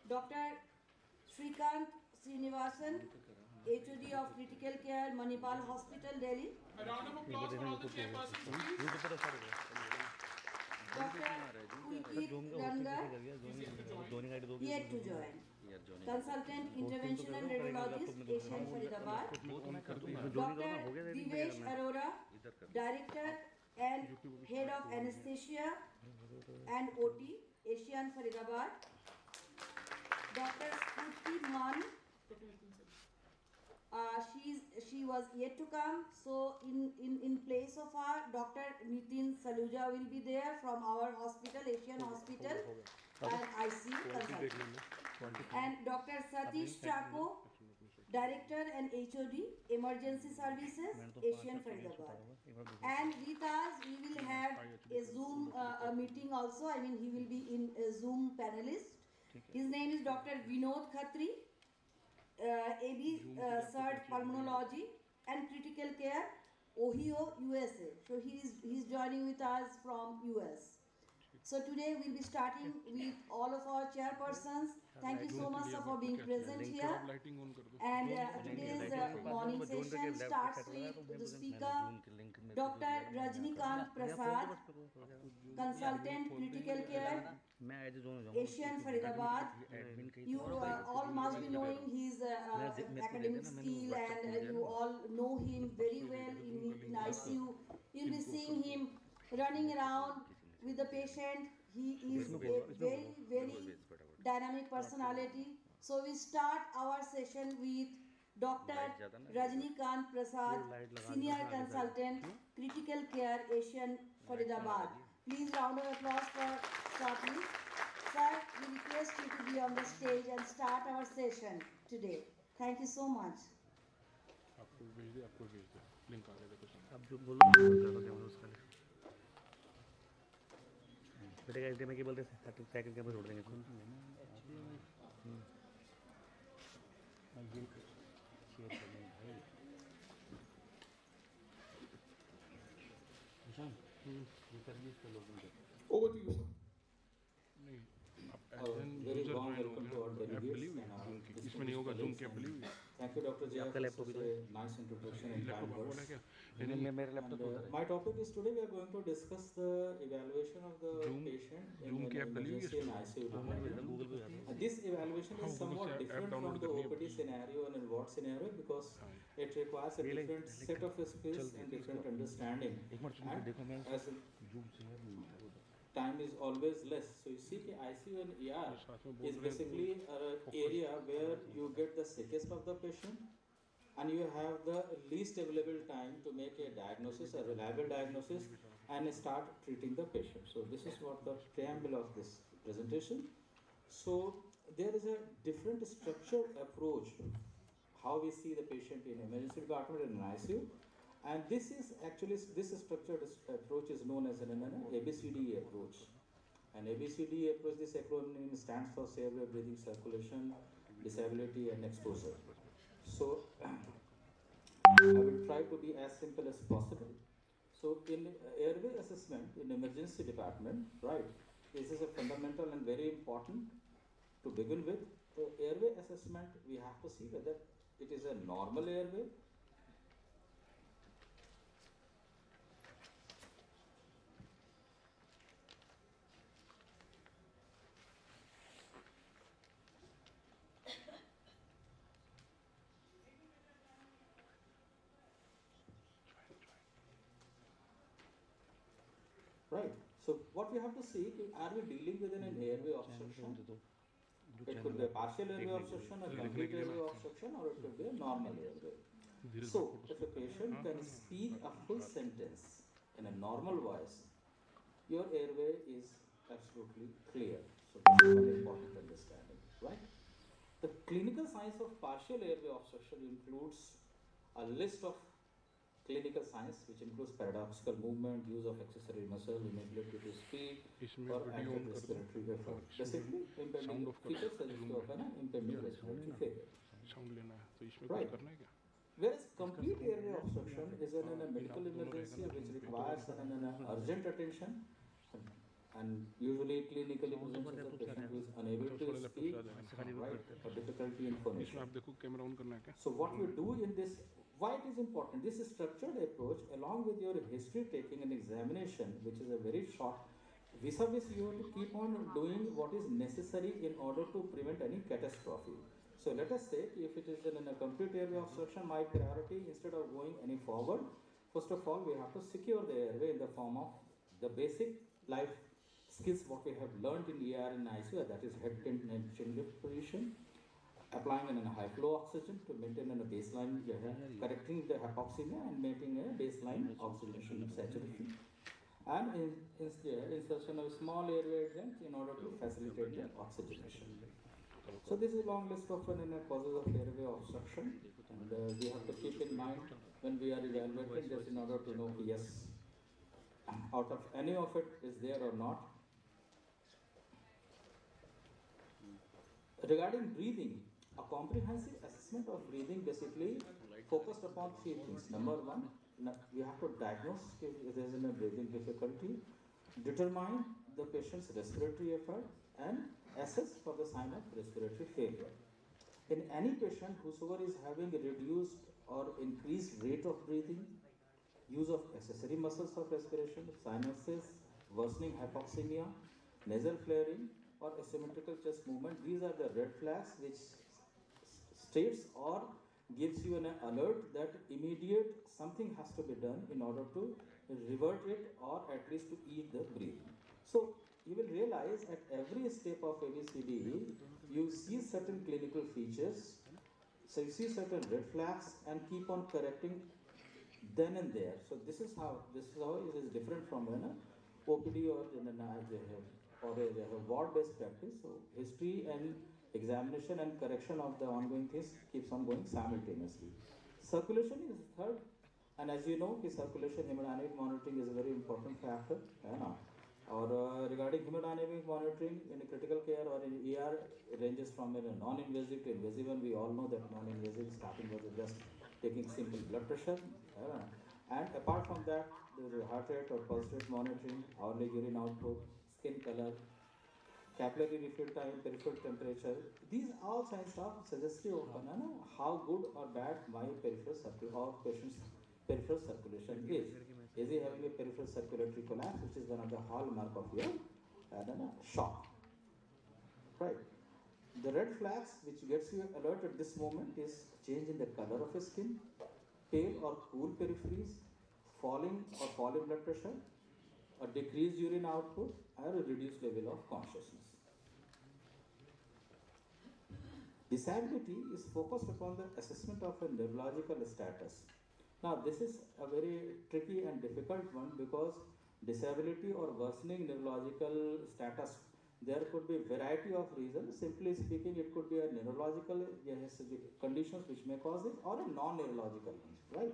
Dr. Shrikant Srinivasan, HOD of Critical Care, Manipal Hospital, Delhi. A round of applause for all the chairpersons, please. Dr. Pulkit Rangar, yet to join. Consultant Interventional Radiologist, Asian Faridabad. Dr. Divesh Arora, Director and Head of Anesthesia and OT, Asian Faridabad. Dr. Spurti Man, she was yet to come, so in place of her, Dr. Nitin Saluja will be there from our hospital, Asian Hospital, and ICU consultant. And Dr. Satish Chako, Director and HOD, Emergency Services, Asian Faridabad. And with us, we will have a Zoom meeting also. I mean, he will be in a Zoom panelist. His name is Dr. Vinod Khatri, AB Cert Pulmonology and Critical Care, Ohio, USA. So he's joining with us from US. So today we'll be starting with all of our chairpersons. Thank you so much for being present here. And today's morning session starts with the speaker, Dr. Rajnikant Prasad, Consultant Critical Care, Asian Faridabad. You all must be knowing his academic skill, and you all know him very well in ICU. You'll be seeing him running around with the patient. He is a very, very dynamic personality. So we start our session with Dr. Rajnikant Prasad, Senior Consultant, Critical Care, Asian Faridabad. Please round of applause for starting. Sir, we request you to be on the stage and start our session today. Thank you so much. आपको भेज दे link आ गया देखो अब जो बोलो उसका बेटे का में क्या बोलते हैं सेकंड कैमरा छोड़ देंगे शेयर कर देंगे भाई निशान ये करिए इसको लोगों को ओवर टू यू सर नहीं very warm welcome to our delegates. इसमें नहीं होगा जूम के believe Thank you, Dr. Jay, for such a nice introduction and kind words. My topic is today we are going to discuss the evaluation of the patient in emergency and ICU department. This evaluation is somewhat different from the OPD scenario and in ward scenario because it requires a different set of skills and different understanding. And as time is always less, so you see ICU and ER is basically an area where you get the sickest of the patient and you have the least available time to make a diagnosis, a reliable diagnosis, and start treating the patient. So this is what the preamble of this presentation. So there is a different structured approach how we see the patient in emergency department and in ICU. And this is actually, this structured approach is known as an ABCD approach. An ABCD approach, this acronym stands for airway, breathing, circulation, disability, and exposure. So I will try to be as simple as possible. So in airway assessment in emergency department, right, this is a fundamental and very important to begin with. The airway assessment, we have to see whether it is a normal airway, right. So what we have to see, are we dealing with an airway obstruction? It could be a partial airway obstruction, a complete airway obstruction, or it could be a normal airway. So if a patient can speak a full sentence in a normal voice, your airway is absolutely clear. So this is very important understanding, right? The clinical signs of partial airway obstruction includes a list of clinical signs, which includes paradoxical movement, use of accessory muscle, inability to speak, or adequate respiratory effort. Basically, impending features suggest of an impending respiratory failure. Right. Whereas complete airway obstruction is a medical emergency which requires an urgent attention, and usually clinically presents as a patient who is unable to speak right? Or difficulty in phonation. इसमें आप देखो camera on करना है क्या? So what we do in this, why it is important, this structured approach along with your history taking and examination, which is a very short, vis-a-vis you have to keep on doing what is necessary in order to prevent any catastrophe. So let us say if it is in a complete airway obstruction, my priority instead of going any forward, first of all we have to secure the airway in the form of the basic life skills what we have learned in ER and ICU, that is head tilt and chin lift position, applying a high flow oxygen to maintain a baseline, correcting the hypoxemia and maintaining a baseline oxygenation saturation, and insertion of small airway agents in order to facilitate the oxygenation. So this is a long list of causes of airway obstruction, and we have to keep in mind when we are evaluating this in order to know yes, out of any of it is there or not. Regarding breathing, a comprehensive assessment of breathing basically focused upon three things. Number one, we have to diagnose if there is a breathing difficulty, determine the patient's respiratory effort, and assess for the sign of respiratory failure. In any patient whosoever is having a reduced or increased rate of breathing, use of accessory muscles of respiration, sinuses, worsening hypoxemia, nasal flaring, or asymmetrical chest movement, these are the red flags which states or gives you an alert that immediate something has to be done in order to revert it or at least to ease the breathing. So you will realize at every step of ABCD, you see certain clinical features, so you see certain red flags and keep on correcting then and there. So this is how it is different from an OPD or in an a ward-based practice. So history and examination and correction of the ongoing things keeps on going simultaneously. Circulation is third, and as you know, circulation hemodynamic monitoring is a very important factor. Or regarding hemodynamic monitoring in a critical care or in ER, it ranges from a non-invasive to invasive, and we all know that non-invasive starting was just taking simple blood pressure. And apart from that, there is heart rate or pulse rate monitoring, hourly urine output, skin color, capillary refill time, peripheral temperature. These all signs are suggestive of how good or bad my peripheral or patient's peripheral circulation is. Is he having a peripheral circulatory collapse, which is one of the hallmark of your shock? Right. The red flags which gets you alert at this moment is change in the color of his skin, pale or cool peripheries, falling or falling blood pressure, a decreased urine output, or a reduced level of consciousness. Disability is focused upon the assessment of a neurological status. Now this is a very tricky and difficult one because disability or worsening neurological status, there could be variety of reasons. Simply speaking, it could be a neurological conditions which may cause it or a non-neurological ones, right?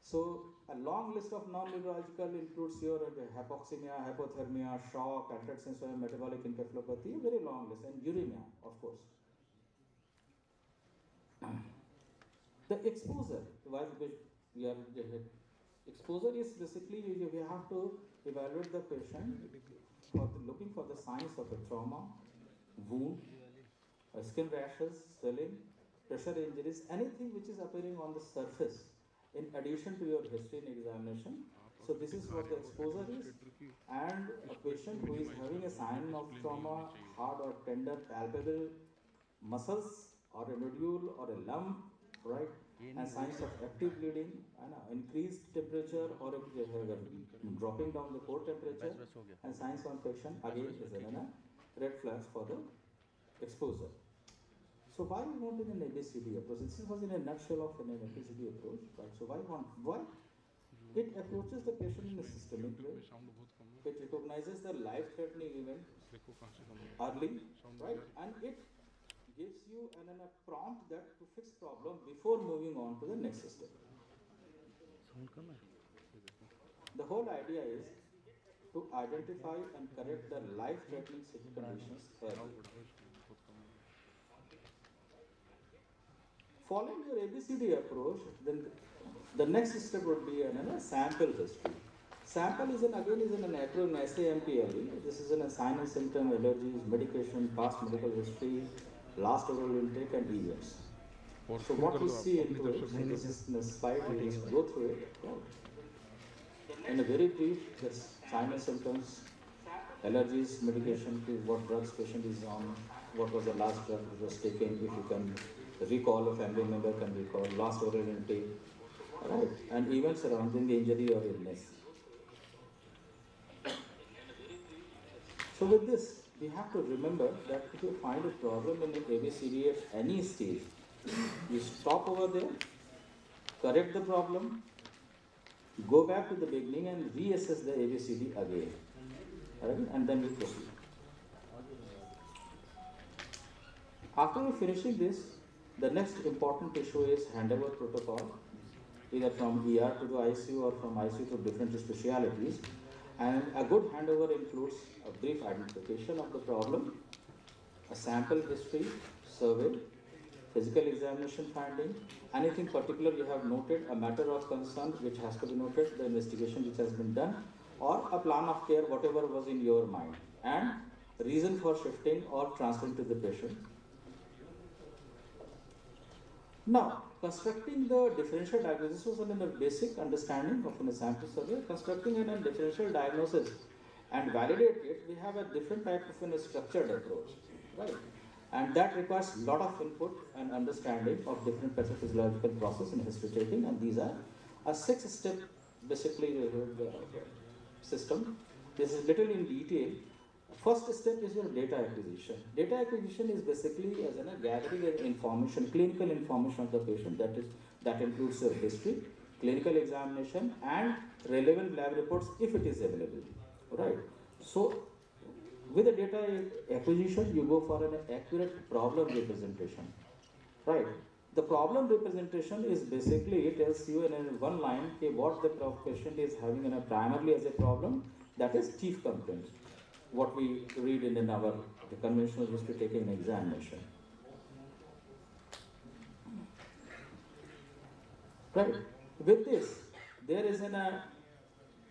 So a long list of non-neurological includes your hypoxemia, hypothermia, shock, altered sensory metabolic encephalopathy, a very long list, and uremia, of course. The exposure, exposure is basically we have to evaluate the patient for looking for the signs of a trauma, wound, skin rashes, swelling, pressure injuries, anything which is appearing on the surface in addition to your history and examination. So this is what the exposure is, and a patient who is having a sign of trauma, hard or tender, palpable muscles or a nodule or a lump, right? And signs of active bleeding, and increased temperature or dropping down the core temperature, and signs of infection, again is red flags for the exposure. So why we want an ABCD approach? This was in a nutshell of an ABCD approach, right? So why? It approaches the patient in a systemic way. It recognizes the life-threatening event early, right? And it gives you a prompt that to fix problem before moving on to the next step. The whole idea is to identify and correct the life-threatening conditions early. Following your ABCD approach, then the next step would be a sample history. Sample is an acronym SAMPLE. This is a sign and symptom, allergies, medication, past medical history, last oral intake and events. और So शुरू what कर we दो आप see अपनी into तरफ it, से this is in the slide, we just go through it. Yeah. In a very brief, there's signs and symptoms, allergies, medication, what drugs patient is on, what was the last drug it was taken, if you can recall, a family member can recall, last oral intake, right, and events surrounding the injury or illness. So with this, we have to remember that if you find a problem in the ABCD at any stage, you stop over there, correct the problem, go back to the beginning and reassess the ABCD again, right? And then we proceed. After we finishing this, the next important issue is handover protocol, either from ER to the ICU or from ICU to different specialities. And a good handover includes a brief identification of the problem, a sample history, survey, physical examination finding, anything particular you have noted, a matter of concern which has to be noted, the investigation which has been done, or a plan of care, whatever was in your mind, and reason for shifting or transferring to the patient. Now, constructing the differential diagnosis was a basic understanding of a sample survey. Constructing a differential diagnosis and validate it, we have a different type of a structured approach, right? And that requires a lot of input and understanding of different pathophysiological process in history taking, and these are a 6-step basically system. This is little in detail. First step is your data acquisition. Data acquisition is basically as a gathering information, clinical information of the patient. That includes your history, clinical examination, and relevant lab reports if it is available. Right. So, with the data acquisition, you go for an accurate problem representation. Right. The problem representation is basically, it tells you in one line what the patient is having primarily as a problem, that is teeth complaint. What we read in our conventional history taking an examination. Right. With this, there is a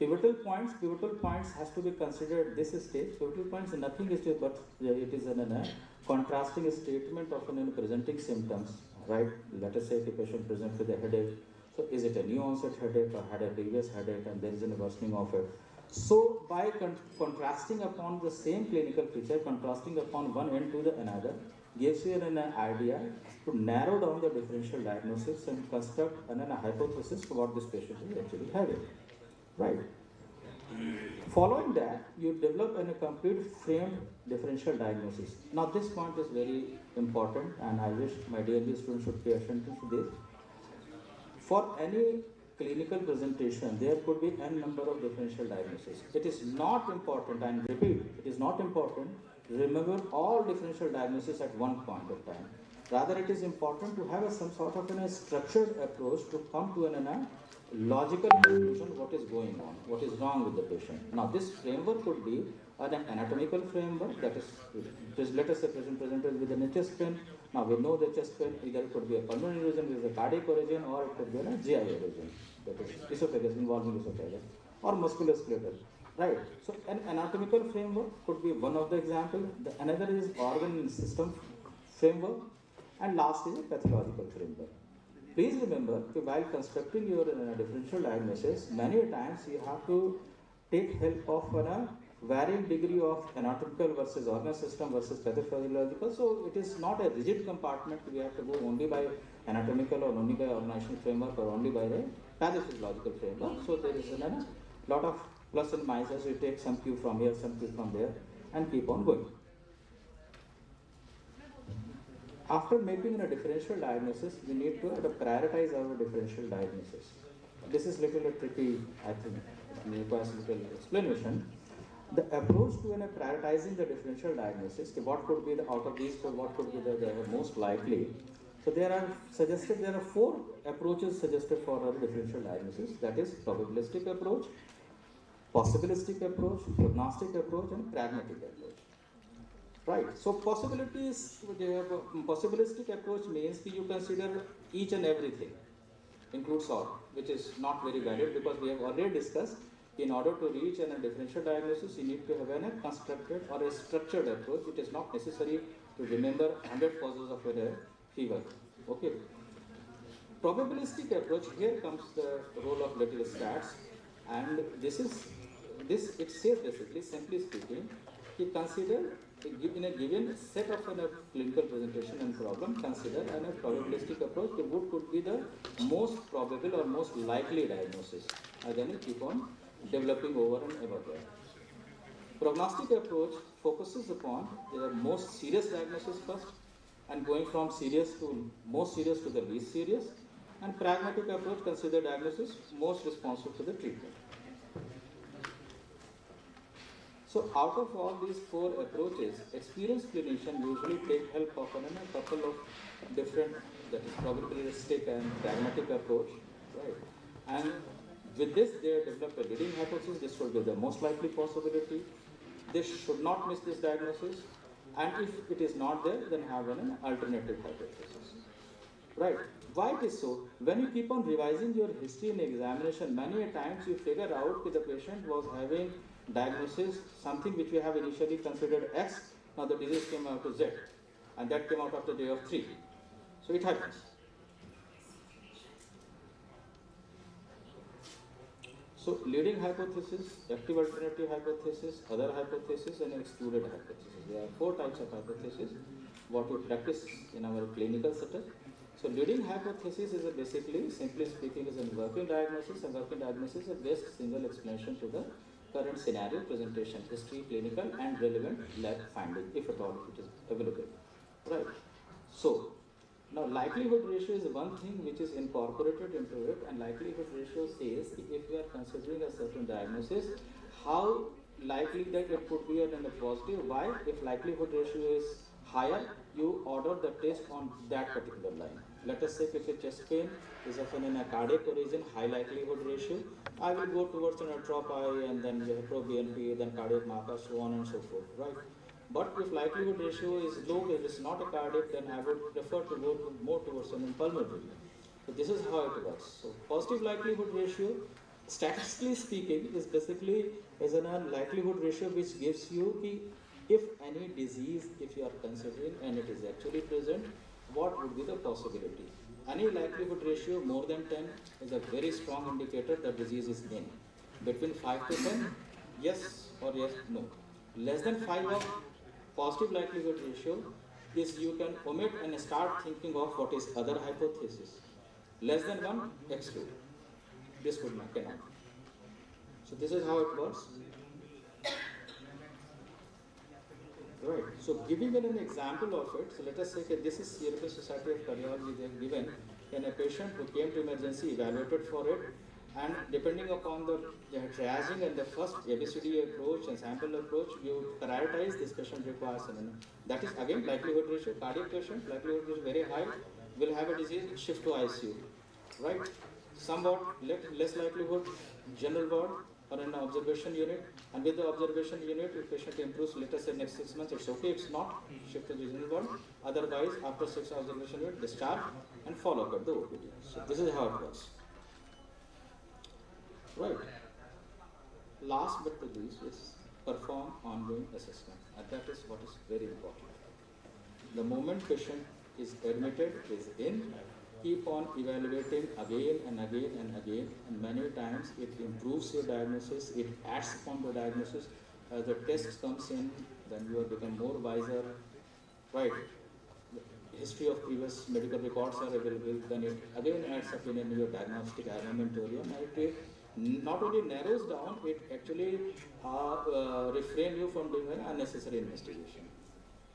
pivotal points. Pivotal points has to be considered this stage. Pivotal points nothing is but it is a contrasting statement of presenting symptoms. Right. Let us say if a patient presents with a headache. So is it a new onset headache or had a previous headache and there is a worsening of it? So, by contrasting upon the same clinical feature, contrasting upon one end to the another, gives you an idea to narrow down the differential diagnosis and construct a hypothesis to what this patient is actually having. Right. Following that, you develop a complete framed differential diagnosis. Now, this point is very important, and I wish my DLB students should pay attention to this. For any clinical presentation, there could be n number of differential diagnoses. It is not important, and repeat, it is not important to remember all differential diagnoses at one point of time. Rather, it is important to have some sort of a structured approach to come to a logical conclusion what is going on, what is wrong with the patient. Now, this framework could be an anatomical framework, that is let us say presented with a chest pain. Now, we know the chest pain either it could be a pulmonary origin, it is a cardiac origin, or it could be a GI origin, that is esophagus, involving esophagus, or musculoskeletal. Right. So, an anatomical framework could be one of the examples. Another is organ and system framework, and last is a pathological framework. Please remember that while constructing your differential diagnosis, many times you have to take help of a varying degree of anatomical versus organ system versus pathophysiological. So it is not a rigid compartment. We have to go only by anatomical or only by organizational framework or only by the pathophysiological framework. So there is a lot of plus and minuses. We take some cue from here, some cue from there, and keep on going. After making a differential diagnosis, we need to prioritize our differential diagnosis. This is little tricky, I think, it requires little explanation. The approach to prioritizing the differential diagnosis, what could be out of these four, what could be the most likely. So there are 4 approaches suggested for our differential diagnosis. That is probabilistic approach, possibilistic approach, prognostic approach, and pragmatic approach. Right. So possibilistic approach means that you consider each and everything, includes all, which is not very valid because we have already discussed in order to reach a differential diagnosis, you need to have a constructed or a structured approach. It is not necessary to remember 100 causes of a fever. Okay. Probabilistic approach, here comes the role of little stats, and this it says basically, simply speaking, he consider in a given set of a clinical presentation and problem, consider a probabilistic approach what could be the most probable or most likely diagnosis, and then you keep on developing over and above that. Prognostic approach focuses upon the most serious diagnosis first, and going from serious to most serious to the least serious, and pragmatic approach consider diagnosis most responsive to the treatment. So out of all these four approaches, experienced clinicians usually take help of a couple of different, that is probabilistic and pragmatic approach, right? And with this, they develop a leading hypothesis. This will be the most likely possibility. They should not miss this diagnosis, and if it is not there, then have an alternative hypothesis, right? Why it is so? When you keep on revising your history in examination, many a times you figure out that the patient was having diagnosis, something which we have initially considered X, now the disease came out to Z, and that came out after day of 3. So it happens. So leading hypothesis, active alternative hypothesis, other hypothesis, and excluded hypothesis. There are 4 types of hypothesis what we practice in our clinical setup. So leading hypothesis is basically, simply speaking, is a working diagnosis, and working diagnosis is a best single explanation to the current scenario, presentation, history, clinical, and relevant lab finding, if at all it is available, right? So now likelihood ratio is one thing which is incorporated into it, and likelihood ratio says if we are considering a certain diagnosis, how likely that it could be in a positive. Why? If likelihood ratio is higher, you order the test on that particular line. Let us say if a chest pain is of a cardiac origin, high likelihood ratio, I will go towards an ultra-pi and then pro-BNP, then cardiac marker, so on and so forth, right? But if likelihood ratio is low, it is not a cardiac, then I would prefer to go more towards an pulmonary. So this is how it works. So positive likelihood ratio, statistically speaking, is basically is a likelihood ratio which gives you if any disease, if you are considering and it is actually present, what would be the possibility? Any likelihood ratio more than 10 is a very strong indicator that disease is in. Between 5 to 10, yes or yes, no. Less than 5 of positive likelihood ratio is you can omit and start thinking of what is other hypothesis. Less than 1, exclude. This cannot. So this is how it works. Right. So giving an example of it, so let us say that this is European Society of Cardiology. They have given in a patient who came to emergency, evaluated for it, and depending upon the triaging and the first ABCD approach and sample approach, you prioritize this patient requires that is again likelihood ratio. Cardiac patient, likelihood ratio very high, will have a disease, shift to ICU, right? Somewhat less likelihood, general ward or an observation unit, and with the observation unit, if patient improves, let us say next 6 months, it's okay, it's not, shift to the general ward. Otherwise, after 6 observation unit, discharge and follow up at the OPD. So this is how it works. Right. Last but not least is perform ongoing assessment, and that is what is very important. The moment patient is admitted, is in, keep on evaluating again and again and again, and many times it improves your diagnosis, it adds upon the diagnosis. As the test comes in, then you have become more wiser, right? The history of previous medical records are available, then it again adds up in your diagnostic armamentarium, and it not only narrows down, it actually refrain you from doing an unnecessary investigation.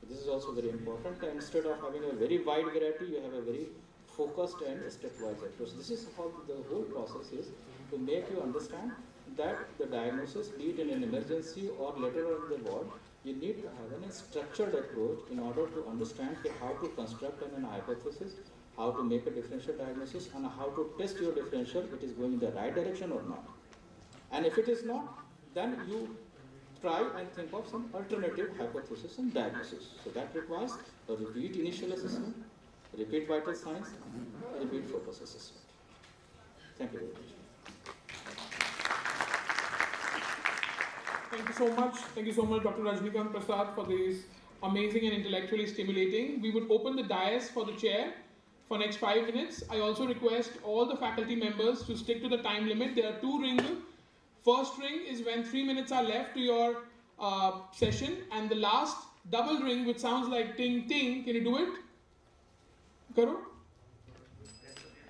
So this is also very important. And instead of having a very wide variety, you have a very focused and stepwise approach. This is how the whole process is, to make you understand that the diagnosis, be it in an emergency or later on in the ward, you need to have a structured approach in order to understand how to construct an hypothesis, how to make a differential diagnosis, and how to test your differential, it is going in the right direction or not. And if it is not, then you try and think of some alternative hypothesis and diagnosis. So that requires a repeat initial assessment, repeat vital signs, repeat focus assessment. Thank you very much. Thank you so much. Thank you so much, Dr. Rajnikant Prasad, for this amazing and intellectually stimulating. We would open the dais for the chair for next 5 minutes. I also request all the faculty members to stick to the time limit. There are 2 rings. First ring is when 3 minutes are left to your session, and the last double ring, which sounds like ting ting. Can you do it? Karo?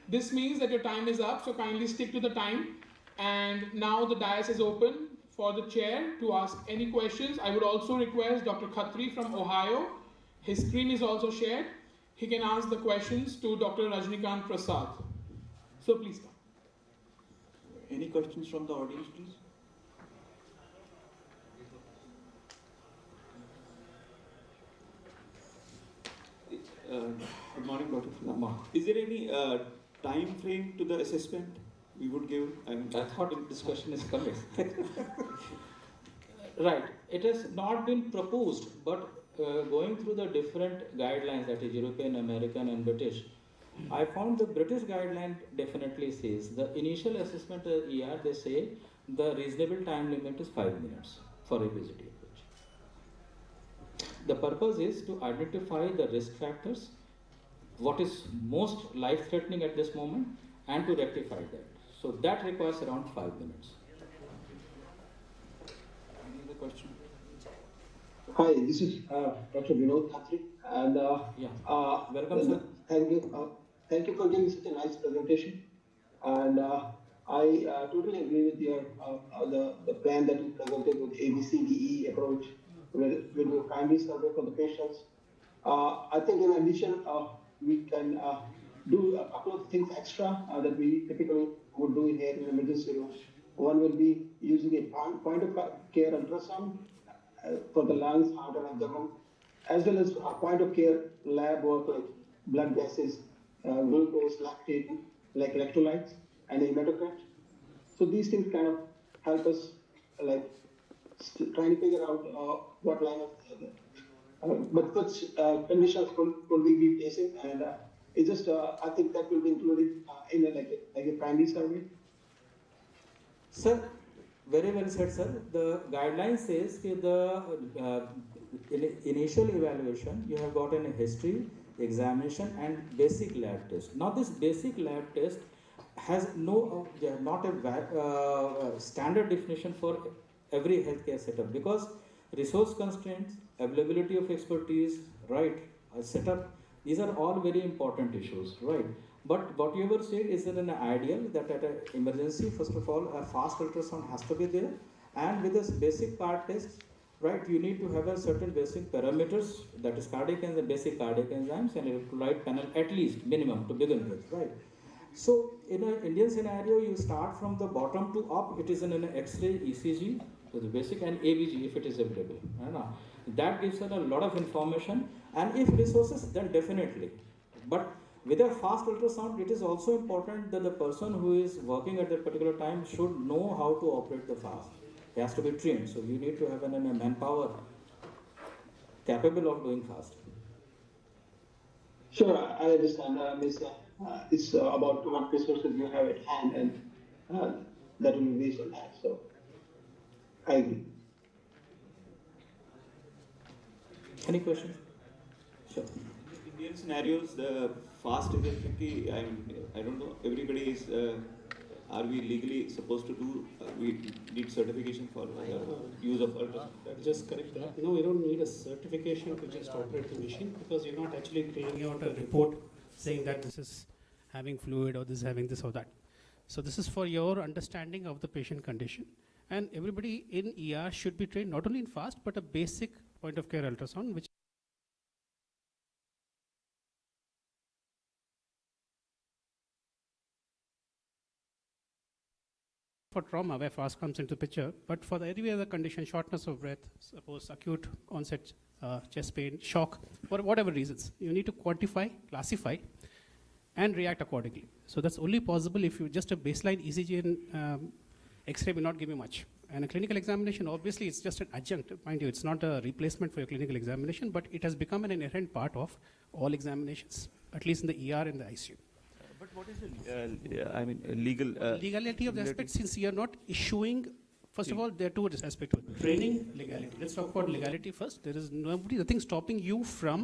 This means that your time is up, so kindly stick to the time. And now the dais is open for the chair to ask any questions. I would also request Dr. Khatri from Ohio. His screen is also shared. He can ask the questions to Dr. Rajnikant Prasad. So please come. Any questions from the audience, please? Good morning, Dr. Fulama. Is there any time frame to the assessment we would give? I thought this question is coming. Right. It has not been proposed, but going through the different guidelines, that is European, American and British, I found the British guideline definitely says the initial assessment ER, they say the reasonable time limit is 5 minutes for obesity approach. The purpose is to identify the risk factors, what is most life-threatening at this moment, and to rectify that. So that requires around 5 minutes. Any other question? Hi, this is Dr. Vinod Khatri, and welcome, sir. Thank you for giving such a nice presentation. And I totally agree with your the plan that you presented with ABCDE approach with your primary survey for the patients. I think in addition, we can do a couple of things extra that we typically would do here in emergency room. One will be using a point of care ultrasound for the lungs, heart, and abdomen, as well as a point of care lab work like blood gases, glucose, lactate, like electrolytes, and a hematocrit. So these things kind of help us like trying to figure out what line of but which conditions could we be facing, and it's just I think that will be included in a primary survey. Sir, very well said, sir. The guideline says that the initial evaluation, you have got a history, examination and basic lab test. Now this basic lab test has not a standard definition for every healthcare setup, because resource constraints, availability of expertise, right, setup, these are all very important issues, right? But what you ever said is an ideal that at an emergency, first of all, a fast ultrasound has to be there, and with this basic part test, right, you need to have a certain basic parameters, that is cardiac and the basic cardiac enzymes and electrolyte panel at least minimum to begin with, right? So in an Indian scenario, you start from the bottom to up. It is in an X-ray, ECG, so the basic, and ABG if it is available. That gives us a lot of information, and if resources, then definitely. But with a fast ultrasound, it is also important that the person who is working at that particular time should know how to operate the fast. He has to be trained, so you need to have a manpower capable of doing fast. Sure, I understand. It's about what resources you have at hand, and that will be based on that. So I agree. Any questions? Sure. In Indian scenarios, the fast is tricky. I don't know. Everybody is. Are we legally supposed to do? We need certification for use of ultrasound. Just correct that. No, we don't need a certification to just operate the machine, because you're not actually creating out a report saying that this is having fluid or this is having this or that. So this is for your understanding of the patient condition. And everybody in ER should be trained not only in fast, but a basic point of care ultrasound, which for trauma where fast comes into picture, but for every other condition, shortness of breath, suppose acute onset chest pain, shock, for whatever reasons, you need to quantify, classify, and react accordingly. So that's only possible if you just a baseline ECG and X-ray will not give you much. And a clinical examination, obviously, it's just an adjunct. Mind you, it's not a replacement for your clinical examination, but it has become an inherent part of all examinations, at least in the ER and the ICU. But what is the legal... legality of the aspect, since you are not issuing First of all, there are two aspects to it. Training, legality. Let's talk about legality first. There is nothing stopping you from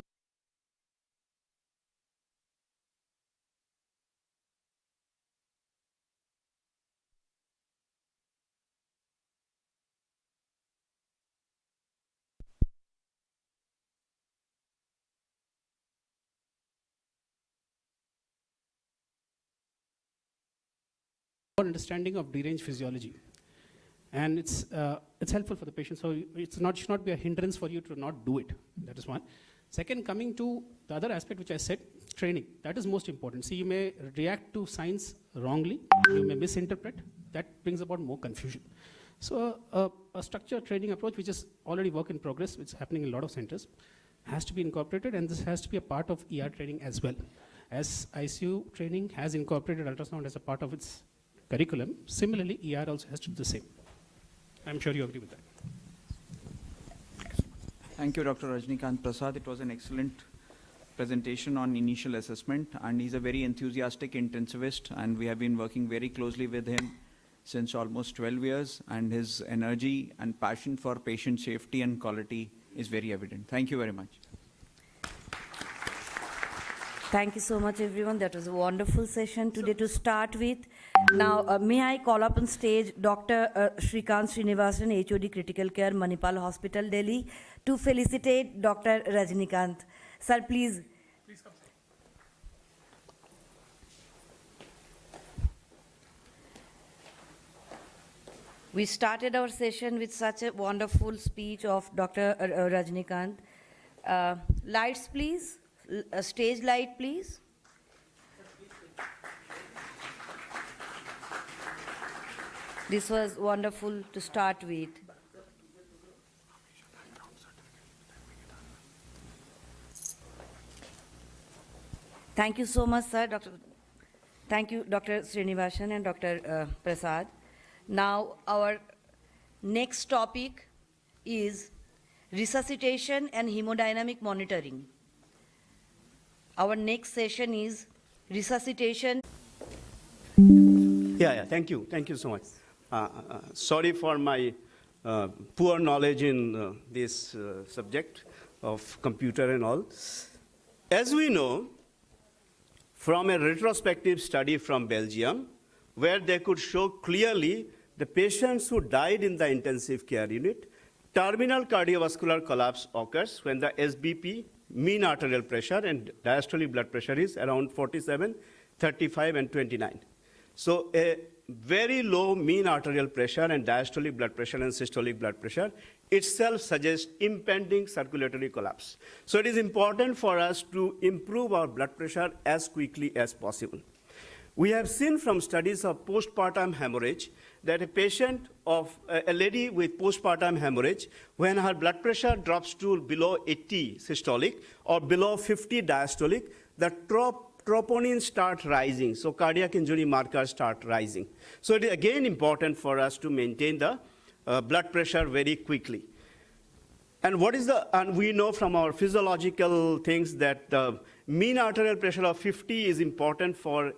understanding of deranged physiology. And it's helpful for the patient, so should not be a hindrance for you to not do it. That is one. Second, coming to the other aspect which I said, training. That is most important. See, you may react to science wrongly, you may misinterpret. That brings about more confusion. So a structured training approach, which is already work in progress, which is happening in a lot of centers, has to be incorporated, and this has to be a part of ER training as well. As ICU training has incorporated ultrasound as a part of its curriculum, similarly, ER also has to do the same. I'm sure you agree with that. Thank you, Dr. Rajnikant Prasad. It was an excellent presentation on initial assessment, and he's a very enthusiastic intensivist, and we have been working very closely with him since almost 12 years, and his energy and passion for patient safety and quality is very evident. Thank you very much. Thank you so much, everyone. That was a wonderful session today to start with. Now, may I call up on stage Dr. Shrikant Srinivasan, HOD Critical Care, Manipal Hospital, Delhi, to felicitate Dr. Rajnikant. Sir, please. Please come. We started our session with such a wonderful speech of Dr. Rajnikant. Lights, please. Stage light, please. This was wonderful to start with. Thank you so much, sir. Thank you, Dr. Srinivasan and Dr. Prasad. Now, our next topic is resuscitation and hemodynamic monitoring. Our next session is resuscitation. Yeah, thank you so much. Sorry for my poor knowledge in this subject of computer and all. As we know, from a retrospective study from Belgium, where they could show clearly the patients who died in the intensive care unit, terminal cardiovascular collapse occurs when the SBP, mean arterial pressure, and diastolic blood pressure is around 47, 35, and 29. So a very low mean arterial pressure and diastolic blood pressure and systolic blood pressure itself suggests impending circulatory collapse. So it is important for us to improve our blood pressure as quickly as possible. We have seen from studies of postpartum hemorrhage that a patient of a lady with postpartum hemorrhage, when her blood pressure drops to below 80 systolic or below 50 diastolic, the troponin start rising, so cardiac injury markers start rising. So it is again important for us to maintain the blood pressure very quickly. And we know from our physiological things that mean arterial pressure of 50 is important for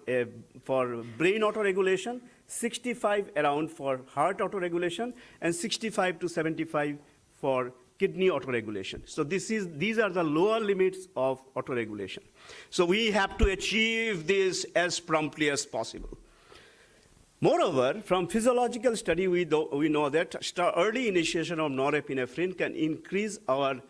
brain autoregulation, 65 around for heart autoregulation, and 65 to 75 for kidney autoregulation. So these are the lower limits of autoregulation. So we have to achieve this as promptly as possible. Moreover, from physiological study, we know that early initiation of norepinephrine can increase our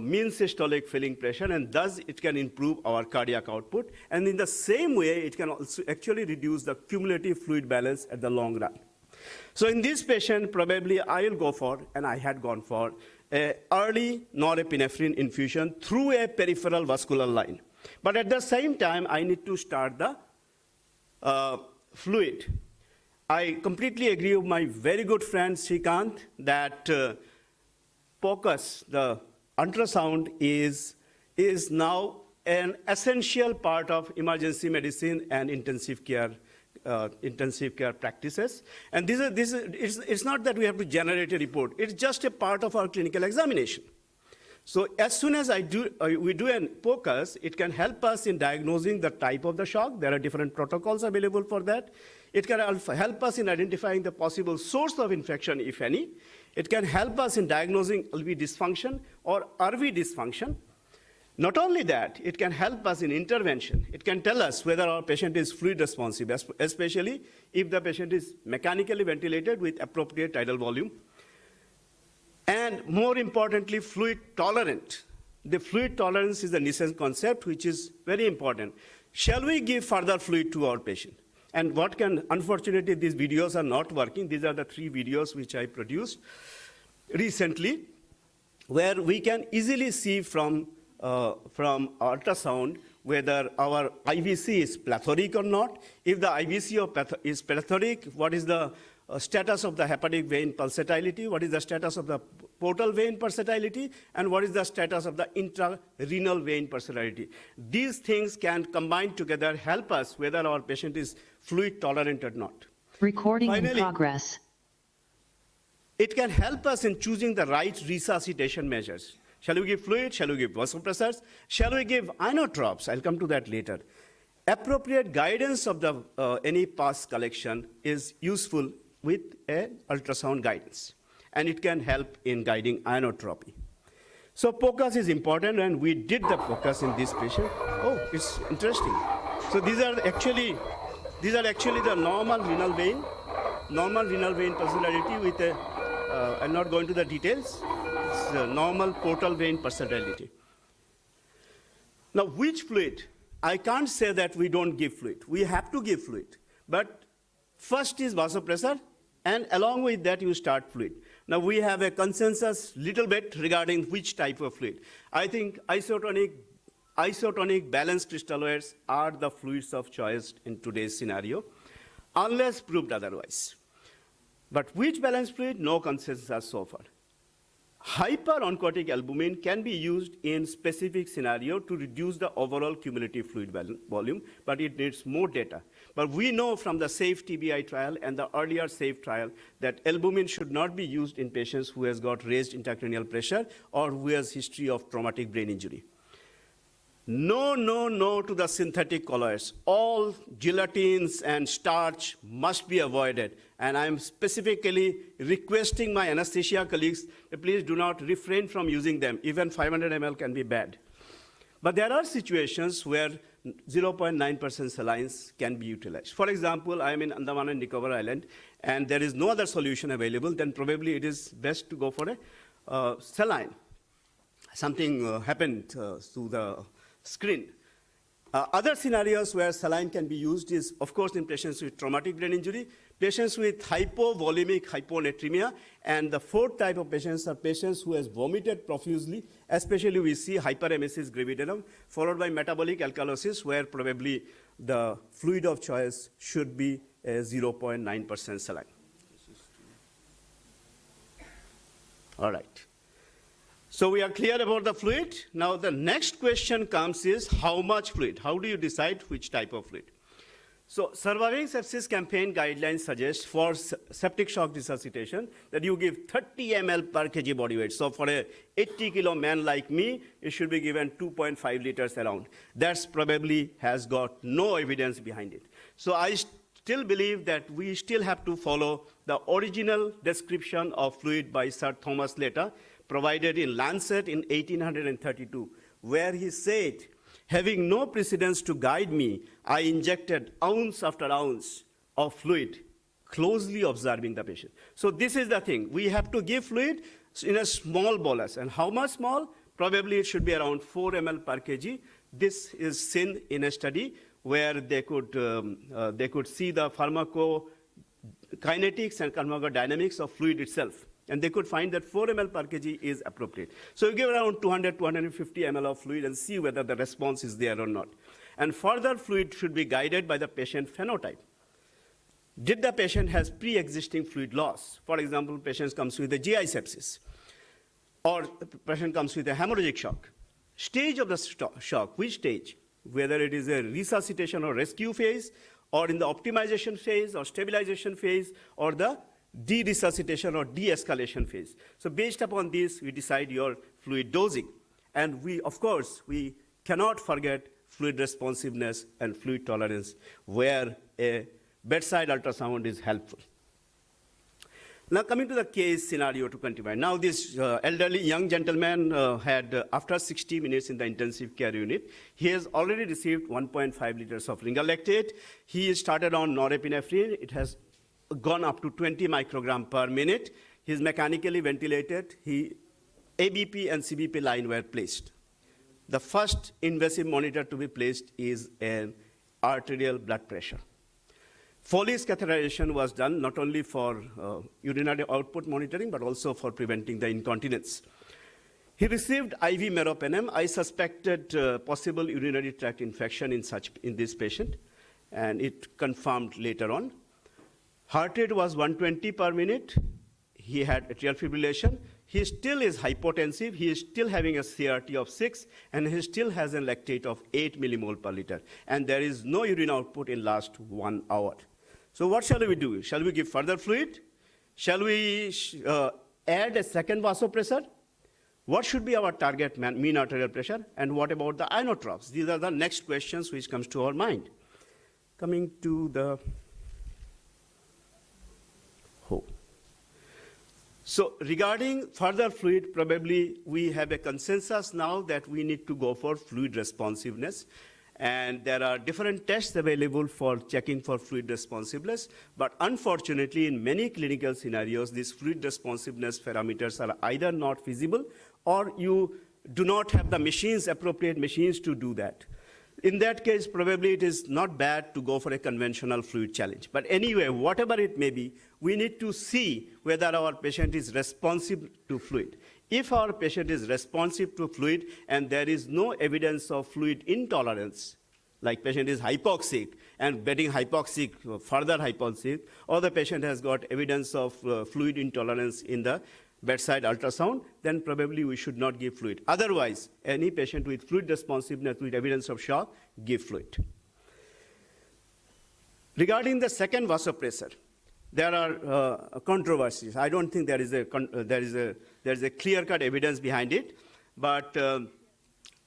mean systolic filling pressure, and thus it can improve our cardiac output. And in the same way, it can also actually reduce the cumulative fluid balance at the long run. So in this patient, probably I will go for, and I had gone for, early norepinephrine infusion through a peripheral vascular line. But at the same time, I need to start the fluid. I completely agree with my very good friend Shrikant that POCUS, the ultrasound, is now an essential part of emergency medicine and intensive care practices. And it's not that we have to generate a report. It's just a part of our clinical examination. So as soon as we do a POCUS, it can help us in diagnosing the type of the shock. There are different protocols available for that. It can help us in identifying the possible source of infection, if any. It can help us in diagnosing LV dysfunction or RV dysfunction. Not only that, it can help us in intervention. It can tell us whether our patient is fluid responsive, especially if the patient is mechanically ventilated with appropriate tidal volume. And more importantly, fluid tolerant. The fluid tolerance is the nascent concept, which is very important. Shall we give further fluid to our patient? And what can, unfortunately, these videos are not working. These are the 3 videos which I produced recently, where we can easily see from ultrasound whether our IVC is plethoric or not. If the IVC is plethoric, what is the status of the hepatic vein pulsatility, what is the status of the portal vein pulsatility, and what is the status of the intrarenal vein pulsatility. These things can combine together, help us whether our patient is fluid tolerant or not. Recording Finally, in progress. It can help us in choosing the right resuscitation measures. Shall we give fluid? Shall we give vasopressors? Shall we give inotropes? I'll come to that later. Appropriate guidance of the any pus collection is useful with an ultrasound guidance, and it can help in guiding inotropy. So POCUS is important, and we did the POCUS in this patient. Oh, it's interesting. So these are actually the normal renal vein pulsatility with a, I'm not going to the details, it's a normal portal vein pulsatility. Now, which fluid? I can't say that we don't give fluid. We have to give fluid. But first is vasopressor, and along with that, you start fluid. Now, we have a consensus little bit regarding which type of fluid. I think isotonic balanced crystalloids are the fluids of choice in today's scenario, unless proved otherwise. But which balanced fluid? No consensus so far. Hyperoncotic albumin can be used in specific scenario to reduce the overall cumulative fluid volume, but it needs more data. But we know from the SAFE TBI trial and the earlier SAFE trial that albumin should not be used in patients who has got raised intracranial pressure or who has history of traumatic brain injury. No, no, no to the synthetic colloids. All gelatins and starch must be avoided. And I'm specifically requesting my anesthesia colleagues that please do not refrain from using them. Even 500 ml can be bad. But there are situations where 0.9% salines can be utilized. For example, I'm in Andaman and Nicobar Island, and there is no other solution available, then probably it is best to go for a saline. Something happened to the screen. Other scenarios where saline can be used is, of course, in patients with traumatic brain injury, patients with hypovolemic hyponatremia, and the 4th type of patients are patients who has vomited profusely, especially we see hyperemesis gravidarum, followed by metabolic alkalosis, where probably the fluid of choice should be a 0.9% saline. All right. So we are clear about the fluid. Now the next question comes is how much fluid? How do you decide which type of fluid? So Surviving Sepsis Campaign guidelines suggest for septic shock resuscitation that you give 30 ml per kg body weight. So for a 80 kilo man like me, it should be given 2.5 liters around. That's probably has got no evidence behind it. So I still believe that we still have to follow the original description of fluid by Sir Thomas Later, provided in Lancet in 1832, where he said, having no precedence to guide me, I injected ounce after ounce of fluid, closely observing the patient. So this is the thing. We have to give fluid in a small bolus. And how much small? Probably it should be around 4 ml per kg. This is seen in a study where they could see the pharmacokinetics and pharmacodynamics of fluid itself. And they could find that 4 ml per kg is appropriate. So you give around 200, 250 ml of fluid and see whether the response is there or not. And further fluid should be guided by the patient phenotype. Did the patient has pre-existing fluid loss? For example, patient comes with a GI sepsis, or the patient comes with a hemorrhagic shock. Stage of the shock, which stage? Whether it is a resuscitation or rescue phase, or in the optimization phase, or stabilization phase, or the de-resuscitation or de-escalation phase. So based upon this, we decide your fluid dosing. And we, of course, we cannot forget fluid responsiveness and fluid tolerance, where a bedside ultrasound is helpful. Now coming to the case scenario to continue. Now this elderly young gentleman had, after 60 minutes in the intensive care unit, he has already received 1.5 liters of ringer lactate. He started on norepinephrine. It has gone up to 20 microgram per minute. He is mechanically ventilated. ABP and CBP line were placed. The first invasive monitor to be placed is an arterial blood pressure. Foley's catheterization was done not only for urinary output monitoring, but also for preventing the incontinence. He received IV meropenem. I suspected possible urinary tract infection in this patient, and it confirmed later on. Heart rate was 120 per minute. He had atrial fibrillation. He still is hypotensive. He is still having a CRT of 6, and he still has a lactate of 8 millimole per liter. And there is no urine output in last 1 hour. So what shall we do? Shall we give further fluid? Shall we add a second vasopressor? What should be our target mean arterial pressure? And what about the inotropes? These are the next questions which comes to our mind. Coming to the So regarding further fluid, probably we have a consensus now that we need to go for fluid responsiveness. And there are different tests available for checking for fluid responsiveness. But unfortunately, in many clinical scenarios, these fluid responsiveness parameters are either not feasible or you do not have the machines, appropriate machines to do that. In that case, probably it is not bad to go for a conventional fluid challenge. But anyway, whatever it may be, we need to see whether our patient is responsive to fluid. If our patient is responsive to fluid and there is no evidence of fluid intolerance, like patient is hypoxic and getting hypoxic, further hypoxic, or the patient has got evidence of fluid intolerance in the bedside ultrasound, then probably we should not give fluid. Otherwise, any patient with fluid responsiveness with evidence of shock, give fluid. Regarding the second vasopressor, there are controversies. I don't think there is a clear-cut evidence behind it, but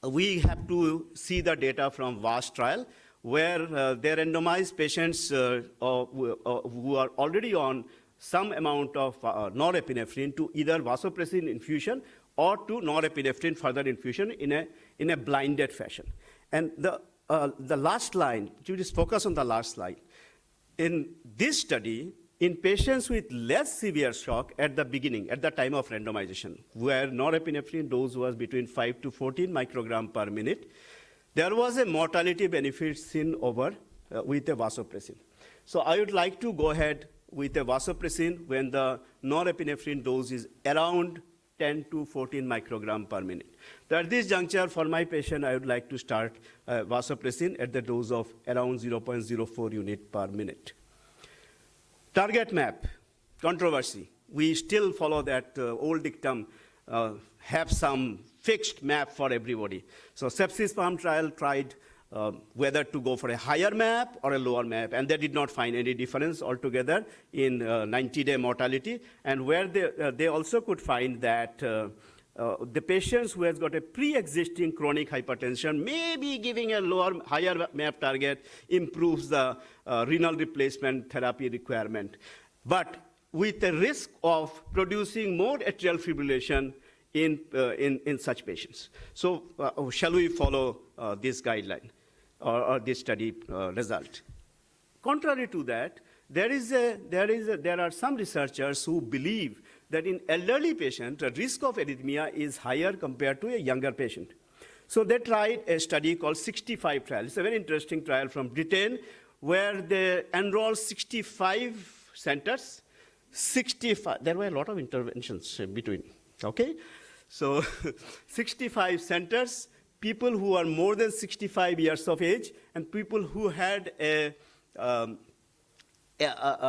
we have to see the data from VAST trial, where they randomized patients who are already on some amount of norepinephrine to either vasopressin infusion or to norepinephrine further infusion in a blinded fashion. And the last line, just focus on the last slide. In this study, in patients with less severe shock at the beginning, at the time of randomization, where norepinephrine dose was between 5 to 14 microgram per minute, there was a mortality benefit seen over with a vasopressin. So I would like to go ahead with a vasopressin when the norepinephrine dose is around 10 to 14 microgram per minute. So at this juncture, for my patient, I would like to start vasopressin at the dose of around 0.04 unit per minute. Target map, controversy. We still follow that old dictum, have some fixed map for everybody. So sepsis palm trial tried whether to go for a higher map or a lower map, and they did not find any difference altogether in 90-day mortality. And where they also could find that the patients who has got a pre-existing chronic hypertension, maybe giving a higher map target improves the renal replacement therapy requirement, but with a risk of producing more atrial fibrillation in such patients. So shall we follow this guideline or this study result? Contrary to that, there are some researchers who believe that in elderly patients, the risk of arrhythmia is higher compared to a younger patient. So they tried a study called 65 trial. It's a very interesting trial from Britain, where they enrolled 65 centers. 65, there were a lot of interventions in between, okay? So 65 centers, people who are more than 65 years of age, and people who had a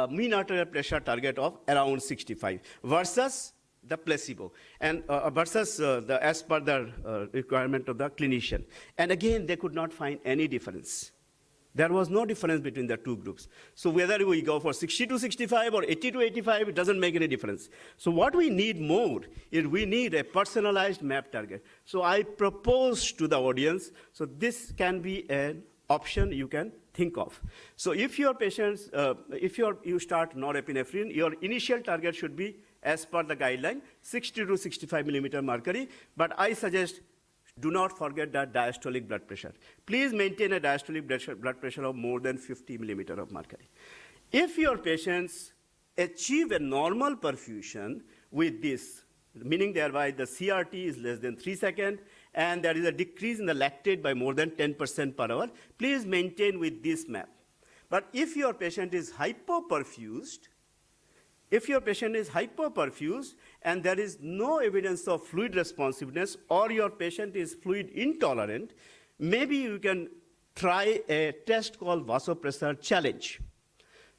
mean arterial pressure target of around 65 versus the placebo, and versus as per the requirement of the clinician. And again, they could not find any difference. There was no difference between the two groups. So whether we go for 60 to 65 or 80 to 85, it doesn't make any difference. So what we need more is we need a personalized map target. So I propose to the audience, so this can be an option you can think of. So if your patients, you start norepinephrine, your initial target should be, as per the guideline, 60 to 65 millimeter mercury, but I suggest do not forget that diastolic blood pressure. Please maintain a diastolic blood pressure of more than 50 millimeter of mercury. If your patients achieve a normal perfusion with this, meaning thereby the CRT is less than 3 seconds, and there is a decrease in the lactate by more than 10% per hour, please maintain with this map. But if your patient is hypoperfused, and there is no evidence of fluid responsiveness, or your patient is fluid intolerant, maybe you can try a test called vasopressor challenge.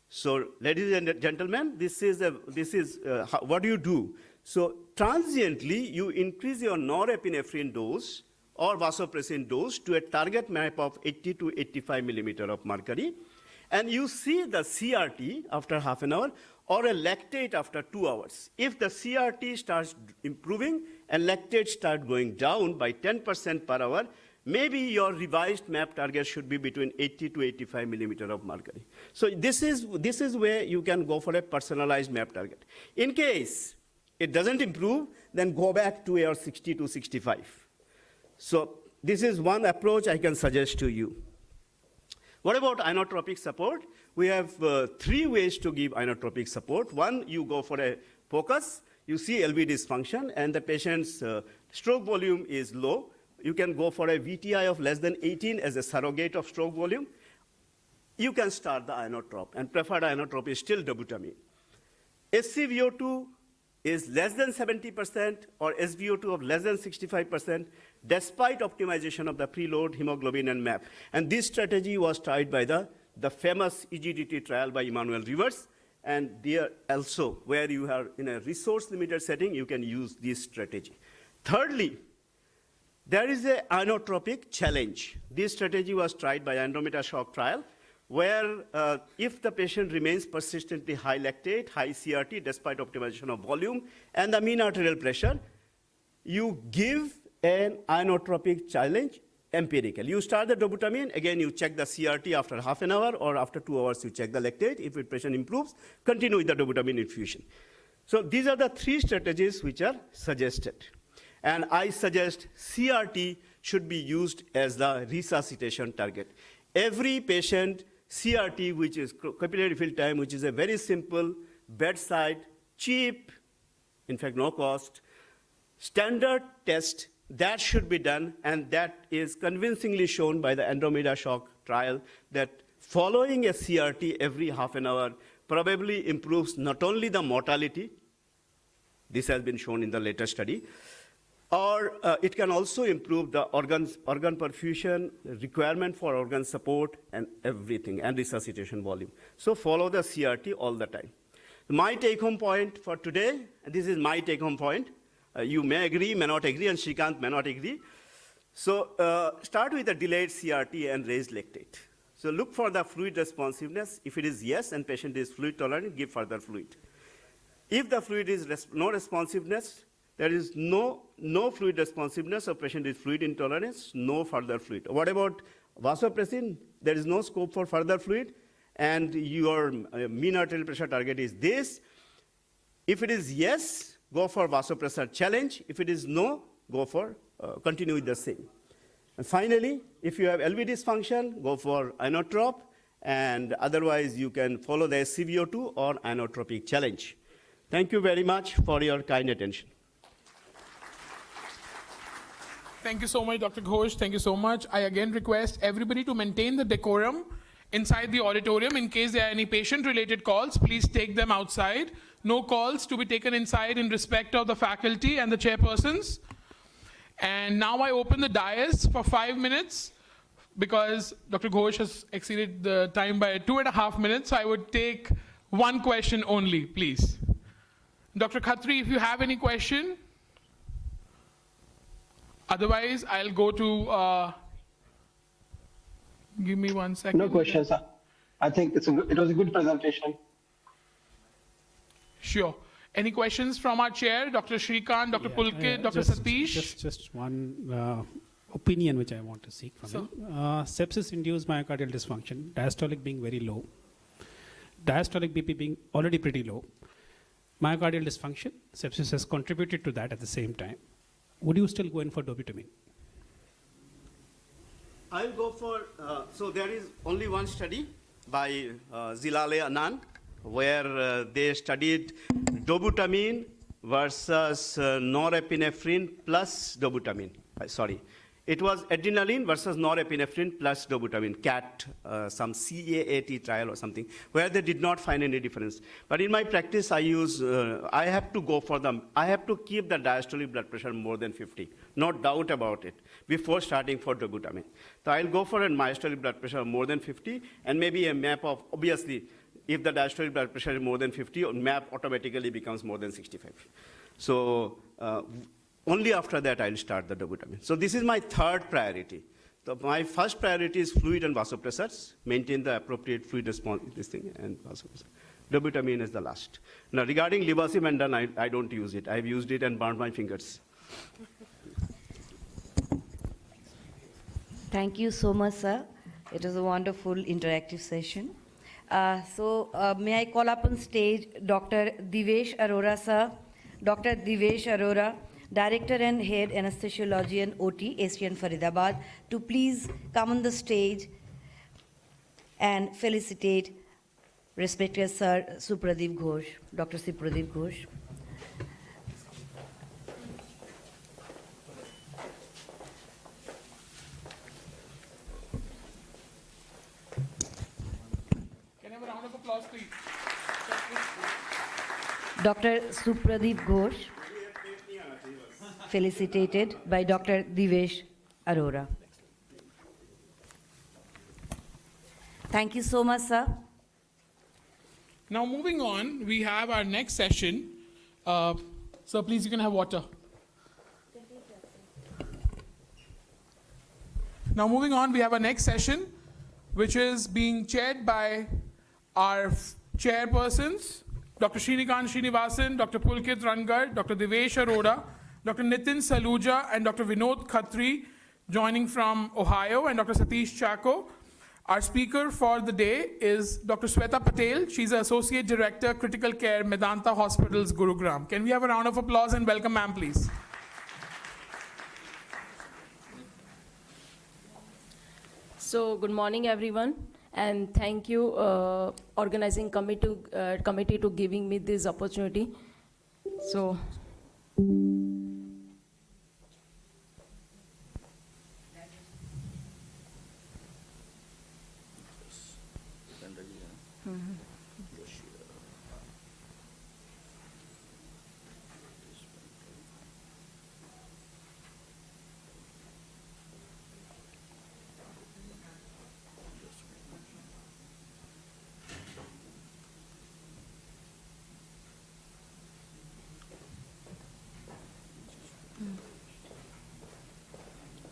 So, ladies and gentlemen, this is what you do. So, transiently, you increase your norepinephrine dose or vasopressin dose to a target map of 80 to 85 millimeter of mercury, and you see the CRT after half an hour or a lactate after 2 hours. If the CRT starts improving and lactate starts going down by 10% per hour, maybe your revised map target should be between 80 to 85 millimeter of mercury. So this is where you can go for a personalized map target. In case it doesn't improve, then go back to your 60 to 65. So this is one approach I can suggest to you. What about inotropic support? We have 3 ways to give inotropic support. One, you go for a focus, you see LV dysfunction, and the patient's stroke volume is low. You can go for a VTI of less than 18 as a surrogate of stroke volume. You can start the inotrop, and preferred inotrop is still dobutamine. SCVO2 is less than 70% or SVO2 of less than 65%, despite optimization of the preload, hemoglobin, and MAP. And this strategy was tried by the famous EGDT trial by Emmanuel Rivers. And there also, where you are in a resource-limited setting, you can use this strategy. Thirdly, there is an inotropic challenge. This strategy was tried by Andromeda shock trial, where if the patient remains persistently high lactate, high CRT, despite optimization of volume and the mean arterial pressure, you give an inotropic challenge empirically. You start the dobutamine, again you check the CRT after half an hour, or after 2 hours you check the lactate. If the patient improves, continue with the dobutamine infusion. So these are the 3 strategies which are suggested. And I suggest CRT should be used as the resuscitation target. Every patient CRT, which is capillary fill time, which is a very simple, bedside, cheap, in fact no cost, standard test, that should be done, and that is convincingly shown by the Andromeda shock trial that following a CRT every half an hour probably improves not only the mortality, this has been shown in the later study, or it can also improve the organ perfusion, requirement for organ support, and everything, and resuscitation volume. So follow the CRT all the time. My take-home point for today, and this is my take-home point. You may agree, may not agree, and Shrikant may not agree. So start with a delayed CRT and raised lactate. So look for the fluid responsiveness. If it is yes and patient is fluid tolerant, give further fluid. If the fluid is no responsiveness, there is no fluid responsiveness, or patient is fluid intolerance, no further fluid. What about vasopressin? There is no scope for further fluid, and your mean arterial pressure target is this. If it is yes, go for vasopressor challenge. If it is no, go for continue with the same. And finally, if you have LV dysfunction, go for inotrop, and otherwise you can follow the SCVO2 or inotropic challenge. Thank you very much for your kind attention. Thank you so much, Dr. Ghosh. Thank you so much. I again request everybody to maintain the decorum inside the auditorium. In case there are any patient-related calls, please take them outside. No calls to be taken inside in respect of the faculty and the chairpersons. And now I open the dais for 5 minutes, because Dr. Ghosh has exceeded the time by 2.5 minutes. So I would take 1 question only, please. Dr. Khatri, if you have any question. Otherwise, I'll go to, give me 1 second. No questions, sir. I think it was a good presentation. Sure. Any questions from our chair, Dr. Shrikant, Dr. Pulkit, Dr. Satish? Just one opinion which I want to seek from you. Sepsis-induced myocardial dysfunction, diastolic being very low, diastolic BP being already pretty low, myocardial dysfunction, sepsis has contributed to that at the same time. Would you still go in for dobutamine? I'll go for, so there is only one study by Zilale Anand where they studied dobutamine versus norepinephrine plus dobutamine. Sorry. It was adrenaline versus norepinephrine plus dobutamine, CAT, some CAAT trial or something, where they did not find any difference. But in my practice, I use, I have to go for them. I have to keep the diastolic blood pressure more than 50, no doubt about it, before starting for dobutamine. So I'll go for a diastolic blood pressure more than 50, and maybe a map of, obviously, if the diastolic blood pressure is more than 50, map automatically becomes more than 65. So only after that I'll start the dobutamine. So this is my third priority. So my first priority is fluid and vasopressors, maintain the appropriate fluid response, this thing, and vasopressor. Dobutamine is the last. Now regarding levosimendan, I don't use it. I've used it and burned my fingers. Thank you so much, sir. It was a wonderful interactive session. May I call up on stage Dr. Divesh Arora, sir. Dr. Divesh Arora, Director and Head Anesthesiology and OT, ACN Faridabad, to please come on the stage and felicitate respected Sir Supradeep Ghosh, Dr. Supradeep Ghosh. Can I have a round of applause, please? Dr. Supradeep Ghosh, felicitated by Dr. Divesh Arora. Thank you so much, sir. Now moving on, we have our next session. So please, you can have water. Now moving on, we have our next session, which is being chaired by our chairpersons, Dr. Srinikant Srinivasan, Dr. Pulkit Rangar, Dr. Divesh Arora, Dr. Nitin Saluja, and Dr. Vinod Khatri, joining from Ohio, and Dr. Satish Chako. Our speaker for the day is Dr. Sweta Patel. She's the Associate Director, Critical Care, Medanta Hospitals, Gurugram. Can we have a round of applause and welcome ma'am, please? So, good morning, everyone, and thank you, organizing committee to giving me this opportunity. So.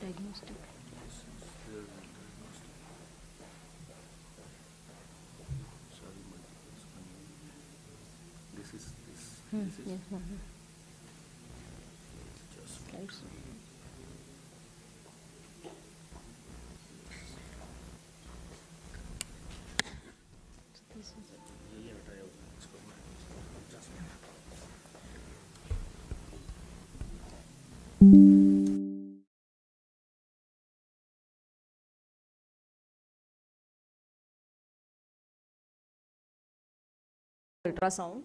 Diagnostic. This is Yes, slides. Ultrasound.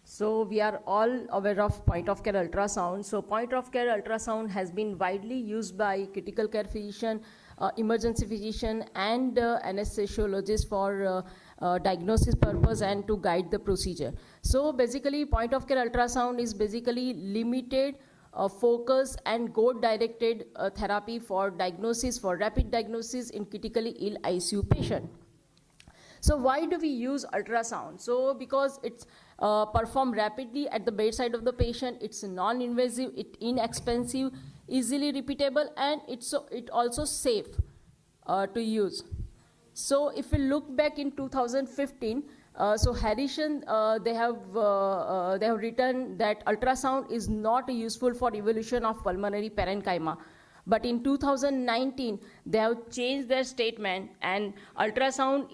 So we are all aware of point of care ultrasound. So point of care ultrasound has been widely used by critical care physician, emergency physician, and anesthesiologist for diagnosis purpose and to guide the procedure. So basically point of care ultrasound is basically limited focus and goal-directed therapy for diagnosis, for rapid diagnosis in critically ill ICU patient. So why do we use ultrasound? So because it's performed rapidly at the bedside of the patient, it's non-invasive, it's inexpensive, easily repeatable, and it also safe to use. So if we look back in 2015, so Harrison, they have written that ultrasound is not useful for evaluation of pulmonary parenchyma. But in 2019, they have changed their statement, and ultrasound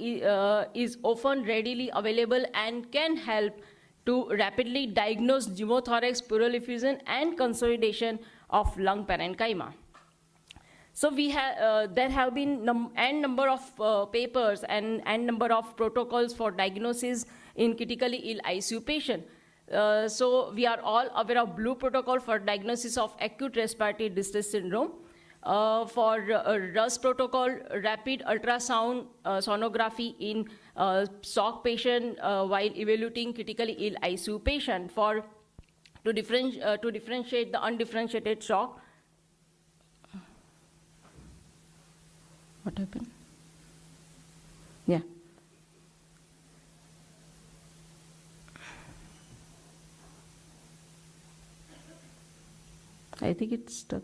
is often readily available and can help to rapidly diagnose pneumothorax, pleural effusion, and consolidation of lung parenchyma. So there have been n number of papers and number of protocols for diagnosis in critically ill ICU patient. So we are all aware of Blue protocol for diagnosis of acute respiratory distress syndrome. For RUS protocol, rapid ultrasound sonography in shock patient while evaluating critically ill ICU patient to differentiate the undifferentiated shock. What happened? Yeah. I think it's stuck.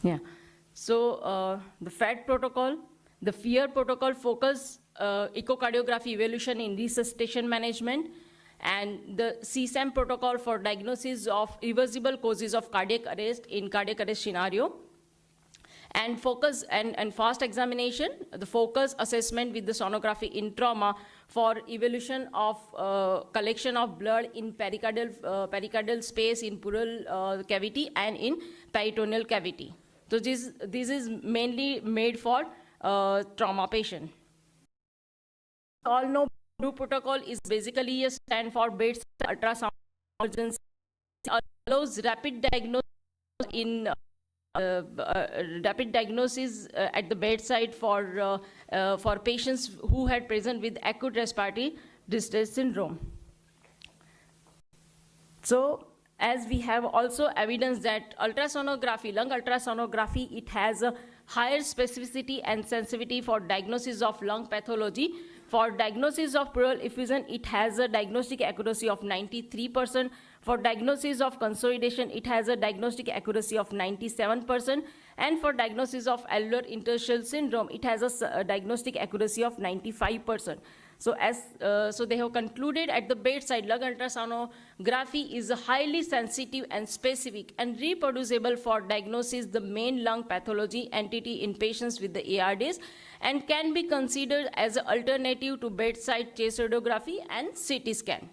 Yeah. So the FAD protocol, the FEAR protocol focus echocardiography evaluation in resuscitation management, and the CSAM protocol for diagnosis of reversible causes of cardiac arrest in cardiac arrest scenario. And focus and fast examination, the focus assessment with the sonography in trauma for evaluation of collection of blood in pericardial space in pleural cavity and in peritoneal cavity. So this is mainly made for trauma patient. All know Blue protocol is basically a stand for bedside ultrasound emergency, allows rapid diagnosis in rapid diagnosis at the bedside for patients who had present with acute respiratory distress syndrome. So, as we have also evidence that ultrasonography, lung ultrasonography, it has a higher specificity and sensitivity for diagnosis of lung pathology. For diagnosis of pleural effusion, it has a diagnostic accuracy of 93%. For diagnosis of consolidation, it has a diagnostic accuracy of 97%. And for diagnosis of alveolar interstitial syndrome, it has a diagnostic accuracy of 95%. So so they have concluded at the bedside, lung ultrasonography is highly sensitive and specific and reproducible for diagnosis the main lung pathology entity in patients with the ARDS, and can be considered as an alternative to bedside chest radiography and CT scan.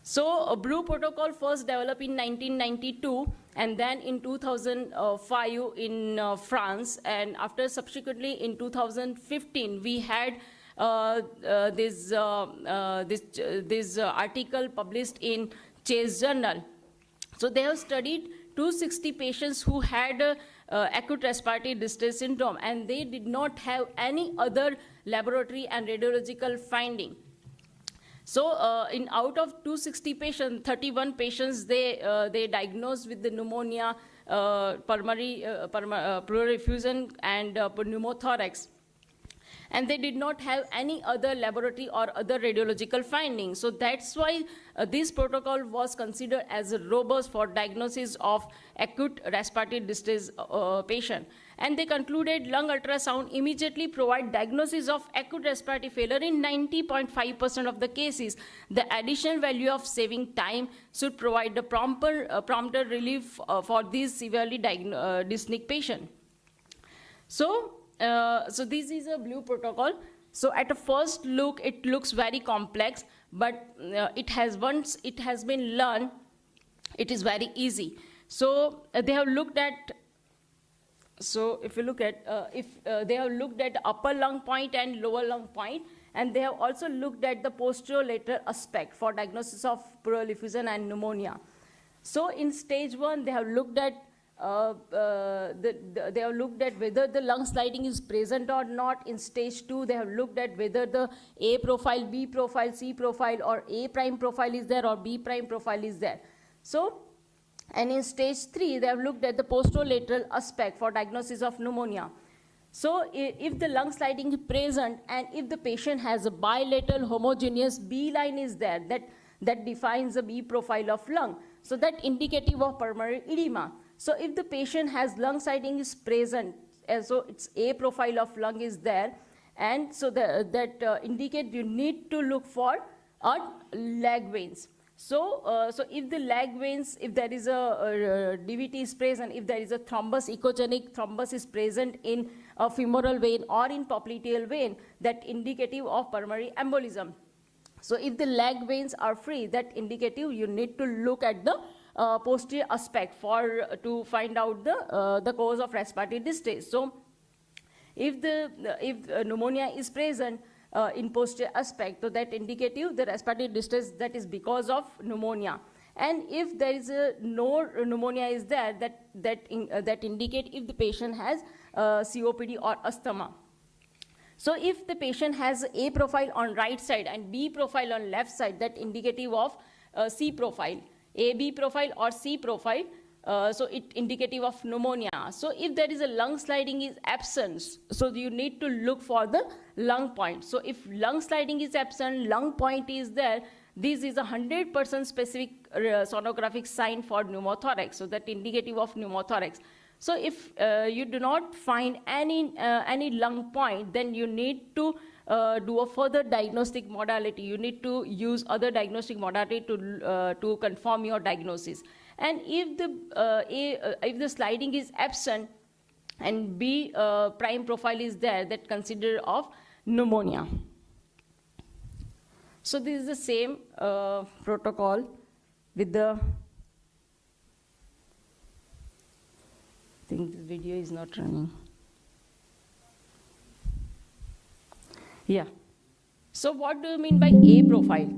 So a Blue protocol first developed in 1992 and then in 2005 in France, and after subsequently in 2015 we had this article published in Chest Journal. So they have studied 260 patients who had acute respiratory distress syndrome, and they did not have any other laboratory and radiological finding. So out of 260 patients, 31 patients they diagnosed with the pneumonia, pulmonary pleural effusion, and pneumothorax. And they did not have any other laboratory or other radiological findings. So that's why this protocol was considered as robust for diagnosis of acute respiratory distress patient. And they concluded lung ultrasound immediately provide diagnosis of acute respiratory failure in 90.5% of the cases. The additional value of saving time should provide the prompter relief for these severely dyspneic patient. So this is a Blue protocol. So at a first look, it looks very complex, but once it has been learned, it is very easy. So they have looked at. So if you look at, they have looked at upper lung point and lower lung point, and they have also looked at the posterolateral aspect for diagnosis of pleural effusion and pneumonia. So in stage 1, they have looked at they have looked at whether the lung sliding is present or not. In stage 2, they have looked at whether the A profile, B profile, C profile, or A prime profile is there or B prime profile is there. So, and in stage 3, they have looked at the posterolateral aspect for diagnosis of pneumonia. So, if the lung sliding is present and if the patient has a bilateral homogeneous B line is there, that defines the B profile of lung. So, that indicative of pulmonary edema. So if the patient has lung sliding is present, so its A profile of lung is there, and so that indicate you need to look for leg veins. So, so if the leg veins, if there is a DVT is present, if there is a thrombus, echogenic thrombus is present in a femoral vein or in popliteal vein, that indicative of pulmonary embolism. So if the leg veins are free, that indicative, you need to look at the posterior aspect to find out the cause of respiratory distress. So if pneumonia is present in posterior aspect, so that indicative, the respiratory distress, that is because of pneumonia. And if there is no pneumonia is there, that indicate if the patient has COPD or asthma. So if the patient has A profile on right side and B profile on left side, that indicative of C profile, AB profile or C profile, so it indicative of pneumonia. So if there is a lung sliding is absent, so you need to look for the lung point. So if lung sliding is absent, lung point is there, this is a 100% specific sonographic sign for pneumothorax, so that indicative of pneumothorax. So if you do not find any lung point, then you need to do a further diagnostic modality. You need to use other diagnostic modality to confirm your diagnosis. And if the sliding is absent and B prime profile is there, that consider of pneumonia. So this is the same protocol with the, I think this video is not running. Yeah. So what do you mean by A profile?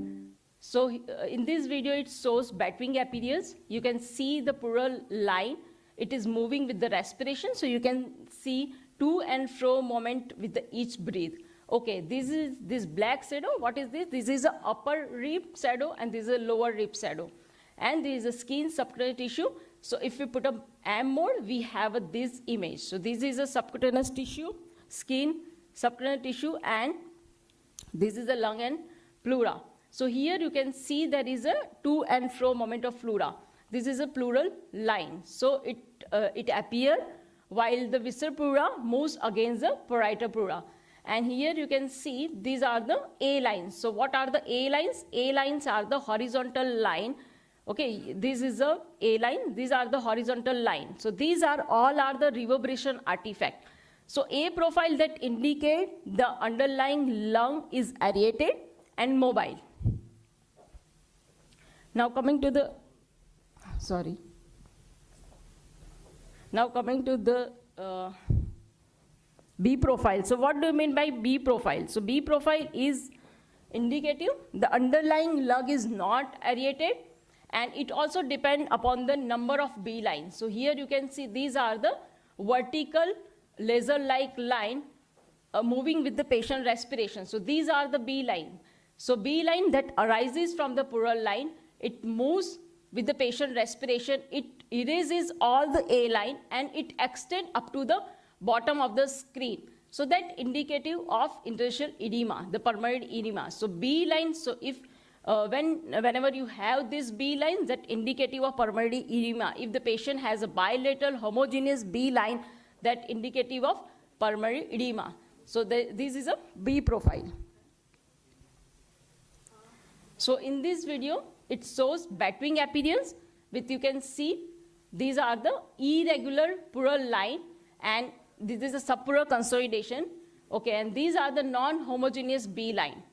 So in this video, it shows batwing appearance. You can see the pleural line. It is moving with the respiration. So you can see to and fro moment with each breath. Okay, this is this black shadow. What is this? This is a upper rib shadow and this is a lower rib shadow. And there is a skin subcutaneous tissue. So if we put a M mode, we have this image. So this is a subcutaneous tissue, skin, subcutaneous tissue, and this is the lung and pleura. So here you can see there is a to and fro moment of pleura. This is a pleural line. So it appears while the visceral pleura moves against the parietal pleura. And here you can see these are the A lines. So what are the A lines? A lines are the horizontal line. Okay, this is a A line. These are the horizontal line. So these are all are the reverberation artifact. So A profile that indicate the underlying lung is aerated and mobile. Now coming to the, Now coming to the B profile. So what do you mean by B profile? So B profile is indicative. The underlying lung is not aerated, and it also depends upon the number of B lines. So here you can see these are the vertical laser-like line moving with the patient respiration. So these are the B line. So B line that arises from the pleural line, it moves with the patient respiration, it erases all the A line and it extends up to the bottom of the screen. So that indicative of interstitial edema, the pulmonary edema. So B line, so if whenever you have this B line, that indicative of pulmonary edema. If the patient has a bilateral homogeneous B line, that indicative of pulmonary edema. So this is a B profile. So in this video, it shows batwing appearance with, you can see these are the irregular pleural line and this is a subpleural consolidation. Okay, and these are the non-homogeneous B line.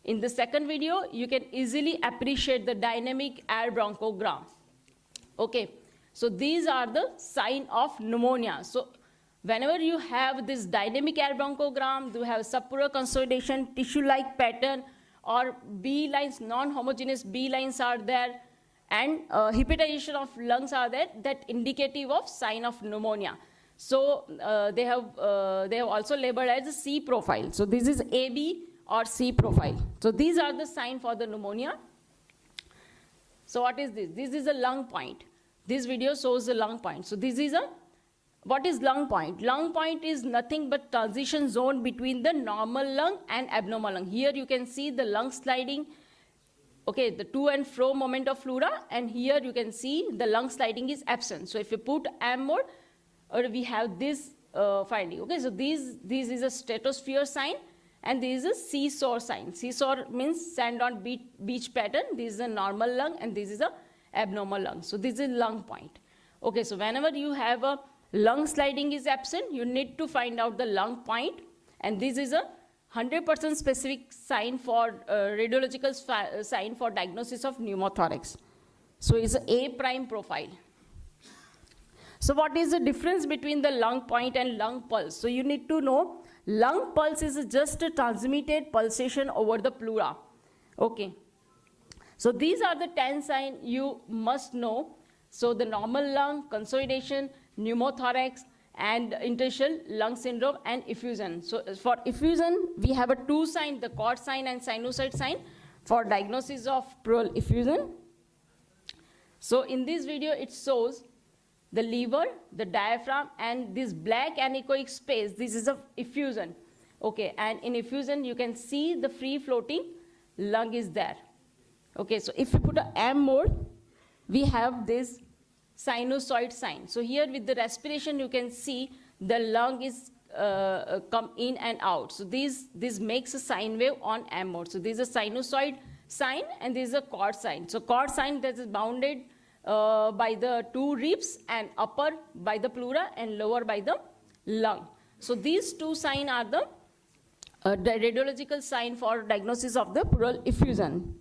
In the second video, you can easily appreciate the dynamic air bronchogram. Okay, so these are the sign of pneumonia. So whenever you have this dynamic air bronchogram, you have subpleural consolidation, tissue-like pattern, or B lines, non-homogeneous B lines are there, and hepatization of lungs are there, that indicative of sign of pneumonia. So they have also labeled as a C profile. So this is AB or C profile. So these are the sign for the pneumonia. So what is this? This is a lung point. This video shows the lung point. So this is a, what is lung point? Lung point is nothing but transition zone between the normal lung and abnormal lung. Here you can see the lung sliding, okay, the to and fro moment of pleura, and here you can see the lung sliding is absent. So if you put M mode, we have this finding. Okay, so this is a stratosphere sign, and this is a seesaw sign. Seesaw means sand on beach pattern. This is a normal lung, and this is a abnormal lung. So this is lung point. Okay, so whenever you have a lung sliding is absent, you need to find out the lung point, and this is a 100% specific sign for radiological sign for diagnosis of pneumothorax. So it's A prime profile. So what is the difference between the lung point and lung pulse? So you need to know lung pulse is just a transmitted pulsation over the pleura. Okay. So these are the 10 signs you must know. So the normal lung, consolidation, pneumothorax, and interstitial lung syndrome, and effusion. So for effusion, we have a 2 sign, the cord sign and sinusoid sign for diagnosis of pleural effusion. So in this video, it shows the liver, the diaphragm, and this black anechoic space. This is a effusion. Okay, and in effusion, you can see the free floating lung is there. Okay, so if you put a M mode, we have this sinusoid sign. So here with the respiration, you can see the lung is come in and out. So this makes a sine wave on M mode. So this is a sinusoid sign, and this is a cord sign. So cord sign that is bounded by the 2 ribs, and upper by the pleura and lower by the lung. So these 2 signs are the radiological sign for diagnosis of the pleural effusion.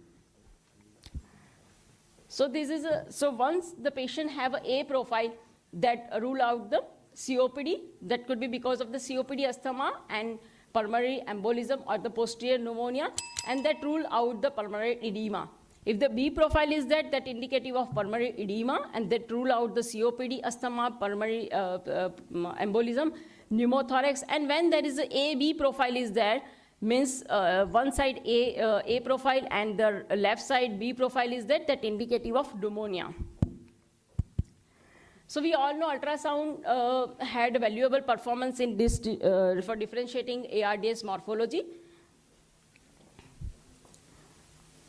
So this is so once the patient have a profile, that rule out the COPD, that could be because of the COPD asthma and pulmonary embolism or the posterior pneumonia, and that rule out the pulmonary edema. If the B profile is that indicative of pulmonary edema, and that rule out the COPD, asthma, pulmonary embolism, pneumothorax. And when there is a A-B profile is there, means one side A profile and the left side B profile is that indicative of pneumonia. So we all know ultrasound had valuable performance in this for differentiating ARDS morphology.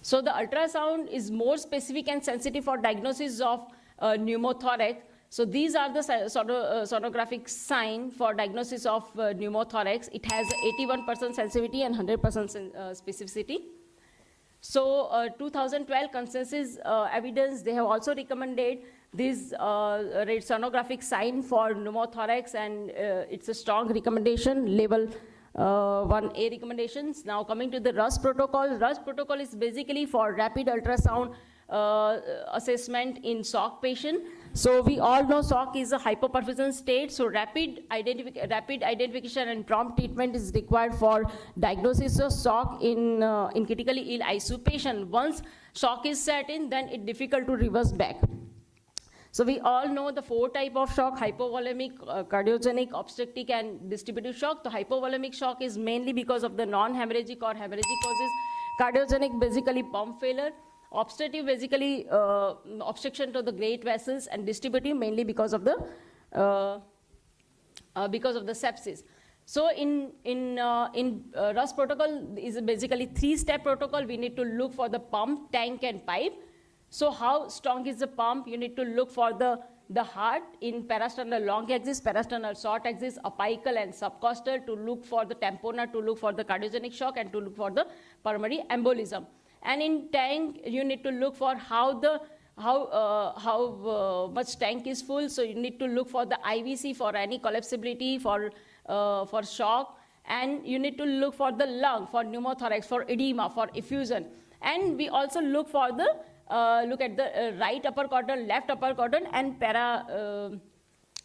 So the ultrasound is more specific and sensitive for diagnosis of pneumothorax. So these are the sonographic sign for diagnosis of pneumothorax. It has 81% sensitivity and 100% specificity. So 2012 consensus evidence, they have also recommended this sonographic sign for pneumothorax, and it's a strong recommendation, level 1A recommendations. Now coming to the RUS protocol. RUS protocol is basically for rapid ultrasound assessment in shock patient. So we all know shock is a hypoperfusion state, so rapid identification and prompt treatment is required for diagnosis of shock in critically ill ICU patient. Once shock is set in, then it's difficult to reverse back. So we all know the 4 types of shock: hypovolemic, cardiogenic, obstetric, and distributive shock. The hypovolemic shock is mainly because of the non-hemorrhagic or hemorrhagic causes. Cardiogenic basically pump failure. Obstructive basically obstruction to the great vessels, and distributive mainly because of the sepsis. So in RUS protocol is basically 3-step protocol. We need to look for the pump, tank, and pipe. So how strong is the pump? You need to look for the heart in parasternal long axis, parasternal short axis, apical and subcostal, to look for the tamponade, to look for the cardiogenic shock, and to look for the pulmonary embolism. And in tank, you need to look for how much tank is full. So you need to look for the IVC for any collapsibility, for shock, and you need to look for the lung, for pneumothorax, for edema, for effusion. And we also look for the look at the right upper quadrant, left upper quadrant, and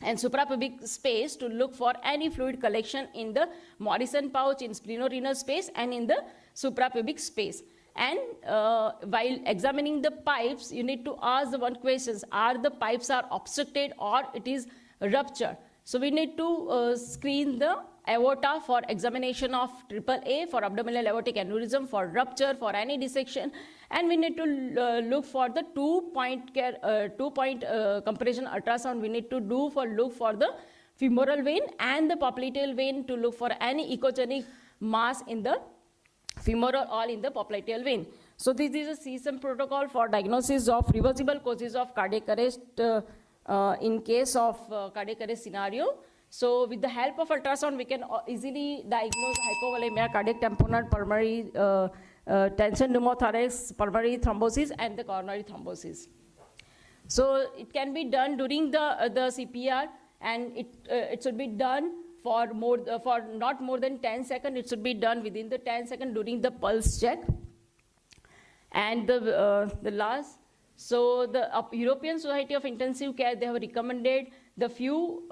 and suprapubic space to look for any fluid collection in the Morrison pouch, in splenorenal space, and in the suprapubic space. And while examining the pipes, you need to ask the one question: are the pipes are obstructed or it is ruptured? So we need to screen the aorta for examination of AAA, for abdominal aortic aneurysm, for rupture, for any dissection, and we need to look for the 2-point comparison ultrasound. We need to look for the femoral vein and the popliteal vein to look for any echogenic mass in the femoral or in the popliteal vein. So this is a CSM protocol for diagnosis of reversible causes of cardiac arrest in case of cardiac arrest scenario. So with the help of ultrasound, we can easily diagnose hypovolemia, cardiac tamponade, pulmonary tension pneumothorax, pulmonary thrombosis, and the coronary thrombosis. So it can be done during the CPR, and it should be done for not more than 10 seconds. It should be done within the 10 seconds during the pulse check. And the last, so the European Society of Intensive Care, they have recommended the few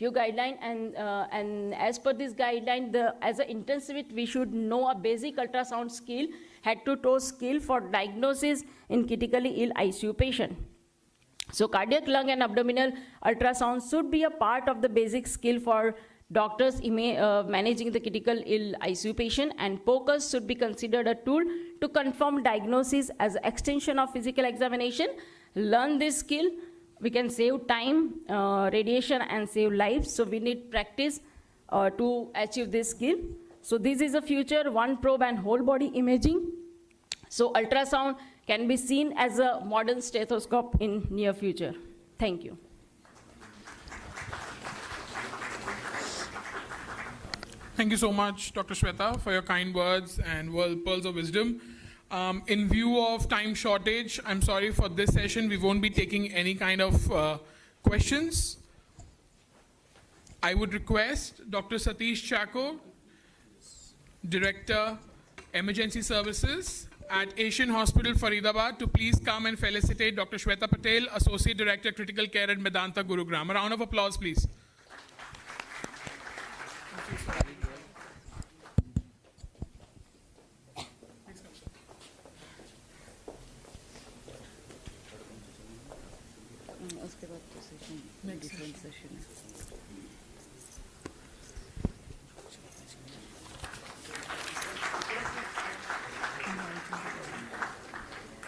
guidelines, and as per this guideline, as an intensivist, we should know a basic ultrasound skill, head-to-toe skill for diagnosis in critically ill ICU patient. So cardiac, lung, and abdominal ultrasound should be a part of the basic skill for doctors managing the critical ill ICU patient, and POCUS should be considered a tool to confirm diagnosis as an extension of physical examination. Learn this skill, we can save time, radiation, and save lives. So we need practice to achieve this skill. So this is a future, one probe and whole body imaging. So ultrasound can be seen as a modern stethoscope in near future. Thank you. Thank you so much, Dr. Shweta, for your kind words and pearls of wisdom. In view of time shortage, I'm sorry for this session, we won't be taking any kind of questions. I would request Dr. Satish Chako, Director, Emergency Services at Asian Hospital, Faridabad, to please come and felicitate Dr. Shweta Patel, Associate Director, Critical Care at Medanta, Gurugram. A round of applause, please.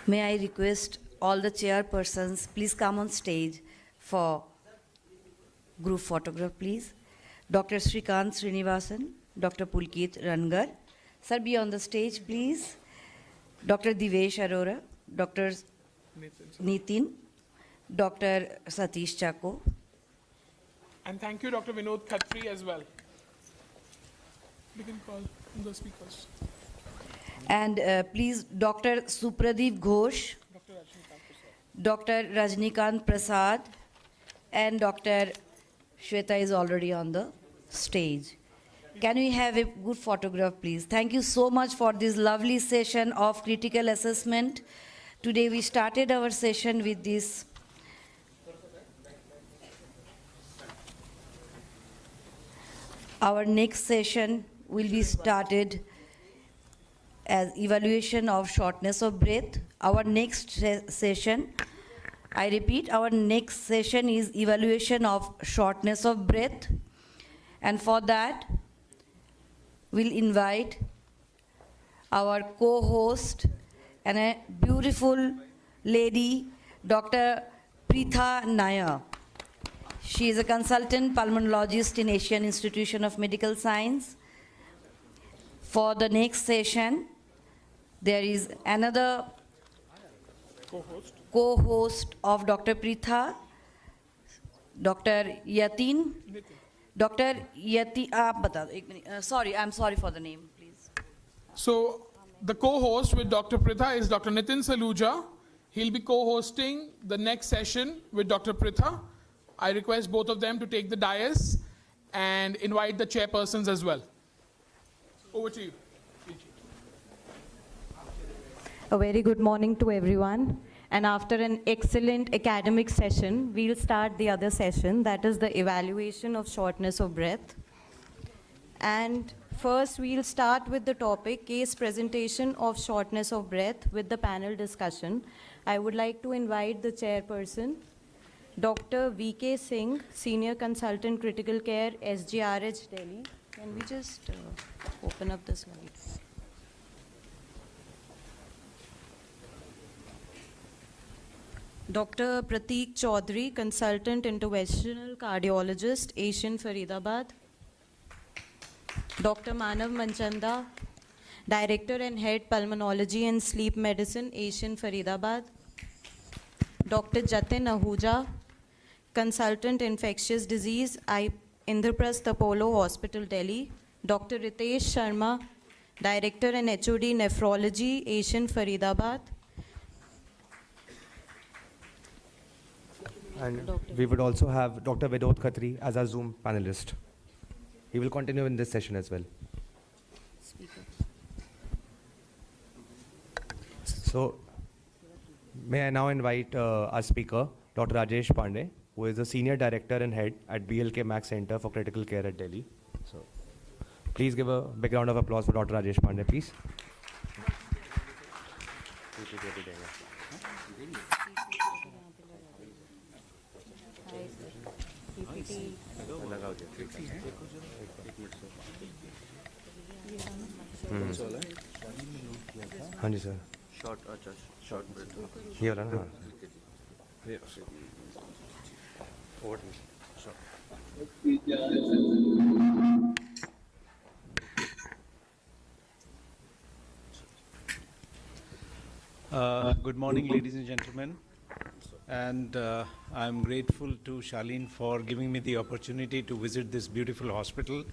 May I request all the chairpersons, please come on stage for group photograph, please. Dr. Shrikant Srinivasan, Dr. Pulkit Rangar. Sir, be on the stage, please. Dr. Divesh Arora, Dr. Nitin, Dr. Satish Chako. And thank you, Dr. Vinod Khatri, as well. We can call the speakers. And please, Dr. Supradeep Ghosh, Dr. Rajnikant Prasad, and Dr. Shweta is already on the stage. Can we have a good photograph, please? Thank you so much for this lovely session of critical assessment. Today we started our session with this. Our next session will be started as evaluation of shortness of breath. Our next session, I repeat, our next session is evaluation of shortness of breath. And for that, we'll invite our co-host and a beautiful lady, Dr. Pritha Nair. She is a consultant pulmonologist in Asian Institution of Medical Science. For the next session, there is another co-host of Dr. Pritha, Dr. Yatin. Dr. Yati, sorry, I'm sorry for the name, please. So the co-host with Dr. Pritha is Dr. Nitin Saluja. He'll be co-hosting the next session with Dr. Pritha. I request both of them to take the dais and invite the chairpersons as well. Over to you. A very good morning to everyone. And after an excellent academic session, we'll start the other session, that is the evaluation of shortness of breath. And first, we'll start with the topic, case presentation of shortness of breath with the panel discussion. I would like to invite the chairperson, Dr. V.K. Singh, Senior Consultant Critical Care, SGRH, Delhi. Can we just open up the slides? Dr. Prateek Chaudhary, Consultant Interventional Cardiologist, Asian Faridabad. Dr. Manav Manchanda, Director and Head Pulmonology and Sleep Medicine, Asian Faridabad. Dr. Jatin Ahuja, Consultant Infectious Disease, Indraprasth Apollo Hospital, Delhi. Dr. Ritesh Sharma, Director and HOD Nephrology, Asian Faridabad. And we would also have Dr. Vinod Khatri as our Zoom panelist. He will continue in this session as well. So, may I now invite our speaker, Dr. Rajesh Pandey, who is the Senior Director and Head at BLK Max Center for Critical Care at Delhi. So, please give a big round of applause for Dr. Rajesh Pandey, please. हाँ जी sir short ये वाला ना Good morning, ladies and gentlemen, and I'm grateful to Charlene for giving me the opportunity to visit this beautiful hospital.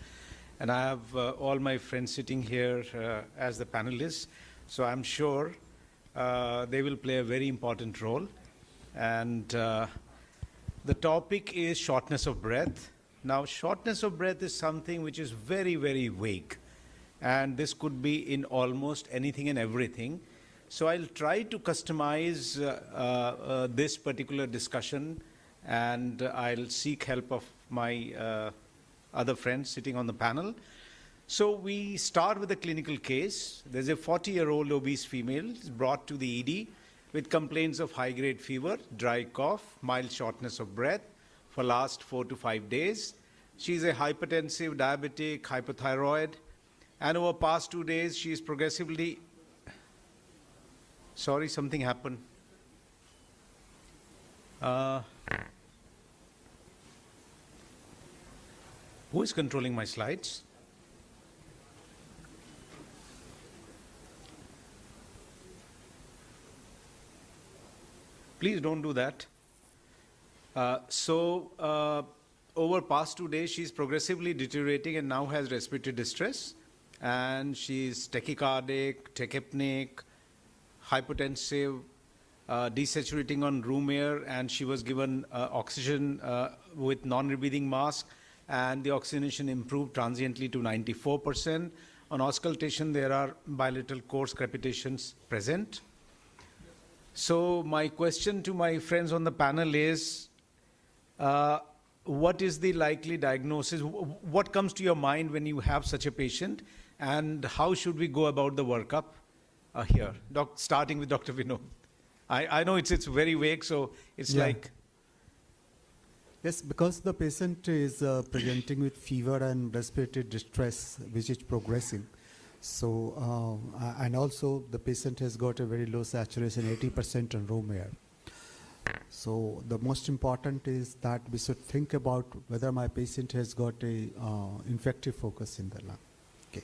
And I have all my friends sitting here as the panelists, so I'm sure they will play a very important role. And the topic is shortness of breath. Now, shortness of breath is something which is very, very vague, and this could be in almost anything and everything. So I'll try to customize this particular discussion, and I'll seek help of my other friends sitting on the panel. So we start with a clinical case. There's a 40-year-old obese female brought to the ED with complaints of high-grade fever, dry cough, mild shortness of breath for last 4 to 5 days. She's a hypertensive, diabetic, hypothyroid, and over past 2 days, she is progressively... Sorry, something happened. Who is controlling my slides? Please don't do that. Over past 2 days, she's progressively deteriorating and now has respiratory distress. And she's tachycardic, tachypneic, hypotensive, desaturating on room air, and she was given oxygen with non-rebreathing mask, and the oxygenation improved transiently to 94%. On auscultation, there are bilateral coarse crepitations present. So my question to my friends on the panel is, what is the likely diagnosis? What comes to your mind when you have such a patient, and how should we go about the workup here? Starting with Dr. Vinod. I know it's very vague, so it's like... Yes, because the patient is presenting with fever and respiratory distress, which is progressing. So, and also the patient has got a very low saturation, 80% on room air. So the most important is that we should think about whether my patient has got a infective focus in the lung. Okay.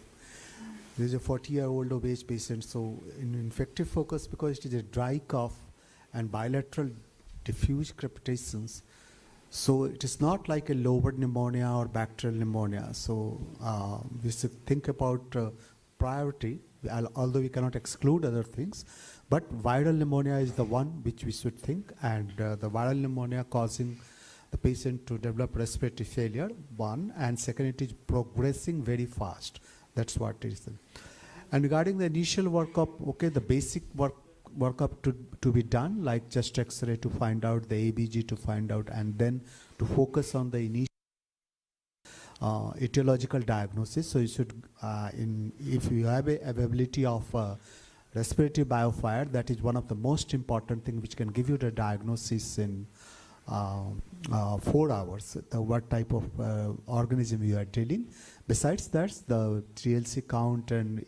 This is a 40-year-old obese patient, so in infective focus, because it is a dry cough and bilateral diffuse crepitations, so it is not like a lower pneumonia or bacterial pneumonia. So we should think about priority, although we cannot exclude other things. But viral pneumonia is the one which we should think, and the viral pneumonia causing the patient to develop respiratory failure, one, and second, it is progressing very fast. That's what it is. And regarding the initial workup, okay, the basic workup to be done, like chest X-ray to find out, the ABG to find out, and then to focus on the initial etiological diagnosis. So you should, if you have a availability of respiratory biofire, that is one of the most important thing which can give you the diagnosis in 4 hours, what type of organism you are dealing. Besides that, the TLC count and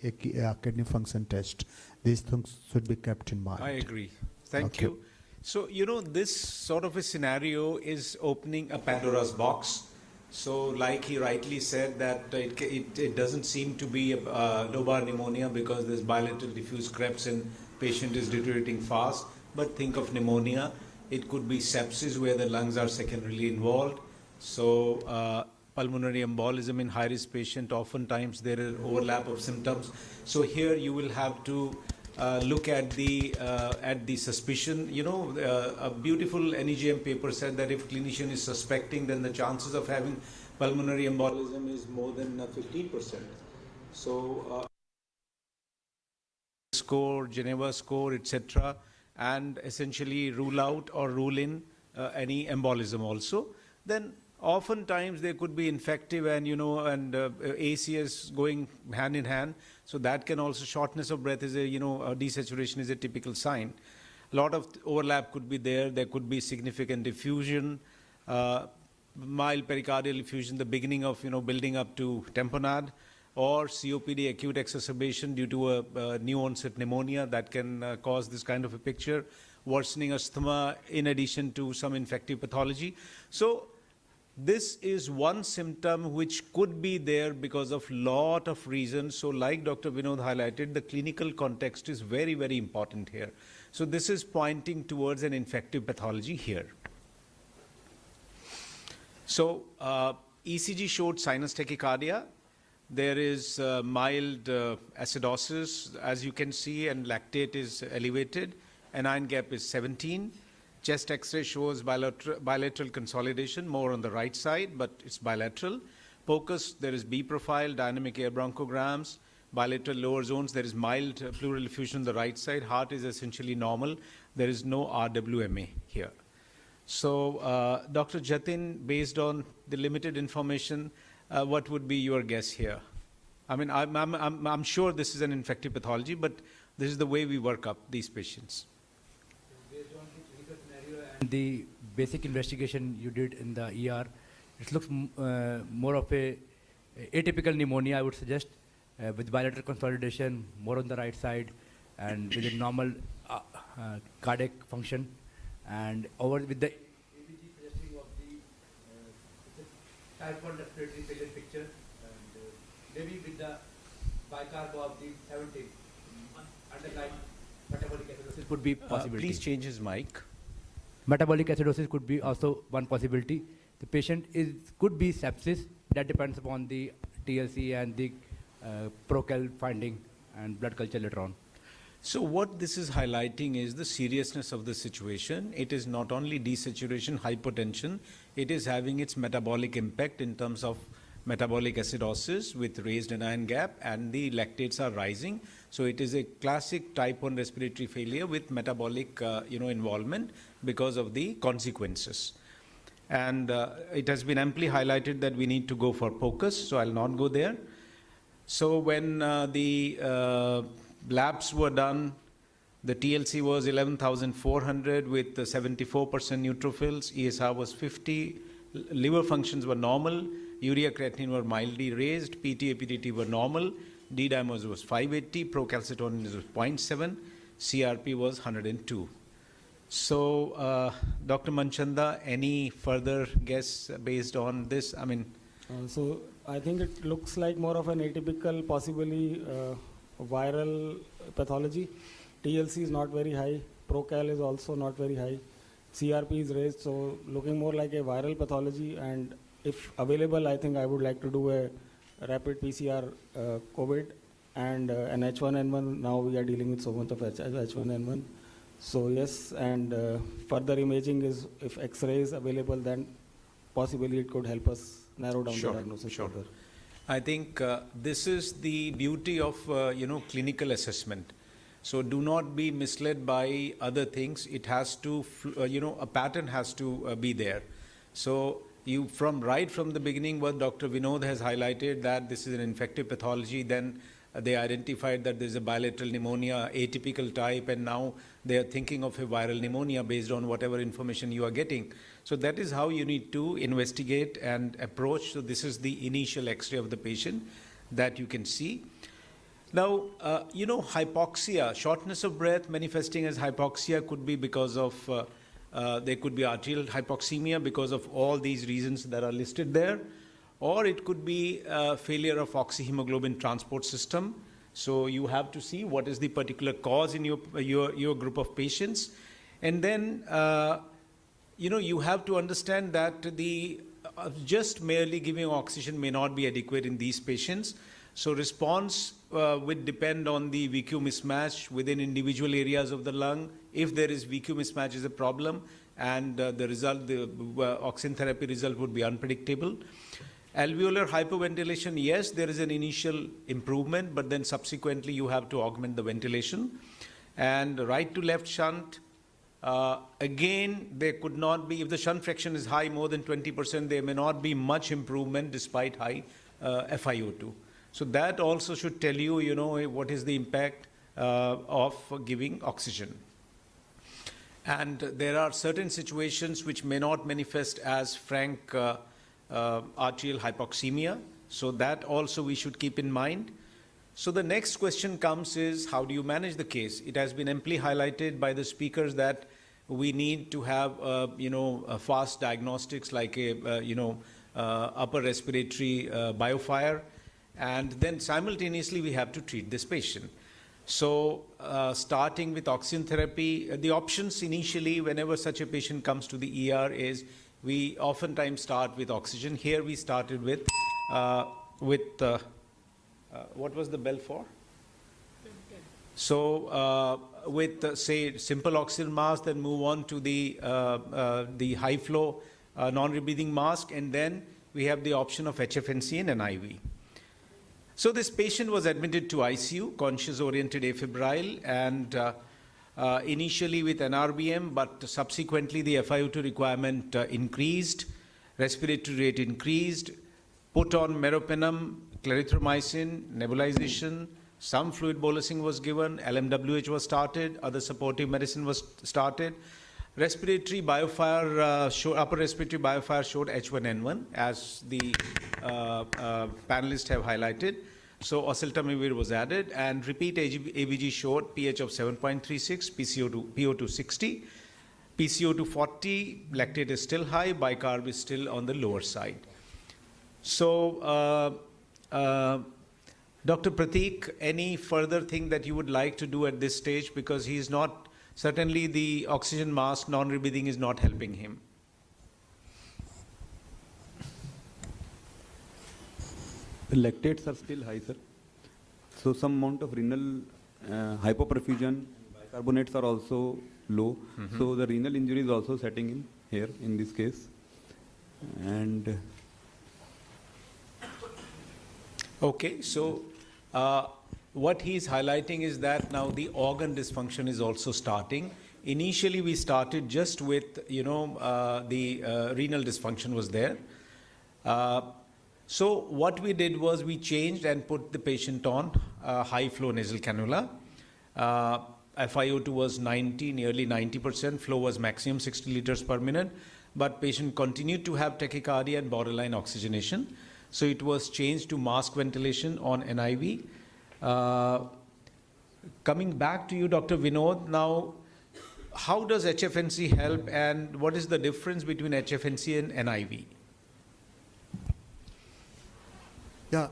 kidney function test, these things should be kept in mind. I agree. Thank you. So, you know, this sort of a scenario is opening a Pandora's box. So, like he rightly said, that it doesn't seem to be a lobar pneumonia because there's bilateral diffuse creps and patient is deteriorating fast. But think of pneumonia. It could be sepsis where the lungs are secondarily involved. So pulmonary embolism in high-risk patient, oftentimes there is overlap of symptoms. So here you will have to look at the suspicion. You know, a beautiful NEJM paper said that if clinician is suspecting, then the chances of having pulmonary embolism is more than 15%. So score, Geneva score, etc., and essentially rule out or rule in any embolism also. Then oftentimes there could be infective and ACS going hand in hand. So that can also, shortness of breath is a, desaturation is a typical sign. A lot of overlap could be there. There could be significant effusion, mild pericardial effusion, the beginning of, building up to tamponade, or COPD, acute exacerbation due to a new onset pneumonia that can cause this kind of a picture, worsening asthma in addition to some infective pathology. So this is one symptom which could be there because of lot of reasons. So like Dr. Vinod highlighted, the clinical context is very, very important here. So this is pointing towards an infective pathology here. So ECG showed sinus tachycardia. There is mild acidosis, as you can see, and lactate is elevated. Anion gap is 17. Chest X-ray shows bilateral consolidation, more on the right side, but it's bilateral. POCUS, there is B profile, dynamic air bronchograms. Bilateral lower zones, there is mild pleural effusion on the right side. Heart is essentially normal. There is no RWMA here. So, Dr. Jatin, based on the limited information, what would be your guess here? I mean, I'm sure this is an infective pathology, but this is the way we work up these patients. Based on the clinical scenario and the basic investigation you did in the ER, it looks more of a atypical pneumonia, I would suggest, with bilateral consolidation, more on the right side, and with a normal cardiac function, and over with the ABG suggesting of the type 1 respiratory failure picture, and maybe with the bicarb of the 70 underlying metabolic acidosis could be possibility. Please change his mic. Metabolic acidosis could be also one possibility. The patient could be sepsis. That depends upon the TLC and the procal finding and blood culture later on. So what this is highlighting is the seriousness of the situation. It is not only desaturation, hypotension, it is having its metabolic impact in terms of metabolic acidosis with raised anion gap, and the lactates are rising. So it is a classic type 1 respiratory failure with metabolic involvement because of the consequences. And it has been amply highlighted that we need to go for POCUS, so I'll not go there. So when the labs were done, the TLC was 11,400 with 74% neutrophils, ESR was 50, liver functions were normal, urea creatinine were mildly raised, PT, APTT were normal, D-dimers was 580, procalcitonin was 0.7, CRP was 102. So, Dr. Manchanda, any further guess based on this? I mean, so I think it looks like more of an atypical, possibly viral pathology. TLC is not very high. Procal is also not very high. CRP is raised, so looking more like a viral pathology. And if available, I think I would like to do a rapid PCR COVID and an H1N1. Now we are dealing with so much of H1N1. So yes, and further imaging is, if X-ray is available, then possibly it could help us narrow down the diagnosis further. I think this is the beauty of clinical assessment. So do not be misled by other things. It has to, a pattern has to be there. So you right from the beginning, what Dr. Vinod has highlighted, that this is an infective pathology, then they identified that there is a bilateral pneumonia, atypical type, and now they are thinking of a viral pneumonia based on whatever information you are getting. So that is how you need to investigate and approach. So this is the initial X-ray of the patient that you can see. Now, hypoxia, shortness of breath manifesting as hypoxia could be because of, there could be arterial hypoxemia because of all these reasons that are listed there. Or it could be failure of oxyhemoglobin transport system. So you have to see what is the particular cause in your group of patients. And then you have to understand that the just merely giving oxygen may not be adequate in these patients. So response would depend on the VQ mismatch within individual areas of the lung. If there is VQ mismatch is a problem, and the oxygen therapy result would be unpredictable. Alveolar hyperventilation, yes, there is an initial improvement, but then subsequently you have to augment the ventilation. And right to left shunt, again, there could not be, if the shunt fraction is high, more than 20%, there may not be much improvement despite high FiO2. So that also should tell you, what is the impact of giving oxygen. And there are certain situations which may not manifest as frank arterial hypoxemia. So that also we should keep in mind. So the next question comes is, how do you manage the case? It has been amply highlighted by the speakers that we need to have, a fast diagnostics like upper respiratory biofire, and then simultaneously we have to treat this patient. So starting with oxygen therapy, the options initially whenever such a patient comes to the ER is we oftentimes start with oxygen. Here we started with what was the bell for? So with say simple oxygen mask, then move on to the high flow non-rebreathing mask, and then we have the option of HFNC and NIV. So this patient was admitted to ICU, conscious-oriented afebrile, and initially with NRBM, but subsequently the FiO2 requirement increased, respiratory rate increased, put on meropenem, clarithromycin, nebulization, some fluid bolusing was given, LMWH was started, other supportive medicine was started. Respiratory biofire, upper respiratory biofire showed H1N1 as the panelists have highlighted. So oseltamivir was added, and repeat ABG showed pH of 7.36, PO2 60, PCO2 40, lactate is still high, bicarb is still on the lower side. So Dr. Prateek, any further thing that you would like to do at this stage, because he is not, certainly the oxygen mask, non-rebreathing is not helping him. The lactates are still high, sir. So some amount of renal hypoperfusion, bicarbonates are also low. So the renal injury is also setting in here in this case. And okay, so what he is highlighting is that now the organ dysfunction is also starting. Initially, we started just with, the renal dysfunction was there. So what we did was we changed and put the patient on high flow nasal cannula. FiO2 was 90, nearly 90%. Flow was maximum 60 liters per minute. But patient continued to have tachycardia and borderline oxygenation. So it was changed to mask ventilation on NIV. Coming back to you, Dr. Vinod, now, how does HFNC help, and what is the difference between HFNC and NIV? Yeah,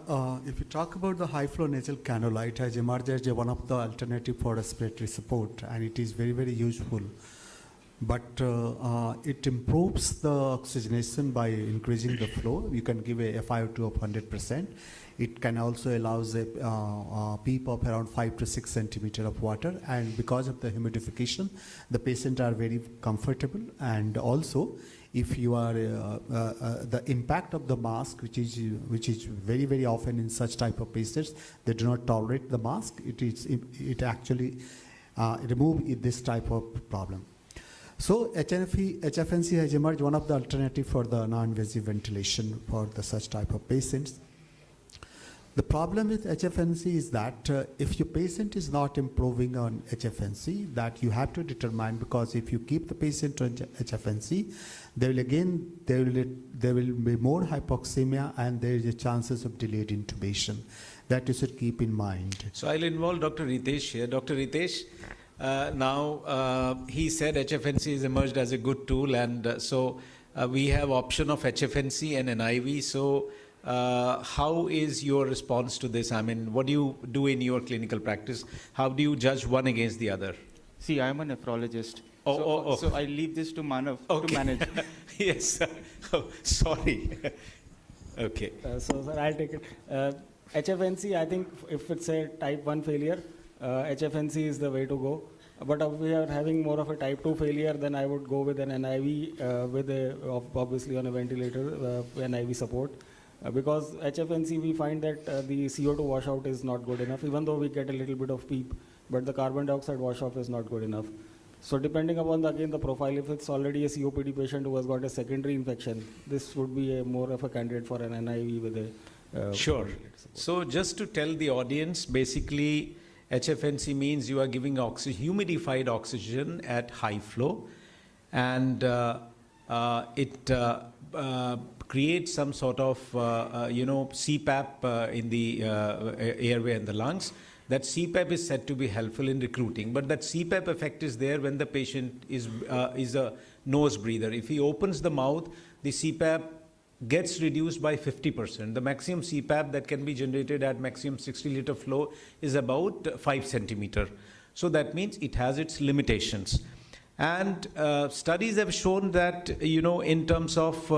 if you talk about the high flow nasal cannula, it has emerged as one of the alternative for respiratory support, and it is very, very useful. But it improves the oxygenation by increasing the flow. You can give a FiO2 of 100%. It can also allows a PEEP of around 5 to 6 centimeter of water, and because of the humidification, the patients are very comfortable. And also, if you are the impact of the mask, which is very, very often in such type of patients, they do not tolerate the mask. It actually remove this type of problem. So HFNC has emerged one of the alternative for the non-invasive ventilation for such type of patients. The problem with HFNC is that if your patient is not improving on HFNC, that you have to determine, because if you keep the patient on HFNC, there will be more hypoxemia, and there is a chances of delayed intubation. That you should keep in mind. So I'll involve Dr. Ritesh here. Dr. Ritesh, now he said HFNC has emerged as a good tool, and so we have option of HFNC and NIV. So how is your response to this? I mean, what do you do in your clinical practice? How do you judge one against the other? See, I am a nephrologist, So I leave this to Manav to manage. Yes. Oh, sorry. Okay. So sir, I'll take it. HFNC, I think if it's a type 1 failure, HFNC is the way to go. But if we are having more of a type 2 failure, then I would go with an NIV with obviously on a ventilator, NIV support. Because HFNC, we find that the CO2 washout is not good enough, even though we get a little bit of PEEP, but the carbon dioxide washout is not good enough. So depending upon again the profile, if it's already a COPD patient who has got a secondary infection, this would be more of a candidate for an NIV with a sure. So just to tell the audience, basically HFNC means you are giving humidified oxygen at high flow, and it creates some sort of CPAP in the airway and the lungs. That CPAP is said to be helpful in recruiting, but that CPAP effect is there when the patient is a nose breather. If he opens the mouth, the CPAP gets reduced by 50%. The maximum CPAP that can be generated at maximum 60-liter flow is about 5 centimeter. So that means it has its limitations. And studies have shown that, in terms of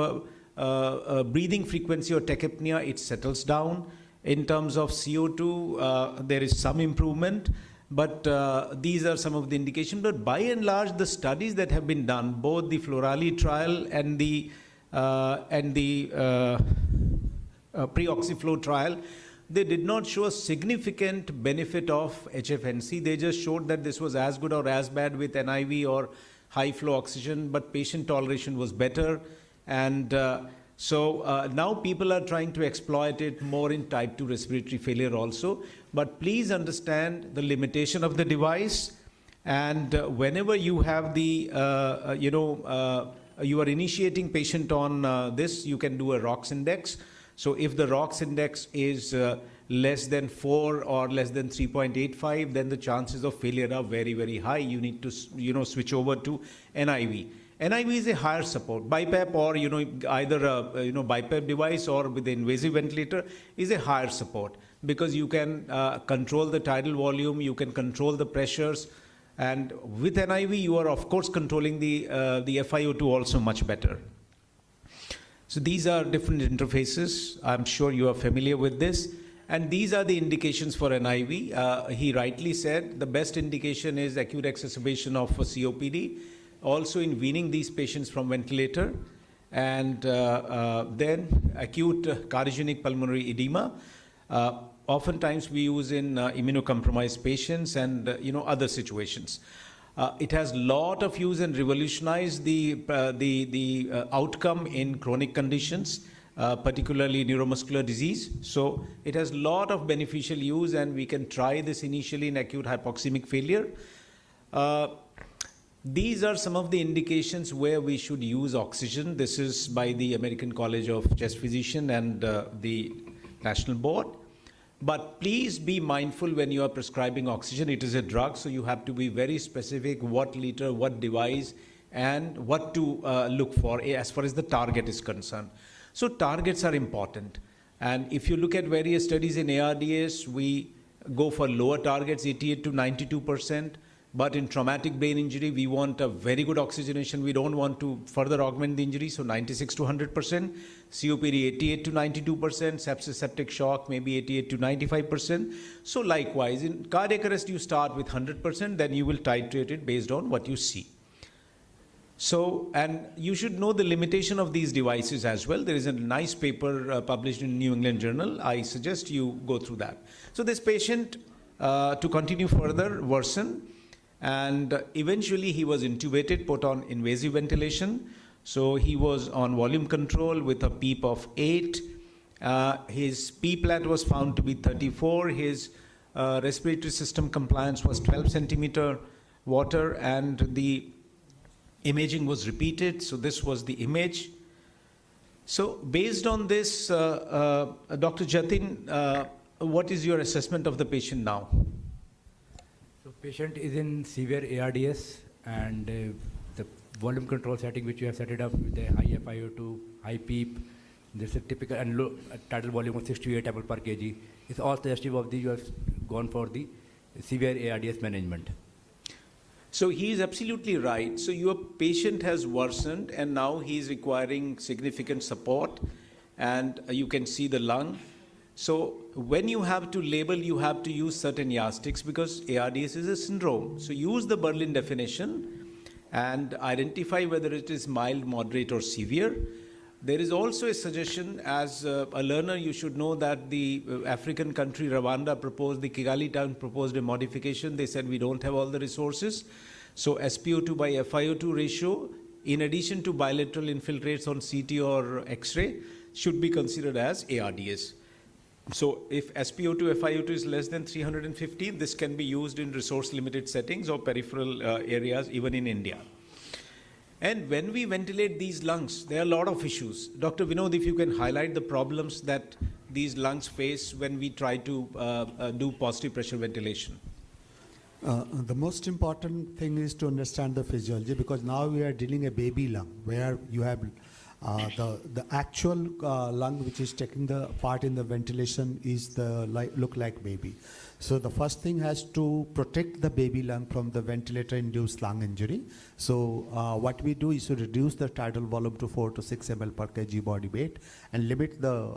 breathing frequency or tachypnea, it settles down. In terms of CO2, there is some improvement, but these are some of the indications. But by and large, the studies that have been done, both the Florali trial and the pre-oxyflow trial, they did not show a significant benefit of HFNC. They just showed that this was as good or as bad with NIV or high flow oxygen, but patient toleration was better. And so now people are trying to exploit it more in type 2 respiratory failure also. But please understand the limitation of the device. And whenever you have the, you are initiating patient on this, you can do a ROX index. So if the ROX index is less than 4 or less than 3.85, then the chances of failure are very, very high. You need to, switch over to NIV. NIV is a higher support. BiPAP or, either a, BiPAP device or with the invasive ventilator is a higher support, because you can control the tidal volume, you can control the pressures. And with NIV, you are of course controlling the FiO2 also much better. So these are different interfaces. I'm sure you are familiar with this. And these are the indications for NIV. He rightly said the best indication is acute exacerbation of COPD, also in weaning these patients from ventilator, and then acute cardiogenic pulmonary edema. Oftentimes we use in immunocompromised patients and other situations. It has lot of use and revolutionized the outcome in chronic conditions, particularly neuromuscular disease. So it has lot of beneficial use, and we can try this initially in acute hypoxemic failure. These are some of the indications where we should use oxygen. This is by the American College of Chest Physicians and the National Board. But please be mindful when you are prescribing oxygen. It is a drug, so you have to be very specific what liter, what device, and what to look for as far as the target is concerned. So targets are important. And if you look at various studies in ARDS, we go for lower targets, 88 to 92%. But in traumatic brain injury, we want a very good oxygenation. We don't want to further augment the injury, so 96 to 100%. COPD, 88 to 92%. Sepsis, septic shock, maybe 88 to 95%. So likewise, in cardiac arrest, you start with 100%, then you will titrate it based on what you see. So, and you should know the limitation of these devices as well. There is a nice paper published in New England Journal. I suggest you go through that. So this patient, to continue further, worsened. And eventually he was intubated, put on invasive ventilation. So he was on volume control with a PEEP of 8. His P-plat was found to be 34. His respiratory system compliance was 12 centimeter water, and the imaging was repeated. So this was the image. So based on this, Dr. Jatin, what is your assessment of the patient now? So patient is in severe ARDS, and the volume control setting which you have set it up with the high FiO2, high PEEP, there's a typical and low tidal volume of 68 ml per kg. It's all suggestive of the you have gone for the severe ARDS management. So he is absolutely right. So your patient has worsened and now he is requiring significant support, and you can see the lung. So when you have to label, you have to use certain yardsticks because ARDS is a syndrome. So use the Berlin definition and identify whether it is mild, moderate or severe. There is also a suggestion, as a learner you should know that the African country Rwanda proposed, the Kigali town proposed a modification. They said we don't have all the resources. So SpO2 by FiO2 ratio, in addition to bilateral infiltrates on CT or X-ray, should be considered as ARDS. So if SpO2 FiO2 is less than 350, this can be used in resource limited settings or peripheral areas, even in India. And when we ventilate these lungs, there are a lot of issues. Dr. Vinod, if you can highlight the problems that these lungs face when we try to do positive pressure ventilation. The most important thing is to understand the physiology, because now we are dealing a baby lung where you have the actual lung which is taking the part in the ventilation is look like baby. So the first thing has to protect the baby lung from the ventilator-induced lung injury. So what we do is to reduce the tidal volume to 4 to 6 ml per kg body weight and limit the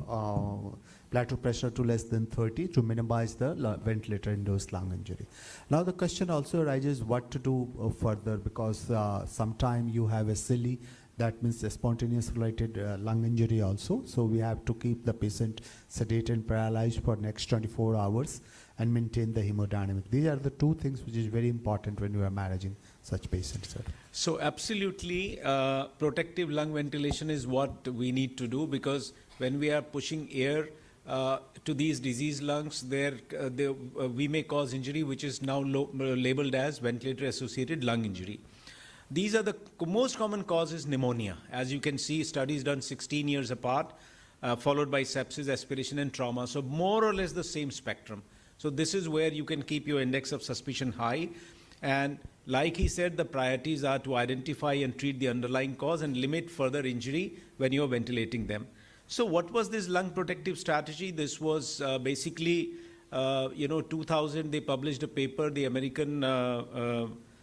plateau pressure to less than 30 to minimize the ventilator-induced lung injury. Now the question also arises what to do further, because sometimes you have a silly, that means a spontaneous related lung injury also. So we have to keep the patient sedated and paralyzed for next 24 hours and maintain the hemodynamic. These are the two things which is very important when you are managing such patients, sir. So absolutely, protective lung ventilation is what we need to do, because when we are pushing air to these diseased lungs, we may cause injury which is now labeled as ventilator-associated lung injury. These are the most common causes: pneumonia. As you can see, studies done 16 years apart, followed by sepsis, aspiration and trauma. So more or less the same spectrum. So this is where you can keep your index of suspicion high. And like he said, the priorities are to identify and treat the underlying cause and limit further injury when you are ventilating them. So what was this lung protective strategy? This was basically, 2000, they published a paper, the American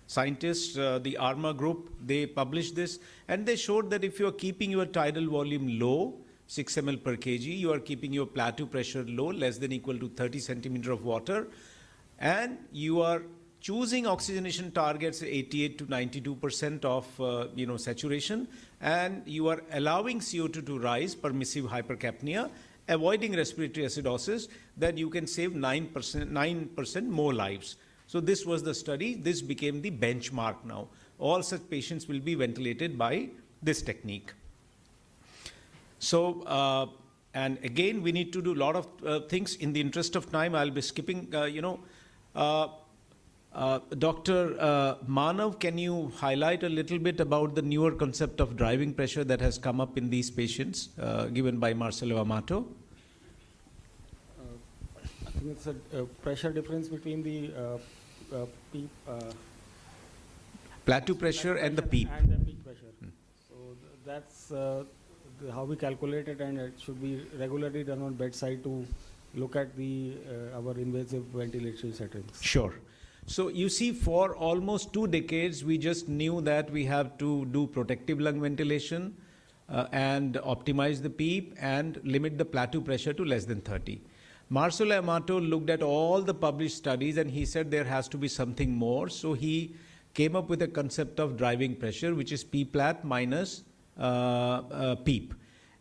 scientists, the ARMA group, they published this, and they showed that if you are keeping your tidal volume low, 6 ml per kg, you are keeping your plateau pressure low, less than equal to 30 centimeter of water, and you are choosing oxygenation targets 88 to 92% of saturation, and you are allowing CO2 to rise, permissive hypercapnia, avoiding respiratory acidosis, then you can save 9% more lives. So this was the study. This became the benchmark now. All such patients will be ventilated by this technique. So, and again, we need to do a lot of things. In the interest of time, I'll be skipping, Dr. Manav, can you highlight a little bit about the newer concept of driving pressure that has come up in these patients, given by Marcelo Amato? I think it's a pressure difference between the PEEP. Plateau pressure and the PEEP. And the peak pressure. So that's how we calculate it, and it should be regularly done on bedside to look at our invasive ventilatory settings. Sure. So you see, for almost 2 decades, we just knew that we have to do protective lung ventilation and optimize the PEEP and limit the plateau pressure to less than 30. Marcelo Amato looked at all the published studies and he said there has to be something more. So he came up with a concept of driving pressure, which is P-plat minus PEEP.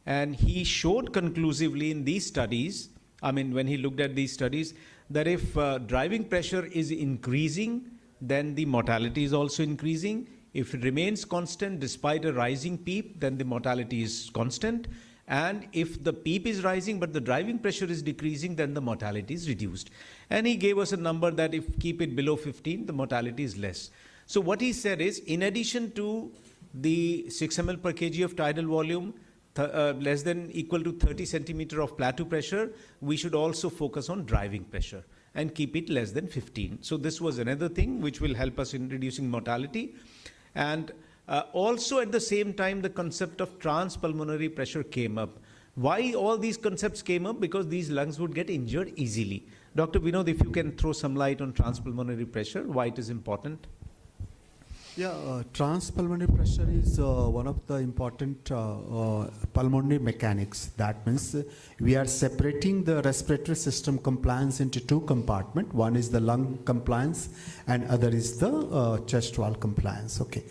And he showed conclusively in these studies, when he looked at these studies, that if driving pressure is increasing, then the mortality is also increasing. If it remains constant despite a rising PEEP, then the mortality is constant. And if the PEEP is rising but the driving pressure is decreasing, then the mortality is reduced. And he gave us a number that if keep it below 15, the mortality is less. So what he said is, in addition to the 6 ml per kg of tidal volume, less than equal to 30 centimeter of plateau pressure, we should also focus on driving pressure and keep it less than 15. So this was another thing which will help us in reducing mortality. And also at the same time, the concept of transpulmonary pressure came up. Why all these concepts came up? Because these lungs would get injured easily. Dr. Vinod, if you can throw some light on transpulmonary pressure, why it is important? Yeah, transpulmonary pressure is one of the important pulmonary mechanics. That means we are separating the respiratory system compliance into two compartments. One is the lung compliance and other is the chest wall compliance. Okay.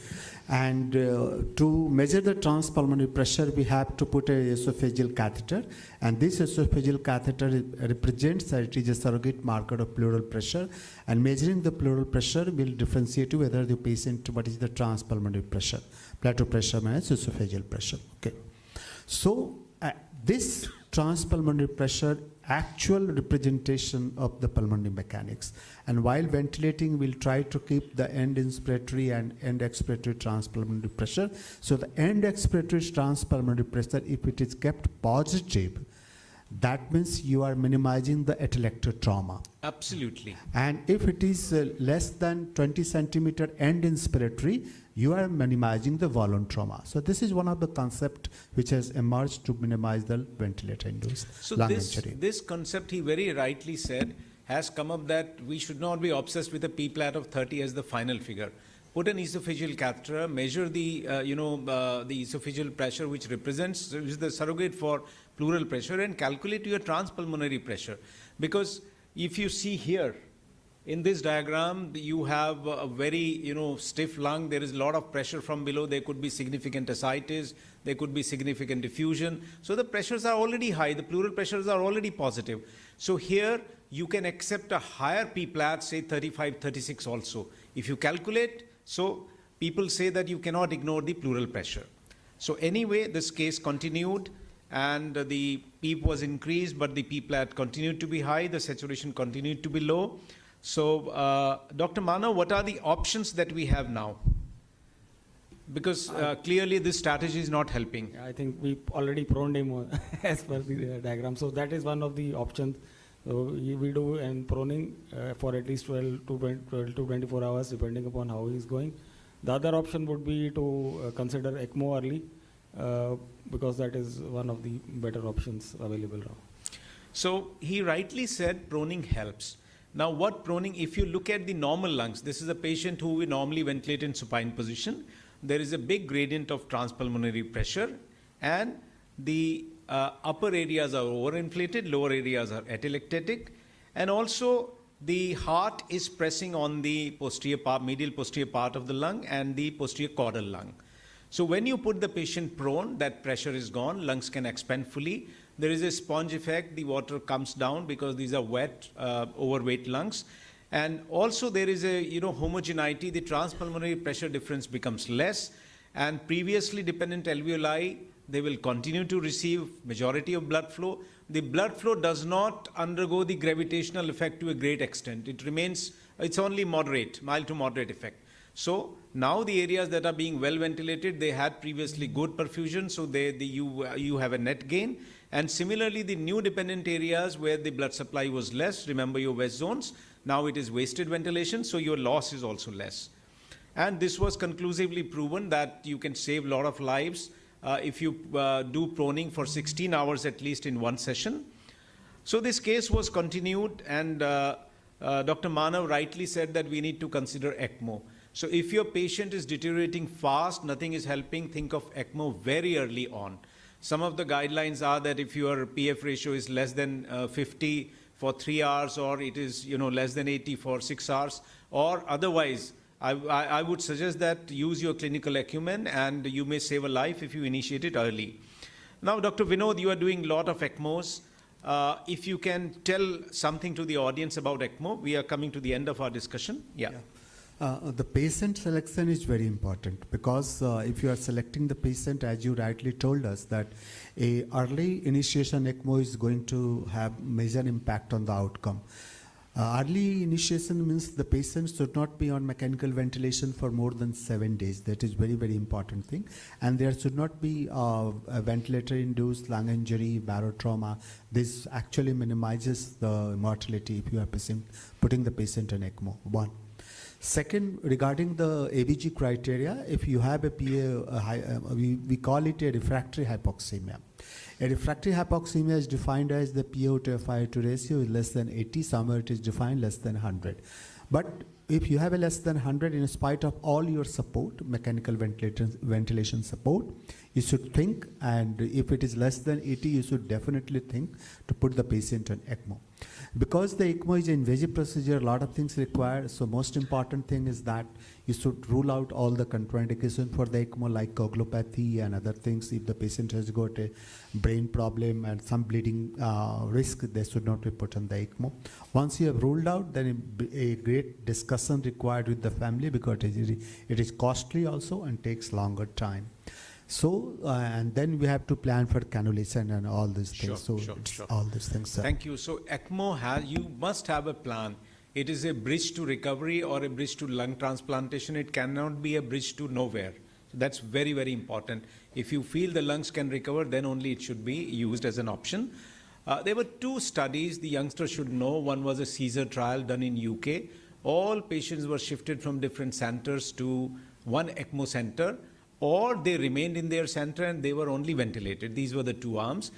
And to measure the transpulmonary pressure, we have to put a esophageal catheter, and this esophageal catheter represents that it is a surrogate marker of pleural pressure, and measuring the pleural pressure will differentiate whether the patient, what is the transpulmonary pressure, plateau pressure minus esophageal pressure. Okay. So this transpulmonary pressure actual representation of the pulmonary mechanics, and while ventilating we'll try to keep the end inspiratory and end expiratory transpulmonary pressure. So the end expiratory transpulmonary pressure, if it is kept positive, that means you are minimizing the atelectative trauma. Absolutely. And if it is less than 20 centimeter end inspiratory, you are minimizing the volume trauma. So this is one of the concepts which has emerged to minimize the ventilator-induced lung injury. This concept, he very rightly said, has come up that we should not be obsessed with a P-plat of 30 as the final figure. Put an esophageal catheter, measure the the esophageal pressure, which is the surrogate for pleural pressure, and calculate your transpulmonary pressure. Because if you see here, in this diagram, you have a very stiff lung. There is a lot of pressure from below. There could be significant ascites. There could be significant diffusion. So the pressures are already high. The pleural pressures are already positive. So here you can accept a higher P-plat, say 35, 36 also. If you calculate, so people say that you cannot ignore the pleural pressure. So anyway, this case continued, and the PEEP was increased, but the P-plat continued to be high. The saturation continued to be low. So, Dr. Manav, what are the options that we have now? Because clearly this strategy is not helping. I think we already proned him as per the diagram. So that is one of the options. So we do and proning for at least 12 to 24 hours, depending upon how he is going. The other option would be to consider ECMO early, because that is one of the better options available now. So he rightly said proning helps. Now what proning, if you look at the normal lungs, this is a patient who we normally ventilate in supine position. There is a big gradient of transpulmonary pressure, and the upper areas are overinflated, lower areas are atelectatic, and also the heart is pressing on the posterior part, medial posterior part of the lung and the posterior caudal lung. So when you put the patient prone, that pressure is gone, lungs can expand fully. There is a sponge effect, the water comes down because these are wet, overweight lungs. And also there is a homogeneity, the transpulmonary pressure difference becomes less, and previously dependent alveoli, they will continue to receive majority of blood flow. The blood flow does not undergo the gravitational effect to a great extent. It remains, it's only moderate, mild to moderate effect. So now the areas that are being well ventilated, they had previously good perfusion, so you have a net gain. And similarly, the new dependent areas where the blood supply was less, remember your west zones, now it is wasted ventilation, so your loss is also less. And this was conclusively proven that you can save a lot of lives if you do proning for 16 hours at least in one session. So this case was continued, and Dr. Manav rightly said that we need to consider ECMO. So if your patient is deteriorating fast, nothing is helping, think of ECMO very early on. Some of the guidelines are that if your PF ratio is less than 50 for 3 hours, or it is less than 80 for 6 hours, or otherwise, I would suggest that use your clinical acumen, and you may save a life if you initiate it early. Now, Dr. Vinod, you are doing a lot of ECMOs. If you can tell something to the audience about ECMO, we are coming to the end of our discussion. Yeah. The patient selection is very important, because if you are selecting the patient, as you rightly told us, that a early initiation ECMO is going to have major impact on the outcome. Early initiation means the patient should not be on mechanical ventilation for more than 7 days. That is very, very important thing. And there should not be a ventilator-induced lung injury, barotrauma. This actually minimizes the mortality if you are putting the patient on ECMO. One. Second, regarding the ABG criteria, if you have a PA, we call it a refractory hypoxemia. A refractory hypoxemia is defined as the PaO to FiO2 ratio is less than 80, somewhere it is defined less than 100. But if you have a less than 100, in spite of all your support, mechanical ventilation support, you should think, and if it is less than 80, you should definitely think to put the patient on ECMO. Because the ECMO is an invasive procedure, a lot of things required, so most important thing is that you should rule out all the contraindications for the ECMO, like coagulopathy and other things. If the patient has got a brain problem and some bleeding risk, they should not be put on the ECMO. Once you have ruled out, then a great discussion required with the family, because it is costly also and takes longer time. So, and then we have to plan for cannulation and all these things. Sure. All these things. Thank you. So ECMO you must have a plan. It is a bridge to recovery or a bridge to lung transplantation. It cannot be a bridge to nowhere. So that's very, very important. If you feel the lungs can recover, then only it should be used as an option. There were 2 studies the youngsters should know. One was a Caesar trial done in UK. All patients were shifted from different centers to one ECMO center, or they remained in their center and they were only ventilated. These were the 2 arms.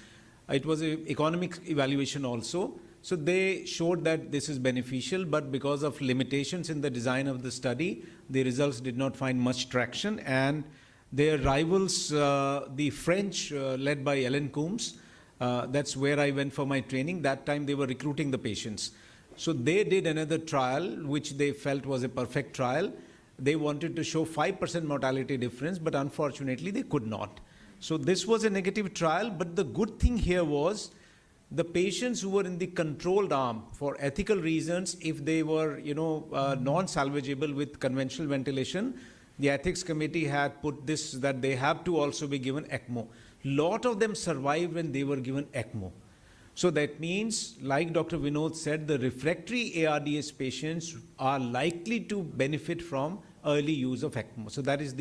It was an economic evaluation also. So they showed that this is beneficial, but because of limitations in the design of the study, the results did not find much traction. And their rivals, the French, led by Ellen Coombs, that's where I went for my training. That time they were recruiting the patients. So they did another trial, which they felt was a perfect trial. They wanted to show 5% mortality difference, but unfortunately they could not. So this was a negative trial, but the good thing here was the patients who were in the controlled arm, for ethical reasons, if they were, non-salvageable with conventional ventilation, the ethics committee had put this, that they have to also be given ECMO. Lot of them survived when they were given ECMO. So that means, like Dr. Vinod said, the refractory ARDS patients are likely to benefit from early use of ECMO. So that is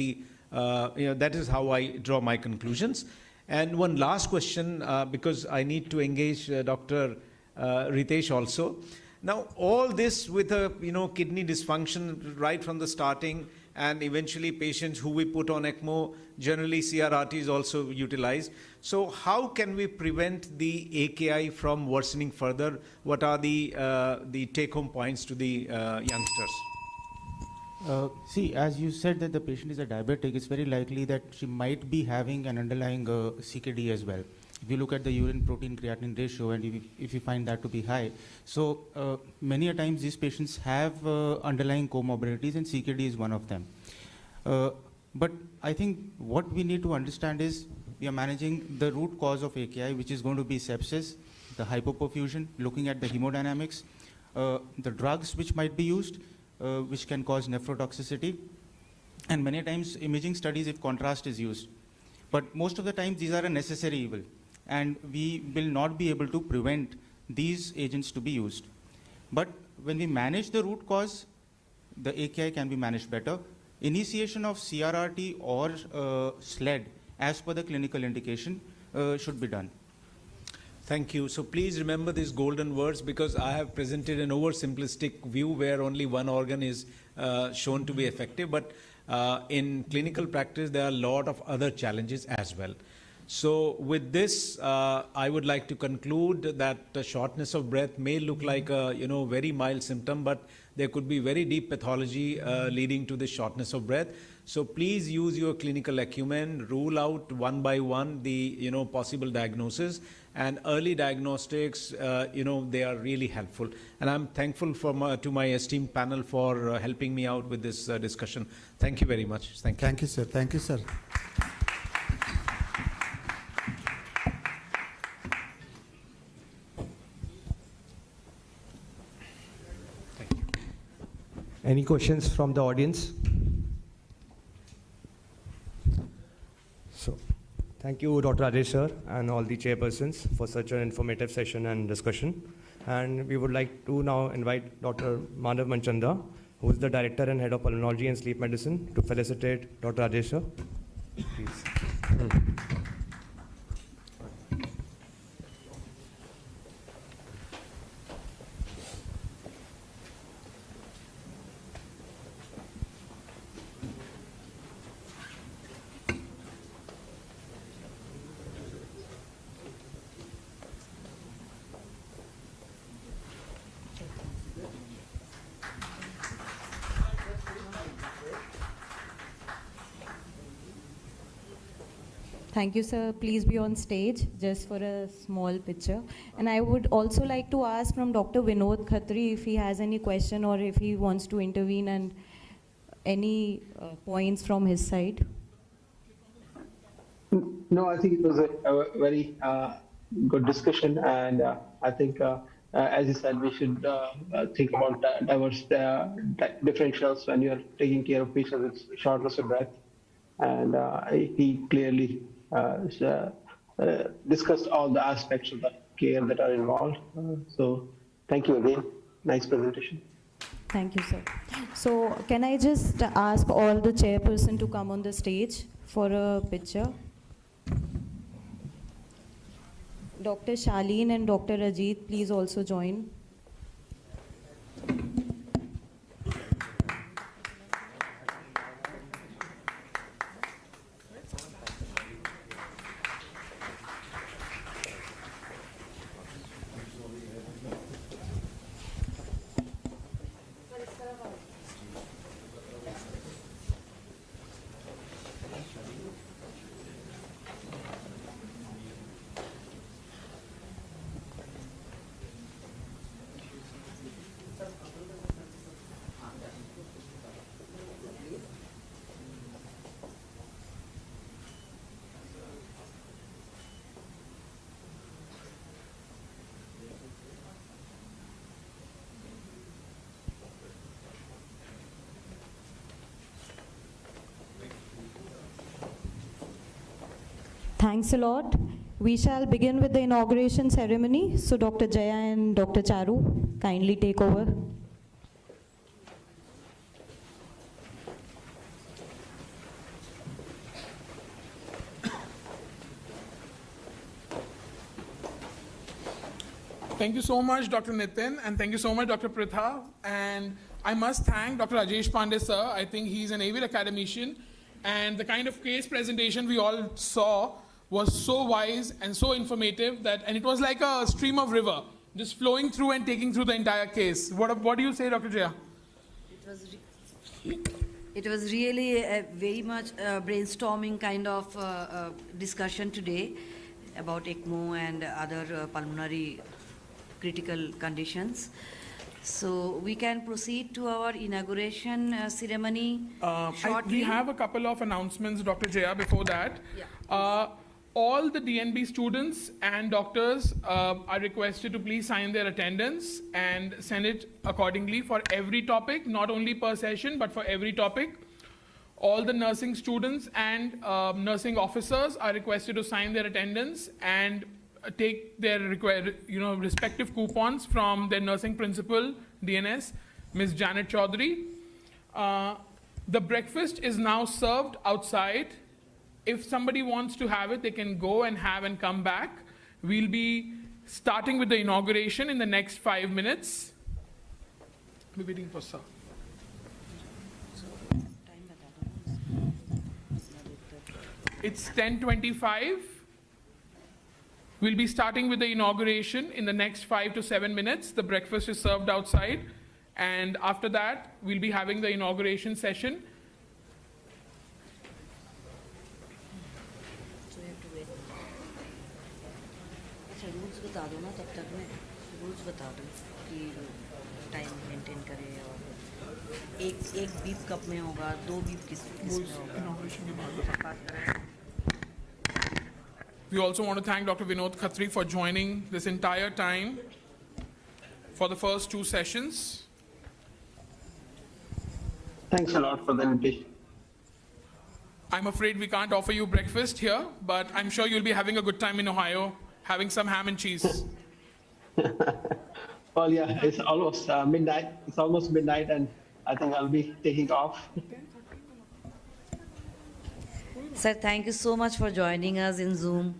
that is how I draw my conclusions. And one last question, because I need to engage Dr. Ritesh also. Now, all this with a kidney dysfunction right from the starting, and eventually patients who we put on ECMO, generally CRRT is also utilized. So how can we prevent the AKI from worsening further? What are the take-home points to the youngsters? See, as you said that the patient is a diabetic, it's very likely that she might be having an underlying CKD as well. If you look at the urine protein creatinine ratio, and if you find that to be high, so many a times these patients have underlying comorbidities, and CKD is one of them. But I think what we need to understand is we are managing the root cause of AKI, which is going to be sepsis, the hypoperfusion, looking at the hemodynamics, the drugs which might be used, which can cause nephrotoxicity, and many times imaging studies if contrast is used. But most of the times these are a necessary evil, and we will not be able to prevent these agents to be used. But when we manage the root cause, the AKI can be managed better. Initiation of CRRT or SLED as per the clinical indication should be done. Thank you. So please remember these golden words, because I have presented an oversimplistic view where only one organ is shown to be effective. But in clinical practice, there are a lot of other challenges as well. So with this, I would like to conclude that shortness of breath may look like a very mild symptom, but there could be very deep pathology leading to the shortness of breath. So please use your clinical acumen, rule out one by one the possible diagnosis, and early diagnostics, they are really helpful. And I'm thankful to my esteemed panel for helping me out with this discussion. Thank you very much. Thank you. Thank you, sir. Thank you, sir. Any questions from the audience? So, thank you, Dr. Rajesh sir, and all the chairpersons for such an informative session and discussion. And we would like to now invite Dr. Manav Manchanda, who is the Director and Head of Pulmonology and Sleep Medicine, to felicitate Dr. Rajesh sir. Please. Thank you, sir. Please be on stage just for a small picture. And I would also like to ask from Dr. Vinod Khatri if he has any question or if he wants to intervene and any points from his side. No, I think it was a very good discussion, and I think, as you said, we should think about diverse differentials when you are taking care of patients with shortness of breath. And he clearly discussed all the aspects of the care that are involved. So thank you again. Nice presentation. Thank you, sir. So can I just ask all the chairperson to come on the stage for a picture? Dr. Shaleen and Dr. Ajit, please also join. Thanks a lot. We shall begin with the inauguration ceremony. So Dr. Jaya and Dr. Charu, kindly take over. Thank you so much, Dr. Nitin, and thank you so much, Dr. Pritha. And I must thank Dr. Rajesh Pandey, sir. I think he's an avid academician, and the kind of case presentation we all saw was so wise and so informative and it was like a stream of river, just flowing through and taking through the entire case. What do you say, Dr. Jaya? It was really a very much brainstorming kind of discussion today about ECMO and other pulmonary critical conditions. So we can proceed to our inauguration ceremony shortly. We have a couple of announcements, Dr. Jaya, before that. Yeah. All the DNB students and doctors are requested to please sign their attendance and send it accordingly for every topic, not only per session, but for every topic. All the nursing students and nursing officers are requested to sign their attendance and take their respective coupons from their nursing principal, DNS, Ms. Janet Chaudhary. The breakfast is now served outside. If somebody wants to have it, they can go and have and come back. We'll be starting with the inauguration in the next 5 minutes. We're waiting for sir. It's 10:25. We'll be starting with the inauguration in the next 5 to 7 minutes. The breakfast is served outside. And after that, we'll be having the inauguration session. So you have to wait. अच्छा rules बता दो ना तब तक में rules बता दो कि टाइम मेंटेन करें और एक बीप कप में होगा 2 बीप किस में होगा. We also want to thank Dr. Vinod Khatri for joining this entire time for the first 2 sessions. Thanks a lot for the invitation. I'm afraid we can't offer you breakfast here, but I'm sure you'll be having a good time in Ohio, having some ham and cheese. Well, yeah, it's almost midnight. It's almost midnight, and I think I'll be taking off. Sir, thank you so much for joining us in Zoom.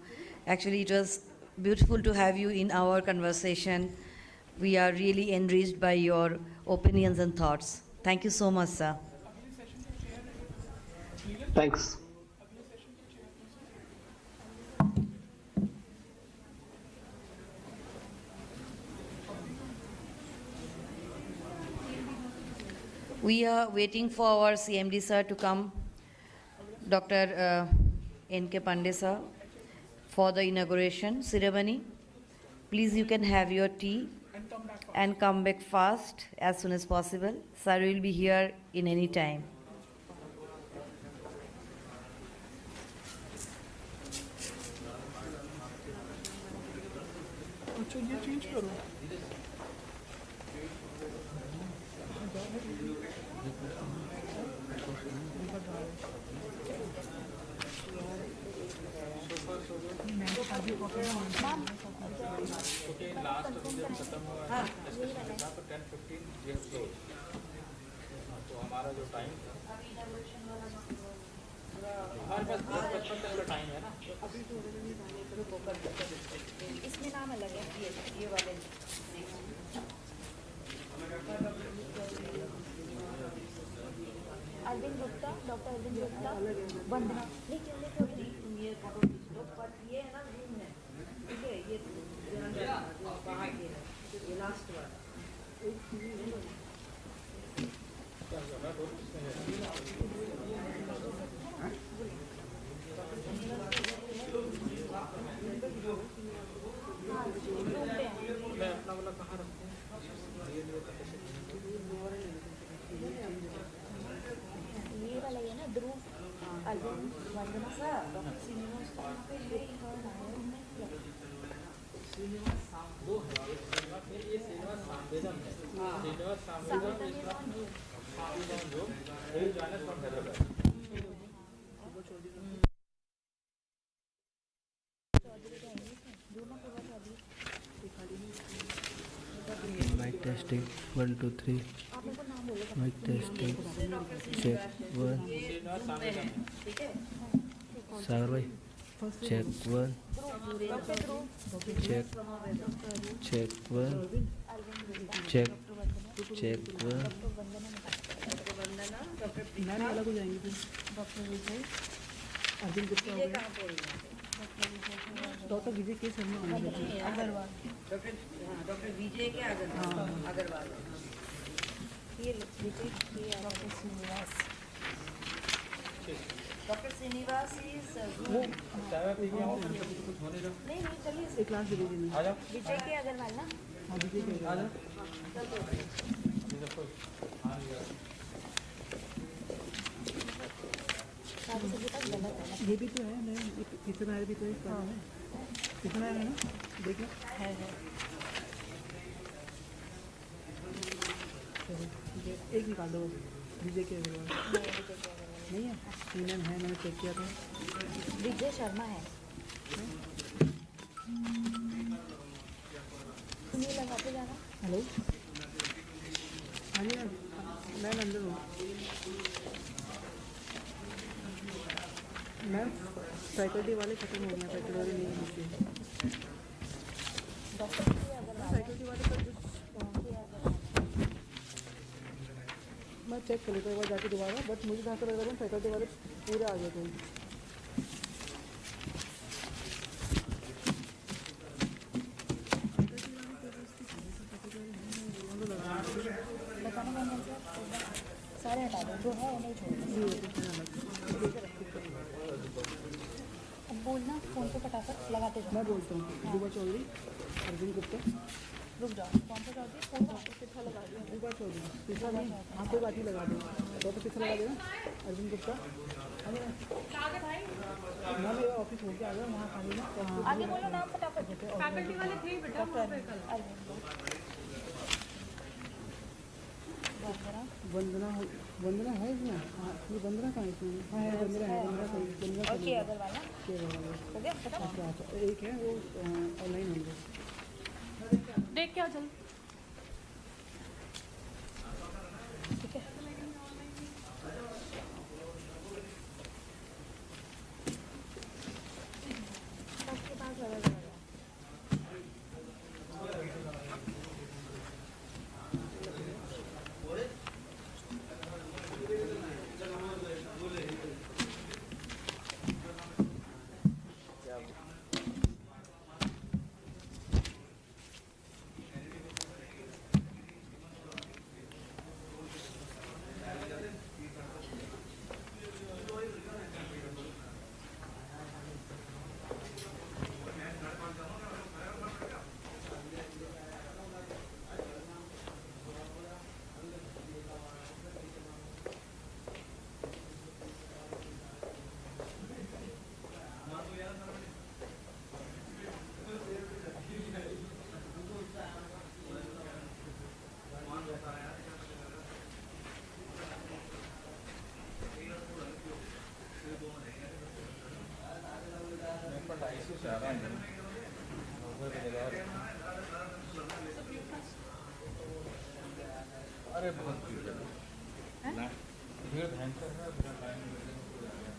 Actually, it was beautiful to have you in our conversation. We are really enriched by your opinions and thoughts. Thank you so much, sir. Thanks. We are waiting for our CMD sir to come. Dr. N.K. Pandey sir for the inauguration ceremony. Please, you can have your tea and come back fast as soon as possible. Sir will be here in any time. अच्छा ये change करो हमारा जो time हमारे पास 10-55 तक का time है ना इसमें नाम अलग है ये वाले अरविंद गुप्ता डॉक्टर अरविंद गुप्ता वंदना तुम ये फोटो खींच लो पर ये है ना रूम में ठीक है ये बाहर के है ये लास्ट वाला मैं अपना वाला कहाँ रखूँ ये वाला है ना ध्रुव अरविंद वंदना श्रीनिवास वो है ये श्रीनिवास सांवेदम है श्रीनिवास सांवेदम जो जाने from Hyderabad Mic testing 1 2 3 mic testing check 1 सागर भाई check 1 check 1 check 1 मैम अलग हो जाएंगे फिर डॉक्टर विजय अर्जुन गुप्ता विजय कहाँ पे डॉक्टर विजय के शर्मा अग्रवाल डॉक्टर विजय के अग्रवाल ये विजय के doctor Srinivas doctor Srinivas is वो चाय पी के आओ कुछ होने दो नहीं चलिए एक क्लास दे दीजिए आ जाओ विजय के अग्रवाल ना हाँ विजय के आ जाओ ये भी तो है मैं इतना है भी तो एक काम है कितना है ना देख लो है एक निकाल दो विजय के नहीं है मैम है मैंने चेक किया था विजय शर्मा है सुनील लगा पे जाना हेलो हाँ जी मैम अंदर हूँ मैम फैकल्टी वाले खत्म हो गए फैकल्टी वाले नहीं होते फैकल्टी वाले कर मैं चेक कर लेता हूँ एक बार जाके दोबारा बट मुझे जहाँ तक लग रहा है फैकल्टी वाले पूरे आ गए थे सारे हटा दो जो है नहीं छोड़ो अब बोलना फोन पे फटाफट लगाते जाओ मैं बोलता हूँ दुबा चौधरी अर्जुन गुप्ता रुक जाओ कौन सा चौधरी फोन पीछा लगा दिया दुबा चौधरी तीसरा नहीं हाँ कोई बात नहीं लगा दो तो पीछा लगा देना अर्जुन गुप्ता मैं मेरा ऑफिस होके आ गया वहाँ खाली ना आगे बोलो नाम फटाफट फैकल्टी वाले थे बेटा वंदना वंदना है इसमें हाँ ये वंदना कहाँ है इसमें हाँ है वंदना है वंदना और के अग्रवाल ना के अग्रवाल हो गया खत्म अच्छा अच्छा एक है वो ऑनलाइन होंगे देख क्या चल ठीक है सबके पास लगा अरे बहुत भीड़ है, भीड़ भयंकर है, बिना टाइम मिले तो जा रहे हैं।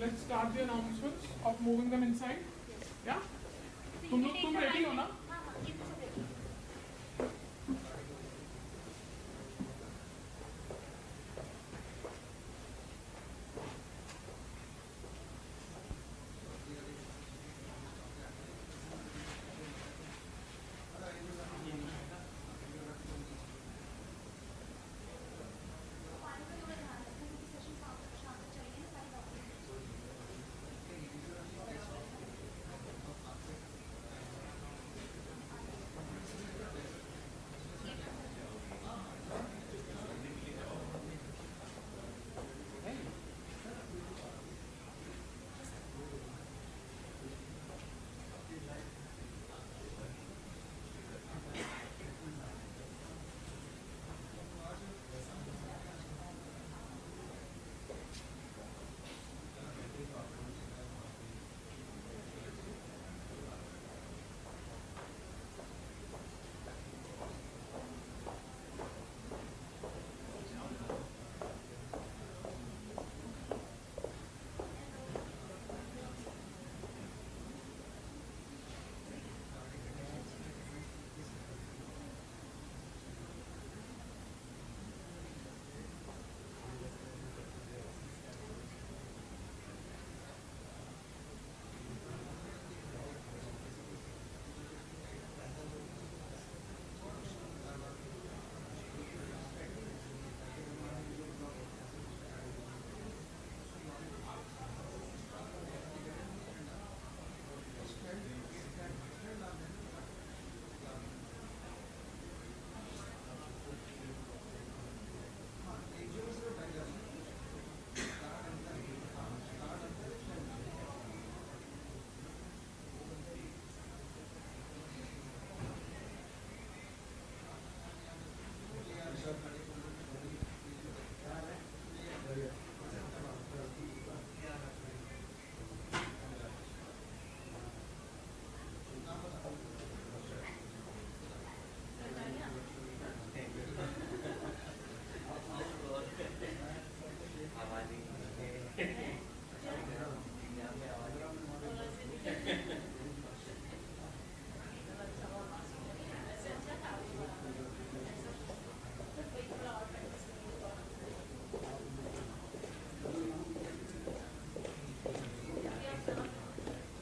Let's start the announcements of moving them inside. Yeah? तुम ready हो ना?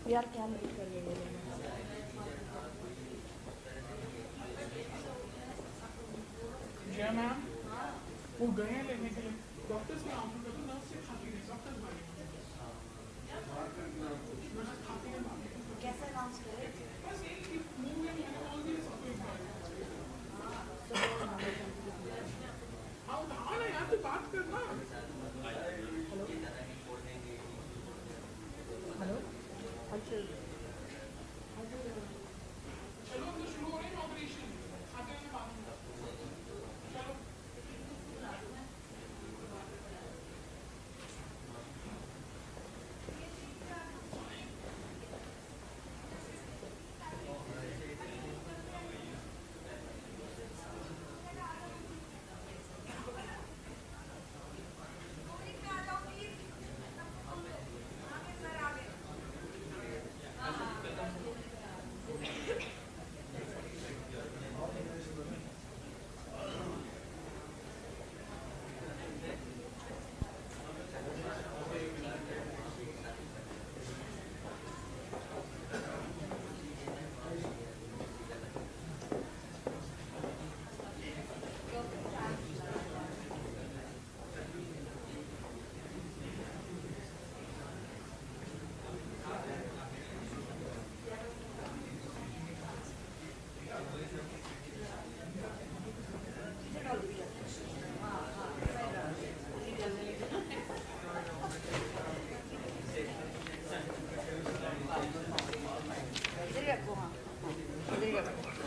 यार क्या लेट कर रही है जय मैम वो गए हैं लेने के लिए डॉक्टर्स के आउट करते नर्स से खाती है डॉक्टर्स कैसे अनाउंस करें बात करना हेलो अच्छा चलो तो शुरू हो रहे हैं ऑपरेशन खाते हैं बात चलो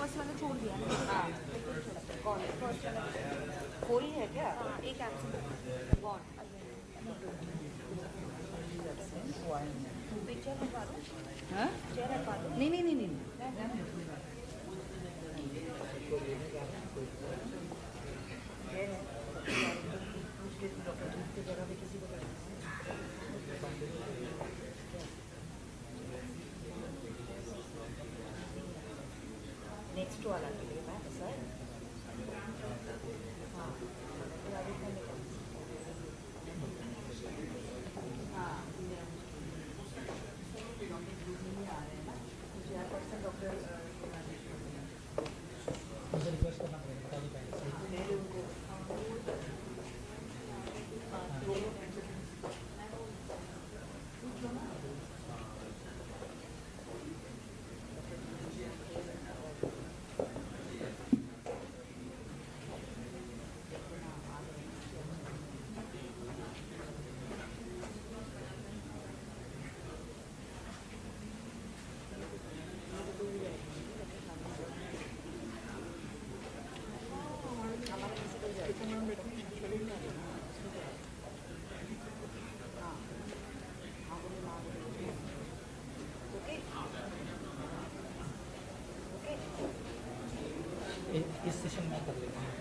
फर्स्ट वाला छोड़ दिया हाँ कौन है फर्स्ट वाला कोई है क्या हाँ एक एब्सेंट कौन पिक्चर हटवा दो हाँ चेयर हटवा दो नहीं नहीं नहीं नहीं नेक्स्ट वाला के लिए मैं सर हाँ इस सेशन में कर लेते हैं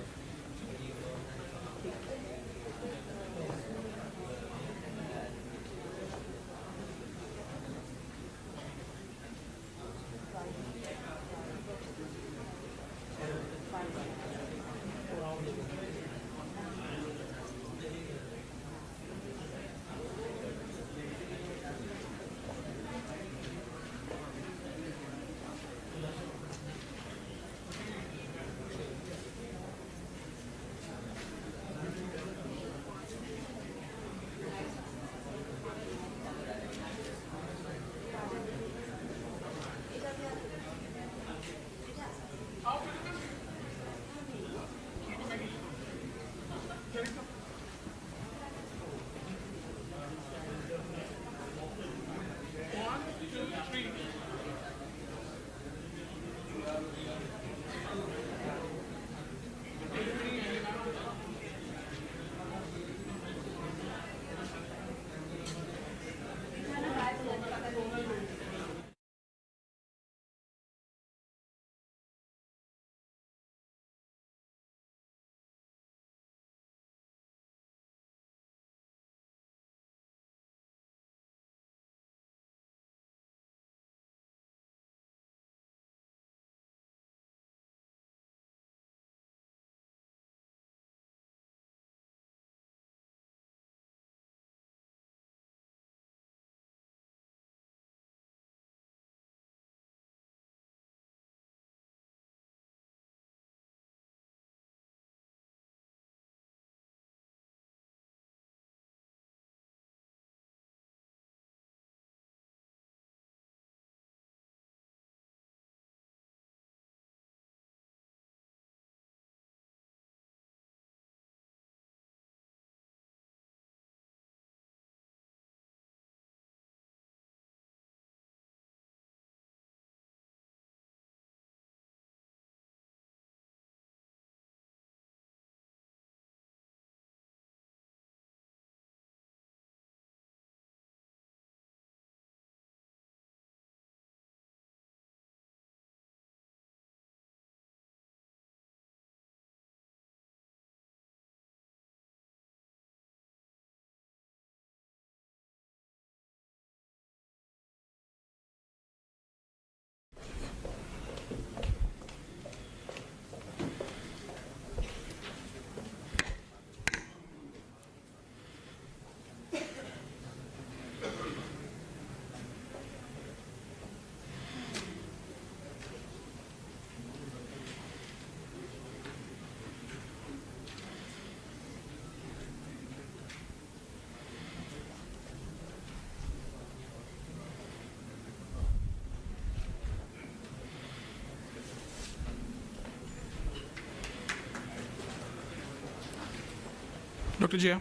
Dr. Jaya.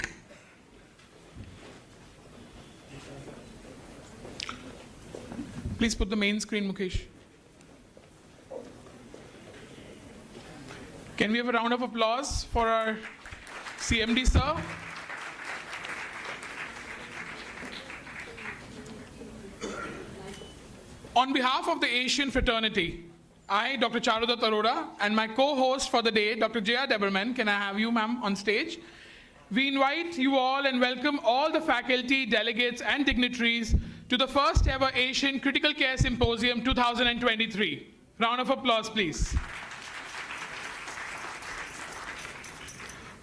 Please put the main screen, Mukesh. Can we have a round of applause for our CMD, sir? On behalf of the Asian fraternity, I, Dr. Charudat Arora, and my co-host for the day, Dr. Jaya Deberman, can I have you, ma'am, on stage? We invite you all and welcome all the faculty, delegates, and dignitaries to the first ever Asian Critical Care Symposium 2023. Round of applause, please.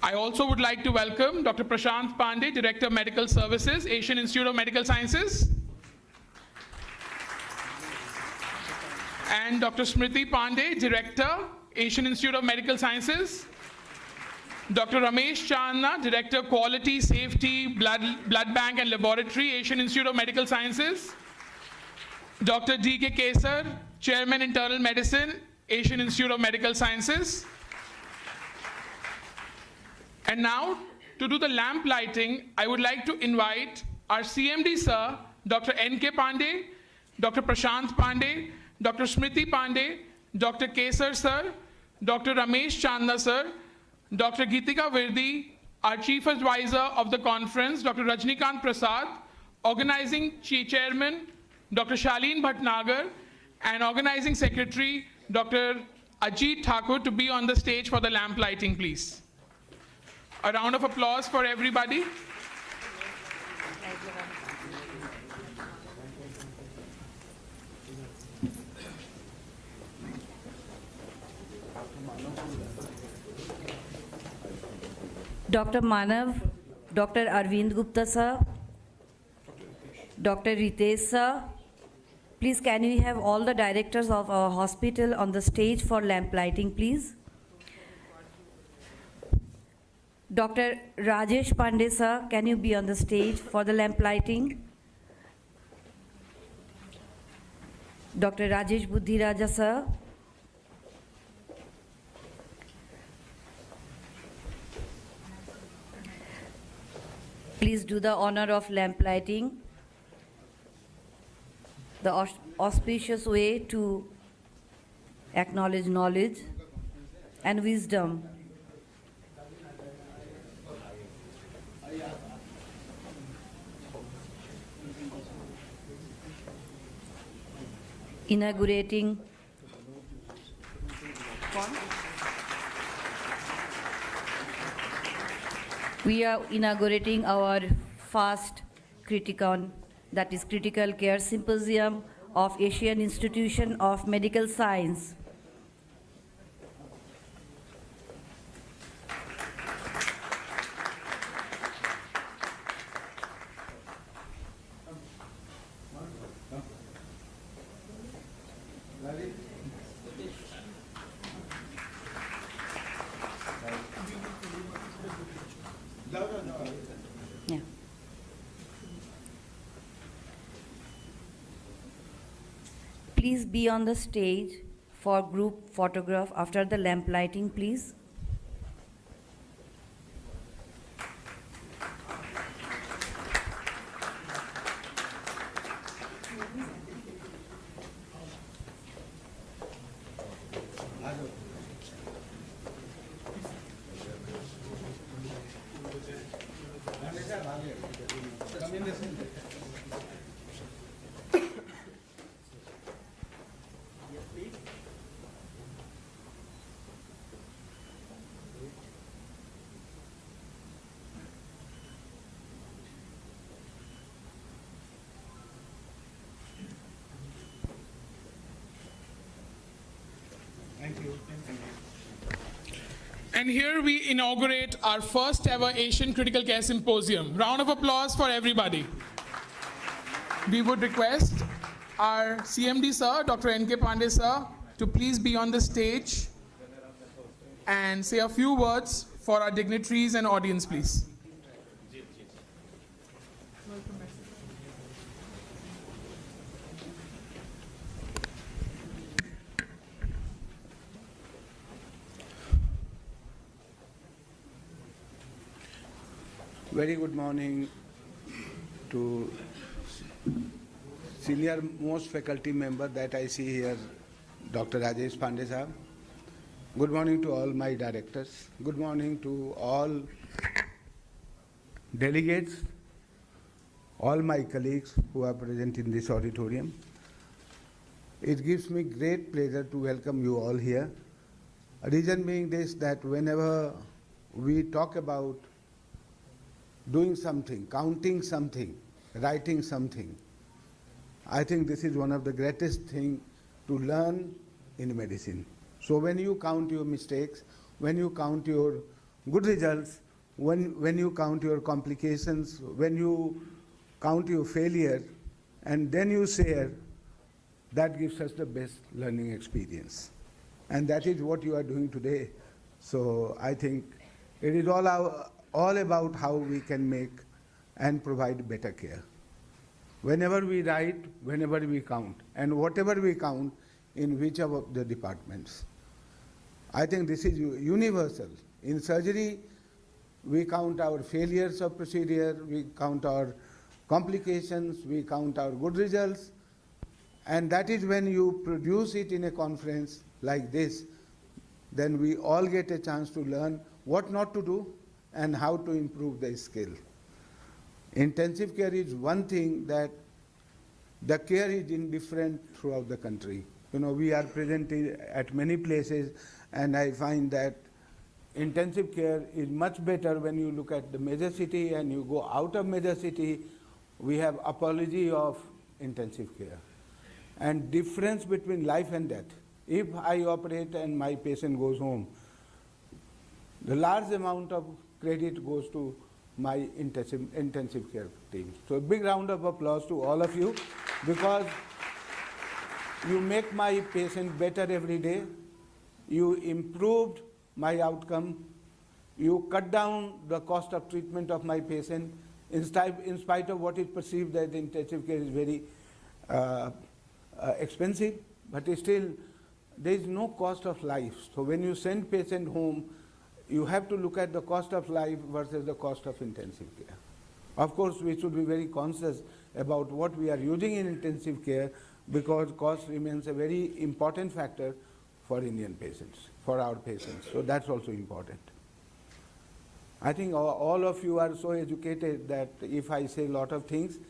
I also would like to welcome Dr. Prashant Pandey, Director of Medical Services, Asian Institute of Medical Sciences, and Dr. Smriti Pandey, Director, Asian Institute of Medical Sciences, Dr. Ramesh Chandna, Director, Quality, Safety, Blood Bank and Laboratory, Asian Institute of Medical Sciences, Dr. D.K. Kesar, Chairman, Internal Medicine, Asian Institute of Medical Sciences. And now, to do the lamp lighting, I would like to invite our CMD, sir, Dr. N.K. Pandey, Dr. Prashant Pandey, Dr. Smriti Pandey, Dr. Kesar, sir, Dr. Ramesh Chandna, sir, Dr. Geetika Virdi, our Chief Advisor of the conference, Dr. Rajnikant Prasad, Organizing Chairman, Dr. Shaleen Bhatnagar, and Organizing Secretary, Dr. Ajit Thakur, to be on the stage for the lamp lighting, please. A round of applause for everybody. Dr. Manav, Dr. Arvind Gupta, sir, Dr. Ritesh, sir. Please, can we have all the directors of our hospital on the stage for lamp lighting, please? Dr. Rajesh Pandey, sir, can you be on the stage for the lamp lighting? Dr. Rajesh Buddhiraja, sir. Please do the honor of lamp lighting, the auspicious way to acknowledge knowledge and wisdom. Inaugurating we are inaugurating our first Criticon, that is Critical Care Symposium of Asian Institution of Medical Science. Yeah. Please be on the stage for group photograph after the lamp lighting, please. And here we inaugurate our first ever Asian Critical Care Symposium. Round of applause for everybody. We would request our CMD sir, Dr. N.K. Pandey sir, to please be on the stage and say a few words for our dignitaries and audience, please. Very good morning to senior most faculty member that I see here, Dr. Rajesh Pandey sahab. Good morning to all my directors. Good morning to all delegates, all my colleagues who are present in this auditorium. It gives me great pleasure to welcome you all here. Reason being this, that whenever we talk about doing something, counting something, writing something, I think this is one of the greatest things to learn in medicine. So when you count your mistakes, when you count your good results, when you count your complications, when you count your failure, and then you share, that gives us the best learning experience. And that is what you are doing today. So I think it is all about how we can make and provide better care. Whenever we write, whenever we count, and whatever we count in whichever of the departments. I think this is universal. In surgery, we count our failures of procedure, we count our complications, we count our good results, and that is when you produce it in a conference like this, then we all get a chance to learn what not to do and how to improve the skill. Intensive care is one thing that the care is indifferent throughout the country. You know, we are present at many places, and I find that intensive care is much better when you look at the major city and you go out of major city, we have apology of intensive care. And difference between life and death. If I operate and my patient goes home, the large amount of credit goes to my intensive care team. So a big round of applause to all of you, because you make my patient better every day, you improved my outcome, you cut down the cost of treatment of my patient, in spite of what is perceived that intensive care is very expensive, but still there is no cost of life. So when you send patient home, you have to look at the cost of life versus the cost of intensive care. Of course, we should be very conscious about what we are using in intensive care, because cost remains a very important factor for Indian patients, for our patients. So that's also important. I think all of you are so educated that if I say a lot of things,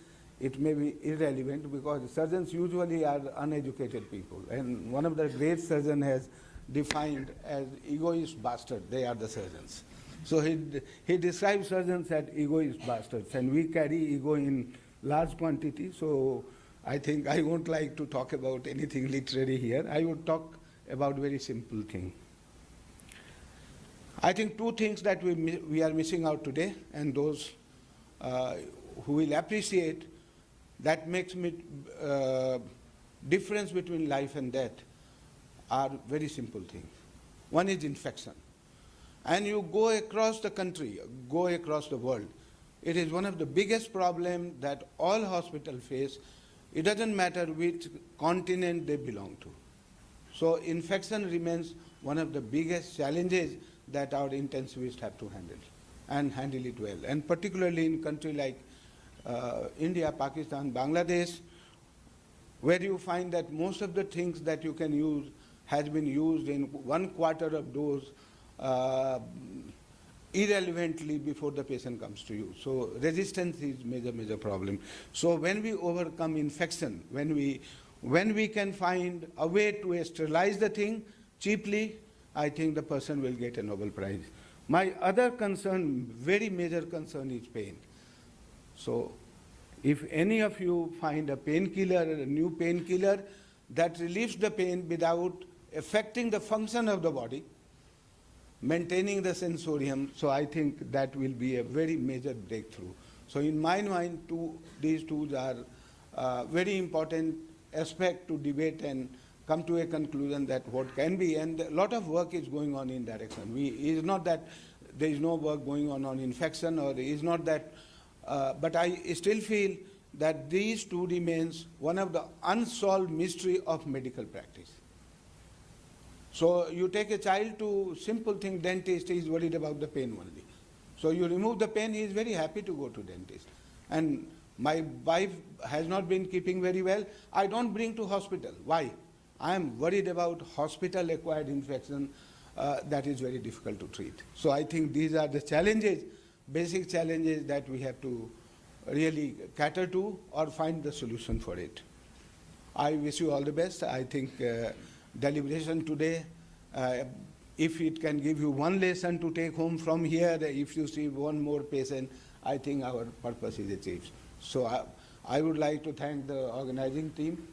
it may be irrelevant, because surgeons usually are uneducated people. And one of the great surgeons has defined as egoist bastard. They are the surgeons. So he describes surgeons as egoist bastards, and we carry ego in large quantity. So I think I won't like to talk about anything literary here. I would talk about very simple thing. I think two things that we are missing out today, and those who will appreciate, that makes me difference between life and death, are very simple things. One is infection. And you go across the country, go across the world, it is one of the biggest problems that all hospitals face. It doesn't matter which continent they belong to. So infection remains one of the biggest challenges that our intensivists have to handle, and handle it well. And particularly in countries like India, Pakistan, Bangladesh, where you find that most of the things that you can use has been used in 1/4 of dose irrelevantly before the patient comes to you. So resistance is major problem. So when we overcome infection, when we can find a way to sterilize the thing cheaply, I think the person will get a Nobel Prize. My other concern, very major concern, is pain. So if any of you find a painkiller, a new painkiller that relieves the pain without affecting the function of the body, maintaining the sensorium, so I think that will be a very major breakthrough. So in my mind, these two are very important aspect to debate and come to a conclusion that what can be, and a lot of work is going on in direction. It's not that there is no work going on infection, or it's not that, but I still feel that these two remains one of the unsolved mystery of medical practice. So you take a child to simple thing, dentist is worried about the pain only. So you remove the pain, he is very happy to go to dentist. And my wife has not been keeping very well. I don't bring to hospital. Why? I am worried about hospital-acquired infection that is very difficult to treat. So I think these are the challenges, basic challenges that we have to really cater to or find the solution for it. I wish you all the best. I think deliberation today, if it can give you one lesson to take home from here, if you see one more patient, I think our purpose is achieved. So I would like to thank the organizing team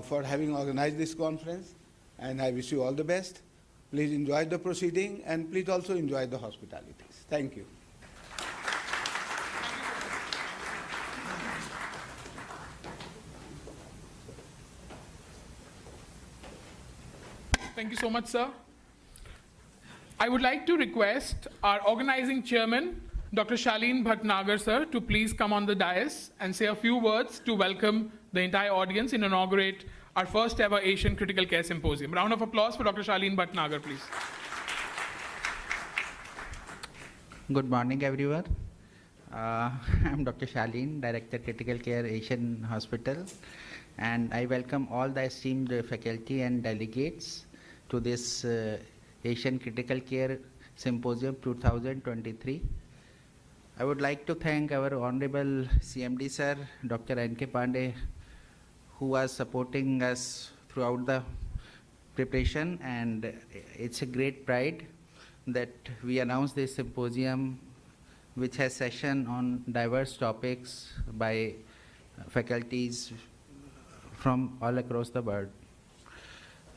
for having organized this conference, and I wish you all the best. Please enjoy the proceeding, and please also enjoy the hospitalities. Thank you. Thank you so much, sir. I would like to request our organizing chairman, Dr. Shaleen Bhatnagar, sir, to please come on the dais and say a few words to welcome the entire audience and inaugurate our first ever Asian Critical Care Symposium. Round of applause for Dr. Shaleen Bhatnagar, please. Good morning, everyone. I'm Dr. Shaleen, Director Critical Care Asian Hospital, and I welcome all the esteemed faculty and delegates to this Asian Critical Care Symposium 2023. I would like to thank our Honorable CMD Sir, Dr. N.K. Pandey, who was supporting us throughout the preparation, and it's a great pride that we announced this symposium, which has session on diverse topics by faculties from all across the world.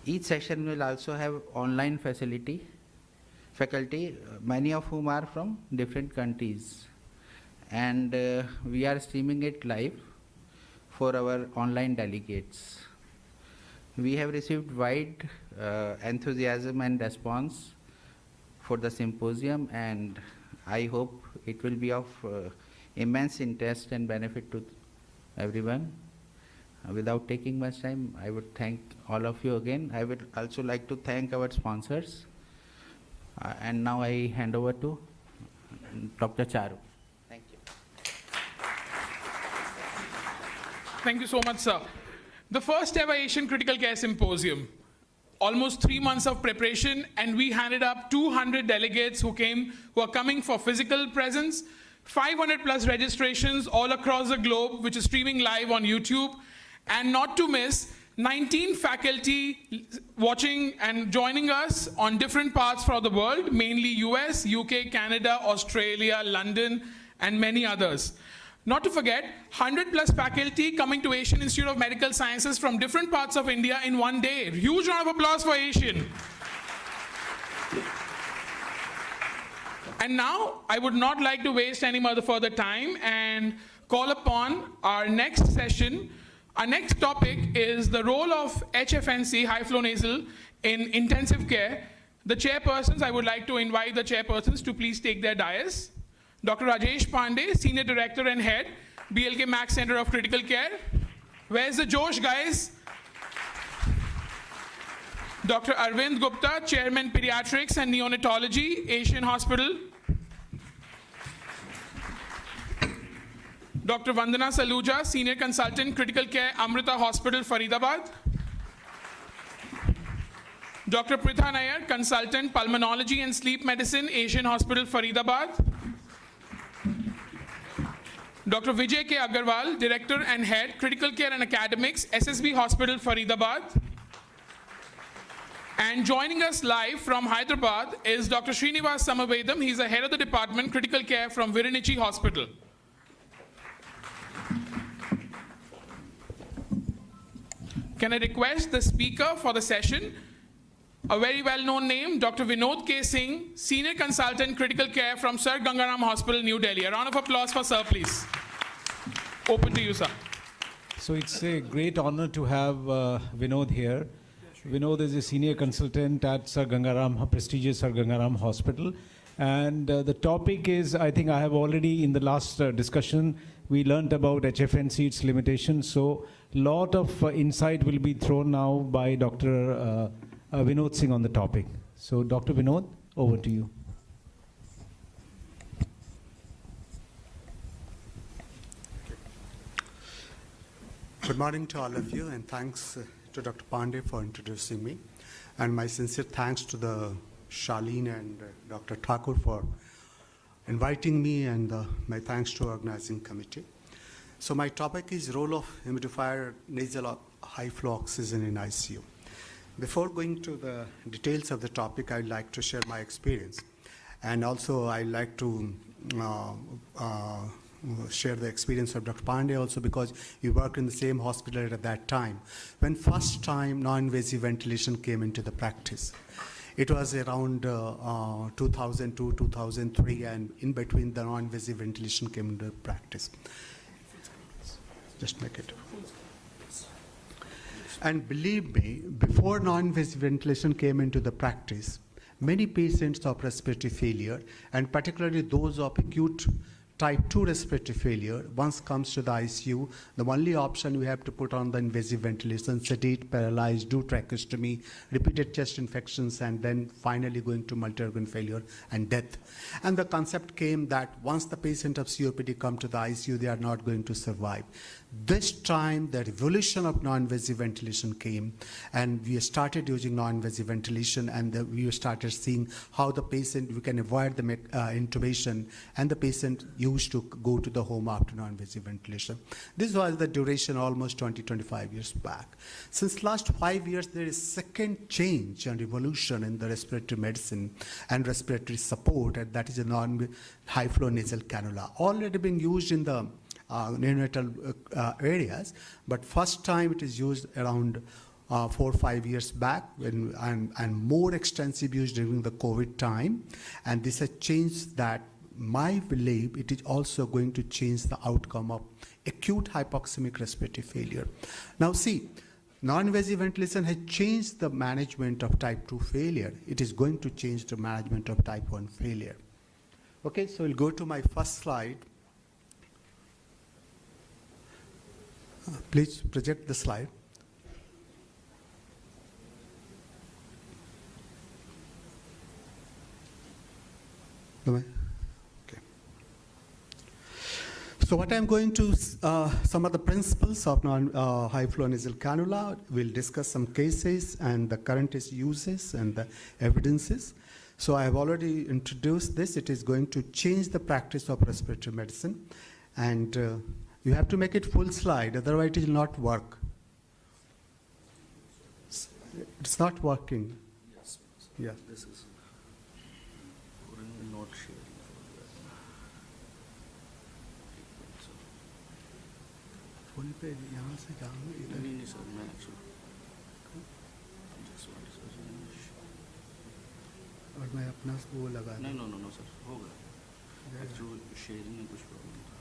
Each session will also have online faculty, many of whom are from different countries. And we are streaming it live for our online delegates. We have received wide enthusiasm and response for the symposium, and I hope it will be of immense interest and benefit to everyone. Without taking much time, I would thank all of you again. I would also like to thank our sponsors. And now I hand over to Dr. Charu. Thank you. Thank you so much, sir. The first ever Asian Critical Care Symposium. Almost 3 months of preparation, and we handed up 200 delegates who are coming for physical presence, 500 plus registrations all across the globe, which is streaming live on YouTube. And not to miss, 19 faculty watching and joining us on different parts of the world, mainly US, UK, Canada, Australia, London, and many others. Not to forget, 100 plus faculty coming to Asian Institute of Medical Sciences from different parts of India in one day. Huge round of applause for Asian. And now, I would not like to waste any further time and call upon our next session. Our next topic is the role of HFNC, high flow nasal, in intensive care. The chairpersons, I would like to invite the chairpersons to please take their dais. Dr. Rajesh Pandey, Senior Director and Head, BLK Max Center of Critical Care. Where's the Josh, guys? Dr. Arvind Gupta, Chairman Pediatrics and Neonatology, Asian Hospital. Dr. Vandana Saluja, Senior Consultant, Critical Care, Amrita Hospital, Faridabad. Dr. Pritha Nair, Consultant, Pulmonology and Sleep Medicine, Asian Hospital, Faridabad. Dr. Vijay K. Agarwal, Director and Head, Critical Care and Academics, SSB Hospital, Faridabad. And joining us live from Hyderabad is Dr. Srinivas Samavedam. He's the Head of the Department, Critical Care from Virinichi Hospital. Can I request the speaker for the session, a very well-known name, Dr. Vinod K. Singh, Senior Consultant, Critical Care from Sir Gangaram Hospital, New Delhi. A round of applause for Sir, please. Open to you, sir. So it's a great honor to have Vinod here. Vinod is a Senior Consultant at Sir Gangaram, prestigious Sir Gangaram Hospital. And the topic is, I think I have already, in the last discussion, we learned about HFNC, its limitations. So a lot of insight will be thrown now by Dr. Vinod Singh on the topic. So Dr. Vinod, over to you. Good morning to all of you, and thanks to Dr. Pandey for introducing me. And my sincere thanks to the Charlene and Dr. Thakur for inviting me, and my thanks to organizing committee. So my topic is role of humidifier nasal high flow oxygen in ICU. Before going to the details of the topic, I'd like to share my experience. And also I'd like to share the experience of Dr. Pandey also, because we worked in the same hospital at that time. When first time non-invasive ventilation came into the practice, it was around 2002, 2003, and in between the non-invasive ventilation came into practice. Just make it. And believe me, before non-invasive ventilation came into the practice, many patients of respiratory failure, and particularly those of acute type 2 respiratory failure, once comes to the ICU, the only option we have to put on the invasive ventilation, sedate, paralyze, do tracheostomy, repeated chest infections, and then finally going to multi-organ failure and death. And the concept came that once the patient of COPD come to the ICU, they are not going to survive. This time, the revolution of non-invasive ventilation came, and we started using non-invasive ventilation, and we started seeing how the patient, we can avoid the intubation, and the patient used to go to the home after non-invasive ventilation. This was the duration almost 20-25 years back. Since last 5 years, there is second change and revolution in the respiratory medicine and respiratory support, and that is a non-high flow nasal cannula. Already being used in the neonatal areas, but first time it is used around 4 or 5 years back, and more extensive use during the COVID time. And this has changed that. My belief, it is also going to change the outcome of acute hypoxemic respiratory failure. Now see, non-invasive ventilation has changed the management of type 2 failure. It is going to change the management of type 1 failure. Okay, so we'll go to my first slide. Please project the slide. Okay. So what I'm going to, some of the principles of high flow nasal cannula, we'll discuss some cases and the current uses and the evidences. So I have already introduced this. It is going to change the practice of respiratory medicine, and you have to make it full slide, otherwise it will not work. It's not working. Yes. Yeah. This is not sharing. Phone पे यहाँ से जाऊँ इधर नहीं sir मैं actually और मैं अपना वो लगा नहीं नो सर होगा एक्चुअली शेयरिंग में कुछ प्रॉब्लम था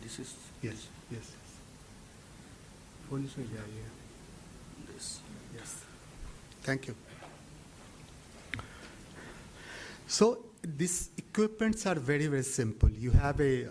This is yes. Phone से जाइए. This. Yes. Thank you. So these equipments are very, very simple. You have a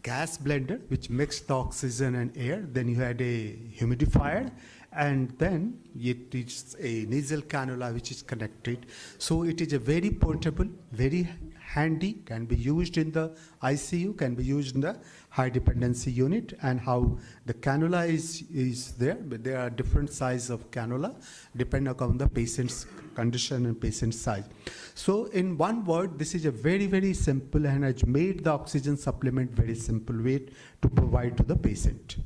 gas blender which mixes the oxygen and air. Then you had a humidifier, and then it is a nasal cannula which is connected. So it is a very portable, very handy, can be used in the ICU, can be used in the high dependency unit, and how the cannula is there, but there are different sizes of cannula depending upon the patient's condition and patient size. So in one word, this is a very, very simple, and has made the oxygen supplement very simple way to provide to the patient.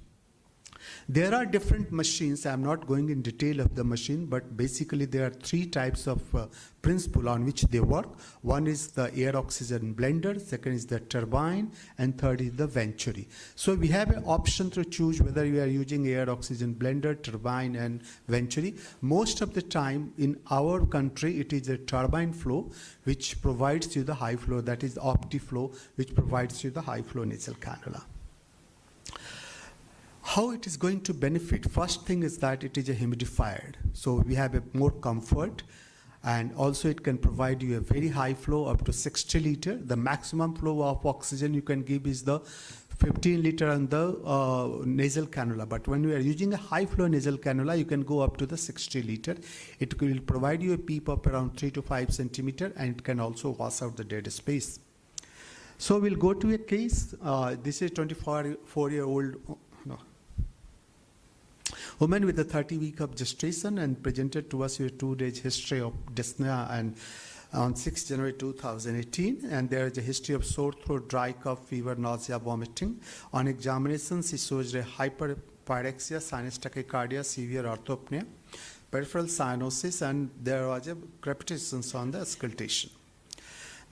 There are different machines. I'm not going in detail of the machine, but basically there are three types of principle on which they work. One is the air oxygen blender, second is the turbine, and third is the venturi. So we have an option to choose whether you are using air oxygen blender, turbine, and venturi. Most of the time in our country, it is a turbine flow which provides you the high flow, that is OptiFlow, which provides you the high flow nasal cannula. How it is going to benefit? First thing is that it is a humidified. So we have a more comfort, And also it can provide you a very high flow up to 60 liter. The maximum flow of oxygen you can give is the 15 liter on the nasal cannula. But when we are using a high flow nasal cannula, you can go up to the 60 liter. It will provide you a PEEP of around 3 to 5 centimeter, and it can also wash out the dead space. So we'll go to a case. This is 24-year-old woman with a 30-week of gestation and presented to us with a 2 days history of dyspnea and on 6 January 2018, and there is a history of sore throat, dry cough, fever, nausea, vomiting. On examination, she shows a hyperpyrexia, sinus tachycardia, severe orthopnea, peripheral cyanosis, and there was a crepitations on the auscultation.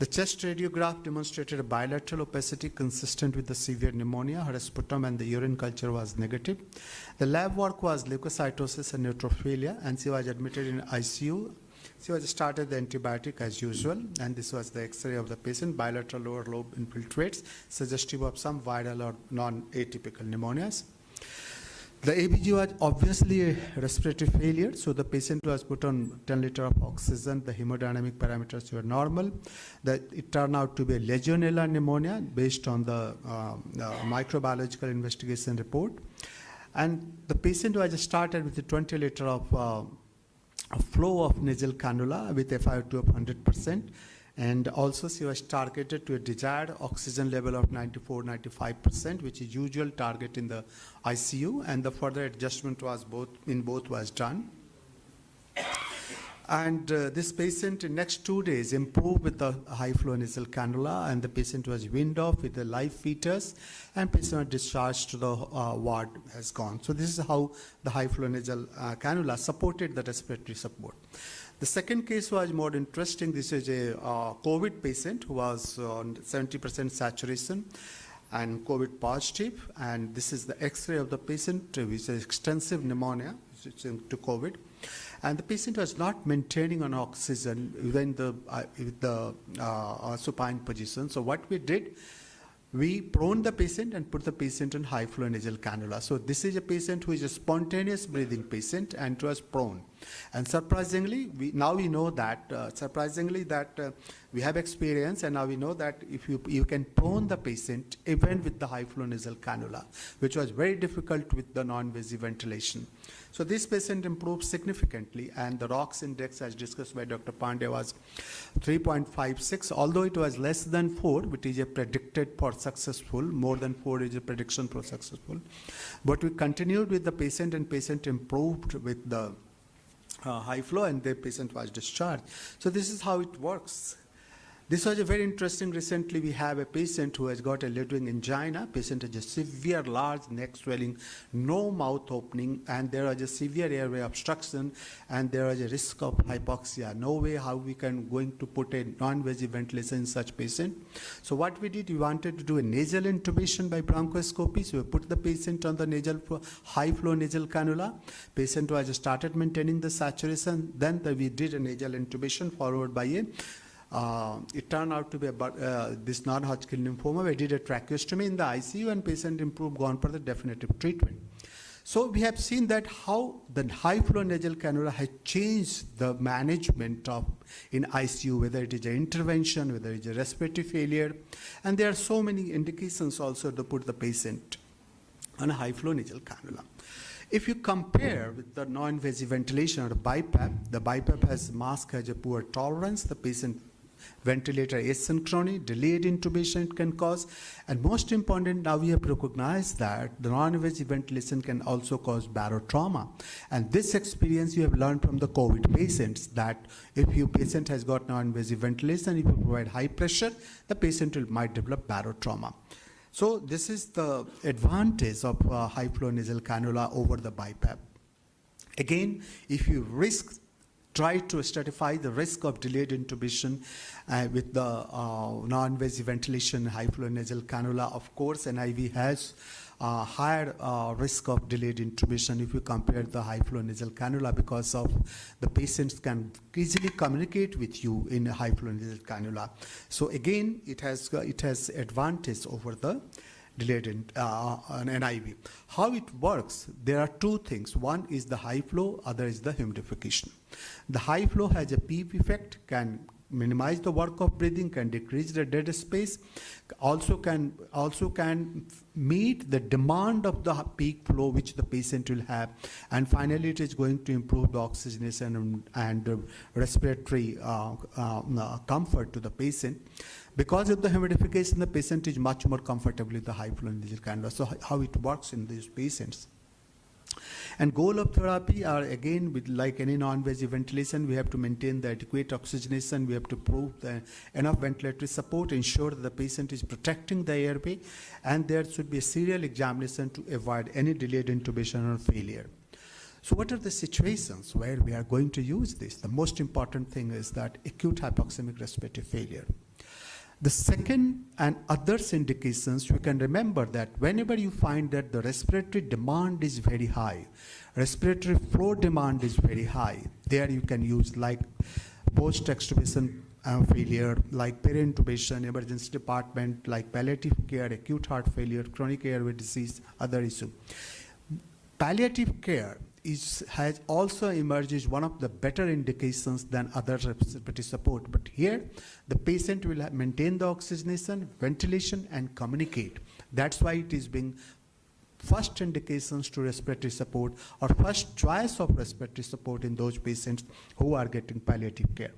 The chest radiograph demonstrated a bilateral opacity consistent with the severe pneumonia. Her sputum and the urine culture was negative. The lab work was leukocytosis and neutrophilia, and she was admitted in ICU. She was started the antibiotic as usual, and this was the X-ray of the patient, bilateral lower lobe infiltrates, suggestive of some viral or non-atypical pneumonias. The ABG was obviously a respiratory failure, so the patient was put on 10 liter of oxygen. The hemodynamic parameters were normal. It turned out to be a Legionella pneumonia based on the microbiological investigation report. And the patient was started with a 20 liter of flow of nasal cannula with FiO2 of 100%. And also she was targeted to a desired oxygen level of 94-95%, which is usual target in the ICU, and the further adjustment was both was done. And this patient in next 2 days improved with the high flow nasal cannula, and the patient was weaned off with a live fetus, and patient was discharged to the ward has gone. So this is how the high flow nasal cannula supported the respiratory support. The second case was more interesting. This is a COVID patient who was on 70% saturation and COVID positive, and this is the X-ray of the patient, which is extensive pneumonia to COVID. And the patient was not maintaining on oxygen within the supine position. So what we did, we proned the patient and put the patient in high flow nasal cannula. So this is a patient who is a spontaneous breathing patient and was prone. And surprisingly, we know that we have experience, and now we know that if you can prone the patient even with the high flow nasal cannula, which was very difficult with the non-invasive ventilation. So this patient improved significantly, and the ROX index, as discussed by Dr. Pandey, was 3.56, although it was less than 4, which is a predicted for successful. More than 4 is a prediction for successful. But we continued with the patient, and patient improved with the high flow, and the patient was discharged. So this is how it works. This was a very interesting. Recently, we have a patient who has got a leading angina. Patient has a severe large neck swelling, no mouth opening, and there was a severe airway obstruction, and there was a risk of hypoxia. No way how we can going to put a non-invasive ventilation in such patient. So what we did, we wanted to do a nasal intubation by bronchoscopy. So we put the patient on the nasal high flow nasal cannula. Patient was started maintaining the saturation. Then we did a nasal intubation followed by a it turned out to be about this non-Hodgkin lymphoma. We did a tracheostomy in the ICU, and patient improved, gone for the definitive treatment. So we have seen that how the high flow nasal cannula has changed the management of in ICU, whether it is an intervention, whether it is a respiratory failure, and there are so many indications also to put the patient on a high flow nasal cannula. If you compare with the non-invasive ventilation or the BiPAP has mask has a poor tolerance. The patient ventilator asynchrony, delayed intubation it can cause, and most important, now we have recognized that the non-invasive ventilation can also cause barotrauma. And this experience you have learned from the COVID patients, that if your patient has got non-invasive ventilation, if you provide high pressure, the patient might develop barotrauma. So this is the advantage of high flow nasal cannula over the BiPAP. Again, if you try to stratify the risk of delayed intubation with the non-invasive ventilation high flow nasal cannula, of course, NIV has higher risk of delayed intubation if you compare the high flow nasal cannula, because of the patients can easily communicate with you in a high flow nasal cannula. So again, it has advantage over the delayed in, an NIV. How it works, there are two things. One is the high flow, other is the humidification. The high flow has a PEEP effect, can minimize the work of breathing, can decrease the dead space, also can meet the demand of the peak flow which the patient will have, and finally it is going to improve the oxygenation and respiratory comfort to the patient. Because of the humidification, the patient is much more comfortable with the high flow nasal cannula. So how it works in these patients. And goal of therapy are, again, with like any non-invasive ventilation, we have to maintain the adequate oxygenation, we have to prove the enough ventilatory support, ensure that the patient is protecting the airway, and there should be a serial examination to avoid any delayed intubation or failure. So what are the situations where we are going to use this? The most important thing is that acute hypoxemic respiratory failure. The second and others indications, you can remember that whenever you find that the respiratory demand is very high, respiratory flow demand is very high, there you can use like post-extubation failure, like peri-intubation, emergency department, like palliative care, acute heart failure, chronic airway disease, other issue. Palliative care has also emerged as one of the better indications than other respiratory support. But here, the patient will maintain the oxygenation, ventilation, and communicate. That's why it is being first indications to respiratory support or first choice of respiratory support in those patients who are getting palliative care.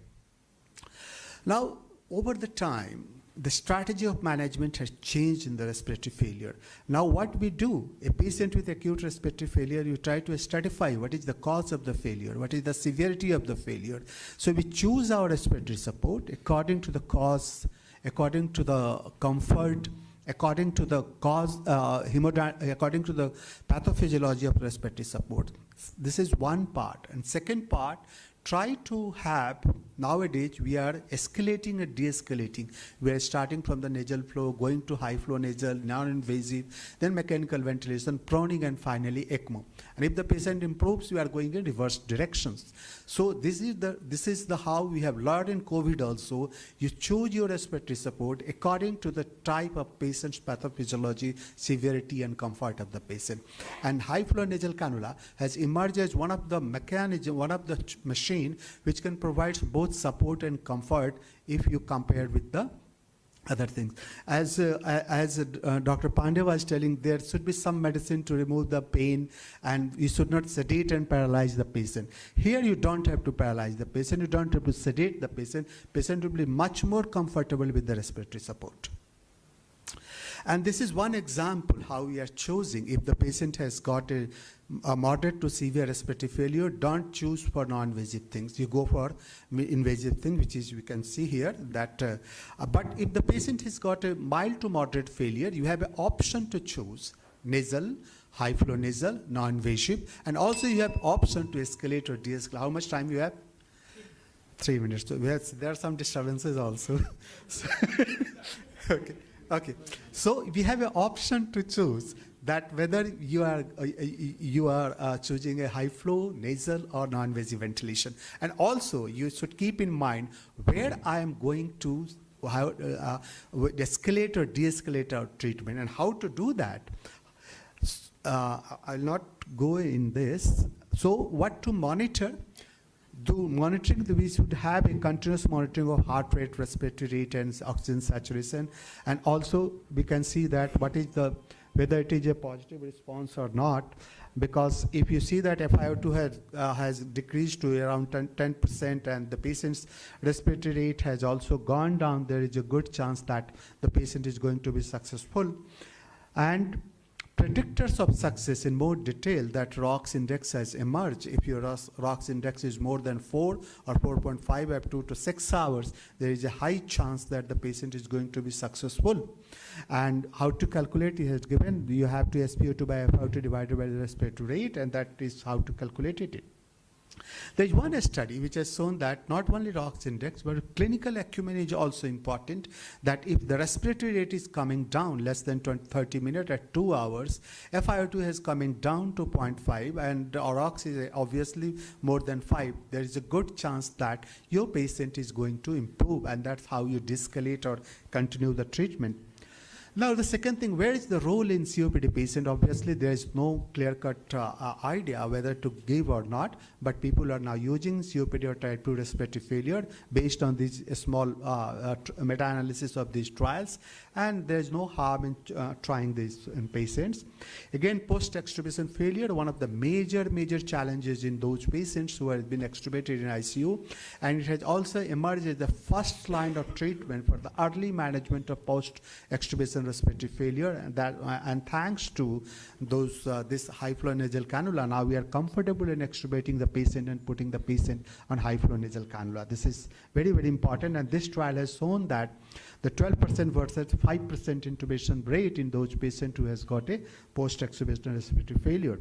Now, over the time, the strategy of management has changed in the respiratory failure. Now what we do, a patient with acute respiratory failure, you try to stratify what is the cause of the failure, what is the severity of the failure. So we choose our respiratory support according to the cause, according to the comfort, according to the cause, according to the pathophysiology of respiratory support. This is one part. And second part, try to have, nowadays we are escalating and de-escalating. We are starting from the nasal flow, going to high flow nasal, non-invasive, then mechanical ventilation, proning, and finally ECMO. And if the patient improves, we are going in reverse directions. So this is the how we have learned in COVID also. You choose your respiratory support according to the type of patient's pathophysiology, severity, and comfort of the patient. And high flow nasal cannula has emerged as one of the mechanism, one of the machine which can provide both support and comfort if you compare with the other things. As Dr. Pandey was telling, there should be some medicine to remove the pain, and you should not sedate and paralyze the patient. Here you don't have to paralyze the patient, you don't have to sedate the patient. Patient will be much more comfortable with the respiratory support. And this is one example how we are choosing. If the patient has got a moderate to severe respiratory failure, don't choose for non-invasive things. You go for invasive thing, which is, we can see here that, but if the patient has got a mild to moderate failure, you have an option to choose nasal, high flow nasal, non-invasive, and also you have option to escalate or de-escalate. How much time you have? 3 minutes. So there are some disturbances also. Okay, so we have an option to choose that whether you are choosing a high flow, nasal, or non-invasive ventilation. And also you should keep in mind where I am going to escalate or de-escalate our treatment and how to do that. I'll not go in this. So what to monitor? Monitoring, we should have a continuous monitoring of heart rate, respiratory rate, and oxygen saturation. And also we can see that whether it is a positive response or not, because if you see that FiO2 has decreased to around 10% and the patient's respiratory rate has also gone down, there is a good chance that the patient is going to be successful. And predictors of success in more detail, that ROX index has emerged. If your ROX index is more than 4 or 4.5 up to 6 hours, there is a high chance that the patient is going to be successful. And how to calculate it has given, you have to SpO2 by FiO2 divided by the respiratory rate, and that is how to calculate it. There is one study which has shown that not only ROX index, but clinical acumen is also important, that if the respiratory rate is coming down less than 30 minutes at 2 hours, FiO2 is coming down to 0.5 and ROX is obviously more than 5, there is a good chance that your patient is going to improve, and that's how you de-escalate or continue the treatment. Now, the second thing, where is the role in COPD patient? Obviously, there is no clear-cut idea whether to give or not, but people are now using COPD or type 2 respiratory failure based on these small meta-analysis of these trials, and there is no harm in trying this in patients. Again, post-extubation failure, one of the major challenges in those patients who have been extubated in ICU, and it has also emerged as the first line of treatment for the early management of post-extubation respiratory failure, and thanks to those this high flow nasal cannula, now we are comfortable in extubating the patient and putting the patient on high flow nasal cannula. This is very important, and this trial has shown that the 12% versus 5% intubation rate in those patients who has got a post-extubation respiratory failure.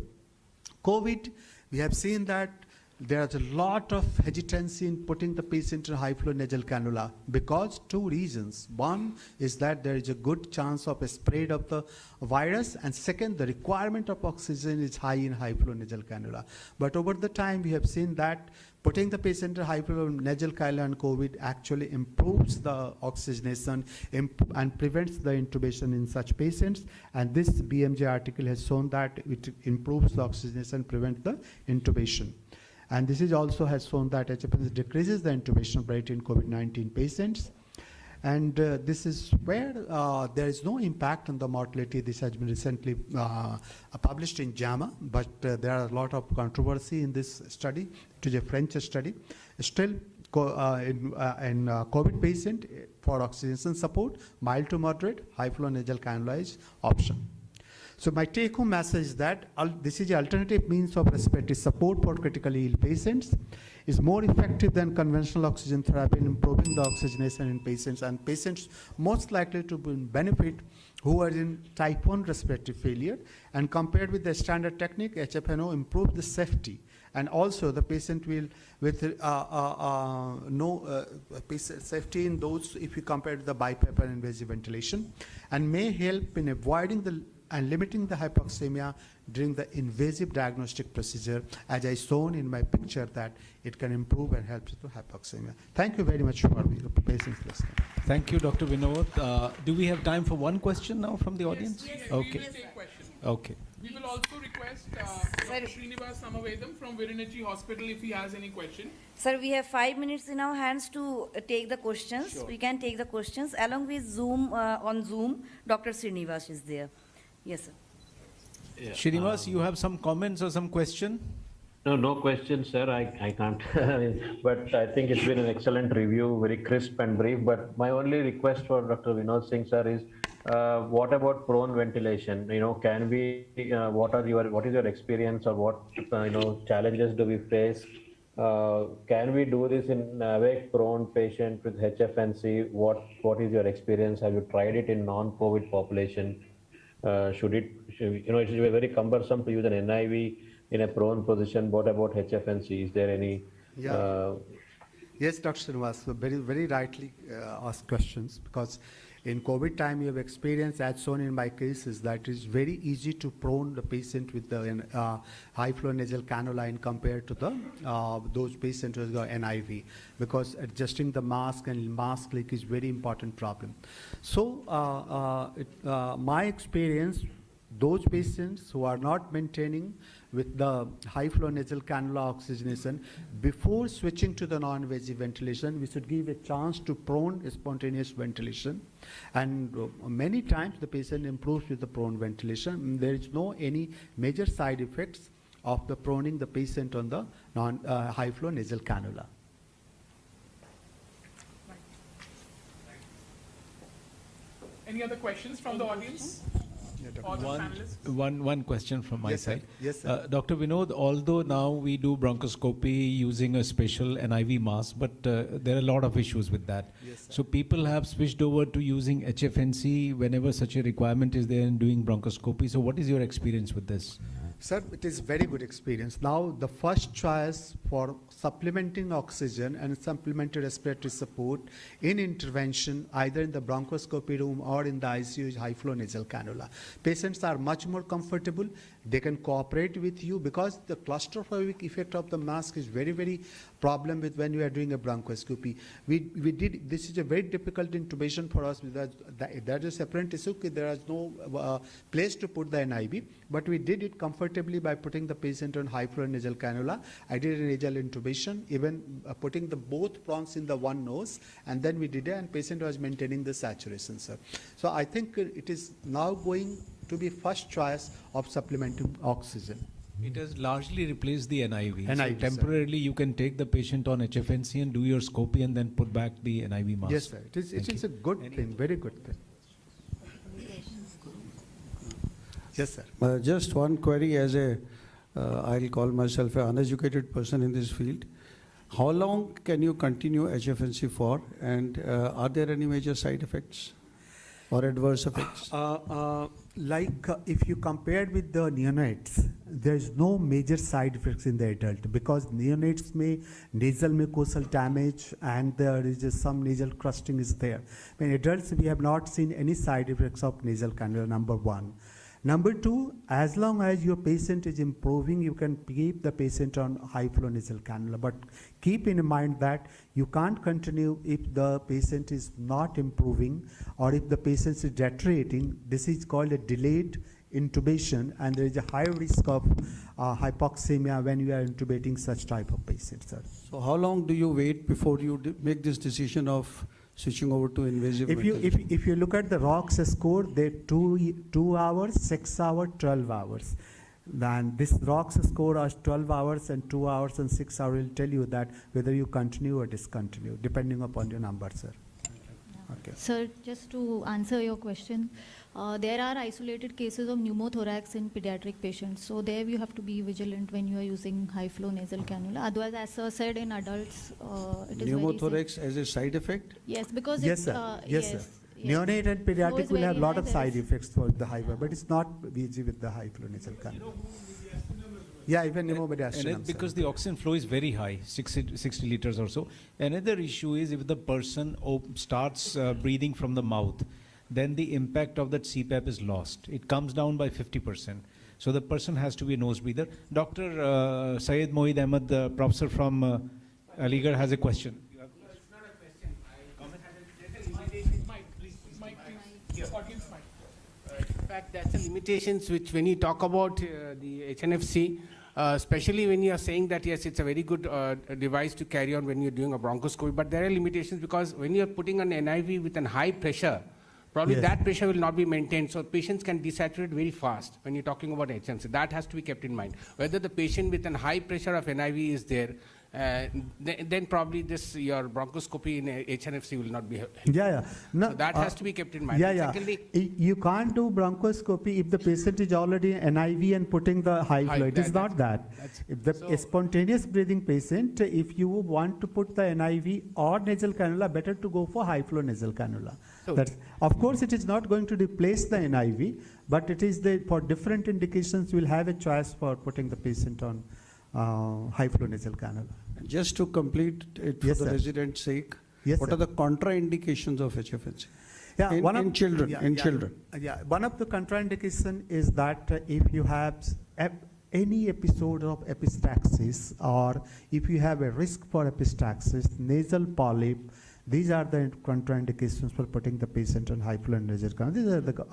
COVID, we have seen that there is a lot of hesitancy in putting the patient in high flow nasal cannula because two reasons. One is that there is a good chance of a spread of the virus, and second, the requirement of oxygen is high in high flow nasal cannula. But over the time, we have seen that putting the patient in high flow nasal cannula and COVID actually improves the oxygenation and prevents the intubation in such patients. And this BMJ article has shown that it improves the oxygenation, prevents the intubation. And this is also has shown that HFNC decreases the intubation rate in COVID-19 patients. And this is where there is no impact on the mortality. This has been recently published in JAMA, but there are a lot of controversy in this study. It is a French study. Still, in COVID patient, for oxygenation support, mild to moderate, high flow nasal cannula is option. So my take-home message is that this is an alternative means of respiratory support for critically ill patients. Is more effective than conventional oxygen therapy in improving the oxygenation in patients, and patients most likely to benefit who are in type 1 respiratory failure, and compared with the standard technique, HFNO improves the safety, and also the patient will with safety in those if you compare to the BiPAP and invasive ventilation, and may help in avoiding and limiting the hypoxemia during the invasive diagnostic procedure, as I shown in my picture that it can improve and help to hypoxemia. Thank you very much for your patience listening. Thank you, Dr. Vinod. Do we have time for one question now from the audience? Yes, okay. We will take questions. Okay. We will also request Dr. Srinivas Samavedam from Virinachi Hospital if he has any question. Sir, we have 5 minutes in our hands to take the questions. Sure. We can take the questions along with Zoom. On Zoom, Dr. Srinivas is there. Yes, sir. Yeah. Srinivas, you have some comments or some question? No question, sir. I can't. But I think it's been an excellent review, very crisp and brief. But my only request for Dr. Vinod Singh, sir, is what about prone ventilation? Can we? What is your experience, or what challenges do we face? Can we do this in awake prone patient with HFNC? What is your experience? Have you tried it in non-COVID population? Should it is very cumbersome to use an NIV in a prone position. What about HFNC? Is there any? Yes, Dr. Srinivas, so very rightly asked questions, because in COVID time you have experienced, as shown in my cases, that it is very easy to prone the patient with the high flow nasal cannula in compared to the those patients who have NIV, because adjusting the mask and mask leak is very important problem. So my experience, those patients who are not maintaining with the high flow nasal cannula oxygenation, before switching to the non-invasive ventilation, we should give a chance to prone spontaneous ventilation. And many times the patient improves with the prone ventilation. There is no any major side effects of the proning the patient on the high flow nasal cannula. Any other questions from the audience? One question from my side. Yes, sir. Dr. Vinod, although now we do bronchoscopy using a special NIV mask, but there are a lot of issues with that. Yes, so people have switched over to using HFNC whenever such a requirement is there in doing bronchoscopy. So what is your experience with this? Sir, it is very good experience. Now, the first choice for supplementing oxygen and supplementary respiratory support in intervention, either in the bronchoscopy room or in the ICU, is high flow nasal cannula. Patients are much more comfortable. They can cooperate with you because the claustrophobic effect of the mask is very problem with when you are doing a bronchoscopy. We did, this is a very difficult intubation for us because there is a separate tissue, there is no place to put the NIV, but we did it comfortably by putting the patient on high flow nasal cannula. I did a nasal intubation, even putting the both prongs in the one nose, and then we did it, and patient was maintaining the saturation, sir. So I think it is now going to be first choice of supplementing oxygen. It has largely replaced the NIV. NIV, so temporarily you can take the patient on HFNC and do your scopy and then put back the NIV mask. Yes, sir. It is a good thing, very good thing. Yes, sir. Just one query as a, I'll call myself an uneducated person in this field. How long can you continue HFNC for, and are there any major side effects or adverse effects? If you compare with the neonates, there is no major side effects in the adult, because neonates may nasal mucosal damage and there is just some nasal crusting is there. In adults, we have not seen any side effects of nasal cannula, number one. Number two, as long as your patient is improving, you can keep the patient on high flow nasal cannula. But keep in mind that you can't continue if the patient is not improving or if the patient is deteriorating. This is called a delayed intubation, and there is a high risk of hypoxemia when you are intubating such type of patients, sir. So how long do you wait before you make this decision of switching over to invasive if you look at the ROX score, they're 2 hours, 6 hours, 12 hours. Then this ROX score is 12 hours and 2 hours and 6 hours will tell you that whether you continue or discontinue, depending upon your number, sir. Okay. Sir, just to answer your question, there are isolated cases of pneumothorax in pediatric patients. So there you have to be vigilant when you are using high flow nasal cannula. Otherwise, as sir said, in adults, it is pneumothorax as a side effect? Yes, because yes, it's, sir. Yes, sir. Neonate and pediatric will have a lot of side effects for the high flow, but it's not easy with the high flow nasal cannula. Yeah, even pneumomediastinum. And because the oxygen flow is very high, 60 liters or so. Another issue is if the person starts breathing from the mouth, then the impact of that CPAP is lost. It comes down by 50%. So the person has to be a nose breather. Dr. Syed Mohid Ahmed, the professor from Aligarh, has a question. In fact, that's the limitations which when you talk about the HNFC, especially when you are saying that yes, it's a very good device to carry on when you're doing a bronchoscopy, but there are limitations because when you're putting an NIV with a high pressure, probably that pressure will not be maintained, so patients can desaturate very fast when you're talking about HNFC. That has to be kept in mind. Whether the patient with a high pressure of NIV is there, then probably your bronchoscopy in HNFC will not be helpful. No, so that has to be kept in mind. Secondly, you can't do bronchoscopy if the patient is already NIV and putting the high flow. It is not that. If the spontaneous breathing patient, if you want to put the NIV or nasal cannula, better to go for high flow nasal cannula. Of course, it is not going to replace the NIV, but it is for different indications, you will have a choice for putting the patient on high flow nasal cannula. Just to complete it for the resident's sake, what are the contraindications of HFNC? In children. One of the contraindication is that if you have any episode of epistaxis or if you have a risk for epistaxis, nasal polyp, these are the contraindications for putting the patient on high flow nasal cannula. These are the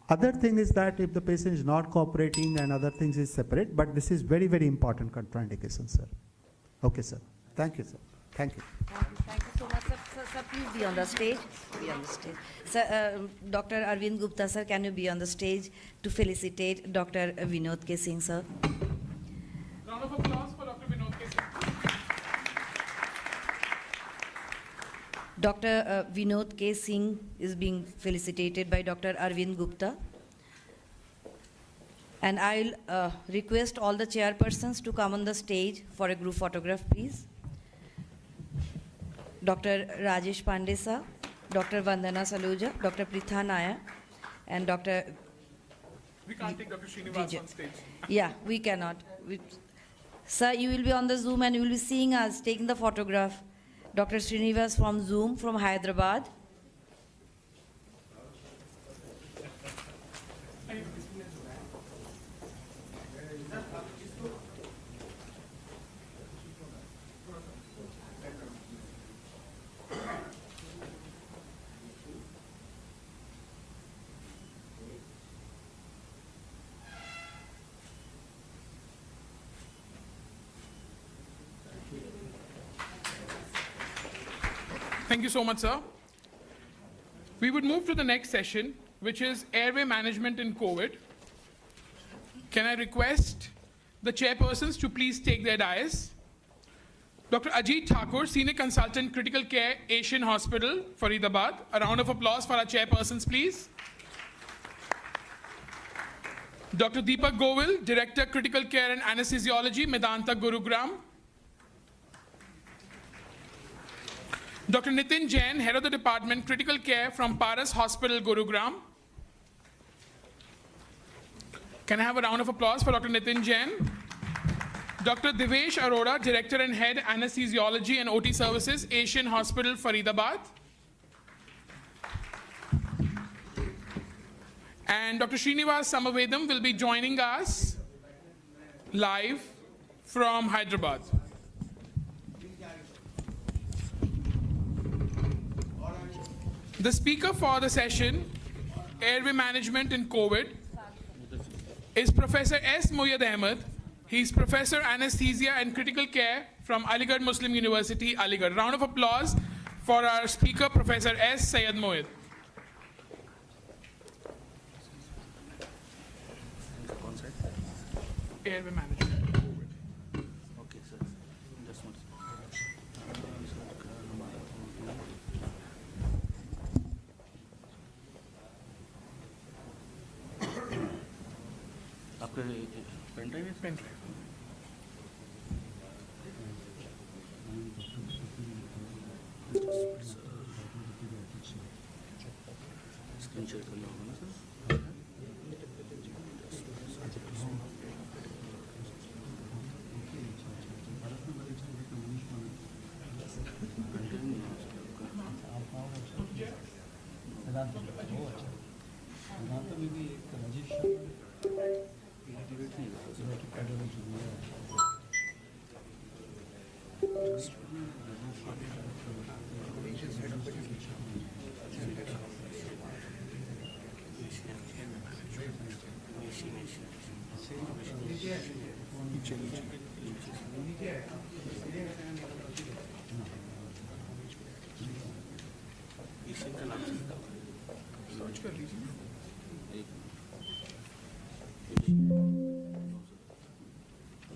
other thing is that if the patient is not cooperating and other things is separate, but this is very, very important contraindication, sir. Okay, sir. Thank you, sir. Thank you. Thank you so much, sir. Sir, please be on the stage. Be on the stage. Sir, Dr. Arvind Gupta, sir, can you be on the stage to felicitate Dr. Vinod K. Singh, sir? Round of applause for Dr. Vinod K. Singh. Dr. Vinod K. Singh is being felicitated by Dr. Arvind Gupta. And I'll request all the chairpersons to come on the stage for a group photograph, please. Dr. Rajesh Pandey, sir, Dr. Vandana Saluja, Dr. Pritha Nair, and Dr. We can't take Dr. Srinivas on stage. Yeah, we cannot. Sir, you will be on the Zoom and you will be seeing us taking the photograph. Dr. Srinivas from Zoom from Hyderabad. Thank you so much, sir. We would move to the next session, which is airway management in COVID. Can I request the chairpersons to please take their dais? Dr. Ajit Thakur, Senior Consultant, Critical Care, Asian Hospital, Faridabad. A round of applause for our chairpersons, please. Dr. Deepak Govil, Director, Critical Care and Anesthesiology, Medanta, Gurugram. Dr. Nitin Jain, Head of the Department, Critical Care from Paras Hospital, Gurugram. Can I have a round of applause for Dr. Nitin Jain? Dr. Divesh Arora, Director and Head, Anesthesiology and OT Services, Asian Hospital, Faridabad. And Dr. Srinivas Samavedam will be joining us live from Hyderabad. The speaker for the session, Airway Management in COVID, is Professor S. Moyed Ahmed. He's Professor Anesthesia and Critical Care from Aligarh Muslim University, Aligarh. Round of applause for our speaker, Professor S. Syed Moyed. Airway Management. Okay, sir. Just one second. आपका pen drive है? Pen drive. Screen share करना होगा ना sir?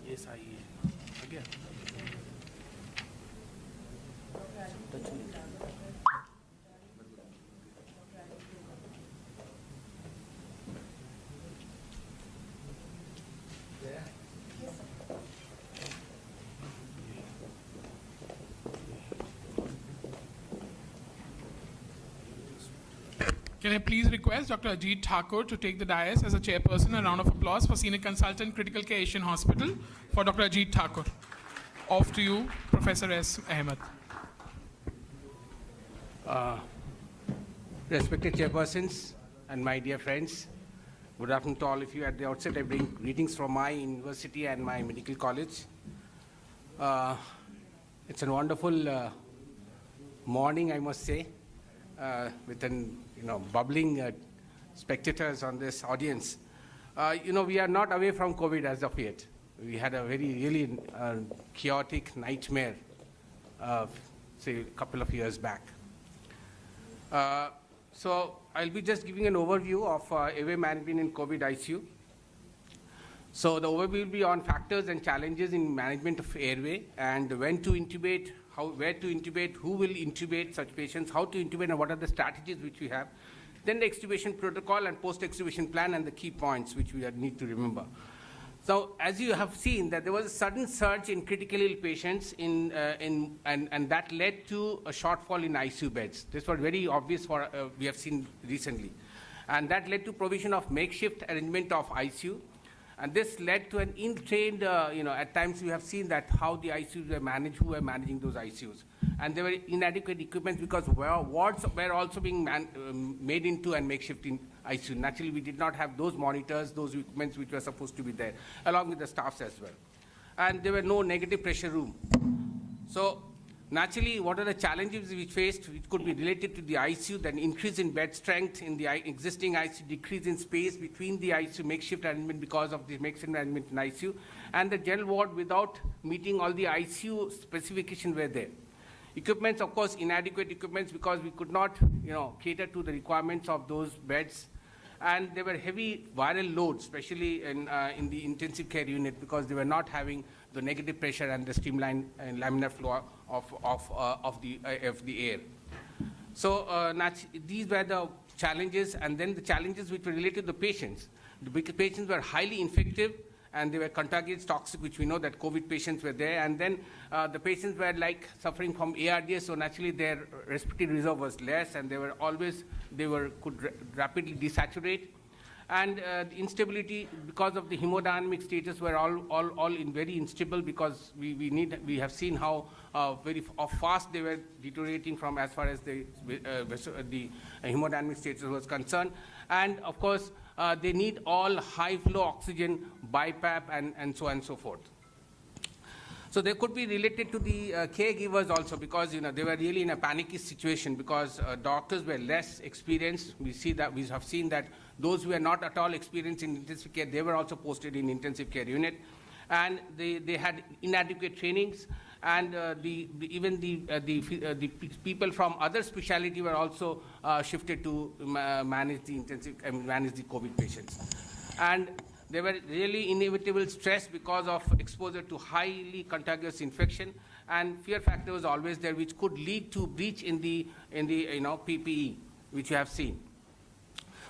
Yes, I again. Can I please request Dr. Ajit Thakur to take the dais as a chairperson? A round of applause for Senior Consultant, Critical Care Asian Hospital, for Dr. Ajit Thakur. Off to you, Professor S. Ahmed. Respected chairpersons and my dear friends, good afternoon to all of you. At the outset, I bring greetings from my university and my medical college. It's a wonderful morning, I must say, with an bubbling spectators on this audience. We are not away from COVID as of yet. We had a really chaotic nightmare, say a couple of years back. So I'll be just giving an overview of airway management in COVID ICU. So the overview will be on factors and challenges in management of airway and when to intubate, where to intubate, who will intubate such patients, how to intubate, and what are the strategies which we have. Then the extubation protocol and post-extubation plan and the key points which we need to remember. So as you have seen that there was a sudden surge in critically ill patients and that led to a shortfall in ICU beds. This was very obvious for we have seen recently. And that led to provision of makeshift arrangement of ICU. And this led to an ill-trained, at times we have seen that how the ICUs were managed, who were managing those ICUs. And there were inadequate equipment because wards were also being made into and makeshift in ICU. Naturally, we did not have those monitors, those equipments which were supposed to be there, along with the staffs as well. And there were no negative pressure room. So naturally, what are the challenges we faced, which could be related to the ICU, then increase in bed strength in the existing ICU, decrease in space between the ICU, makeshift arrangement because of the makeshift arrangement in ICU, and the general ward without meeting all the ICU specifications were there. Equipments, of course, inadequate equipments because we could not, cater to the requirements of those beds. And there were heavy viral loads, especially in the intensive care unit, because they were not having the negative pressure and the streamlined and laminar flow of the air. So these were the challenges, and then the challenges which were related to the patients. The patients were highly infective, and they were contagious, toxic, which we know that COVID patients were there. And then the patients were like suffering from ARDS, so naturally their respiratory reserve was less, and could rapidly desaturate. And the instability because of the hemodynamic status were all very unstable, because we have seen how fast they were deteriorating from as far as the hemodynamic status was concerned. And of course, they need all high flow oxygen, BiPAP, and so on and so forth. So they could be related to the caregivers also, because they were really in a panicky situation, because doctors were less experienced. We have seen that those who were not at all experienced in intensive care, they were also posted in intensive care unit, and they had inadequate trainings, and even the people from other specialty were also shifted to manage the COVID patients. And there were really inevitable stress because of exposure to highly contagious infection, and fear factor was always there, which could lead to breach in the PPE, which you have seen.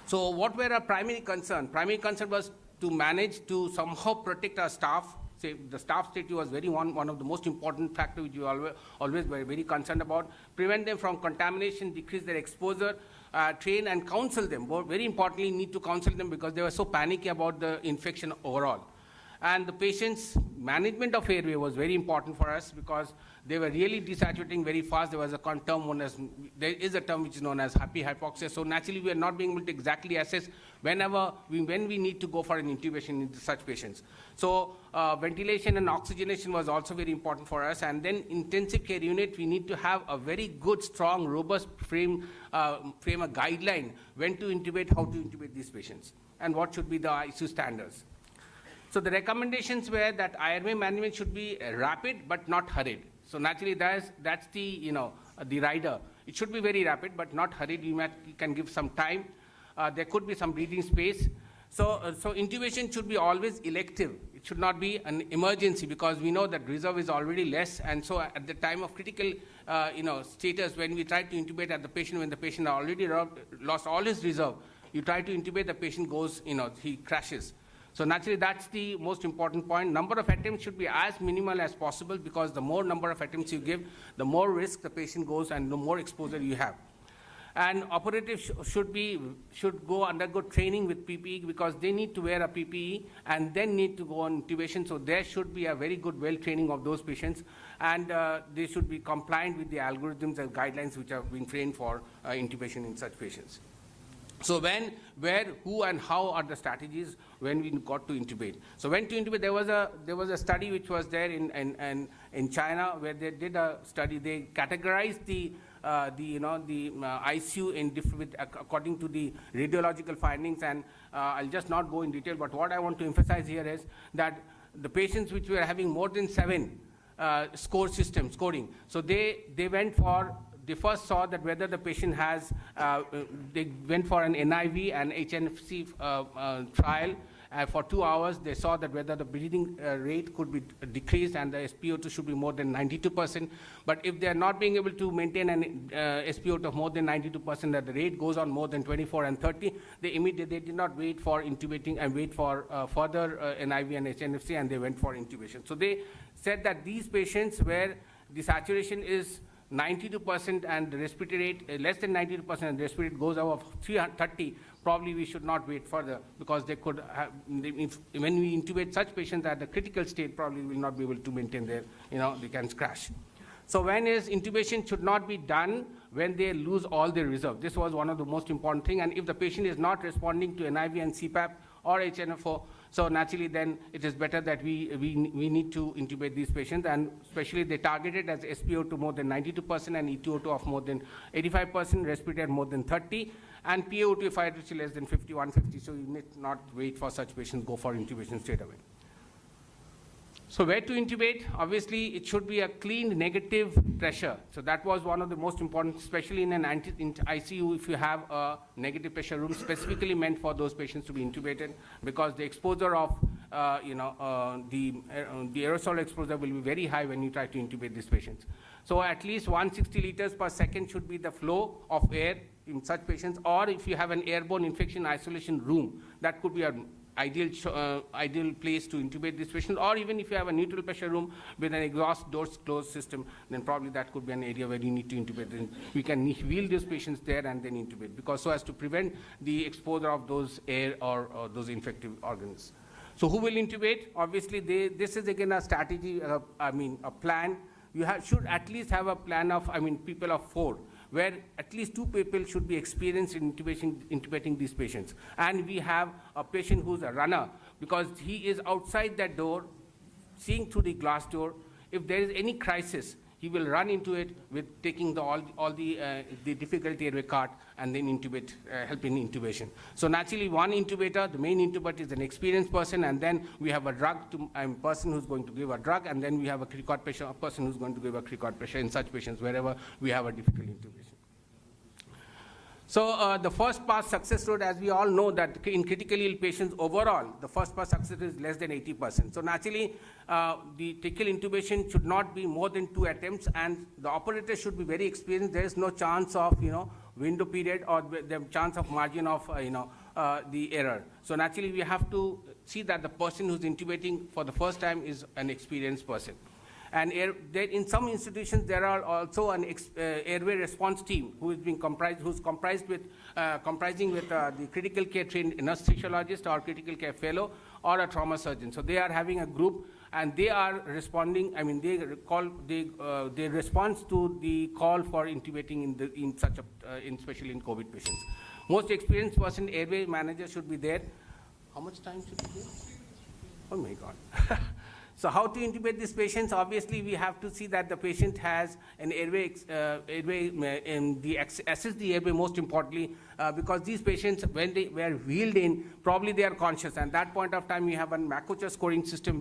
So what were our primary concern? Primary concern was to manage to somehow protect our staff. Say the staff safety was one of the most important factors which we always were very concerned about. Prevent them from contamination, decrease their exposure, train and counsel them. But very importantly, need to counsel them because they were so panicky about the infection overall. And the patient's management of airway was very important for us, because they were really desaturating very fast. There was a term there is a term which is known as happy hypoxia. So naturally, we are not being able to exactly assess when we need to go for an intubation in such patients. So ventilation and oxygenation was also very important for us. And then intensive care unit, we need to have a very good, strong, robust frame a guideline when to intubate, how to intubate these patients, and what should be the ICU standards. So the recommendations were that airway management should be rapid but not hurried. So naturally, that's the the rider. It should be very rapid but not hurried. You can give some time. There could be some breathing space. So intubation should be always elective. It should not be an emergency, because we know that reserve is already less. And so at the time of critical status, when we try to intubate at the patient, when the patient already lost all his reserve, you try to intubate, the patient goes, he crashes. So naturally, that's the most important point. Number of attempts should be as minimal as possible, because the more number of attempts you give, the more risk the patient goes and the more exposure you have. And operatives should undergo training with PPE, because they need to wear a PPE and then need to go on intubation. So there should be a very good training of those patients, and they should be compliant with the algorithms and guidelines which have been trained for intubation in such patients. So when, where, who, and how are the strategies when we got to intubate? So when to intubate, there was a study which was there in China, where they did a study. They categorized the ICU according to the radiological findings, and I'll just not go in detail. But what I want to emphasize here is that the patients which were having more than 7 scoring, so they went for. They first saw that whether the patient has, they went for an NIV and HNFC trial. For 2 hours, they saw that whether the breathing rate could be decreased and the SpO2 should be more than 92%. But if they are not being able to maintain an SpO2 of more than 92%, that the rate goes on more than 24 and 30, they did not wait for intubating and wait for further NIV and HNFC, and they went for intubation. So they said that these patients where the saturation is 92% and the respiratory rate less than 92% and the respiratory rate goes above 330, probably we should not wait further, because they could have, when we intubate such patients at the critical state, probably will not be able to maintain their, they can crash. So when is intubation should not be done when they lose all their reserve. This was one of the most important thing. And if the patient is not responding to NIV and CPAP or HNFO, so naturally then it is better that we need to intubate these patients, and especially they targeted as SpO2 more than 92% and ETO2 of more than 85%, respiratory more than 30, and PaO2 if I reach less than 50, 150. So you need not wait for such patients, go for intubation straight away. So where to intubate? Obviously, it should be a clean negative pressure. So that was one of the most important, especially in an ICU, if you have a negative pressure room specifically meant for those patients to be intubated, because the exposure of, the aerosol exposure will be very high when you try to intubate these patients. So at least 160 liters per second should be the flow of air in such patients, or if you have an airborne infection isolation room, that could be an ideal place to intubate this patient, or even if you have a neutral pressure room with an exhaust doors closed system, then probably that could be an area where you need to intubate. Then we can wheel these patients there and then intubate, because so as to prevent the exposure of those air or those infective organs. So who will intubate? Obviously, this is again a strategy, a plan. You should at least have a plan of, people of 4, where at least 2 people should be experienced in intubating these patients. And we have a patient who's a runner, because he is outside that door, seeing through the glass door. If there is any crisis, he will run into it with taking all the difficult airway cart and then intubate, help in intubation. So naturally, one intubator, the main intubator is an experienced person, and then we have a person who's going to give a drug, and then we have a cricoid pressure, a person who's going to give a cricoid pressure in such patients wherever we have a difficult intubation. So the first pass success rate, as we all know, that in critically ill patients overall, the first pass success rate is less than 80%. So naturally, the critical intubation should not be more than 2 attempts, and the operator should be very experienced. There is no chance of, window period or the chance of margin of, the error. So naturally, we have to see that the person who's intubating for the first time is an experienced person. And in some institutions, there are also an airway response team who is being comprising with the critical care trained anesthesiologist or critical care fellow or a trauma surgeon. So they are having a group, and they are responding. They respond to the call for intubating especially in COVID patients. Most experienced person, airway manager, should be there. How much time should be there? Oh my God. So how to intubate these patients? Obviously, we have to see that the patient has an assess the airway most importantly, because these patients, when they were wheeled in, probably they are conscious. And at that point of time, we have a Macocha scoring system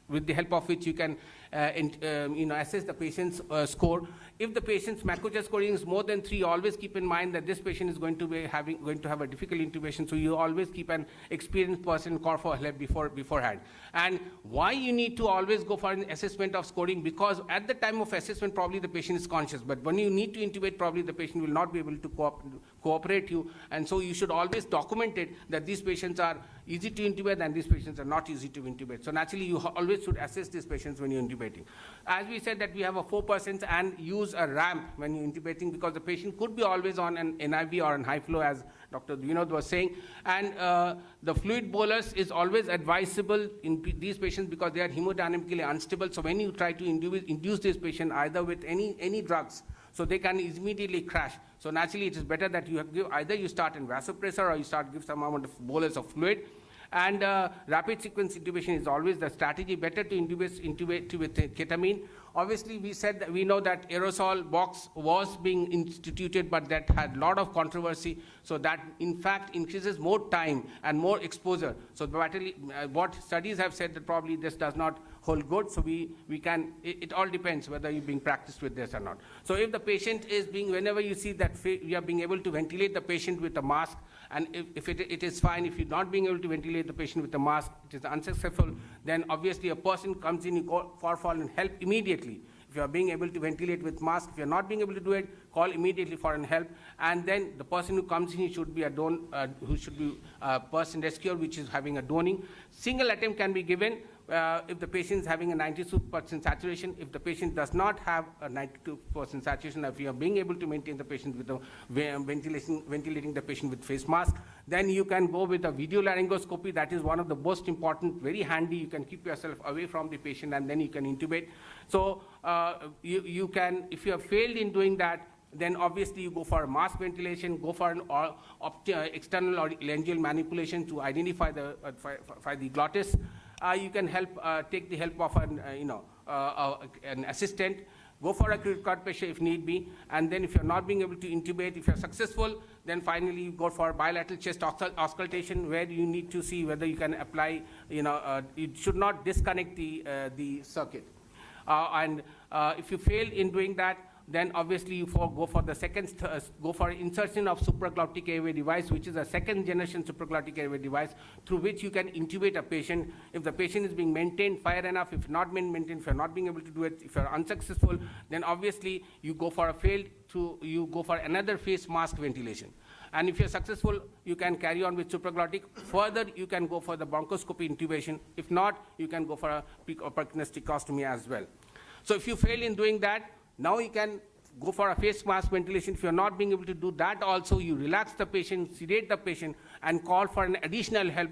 with the help of which you can assess the patient's score. If the patient's Macocha scoring is more than 3, always keep in mind that this patient is going to have a difficult intubation. So you always keep an experienced person call for help beforehand. And why you need to always go for an assessment of scoring? Because at the time of assessment, probably the patient is conscious. But when you need to intubate, probably the patient will not be able to cooperate you. And so you should always document it that these patients are easy to intubate and these patients are not easy to intubate. So naturally, you always should assess these patients when you're intubating. As we said that we have a 4% and use a ramp when you're intubating, because the patient could be always on an NIV or an high flow, as Dr. Vinod was saying. And the fluid bolus is always advisable in these patients because they are hemodynamically unstable. So when you try to induce this patient either with any drugs, so they can immediately crash. So naturally, it is better that you either you start in vasopressor or you give some amount of bolus of fluid. And rapid sequence intubation is always the strategy. Better to intubate with ketamine. Obviously, we know that aerosol box was being instituted, but that had a lot of controversy. So that, in fact, increases more time and more exposure. So what studies have said that probably this does not hold good. So it all depends whether you're being practiced with this or not. So if the patient is whenever you see that we are being able to ventilate the patient with a mask, and if it is fine, if you're not being able to ventilate the patient with a mask, it is unsuccessful, then obviously a person comes in, you call for help immediately. If you are being able to ventilate with mask, if you are not being able to do it, call immediately for help. And then the person who comes in, he should be a person rescuer, which is having a doning. Single attempt can be given if the patient is having a 92% saturation. If the patient does not have a 92% saturation, if you are being able to maintain the patient with ventilating the patient with face mask, then you can go with a video laryngoscopy. That is one of the most important, very handy. You can keep yourself away from the patient and then you can intubate. So you can, if you have failed in doing that, then obviously you go for a mask ventilation, go for an external or laryngeal manipulation to identify the glottis. You can take the help of an assistant. go for a critical care patient if need be, and then if you're not being able to intubate, if you're successful, then finally you go for bilateral chest auscultation, where you need to see whether you can apply, you should not disconnect the circuit. If you fail in doing that, then obviously you go for the go for insertion of supraglottic airway device, which is a second generation supraglottic airway device through which you can intubate a patient. If the patient is being maintained fire enough, if not being maintained, if you're not being able to do it, if you're unsuccessful, then obviously you go for you go for another face mask ventilation. And if you're successful, you can carry on with supraglottic. Further, you can go for the bronchoscopy intubation. If not, you can go for a percutaneous tracheostomy as well. So if you fail in doing that, now you can go for a face mask ventilation. If you're not being able to do that also, you relax the patient, sedate the patient, and call for an additional help.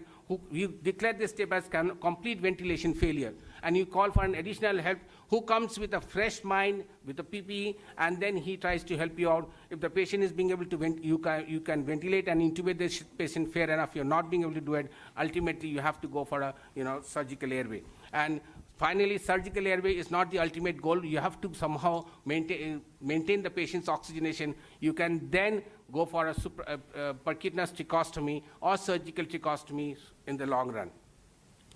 You declare this step as complete ventilation failure. And you call for an additional help who comes with a fresh mind, with a PPE, and then he tries to help you out. If the patient is being able to you can ventilate and intubate this patient fair enough. You're not being able to do it. Ultimately, you have to go for a surgical airway. And finally, surgical airway is not the ultimate goal. You have to somehow maintain the patient's oxygenation. You can then go for a percutaneous tracheostomy or surgical tracheostomy in the long run.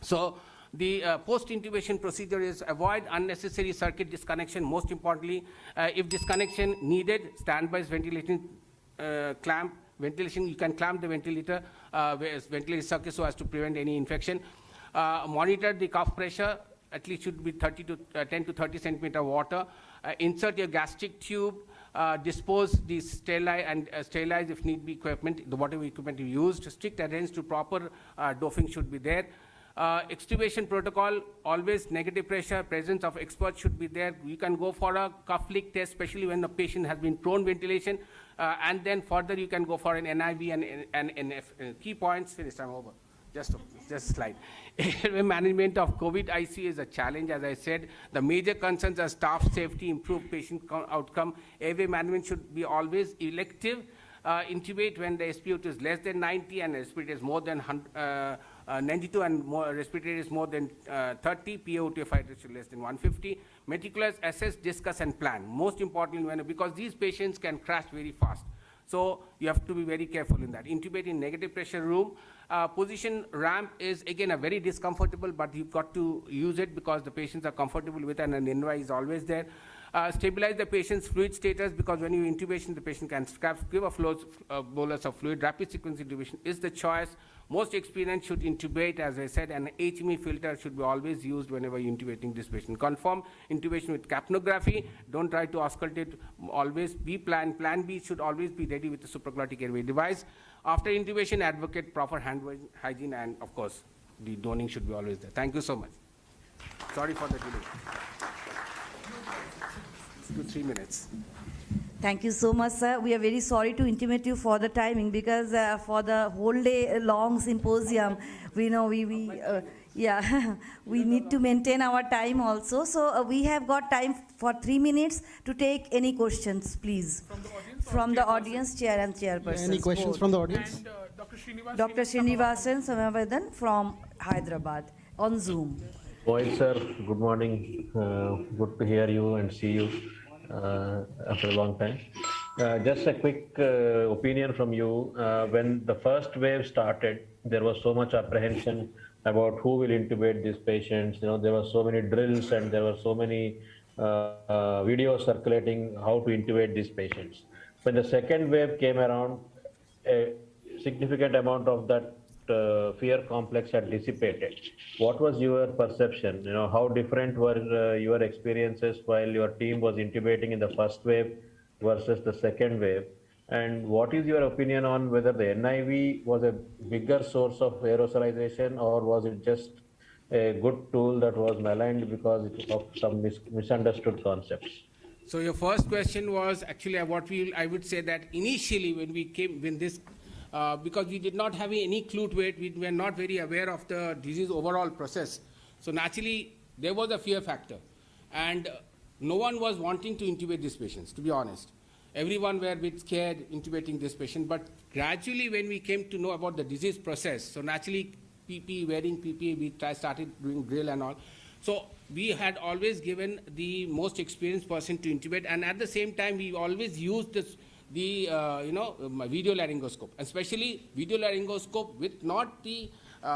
So the post-intubation procedure is avoid unnecessary circuit disconnection. Most importantly, if disconnection needed, standby ventilation clamp. Ventilation, you can clamp the ventilator, ventilator circuit so as to prevent any infection. Monitor the cough pressure. At least should be 10 to 30 centimeter water. Insert your gastric tube. Dispose the sterilize if need be equipment, whatever equipment you used. Strict adherence to proper doping should be there. Extubation protocol, always negative pressure, presence of experts should be there. You can go for a cuff leak test, especially when the patient has been prone ventilation. And then further you can go for an NIV and NF. Key points, finish, I'm over. Just a slide. Airway management of COVID ICU is a challenge. As I said, the major concerns are staff safety, improved patient outcome. Airway management should be always elective. Intubate when the SpO2 is less than 90 and respiratory is more than 92 and respiratory is more than 30. PaO2 is less than 150. Meticulous assess, discuss, and plan. Most importantly, because these patients can crash very fast. So you have to be very careful in that. Intubate in negative pressure room. Position ramp is again a very discomfortable, but you've got to use it because the patients are comfortable with it and an NY is always there. Stabilize the patient's fluid status, because when you intubation, the patient can give a bolus of fluid. Rapid sequence intubation is the choice. Most experienced should intubate, as I said, and HME filter should be always used whenever you're intubating this patient. Confirm intubation with capnography. Don't try to auscultate. Always be planned. Plan B should always be ready with the supraglottic airway device. After intubation, advocate proper hand hygiene, and of course, the donning should be always there. Thank you so much. Sorry for the delay. It's good 3 minutes. Thank you so much, sir. We are very sorry to intimate you for the timing, because for the whole day long symposium, we know we need to maintain our time also. So we have got time for 3 minutes to take any questions, please. From the audience, chair and chairperson. Any questions from the audience? And Dr. Srinivasan Samavadan from Hyderabad on Zoom. Mohit sir, good morning. Good to hear you and see you after a long time. Just a quick opinion from you. When the first wave started, there was so much apprehension about who will intubate these patients. There were so many drills and there were so many videos circulating how to intubate these patients. When the second wave came around, a significant amount of that fear complex had dissipated. What was your perception? How different were your experiences while your team was intubating in the first wave versus the second wave? And what is your opinion on whether the NIV was a bigger source of aerosolization, or was it just a good tool that was maligned because of some misunderstood concepts? So your first question was actually I would say that initially because we did not have any clue to it, we were not very aware of the disease overall process. So naturally, there was a fear factor. And no one was wanting to intubate these patients, to be honest. Everyone were a bit scared intubating this patient. But gradually, when we came to know about the disease process, so naturally, wearing PPE, we started doing drill and all. So we had always given the most experienced person to intubate, and at the same time we always used this, the video laryngoscope, especially video laryngoscope with not the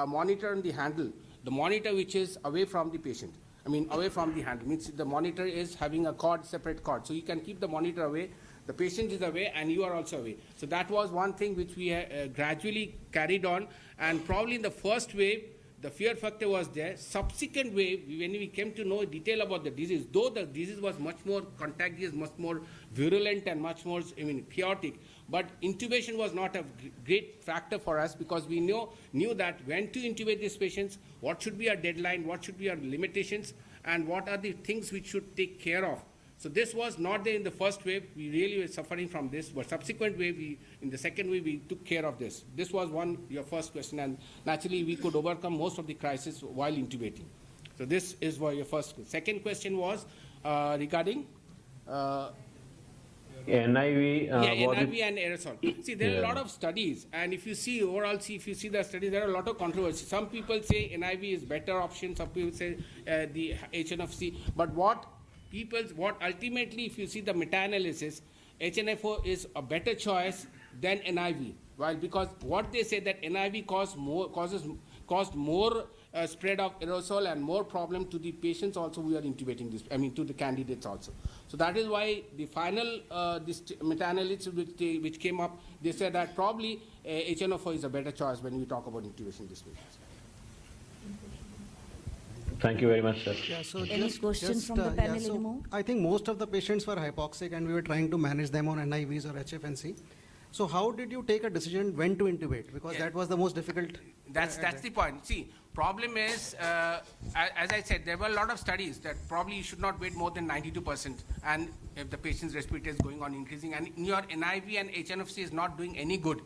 monitor on the handle, the monitor which is away from the patient. I mean, away from the handle, means the monitor is having a cord, separate cord. So you can keep the monitor away, the patient is away, and you are also away. So that was one thing which we gradually carried on, and probably in the first wave, the fear factor was there. Subsequent wave, when we came to know detail about the disease, though the disease was much more contagious, much more virulent, and much more, chaotic, but intubation was not a great factor for us, because we knew that when to intubate these patients, what should be our deadline, what should be our limitations, and what are the things we should take care of. So this was not there in the first wave. We really were suffering from this, but subsequent wave, in the second wave, we took care of this. This was your first question, and naturally we could overcome most of the crisis while intubating. So this is your first question. Second question was regarding NIV. NIV and aerosol. See, there are a lot of studies, and if you see the studies, there are a lot of controversy. Some people say NIV is better option. Some people say the HNFC. But what ultimately, if you see the meta-analysis, HNFO is a better choice than NIV. Well, because what they say that NIV caused more spread of aerosol and more problem to the patients also who are intubating this, to the candidates also. So that is why the final this meta-analysis which came up, they said that probably HNFO is a better choice when we talk about intubation this patients. Thank you very much, sir. Yeah, so any questions from the panel anymore? I think most of the patients were hypoxic, and we were trying to manage them on NIVs or HFNC. So how did you take a decision when to intubate? Because that was the most difficult. That's the point. See, problem is, as I said, there were a lot of studies that probably you should not wait more than 92%, and if the patient's respiratory is going on increasing, and your NIV and HNFC is not doing any good.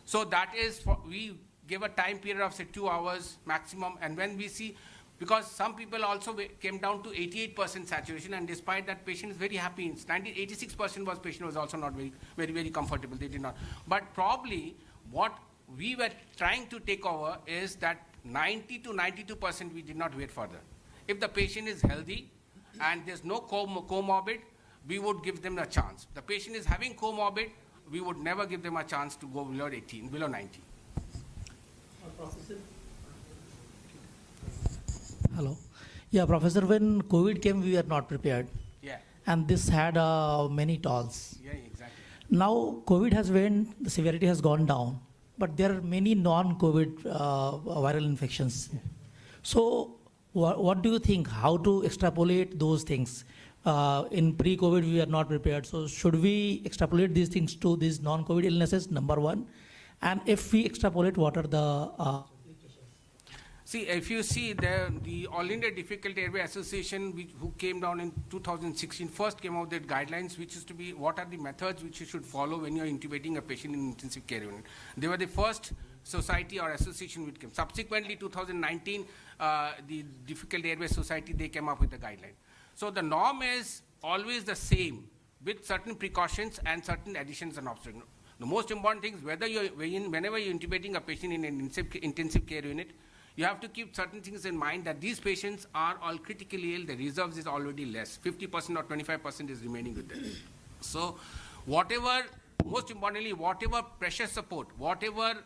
So that is, we give a time period of say 2 hours maximum, and when we see, because some people also came down to 88% saturation, and despite that, patient is very happy. 86% patient was also not very comfortable. They did not. But probably what we were trying to take over is that 90 to 92% we did not wait further. If the patient is healthy and there's no comorbid, we would give them a chance. The patient is having comorbid, we would never give them a chance to go below 90. Professor? Hello. Yeah, Professor, when COVID came, we were not prepared. Yeah. And this had many tolls. Yeah, exactly. Now COVID has waned, the severity has gone down, but there are many non-COVID viral infections. So what do you think, how to extrapolate those things? In pre-COVID, we are not prepared. So should we extrapolate these things to these non-COVID illnesses, number one? And if we extrapolate, what are the See, if you see the All India Difficult Airway Association, who came down in 2016, first came out with guidelines, which is to be what are the methods which you should follow when you're intubating a patient in intensive care unit. They were the first society or association which came. Subsequently, 2019, the Difficult Airway Society, they came up with the guideline. So the norm is always the same, with certain precautions and certain additions and observations. The most important thing is whenever you're intubating a patient in an intensive care unit, you have to keep certain things in mind, that these patients are all critically ill, the reserves is already less, 50% or 25% is remaining with them. So most importantly, whatever pressure support, whatever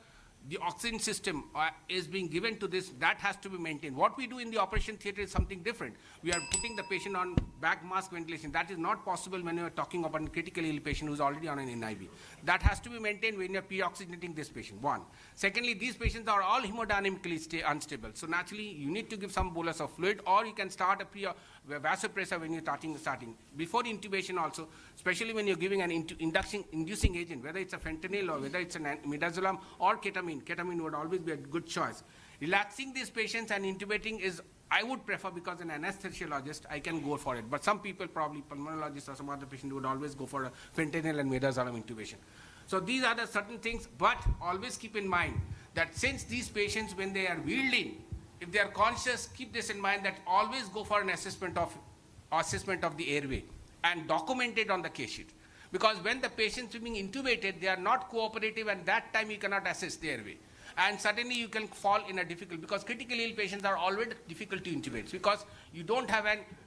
the oxygen system is being given to this, that has to be maintained. What we do in the operation theater is something different. We are putting the patient on back mask ventilation. That is not possible when you are talking about a critically ill patient who is already on an NIV. That has to be maintained when you are pre-oxygenating this patient, one. Secondly, these patients are all hemodynamically unstable. So naturally, you need to give some bolus of fluid, or you can start a vasopressor when you're starting. Before intubation also, especially when you're giving an inducing agent, whether it's a fentanyl or whether it's a midazolam or ketamine. Ketamine would always be a good choice. Relaxing these patients and intubating is, I would prefer, because an anesthesiologist, I can go for it. But some people, probably pulmonologists or some other patient, would always go for a fentanyl and midazolam intubation. So these are the certain things, but always keep in mind that since these patients, when they are wheeled in, if they are conscious, keep this in mind, that always go for an assessment of the airway and document it on the case sheet. Because when the patients are being intubated, they are not cooperative, and that time you cannot assess the airway. And suddenly you can fall in a difficult, because critically ill patients are always difficult to intubate, because you don't have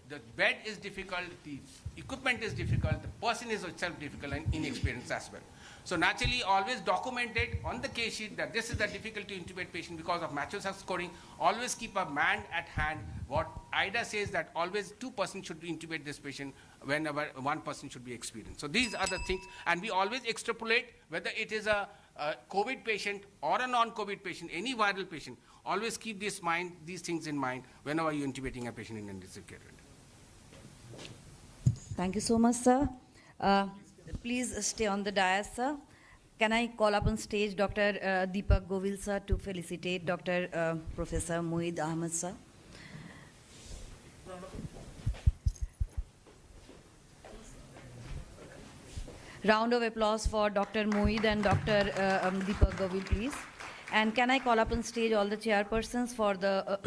the bed is difficult, the equipment is difficult, the person is itself difficult and inexperienced as well. So naturally, always document it on the case sheet that this is a difficult to intubate patient because of Mathews scoring. Always keep a man at hand. What IDA says that always 2 persons should intubate this patient whenever 1 person should be experienced. So these are the things, and we always extrapolate whether it is a COVID patient or a non-COVID patient, any viral patient. Always keep these things in mind whenever you're intubating a patient in intensive care. Thank you so much, sir. Please stay on the dais, sir. Can I call up on stage Dr. Deepak Govil, sir, to felicitate Dr. Professor Mohid Ahmed, sir? Round of applause for Dr. Mohid and Dr. Deepak Govil, please. And can I call up on stage all the chairpersons for the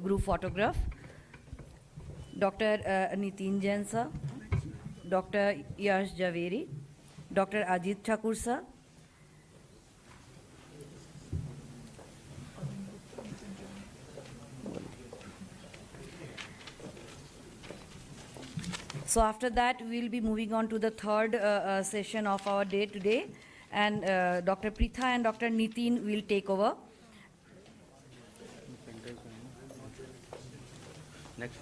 group photograph? Dr. Nitin Jain, sir. Dr. Yash Javeri, Dr. Ajit Thakur, sir. So after that, we'll be moving on to the third session of our day today. And Dr. Pritha and Dr. Nitin will take over. Next.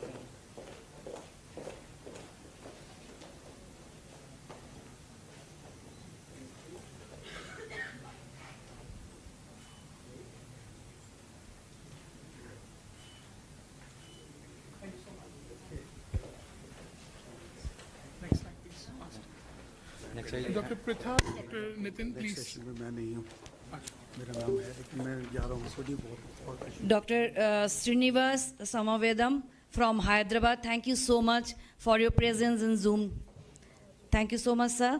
Dr. Pritha, Dr. Nitin, please. Dr. Srinivas Samavedam from Hyderabad, thank you so much for your presence in Zoom. Thank you so much, sir.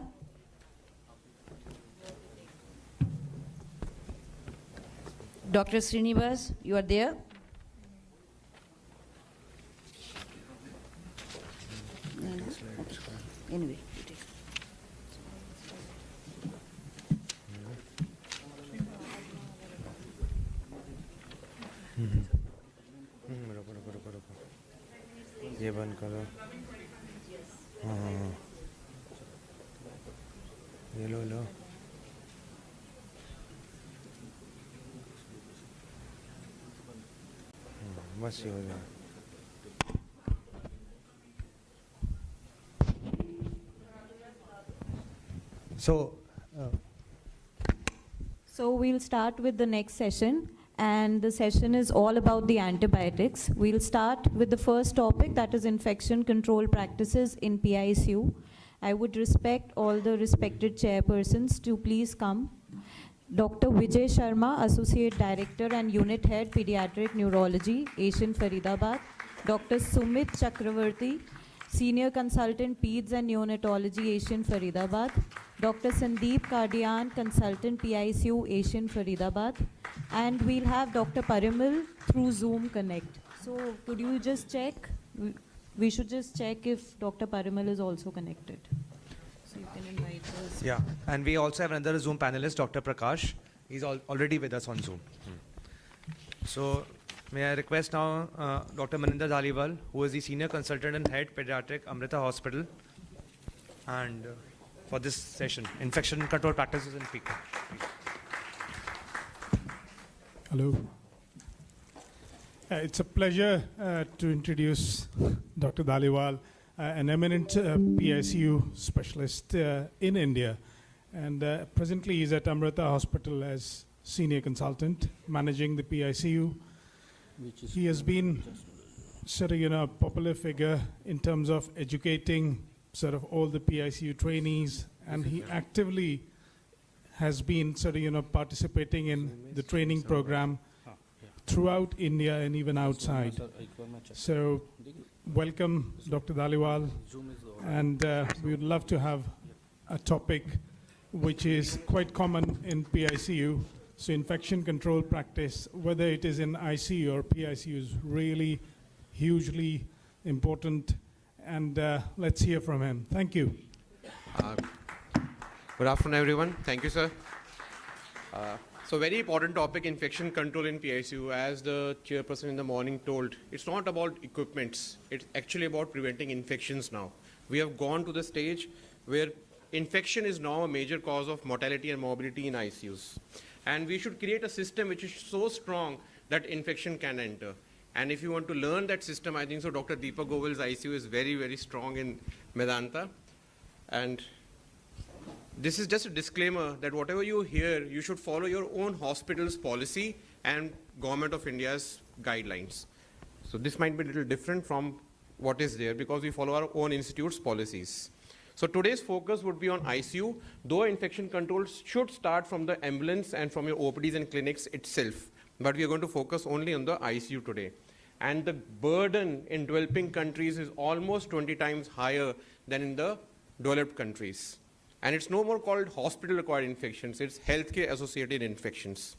Dr. Srinivas, you are there? No, no? Okay. Anyway, you take it. ये बंद करो हाँ ये लो बस ये हो जाए So we'll start with the next session, and the session is all about the antibiotics. We'll start with the first topic, that is infection control practices in PICU. I would respect all the respected chairpersons to please come. Dr. Vijay Sharma, Associate Director and Unit Head, Pediatric Neurology, Asian Faridabad. Dr. Sumit Chakravarti, Senior Consultant, Peds and Neonatology, Asian Faridabad. Dr. Sandeep Kardian, Consultant, PICU, Asian Faridabad. And we'll have Dr. Parimal through Zoom Connect. So could you just check? We should just check if Dr. Parimal is also connected. So you can invite us. Yeah, and we also have another Zoom panelist, Dr. Prakash. He's already with us on Zoom. So may I request now Dr. Maninder Dhaliwal, who is the Senior Consultant and Head Pediatric Amrita Hospital, and for this session, Infection Control Practices in PICU. Hello. It's a pleasure to introduce Dr. Dhaliwal, an eminent PICU specialist in India. And presently he's at Amrita Hospital as senior consultant, managing the PICU. He has been sort of, a popular figure in terms of educating sort of all the PICU trainees, and he actively has been sort of, participating in the training program throughout India and even outside. So welcome, Dr. Dhaliwal, and we would love to have a topic which is quite common in PICU. So infection control practice, whether it is in ICU or PICU, is really hugely important, and let's hear from him. Thank you. Good afternoon, everyone. Thank you, sir. So very important topic, infection control in PICU. As the chairperson in the morning told, it's not about equipments. It's actually about preventing infections now. We have gone to the stage where infection is now a major cause of mortality and morbidity in ICUs. And we should create a system which is so strong that infection can enter. And if you want to learn that system, I think so Dr. Deepak Govil's ICU is very, very strong in Medanta. And this is just a disclaimer that whatever you hear, you should follow your own hospital's policy and Government of India's guidelines. So this might be a little different from what is there because we follow our own institute's policies. So today's focus would be on ICU, though infection control should start from the ambulance and from your OPDs and clinics itself. But we are going to focus only on the ICU today. And the burden in developing countries is almost 20 times higher than in the developed countries. And it's no more called hospital-acquired infections, it's healthcare-associated infections.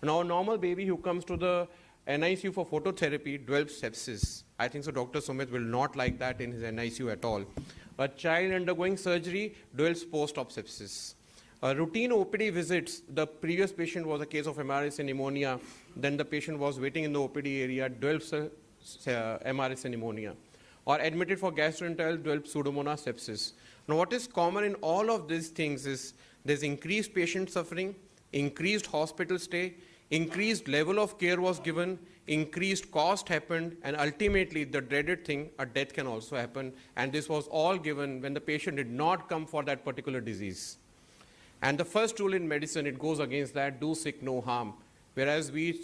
Now, a normal baby who comes to the NICU for phototherapy develops sepsis. I think so Dr. Sumit will not like that in his NICU at all. A child undergoing surgery develops post-op sepsis. A routine OPD visits, the previous patient was a case of MRSA pneumonia, then the patient was waiting in the OPD area, develops MRSA pneumonia. Or admitted for gastroenteritis, develops Pseudomonas sepsis. Now what is common in all of these things is there's increased patient suffering, increased hospital stay, increased level of care was given, increased cost happened, and ultimately the dreaded thing, a death can also happen. And this was all given when the patient did not come for that particular disease. And the first rule in medicine, it goes against that, do sick, no harm. Whereas we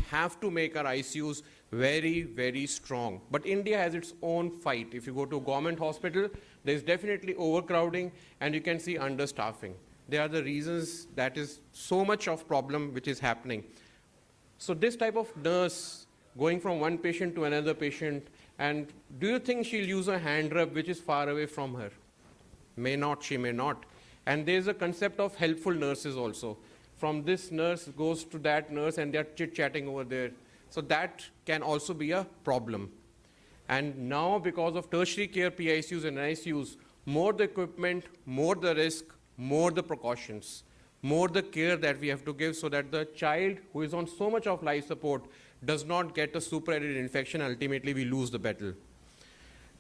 have to make our ICUs very, very strong. But India has its own fight. If you go to a government hospital, there's definitely overcrowding and you can see understaffing. They are the reasons that is so much of problem which is happening. So this type of nurse going from one patient to another patient, and do you think she'll use a hand rub which is far away from her? May not, she may not. And there's a concept of helpful nurses also. From this nurse goes to that nurse and they're chit-chatting over there. So that can also be a problem. And now because of tertiary care PICUs and NICUs, more the equipment, more the risk, more the precautions, more the care that we have to give so that the child who is on so much of life support does not get a super-added infection. Ultimately, we lose the battle.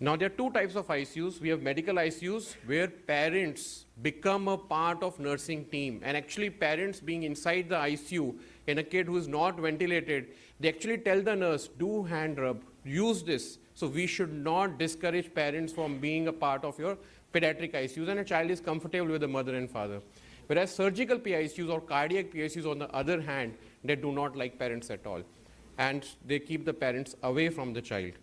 Now, there are two types of ICUs. We have medical ICUs where parents become a part of nursing team. And actually, parents being inside the ICU in a kid who is not ventilated, they actually tell the nurse, do hand rub, use this. So we should not discourage parents from being a part of your pediatric ICUs, and a child is comfortable with the mother and father. Whereas surgical PICUs or cardiac PICUs, on the other hand, they do not like parents at all. And they keep the parents away from the child.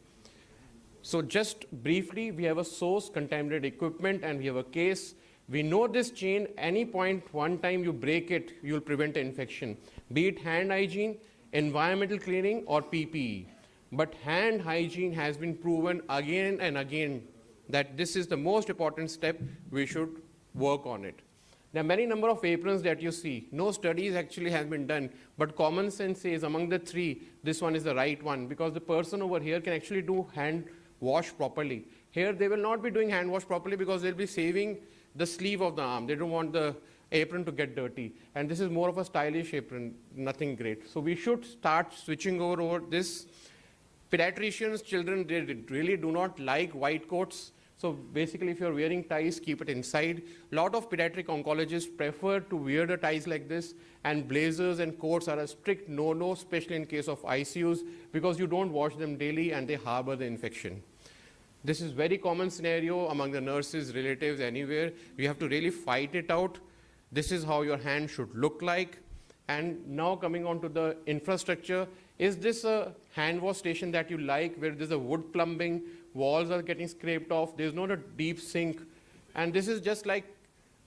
So just briefly, we have a source, contaminated equipment, and we have a case. We know this chain, any point, one time you break it, you'll prevent an infection. Be it hand hygiene, environmental cleaning, or PPE. But hand hygiene has been proven again and again that this is the most important step, we should work on it. There are many number of aprons that you see. No studies actually have been done, but common sense says among the three, this one is the right one because the person over here can actually do hand wash properly. Here they will not be doing hand wash properly because they'll be saving the sleeve of the arm. They don't want the apron to get dirty. And this is more of a stylish apron, nothing great. So we should start switching over this. Pediatricians, children, they really do not like white coats. So basically, if you're wearing ties, keep it inside. A lot of pediatric oncologists prefer to wear the ties like this, and blazers and coats are a strict no-no, especially in case of ICUs, because you don't wash them daily and they harbor the infection. This is very common scenario among the nurses, relatives, anywhere. You have to really fight it out. This is how your hand should look like. And now coming on to the infrastructure, is this a hand wash station that you like, where there's a wood plumbing, walls are getting scraped off, there's not a deep sink, and this is just like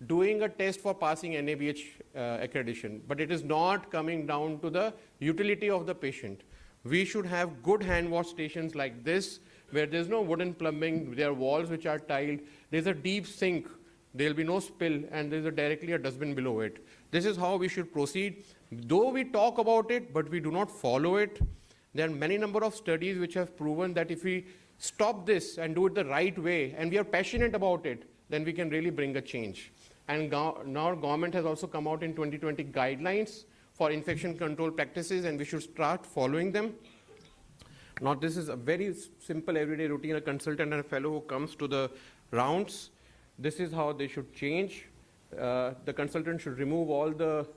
doing a test for passing NABH accreditation, but it is not coming down to the utility of the patient. We should have good hand wash stations like this, where there's no wooden plumbing, there are walls which are tiled, there's a deep sink, there'll be no spill, and there's directly a dustbin below it. This is how we should proceed. Though we talk about it, but we do not follow it, there are many number of studies which have proven that if we stop this and do it the right way, and we are passionate about it, then we can really bring a change. And now government has also come out in 2020 guidelines for infection control practices, and we should start following them. Now, this is a very simple everyday routine. A consultant and a fellow who comes to the rounds, this is how they should change. The consultant should remove all the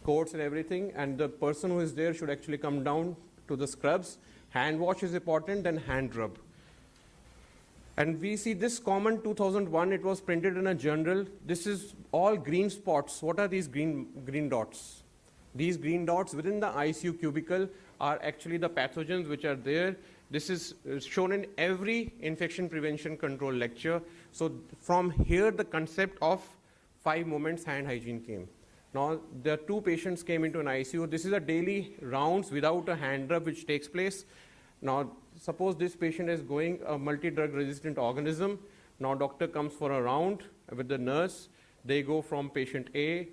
coats and everything, and the person who is there should actually come down to the scrubs. Hand wash is important, then hand rub. And we see this common 2001, it was printed in a journal. This is all green spots. What are these green dots? These green dots within the ICU cubicle are actually the pathogens which are there. This is shown in every infection prevention control lecture. So from here, the concept of 5 moments hand hygiene came. Now, the 2 patients came into an ICU. This is a daily rounds without a hand rub which takes place. Now, suppose this patient is going a multi-drug resistant organism. Now, doctor comes for a round with the nurse. They go from patient A,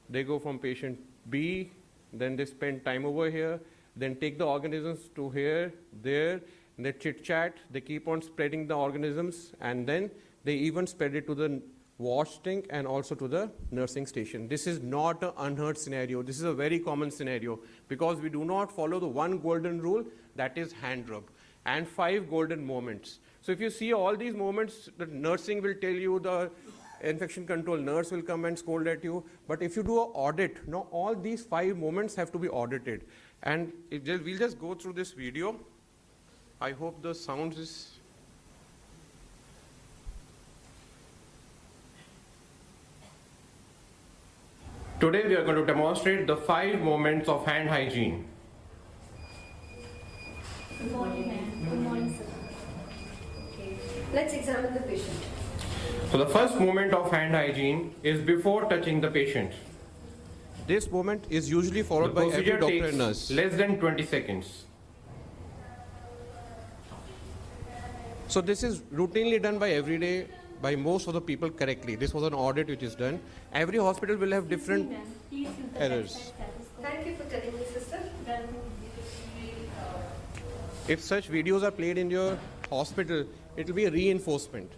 they go from patient B, then they spend time over here, then take the organisms to here, there, and they chit-chat, they keep on spreading the organisms, and then they even spread it to the wash tank and also to the nursing station. This is not an unheard scenario. This is a very common scenario because we do not follow the 1 golden rule, that is hand rub, and 5 golden moments. So if you see all these moments, the nursing will tell you, the infection control nurse will come and scold at you. But if you do an audit, now all these 5 moments have to be audited. And we'll just go through this video. I hope the sound is... Today we are going to demonstrate the 5 moments of hand hygiene. Good morning, ma'am. Good morning, sir. Okay. Let's examine the patient. So the first moment of hand hygiene is before touching the patient. This moment is usually followed by every doctor and nurse. Less than 20 seconds. So this is routinely done by every day by most of the people correctly. This was an audit which is done. Every hospital will have different errors. Thank you for telling me, sister. If such videos are played in your hospital, it will be a reinforcement.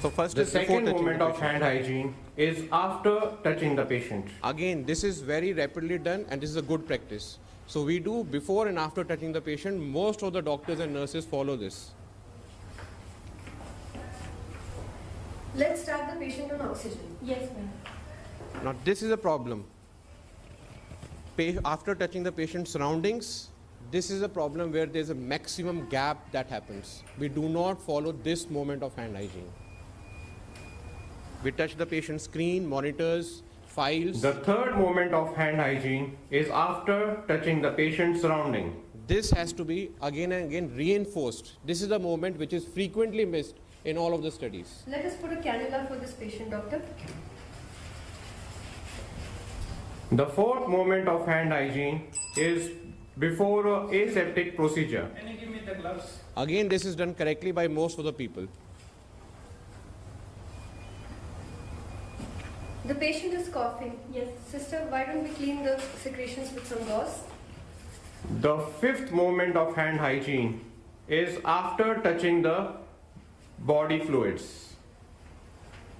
So first The is before second touching moment the of patient. hand hygiene is after touching the patient. Again, this is very rapidly done and this is a good practice. So we do before and after touching the patient. Most of the doctors and nurses follow this. Let's start the patient on oxygen. Yes, ma'am. Now this is a problem. After touching the patient's surroundings, this is a problem where there's a maximum gap that happens. We do not follow this moment of hand hygiene. We touch the patient's screen, monitors, files. The third moment of hand hygiene is after touching the patient's surrounding. This has to be again and again reinforced. This is the moment which is frequently missed in all of the studies. Let us put a cannula for this patient, doctor. The fourth moment of hand hygiene is before a aseptic procedure. Can you give me the gloves? Again, this is done correctly by most of the people. The patient is coughing. Yes. Sister, why don't we clean the secretions with some gauze? The fifth moment of hand hygiene is after touching the body fluids.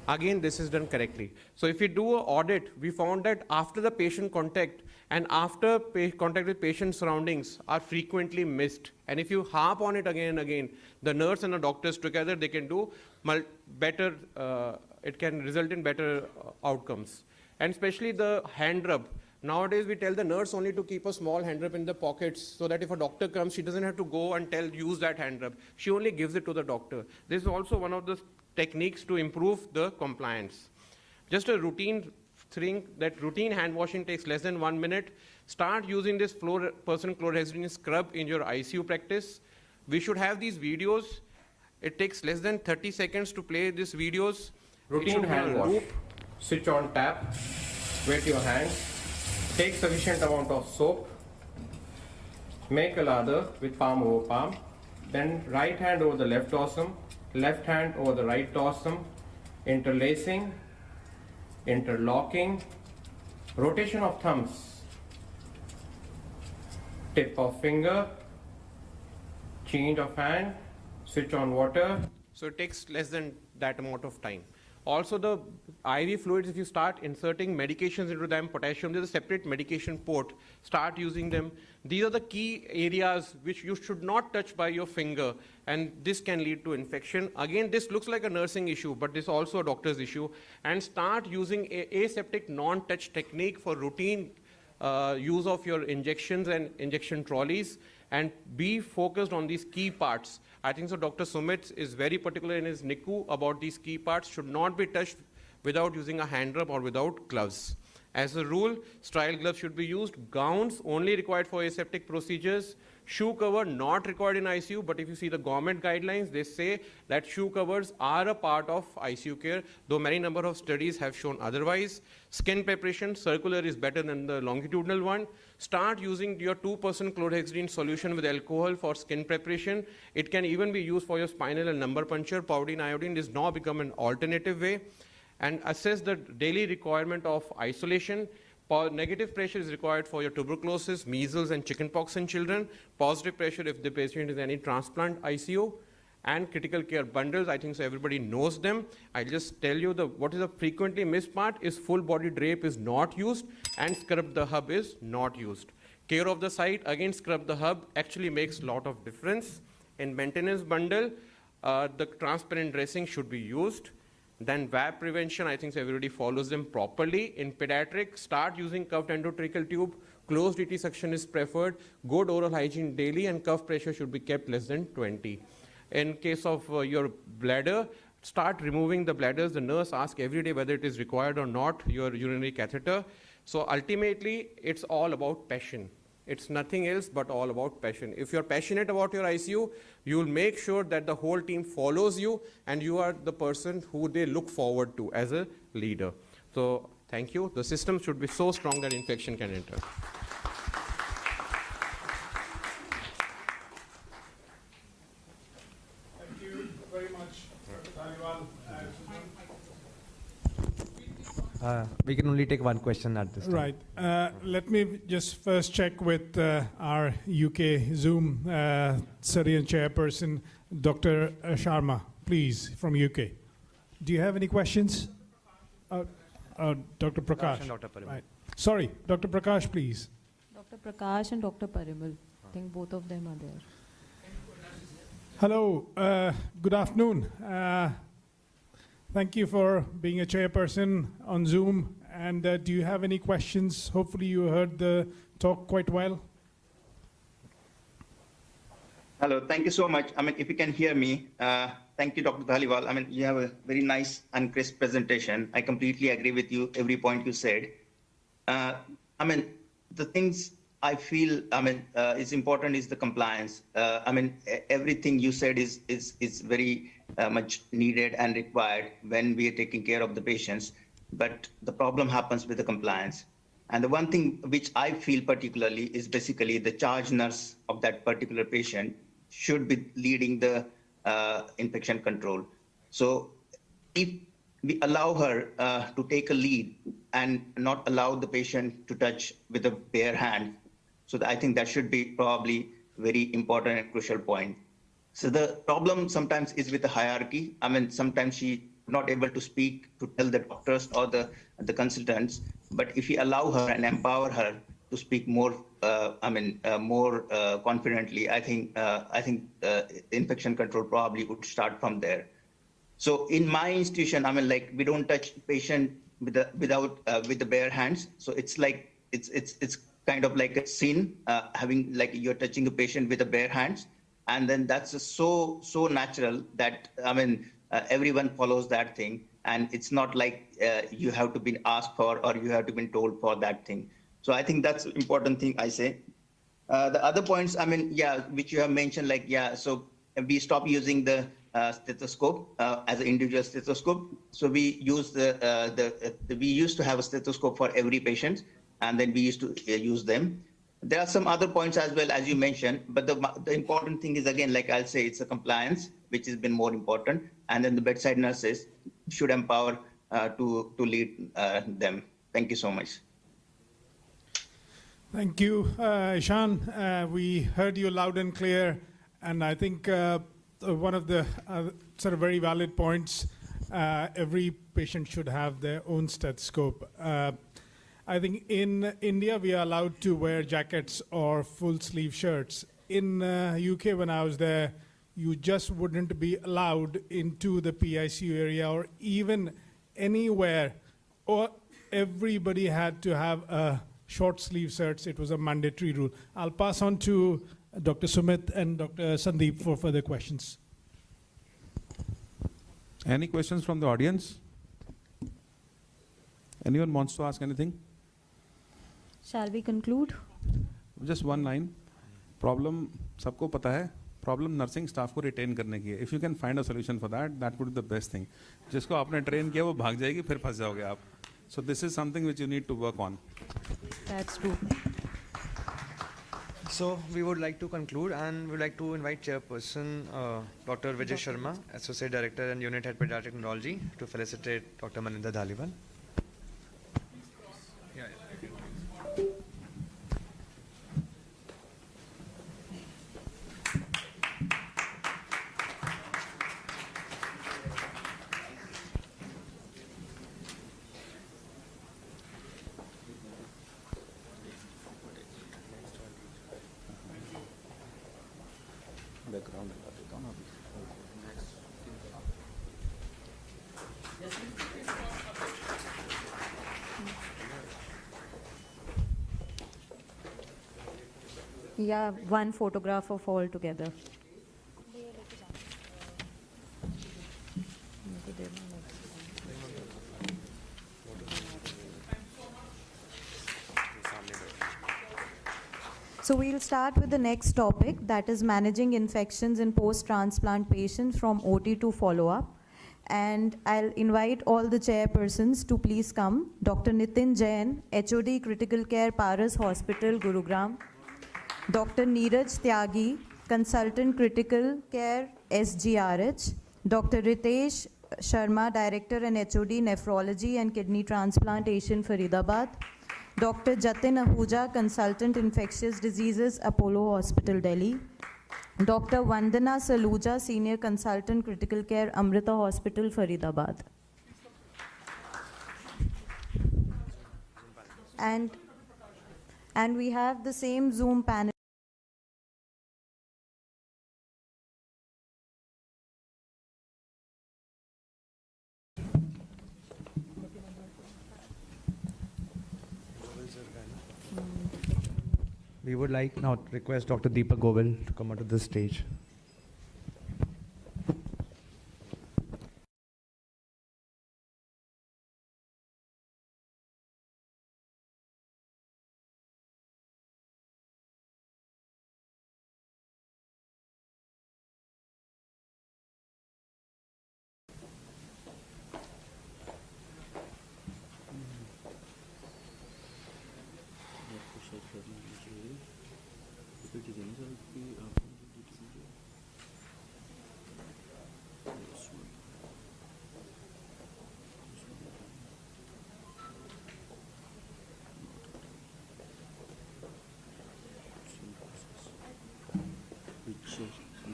Again, this is done correctly. So if we do an audit, we found that after the patient contact and after contact with patient surroundings are frequently missed. And if you harp on it again and again, the nurse and the doctors together, they can do better, it can result in better outcomes. And especially the hand rub. Nowadays, we tell the nurse only to keep a small hand rub in the pockets so that if a doctor comes, she doesn't have to go and use that hand rub. She only gives it to the doctor. This is also one of the techniques to improve the compliance. Just a routine thing, that routine hand washing takes less than 1 minute. Start using this person chlorhexidine scrub in your ICU practice. We should have these videos. It takes less than 30 seconds to play these videos. Routine hand wash. Switch on tap, wet your hands, take sufficient amount of soap, make a lather with palm over palm, then right hand over the left dorsum, left hand over the right dorsum, interlacing, interlocking, rotation of thumbs, tip of finger, change of hand, switch on water. So it takes less than that amount of time. Also, the IV fluids, if you start inserting medications into them, potassium, there's a separate medication port. Start using them. These are the key areas which you should not touch by your finger, and this can lead to infection. Again, this looks like a nursing issue, but this is also a doctor's issue. And start using aseptic non-touch technique for routine use of your injections and injection trolleys, and be focused on these key parts. I think so Dr. Sumit is very particular in his NICU about these key parts, should not be touched without using a hand rub or without gloves. As a rule, sterile gloves should be used, gowns only required for aseptic procedures, shoe cover not required in ICU, but if you see the government guidelines, they say that shoe covers are a part of ICU care, though many number of studies have shown otherwise. Skin preparation, circular is better than the longitudinal one. Start using your 2% chlorhexidine solution with alcohol for skin preparation. It can even be used for your spinal and lumbar puncture. Powdered iodine has now become an alternative way. And assess the daily requirement of isolation. Negative pressure is required for your tuberculosis, measles, and chickenpox in children. Positive pressure if the patient is any transplant ICU. And critical care bundles, I think so everybody knows them. I'll just tell you what is a frequently missed part is full body drape is not used and scrub the hub is not used. Care of the site, again scrub the hub actually makes a lot of difference. In maintenance bundle, the transparent dressing should be used. Then VAP prevention, I think so everybody follows them properly. In pediatric, start using cuffed endotracheal tube. Closed ET suction is preferred. Good oral hygiene daily, and cuff pressure should be kept less than 20. In case of your bladder, start removing the bladders. The nurse asks every day whether it is required or not, your urinary catheter. So ultimately, it's all about passion. It's nothing else but all about passion. If you're passionate about your ICU, you'll make sure that the whole team follows you and you are the person who they look forward to as a leader. So thank you. The system should be so strong that infection can enter. Thank you very much, Dr. Dhaliwal. We can only take one question at this time. Right. Let me just first check with our UK Zoom study and chairperson, Dr. Sharma, please, from UK. Do you have any questions? Dr. Prakash. And Dr. Parimal. Right. Sorry, Dr. Prakash, please. Dr. Prakash and Dr. Parimal. I think both of them are there. Hello. Good afternoon. Thank you for being a chairperson on Zoom. And do you have any questions? Hopefully you heard the talk quite well. Hello, thank you so much. I mean, if you can hear me, thank you, Dr. Dhaliwal. I mean, you have a very nice and crisp presentation. I completely agree with you, every point you said. I mean, the things I feel, is important is the compliance. Everything you said is very much needed and required when we are taking care of the patients. But the problem happens with the compliance. And the one thing which I feel particularly is basically the charge nurse of that particular patient should be leading the infection control. So if we allow her to take a lead and not allow the patient to touch with a bare hand, so I think that should be probably very important and crucial point. So the problem sometimes is with the hierarchy. I mean, sometimes she not able to speak to tell the doctors or the consultants. But if we allow her and empower her to speak more, more confidently, I think infection control probably would start from there. So in my institution, we don't touch patient with the bare hands. So it's like it's kind of like a sin having like you're touching a patient with the bare hands, and then that's so natural that everyone follows that thing, and it's not like you have to be asked for or you have to be told for that thing. So I think that's an important thing I say. The other points, which you have mentioned, so we stop using the stethoscope as an individual stethoscope. So we use we used to have a stethoscope for every patient, and then we used to use them. There are some other points as well, as you mentioned, but the important thing is, again, like I'll say, it's a compliance, which has been more important, and then the bedside nurses should empower to lead them. Thank you so much. Thank you, Ishan. We heard you loud and clear, and I think one of the sort of very valid points. Every patient should have their own stethoscope. I think in India, we are allowed to wear jackets or full sleeve shirts. In UK, when I was there, you just wouldn't be allowed into the PICU area or even anywhere, or everybody had to have a short sleeve shirts. It was a mandatory rule. I'll pass on to Dr. Sumit and Dr. Sandeep for further questions. Any questions from the audience? Anyone wants to ask anything? Shall we conclude? Just one line. Problem सबको पता है. Problem nursing staff को retain करने की है. If you can find a solution for that, that would be the best thing. जिसको आपने train किया वो भाग जाएगी फिर फंस जाओगे आप. So this is something which you need to work on. That's true. So we would like to conclude and we would like to invite Chairperson Dr. Vijay Sharma, Associate Director and Unit Head Pediatric Neurology, to felicitate Dr. Maninder Dhaliwal. Yeah, one photograph of all together. So we'll start with the next topic, that is managing infections in post-transplant patients from OT to follow-up. And I'll invite all the chairpersons to please come. Dr. Nitin Jain, HOD Critical Care, Paras Hospital, Gurugram. Dr. Neeraj Tyagi, Consultant Critical Care, SGRH. Dr. Ritesh Sharma, Director and HOD Nephrology and Kidney Transplantation, Faridabad. Dr. Jatin Ahuja, Consultant Infectious Diseases, Apollo Hospital, Delhi. Dr. Vandana Saluja, Senior Consultant Critical Care, Amrita Hospital, Faridabad. And we have the same Zoom panel. We would like now to request Dr. Deepak Govind to come onto the stage.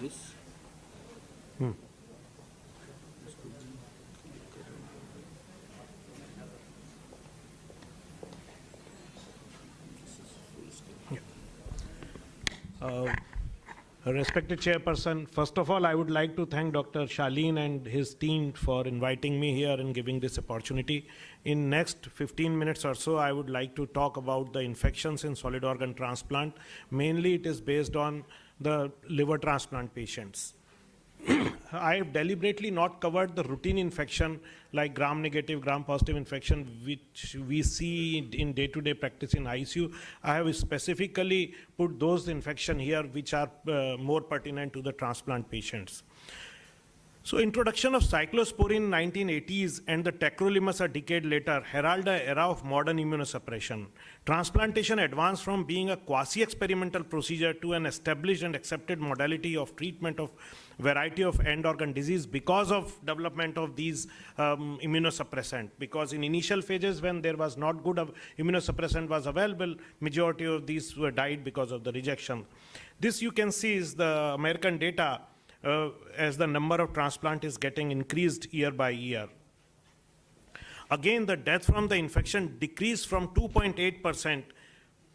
This? Respected Chairperson, first of all, I would like to thank Dr. Shaleen and his team for inviting me here and giving this opportunity. In next 15 minutes or so, I would like to talk about the infections in solid organ transplant. Mainly, it is based on the liver transplant patients. I have deliberately not covered the routine infection like gram-negative, gram-positive infection which we see in day-to-day practice in ICU. I have specifically put those infections here which are more pertinent to the transplant patients. So introduction of cyclosporin in 1980s and the tacrolimus a decade later herald the era of modern immunosuppression. Transplantation advanced from being a quasi-experimental procedure to an established and accepted modality of treatment of variety of end organ disease because of development of these immunosuppressant. Because in initial phases when there was not good immunosuppressant was available, majority of these were died because of the rejection. This you can see is the American data as the number of transplant is getting increased year by year. Again, the death from the infection decreased from 2.8%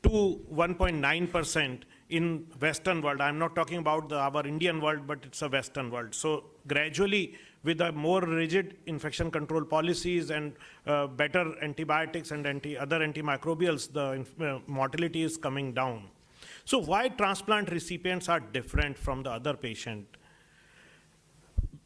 to 1.9% in Western world. I'm not talking about our Indian world, but it's a Western world. So gradually, with a more rigid infection control policies and better antibiotics and other antimicrobials, the mortality is coming down. So why transplant recipients are different from the other patient?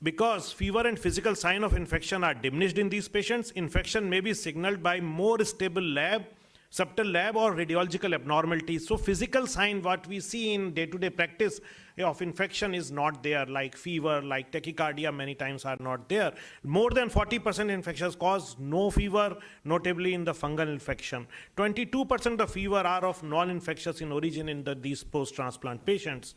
Because fever and physical sign of infection are diminished in these patients, infection may be signaled by more stable lab, subtle lab or radiological abnormalities. So physical sign, what we see in day-to-day practice of infection is not there, like fever, like tachycardia many times are not there. More than 40% infections cause no fever, notably in the fungal infection. 22% of fever are of non-infectious in origin in these post-transplant patients.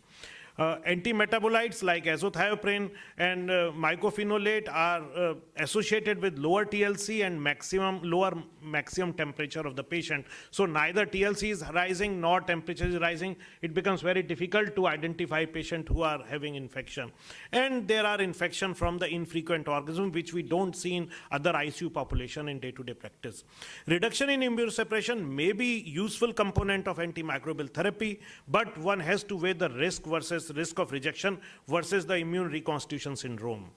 Antimetabolites like azathioprine and mycophenolate are associated with lower TLC and lower maximum temperature of the patient. So neither TLC is rising nor temperature is rising. It becomes very difficult to identify patients who are having infection. And there are infections from the infrequent organism which we don't see in other ICU population in day-to-day practice. Reduction in immunosuppression may be useful component of antimicrobial therapy, but one has to weigh the risk of rejection versus the immune reconstitution syndrome.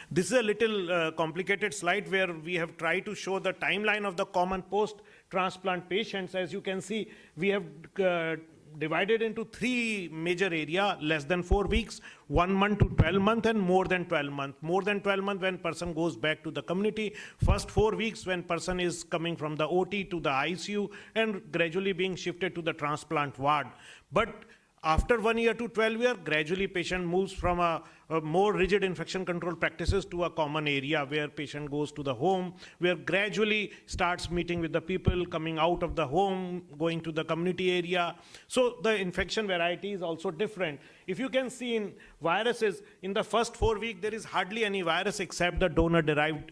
This is a little complicated slide where we have tried to show the timeline of the common post-transplant patients. As you can see, we have divided into 3 major areas: less than 4 weeks, 1 month to 12 months, and more than 12 months. More than 12 months when person goes back to the community. First 4 weeks when person is coming from the OT to the ICU and gradually being shifted to the transplant ward. But after 1 year to 12 years, gradually patient moves from a more rigid infection control practices to a common area where patient goes to the home, where gradually starts meeting with the people, coming out of the home, going to the community area. So the infection variety is also different. If you can see in viruses, in the first 4 weeks, there is hardly any virus except the donor-derived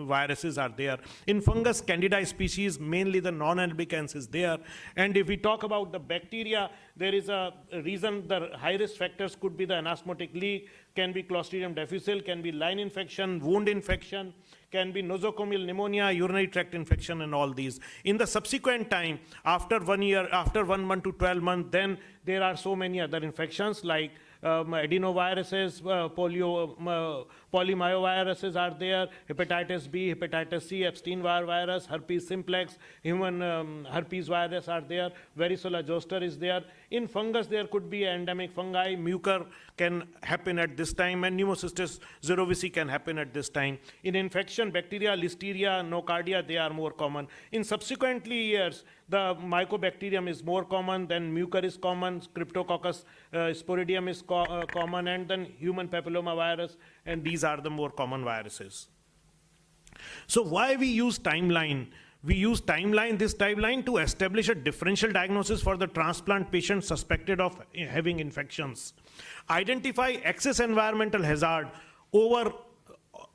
viruses are there. In fungus, Candida species, mainly the non-albicans is there. And if we talk about the bacteria, there is a reason the high-risk factors could be the anosmotic leak, can be Clostridium difficile, can be line infection, wound infection, can be nosocomial pneumonia, urinary tract infection, and all these. In the subsequent time, after 1 year, after 1 month to 12 months, then there are so many other infections like adenoviruses, polymyoviruses are there, hepatitis B, hepatitis C, Epstein-Barr virus, herpes simplex, human herpes virus are there, varicella zoster is there. In fungus, there could be endemic fungi, mucor can happen at this time, and pneumocystis xerovici can happen at this time. In infection, bacteria, listeria, nocardia, they are more common. In subsequently years, the mycobacterium is more common, then mucor is common, Cryptococcus sporidium is common, and then human papillomavirus, and these are the more common viruses. So why we use timeline? We use this timeline to establish a differential diagnosis for the transplant patient suspected of having infections. Identify excess environmental hazard over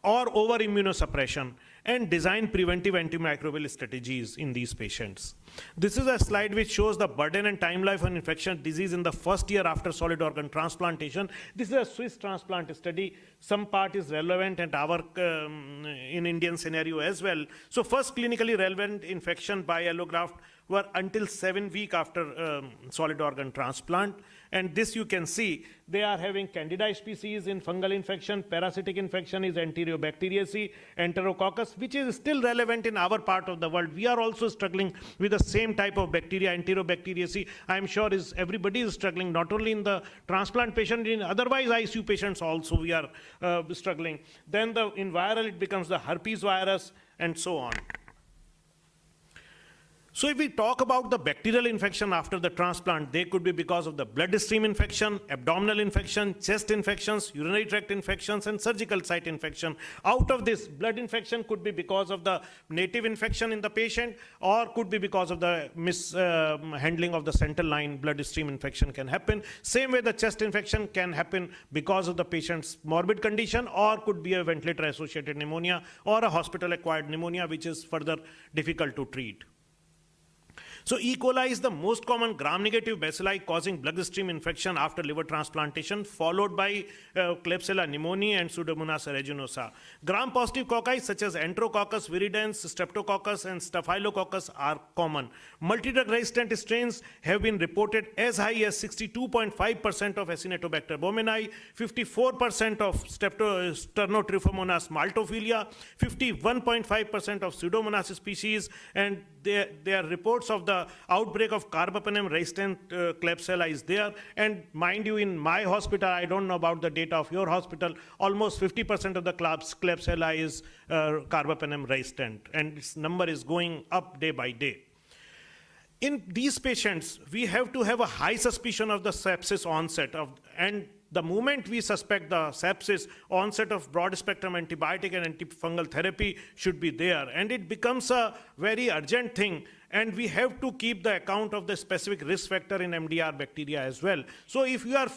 immunosuppression, and design preventive antimicrobial strategies in these patients. This is a slide which shows the burden and time life of infectious disease in the first year after solid organ transplantation. This is a Swiss transplant study. Some part is relevant and our in Indian scenario as well. So first clinically relevant infection by allograft were until 7 weeks after solid organ transplant. And this you can see, they are having Candida species in fungal infection, parasitic infection is Enterobacteriaceae, Enterococcus, which is still relevant in our part of the world. We are also struggling with the same type of bacteria, Enterobacteriaceae. I'm sure everybody is struggling, not only in the transplant patient, in otherwise ICU patients also we are struggling. Then in viral, it becomes the herpes virus and so on. So if we talk about the bacterial infection after the transplant, they could be because of the bloodstream infection, abdominal infection, chest infections, urinary tract infections, and surgical site infection. Out of this, blood infection could be because of the native infection in the patient, or could be because of the mishandling of the central line. Bloodstream infection can happen. Same way the chest infection can happen because of the patient's morbid condition, or could be a ventilator-associated pneumonia or a hospital-acquired pneumonia, which is further difficult to treat. So E. coli is the most common gram-negative bacilli causing bloodstream infection after liver transplantation, followed by Klebsiella pneumoniae and Pseudomonas aeruginosa. Gram-positive cocci such as Enterococcus viridans, Streptococcus, and Staphylococcus are common. Multi-drug resistant strains have been reported as high as 62.5% of Acinetobacter baumannii, 54% of Sternotrichomonas maltophilia, 51.5% of Pseudomonas species, and there are reports of the outbreak of carbapenem-resistant Klebsiella is there. And mind you, in my hospital, I don't know about the data of your hospital, almost 50% of the Klebsiella is carbapenem-resistant, and its number is going up day by day. In these patients, we have to have a high suspicion of the sepsis onset, and the moment we suspect the sepsis, onset of broad-spectrum antibiotic and antifungal therapy should be there. And it becomes a very urgent thing, and we have to keep the account of the specific risk factor in MDR bacteria as well. So if you are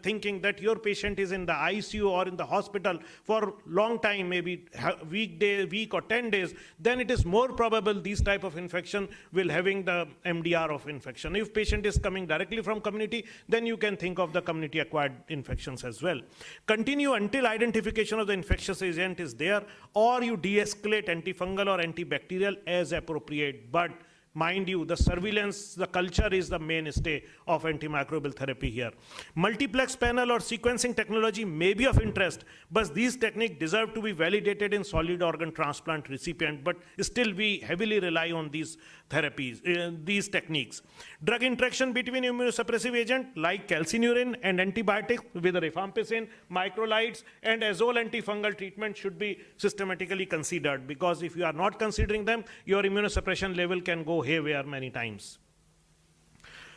thinking that your patient is in the ICU or in the hospital for long time, maybe week or 10 days, then it is more probable these type of infection will having the MDR of infection. If patient is coming directly from community, then you can think of the community-acquired infections as well. Continue until identification of the infectious agent is there, or you de-escalate antifungal or antibacterial as appropriate. But mind you, the surveillance, the culture is the mainstay of antimicrobial therapy here. Multiplex panel or sequencing technology may be of interest, but these techniques deserve to be validated in solid organ transplant recipient, but still we heavily rely on these therapies, these techniques. Drug interaction between immunosuppressive agent like calcineurin and antibiotics with rifampicin, microlides, and azole antifungal treatment should be systematically considered, because if you are not considering them, your immunosuppression level can go haywire many times.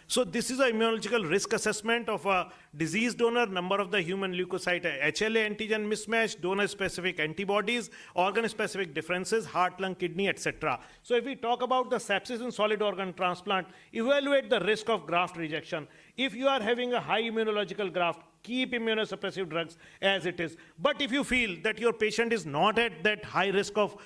So this is an immunological risk assessment of a disease donor, number of the human leukocyte HLA antigen mismatch, donor-specific antibodies, organ-specific differences, heart, lung, kidney, etc. So if we talk about the sepsis in solid organ transplant, evaluate the risk of graft rejection. If you are having a high immunological graft, keep immunosuppressive drugs as it is. But if you feel that your patient is not at that high risk of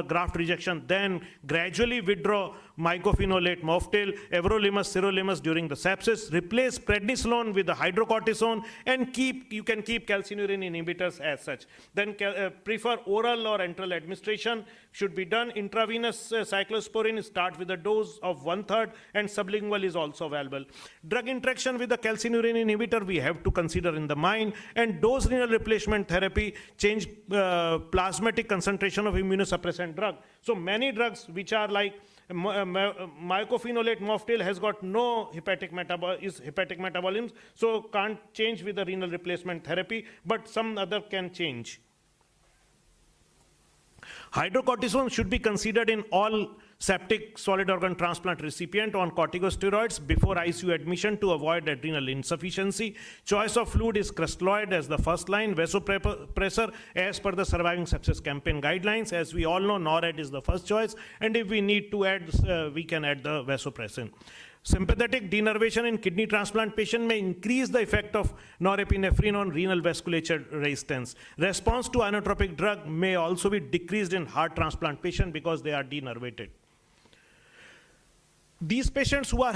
graft rejection, then gradually withdraw mycophenolate mofetil, everolimus, sirolimus during the sepsis, replace prednisolone with the hydrocortisone, and you can keep calcineurin inhibitors as such. Then prefer oral or enteral administration should be done. Intravenous cyclosporin start with a dose of 1/3, and sublingual is also available. Drug interaction with the calcineurin inhibitor we have to consider in the mind, and dose renal replacement therapy change plasmatic concentration of immunosuppressant drug. So many drugs which are like mycophenolate mofetil has got no hepatic metabolism, so can't change with the renal replacement therapy, but some other can change. Hydrocortisone should be considered in all septic solid organ transplant recipient on corticosteroids before ICU admission to avoid adrenal insufficiency. Choice of fluid is crystalloid as the first line, vasopressor as per the Surviving Sepsis Campaign guidelines. As we all know, NORAD is the first choice, and if we need to add, we can add the vasopressin. Sympathetic denervation in kidney transplant patient may increase the effect of norepinephrine on renal vasculature resistance. Response to inotropic drug may also be decreased in heart transplant patient because they are denervated. These patients who are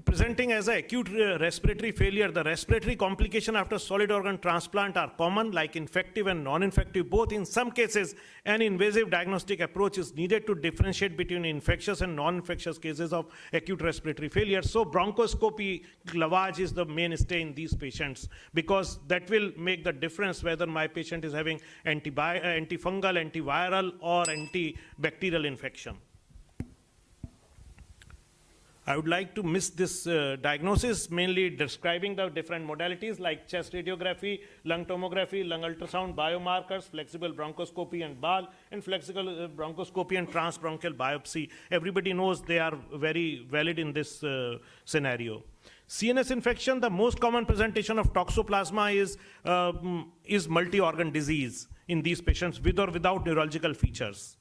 presenting as acute respiratory failure, the respiratory complication after solid organ transplant are common, like infective and non-infective both. In some cases, an invasive diagnostic approach is needed to differentiate between infectious and non-infectious cases of acute respiratory failure. So bronchoscopy lavage is the mainstay in these patients, because that will make the difference whether my patient is having antifungal, antiviral, or antibacterial infection. I would like to miss this diagnosis, mainly describing the different modalities like chest radiography, lung tomography, lung ultrasound, biomarkers, flexible bronchoscopy and BAL, and flexible bronchoscopy and transbronchial biopsy. Everybody knows they are very valid in this scenario. CNS infection, the most common presentation of toxoplasma is multi-organ disease in these patients with or without neurological features.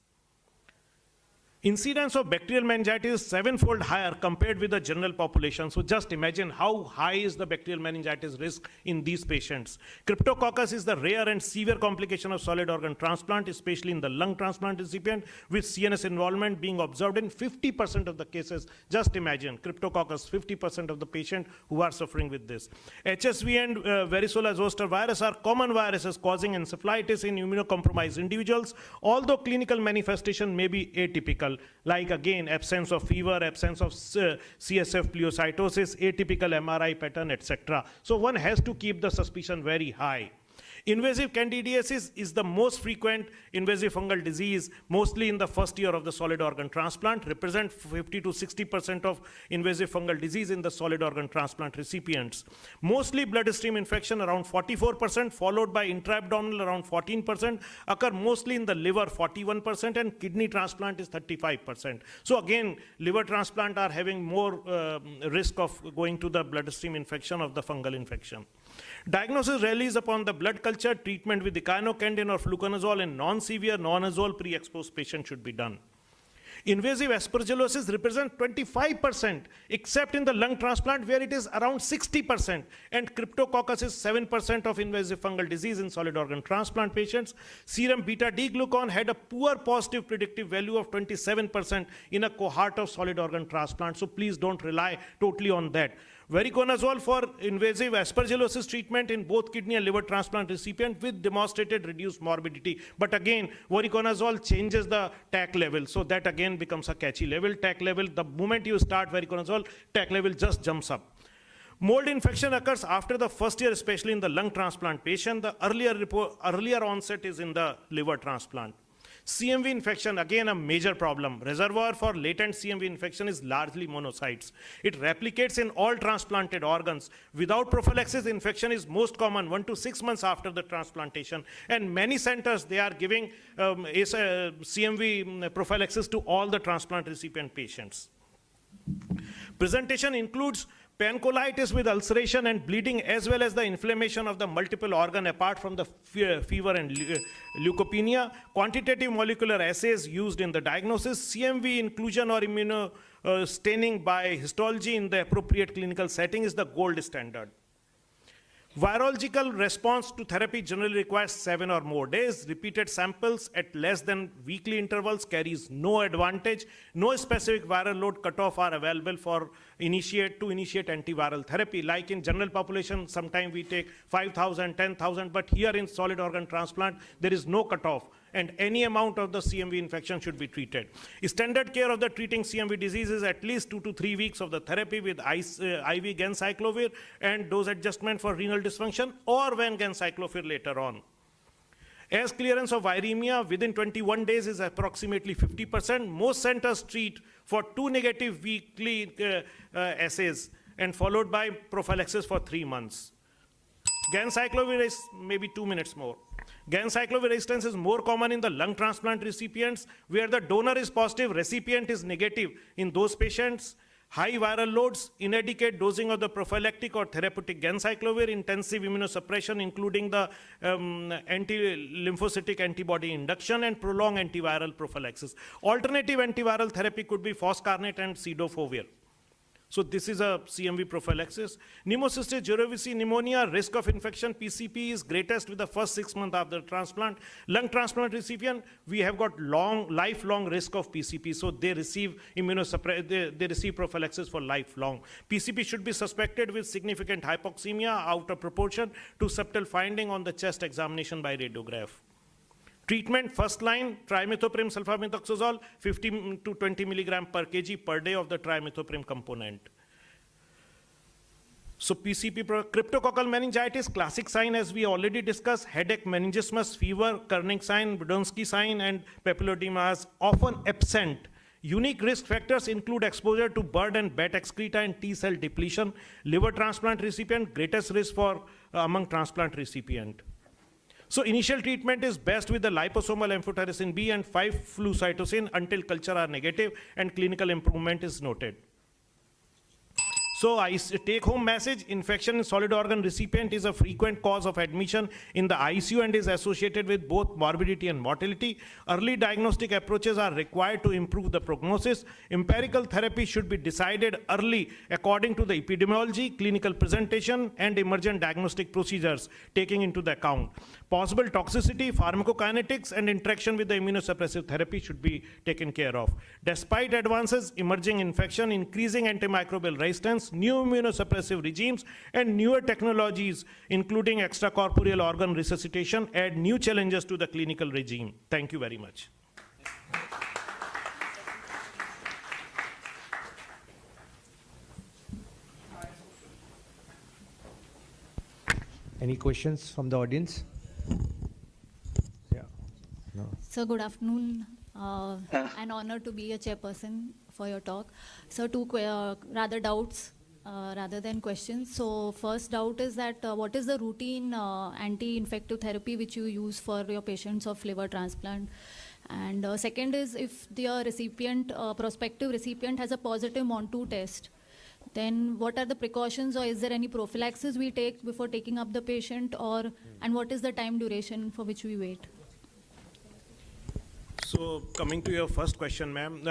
Incidence of bacterial meningitis is 7-fold higher compared with the general population. So just imagine how high is the bacterial meningitis risk in these patients. Cryptococcus is the rare and severe complication of solid organ transplant, especially in the lung transplant recipient, with CNS involvement being observed in 50% of the cases. Just imagine, Cryptococcus, 50% of the patient who are suffering with this. HSV and varicella zoster virus are common viruses causing encephalitis in immunocompromised individuals, although clinical manifestation may be atypical, like again absence of fever, absence of CSF pleocytosis, atypical MRI pattern, etc. So one has to keep the suspicion very high. Invasive candidiasis is the most frequent invasive fungal disease, mostly in the first year of the solid organ transplant, represent 50 to 60% of invasive fungal disease in the solid organ transplant recipients. Mostly bloodstream infection around 44%, followed by intra-abdominal around 14%, occur mostly in the liver 41%, and kidney transplant is 35%. So again, liver transplant are having more risk of going to the bloodstream infection of the fungal infection. Diagnosis relies upon the blood culture. Treatment with echinocandin or fluconazole in non-severe, non-azole pre-exposed patients should be done. Invasive aspergillosis represents 25%, except in the lung transplant where it is around 60%. And Cryptococcus is 7% of invasive fungal disease in solid organ transplant patients. Serum beta-D glucan had a poor positive predictive value of 27% in a cohort of solid organ transplant. So please don't rely totally on that. Voriconazole for invasive aspergillosis treatment in both kidney and liver transplant recipient with demonstrated reduced morbidity. But again, voriconazole changes the TAC level. So that again becomes a catchy level. TAC level, the moment you start voriconazole, TAC level just jumps up. Mold infection occurs after the first year, especially in the lung transplant patient. The earlier onset is in the liver transplant. CMV infection, again a major problem. Reservoir for latent CMV infection is largely monocytes. It replicates in all transplanted organs. Without prophylaxis, infection is most common 1 to 6 months after the transplantation. And many centers, they are giving CMV prophylaxis to all the transplant recipient patients. Presentation includes pancolitis with ulceration and bleeding, as well as the inflammation of the multiple organ apart from the fever and leukopenia. Quantitative molecular assays used in the diagnosis. CMV inclusion or immunostaining by histology in the appropriate clinical setting is the gold standard. Virological response to therapy generally requires 7 or more days. Repeated samples at less than weekly intervals carries no advantage. No specific viral load cutoff are available for initiate antiviral therapy. Like in general population, sometimes we take 5,000, 10,000, but here in solid organ transplant, there is no cutoff, and any amount of the CMV infection should be treated. Standard care of the treating CMV disease is at least 2 to 3 weeks of the therapy with IV ganciclovir and dose adjustment for renal dysfunction, or when ganciclovir later on. As clearance of viremia within 21 days is approximately 50%. Most centers treat for 2 negative weekly assays and followed by prophylaxis for 3 months. Ganciclovir is maybe 2 minutes more. Ganciclovir resistance is more common in the lung transplant recipients where the donor is positive, recipient is negative. In those patients, high viral loads, inadequate dosing of the prophylactic or therapeutic ganciclovir, intensive immunosuppression including the anti-lymphocytic antibody induction, and prolonged antiviral prophylaxis. Alternative antiviral therapy could be foscarnet and cidofovir. So this is a CMV prophylaxis. Pneumocystis jirovecii pneumonia, risk of infection, PCP is greatest with the first 6 months after transplant. Lung transplant recipient, we have got lifelong risk of PCP, so they receive they receive prophylaxis for lifelong. PCP should be suspected with significant hypoxemia out of proportion to subtle finding on the chest examination by radiograph. Treatment, first line, trimethoprim sulfamethoxazole, 50 to 20 milligram per kg per day of the trimethoprim component. So PCP, cryptococcal meningitis, classic sign as we already discussed, headache, meningismus, fever, Kernig sign, Budonsky sign, and papilloedema is often absent. Unique risk factors include exposure to bird and bat excreta and T-cell depletion. Liver transplant recipient, greatest risk for among transplant recipient. So initial treatment is best with the liposomal amphotericin B and 5-flucytosine until culture are negative and clinical improvement is noted. So take-home message, infection in solid organ recipient is a frequent cause of admission in the ICU and is associated with both morbidity and mortality. Early diagnostic approaches are required to improve the prognosis. Empirical therapy should be decided early according to the epidemiology, clinical presentation, and emergent diagnostic procedures, taking into the account. Possible toxicity, pharmacokinetics, and interaction with the immunosuppressive therapy should be taken care of. Despite advances, emerging infection, increasing antimicrobial resistance, new immunosuppressive regimes, and newer technologies, including extracorporeal organ resuscitation, add new challenges to the clinical regime. Thank you very much. Any questions from the audience? Yeah. No. Sir, good afternoon. An honor to be a chairperson for your talk. So two rather doubts rather than questions. So first doubt is that what is the routine anti-infective therapy which you use for your patients of liver transplant? And second is, if the recipient, prospective recipient has a positive MON2 test, then what are the precautions, or is there any prophylaxis we take before taking up the patient, and what is the time duration for which we wait? So coming to your first question, ma'am,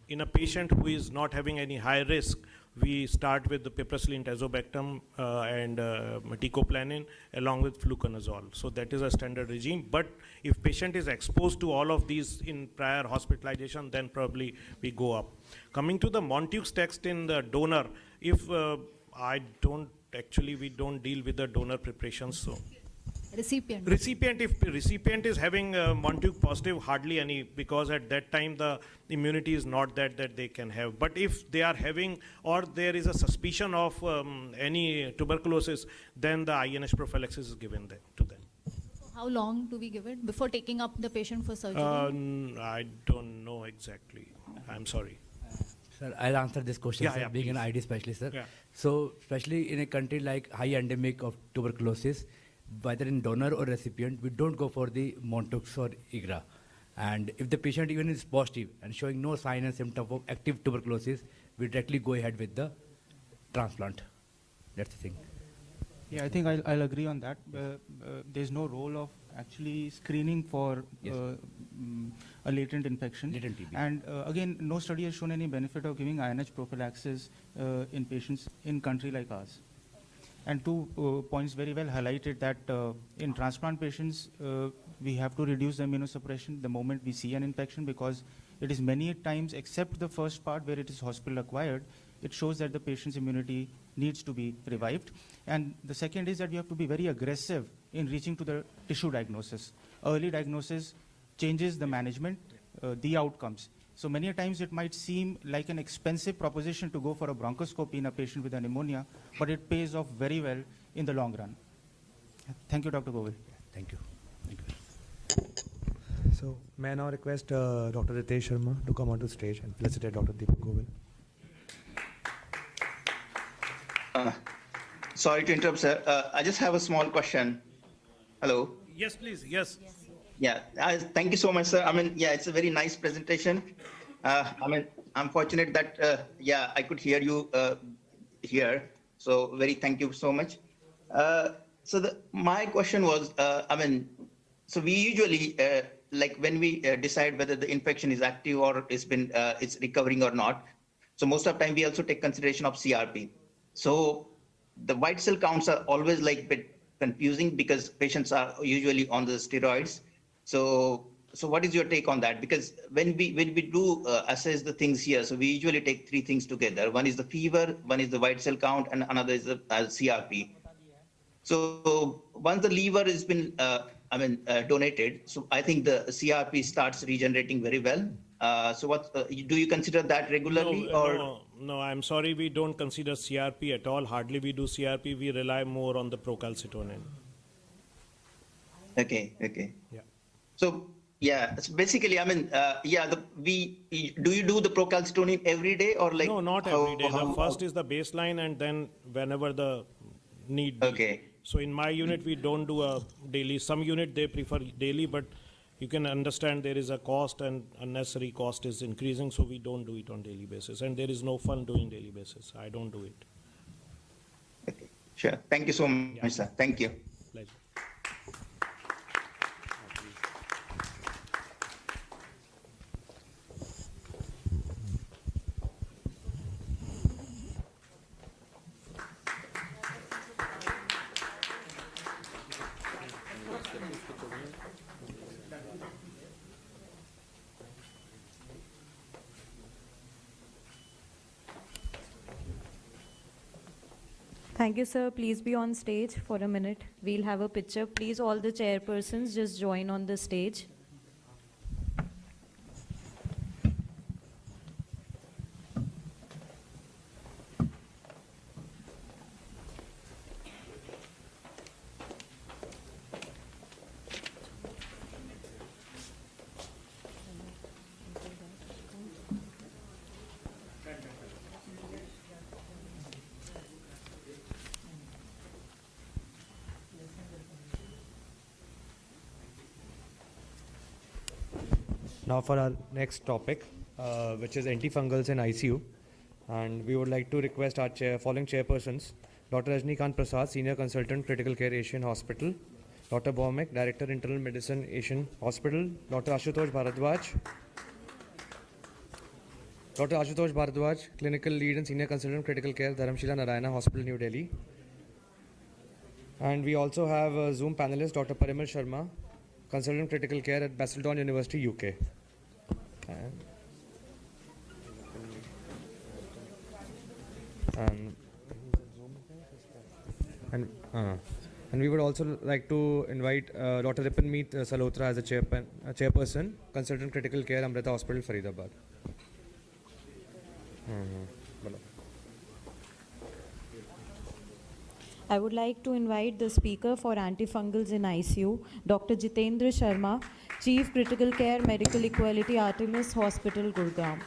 in a patient who is not having any high risk, we start with the piperacillin tazobactam and meticoplanin along with fluconazole. So that is a standard regime. But if patient is exposed to all of these in prior hospitalization, then probably we go up. Coming to the Montu's text in the donor, if we don't deal with the donor preparations, so. Recipient, if recipient is having Montuc positive, hardly any, because at that time the immunity is not that they can have. But if they are having, or there is a suspicion of any tuberculosis, then the INH prophylaxis is given to them. How long do we give it before taking up the patient for surgery? I don't know exactly. I'm sorry. Sir, I'll answer this question, sir, being an ID specialist, sir. Yeah. So, especially in a country like high endemic of tuberculosis, whether in donor or recipient, we don't go for the Montux or IGRA. And if the patient even is positive and showing no sign and symptom of active tuberculosis, we directly go ahead with the transplant. That's the thing. Yeah, I think I'll agree on that. There's no role of actually screening for a latent infection. Latent TB. And again, no study has shown any benefit of giving INH prophylaxis in patients in country like ours. And 2 points very well highlighted that in transplant patients, we have to reduce the immunosuppression the moment we see an infection, because it is many times, except the first part where it is hospital acquired, it shows that the patient's immunity needs to be revived. And the second is that we have to be very aggressive in reaching to the tissue diagnosis. Early diagnosis changes the management, the outcomes. So many times it might seem like an expensive proposition to go for a bronchoscopy in a patient with a pneumonia, but it pays off very well in the long run. Thank you, Dr. Govil. Thank you. Thank you. So may I now request Dr. Ritesh Sharma to come onto stage and felicitate Dr. Deepak Govil. Sorry to interrupt, sir. I just have a small question. Hello? Yes, please. Yes. Yeah, thank you so much, sir. I mean, yeah, it's a very nice presentation. I mean, I'm fortunate that, I could hear you here. So thank you so much. My question was, so we usually, like when we decide whether the infection is active or it's recovering or not. So most of the time we also take consideration of CRP. So the white cell counts are always like a bit confusing because patients are usually on the steroids. So what is your take on that? Because when we do assess the things here, so we usually take 3 things together. One is the fever, one is the white cell count, and another is the CRP. So once the liver has been donated, so I think the CRP starts regenerating very well. So do you consider that regularly? No, I'm sorry, we don't consider CRP at all. Hardly we do CRP. We rely more on the procalcitonin. Okay. Yeah. So basically, do you do the procalcitonin every day or like? No, not every day. The first is the baseline, and then whenever the need be. Okay. So in my unit, we don't do a daily. Some unit they prefer daily, but you can understand there is a cost and unnecessary cost is increasing, so we don't do it on daily basis. And there is no fun doing daily basis. I don't do it. Okay, sure. Thank you so much, sir. Thank you. Pleasure. Thank you, sir. Please be on stage for a minute. We'll have a picture. Please, all the chairpersons, just join on the stage. Now for our next topic, which is antifungals in ICU. And we would like to request our following chairpersons, Dr. Rajnikant Prasad, Senior Consultant, Critical Care, Asian Hospital, Dr. Baumek, Director, Internal Medicine, Asian Hospital, Dr. Ashutosh Bharadwaj, Clinical Lead and Senior Consultant, Critical Care, Dharamshila Narayana Hospital, New Delhi. And we also have a Zoom panelist, Dr. Parimal Sharma, Consultant Critical Care at Basildon University, UK. And we would also like to invite Dr. Ripanmeet Salotra as a chairperson, Consultant Critical Care, Amrita Hospital, Faridabad. I would like to invite the speaker for antifungals in ICU, Dr. Jitendra Sharma, Chief Critical Care, Medical Equality, Artemis Hospital, Gurgaon.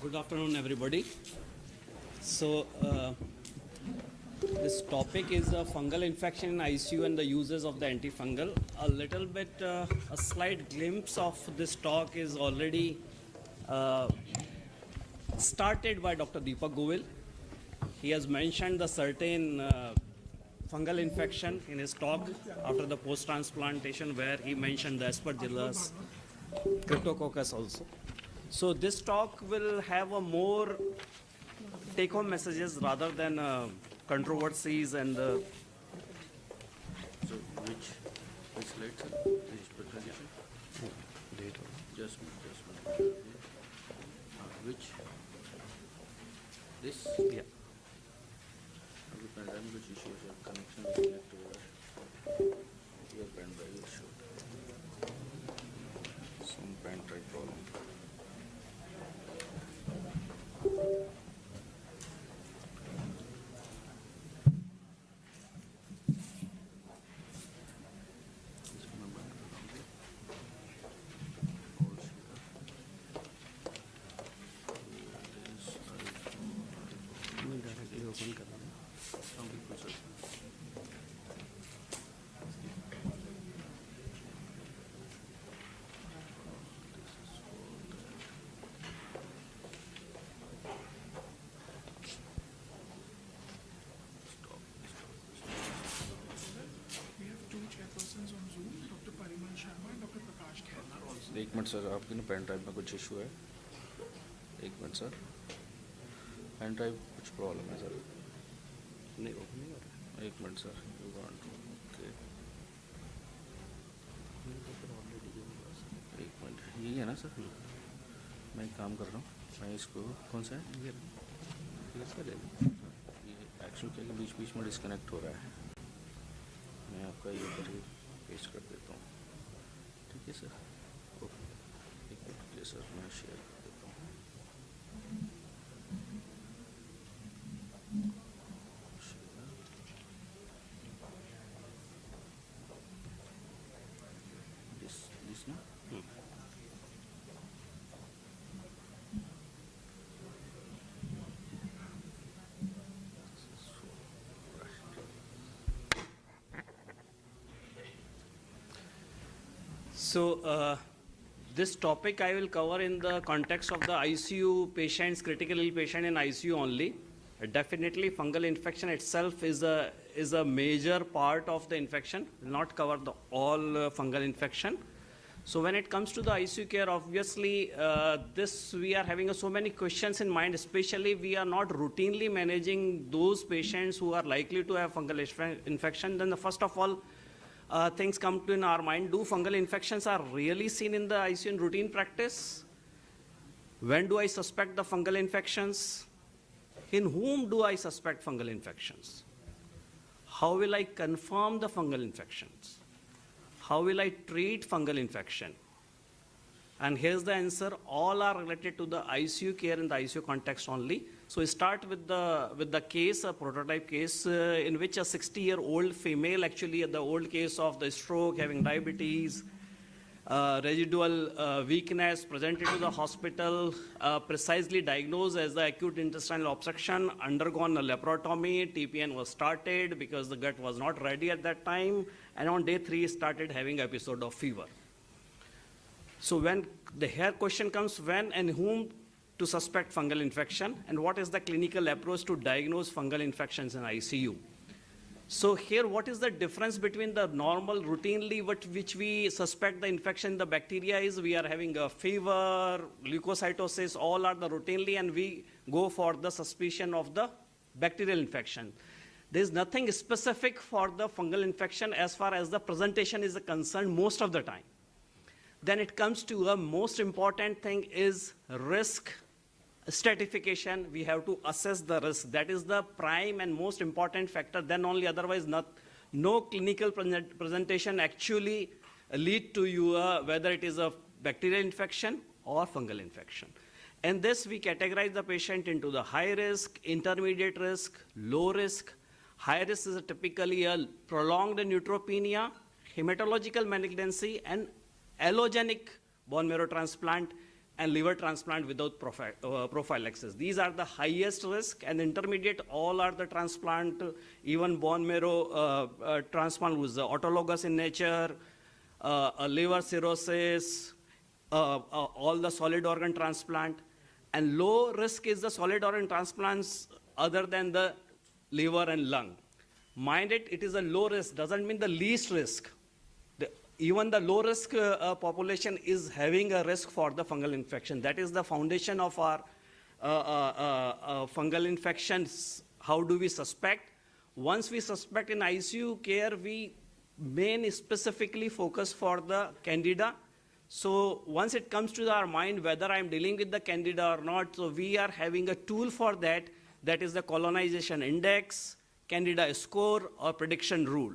Good afternoon, everybody. So, this topic is a fungal infection in ICU and the uses of the antifungal. A little bit, a slight glimpse of this talk is already started by Dr. Deepak Govil. He has mentioned the certain fungal infection in his talk after the post-transplantation, where he mentioned the Aspergillus, Cryptococcus also. So this talk will have a more take-home messages rather than controversies and So which slide, sir? Which presentation? Date. Just which? This? Yeah. Okay, paradigm which issues your connection will connect to your pen drive will show. Some pen drive problem. Open कर रहा हूँ। एक minute sir, आपके ना pen drive में कुछ issue है। एक मिनट सर, पेन ड्राइव कुछ प्रॉब्लम है सर। नहीं ओपन नहीं हो रहा। एक minute sir, you want to okay. एक मिनट, यही है ना सर? मैं एक काम कर रहा हूँ, मैं इसको कौन सा है ये सर ले लूँ। ये एक्चुअली क्या बीच बीच में डिस्कनेक्ट हो रहा है। मैं आपका ये पर ही पेस्ट कर देता हूँ, ठीक है सर? ओके, एक मिनट ये सर मैं शेयर कर देता हूँ। दिस ना This topic I will cover in the context of the ICU patients, critical ill patient in ICU only. Definitely fungal infection itself is a major part of the infection, will not cover the all fungal infection. So when it comes to the ICU care, obviously we are having so many questions in mind, especially we are not routinely managing those patients who are likely to have fungal infection. Then first of all, things come to in our mind. Do fungal infections are really seen in the ICU in routine practice? When do I suspect the fungal infections? In whom do I suspect fungal infections? How will I confirm the fungal infections? How will I treat fungal infection? And here's the answer. All are related to the ICU care in the ICU context only. So we start with the case, a prototype case in which a 60-year-old female, actually the old case of the stroke, having diabetes, residual weakness, presented to the hospital, precisely diagnosed as the acute intestinal obstruction, undergone a laparotomy, TPN was started because the gut was not ready at that time, and on day 3 started having episode of fever. So when the here question comes, when and whom to suspect fungal infection, and what is the clinical approach to diagnose fungal infections in ICU? So here, what is the difference between the normal routinely which we suspect the infection in the bacteria is we are having a fever, leukocytosis, all are the routinely, and we go for the suspicion of the bacterial infection. There is nothing specific for the fungal infection as far as the presentation is concerned most of the time. Then it comes to a most important thing is risk stratification. We have to assess the risk. That is the prime and most important factor. Then only, otherwise no clinical presentation actually lead to you whether it is a bacterial infection or fungal infection. And this we categorize the patient into the high risk, intermediate risk, low risk. High risk is typically a prolonged neutropenia, hematological malignancy, and allogenic bone marrow transplant and liver transplant without prophylaxis. These are the highest risk, and intermediate, all are the transplant, even bone marrow transplant was autologous in nature, a liver cirrhosis, all the solid organ transplant. And low risk is the solid organ transplants other than the liver and lung. Mind it is a low risk, doesn't mean the least risk. Even the low risk population is having a risk for the fungal infection. That is the foundation of our fungal infections. How do we suspect? Once we suspect in ICU care, we main specifically focus for the candida. So once it comes to our mind whether I'm dealing with the candida or not, so we are having a tool for that. That is the colonization index, candida score, or prediction rule.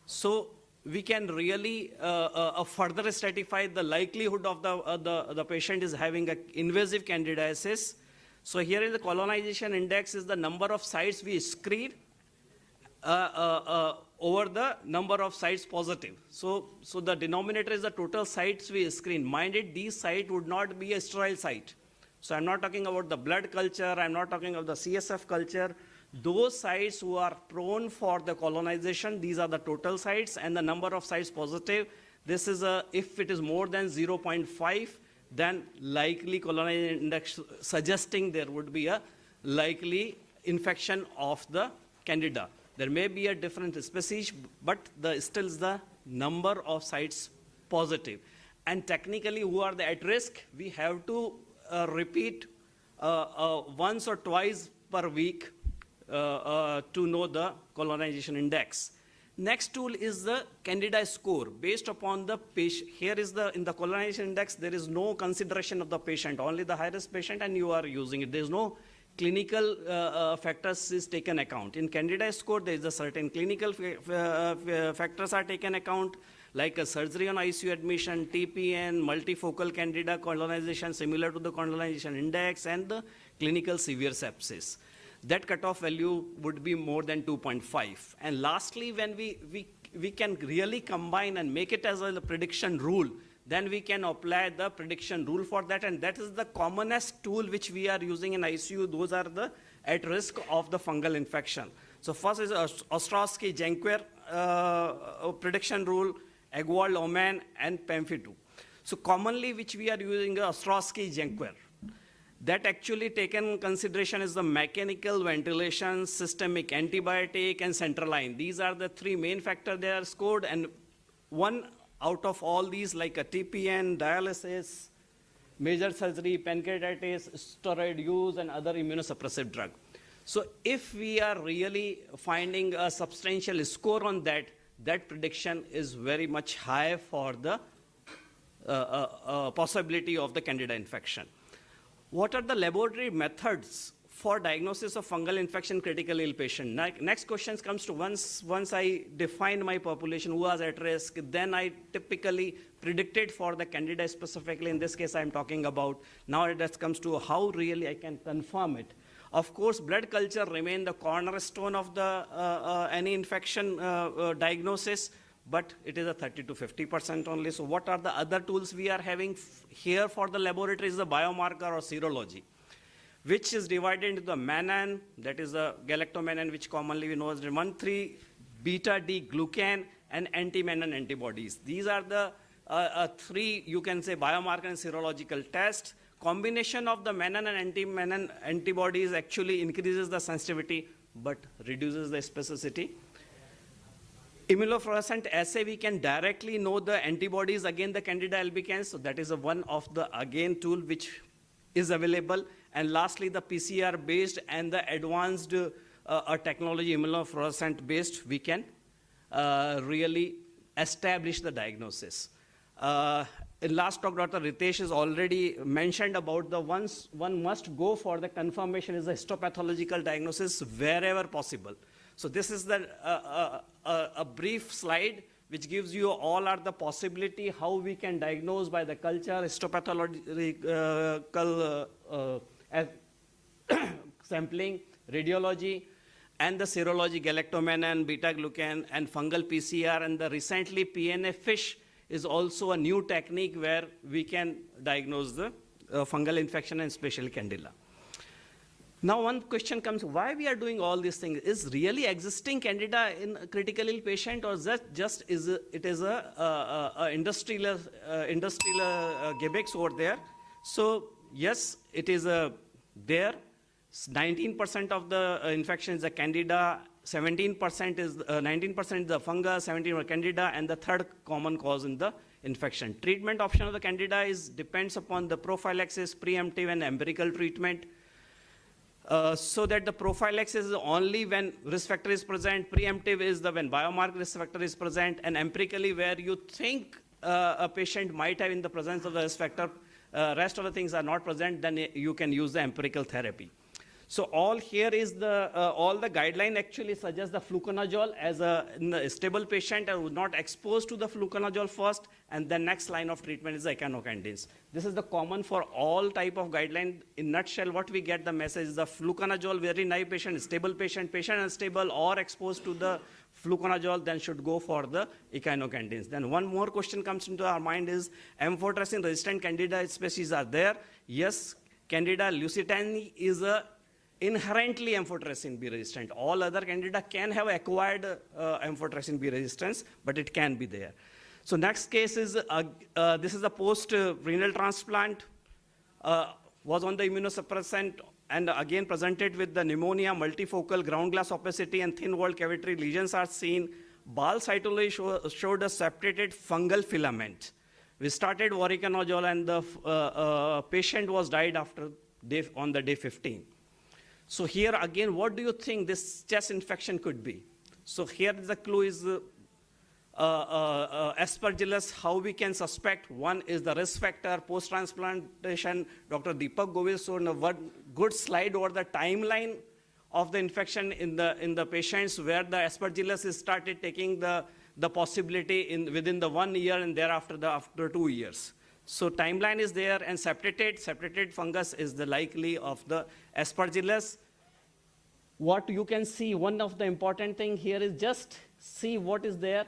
So we can really further stratify the likelihood of the patient is having an invasive candidiasis. So here is the colonization index is the number of sites we screen over the number of sites positive. So the denominator is the total sites we screen. Mind it, these sites would not be a sterile site. So I'm not talking about the blood culture, I'm not talking about the CSF culture. Those sites who are prone for the colonization, these are the total sites, and the number of sites positive. This is if it is more than 0.5, then likely colonization index suggesting there would be a likely infection of the candida. There may be a different species, but still the number of sites positive. And technically, who are at risk? We have to repeat once or twice per week to know the colonization index. Next tool is the candida score. Based upon the patient, here is in the colonization index, there is no consideration of the patient, only the high-risk patient, and you are using it. There is no clinical factors is taken account. In candida score, there is a certain clinical factors are taken account, like a surgery on ICU admission, TPN, multifocal candida colonization similar to the colonization index, and the clinical severe sepsis. That cutoff value would be more than 2.5. And lastly, when we can really combine and make it as a prediction rule, then we can apply the prediction rule for that, and that is the commonest tool which we are using in ICU. Those are the at risk of the fungal infection. So first is Ostrowski-Jenquier prediction rule, Egwald Oman, and Pemfitu. So commonly which we are using Ostrowski Jenquer. That actually taken consideration is the mechanical ventilation, systemic antibiotic, and central line. These are the three main factors they are scored, and one out of all these, like a TPN, dialysis, major surgery, pancreatitis, steroid use, and other immunosuppressive drug. So if we are really finding a substantial score on that, that prediction is very much high for the possibility of the Candida infection. What are the laboratory methods for diagnosis of fungal infection in critically ill patient? Next question comes to once I defined my population who was at risk, then I typically predicted for the Candida specifically. In this case, I'm talking about. Now it comes to how really I can confirm it. Of course, blood culture remain the cornerstone of the any infection diagnosis, but it is a 30 to 50% only. So what are the other tools we are having here for the laboratory is the biomarker or serology, which is divided into the Menin, that is the galactomannan, which commonly we know as 1,3-beta-D glucan, and anti-Menin antibodies. These are the three, you can say, biomarker and serological tests. Combination of the Menin and anti-Menin antibodies actually increases the sensitivity, but reduces the specificity. Immunofluorescent assay, we can directly know the antibodies against the Candida albicans. So that is one of the, again, tool which is available. And lastly, the PCR-based and the advanced technology, immunofluorescent based, we can really establish the diagnosis. In last talk, Dr. Ritesh has already mentioned about the ones one must go for the confirmation is the histopathological diagnosis wherever possible. So this is the a brief slide which gives you all are the possibility how we can diagnose by the culture, histopathological sampling, radiology, and the serology, galactomannan, beta-glucan, and fungal PCR, and the recently PNA fish is also a new technique where we can diagnose the fungal infection and especially Candida. Now one question comes, why we are doing all these things? Is really existing Candida in a critical ill patient, or just is it is a industrial gimmicks over there? So yes, it is there. 19% of the infection is the Candida, 17% is 19% is the fungus, 17% Candida, and the third common cause in the infection. Treatment option of the Candida depends upon the prophylaxis, preemptive, and empirical treatment. So that the prophylaxis is only when risk factor is present, preemptive is when biomarker risk factor is present, and empirically where you think a patient might have in the presence of the risk factor, rest of the things are not present, then you can use the empirical therapy. So all here is all the guideline actually suggests the fluconazole as in a stable patient and not exposed to the fluconazole first, and the next line of treatment is the echinocandins. This is the common for all type of guideline. In nutshell, what we get the message is the fluconazole, very naive patient, stable patient unstable or exposed to the fluconazole, then should go for the echinocandins. Then one more question comes into our mind is amphotericin resistant Candida species are there. Yes, Candida lusitani is a inherently amphotericin B resistant. All other Candida can have acquired amphotericin B resistance, but it can be there. So next case is, this is a post-renal transplant, was on the immunosuppressant, and again presented with the pneumonia, multifocal ground glass opacity, and thin walled cavitary lesions are seen. Ball cytology showed a separated fungal filament. We started voriconazole, and the patient was died on the day 15. So here again, what do you think this chest infection could be? So here the clue is Aspergillus, how we can suspect. One is the risk factor, post-transplantation. Dr. Deepak Govil showed a good slide over the timeline of the infection in the patients where the Aspergillus is started taking the possibility within the 1 year and thereafter after 2 years. So timeline is there, and separated fungus is the likely of the Aspergillus. What you can see, one of the important thing here is just see what is there.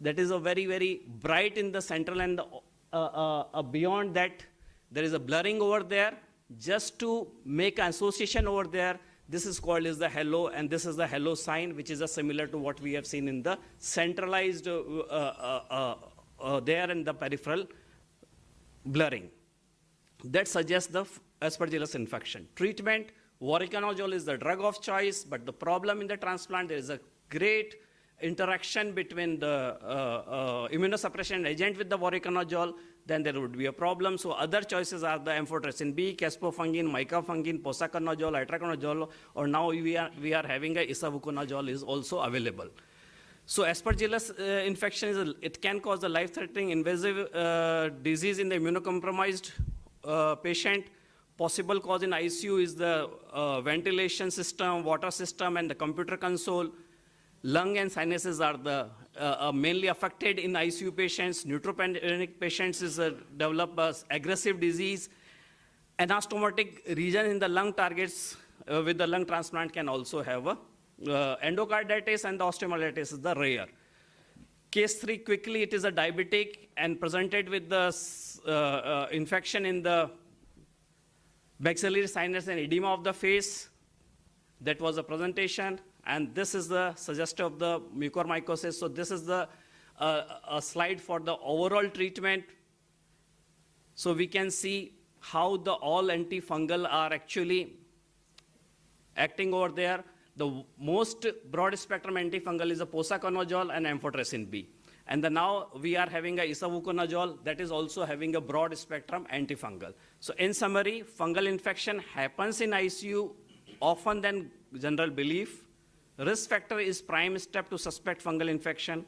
That is a very, very bright in the central, and beyond that, there is a blurring over there. Just to make an association over there, this is called is the halo, and this is the halo sign, which is similar to what we have seen in the centralized there in the peripheral blurring. That suggests the aspergillus infection. Treatment, voriconazole is the drug of choice, but the problem in the transplant, there is a great interaction between the immunosuppression agent with the voriconazole, then there would be a problem. So other choices are the amphotericin B, caspofungin, micafungin, posaconazole, itraconazole, or now we are having a isavuconazole is also available. So aspergillus infection it can cause a life-threatening invasive disease in the immunocompromised patient. Possible cause in ICU is the ventilation system, water system, and the computer console. Lung and sinuses are the mainly affected in ICU patients. Neutropenic patients develop aggressive disease. Anastomotic region in the lung targets with the lung transplant can also have a endocarditis, and the osteomyelitis is the rare. Case 3, quickly, it is a diabetic and presented with the infection in the maxillary sinus and edema of the face. That was a presentation. And this is the suggestive of the mucormycosis. So this is the a slide for the overall treatment. So we can see how the all antifungal are actually acting over there. The most broad spectrum antifungal is the posaconazole and amphotericin B. And now we are having a isavuconazole that is also having a broad spectrum antifungal. So in summary, fungal infection happens in ICU often than general belief. Risk factor is prime step to suspect fungal infection.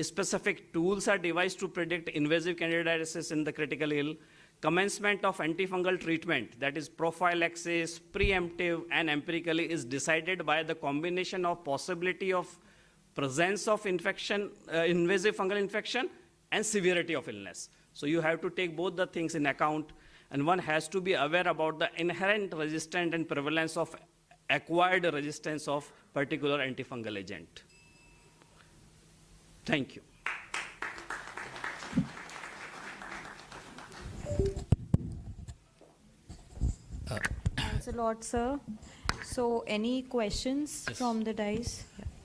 Specific tools are devised to predict invasive candidiasis in the critical ill. Commencement of antifungal treatment, that is prophylaxis, preemptive, and empirically is decided by the combination of possibility of presence of infection, invasive fungal infection, and severity of illness. So you have to take both the things in account, and one has to be aware about the inherent resistance and prevalence of acquired resistance of particular antifungal agent. Thank you. Thanks a lot, sir. So any questions from the dais?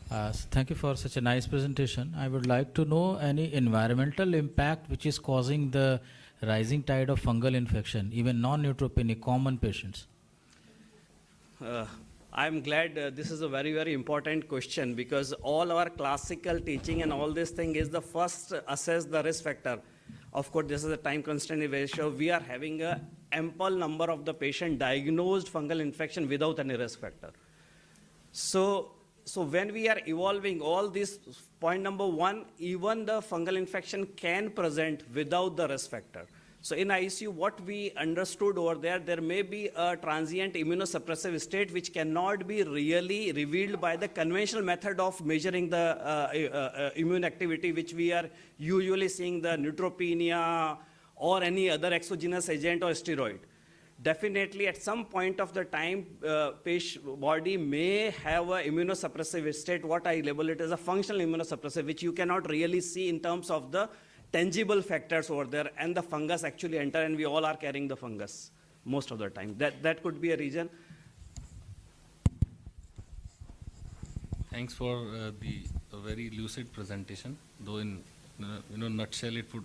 Thank you for such a nice presentation. I would like to know any environmental impact which is causing the rising tide of fungal infection, even non-neutropenic common patients. I'm glad this is a very, very important question, because all our classical teaching and all this thing is the first assess the risk factor. Of course, this is a time constraint ratio. We are having a ample number of the patient diagnosed fungal infection without any risk factor. So when we are evolving all this, point number 1, even the fungal infection can present without the risk factor. So in ICU, what we understood over there, there may be a transient immunosuppressive state which cannot be really revealed by the conventional method of measuring the immune activity, which we are usually seeing the neutropenia or any other exogenous agent or steroid. Definitely at some point of the time, patient body may have an immunosuppressive state, what I label it as a functional immunosuppressive, which you cannot really see in terms of the tangible factors over there, and the fungus actually enter, and we all are carrying the fungus most of the time. That could be a reason. Thanks for the very lucid presentation, though in nutshell it would,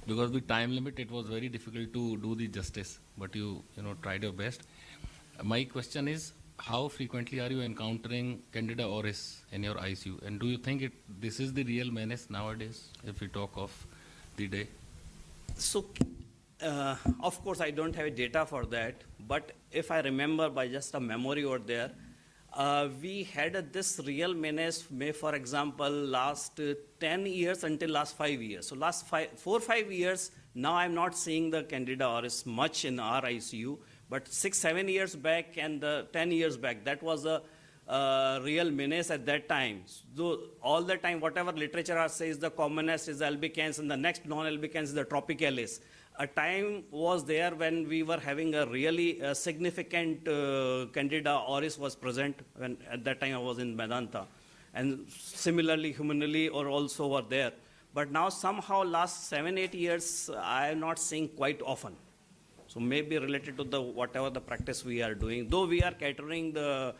because of the time limit it was very difficult to do the justice, but you tried your best. My question is, how frequently are you encountering Candida auris in your ICU, and do you think this is the real menace nowadays if we talk of the day? So of course I don't have data for that, but if I remember by just a memory over there, we had this real menace, for example, last 10 years until last 5 years. So last 4 or 5 years, now I'm not seeing the Candida auris much in our ICU, but 6-7 years back and 10 years back, that was a real menace at that time. So all the time, whatever literature says, the commonest is albicans, and the next non-albicans is the tropicalis. A time was there when we were having a really significant Candida auris was present, when at that time I was in Medanta. And similarly, humanely or also were there. But now somehow last 7-8 years, I am not seeing quite often. So maybe related to the whatever the practice we are doing, though we are catering the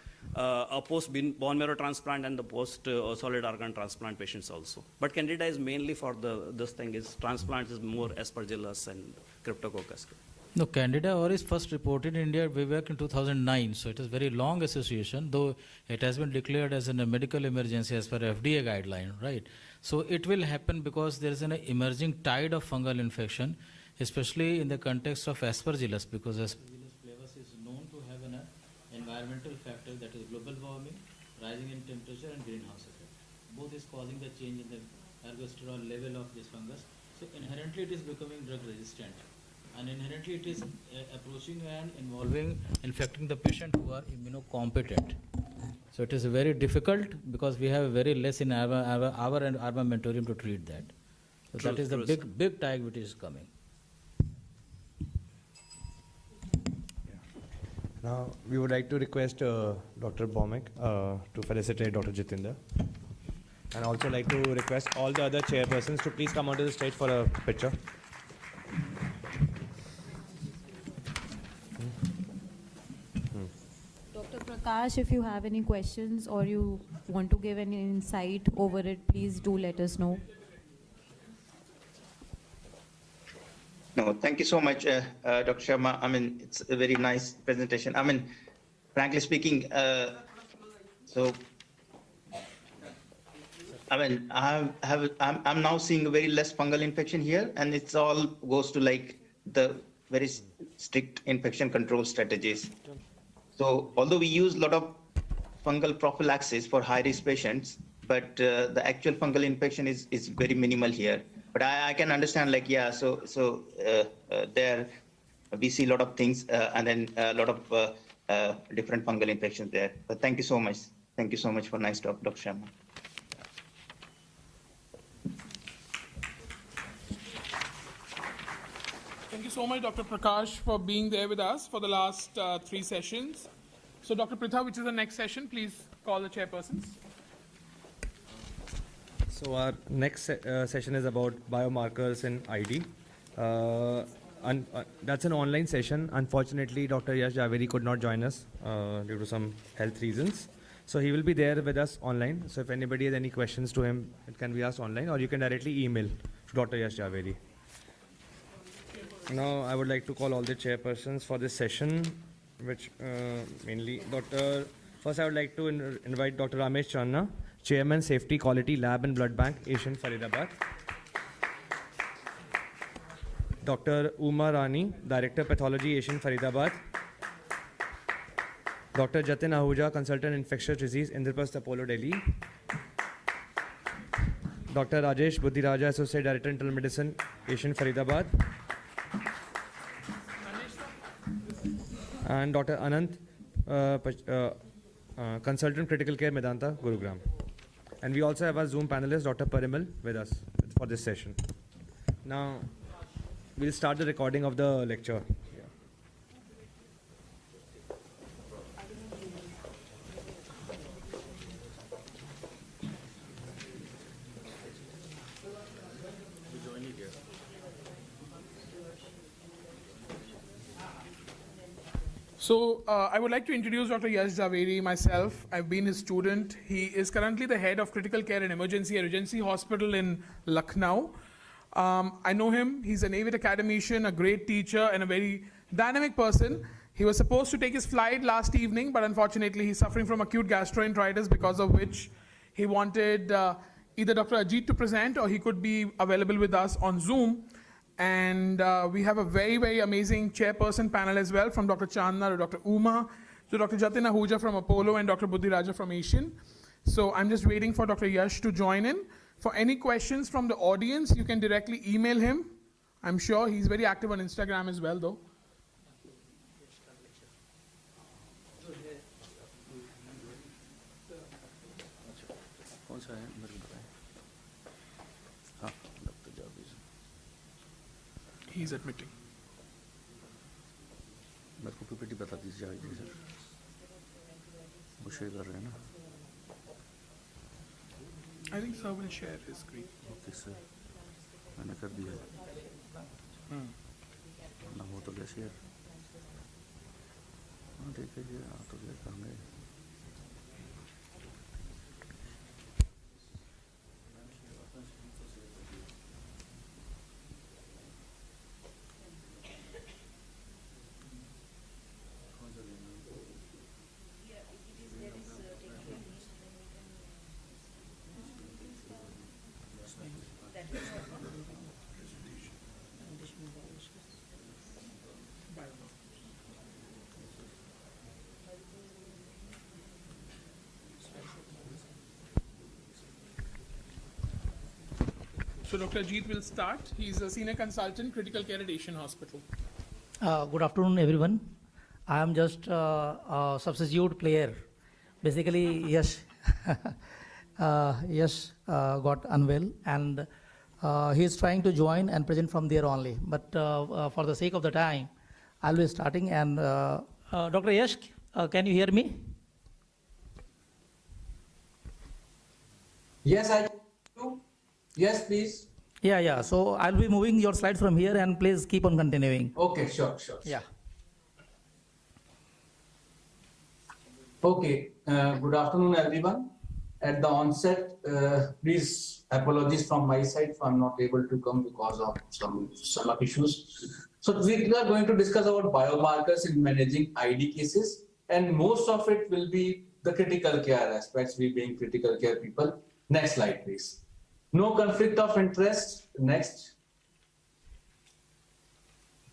post bone marrow transplant and the post solid organ transplant patients also. But Candida is mainly for this thing is transplants is more Aspergillus and Cryptococcus. No, Candida auris first reported in India way back in 2009, so it is very long association, though it has been declared as a medical emergency as per FDA guideline, right? So it will happen because there is an emerging tide of fungal infection, especially in the context of Aspergillus, because Aspergillus flavus is known to have an environmental factor, that is global warming, rising in temperature and greenhouse effect. Both is causing the change in the ergosterol level of this fungus. So inherently it is becoming drug resistant. And inherently it is approaching and involving, infecting the patient who are immunocompetent. So it is very difficult because we have very less in our armamentarium to treat that. So that is the big tide which is coming. Now, we would like to request Dr. Bhaumick to felicitate Dr. Jitendra. And also like to request all the other chairpersons to please come onto the stage for a picture. Dr. Prakash, if you have any questions or you want to give any insight over it, please do let us know. No, thank you so much, Dr. Sharma. I mean, it's a very nice presentation. I mean, frankly speaking, I'm now seeing a very less fungal infection here, and it's all goes to like the very strict infection control strategies. So although we use a lot of fungal prophylaxis for high-risk patients, but the actual fungal infection is very minimal here. But I can understand, like, yeah, so there we see a lot of things and then a lot of different fungal infections there. But thank you so much. Thank you so much for nice talk, Dr. Sharma. Thank you so much, Dr. Prakash, for being there with us for the last 3 sessions. So, Dr. Pritha, which is the next session? Please call the chairpersons. So our next session is about biomarkers in ID. That's an online session. Unfortunately, Dr. Yash Javeri could not join us due to some health reasons. So he will be there with us online. So if anybody has any questions to him, it can be asked online, or you can directly email to Dr. Yash Javeri. Now I would like to call all the chairpersons for this session, which mainly First I would like to invite Dr. Ramesh Channa, Chairman, Safety, Quality, Lab and Blood Bank, Asian Faridabad. Dr. Uma Rani, Director, Pathology, Asian Faridabad. Dr. Jatin Ahuja, Consultant, Infectious Disease, Indraprasth, Apollo, Delhi. Dr. Rajesh Buddhiraja, Associate Director, Internal Medicine, Asian Faridabad. And Dr. Anant, Consultant, Critical Care, Medanta, Gurugram. And we also have our Zoom panelist, Dr. Parimal, with us for this session. Now, we'll start the recording of the lecture. So I would like to introduce Dr. Yash Javeri myself. I've been his student. He is currently the head of critical care and emergency at Regency Hospital in Lucknow. I know him. He's an avid academician, a great teacher, and a very dynamic person. He was supposed to take his flight last evening, but unfortunately he's suffering from acute gastroenteritis, because of which he wanted either Dr. Ajit to present or he could be available with us on Zoom. And we have a very, very amazing chairperson panel as well, from Dr. Chandna to Dr. Uma to Dr. Jatin Ahuja from Apollo and Dr. Buddhiraja from Asian. So I'm just waiting for Dr. Yash to join in. For any questions from the audience, you can directly email him. I'm sure he's very active on Instagram as well, though. He's admitting. मेरे को PPT बता दीजिए ID sir, वो share कर रहे हैं ना? I think sir will share his screen. Okay sir, मैंने कर दिया ना, हो तो गया शेयर. देखिए जी, तो क्या करेंगे? So Dr. Ajit will start. He's a senior consultant, critical care at Asian Hospital. Good afternoon, everyone. I am just a substitute player. Basically, yes, got unwell, and he is trying to join and present from there only. But for the sake of the time, I'll be starting. And Dr. Yash, can you hear me? Yes, I do. Yes, please. Yeah. So I'll be moving your slides from here, and please keep on continuing. Okay, sure. Yeah. Okay, good afternoon, everyone. At the onset, please apologies from my side if I'm not able to come because of some stomach issues. So we are going to discuss about biomarkers in managing ID cases, and most of it will be the critical care aspects, we being critical care people. Next slide, please. No conflict of interest. Next.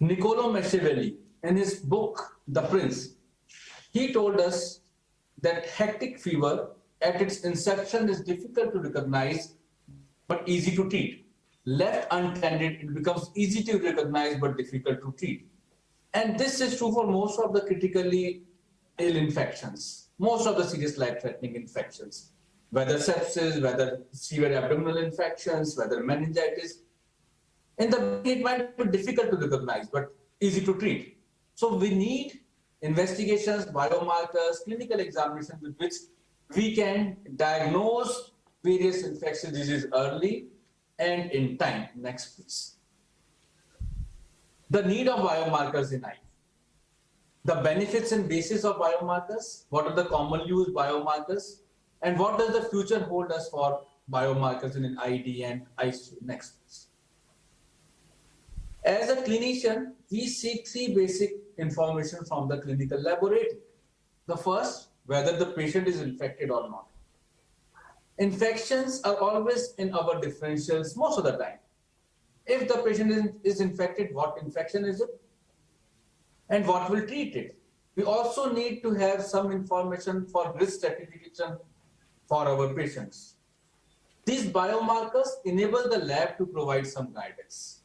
Niccolo Machiavelli, in his book, The Prince, he told us that hectic fever at its inception is difficult to recognize but easy to treat. Left untended, it becomes easy to recognize but difficult to treat. And this is true for most of the critically ill infections, most of the serious life-threatening infections, whether sepsis, whether severe abdominal infections, whether meningitis. In the beginning, it might be difficult to recognize, but easy to treat. So we need investigations, biomarkers, clinical examinations with which we can diagnose various infectious diseases early and in time. Next, please. The need of biomarkers in ID. The benefits and basis of biomarkers. What are the commonly used biomarkers? And what does the future hold us for biomarkers in ID and ICU? Next, please. As a clinician, we seek three basic information from the clinical laboratory. The first, whether the patient is infected or not. Infections are always in our differentials most of the time. If the patient is infected, what infection is it? And what will treat it? We also need to have some information for risk stratification for our patients. These biomarkers enable the lab to provide some guidance.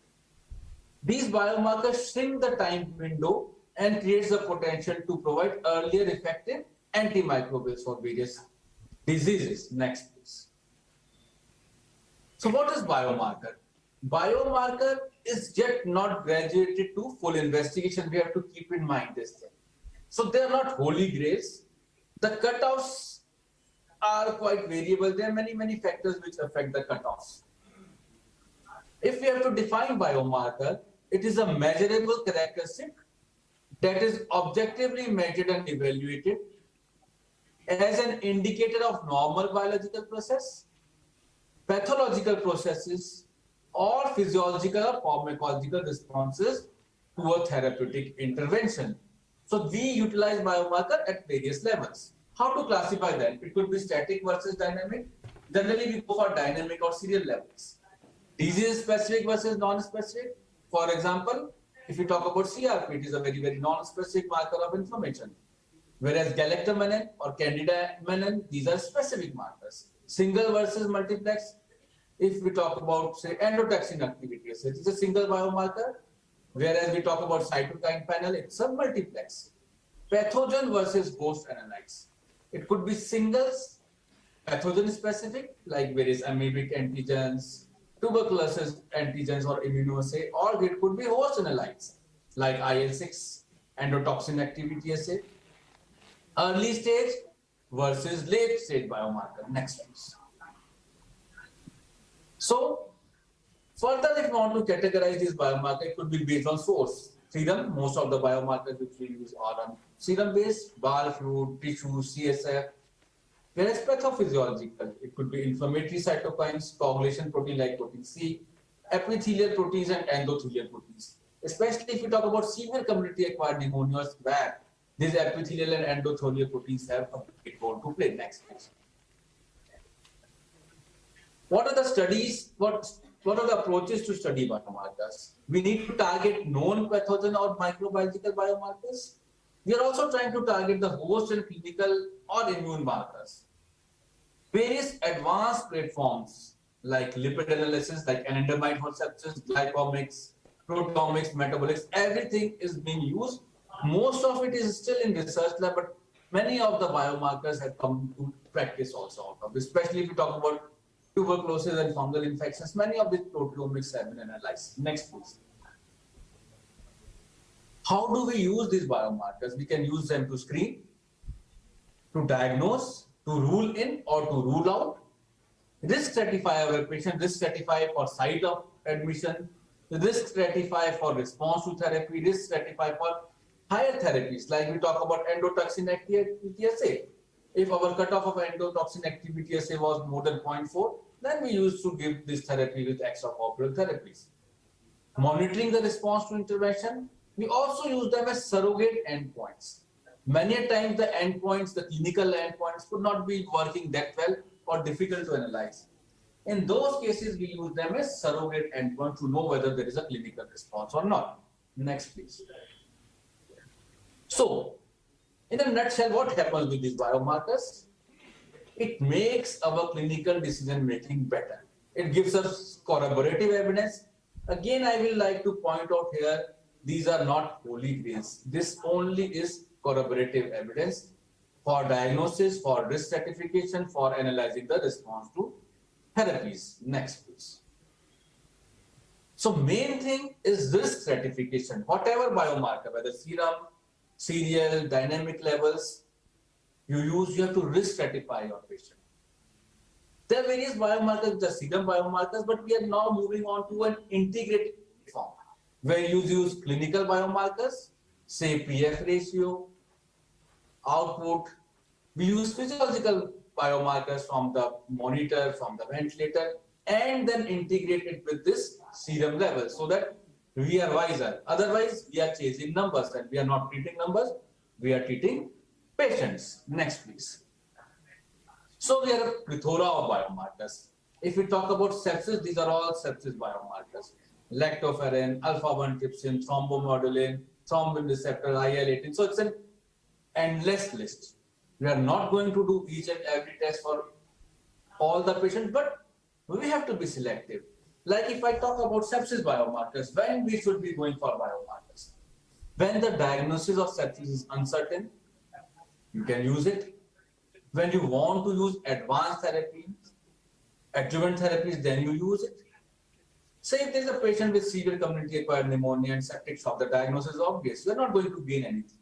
These biomarkers shrink the time window and creates the potential to provide earlier effective antimicrobials for various diseases. Next, please. So what is biomarker? Biomarker is yet not graduated to full investigation. We have to keep in mind this thing. So they are not holy grails. The cutoffs are quite variable. There are many factors which affect the cutoffs. If we have to define biomarker, it is a measurable characteristic that is objectively measured and evaluated as an indicator of normal biological process, pathological processes, or physiological or pharmacological responses to a therapeutic intervention. So we utilize biomarker at various levels. How to classify them? It could be static versus dynamic. Generally, we go for dynamic or serial levels. Disease specific versus non-specific. For example, if you talk about CRP, it is a very non-specific marker of inflammation. Whereas galactomannan or candida mannan, these are specific markers. Single versus multiplex. If we talk about, say, endotoxin activity, it is a single biomarker. Whereas we talk about cytokine panel, it's a multiplex. Pathogen versus host analytes. It could be singles, pathogen specific, like various amoebic antigens, tuberculosis antigens or immunoassay, or it could be host analytes, like IL-6, endotoxin activity assay. Early stage versus late stage biomarker. Next, please. So, further, if you want to categorize this biomarker, it could be based on source. Serum, most of the biomarkers which we use are on serum-based, bile fluid, tissue, CSF, various pathophysiological. It could be inflammatory cytokines, coagulation protein like protein C, epithelial proteins and endothelial proteins. Especially if we talk about severe community-acquired pneumonia or SVAC, these epithelial and endothelial proteins have a big role to play. Next, please. What are the studies? What are the approaches to study biomarkers? We need to target known pathogen or microbiological biomarkers. We are also trying to target the host and clinical or immune markers. Various advanced platforms like lipid analysis, like anandamide for sepsis, glycomics, proteomics, metabolics, everything is being used. Most of it is still in research lab, but many of the biomarkers have come to practice also, especially if we talk about tuberculosis and fungal infections. Many of these proteomics have been analyzed. Next, please. How do we use these biomarkers? We can use them to screen, to diagnose, to rule in or to rule out, risk stratify our patient, risk stratify for site of admission, risk stratify for response to therapy, risk stratify for higher therapies, like we talk about endotoxin activity assay. If our cutoff of endotoxin activity assay was more than 0.4, then we used to give this therapy with extracorporeal therapies. Monitoring the response to intervention, we also use them as surrogate endpoints. Many times the endpoints, the clinical endpoints could not be working that well or difficult to analyze. In those cases, we use them as surrogate endpoints to know whether there is a clinical response or not. Next, please. So, in a nutshell, what happens with these biomarkers? It makes our clinical decision making better. It gives us corroborative evidence. Again, I will like to point out here, these are not holy grails. This only is corroborative evidence for diagnosis, for risk stratification, for analyzing the response to therapies. Next, please. So main thing is risk stratification. Whatever biomarker, whether serum, serial, dynamic levels you use, you have to risk stratify your patient. There are various biomarkers, the serum biomarkers, but we are now moving on to an integrated form where you use clinical biomarkers, say PF ratio, output. We use physiological biomarkers from the monitor, from the ventilator, and then integrate it with this serum level so that we are wiser. Otherwise, we are chasing numbers and we are not treating numbers, we are treating patients. Next, please. So we are a plethora of biomarkers. If we talk about sepsis, these are all sepsis biomarkers. Lactoferrin, alpha-1 trypsin, thrombomodulin, thrombin receptor, IL-18. So it's an endless list. We are not going to do each and every test for all the patients, but we have to be selective. Like if I talk about sepsis biomarkers, when we should be going for biomarkers? When the diagnosis of sepsis is uncertain, you can use it. When you want to use advanced therapies, adjuvant therapies, then you use it. Say if there is a patient with severe community-acquired pneumonia and septic shock, the diagnosis is obvious. You are not going to gain anything.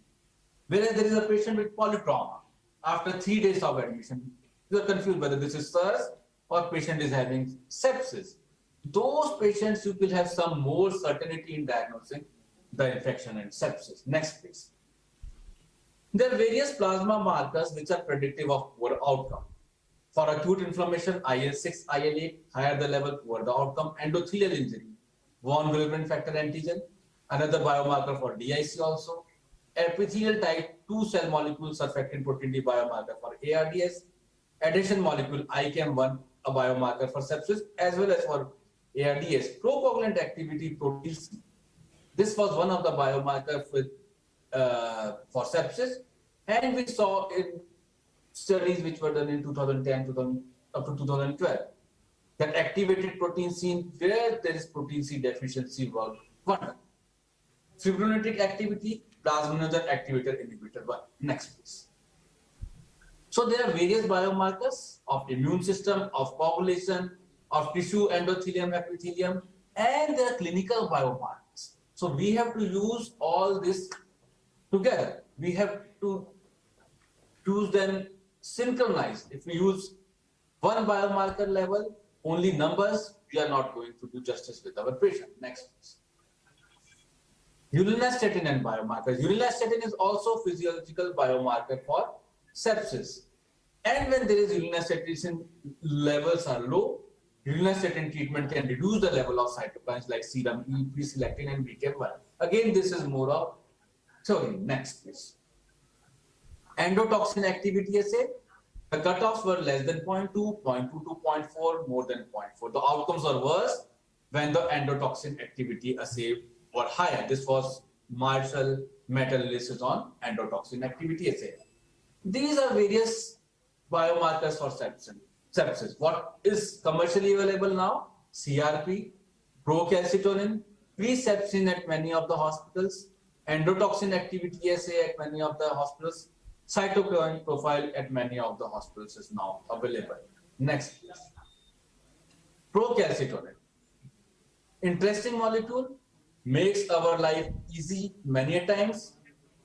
Whereas there is a patient with polytrauma, after 3 days of admission, you are confused whether this is SARS or patient is having sepsis. Those patients, you will have some more certainty in diagnosing the infection and sepsis. Next, please. There are various plasma markers which are predictive of poor outcome. For acute inflammation, IL-6, IL-8, higher the level, poor the outcome. Endothelial injury, von Willebrand factor antigen, another biomarker for DIC also. Epithelial type 2 cell molecule surfactant protein D biomarker for ARDS. Adhesion molecule ICAM1, a biomarker for sepsis as well as for ARDS. Procoagulant activity protein C. This was one of the biomarkers with for sepsis, and we saw in studies which were done in 2010 up to 2012 that activated protein C where there is protein C deficiency worked wonder. Fibrinolytic activity, plasminogen activator inhibitor 1. Next, please. So there are various biomarkers of immune system, of population, of tissue, endothelium, epithelium, and there are clinical biomarkers. So we have to use all this together. We have to use them synchronized. If we use one biomarker level, only numbers, we are not going to do justice with our patient. Next, please. Urinastatin and biomarkers. Urinastatin is also physiological biomarker for sepsis. And when there is urinastatin levels are low, urinastatin treatment can reduce the level of cytokines like serum E, pre-selectin, and BK1. Again, this is more of theory. Next, please. Endotoxin activity assay. The cutoffs were less than 0.2, 0.2 to 0.4, more than 0.4. The outcomes are worse when the endotoxin activity assay were higher. This was Marshall meta-analysis on endotoxin activity assay. These are various biomarkers for sepsis. What is commercially available now? CRP, procalcitonin, pre-sepsin at many of the hospitals, endotoxin activity assay at many of the hospitals, cytokine profile at many of the hospitals is now available. Next, please. Procalcitonin. Interesting molecule, makes our life easy many a times,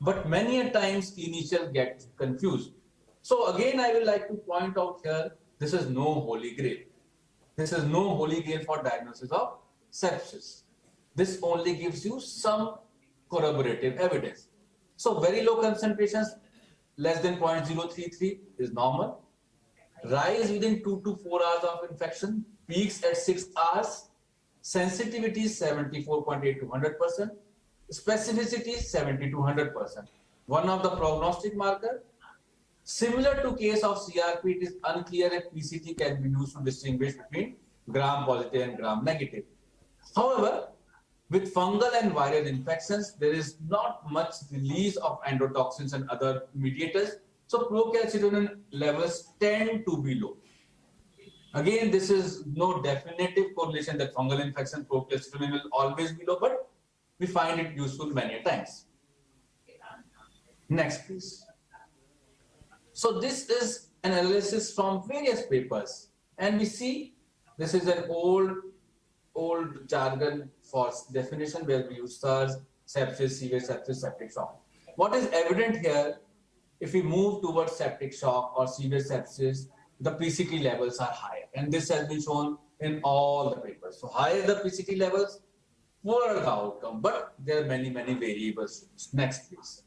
but many a times clinicians get confused. So again, I will like to point out here, this is no holy grail. This is no holy grail for diagnosis of sepsis. This only gives you some corroborative evidence. So very low concentrations, less than 0.033 is normal. Rise within 2 to 4 hours of infection, peaks at 6 hours, sensitivity is 74.8 to 100%, specificity is 70 to 100%. One of the prognostic marker, similar to case of CRP, it is unclear if PCT can be used to distinguish between gram-positive and gram-negative. However, with fungal and viral infections, there is not much release of endotoxins and other mediators, so procalcitonin levels tend to be low. Again, this is no definitive correlation that fungal infection procalcitonin will always be low, but we find it useful many times. Next, please. So this is an analysis from various papers, and we see this is an old jargon for definition where we use SARS, sepsis, severe sepsis, septic shock. What is evident here, if we move towards septic shock or severe sepsis, the PCT levels are higher, and this has been shown in all the papers. So higher the PCT levels, poorer the outcome, but there are many variables. Next, please.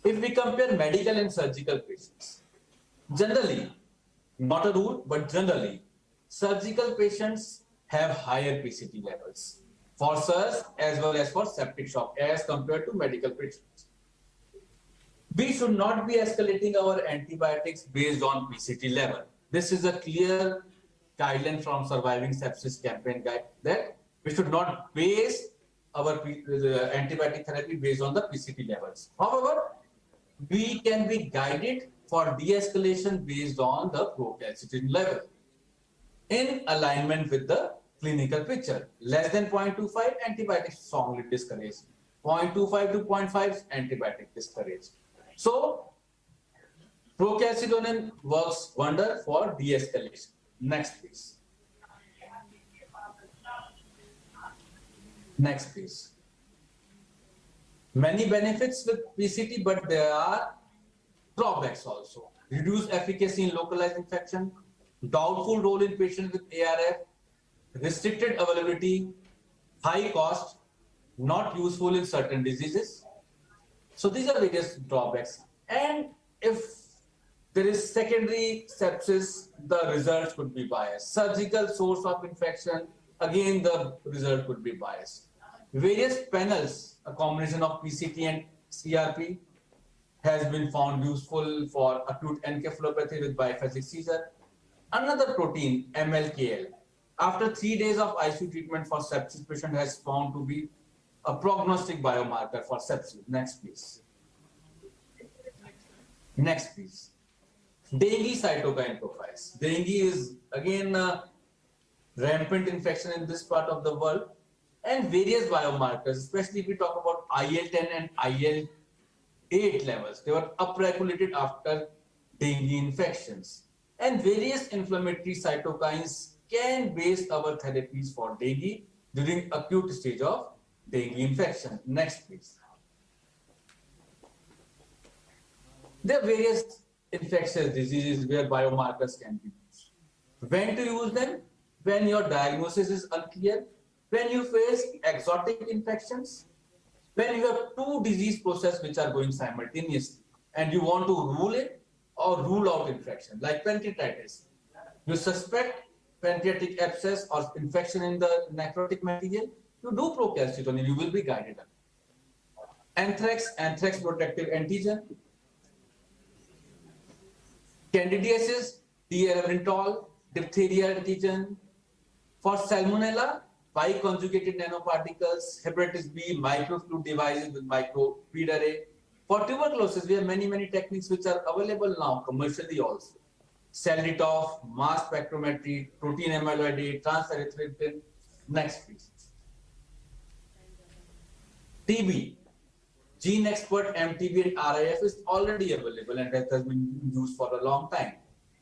If we compare medical and surgical patients, generally, not a rule, but generally, surgical patients have higher PCT levels for SARS as well as for septic shock as compared to medical patients. We should not be escalating our antibiotics based on PCT level. This is a clear guideline from Surviving Sepsis Campaign guide that we should not base our antibiotic therapy based on the PCT levels. However, we can be guided for de-escalation based on the procalcitonin level in alignment with the clinical picture. Less than 0.25, antibiotics strongly discouraged. 0.25 to 0.5, antibiotic discouraged. So, procalcitonin works wonder for de-escalation. Next, please. Next, please. Many benefits with PCT, but there are drawbacks also. Reduced efficacy in localized infection, doubtful role in patients with ARF, restricted availability, high cost, not useful in certain diseases. So these are various drawbacks. And if there is secondary sepsis, the results could be biased. Surgical source of infection, again, the result could be biased. Various panels, a combination of PCT and CRP, has been found useful for acute encephalopathy with biphasic seizure. Another protein, MLKL, after 3 days of ICU treatment for sepsis patient has found to be a prognostic biomarker for sepsis. Next, please. Next, please. Dengue cytokine profiles. Dengue is again a rampant infection in this part of the world, and various biomarkers, especially if we talk about IL-10 and IL-8 levels, they were upregulated after dengue infections. And various inflammatory cytokines can base our therapies for dengue during acute stage of dengue infection. Next, please. There are various infectious diseases where biomarkers can be used. When to use them? When your diagnosis is unclear, when you face exotic infections, when you have two disease processes which are going simultaneously, and you want to rule it or rule out infection, like pancreatitis. You suspect pancreatic abscess or infection in the necrotic material, you do procalcitonin, you will be guided. Anthrax protective antigen. Candidiasis, D-arabinitol, diphtheria antigen. For salmonella, biconjugated nanoparticles, hepatitis B, microfluid devices with microfeed array. For tuberculosis, we have many techniques which are available now commercially also. Cell-detox, mass spectrometry, protein amyloid, transerythropoietin. Next, please. TB, Gene Expert MTB and RIF is already available and that has been used for a long time.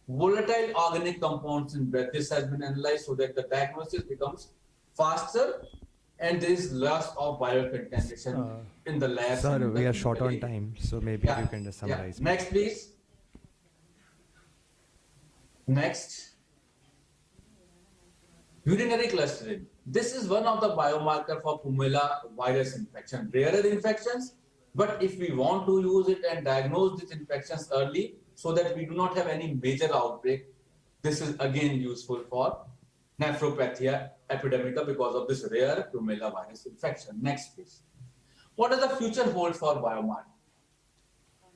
Volatile organic compounds in breath, this has been analyzed so that the diagnosis becomes faster and there is loss of biocontamination in the lab. Sir, we are short on time, so maybe you can just summarize. Next, please. Next. Urinary clustering. This is one of the biomarkers for Pumela virus infection. Rarer infections, but if we want to use it and diagnose these infections early so that we do not have any major outbreak, this is again useful for nephropathia epidemica because of this rare Pumela virus infection. Next, please. What does the future hold for biomarkers?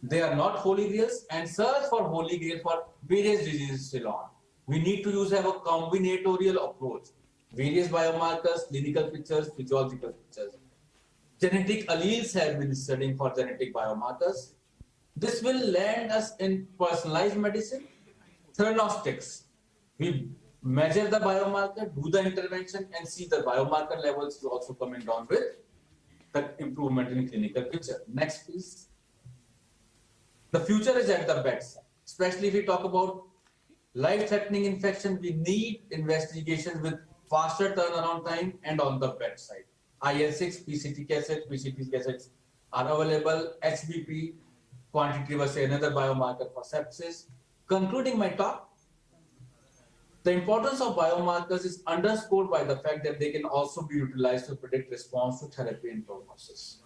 They are not holy grails, and search for holy grail for various diseases still on. We need to have a combinatorial approach. Various biomarkers, clinical pictures, physiological pictures. Genetic alleles have been studying for genetic biomarkers. This will land us in personalized medicine. Theranostics. We measure the biomarker, do the intervention, and see the biomarker levels also coming down with the improvement in clinical picture. Next, please. The future is at the bedside, especially if we talk about life-threatening infection. We need investigations with faster turnaround time and on the bedside. IL-6, PCT cassettes are available. HBP, quantitative assay, another biomarker for sepsis. Concluding my talk, the importance of biomarkers is underscored by the fact that they can also be utilized to predict response to therapy and prognosis.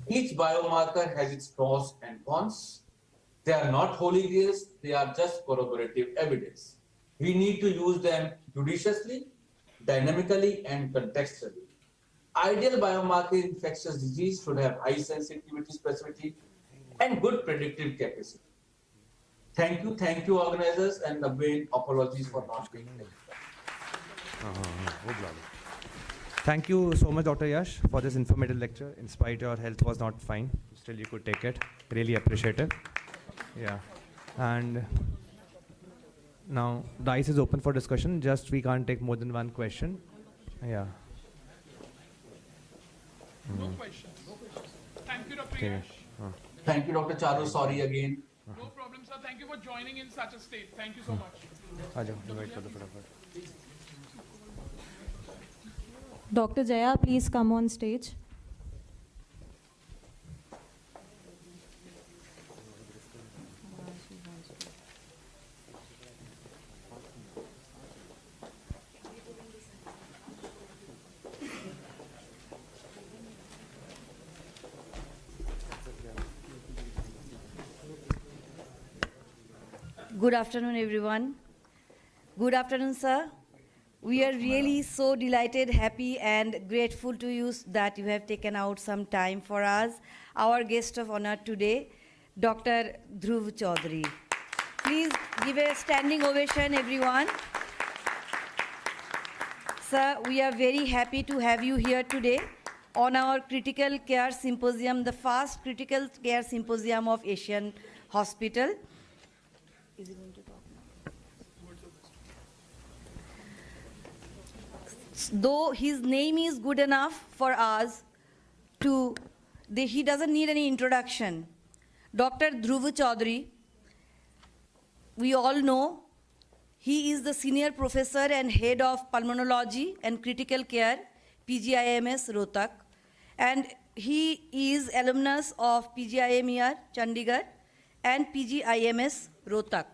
Each biomarker has its pros and cons. They are not holy grails, they are just corroborative evidence. We need to use them judiciously, dynamically, and contextually. Ideal biomarker in infectious disease should have high sensitivity, specificity, and good predictive capacity. Thank you, organizers, and again, apologies for not being there. Thank you so much, Dr. Yash, for this informative lecture. In spite your health was not fine, still you could take it. Really appreciate it. Yeah. And now the ice is open for discussion. Just we can't take more than one question. Yeah. No questions. Thank you, Dr. Yash. Thank you, Dr. Charu. Sorry again. No problem, sir. Thank you for joining in such a state. Thank you so much. Dr. Jaya, please come on stage. Good afternoon, everyone. Good afternoon, sir. We are really so delighted, happy, and grateful to you that you have taken out some time for us. Our guest of honor today, Dr. Dhruv Chaudhary. Please give a standing ovation, everyone. Sir, we are very happy to have you here today on our Critical Care Symposium, the first Critical Care Symposium of Asian Hospital. Is he going to talk now? Though his name is good enough for us he doesn't need any introduction. Dr. Dhruv Chaudhary, we all know, he is the senior professor and head of pulmonology and critical care, PGIMS Rohtak, and he is alumnus of PGIMER Chandigarh and PGIMS Rohtak.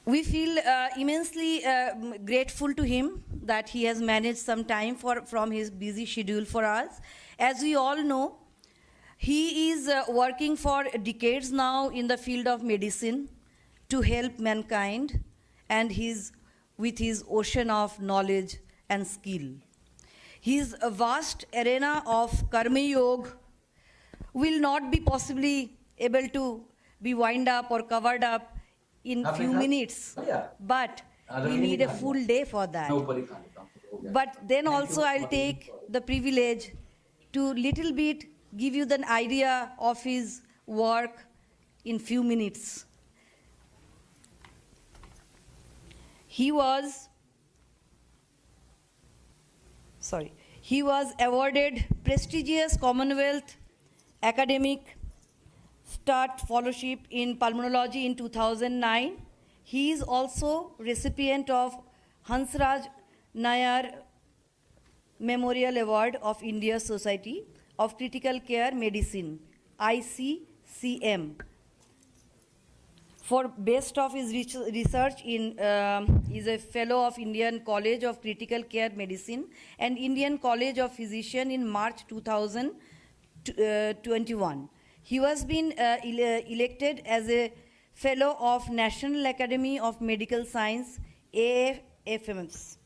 We feel immensely grateful to him that he has managed some time from his busy schedule for us. As we all know, he is working for decades now in the field of medicine to help mankind, and with his ocean of knowledge and skill. His vast arena of Karma Yoga will not be possibly able to be wind up or covered up in few minutes, but we need a full day for that. But then also I'll take the privilege to little bit give you the idea of his work in few minutes. He was awarded prestigious Commonwealth Academic Start Fellowship in Pulmonology in 2009. He is also recipient of Hansraj Nayar Memorial Award of India Society of Critical Care Medicine, ICCM, for best of his research in, is a fellow of Indian College of Critical Care Medicine and Indian College of Physicians in March 2021. He was been elected as a fellow of National Academy of Medical Science, AFMS.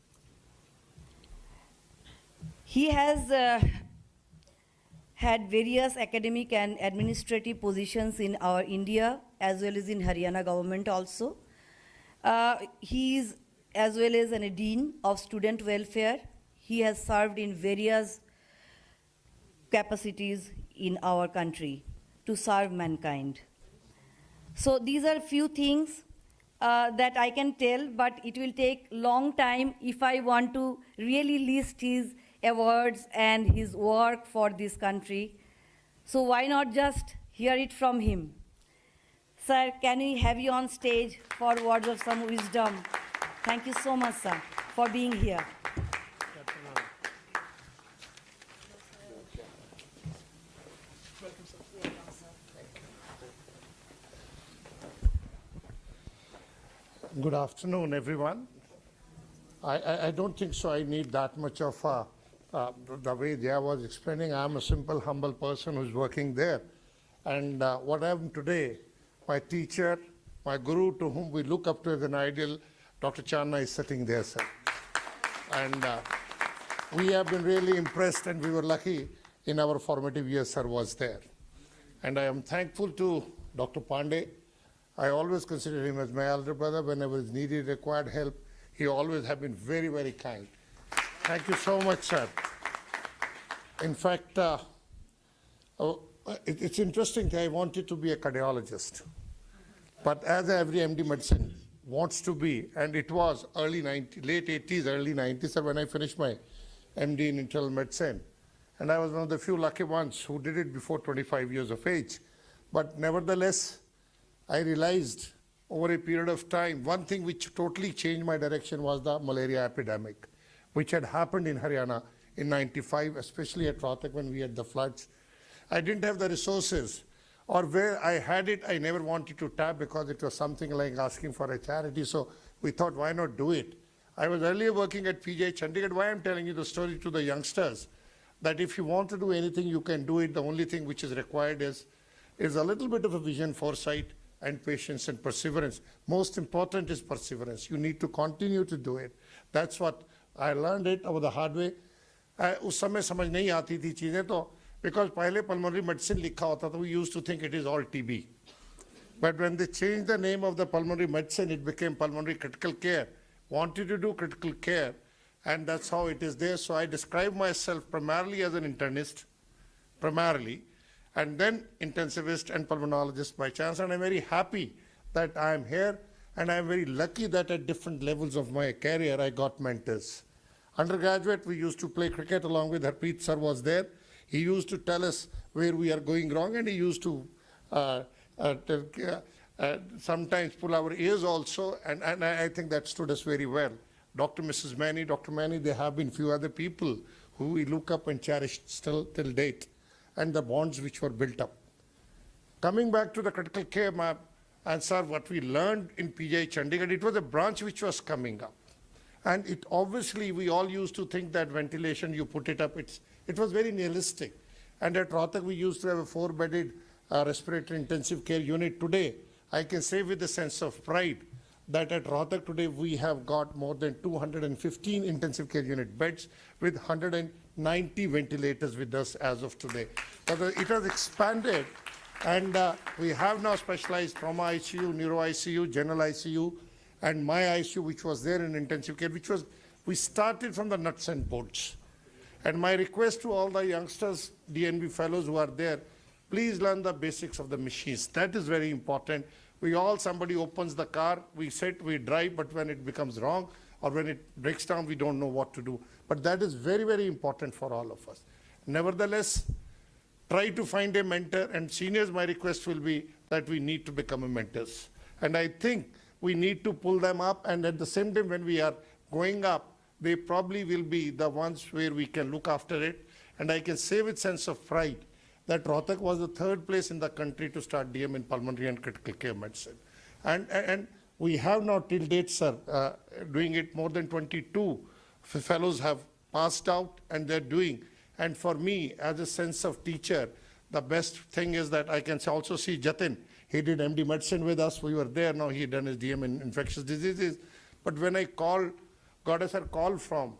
He has had various academic and administrative positions in our India as well as in Haryana government also. He is as well as a dean of student welfare. He has served in various capacities in our country to serve mankind. So these are few things that I can tell, but it will take long time if I want to really list his awards and his work for this country. So why not just hear it from him? Sir, can we have you on stage for words of some wisdom? Thank you so much, sir, for being here. Good afternoon, everyone. I don't think so I need that much of the way Jaya was explaining. I'm a simple, humble person who's working there. And what I am today, my teacher, my guru, to whom we look up to as an ideal, Dr. Channa is sitting there, sir. And we have been really impressed, and we were lucky in our formative years, sir was there. And I am thankful to Dr. Pandey. I always consider him as my elder brother. Whenever is needed, required help, he always have been very, very kind. Thank you so much, sir. In fact, it's interesting that I wanted to be a cardiologist. But as every MD medicine wants to be, and it was late 80s, early 90s when I finished my MD in internal medicine. And I was one of the few lucky ones who did it before 25 years of age. But nevertheless, I realized over a period of time, one thing which totally changed my direction was the malaria epidemic, which had happened in Haryana in 95, especially at Rohtak when we had the floods. I didn't have the resources, or where I had it, I never wanted to tap because it was something like asking for a charity. So we thought, why not do it? I was earlier working at PJ Chandigarh. Why I'm telling you the story to the youngsters, that if you want to do anything, you can do it. The only thing which is required is a little bit of a vision, foresight, and patience and perseverance. Most important is perseverance. You need to continue to do it. That's what I learned it over the hard way. उस समय समझ नहीं आती थी चीज़ें तो because पहले pulmonary medicine लिखा होता था, we used to think it is all TB. But when they changed the name of the pulmonary medicine, it became pulmonary critical care. Wanted to do critical care, and that's how it is there. So I describe myself primarily as an internist, and then intensivist and pulmonologist by chance. And I'm very happy that I'm here, and I'm very lucky that at different levels of my career, I got mentors. Undergraduate, we used to play cricket along with Harpreet sir was there. He used to tell us where we are going wrong, and he used to sometimes pull our ears also, and I think that stood us very well. Dr. Mrs. Manny, Dr. Manny, there have been few other people who we look up and cherish still till date, and the bonds which were built up. Coming back to the critical care, And sir, what we learned in PGI Chandigarh, it was a branch which was coming up. And it obviously, we all used to think that ventilation, you put it up, it was very nihilistic. And at Rohtak, we used to have a 4-bedded respiratory intensive care unit. Today, I can say with a sense of pride that at Rohtak today, we have got more than 215 intensive care unit beds with 190 ventilators with us as of today. But it has expanded, and we have now specialized trauma ICU, neuro ICU, general ICU, and my ICU, which was there in intensive care, we started from the nuts and bolts. And my request to all the youngsters, DNB fellows who are there, please learn the basics of the machines. That is very important. Somebody opens the car, we sit, we drive, but when it becomes wrong or when it breaks down, we don't know what to do. But that is very, very important for all of us. Nevertheless, try to find a mentor, and seniors, my request will be that we need to become a mentors. And I think we need to pull them up, and at the same time when we are going up, they probably will be the ones where we can look after it. And I can say with sense of pride that Rohtak was the 3rd place in the country to start DM in pulmonary and critical care medicine. And we have now till date, sir, doing it, more than 22 fellows have passed out and they're doing. And for me, as a sense of teacher, the best thing is that I can also see Jatin. He did MD medicine with us. We were there. Now he done his DM in infectious diseases. But when I got a call from,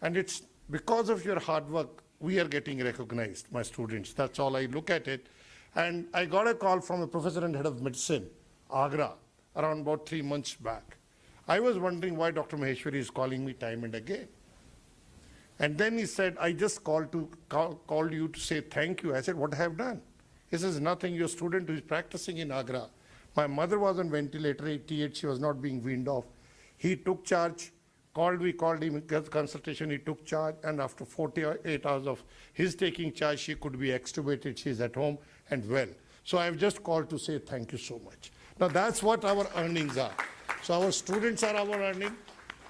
and it's because of your hard work, we are getting recognized, my students. That's all I look at it. And I got a call from a professor and head of medicine, Agra, around about 3 months back. I was wondering why Dr. Maheshwari is calling me time and again. And then he said, I just called you to say thank you. I said, what have I done? He says, nothing. Your student who is practicing in Agra. My mother was on ventilator, 88. She was not being weaned off. He took charge. We called him, got consultation, he took charge, and after 48 hours of his taking charge, she could be extubated, she's at home and well. So I've just called to say thank you so much. Now that's what our earnings are. So our students are our earning,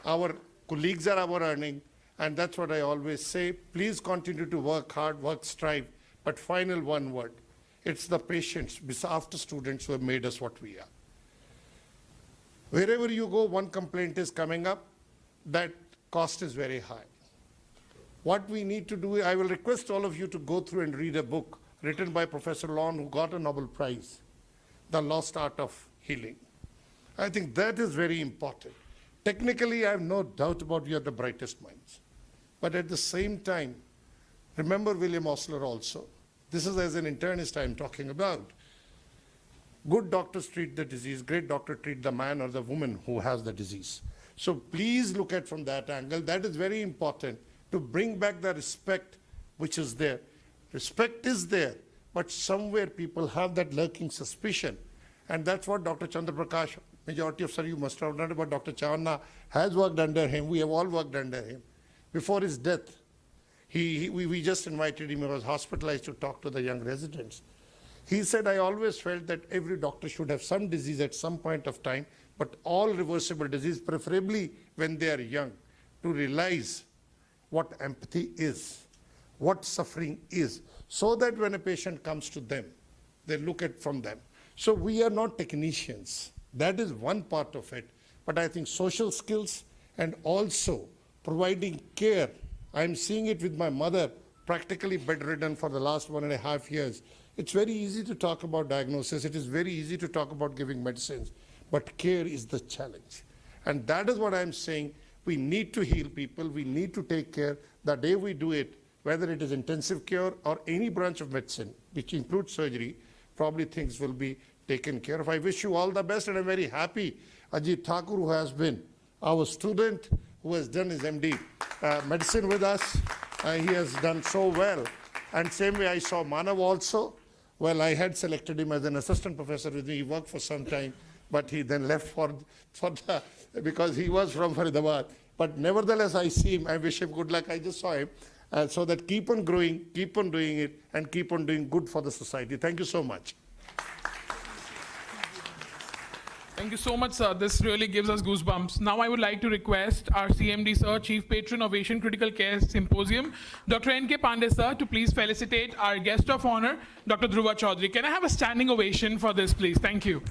our colleagues are our earning, and that's what I always say. Please continue to work hard, strive, but final one word. It's the patients, after students who have made us what we are. Wherever you go, one complaint is coming up, that cost is very high. What we need to do, I will request all of you to go through and read a book written by Professor Lon, who got a Nobel Prize, The Lost Art of Healing. I think that is very important. Technically, I have no doubt about you are the brightest minds. But at the same time, remember William Osler also. This is as an internist I am talking about. Good doctors treat the disease, great doctor treat the man or the woman who has the disease. So please look at from that angle. That is very important to bring back the respect which is there. Respect is there, but somewhere people have that lurking suspicion. And that's what Dr. Chandra Prakash, majority of you must have done, but Dr. Chavanna has worked under him. We have all worked under him. Before his death, we just invited him. He was hospitalized to talk to the young residents. He said, I always felt that every doctor should have some disease at some point of time, but all reversible disease, preferably when they are young, to realize what empathy is, what suffering is, so that when a patient comes to them, they look at from them. So we are not technicians. That is one part of it. But I think social skills and also providing care. I'm seeing it with my mother, practically bedridden for the last 1.5 years. It's very easy to talk about diagnosis. It is very easy to talk about giving medicines. But care is the challenge. And that is what I'm saying. We need to heal people. We need to take care. The day we do it, whether it is intensive care or any branch of medicine, which includes surgery, probably things will be taken care of. I wish you all the best, and I'm very happy. Ajit Thakur, who has been our student, who has done his MD medicine with us, he has done so well. And same way I saw Manav also. Well, I had selected him as an assistant professor with me. He worked for some time, but he then left because he was from Faridabad. But nevertheless, I see him. I wish him good luck. I just saw him. So that keep on growing, keep on doing it, and keep on doing good for the society. Thank you so much. Thank you so much, sir. This really gives us goosebumps. Now I would like to request our CMD, sir, Chief Patron of Asian Critical Care Symposium, Dr. N.K. Pandey, sir, to please felicitate our guest of honor, Dr. Dhruva Chaudhary. Can I have a standing ovation for this, please? Thank you.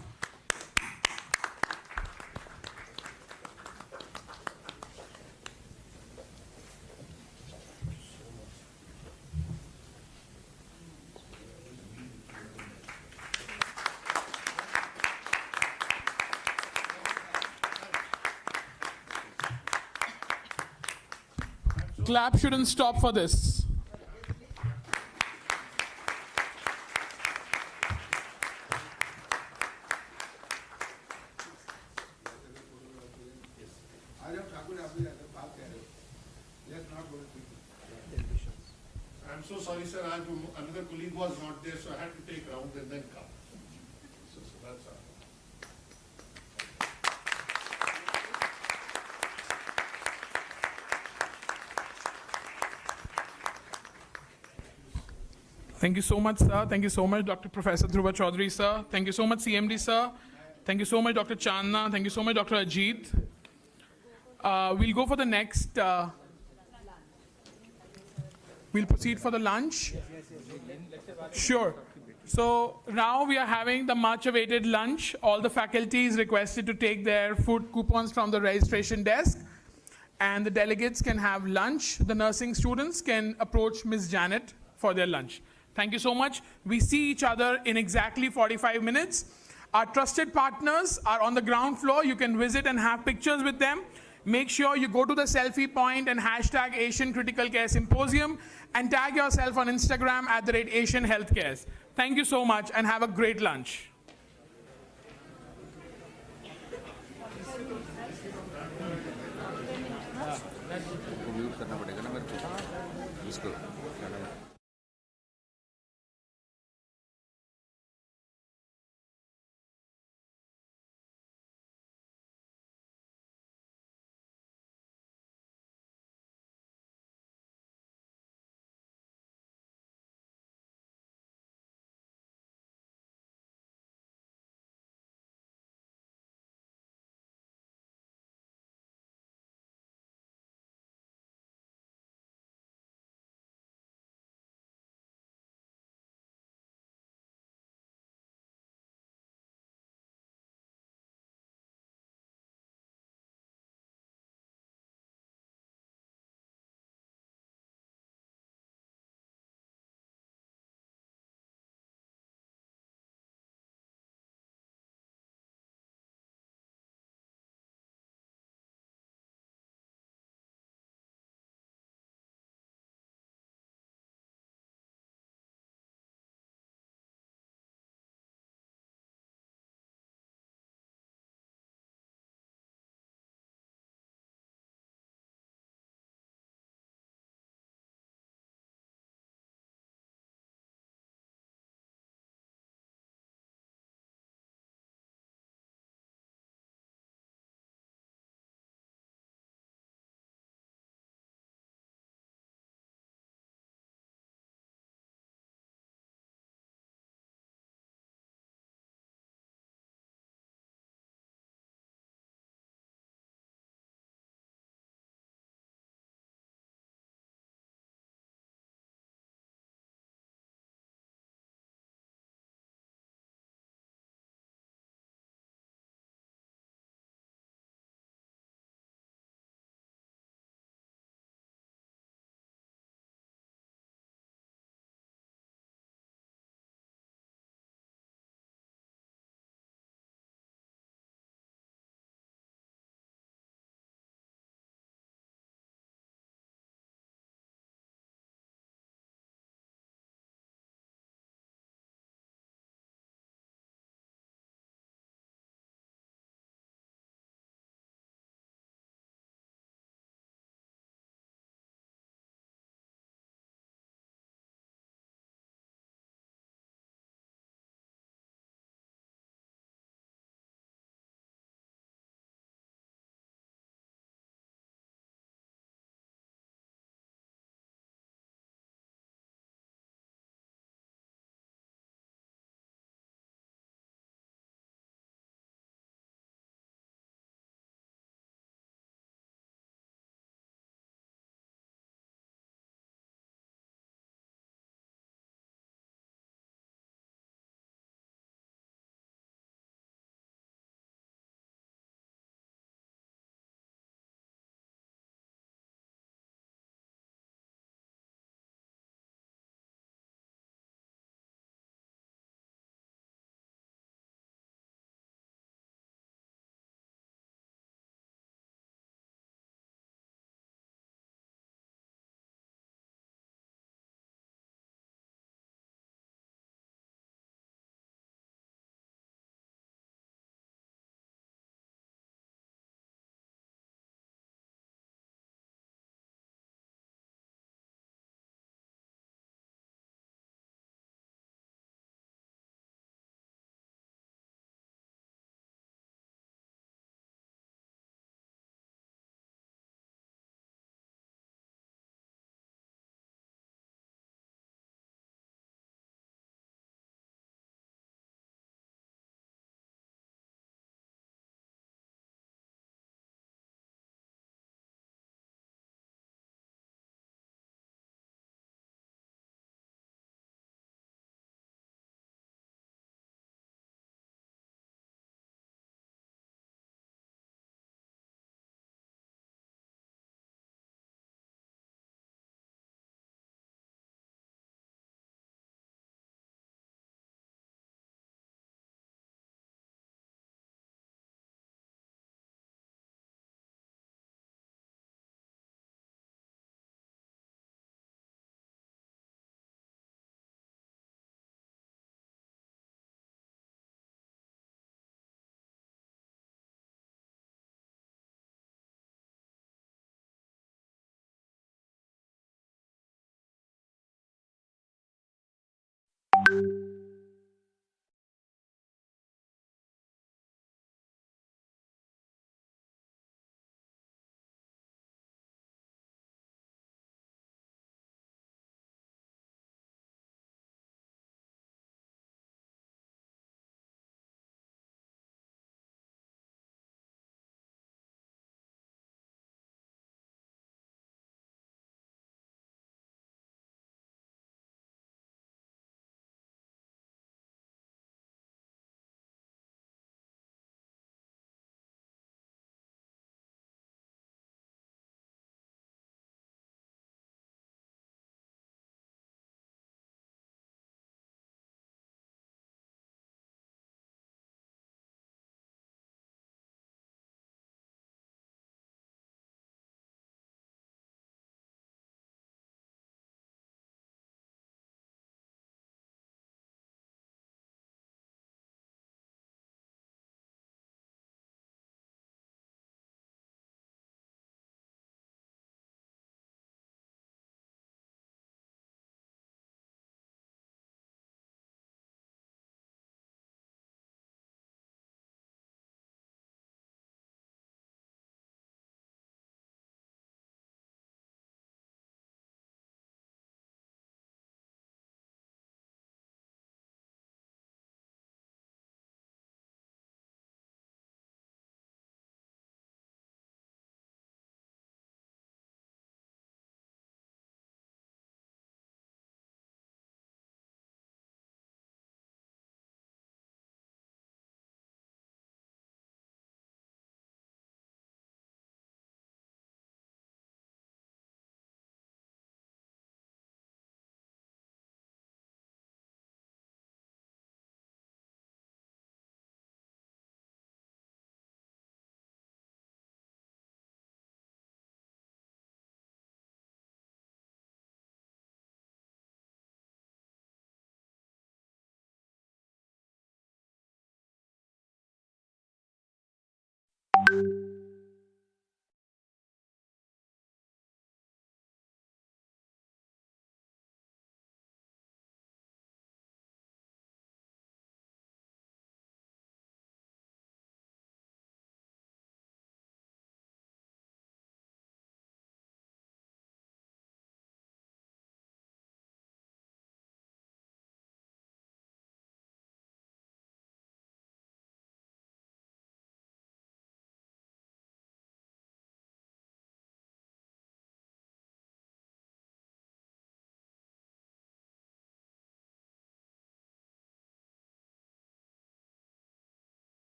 clap shouldn't stop for this. I'm so sorry, sir. Another colleague was not there, so I had to take round and then come. So that's all. Thank you so much, sir. Thank you so much, Dr. Professor Dhruva Chaudhary, sir. Thank you so much, CMD, sir. Thank you so much, Dr. Chandna. Thank you so much, Dr. Ajit. We'll go for the next. We'll proceed for the lunch. Sure. So now we are having the much awaited lunch. All the faculty is requested to take their food coupons from the registration desk, and the delegates can have lunch. The nursing students can approach Ms. Janet for their lunch. Thank you so much. We see each other in exactly 45 minutes. Our trusted partners are on the ground floor. You can visit and have pictures with them. Make sure you go to the selfie point and hashtag Asian Critical Care Symposium and tag yourself on Instagram @Asian Healthcares. Thank you so much and have a great lunch. Mute करना पड़ेगा ना मेरे को इसको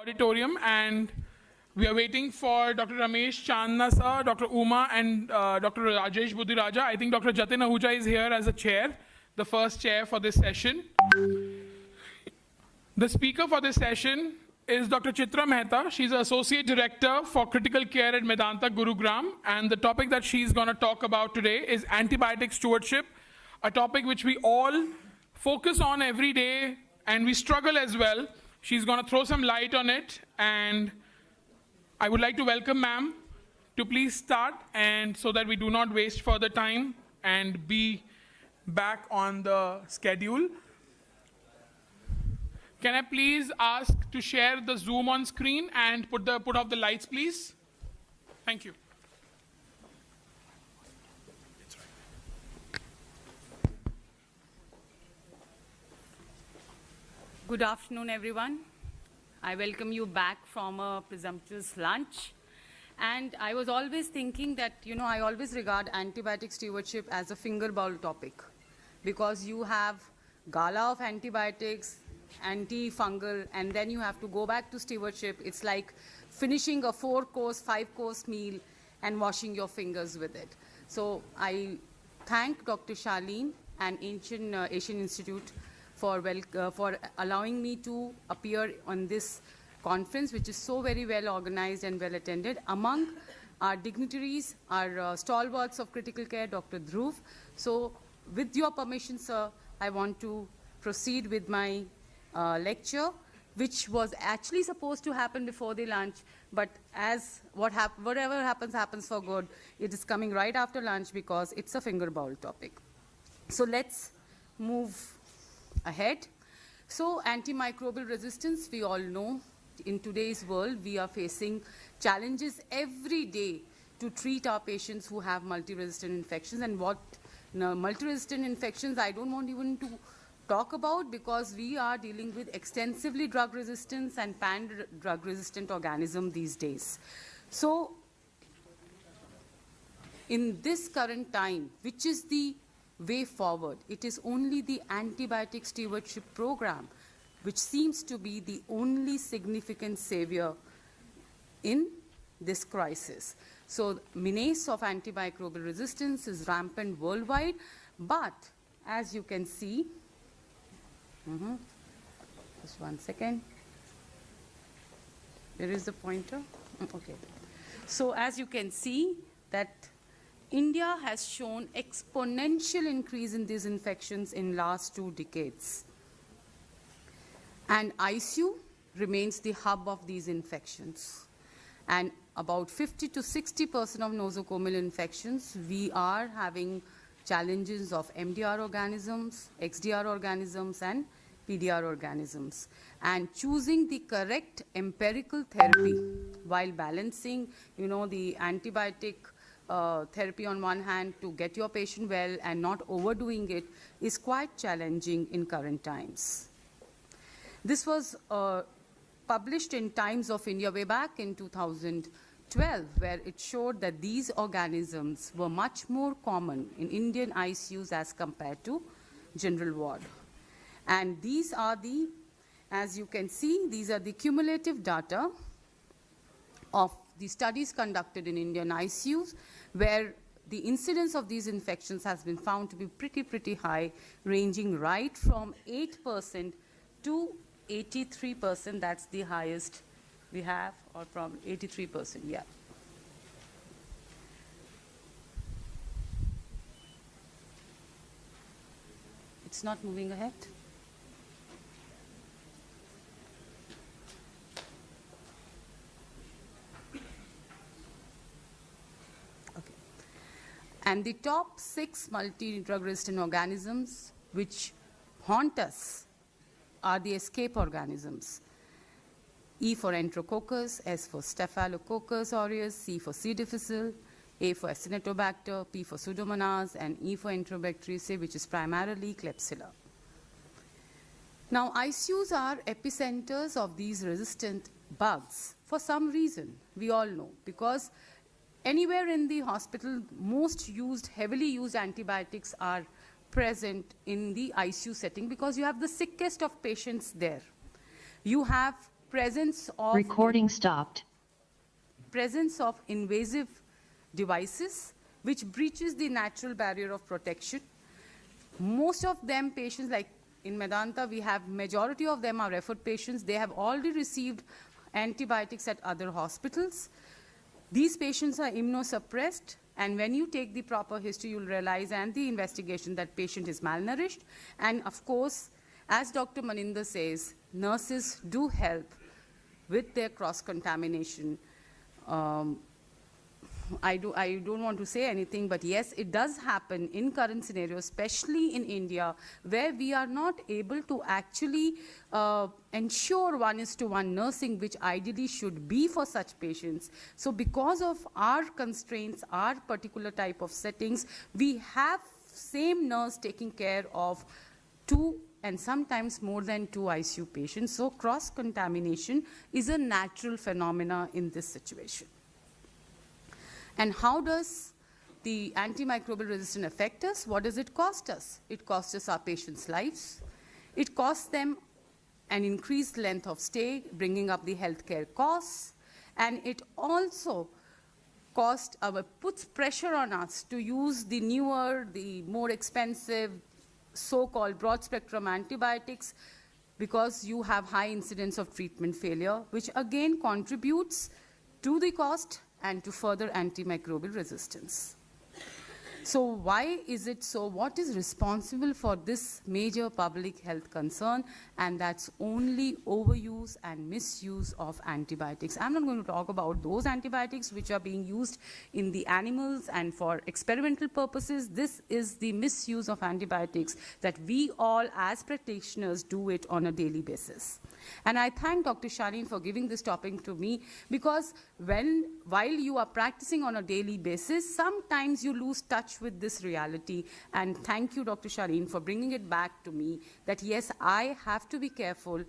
auditorium, and we are waiting for Dr. Ramesh Chandna sir, Dr. Uma, and Dr. Rajesh Buddhiraja. I think Dr. Jatin Ahuja is here as a chair, the first chair for this session. The speaker for this session is Dr. Chitra Mehta. She's an Associate Director for Critical Care at Medanta, Gurugram. And the topic that she's going to talk about today is antibiotic stewardship, a topic which we all focus on every day and we struggle as well. She's going to throw some light on it. And I would like to welcome ma'am to please start, and so that we do not waste further time and be back on the schedule. Can I please ask to share the Zoom on screen and put off the lights, please? Thank you. Good afternoon, everyone. I welcome you back from a presumptuous lunch. And I was always thinking that, I always regard antibiotic stewardship as a finger bowl topic, because you have gala of antibiotics, antifungal, and then you have to go back to stewardship. It's like finishing a 4-course, 5-course meal and washing your fingers with it. So I thank Dr. Charlene and Asian Institute for allowing me to appear on this conference, which is so very well organized and well attended. Among our dignitaries, our stalwarts of critical care, Dr. Dhruv. So with your permission, sir, I want to proceed with my lecture, which was actually supposed to happen before the lunch, but as whatever happens for good, it is coming right after lunch because it's a finger bowl topic. So let's move ahead. So antimicrobial resistance, we all know in today's world we are facing challenges every day to treat our patients who have multi-resistant infections. And what multi-resistant infections I don't want even to talk about, because we are dealing with extensively drug resistance and pan-drug resistant organism these days. So in this current time, which is the way forward, it is only the antibiotic stewardship program which seems to be the only significant savior in this crisis. So menace of antimicrobial resistance is rampant worldwide, but as you can see, just one second. Where is the pointer? Okay. So as you can see that India has shown exponential increase in these infections in last 2 decades. And ICU remains the hub of these infections. And about 50 to 60% of nosocomial infections, we are having challenges of MDR organisms, XDR organisms, and PDR organisms. And choosing the correct empirical therapy while balancing, the antibiotic therapy on one hand to get your patient well and not overdoing it is quite challenging in current times. This was published in Times of India way back in 2012, where it showed that these organisms were much more common in Indian ICUs as compared to general ward. And these are as you can see, these are the cumulative data of the studies conducted in Indian ICUs, where the incidence of these infections has been found to be pretty high, ranging right from 8% to 83%. That's the highest we have, or from 83%, yeah. It's not moving ahead. And the top 6 multi-drug resistant organisms which haunt us are the escape organisms. E for Enterococcus, S for Staphylococcus aureus, C for C. difficile, A for Acinetobacter, P for Pseudomonas, and E for Enterobacteriaceae, which is primarily Klebsiella. Now, ICUs are epicenters of these resistant bugs for some reason, we all know, because anywhere in the hospital, most heavily used antibiotics are present in the ICU setting because you have the sickest of patients there. You have presence of Recording stopped. presence of invasive devices which breaches the natural barrier of protection. Most of them patients, like in Medanta, we have majority of them are referred patients. They have already received antibiotics at other hospitals. These patients are immunosuppressed, and when you take the proper history, you'll realize, and the investigation, that patient is malnourished. And of course, as Dr. Maninder says, nurses do help with their cross-contamination. I don't want to say anything, but yes, it does happen in current scenario, especially in India, where we are not able to actually ensure 1:1 nursing, which ideally should be for such patients. So because of our constraints, our particular type of settings, we have same nurse taking care of 2 and sometimes more than 2 ICU patients. So cross-contamination is a natural phenomena in this situation. And how does the antimicrobial resistance affect us? What does it cost us? It costs us our patients' lives. It costs them an increased length of stay, bringing up the healthcare costs. And it also puts pressure on us to use the newer, the more expensive, so-called broad-spectrum antibiotics, because you have high incidence of treatment failure, which again contributes to the cost and to further antimicrobial resistance. So why is it so? What is responsible for this major public health concern? And that's only overuse and misuse of antibiotics. I'm not going to talk about those antibiotics which are being used in the animals and for experimental purposes. This is the misuse of antibiotics that we all as practitioners do it on a daily basis. And I thank Dr. Shalin for giving this topic to me, because while you are practicing on a daily basis, sometimes you lose touch with this reality. And thank you, Dr. Shalin, for bringing it back to me that yes, I have to be careful,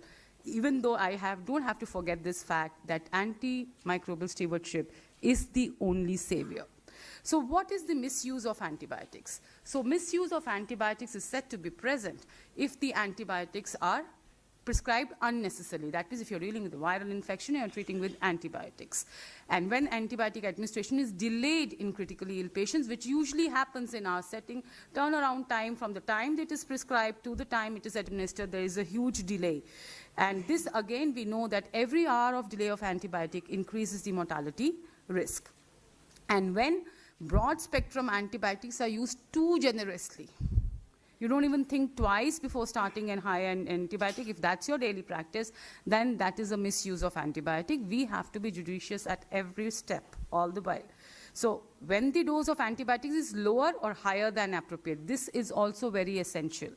even though I don't have to forget this fact that antimicrobial stewardship is the only savior. So what is the misuse of antibiotics? So misuse of antibiotics is said to be present if the antibiotics are prescribed unnecessarily. That is, if you're dealing with a viral infection, you're treating with antibiotics. And when antibiotic administration is delayed in critically ill patients, which usually happens in our setting, turnaround time from the time that it is prescribed to the time it is administered, there is a huge delay. And this, again, we know that every hour of delay of antibiotic increases the mortality risk. And when broad-spectrum antibiotics are used too generously, you don't even think twice before starting a high-end antibiotic. If that's your daily practice, then that is a misuse of antibiotic. We have to be judicious at every step, all the while. So when the dose of antibiotics is lower or higher than appropriate, this is also very essential.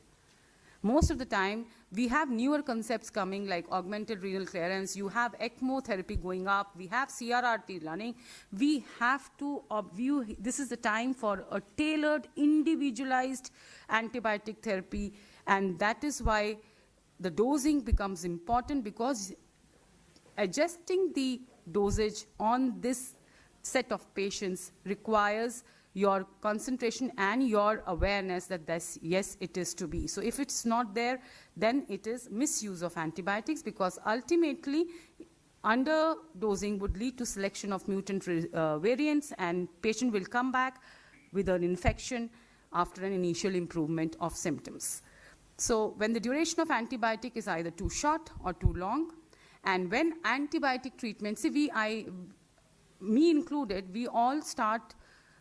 Most of the time, we have newer concepts coming like augmented renal clearance. You have ECMO therapy going up. We have CRRT running. We have to view this is the time for a tailored, individualized antibiotic therapy. And that is why the dosing becomes important, because adjusting the dosage on this set of patients requires your concentration and your awareness that this, yes, it is to be. So if it's not there, then it is misuse of antibiotics, because ultimately underdosing would lead to selection of mutant variants, and patient will come back with an infection after an initial improvement of symptoms. So when the duration of antibiotic is either too short or too long, and when antibiotic treatment, see, me included,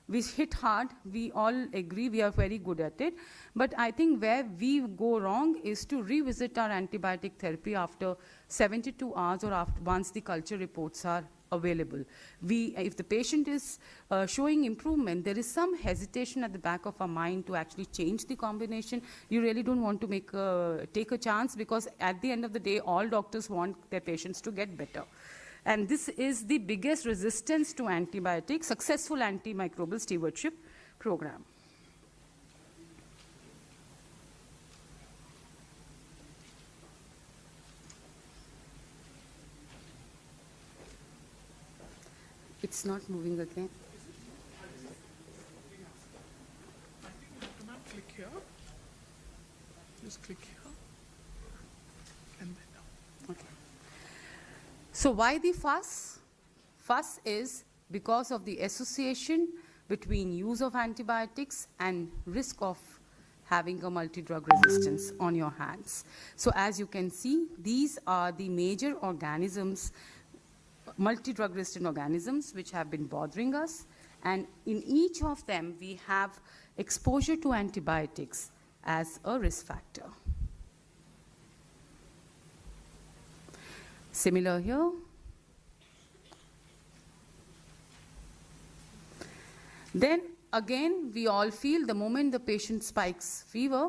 we hit hard, we all agree, we are very good at it. But I think where we go wrong is to revisit our antibiotic therapy after 72 hours or once the culture reports are available. If the patient is showing improvement, there is some hesitation at the back of our mind to actually change the combination. You really don't want to take a chance, because at the end of the day, all doctors want their patients to get better. And this is the biggest resistance to antibiotics, successful antimicrobial stewardship program. It's not moving again. Click here. Just click here. And then down. Okay. So why the fuss? Fuss is because of the association between use of antibiotics and risk of having a multi-drug resistance on your hands. So as you can see, these are the major organisms, multi-drug resistant organisms, which have been bothering us. And in each of them, we have exposure to antibiotics as a risk factor. Similar here. Then again, we all feel the moment the patient spikes fever,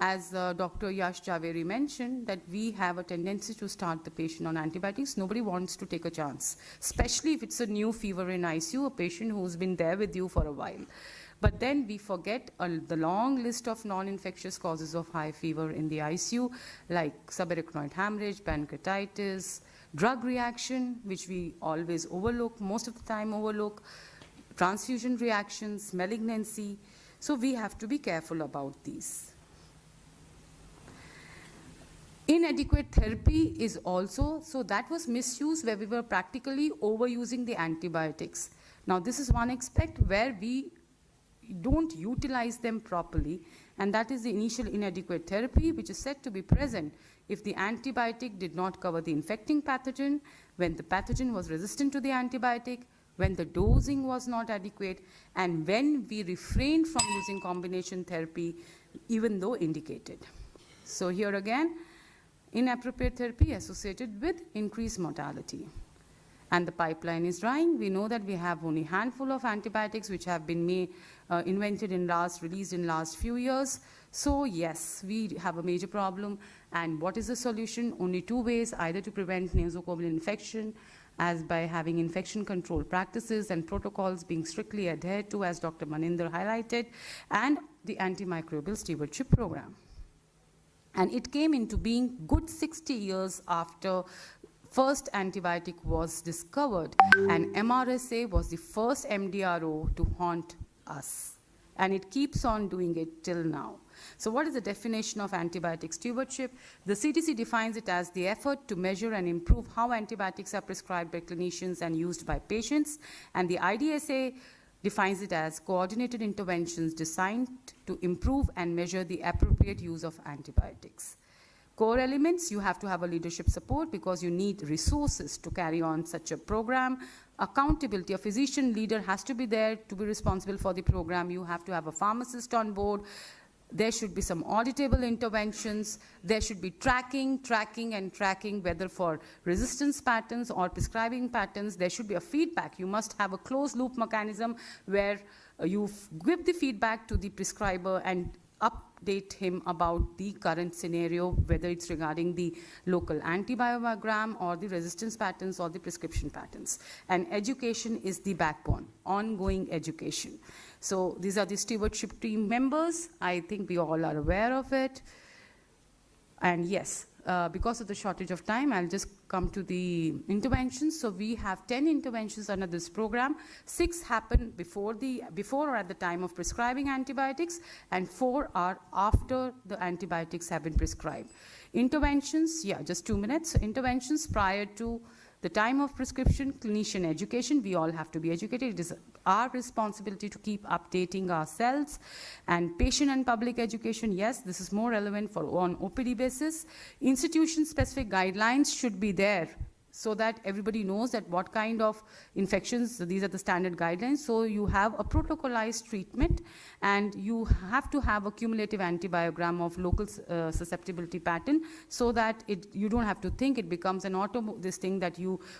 as Dr. Yash Javeri mentioned, that we have a tendency to start the patient on antibiotics. Nobody wants to take a chance, especially if it's a new fever in ICU, a patient who's been there with you for a while. But then we forget the long list of non-infectious causes of high fever in the ICU, like subarachnoid hemorrhage, pancreatitis, drug reaction, which we always overlook, most of the time overlook, transfusion reactions, malignancy. So we have to be careful about these. Inadequate therapy is also, so that was misuse where we were practically overusing the antibiotics. Now this is one aspect where we don't utilize them properly, and that is the initial inadequate therapy, which is said to be present if the antibiotic did not cover the infecting pathogen, when the pathogen was resistant to the antibiotic, when the dosing was not adequate, and when we refrained from using combination therapy even though indicated. So here again, inappropriate therapy associated with increased mortality. And the pipeline is drying. We know that we have only a handful of antibiotics which have been invented in released in last few years. So yes, we have a major problem. And what is the solution? Only two ways, either to prevent nosocomial infection, as by having infection control practices and protocols being strictly adhered to, as Dr. Maninder highlighted, and the antimicrobial stewardship program. And it came into being good 60 years after first antibiotic was discovered, and MRSA was the first MDRO to haunt us. And it keeps on doing it till now. So what is the definition of antibiotic stewardship? The CDC defines it as the effort to measure and improve how antibiotics are prescribed by clinicians and used by patients. And the IDSA defines it as coordinated interventions designed to improve and measure the appropriate use of antibiotics. Core elements, you have to have a leadership support because you need resources to carry on such a program. Accountability, a physician leader has to be there to be responsible for the program. You have to have a pharmacist on board. There should be some auditable interventions. There should be tracking, whether for resistance patterns or prescribing patterns. There should be a feedback. You must have a closed loop mechanism where you give the feedback to the prescriber and update him about the current scenario, whether it's regarding the local antibiogram or the resistance patterns or the prescription patterns. And education is the backbone, ongoing education. So these are the stewardship team members. I think we all are aware of it. And yes, because of the shortage of time, I'll just come to the interventions. So we have 10 interventions under this program. 6 happen before or at the time of prescribing antibiotics, and 4 are after the antibiotics have been prescribed. Interventions, yeah, just 2 minutes. So interventions prior to the time of prescription, clinician education, we all have to be educated. It is our responsibility to keep updating ourselves. And patient and public education, yes, this is more relevant for on OPD basis. Institution-specific guidelines should be there so that everybody knows that what kind of infections, these are the standard guidelines. So you have a protocolized treatment, and you have to have a cumulative antibiogram of local susceptibility pattern, so that you don't have to think. It becomes an this thing that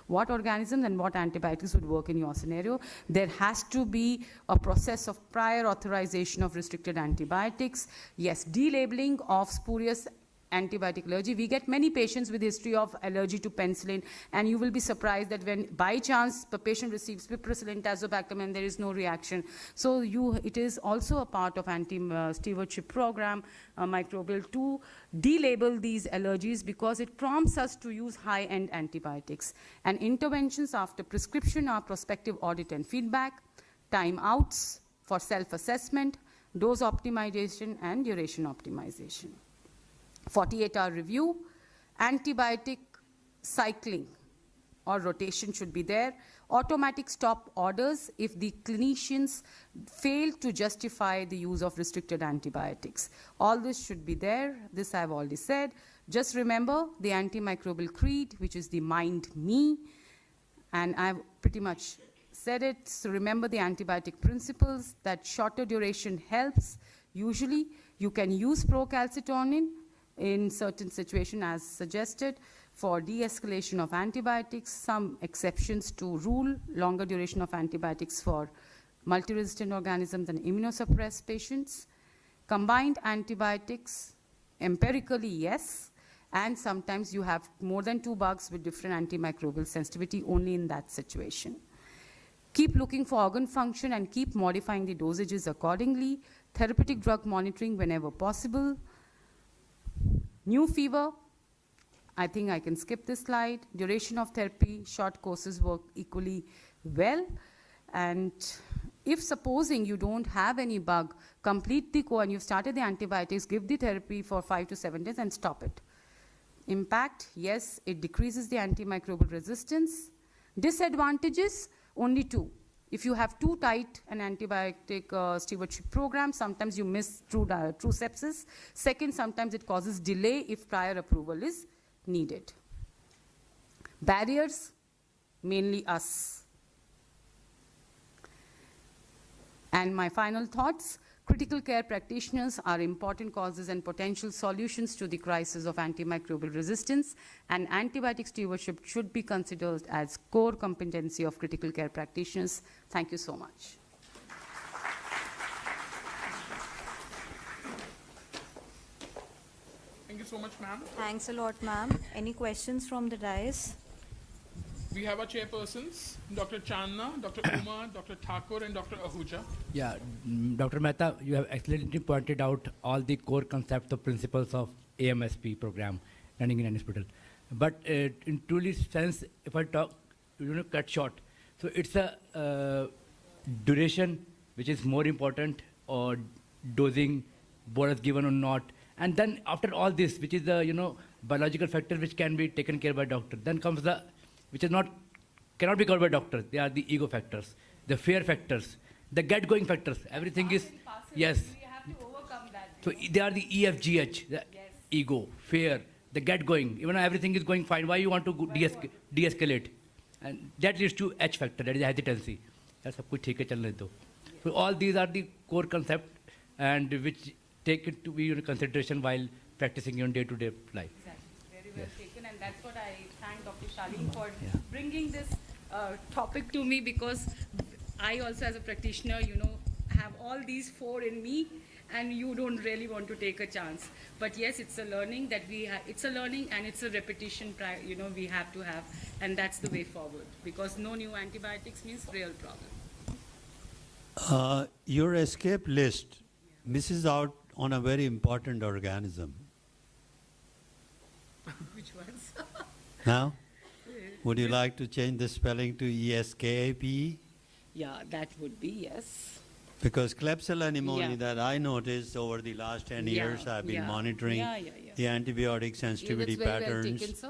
what organisms and what antibiotics would work in your scenario. There has to be a process of prior authorization of restricted antibiotics. Yes, delabeling of spurious antibiotic allergy. We get many patients with history of allergy to penicillin, and you will be surprised that when by chance the patient receives piperacillin, tazobactam, and there is no reaction. So it is also a part of anti-stewardship program, microbial, to delabel these allergies, because it prompts us to use high-end antibiotics. And interventions after prescription are prospective audit and feedback, timeouts for self-assessment, dose optimization, and duration optimization. 48-hour review, antibiotic cycling. or rotation should be there. Automatic stop orders if the clinicians fail to justify the use of restricted antibiotics. All this should be there. This I've already said. Just remember the antimicrobial creed, which is the mind me, and I've pretty much said it. So remember the antibiotic principles, that shorter duration helps. Usually you can use procalcitonin in certain situations as suggested for de-escalation of antibiotics, some exceptions to rule, longer duration of antibiotics for multi-resistant organisms and immunosuppressed patients. Combined antibiotics, empirically yes, and sometimes you have more than 2 bugs with different antimicrobial sensitivity only in that situation. Keep looking for organ function and keep modifying the dosages accordingly. Therapeutic drug monitoring whenever possible. New fever, I think I can skip this slide. Duration of therapy, short courses work equally well. And if supposing you don't have any bug, complete the and you've started the antibiotics, give the therapy for 5 to 7 days and stop it. Impact, yes, it decreases the antimicrobial resistance. Disadvantages, only 2. If you have too tight an antibiotic stewardship program, sometimes you miss true sepsis. Second, sometimes it causes delay if prior approval is needed. Barriers, mainly us. And my final thoughts, critical care practitioners are important causes and potential solutions to the crisis of antimicrobial resistance, and antibiotic stewardship should be considered as core competency of critical care practitioners. Thank you so much. Thank you so much, ma'am. Thanks a lot, ma'am. Any questions from the dais? We have our chairpersons, Dr. Chandna, Dr. Umar, Dr. Thakur, and Dr. Ahuja. Yeah, Dr. Mehta, you have excellently pointed out all the core concepts or principles of AMSP program running in an hospital. But in truly sense, if I talk, cut short. So it's a duration which is more important, or dosing, bolus given or not. And then after all this, which is the biological factor which can be taken care by doctor, then comes the which is cannot be covered by doctors. They are the ego factors, the fear factors, the get-going factors. Everything is, yes. We have to overcome that. So they are the EFGH, the ego, fear, the get-going. Even though everything is going fine, why you want to de-escalate? And that leads to H factor, that is hesitancy. That's सब कुछ ठीक है चलने दो. So all these are the core concepts, and which take it to be in consideration while practicing your day-to-day life. Very well taken, and that's what I thank Dr. Shaleen for bringing this topic to me, because I also as a practitioner, have all these 4 in me, and you don't really want to take a chance. But yes, it's a learning that it's a learning and it's a repetition, we have to have, and that's the way forward, because no new antibiotics means real problem. Your escape list misses out on a very important organism. Which ones? Now, would you like to change the spelling to ESKAP? Yeah, that would be, yes. Because Klebsiella pneumoniae that I noticed over the last 10 years, I've been monitoring the antibiotic sensitivity patterns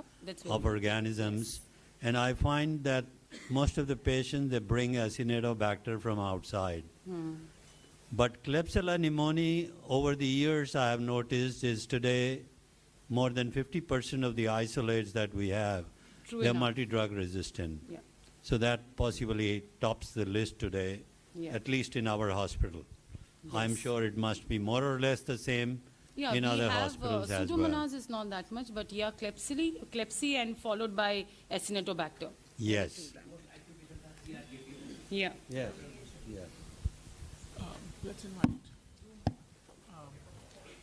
of organisms. And I find that most of the patients, they bring Acinetobacter from outside. But Klebsiella pneumoniae, over the years, I have noticed is today more than 50% of the isolates that we have, they're multi-drug resistant. Yeah. So that possibly tops the list today, at least in our hospital. Yes. I'm sure it must be more or less the same in other hospitals as well. Pseudomonas is not that much, but Klebsiella and followed by Acinetobacter. Yes. Yeah. Yes. Yes. Let's invite.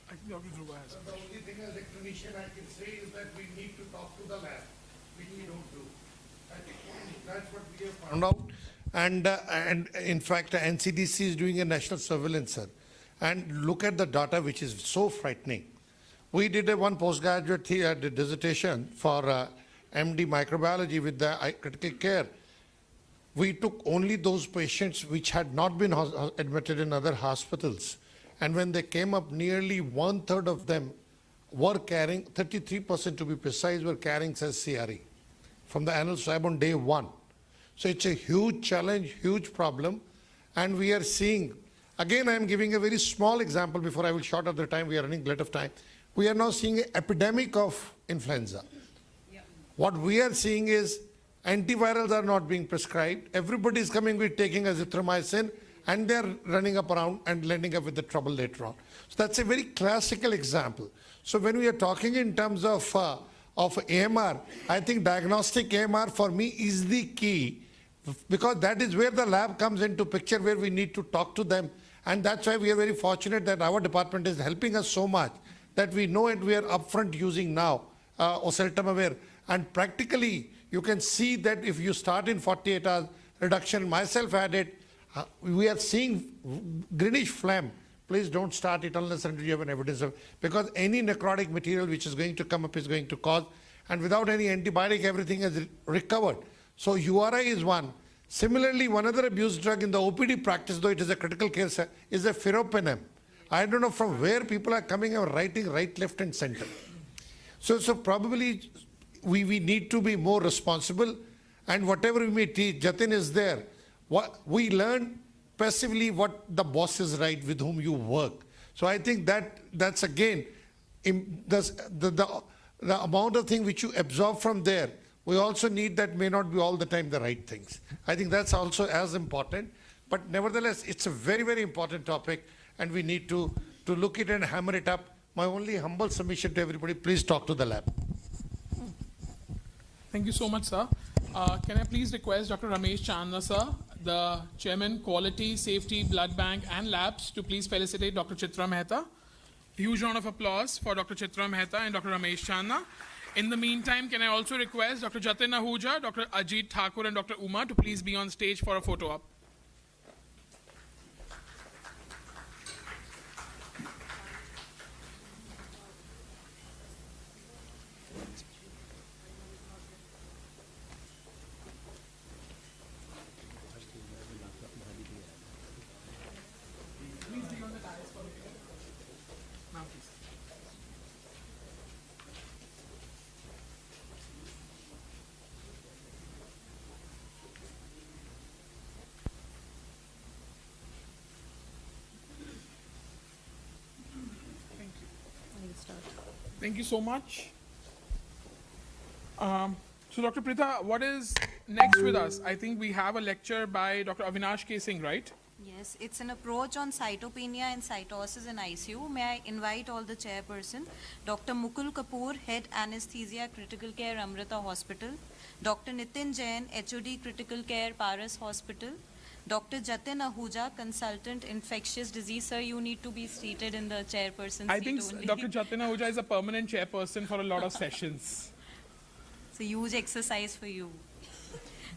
I think Dr. Dhruva has something. The only thing as a clinician I can say is that we need to talk to the lab, which we don't do. I think that's what we have found out. And in fact, NCDC is doing a national surveillance, sir. And look at the data, which is so frightening. We did one postgraduate dissertation for MD microbiology with the critical care. We took only those patients which had not been admitted in other hospitals. And when they came up, nearly 1/3 of them were carrying, 33% to be precise, were carrying says CRE. from the anal swab on day 1. So it's a huge challenge, huge problem, and we are seeing, again I am giving a very small example before I will short of the time, we are running late of time. We are now seeing an epidemic of influenza. What we are seeing is antivirals are not being prescribed. Everybody is coming with taking azithromycin, and they are running up around and ending up with the trouble later on. So that's a very classical example. So when we are talking in terms of AMR, I think diagnostic AMR for me is the key, because that is where the lab comes into picture, where we need to talk to them. And that's why we are very fortunate that our department is helping us so much that we know it, we are upfront using now oseltamivir. And practically, you can see that if you start in 48 hours reduction, myself had it, we are seeing greenish phlegm. Please don't start it unless until you have an evidence of, because any necrotic material which is going to come up is going to cause, and without any antibiotic, everything is recovered. So URI is one. Similarly, one other abuse drug in the OPD practice, though it is a critical care, is a ferropenem. I don't know from where people are coming and writing right, left, and center. So probably we need to be more responsible, and whatever we may teach, Jatin is there. We learn passively what the bosses write with whom you work. So I think that's again, the amount of thing which you absorb from there, we also need that may not be all the time the right things. I think that's also as important. But nevertheless, it's a very, very important topic, and we need to look at it and hammer it up. My only humble submission to everybody, please talk to the lab. Thank you so much, sir. Can I please request Dr. Ramesh Chandna, sir, the Chairman, Quality, Safety, Blood Bank and Labs, to please felicitate Dr. Chitra Mehta. Huge round of applause for Dr. Chitra Mehta and Dr. Ramesh Chandna. In the meantime, can I also request Dr. Jatin Ahuja, Dr. Ajit Thakur and Dr. Uma to please be on stage for a photo op. Thank you so much. So Dr. Pritha, what is next with us? I think we have a lecture by Dr. Avinash K. Singh, right? Yes, it's an approach on cytopenia and cytosis in ICU. May I invite all the chairperson, Dr. Mukul Kapoor, Head Anesthesia Critical Care, Amrita Hospital, Dr. Nitin Jain, HOD Critical Care, Paras Hospital, Dr. Jatin Ahuja, Consultant Infectious Disease. Sir, you need to be seated in the chairperson I seat think only. Dr. Jatin Ahuja is a permanent chairperson for a lot of sessions. It's a huge exercise for you.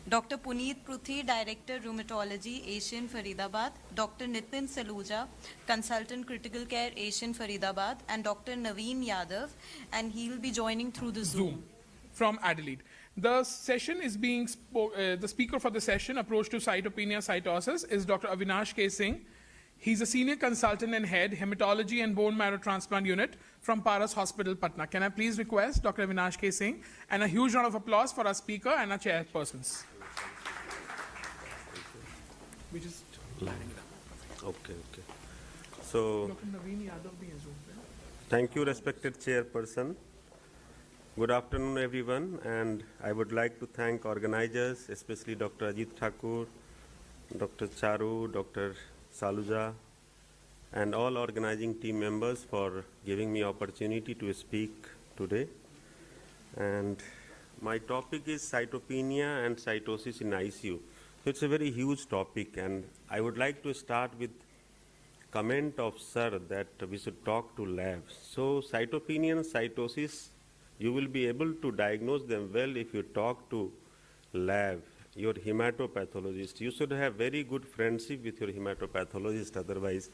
Dr. Puneet Pruthi, Director Rheumatology, Asian Faridabad, Dr. Nitin Saluja, Consultant Critical Care, Asian Faridabad, and Dr. Naveen Yadav, and he'll be joining through the Zoom. From Adelaide. The session is being, the speaker for the session, Approach to Cytopenia Cytosis, is Dr. Avinash K. Singh. He's a Senior Consultant and Head, Hematology and Bone Marrow Transplant Unit from Paras Hospital, Patna. Can I please request Dr. Avinash K. Singh, and a huge round of applause for our speaker and our chairpersons. We just lining it up. Okay. So, thank you, respected chairperson. Good afternoon, everyone, and I would like to thank organizers, especially Dr. Ajit Thakur, Dr. Charu, Dr. Saluja, and all organizing team members for giving me opportunity to speak today. And my topic is cytopenia and cytosis in ICU. So it's a very huge topic, and I would like to start with comment of sir that we should talk to labs. So cytopenia and cytosis, you will be able to diagnose them well if you talk to lab, your hematopathologist. You should have very good friendship with your hematopathologist, otherwise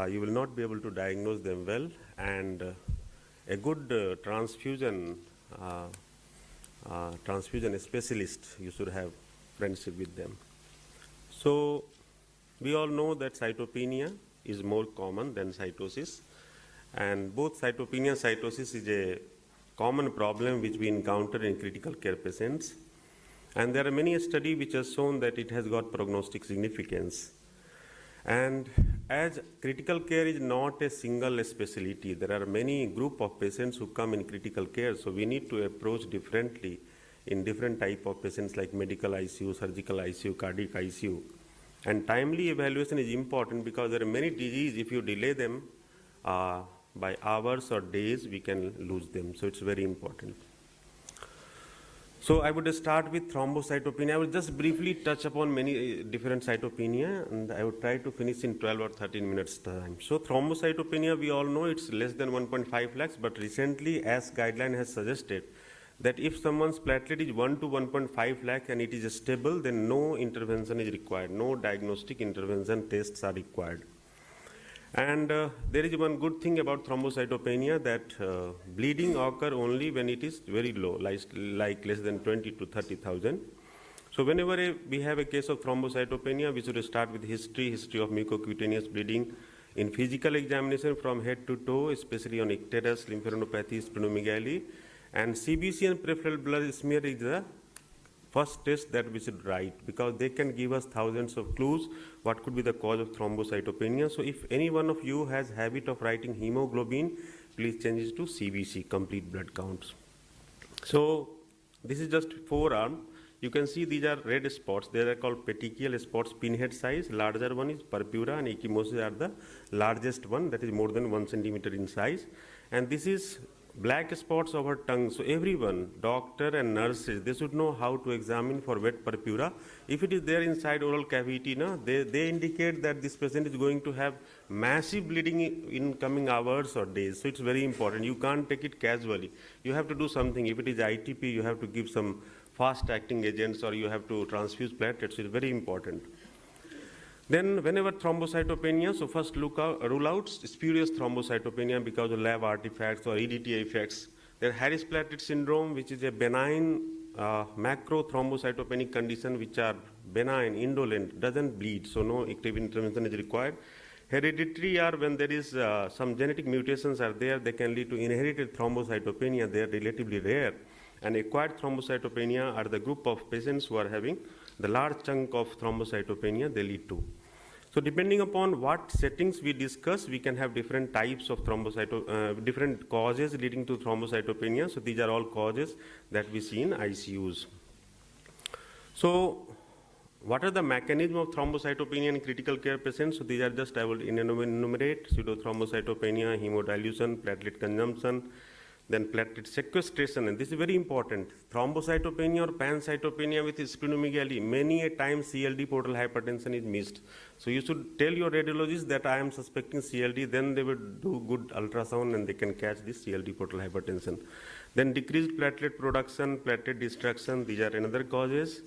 you will not be able to diagnose them well. And a good transfusion specialist, you should have friendship with them. So we all know that cytopenia is more common than cytosis, and both cytopenia and cytosis is a common problem which we encounter in critical care patients. And there are many studies which have shown that it has got prognostic significance. And as critical care is not a single specialty, there are many group of patients who come in critical care, so we need to approach differently in different type of patients like medical ICU, surgical ICU, cardiac ICU. And timely evaluation is important because there are many diseases, if you delay them by hours or days, we can lose them. So it's very important. So I would start with thrombocytopenia. I will just briefly touch upon many different cytopenia, and I would try to finish in 12 or 13 minutes time. So thrombocytopenia, we all know it's less than 1.5 lakhs, but recently as guideline has suggested that if someone's platelet is 1 to 1.5 lakh and it is stable, then no intervention is required, no diagnostic intervention tests are required. And there is one good thing about thrombocytopenia, that bleeding occur only when it is very low, like less than 20 to 30,000. So whenever we have a case of thrombocytopenia, we should start with history of mucocutaneous bleeding. In physical examination from head to toe, especially on icterus, lymphadenopathy, splenomegaly, and CBC and peripheral blood smear is the first test that we should write, because they can give us thousands of clues what could be the cause of thrombocytopenia. So if any one of you has habit of writing hemoglobin, please change it to CBC, complete blood counts. So this is just forearm. You can see these are red spots. They are called petechial spots, pinhead size. Larger one is purpura and ecchymosis are the largest one, that is more than 1 centimeter in size. And this is black spots over tongue. So everyone, doctor and nurses, they should know how to examine for wet purpura. If it is there inside oral cavity, they indicate that this patient is going to have massive bleeding in coming hours or days. So it's very important. You can't take it casually. You have to do something. If it is ITP, you have to give some fast-acting agents, or you have to transfuse platelets. It's very important. Then whenever thrombocytopenia, so first rule out spurious thrombocytopenia because of lab artifacts or EDTA effects. There Harris platelet syndrome, which is a benign macro thrombocytopenic condition, which are benign, indolent, doesn't bleed, so no active intervention is required. Hereditary are when there is some genetic mutations are there, they can lead to inherited thrombocytopenia. They are relatively rare. And acquired thrombocytopenia are the group of patients who are having the large chunk of thrombocytopenia they lead to. So depending upon what settings we discuss, we can have different types of different causes leading to thrombocytopenia. So these are all causes that we see in ICUs. So what are the mechanisms of thrombocytopenia in critical care patients? So these are just, I will enumerate: pseudothrombocytopenia, hemodilution, platelet consumption, then platelet sequestration, and this is very important. Thrombocytopenia or pancytopenia with splenomegaly, many a time CLD portal hypertension is missed. So you should tell your radiologist that I am suspecting CLD, then they will do good ultrasound and they can catch this CLD portal hypertension. Then decreased platelet production, platelet destruction, these are another causes.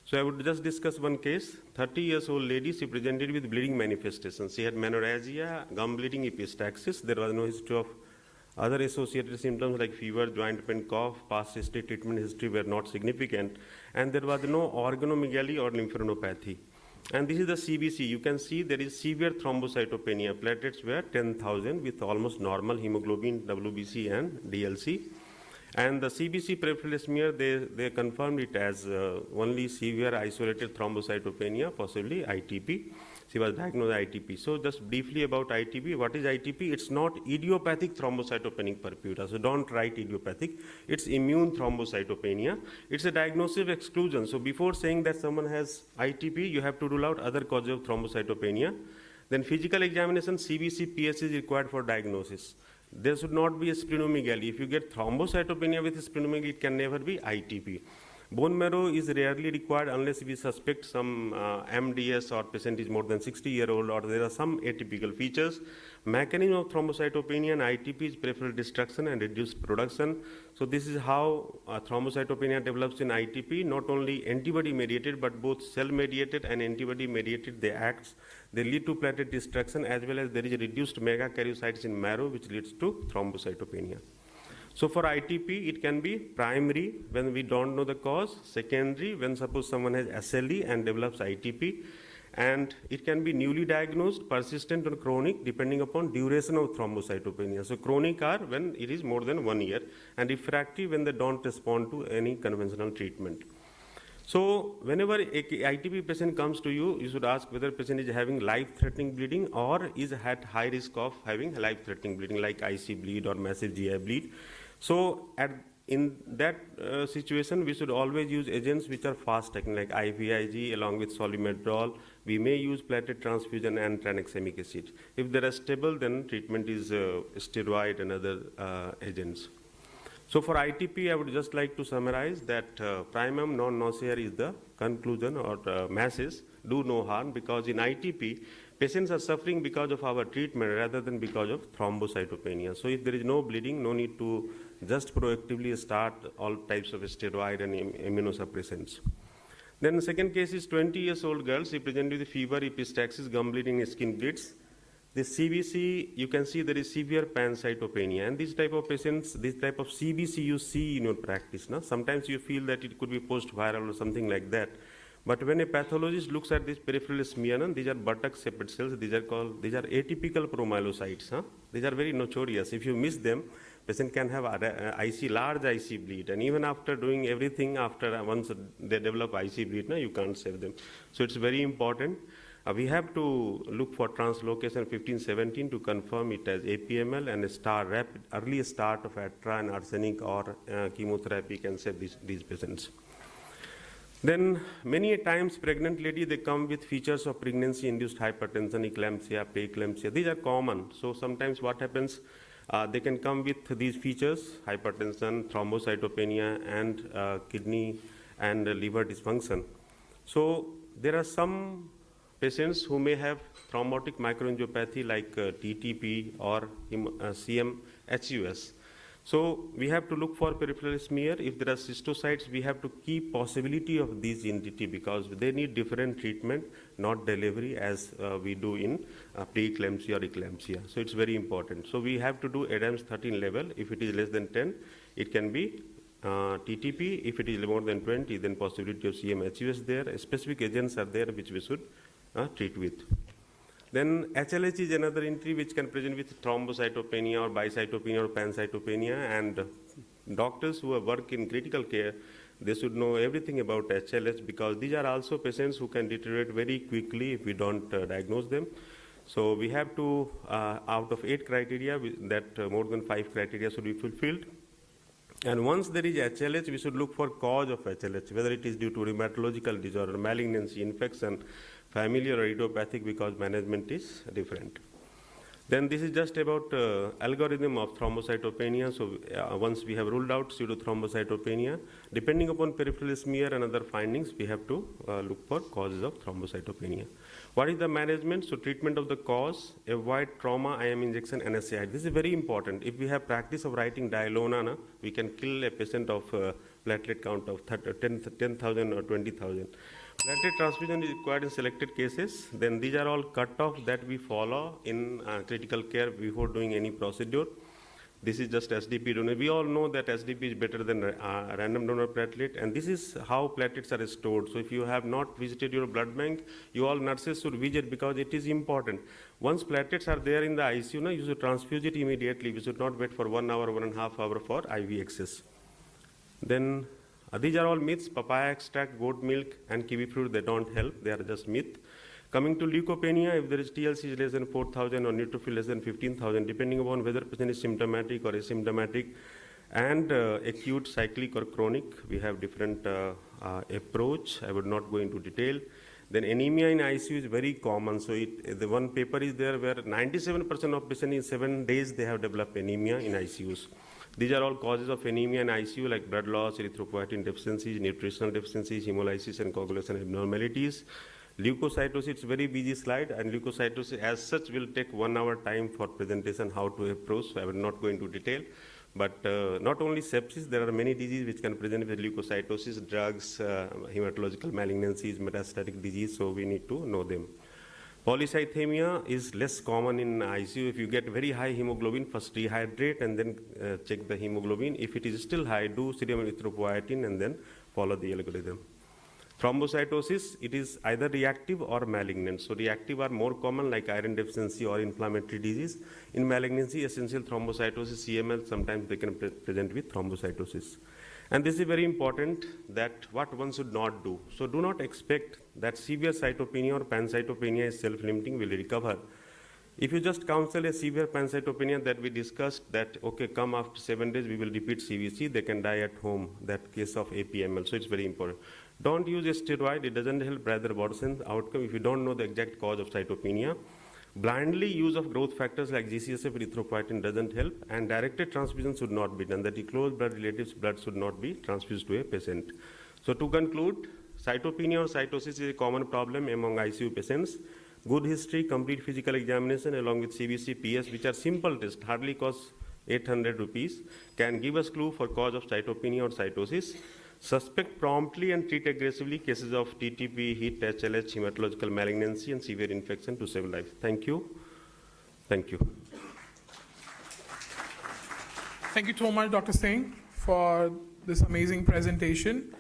So I would just discuss one case. 30-year-old lady, she presented with bleeding manifestations. She had menorrhagia, gum bleeding, epistaxis. There was no history of other associated symptoms like fever, joint pain, cough. Past history, treatment history were not significant. And there was no organomegaly or lymphadenopathy. And this is the CBC. You can see there is severe thrombocytopenia. Platelets were 10,000 with almost normal hemoglobin, WBC and DLC. And the CBC peripheral smear, they confirmed it as only severe isolated thrombocytopenia, possibly ITP. She was diagnosed with ITP. So just briefly about ITP, what is ITP? It's not idiopathic thrombocytopenic purpura. So don't write idiopathic. It's immune thrombocytopenia. It's a diagnosis exclusion. So before saying that someone has ITP, you have to rule out other causes of thrombocytopenia. Then physical examination, CBC, PS is required for diagnosis. There should not be a splenomegaly. If you get thrombocytopenia with splenomegaly, it can never be ITP. Bone marrow is rarely required unless we suspect some MDS or patient is more than 60-year-old or there are some atypical features. Mechanism of thrombocytopenia and ITP is peripheral destruction and reduced production. So this is how thrombocytopenia develops in ITP, not only antibody mediated but both cell mediated and antibody mediated, they act. They lead to platelet destruction as well as there is reduced megakaryocytes in marrow which leads to thrombocytopenia. So for ITP, it can be primary when we don't know the cause, secondary when suppose someone has SLE and develops ITP, And it can be newly diagnosed, persistent, or chronic, depending upon duration of thrombocytopenia. So chronic are when it is more than 1 year, and refractory when they don't respond to any conventional treatment. So whenever a ITP patient comes to you, you should ask whether patient is having life-threatening bleeding or is at high risk of having life-threatening bleeding like IC bleed or massive GI bleed. So in that situation, we should always use agents which are fast-acting like IVIG along with Solimedrol. We may use platelet transfusion and tranexamic acid. If they are stable, then treatment is steroid and other agents. So for ITP, I would just like to summarize that primum non nocere is the conclusion or message, do no harm, because in ITP, patients are suffering because of our treatment rather than because of thrombocytopenia. So if there is no bleeding, no need to just proactively start all types of steroid and immunosuppressants. Then the second case is 20 years old girl. She presented with fever, epistaxis, gum bleeding, skin bleeds. The CBC, you can see there is severe pancytopenia, and this type of patients, this type of CBC you see in your practice. No? Sometimes you feel that it could be post-viral or something like that. But when a pathologist looks at this peripheral smear, these are buttock separate cells, these are atypical promyelocytes. Huh? These are very notorious. If you miss them, patient can have large IC bleed, and even after doing everything, once they develop IC bleed, you can't save them. So it's very important. We have to look for translocation 15-17 to confirm it as APML, and early start of ATRA and arsenic or chemotherapy can save these patients. Then many a times pregnant lady, they come with features of pregnancy-induced hypertension, eclampsia, preeclampsia. These are common. So sometimes what happens, they can come with these features, hypertension, thrombocytopenia, and kidney and liver dysfunction. So there are some patients who may have thrombotic microangiopathy like TTP or CMHUS. So we have to look for peripheral smear. If there are cystocytes, we have to keep possibility of these entity because they need different treatment, not delivery as we do in preeclampsia or eclampsia. So it's very important. So we have to do Adams 13 level. If it is less than 10, it can be TTP. If it is more than 20, then possibility of CMHUS there. Specific agents are there which we should treat with. Then HLH is another entry which can present with thrombocytopenia or bicytopenia or pancytopenia, and doctors who work in critical care, they should know everything about HLH because these are also patients who can deteriorate very quickly if we don't diagnose them. So we have to, out of 8 criteria, that more than 5 criteria should be fulfilled. And once there is HLH, we should look for cause of HLH, whether it is due to rheumatological disorder, malignancy, infection, familial or idiopathic, because management is different. Then this is just about algorithm of thrombocytopenia. So once we have ruled out pseudothrombocytopenia, depending upon peripheral smear and other findings, we have to look for causes of thrombocytopenia. What is the management? So treatment of the cause, avoid trauma, IM injection, NSAID. This is very important. If we have practice of writing Dialona, we can kill a patient of platelet count of 10,000 or 20,000. Platelet transfusion is required in selected cases. Then these are all cut-off that we follow in critical care before doing any procedure. This is just SDP donor. We all know that SDP is better than random donor platelet, and this is how platelets are stored. So if you have not visited your blood bank, you all nurses should visit because it is important. Once platelets are there in the ICU, you should transfuse it immediately. We should not wait for 1 hour, 1.5 hours for IV access. Then these are all myths. Papaya extract, goat milk, and kiwi fruit, they don't help. They are just myth. Coming to leukopenia, if there is TLC is less than 4,000 or neutrophil less than 15,000, depending upon whether patient is symptomatic or asymptomatic, and acute, cyclic, or chronic, we have different approach. I would not go into detail. Then anemia in ICU is very common. So the one paper is there where 97% of patients in 7 days they have developed anemia in ICUs. These are all causes of anemia in ICU like blood loss, erythropoietin deficiencies, nutritional deficiencies, hemolysis and coagulation abnormalities. Leukocytosis, it's a very busy slide, and leukocytosis as such will take 1 hour time for presentation, how to approach, so I will not go into detail. But not only sepsis, there are many diseases which can present with leukocytosis, drugs, hematological malignancies, metastatic disease, so we need to know them. Polycythemia is less common in ICU. If you get very high hemoglobin, first rehydrate and then check the hemoglobin. If it is still high, do serum erythropoietin and then follow the algorithm. Thrombocytosis, it is either reactive or malignant. So reactive are more common, like iron deficiency or inflammatory disease. In malignancy, essential thrombocytosis, CML, sometimes they can present with thrombocytosis. And this is very important, that what one should not do. So do not expect that severe cytopenia or pancytopenia is self-limiting, will recover. If you just counsel a severe pancytopenia that we discussed, that, okay, come after 7 days, we will repeat CVC, they can die at home, that case of APML. So it's very important. Don't use a steroid, it doesn't help, rather worsen the outcome if you don't know the exact cause of cytopenia. Blindly use of growth factors like GCSF, erythropoietin doesn't help, and directed transfusion should not be done. That the close blood relatives' blood should not be transfused to a patient. So to conclude, cytopenia or cytosis is a common problem among ICU patients. Good history, complete physical examination along with CBC, PS, which are simple tests, hardly cost 800 rupees, can give us clue for cause of cytopenia or cytosis. Suspect promptly and treat aggressively cases of TTP, HIT, HLH, hematological malignancy, and severe infection to save life. Thank you. Thank you. Thank you so much, Dr. Singh, for this amazing presentation.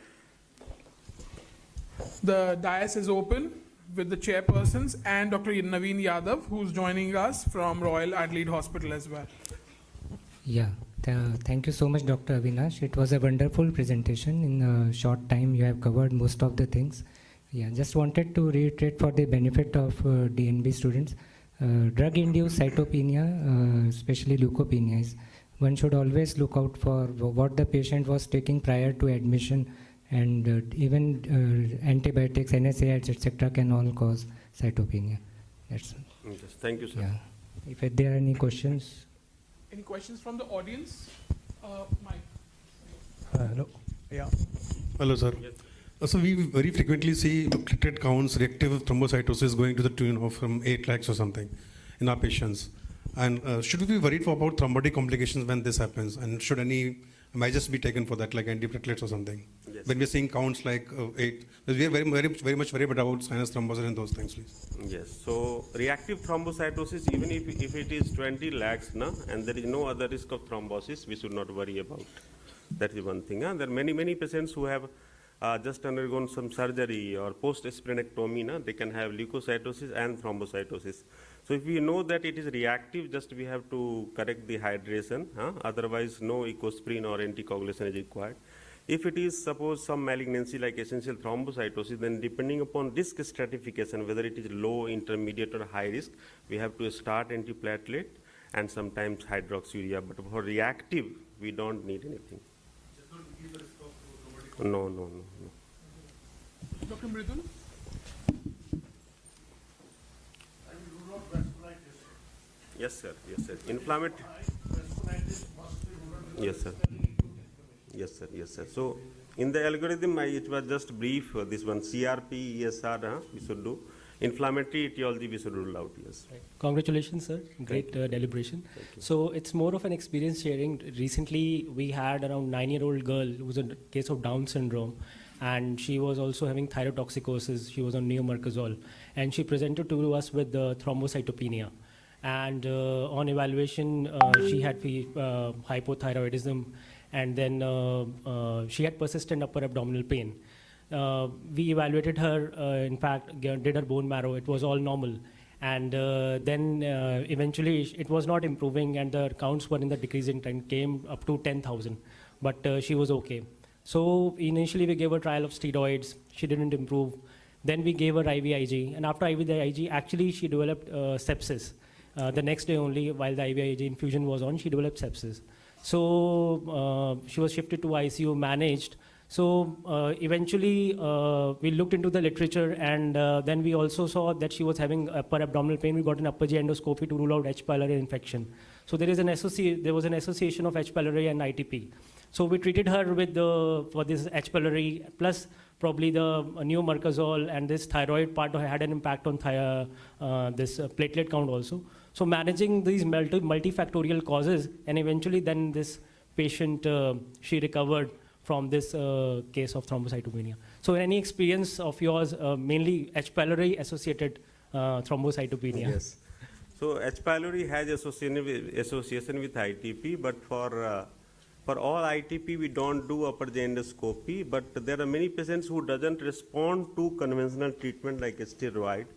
The dais is open with the chairpersons and Dr. Naveen Yadav, who's joining us from Royal Adelaide Hospital as well. Yeah. Thank you so much, Dr. Avinash. It was a wonderful presentation. In a short time, you have covered most of the things. Yeah, just wanted to reiterate for the benefit of DNB students, drug-induced cytopenia, especially leukopenia, one should always look out for what the patient was taking prior to admission, and even antibiotics, NSAIDs, etc. can all cause cytopenia. That's yes, thank you, sir. Yeah. If there are any questions. Any questions from the audience? Mike. Hello. Yeah. Hello, sir. Yes. So we very frequently see platelet counts, reactive thrombocytosis going to the tune of from 8 lakhs or something in our patients. And should we be worried about thrombotic complications when this happens? And should any measures be taken for that, like antiplatelets or something? Yes. When we're seeing counts like 8, we are very much worried about sinus thrombosis and those things, please. Yes. So reactive thrombocytosis, even if it is 20 lakhs, and there is no other risk of thrombosis, we should not worry about. That is one thing. There are many patients who have just undergone some surgery or post-splenectomy, they can have leukocytosis and thrombocytosis. So if we know that it is reactive, just we have to correct the hydration. Otherwise, no ecosprin or anticoagulation is required. If it is, suppose, some malignancy like essential thrombocytosis, then depending upon risk stratification, whether it is low, intermediate, or high risk, we have to start antiplatelet and sometimes hydroxyurea. But for reactive, we don't need anything. No. Dr. Mridul? Yes, sir. Inflammatory. Yes, sir. So, in the algorithm, it was just brief. This one, CRP, ESR, we should do. Inflammatory etiology, we should rule out, yes. Right. Congratulations, sir. Great deliberation. So, it's more of an experience sharing. Recently, we had around 9-year-old girl who was a case of Down syndrome, and she was also having thyrotoxicosis. She was on neomercazole, and she presented to us with thrombocytopenia. And on evaluation, she had hypothyroidism, and then she had persistent upper abdominal pain. We evaluated her, in fact, did her bone marrow. It was all normal. And then eventually it was not improving, and the counts were in the decreasing trend, came up to 10,000. But she was okay. So initially we gave her trial of steroids. She didn't improve. Then we gave her IVIG. And after IVIG, actually she developed sepsis. The next day only, while the IVIG infusion was on, she developed sepsis. So she was shifted to ICU, managed. So eventually we looked into the literature, and then we also saw that she was having upper abdominal pain. We got an upper GI endoscopy to rule out H. pylori infection. So there was an association of H. pylori and ITP. So we treated her with for this H. pylori plus probably the neomercazole, and this thyroid part had an impact on this platelet count also. So managing these multifactorial causes, and eventually then this patient, she recovered from this case of thrombocytopenia. So any experience of yours, mainly H. pylori associated thrombocytopenia? Yes. So H. pylori has association with ITP, but for For all ITP, we don't do upper GI endoscopy, but there are many patients who doesn't respond to conventional treatment like steroid.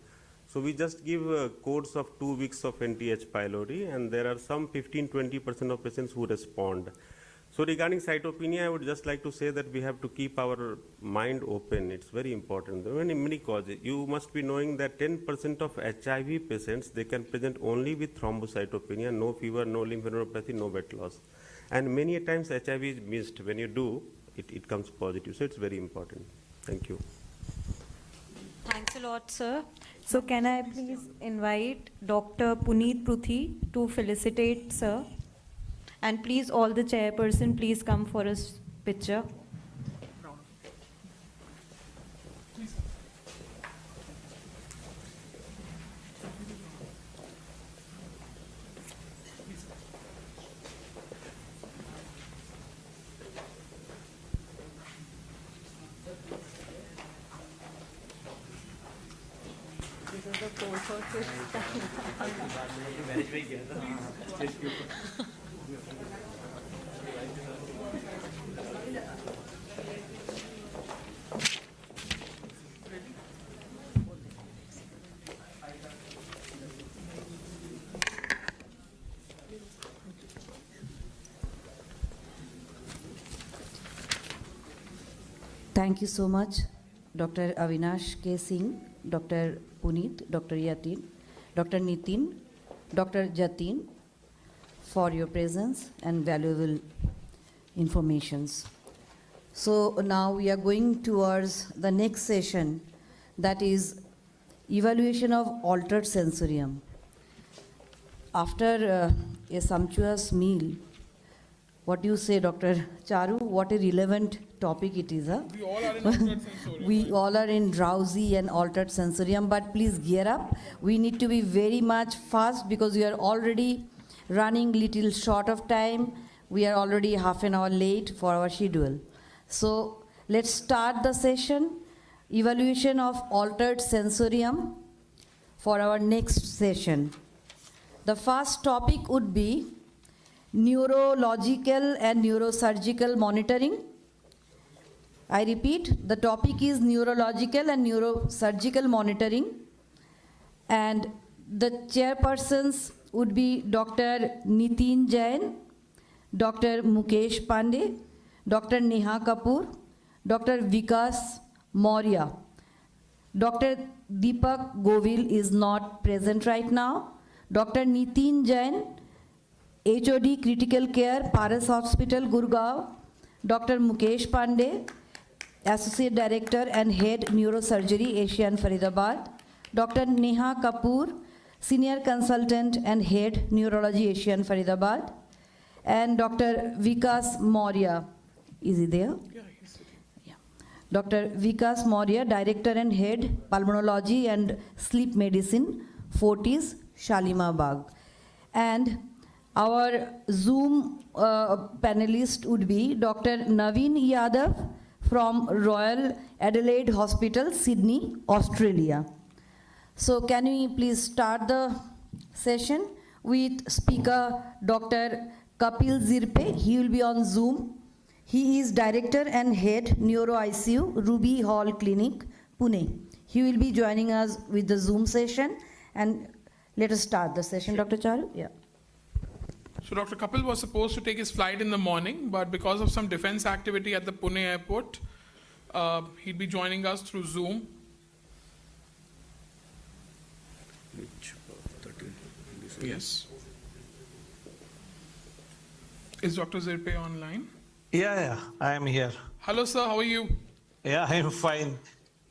So we just give a course of 2 weeks of NTH pylori, and there are some 15-20% of patients who respond. So regarding cytopenia, I would just like to say that we have to keep our mind open. It's very important. There are many causes. You must be knowing that 10% of HIV patients, they can present only with thrombocytopenia, no fever, no lymphadenopathy, no weight loss. And many times HIV is missed. When you do, it comes positive. So it's very important. Thank you. Thanks a lot, sir. So can I please invite Dr. Puneet Pruthi to felicitate sir? And please, all the chairperson, please come for a picture. Thank you so much, Dr. Avinash K. Singh, Dr. Puneet, Dr. Yatin, Dr. Nitin, Dr. Jatin, for your presence and valuable informations. So now we are going towards the next session, that is evaluation of altered sensorium. After a sumptuous meal, what do you say, Dr. Charu? What a relevant topic it is. Huh? We all are in altered sensorium. We all are in drowsy and altered sensorium, but please gear up. We need to be very much fast because we are already running little short of time. We are already half an hour late for our schedule. So let's start the session, evaluation of altered sensorium, for our next session. The first topic would be neurological and neurosurgical monitoring. I repeat, the topic is neurological and neurosurgical monitoring. And the chairpersons would be Dr. Nitin Jain, Dr. Mukesh Pandey, Dr. Neha Kapoor, Dr. Vikas Maurya. Dr. Deepak Govil is not present right now. Dr. Nitin Jain, HOD Critical Care, Paras Hospital, Gurgaon. Dr. Mukesh Pandey, Associate Director and Head Neurosurgery, Asian Faridabad. Dr. Neha Kapoor, Senior Consultant and Head Neurology, Asian Faridabad. And Dr. Vikas Maurya, is he there? Yeah. Dr. Vikas Maurya, Director and Head Pulmonology and Sleep Medicine, Fortis, Shalimar Bagh. And our Zoom panelist would be Dr. Naveen Yadav from Royal Adelaide Hospital, Sydney, Australia. So can we please start the session with speaker Dr. Kapil Zirpe. He will be on Zoom. He is Director and Head Neuro ICU, Ruby Hall Clinic, Pune. He will be joining us with the Zoom session, and let us start the session. Dr. Charu? Yeah. So Dr. Kapil was supposed to take his flight in the morning, but because of some defense activity at the Pune airport, he'd be joining us through Zoom. Yes. Is Dr. Zirpe online? Yeah, I am here. Hello, sir. How are you? Yeah, I am fine.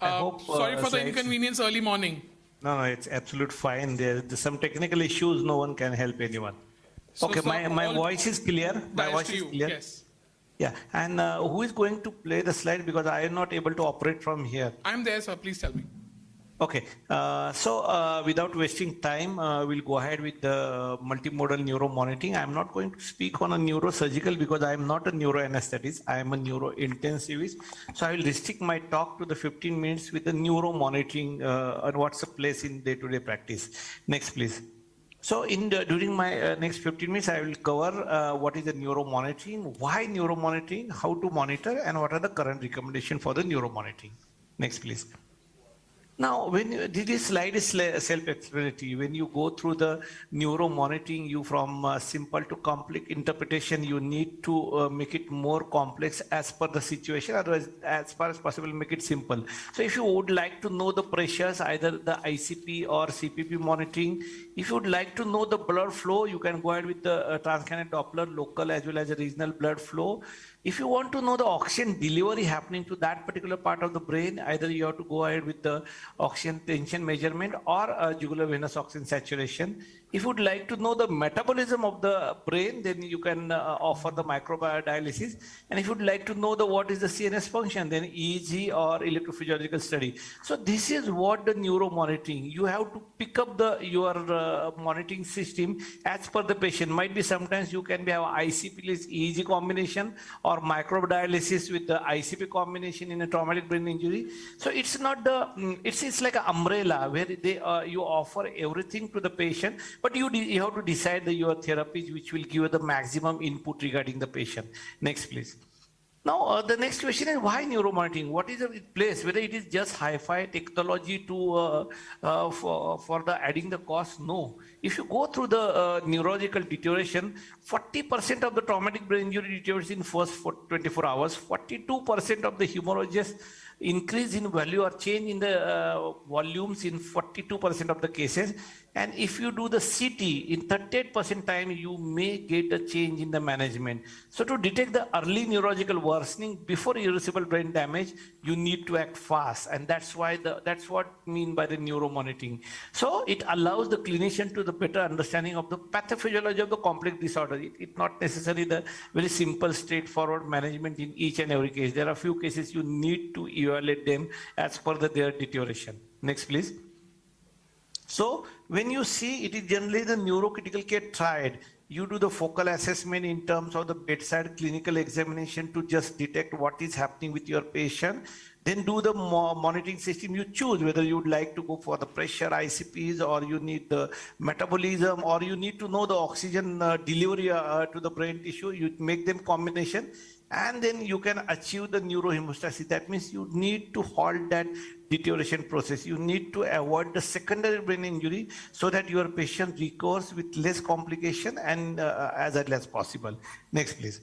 I hope, sorry for the inconvenience early morning. No, it's absolute fine. There's some technical issues. No one can help anyone. So, okay, my voice is clear. My voice is clear. Yes. Yeah, and who is going to play the slide, because I am not able to operate from here. I'm there, sir. Please tell me. Okay, so without wasting time, we'll go ahead with the multimodal neuro monitoring. I'm not going to speak on a neurosurgical because I am not a neuroanesthetist. I am a neurointensivist. So I will restrict my talk to the 15 minutes with the neuro monitoring and what's the place in day-to-day practice. Next, please. So during my next 15 minutes, I will cover what is the neuromonitoring, why neuromonitoring, how to monitor, and what are the current recommendations for the neuromonitoring. Next, please. Now, this slide is self-explanatory. When you go through the neuromonitoring, you from simple to complex interpretation, you need to make it more complex as per the situation. Otherwise, as far as possible, make it simple. So if you would like to know the pressures, either the ICP or CPP monitoring, if you would like to know the blood flow, you can go ahead with the transcranial Doppler, local as well as a regional blood flow. If you want to know the oxygen delivery happening to that particular part of the brain, either you have to go ahead with the oxygen tension measurement or jugular venous oxygen saturation. If you would like to know the metabolism of the brain, then you can offer the microbiodialysis. And if you would like to know what is the CNS function, then EEG or electrophysiological study. So this is what the neuromonitoring. You have to pick up your monitoring system as per the patient. Might be sometimes you can have ICP plus EEG combination or microbiodialysis with the ICP combination in a traumatic brain injury. So it's not it's like an umbrella where you offer everything to the patient, but you have to decide your therapies which will give you the maximum input regarding the patient. Next, please. Now, the next question is why neuromonitoring? What is its place? Whether it is just hi-fi technology to for the adding the cost? No. If you go through the neurological deterioration, 40% of the traumatic brain injury deteriorates in first 24 hours. 42% of the hemorrhages increase in value or change in the volumes in 42% of the cases. And if you do the CT, in 38% time, you may get a change in the management. So to detect the early neurological worsening before irreversible brain damage, you need to act fast. And that's why that's what I mean by the neuromonitoring. So it allows the clinician to the better understanding of the pathophysiology of the complex disorder. It's not necessarily the very simple, straightforward management in each and every case. There are a few cases you need to evaluate them as per their deterioration. Next, please. So when you see it is generally the neurocritical care triad, you do the focal assessment in terms of the bedside clinical examination to just detect what is happening with your patient. Then do the monitoring system. You choose whether you would like to go for the pressure ICPs or you need the metabolism or you need to know the oxygen delivery to the brain tissue. You make them combination and then you can achieve the neurohemostasis. That means you need to halt that deterioration process. You need to avoid the secondary brain injury so that your patient recovers with less complication and as early as possible. Next, please.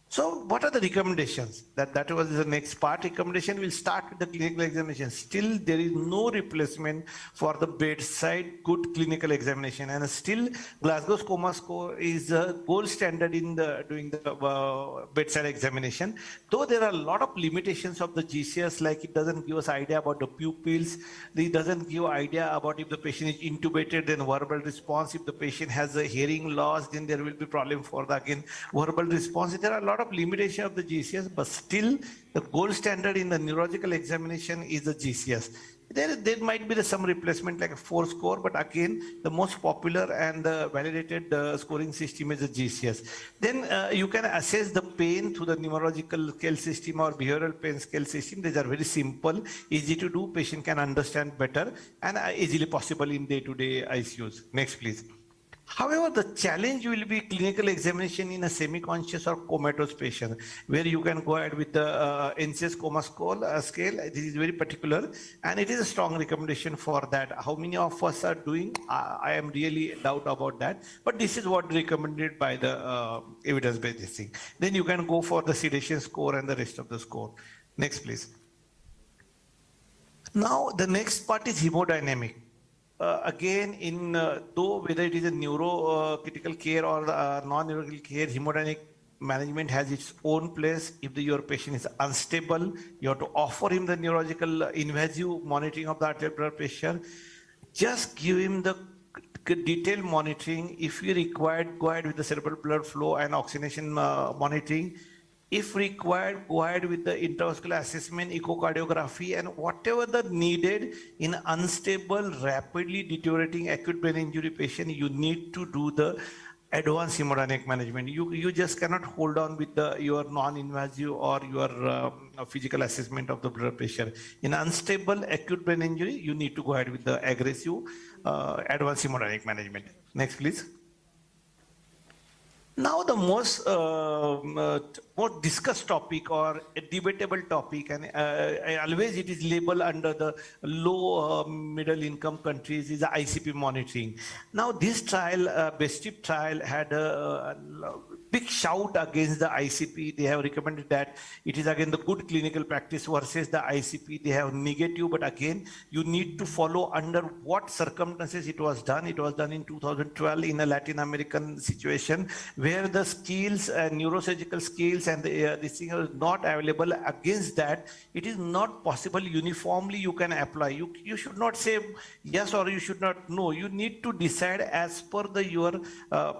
So what are the recommendations? That was the next part. Recommendation will start with the clinical examination. Still, there is no replacement for the bedside good clinical examination. And still, Glasgow Coma Score is the gold standard in doing the bedside examination. Though there are a lot of limitations of the GCS, like it doesn't give us idea about the pupils. It doesn't give idea about if the patient is intubated, then verbal response. If the patient has a hearing loss, then there will be problem for the, again, verbal response. There are a lot of limitation of the GCS, but still the gold standard in the neurological examination is the GCS. There might be some replacement like a 4 score, but again, the most popular and the validated scoring system is the GCS. Then you can assess the pain through the neurological scale system or behavioral pain scale system. These are very simple, easy to do, patient can understand better and easily possible in day-to-day ICUs. Next, please. However, the challenge will be clinical examination in a semi-conscious or comatose patient, where you can go ahead with the NCS coma scale. This is very particular, and it is a strong recommendation for that. How many of us are doing? I am really doubt about that, but this is what recommended by the evidence-based thing. Then you can go for the sedation score and the rest of the score. Next, please. Now, the next part is hemodynamic. Again, in though whether it is a critical care or non-neurological care, hemodynamic management has its own place. If your patient is unstable, you have to offer him the neurological invasive monitoring of the arterial blood pressure. Just give him the detailed monitoring. If you required, go ahead with the cerebral blood flow and oxygenation monitoring. If required, go ahead with the intravascular assessment, echocardiography, and whatever the needed in unstable, rapidly deteriorating acute brain injury patient, you need to do the advanced hemodynamic management. You just cannot hold on with your non-invasive or your physical assessment of the blood pressure. In unstable acute brain injury, you need to go ahead with the aggressive advanced hemodynamic management. Next, please. Now the most discussed topic or a debatable topic, and always it is labeled under the low middle income countries, is the ICP monitoring. Now this trial, BESTIP trial, had a big shout against the ICP. They have recommended that it is again the good clinical practice versus the ICP. They have negative, but again, you need to follow under what circumstances it was done. It was done in 2012 in a Latin American situation where the skills and neurosurgical skills and this thing are not available. Against that, it is not possible uniformly you can apply. You should not say yes or you should not no. You need to decide as per your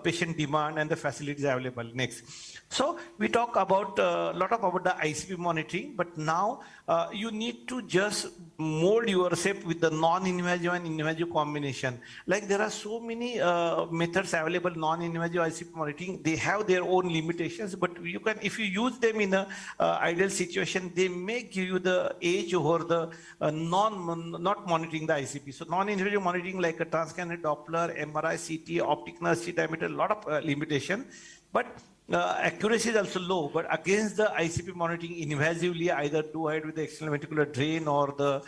patient demand and the facilities available. Next. So we talk about a lot about the ICP monitoring, but now you need to just mold yourself with the non-invasive and invasive combination. Like there are so many methods available, non-invasive ICP monitoring. They have their own limitations, but you can, if you use them in a ideal situation, they may give you the edge over the not monitoring the ICP. So non-invasive monitoring like a transcranial Doppler, MRI, CT, optic nerve sheath diameter, a lot of limitation. But accuracy is also low, but against the ICP monitoring invasively, either do it with the external ventricular drain or the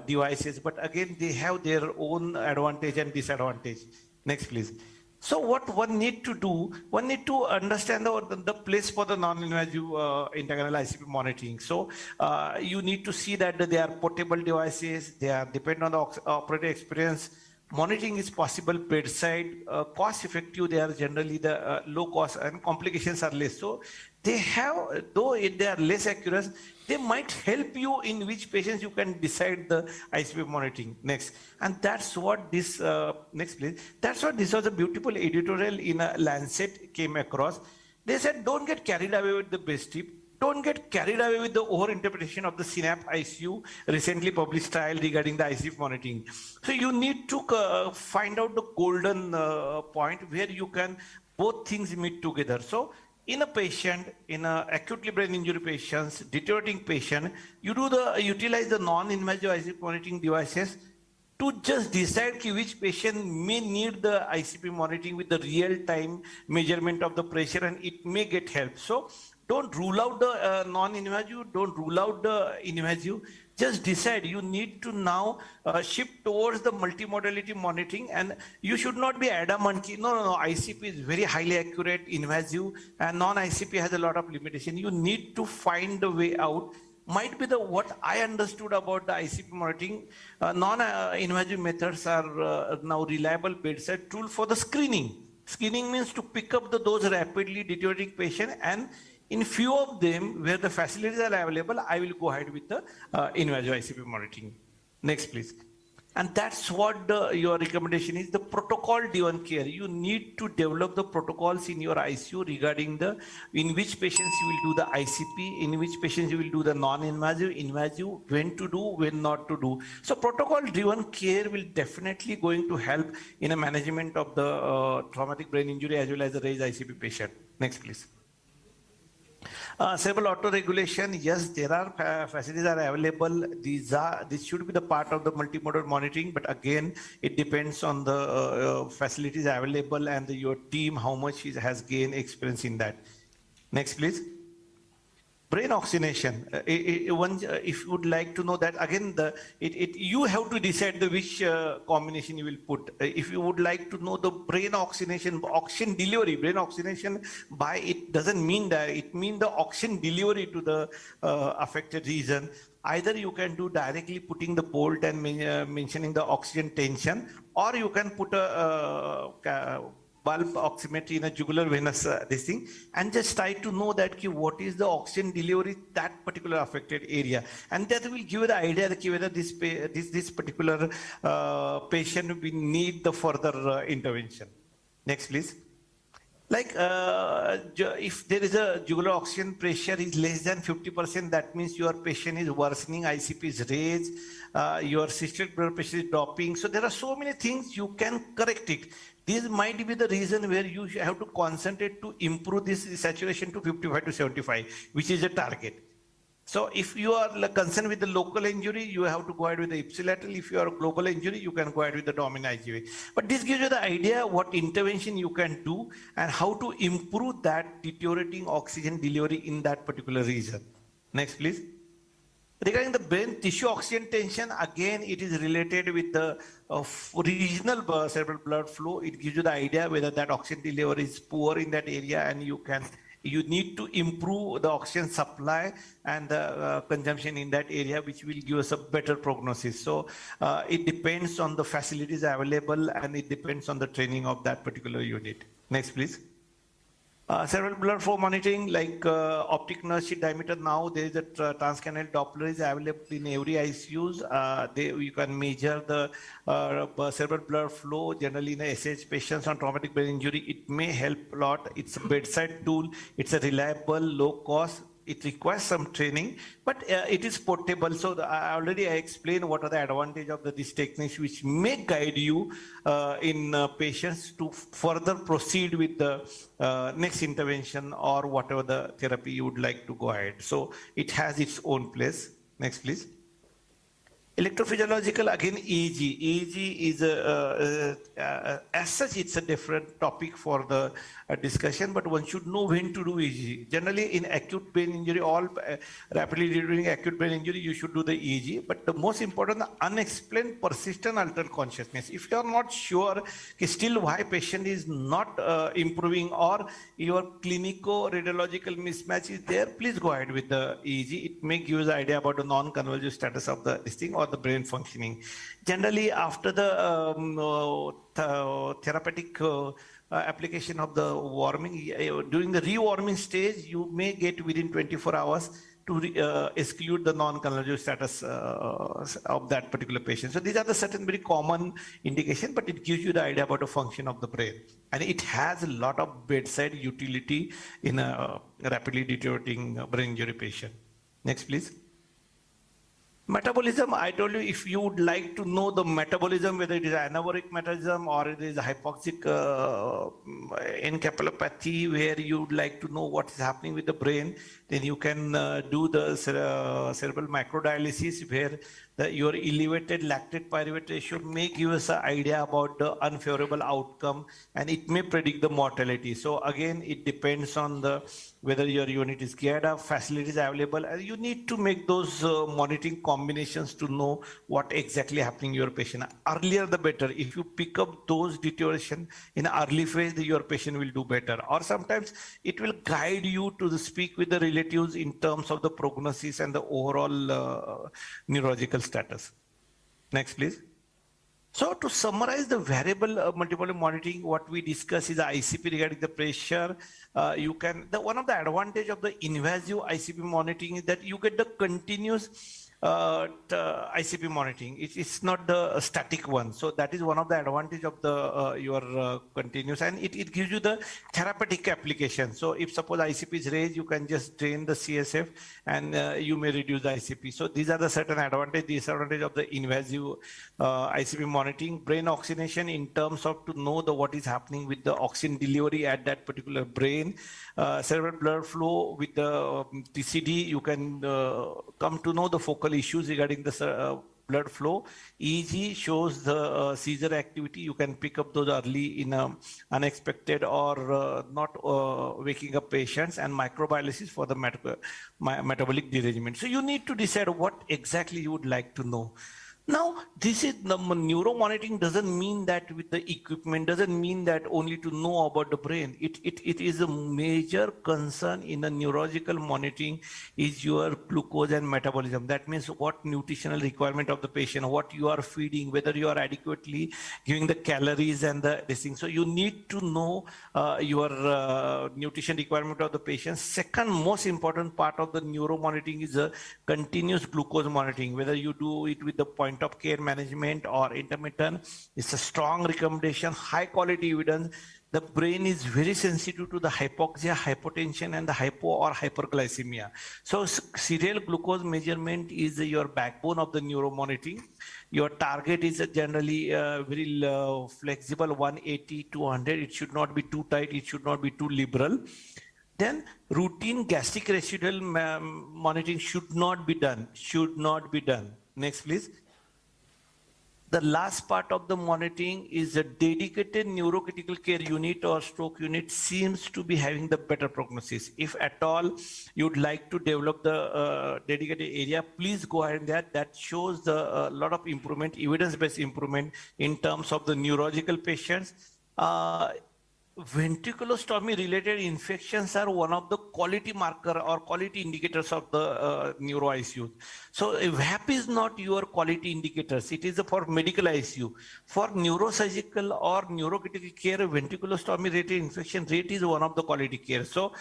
devices. But again, they have their own advantage and disadvantage. Next, please. So what one need to do, one need to understand the place for the non-invasive intracameral ICP monitoring. So you need to see that they are portable devices, they are dependent on the operator experience. Monitoring is possible bedside, cost effective. They are generally the low cost and complications are less. So they have, though they are less accurate, they might help you in which patients you can decide the ICP monitoring. Next. And that's what this, next please. That's what this was a beautiful editorial in a Lancet came across. They said, don't get carried away with the BESTIP. Don't get carried away with the overinterpretation of the SYNAPT ICU recently published trial regarding the ICP monitoring. So you need to find out the golden point where you can both things meet together. So in a patient, in a acutely brain injury patients, deteriorating patient, you utilize the non-invasive ICP monitoring devices to just decide which patient may need the ICP monitoring with the real-time measurement of the pressure, and it may get help. So don't rule out the non-invasive, don't rule out the invasive. Just decide. You need to now shift towards the multimodality monitoring, and you should not be adamant. No, ICP is very highly accurate, invasive, and non-ICP has a lot of limitation. You need to find the way out. Might be what I understood about the ICP monitoring. Non-invasive methods are now reliable bedside tool for the screening. Screening means to pick up those rapidly deteriorating patients, and in few of them where the facilities are available, I will go ahead with the invasive ICP monitoring. Next, please. And that's what your recommendation is, the protocol-driven care. You need to develop the protocols in your ICU regarding in which patients you will do the ICP, in which patients you will do the non-invasive, invasive, when to do, when not to do. So protocol-driven care will definitely going to help in a management of the traumatic brain injury as well as the raised ICP patient. Next, please. Cerebral autoregulation, yes, there are facilities are available. This should be the part of the multimodal monitoring, but again, it depends on the facilities available and your team, how much has gained experience in that. Next, please. Brain oxygenation. If you would like to know that, again, you have to decide which combination you will put. If you would like to know the brain oxygenation, oxygen delivery, brain oxygenation by it doesn't mean that, it means the oxygen delivery to the affected region. Either you can do directly putting the bolt and mentioning the oxygen tension, or you can put a bulb oximetry in a jugular venous this thing, and just try to know that what is the oxygen delivery that particular affected area, and that will give you the idea that whether this particular patient will need the further intervention. Next, please. Like if there is a jugular oxygen pressure is less than 50%, that means your patient is worsening, ICP is raised, your systolic blood pressure is dropping. So there are so many things you can correct it. This might be the reason where you have to concentrate to improve this saturation to 55 to 75, which is a target. So if you are concerned with the local injury, you have to go ahead with the ipsilateral. If you are a global injury, you can go ahead with the dominant IGV. But this gives you the idea what intervention you can do and how to improve that deteriorating oxygen delivery in that particular region. Next, please. Regarding the brain tissue oxygen tension, again, it is related with the regional cerebral blood flow. It gives you the idea whether that oxygen delivery is poor in that area, and you need to improve the oxygen supply and the consumption in that area, which will give us a better prognosis. So it depends on the facilities available, and it depends on the training of that particular unit. Next, please. Cerebral blood flow monitoring, like optic nerve sheet diameter. Now there is a transcranial Doppler is available in every ICUs. You can measure the cerebral blood flow. Generally in a SH patients on traumatic brain injury, it may help a lot. It's a bedside tool. It's a reliable, low cost. It requires some training, but it is portable. So I explained what are the advantages of these techniques, which may guide you in patients to further proceed with the next intervention or whatever the therapy you would like to go ahead. So it has its own place. Next, please. Electrophysiological, again, EEG. EEG is as such, it's a different topic for the discussion, but one should know when to do EEG. Generally, in acute brain injury, all rapidly deteriorating acute brain injury, you should do the EEG. But the most important, the unexplained persistent altered consciousness. If you are not sure still why patient is not improving or your clinico-radiological mismatch is there, please go ahead with the EEG. It may give you the idea about the non-convulsive status of the this thing or the brain functioning. Generally, after the therapeutic application of the warming, during the rewarming stage, you may get within 24 hours to exclude the non-convulsive status of that particular patient. So these are the certain very common indication, but it gives you the idea about the function of the brain. And it has a lot of bedside utility in a rapidly deteriorating brain injury patient. Next, please. Metabolism, I told you, if you would like to know the metabolism, whether it is anabolic metabolism or it is hypoxic encephalopathy, where you would like to know what is happening with the brain, then you can do the cerebral microdialysis, where your elevated lactate pyruvate ratio may give us an idea about the unfavorable outcome, and it may predict the mortality. So again, it depends on whether your unit is geared up, facilities available, and you need to make those monitoring combinations to know what exactly happening to your patient. Earlier the better. If you pick up those deterioration in early phase, your patient will do better. Or sometimes it will guide you to speak with the relatives in terms of the prognosis and the overall neurological status. Next, please. So to summarize the variable multiple monitoring, what we discuss is the ICP regarding the pressure. One of the advantage of the invasive ICP monitoring is that you get the continuous ICP monitoring. It's not the static one. So that is one of the advantage of the your continuous, and it gives you the therapeutic application. So if suppose ICP is raised, you can just drain the CSF and you may reduce the ICP. So these are the certain advantage, disadvantage of the invasive ICP monitoring. Brain oxygenation in terms of to know what is happening with the oxygen delivery at that particular brain. Cerebral blood flow with the TCD, you can come to know the focal issues regarding the blood flow. EEG shows the seizure activity. You can pick up those early in unexpected or not waking up patients, and microbiology for the metabolic derangement. So you need to decide what exactly you would like to know. Now, this is the neuromonitoring doesn't mean that with the equipment, doesn't mean that only to know about the brain. It is a major concern in the neurological monitoring is your glucose and metabolism. That means what nutritional requirement of the patient, what you are feeding, whether you are adequately giving the calories and this thing. So you need to know your nutrition requirement of the patient. Second most important part of the neuromonitoring is a continuous glucose monitoring, whether you do it with the point of care management or intermittent. It's a strong recommendation, high quality evidence. The brain is very sensitive to the hypoxia, hypotension, and the hypo or hyperglycemia. So serial glucose measurement is your backbone of the neuromonitoring. Your target is generally very flexible, 180 to 100. It should not be too tight. It should not be too liberal. then routine gastric residual monitoring should not be done. Should not be done. Next, please. The last part of the monitoring is a dedicated neurocritical care unit or stroke unit seems to be having the better prognosis. If at all you'd like to develop the dedicated area, please go ahead and that shows the lot of improvement, evidence-based improvement in terms of the neurological patients. Ventriculostomy related infections are one of the quality marker or quality indicators of the neuro ICU. So VAP is not your quality indicators. It is for medical ICU. For neurosurgical or neurocritical care, ventriculostomy related infection rate is one of the quality care. So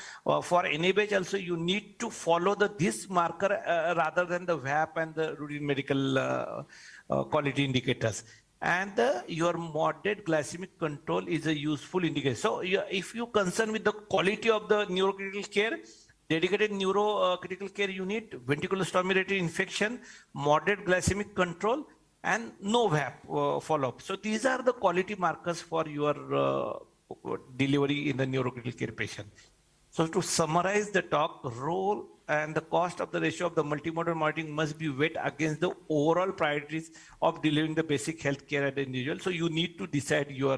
for NABH also you need to follow this marker rather than the VAP and the routine medical quality indicators. And your moderate glycemic control is a useful indicator. So if you concern with the quality of the neurocritical care, dedicated neurocritical care unit, ventriculostomy related infection, moderate glycemic control, and no VAP follow-up. So these are the quality markers for your delivery in the neurocritical care patient. So to summarize the talk, role and the cost of the ratio of the multimodal monitoring must be weighed against the overall priorities of delivering the basic health care at the individual. So you need to decide your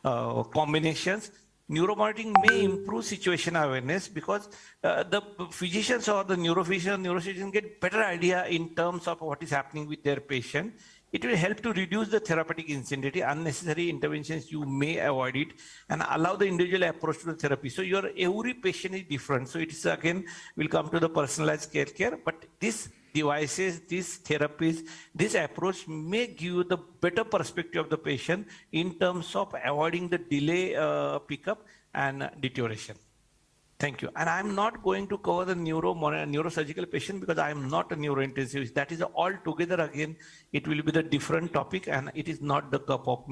combinations. Neuromonitoring may improve situation awareness because the physicians or the neurosurgeons get better idea in terms of what is happening with their patient. It will help to reduce the therapeutic intensity, unnecessary interventions, you may avoid it and allow the individual approach to the therapy. So your every patient is different. So it is again, will come to the personalized care, but these devices, these therapies, this approach may give you the better perspective of the patient in terms of avoiding the delay pickup and deterioration. Thank you. And I'm not going to cover the neurosurgical patient because I'm not a neurointensivist. That is altogether again, it will be the different topic and it is not the cup of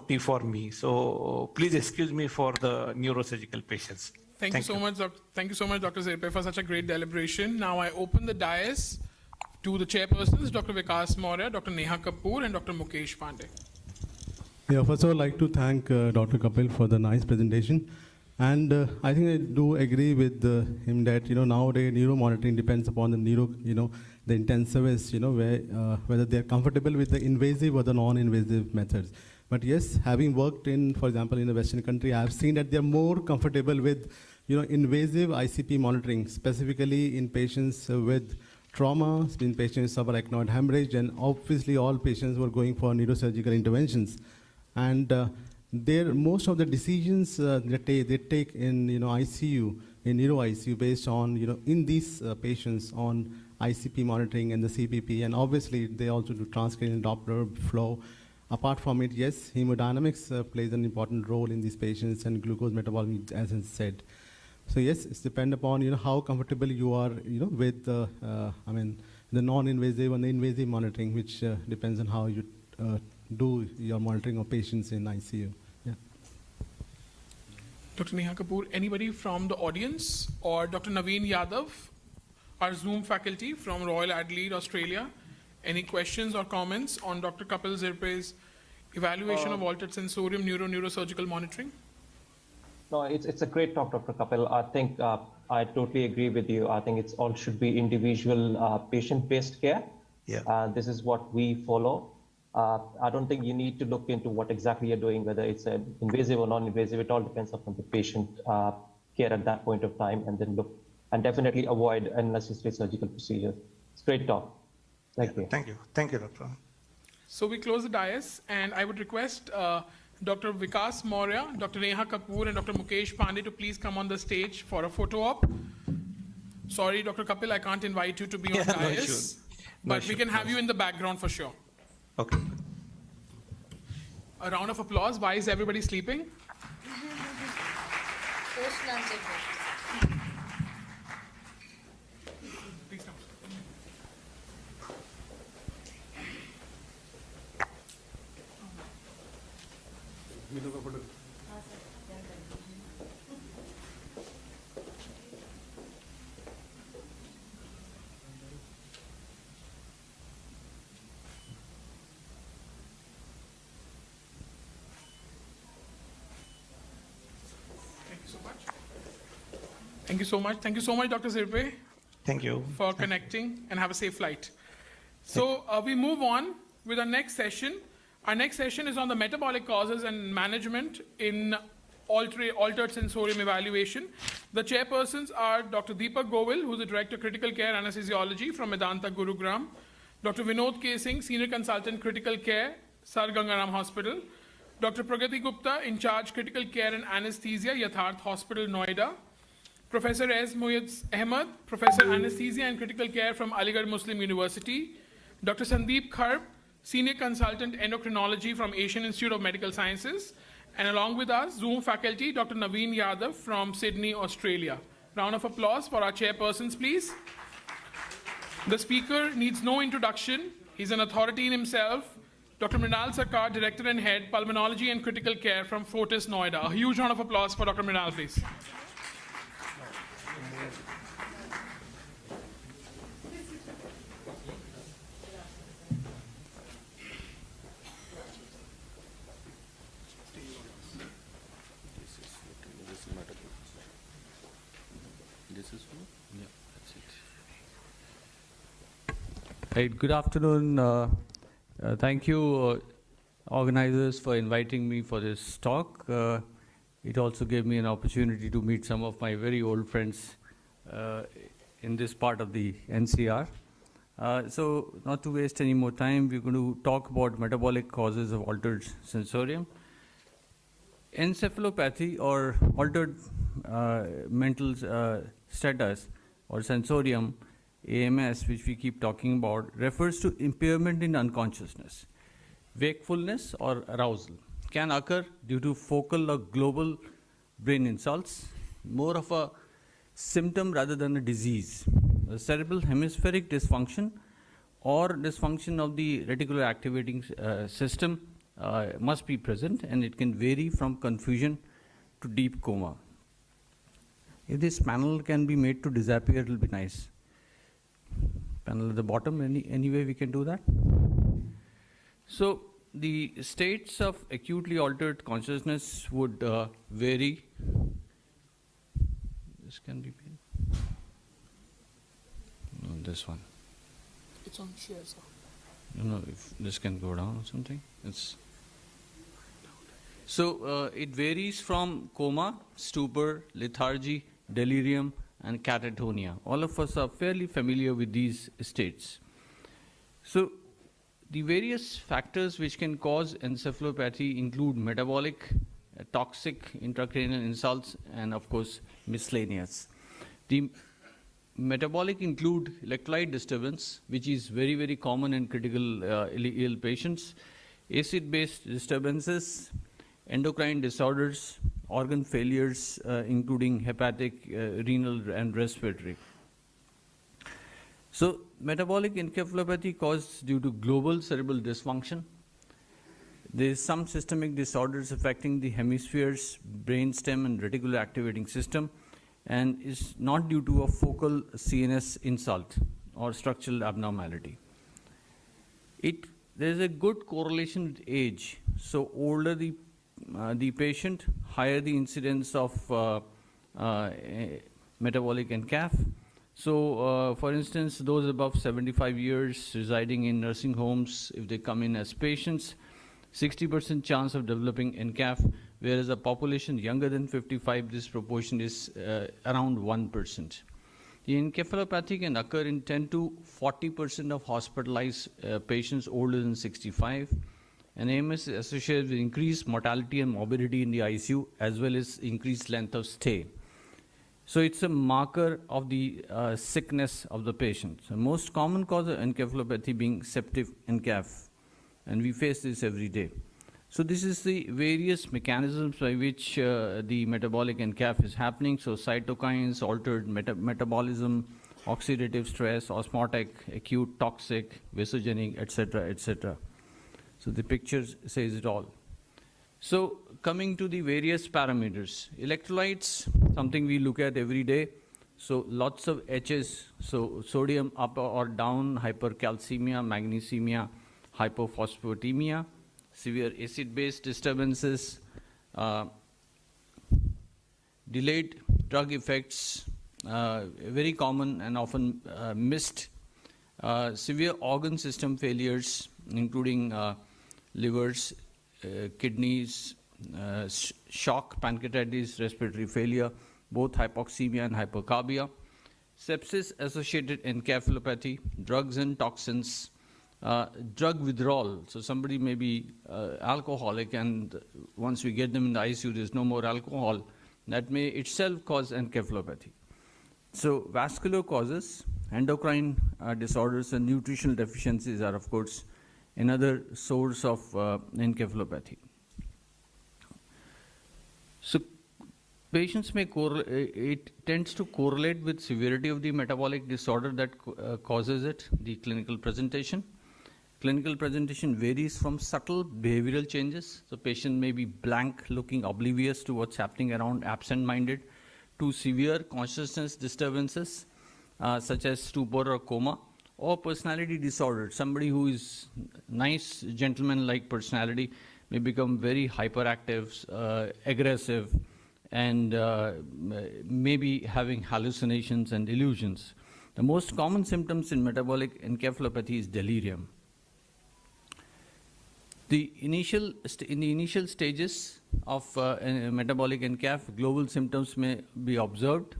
tea for me. So please excuse me for the neurosurgical patients. Thank you so much, Dr. Zirpe, for such a great deliberation. Now I open the dais to the chairpersons, Dr. Vikas Maurya, Dr. Neha Kapoor, and Dr. Mukesh Pandey. Yeah, first of all, I'd like to thank Dr. Kapil for the nice presentation. And I think I do agree with him that, nowadays neuro monitoring depends upon the the intensivists, whether they're comfortable with the invasive or the non-invasive methods. But yes, having worked in, for example, in the Western country, I've seen that they're more comfortable with, invasive ICP monitoring, specifically in patients with trauma, in patients with subarachnoid hemorrhage, and obviously all patients were going for neurosurgical interventions. And most of the decisions that they take in ICU, in neuro ICU, based on in these patients on ICP monitoring and the CPP, and obviously they also do transcranial Doppler flow. Apart from it, yes, hemodynamics plays an important role in these patients and glucose metabolism, as I said. So yes, it's depend upon how comfortable you are with the the non-invasive and the invasive monitoring, which depends on how you do your monitoring of patients in ICU. Dr. Neha Kapoor, anybody from the audience, or Dr. Naveen Yadav, our Zoom faculty from Royal Adelaide, Australia, any questions or comments on Dr. Kapil Zirpe's evaluation of altered sensorium neurosurgical monitoring? No, it's a great talk, Dr. Kapil. I think I totally agree with you. I think it's all should be individual patient-based care. Yeah. This is what we follow. I don't think you need to look into what exactly you're doing, whether it's invasive or non-invasive. It all depends upon the patient care at that point of time, and then look and definitely avoid unnecessary surgical procedure. It's great talk. Thank you. Thank you. Thank you, Doctor. So we close the dais, and I would request Dr. Vikas Maurya, Dr. Neha Kapoor, and Dr. Mukesh Pandey to please come on the stage for a photo op. Sorry, Dr. Kapil, I can't invite you to be on the dais, but we can have you in the background for sure. Okay. A round of applause. Why is everybody sleeping? Please come. Thank you so much. Thank you so much. Thank you so much, Dr. Zirpe. Thank you. For connecting, and have a safe flight. So we move on with our next session. Our next session is on the metabolic causes and management in altered sensorium evaluation. The chairpersons are Dr. Deepak Govil, who's the Director of Critical Care Anesthesiology from Medanta, Gurugram. Dr. Vinod K. Singh, Senior Consultant Critical Care, Sar Gangaram Hospital. Dr. Pragati Gupta, in charge Critical Care and Anesthesia, Yatharth Hospital, Noida. Professor S. Moyed Ahmed, Professor Anesthesia and Critical Care from Aligarh Muslim University. Dr. Sandeep Kharb, Senior Consultant Endocrinology from Asian Institute of Medical Sciences. And along with us, Zoom faculty, Dr. Naveen Yadav from Sydney, Australia. Round of applause for our chairpersons, please. The speaker needs no introduction. He's an authority in himself. Dr. Mrinal Sarkar, Director and Head, Pulmonology and Critical Care from Fortis, Noida. A huge round of applause for Dr. Mrinal, please. Right, good afternoon. Thank you, organizers, for inviting me for this talk. It also gave me an opportunity to meet some of my very old friends in this part of the NCR. So not to waste any more time, we're going to talk about metabolic causes of altered sensorium. Encephalopathy or altered mental status or sensorium, AMS, which we keep talking about, refers to impairment in unconsciousness. Wakefulness or arousal can occur due to focal or global brain insults, more of a symptom rather than a disease. A cerebral hemispheric dysfunction or dysfunction of the reticular activating system must be present, and it can vary from confusion to deep coma. If this panel can be made to disappear, it will be nice. Panel at the bottom, any way we can do that? So the states of acutely altered consciousness would vary. This can be made. No, this one. It's on share, sir. No, if this can go down or something. So it varies from coma, stupor, lethargy, delirium, and catatonia. All of us are fairly familiar with these states. So the various factors which can cause encephalopathy include metabolic, toxic intracranial insults, and of course miscellaneous. The metabolic include electrolyte disturbance, which is very, very common in critical ill patients, acid-based disturbances, endocrine disorders, organ failures, including hepatic, renal, and respiratory. So, metabolic encephalopathy caused due to global cerebral dysfunction. There is some systemic disorders affecting the hemispheres, brainstem, and reticular activating system, and is not due to a focal CNS insult or structural abnormality. There is a good correlation with age. So, older the patient, higher the incidence of metabolic NCAF. So, for instance, those above 75 years residing in nursing homes, if they come in as patients, 60% chance of developing NCAF, whereas a population younger than 55, this proportion is around 1%. The encephalopathy can occur in 10 to 40% of hospitalized patients older than 65. And AMS is associated with increased mortality and morbidity in the ICU, as well as increased length of stay. So it's a marker of the sickness of the patient. The most common cause of encephalopathy being septic NCAF, and we face this every day. So this is the various mechanisms by which the metabolic NCAF is happening. So cytokines, altered metabolism, oxidative stress, osmotic, acute, toxic, vasogenic, etc., etc. So the picture says it all. So coming to the various parameters, electrolytes, something we look at every day. So lots of H's, so sodium up or down, hypercalcemia, magnesemia, hypophosphatemia, severe acid-base disturbances, delayed drug effects, very common and often missed. Severe organ system failures, including livers, kidneys, shock, pancreatitis, respiratory failure, both hypoxemia and hypercarbia, sepsis-associated encephalopathy, drugs and toxins, drug withdrawal. So somebody may be alcoholic, and once we get them in the ICU, there's no more alcohol. That may itself cause encephalopathy. So vascular causes, endocrine disorders, and nutritional deficiencies are, of course, another source of encephalopathy. So patients may it tends to correlate with severity of the metabolic disorder that causes it, the clinical presentation. Clinical presentation varies from subtle behavioral changes. So patient may be blank, looking oblivious to what's happening around, absent-minded, to severe consciousness disturbances such as stupor or coma, or personality disorder. Somebody who is nice, gentleman-like personality may become very hyperactive, aggressive, and maybe having hallucinations and illusions. The most common symptoms in metabolic encephalopathy is delirium. In the initial stages of metabolic encaph, global symptoms may be observed,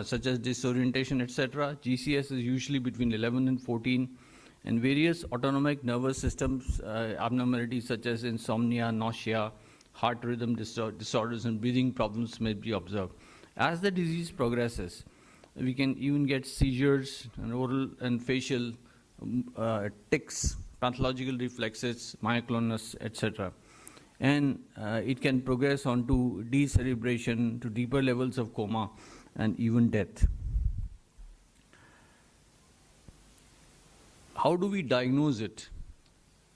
such as disorientation, etc. GCS is usually between 11 and 14, and various autonomic nervous systems abnormalities such as insomnia, nausea, heart rhythm disorders, and breathing problems may be observed. As the disease progresses, we can even get seizures and oral and facial tics, pathological reflexes, myoclonus, etc. And it can progress on to decerebration, to deeper levels of coma, and even death. How do we diagnose it?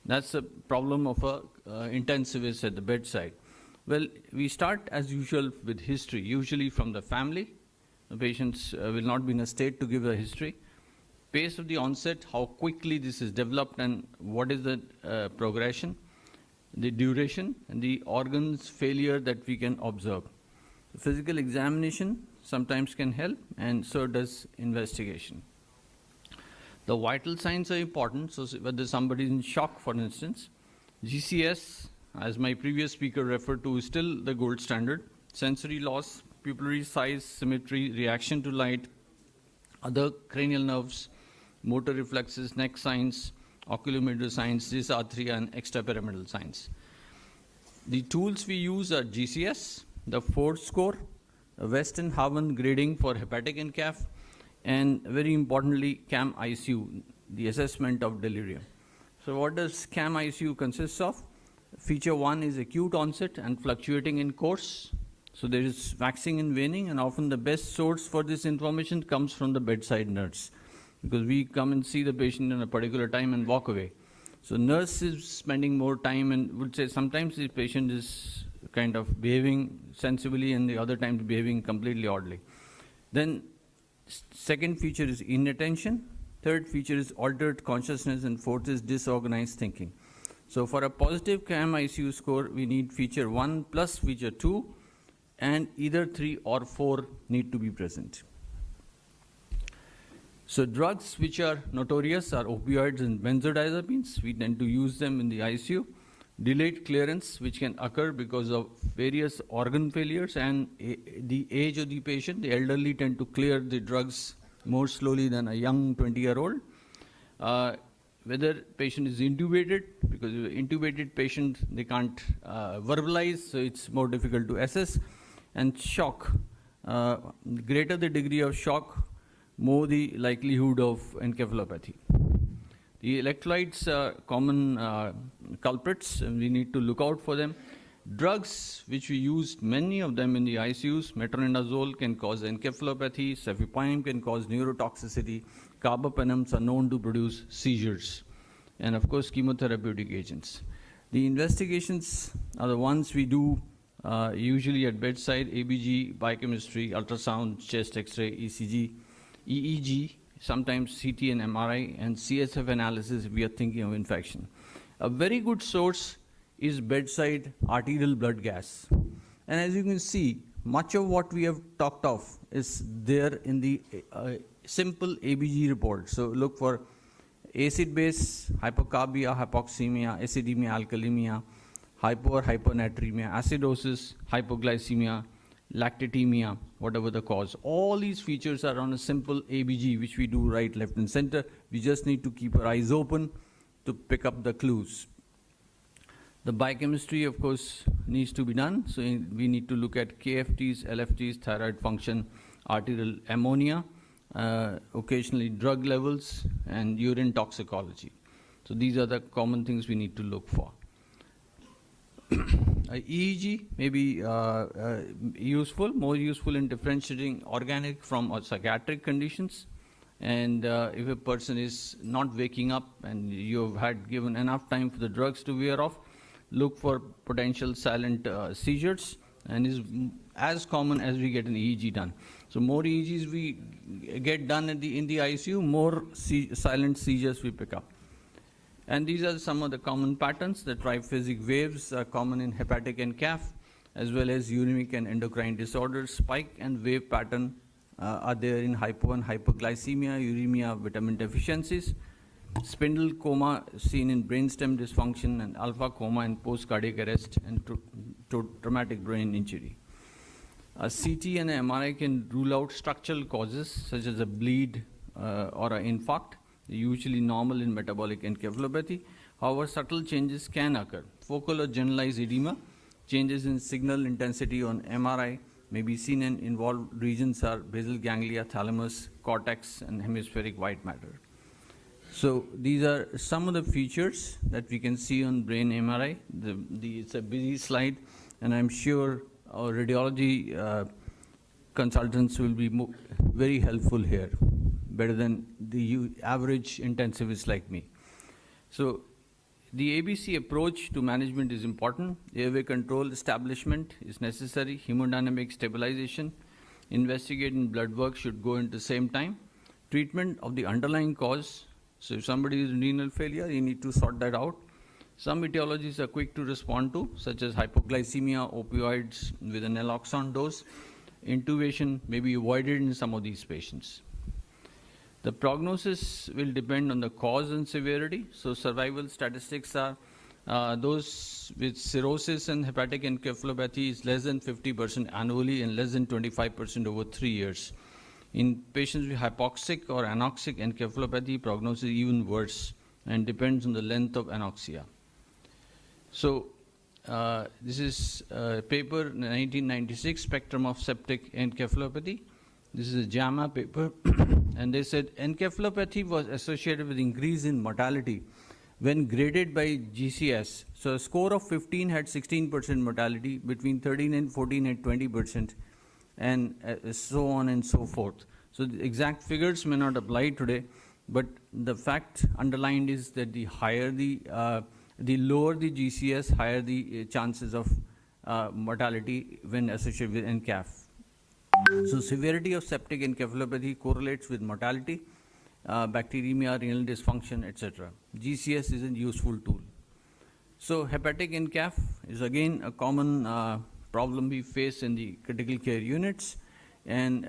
That's the problem of a intensivist at the bedside. Well, we start as usual with history, usually from the family. The patients will not be in a state to give a history. Pace of the onset, how quickly this is developed, and what is the progression, the duration, and the organs failure that we can observe. The physical examination sometimes can help, and so does investigation. The vital signs are important. So whether somebody is in shock, for instance, GCS, as my previous speaker referred to, is still the gold standard. Sensory loss, pupillary size, symmetry, reaction to light, other cranial nerves, motor reflexes, neck signs, oculomotor signs, dysarthria, and extrapyramidal signs. The tools we use are GCS, the Ford score, Western Haven grading for hepatic encaph, and very importantly, CAM-ICU, the assessment of delirium. So what does CAM-ICU consist of? Feature 1 is acute onset and fluctuating in course. So there is waxing and waning, and often the best source for this information comes from the bedside nurse, because we come and see the patient in a particular time and walk away. So nurse is spending more time and would say sometimes the patient is kind of behaving sensibly and the other times behaving completely oddly. Then second feature is inattention, third feature is altered consciousness, and fourth is disorganized thinking. So for a positive CAM-ICU score, we need feature 1 plus feature 2, and either 3 or 4 need to be present. So drugs which are notorious are opioids and benzodiazepines. We tend to use them in the ICU. Delayed clearance, which can occur because of various organ failures and the age of the patient. The elderly tend to clear the drugs more slowly than a young 20-year-old. Whether patient is intubated, because intubated patient, they can't verbalize, so it's more difficult to assess. And shock. Greater the degree of shock, more the likelihood of encephalopathy. The electrolytes are common culprits, and we need to look out for them. Drugs, which we use, many of them in the ICUs, metronidazole can cause encephalopathy, cefepime can cause neurotoxicity, carbapenems are known to produce seizures, and of course chemotherapeutic agents. The investigations are the ones we do usually at bedside: ABG, biochemistry, ultrasound, chest X-ray, ECG, EEG, sometimes CT and MRI, and CSF analysis if we are thinking of infection. A very good source is bedside arterial blood gas. And as you can see, much of what we have talked of is there in the simple ABG report. So look for acid base, hypocarbia, hypoxemia, acidemia, alkalemia, hypo or hyponatremia, acidosis, hypoglycemia, lactatemia, whatever the cause. All these features are on a simple ABG, which we do right, left, and center. We just need to keep our eyes open to pick up the clues. The biochemistry, of course, needs to be done. So we need to look at KFTs, LFTs, thyroid function, arterial ammonia, occasionally drug levels, and urine toxicology. So these are the common things we need to look for. EEG may be useful, more useful in differentiating organic from psychiatric conditions. And if a person is not waking up and you've had given enough time for the drugs to wear off, look for potential silent seizures, and is as common as we get an EEG done. So more EEGs we get done in the ICU, more silent seizures we pick up. And these are some of the common patterns. The triphasic waves are common in hepatic NCAF, as well as uremic and endocrine disorders. Spike and wave pattern are there in hypo and hyperglycemia, uremia, vitamin deficiencies. Spindle coma seen in brainstem dysfunction, and alpha coma in post-cardiac arrest and traumatic brain injury. A CT and an MRI can rule out structural causes such as a bleed or an infarct, usually normal in metabolic encephalopathy. However, subtle changes can occur. Focal or generalized edema, changes in signal intensity on MRI may be seen, and involved regions are basal ganglia, thalamus, cortex, and hemispheric white matter. So these are some of the features that we can see on brain MRI. It's a busy slide, and I'm sure our radiology consultants will be very helpful here, better than the average intensivist like me. So the ABC approach to management is important. Airway control establishment is necessary. Hemodynamic stabilization, investigating blood work should go into the same time. Treatment of the underlying cause. So if somebody is in renal failure, you need to sort that out. Some etiologies are quick to respond to, such as hypoglycemia, opioids with an naloxone dose. Intubation may be avoided in some of these patients. The prognosis will depend on the cause and severity. So survival statistics are those with cirrhosis and hepatic encephalopathy is less than 50% annually and less than 25% over 3 years. In patients with hypoxic or anoxic encephalopathy, prognosis is even worse and depends on the length of anoxia. So this is a paper in 1996, Spectrum of Septic Encephalopathy. This is a JAMA paper, and they said encephalopathy was associated with increase in mortality when graded by GCS. So a score of 15 had 16% mortality, between 13 and 14 had 20%, and so on and so forth. So the exact figures may not apply today, but the fact underlined is that the higher the lower the GCS, higher the chances of mortality when associated with NCAF. So severity of septic encephalopathy correlates with mortality, bacteremia, renal dysfunction, etc. GCS is a useful tool. So hepatic NCAF is again a common problem we face in the critical care units, and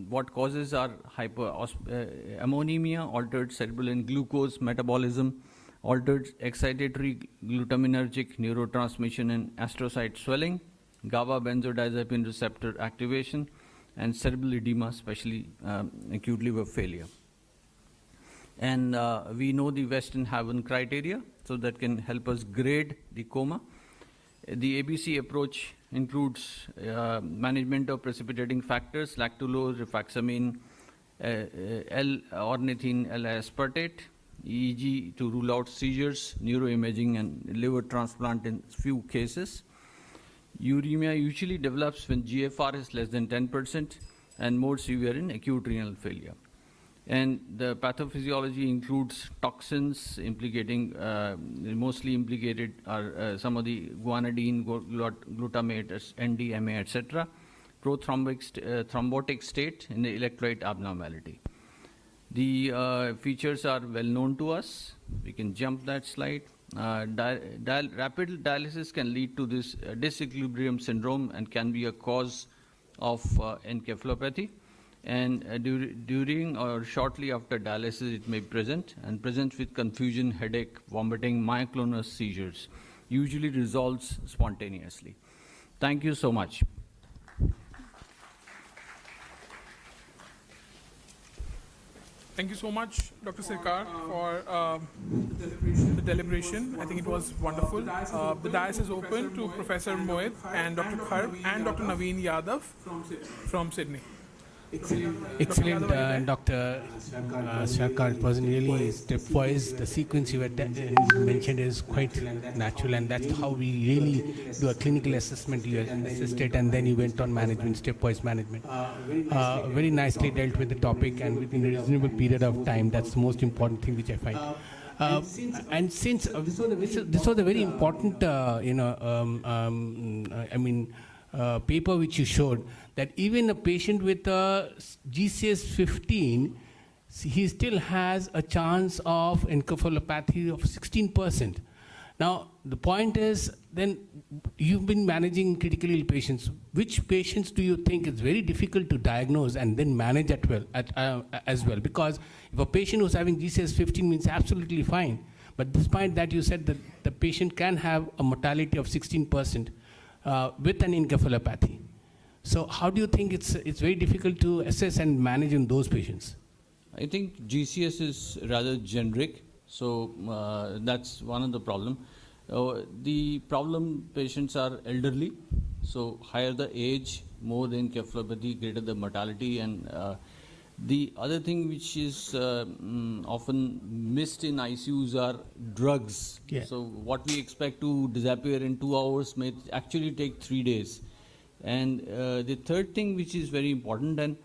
what causes are ammonemia, altered cerebral and glucose metabolism, altered excitatory glutaminergic neurotransmission and astrocyte swelling, GABA benzodiazepine receptor activation, and cerebral edema, especially acute liver failure. And we know the Western Haven criteria, so that can help us grade the coma. The ABC approach includes management of precipitating factors, lactulose, rifaximin, L-ornithine, L-aspartate, EEG to rule out seizures, neuroimaging, and liver transplant in few cases. Uremia usually develops when GFR is less than 10% and more severe in acute renal failure. And the pathophysiology includes toxins implicating, mostly implicated are some of the guanidine, glutamate, NDMA, etc. Thrombotic state in the electrolyte abnormality. The features are well known to us. We can jump that slide. Rapid dialysis can lead to this disequilibrium syndrome and can be a cause of encephalopathy, and during or shortly after dialysis it may present, and presents with confusion, headache, vomiting, myoclonus seizures, usually resolves spontaneously. Thank you so much. Thank you so much, Dr. Sirkar, for the deliberation. I think it was wonderful. The dais is open to Professor Mohit and Dr. Kharb and Dr. Naveen Yadav from Sydney. Excellent, Dr. Sirkar. It was really stepwise. The sequence you had mentioned is quite natural, and that's how we really do a clinical assessment. You assisted, and then you went on management, stepwise management. Very nicely dealt with the topic, and within a reasonable period of time. That's the most important thing which I find. And since this was a very important, paper which you showed, that even a patient with a GCS 15, he still has a chance of encephalopathy of 16%. Now, the point is, then you've been managing critically ill patients. Which patients do you think is very difficult to diagnose and then manage as well? Because if a patient who's having GCS 15 means absolutely fine, but despite that, you said that the patient can have a mortality of 16% with an encephalopathy. So how do you think it's very difficult to assess and manage in those patients? I think GCS is rather generic, so that's one of the problem. The problem patients are elderly, so higher the age, more the encephalopathy, greater the mortality, and the other thing which is often missed in ICUs are drugs. Yeah. So what we expect to disappear in 2 hours may actually take 3 days. And the third thing which is very important, and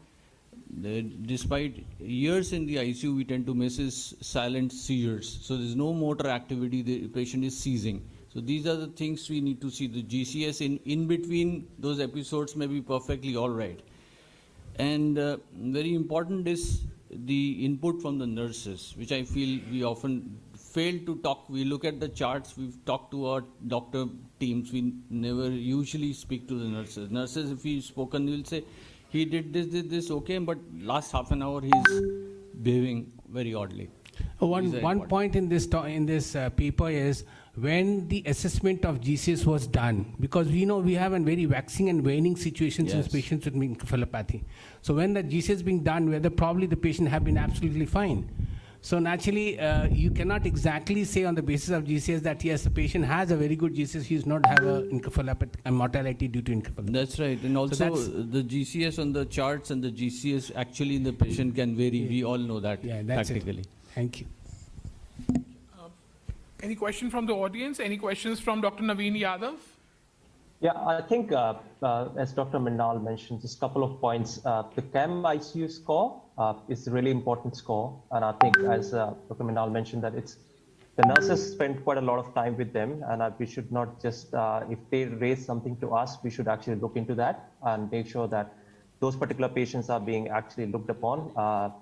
despite years in the ICU, we tend to miss is silent seizures. So there's no motor activity, the patient is seizing. So these are the things we need to see. The GCS in between those episodes may be perfectly all right. And very important is the input from the nurses, which I feel we often fail to talk. We look at the charts, we've talked to our doctor teams, we never usually speak to the nurses. Nurses, if we've spoken, we'll say, he did this, okay, but last half an hour he's behaving very oddly. One point in this paper is when the assessment of GCS was done, because we know we have a very waxing and waning situations in patients with encephalopathy. So when the GCS is being done, whether probably the patient have been absolutely fine. So naturally, you cannot exactly say on the basis of GCS that yes, the patient has a very good GCS, he does not have a mortality due to encephalopathy. That's right, and also the GCS on the charts and the GCS actually in the patient can vary. We all know that practically. Thank you. Any question from the audience? Any questions from Dr. Naveen Yadav? Yeah, I think as Dr. Mrinal mentioned, just a couple of points. The CAM ICU score is a really important score. And I think as Dr. Mrinal mentioned that the nurses spend quite a lot of time with them, and we should not just, if they raise something to us, we should actually look into that and make sure that those particular patients are being actually looked upon.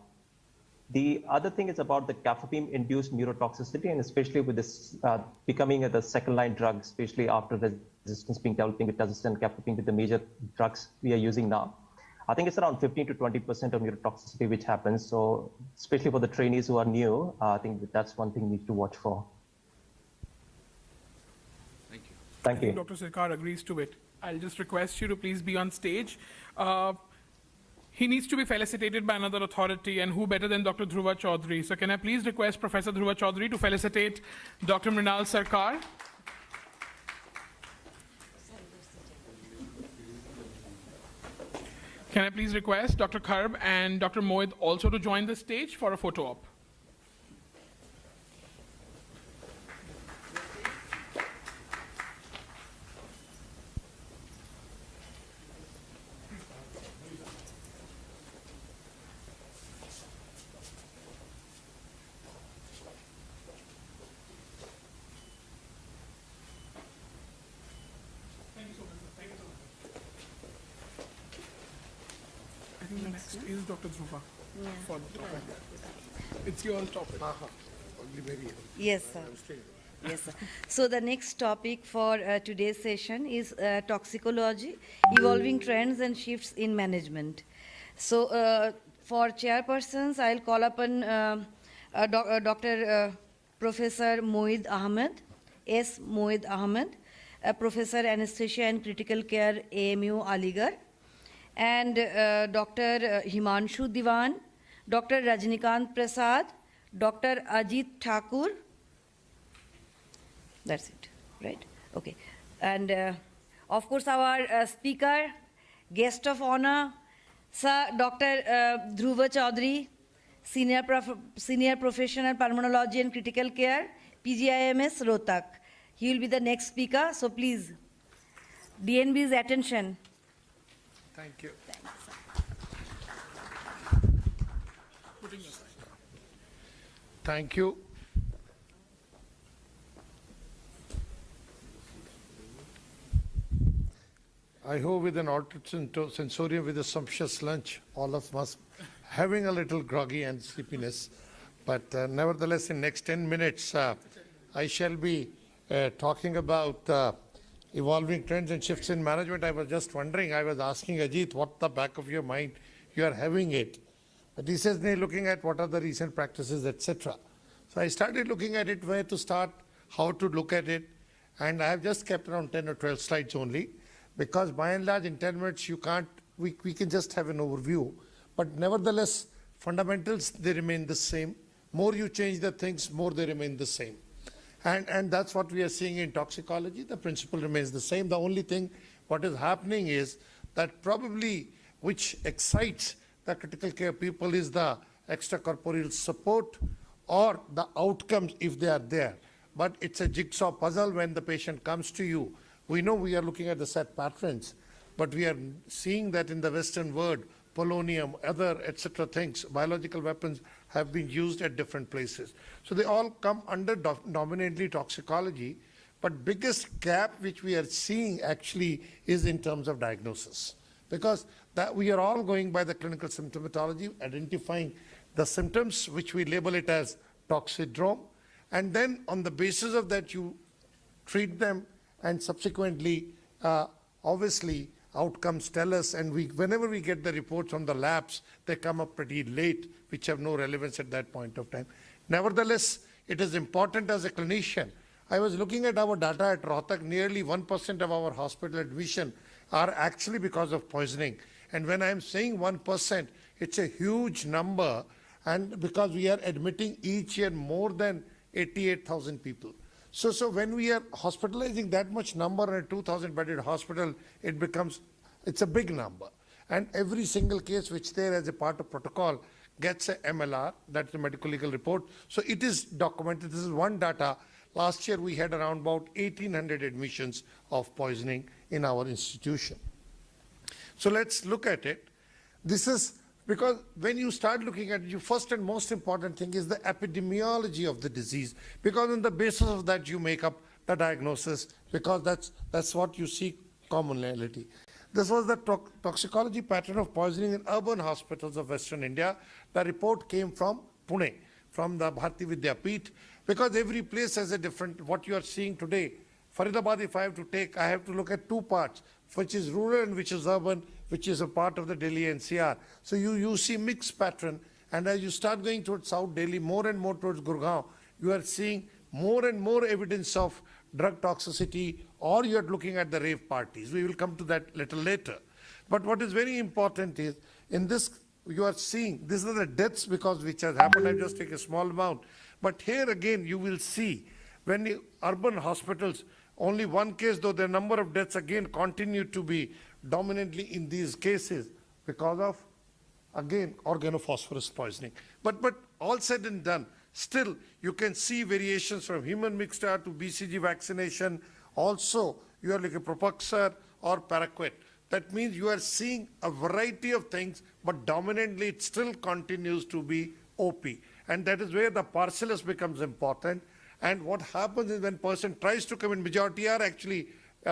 The other thing is about the cafepium-induced neurotoxicity, and especially with this becoming the second-line drug, especially after the resistance being developing with tazocin and cafepium with the major drugs we are using now. I think it's around 15 to 20% of neurotoxicity which happens. So especially for the trainees who are new, I think that's one thing we need to watch for. Thank you. Thank you. Dr. Sirkar agrees to it. I'll just request you to please be on stage. He needs to be felicitated by another authority, and who better than Dr. Dhruva Chaudhary. So can I please request Professor Dhruva Chaudhary to felicitate Dr. Mrinal Sarkar? Can I please request Dr. Kharb and Dr. Mohit also to join the stage for a photo op? I think the next is Dr. Dhruva for the topic. It's your topic. Yes, sir. Yes, sir. So the next topic for today's session is toxicology, evolving trends and shifts in management. So for chairpersons, I'll call upon Dr. Professor Moeed Ahmed, S. Moeed Ahmed, Professor Anesthesia and Critical Care, AMU Aligarh, and Dr. Himanshu Diwan, Dr. Rajnikant Prasad, Dr. Ajit Thakur. That's it, right? Okay. And of course, our speaker, guest of honor, Sir Dr. Dhruva Chaudhary, Senior Professional Pulmonology and Critical Care, PGIMS, Rohtak. He will be the next speaker, so please, DNB's attention. Thank you. Thank you. I hope with an altered sensorium with a sumptuous lunch, all of us having a little groggy and sleepiness. But nevertheless, in next 10 minutes, I shall be talking about evolving trends and shifts in management. I was just wondering, I was asking Ajit, what the back of your mind you are having it. But he says, looking at what are the recent practices, etc. So I started looking at it, where to start, how to look at it. And I have just kept around 10 or 12 slides only, because by and large in 10 minutes you can't, we can just have an overview. But nevertheless, fundamentals, they remain the same. More you change the things, more they remain the same. And that's what we are seeing in toxicology. The principle remains the same. The only thing what is happening is that probably which excites the critical care people is the extracorporeal support or the outcomes if they are there. But it's a jigsaw puzzle when the patient comes to you. We know we are looking at the set patterns, but we are seeing that in the Western world, polonium, other etc. things, biological weapons have been used at different places. So they all come under dominantly toxicology, but biggest gap which we are seeing actually is in terms of diagnosis. Because that we are all going by the clinical symptomatology, identifying the symptoms which we label it as toxidrome, and then on the basis of that you treat them, and subsequently obviously outcomes tell us, and whenever we get the reports from the labs, they come up pretty late, which have no relevance at that point of time. Nevertheless, it is important as a clinician. I was looking at our data at Rohtak, nearly 1% of our hospital admission are actually because of poisoning. And when I'm saying 1%, it's a huge number, and because we are admitting each year more than 88,000 people. So when we are hospitalizing that much number in a 2,000 bedded hospital, it's a big number. And every single case which there as a part of protocol gets a MLR, that's the medical legal report. So it is documented. This is one data. Last year we had around about 1,800 admissions of poisoning in our institution. So let's look at it. This is because when you start looking at it, your first and most important thing is the epidemiology of the disease, because on the basis of that you make up the diagnosis, because that's what you see commonality. This was the toxicology pattern of poisoning in urban hospitals of Western India. The report came from Pune, from the Bharati Vidyapeeth, because every place has a different, what you are seeing today. Faridabad, if I have to take, I have to look at two parts, which is rural and which is urban, which is a part of the Delhi NCR. So you see mixed pattern, and as you start going towards South Delhi, more and more towards Gurgaon, you are seeing more and more evidence of drug toxicity, or you are looking at the rave parties. We will come to that little later. But what is very important is, in this, you are seeing, these are the deaths because which has happened. I'll just take a small amount. But here again, you will see, when the urban hospitals, only one case, though the number of deaths again continue to be dominantly in these cases because of, again, organophosphorus poisoning. But all said and done, still you can see variations from human mixture to BCG vaccination. Also, you are like a Propaxar or Paraquat. That means you are seeing a variety of things, but dominantly it still continues to be OP. And that is where the parcellus becomes important. And what happens is when person tries to come in, majority are actually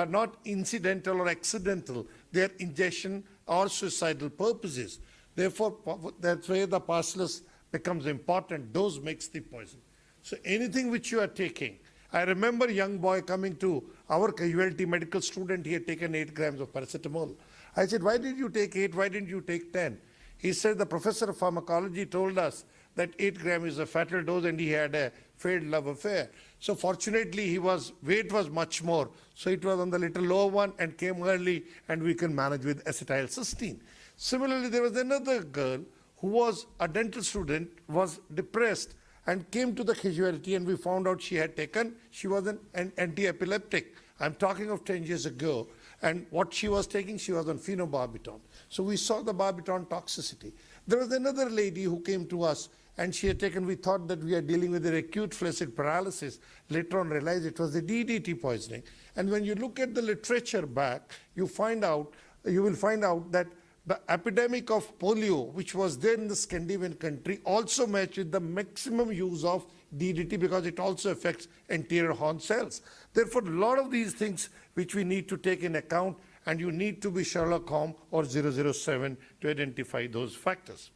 not incidental or accidental. They are ingestion or suicidal purposes. Therefore, that's where the parcellus becomes important. Dose makes the poison. So anything which you are taking, I remember a young boy coming to our casualty medical student, he had taken 8 grams of paracetamol. I said, why did you take 8? Why didn't you take 10? He said the professor of pharmacology told us that 8 grams is a fatal dose and he had a failed love affair. So fortunately, weight was much more. So it was on the little lower one and came early and we can manage with acetylcysteine. Similarly, there was another girl who was a dental student, was depressed and came to the casualty and we found out she was an anti-epileptic. I'm talking of 10 years ago. And what she was taking, she was on phenobarbital. So we saw the barbital toxicity. There was another lady who came to us and she had taken, we thought that we are dealing with an acute flaccid paralysis. Later on realized it was the DDT poisoning. And when you look at the literature back, you will find out that the epidemic of polio, which was there in the Scandinavian country, also matched with the maximum use of DDT because it also affects anterior horn cells. Therefore, a lot of these things which we need to take in account, and you need to be Sherlock Holmes or 007 to identify those factors.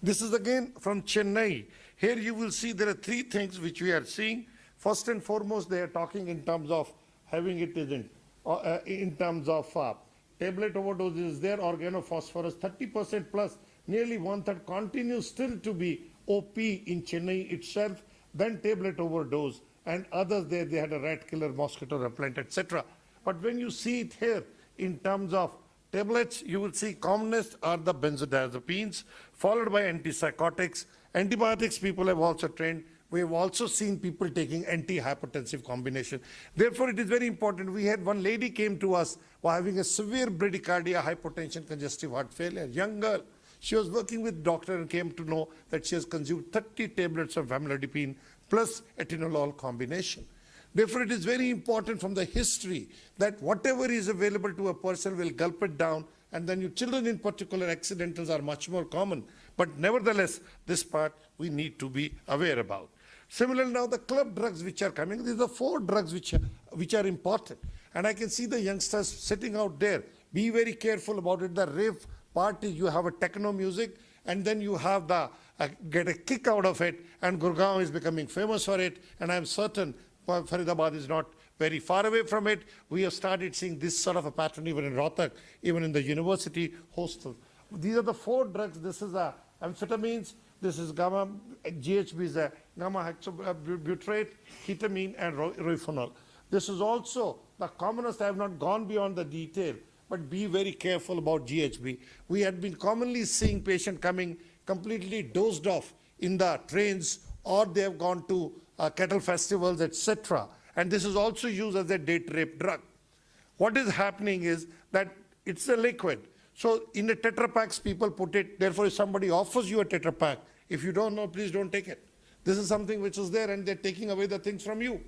This is again from Chennai. Here you will see there are 3 things which we are seeing. First and foremost, they are talking in terms of having it in terms of tablet overdoses there, organophosphorus 30% plus, nearly 1/3 continues still to be OP in Chennai itself, then tablet overdose, and others there, they had a rat killer, mosquito repellent, etc. But when you see it here in terms of tablets, you will see commonest are the benzodiazepines, followed by antipsychotics. Antibiotics people have also trained. We have also seen people taking antihypertensive combination. Therefore, it is very important. We had one lady came to us while having a severe bradycardia, hypotension, congestive heart failure, young girl. She was working with doctor and came to know that she has consumed 30 tablets of amlodipine plus atenolol combination. Therefore, it is very important from the history that whatever is available to a person will gulp it down, and then your children in particular, accidentals are much more common. But nevertheless, this part we need to be aware about. Similarly, now the club drugs which are coming, these are 4 drugs which are important. And I can see the youngsters sitting out there. Be very careful about it. The rave party, you have a techno music, and then you have get a kick out of it, and Gurgaon is becoming famous for it, and I'm certain Faridabad is not very far away from it. We have started seeing this sort of a pattern even in Rohtak, even in the university hostels. These are the 4 drugs. This is amphetamines, this is gamma, GHB is a gamma hexabutyrate, ketamine, and rohypnol. This is also the commonest. I have not gone beyond the detail, but be very careful about GHB. We had been commonly seeing patients coming completely dozed off in the trains, or they have gone to cattle festivals, etc. And this is also used as a date rape drug. What is happening is that it's a liquid. So in the Tetra Paks, people put it. Therefore, if somebody offers you a Tetra Pak, if you don't know, please don't take it. This is something which is there, and they're taking away the things from you.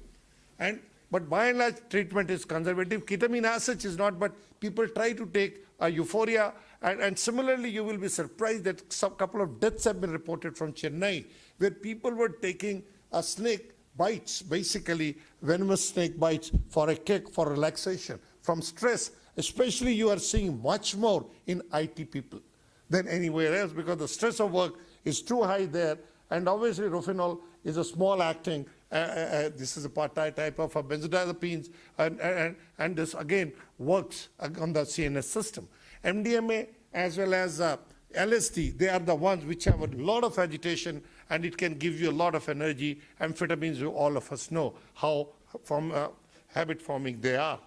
But by and large, treatment is conservative. Ketamine as such is not, but people try to take a euphoria. And similarly, you will be surprised that a couple of deaths have been reported from Chennai, where people were taking a snake bites, basically venomous snake bites, for a kick, for relaxation, from stress. Especially you are seeing much more in IT people than anywhere else, because the stress of work is too high there. And obviously, rohypnol is a small acting. This is a type of benzodiazepines, and this again works on the CNS system. MDMA as well as LSD, they are the ones which have a lot of agitation, and it can give you a lot of energy. Amphetamines, all of us know how habit forming they are.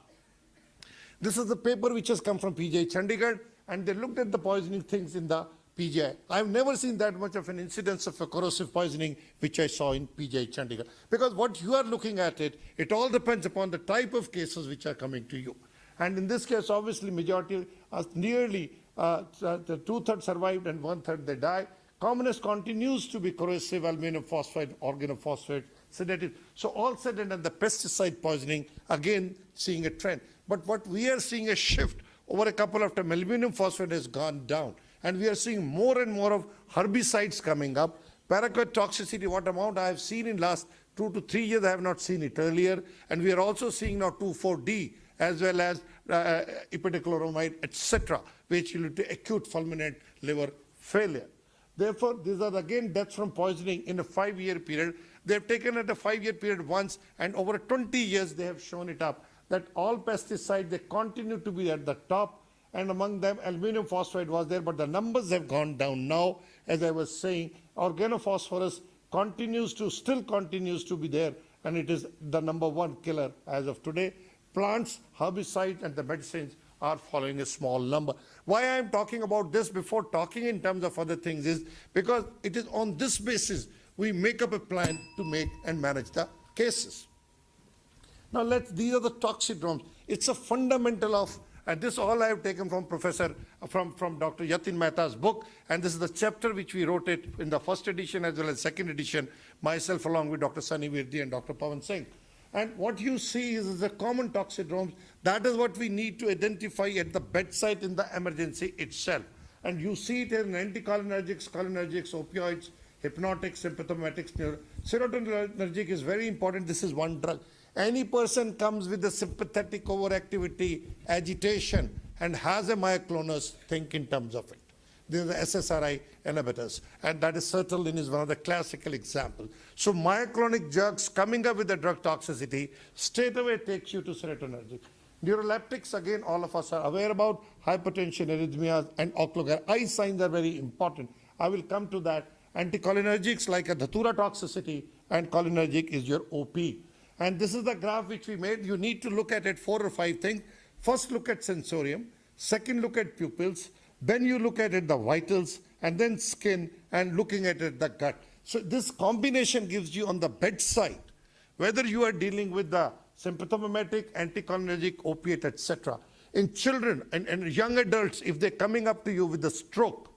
This is the paper which has come from PGI Chandigarh, and they looked at the poisoning things in the PGI. I've never seen that much of an incidence of a corrosive poisoning which I saw in PGI Chandigarh. Because what you are looking at it all depends upon the type of cases which are coming to you. And in this case, obviously, majority, nearly 2/3 survived and 1/3 they die. Commonest continues to be corrosive aluminum phosphide, organophosphate, sedative. So all said and done, the pesticide poisoning, again, seeing a trend. But what we are seeing a shift over a couple of times, aluminum phosphate has gone down. And we are seeing more and more of herbicides coming up. Paraquat toxicity, what amount I have seen in last 2 to 3 years, I have not seen it earlier. And we are also seeing now 2,4-D as well as ipidacloramide, etc., which will lead to acute fulminant liver failure. Therefore, these are again deaths from poisoning in a 5-year period. They have taken at a 5-year period once, and over 20 years they have shown it up that all pesticides, they continue to be at the top, and among them aluminum phosphide was there, but the numbers have gone down now. As I was saying, organophosphorus still continues to be there, and it is the #1 killer as of today. Plants, herbicides, and the medicines are following a small number. Why I am talking about this before talking in terms of other things is because it is on this basis we make up a plan to make and manage the cases. Now these are the toxidromes. It's a fundamental of, and this all I have taken from from Dr. Yatin Mehta's book, and this is the chapter which we wrote it in the first edition as well as second edition, myself along with Dr. Sunny Virdi and Dr. Pawan Singh. And what you see is the common toxidromes. That is what we need to identify at the bedside in the emergency itself. And you see it in anticholinergics, cholinergics, opioids, hypnotics, sympathomatics. Serotonergic is very important. This is one drug. Any person comes with a sympathetic overactivity, agitation, and has a myoclonus, think in terms of it. These are the SSRI inhibitors, and that is sertraline is one of the classical examples. So myoclonic drugs coming up with the drug toxicity straight away takes you to serotonergic. Neuroleptics, again, all of us are aware about hypertension, arrhythmias, and ocular eye signs are very important. I will come to that. Anticholinergics like a datura toxicity, and cholinergic is your OP. And this is the graph which we made. You need to look at it 4 or 5 things. First, look at sensorium. Second, look at pupils. Then you look at it, the vitals, and then skin, and looking at it, the gut. So this combination gives you on the bedside, whether you are dealing with the sympathomimetic, anticholinergic, opiate, etc. In children and young adults, if they're coming up to you with a stroke,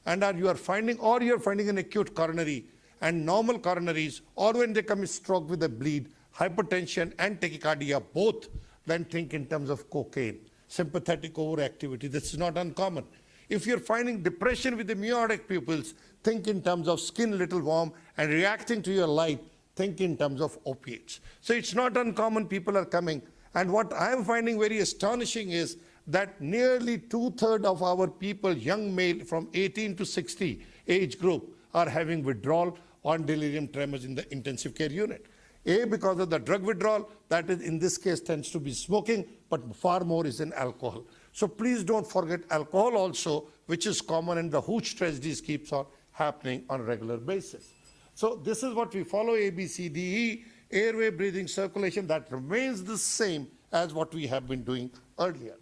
and you're finding an acute coronary and normal coronaries, or when they come with stroke with a bleed, hypertension and tachycardia both, then think in terms of cocaine. Sympathetic overactivity, this is not uncommon. If you're finding depression with the miotic pupils, think in terms of skin little warm and reacting to your light, think in terms of opiates. So it's not uncommon, people are coming. And what I'm finding very astonishing is that nearly 2/3 of our people, young male from 18 to 60 age group, are having withdrawal on delirium tremors in the intensive care unit. Because of the drug withdrawal, that is in this case tends to be smoking, but far more is in alcohol. So please don't forget alcohol also, which is common, and the huge tragedies keeps on happening on a regular basis. So this is what we follow, A, B, C, D, E, airway, breathing, circulation, that remains the same as what we have been doing earlier.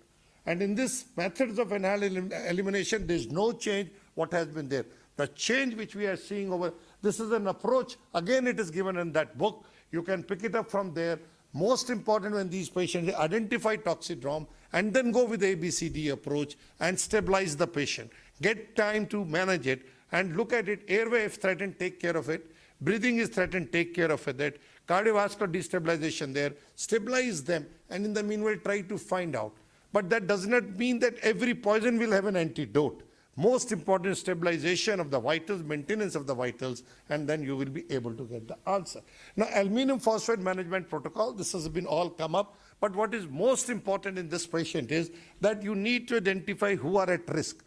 And in this methods of elimination, there's no change what has been there. The change which we are seeing over, this is an approach, again it is given in that book, you can pick it up from there. Most important when these patients identify toxidrome and then go with the ABCD approach and stabilize the patient. Get time to manage it and look at it. Airway if threatened, take care of it. Breathing is threatened, take care of it. Cardiovascular destabilization there, stabilize them, and in the meanwhile try to find out. But that does not mean that every poison will have an antidote. Most important, stabilization of the vitals, maintenance of the vitals, and then you will be able to get the answer. Now, aluminum phosphide management protocol, this has been all come up, but what is most important in this patient is that you need to identify who are at risk.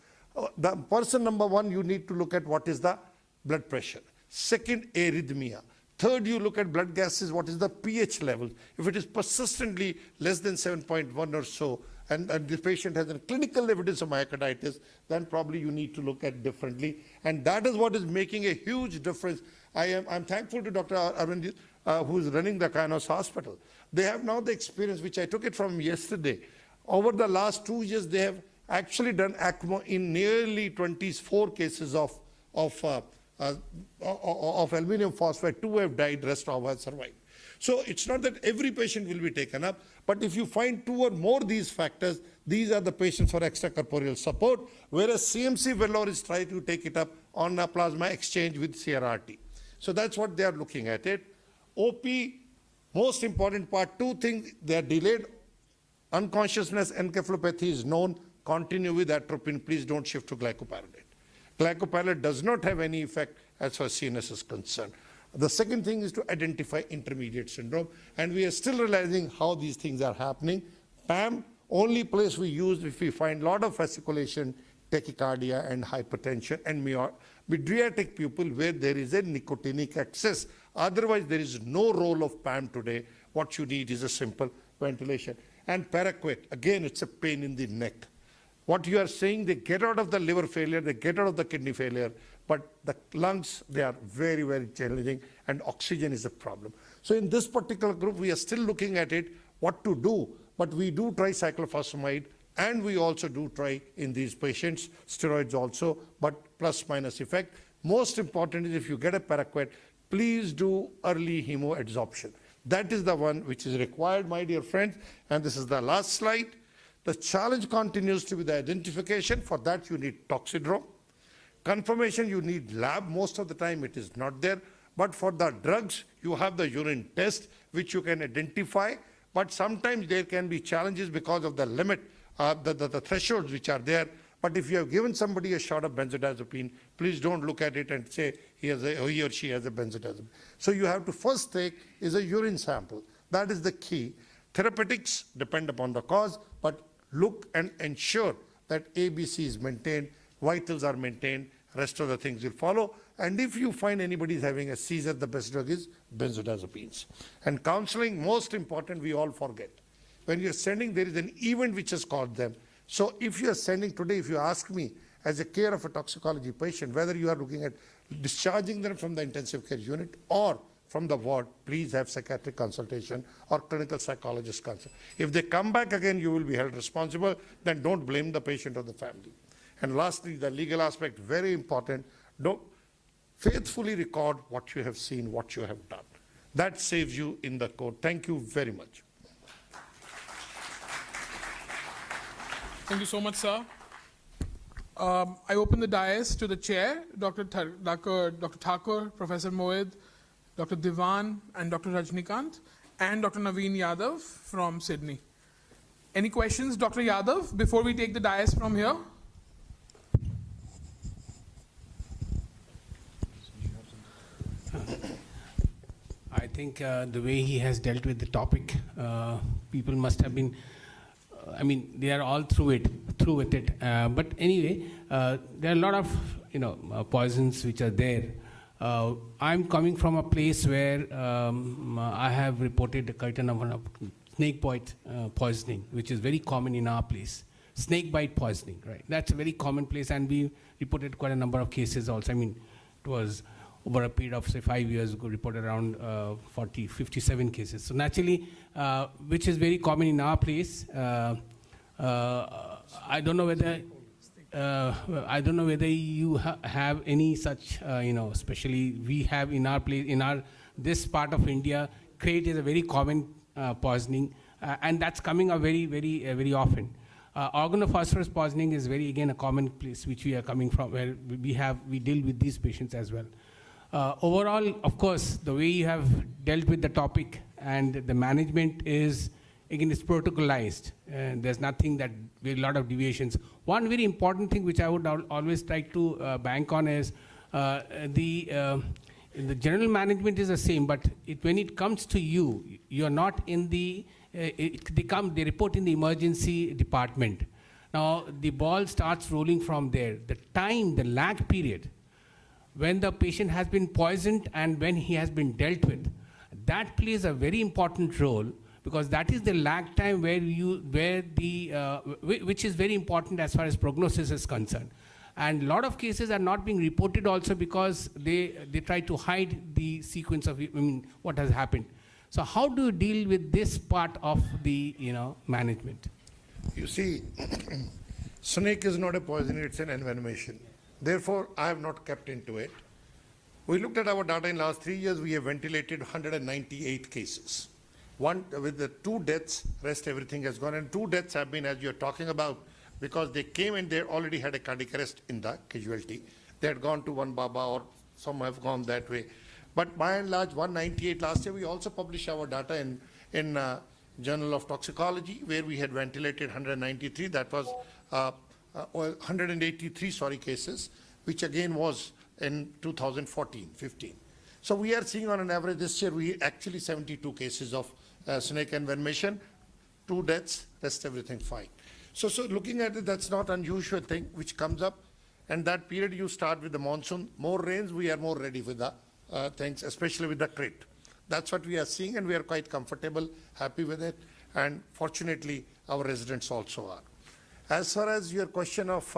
The person #1, you need to look at what is the blood pressure. Second, arrhythmia. Third, you look at blood gases, what is the pH level. If it is persistently less than 7.1 or so, and the patient has a clinical evidence of myocarditis, then probably you need to look at differently. And that is what is making a huge difference. I'm thankful to Dr. Arvind, who is running the Kainos Hospital. They have now the experience, which I took it from yesterday. Over the last 2 years, they have actually done ECMO in nearly 24 cases of aluminum phosphide. 2 have died, rest of have survived. So it's not that every patient will be taken up, but if you find 2 or more these factors, these are the patients for extracorporeal support, whereas CMC Vellore is trying to take it up on a plasma exchange with CRRT. So that's what they are looking at it. OP, most important part, 2 things, they are delayed. Unconsciousness encephalopathy is known, continue with atropine, please don't shift to glycopyrrolate. Glycopyrrolate does not have any effect as far as CNS is concerned. The second thing is to identify intermediate syndrome, and we are still realizing how these things are happening. PAM, only place we use if we find a lot of fasciculation, tachycardia and hypertension, and pediatric people where there is a nicotinic excess. Otherwise, there is no role of PAM today. What you need is a simple ventilation. And paraquat, again, it's a pain in the neck. What you are saying, they get out of the liver failure, they get out of the kidney failure, but the lungs, they are very, very challenging, and oxygen is a problem. So in this particular group, we are still looking at it, what to do, but we do try cyclophosphamide, and we also do try in these patients, steroids also, but plus minus effect. Most important is if you get a paraquat, please do early hemoadsorption. That is the one which is required, my dear friends, and this is the last slide. The challenge continues to be the identification. For that, you need toxidrome. Confirmation, you need lab. Most of the time, it is not there. But for the drugs, you have the urine test, which you can identify. But sometimes there can be challenges because of the limit, the thresholds which are there. But if you have given somebody a shot of benzodiazepine, please don't look at it and say he or she has a benzodiazepine. So you have to first take is a urine sample. That is the key. Therapeutics depend upon the cause, but look and ensure that ABC is maintained, vitals are maintained, rest of the things will follow. And if you find anybody is having a seizure, the best drug is benzodiazepines. And counseling, most important, we all forget. When you're sending, there is an event which has called them. So if you are sending today, if you ask me, as a care of a toxicology patient, whether you are looking at discharging them from the intensive care unit or from the ward, please have psychiatric consultation or clinical psychologist consult. If they come back again, you will be held responsible. Then don't blame the patient or the family. And lastly, the legal aspect, very important. Don't faithfully record what you have seen, what you have done. That saves you in the court. Thank you very much. Thank you so much, sir. I open the dais to the chair, Dr. Thakur, Professor Moed, Dr. Divan, and Dr. Rajnikant, and Dr. Naveen Yadav from Sydney. Any questions, Dr. Yadav, before we take the dais from here? I think the way he has dealt with the topic, people must have been, they are all through with it. But anyway, there are a lot of, poisons which are there. I'm coming from a place where I have reported quite a number of snake bite poisoning, which is very common in our place. Snake bite poisoning, right? That's a very common place, and we reported quite a number of cases also. It was over a period of, say, 5 years ago, reported around 57 cases. So naturally, which is very common in our place. I don't know whether you have any such, especially we have in our place, this part of India, crate is a very common poisoning, and that's coming up very often. Organophosphorus poisoning is again a common place which we are coming from, where we deal with these patients as well. Overall, of course, the way you have dealt with the topic and the management is, again, it's protocolized. There's nothing that, a lot of deviations. One very important thing which I would always try to bank on is the general management is the same, but when it comes to you, you're not in the, they report in the emergency department. Now, the ball starts rolling from there. The lag period, when the patient has been poisoned and when he has been dealt with, that plays a very important role, because that is the lag time which is very important as far as prognosis is concerned. And a lot of cases are not being reported also because they try to hide the sequence of what has happened. So how do you deal with this part of the management? You see, snake is not a poison, it's an envenomation. Therefore, I have not kept into it. We looked at our data in the last 3 years, we have ventilated 198 cases. One with the 2 deaths, rest everything has gone. And 2 deaths have been, as you're talking about, because they came and they already had a cardiac arrest in the casualty. They had gone to one Baba, or some have gone that way. But by and large, 198 last year. We also published our data in Journal of Toxicology, where we had ventilated 193. That was 183 cases, which again was in 2014-15. So we are seeing on an average this year, we actually 72 cases of snake envenomation, 2 deaths, rest everything fine. So looking at it, that's not unusual thing which comes up. And that period you start with the monsoon, more rains, we are more ready with the things, especially with the crate. That's what we are seeing, and we are quite comfortable, happy with it. And fortunately, our residents also are. As far as your question of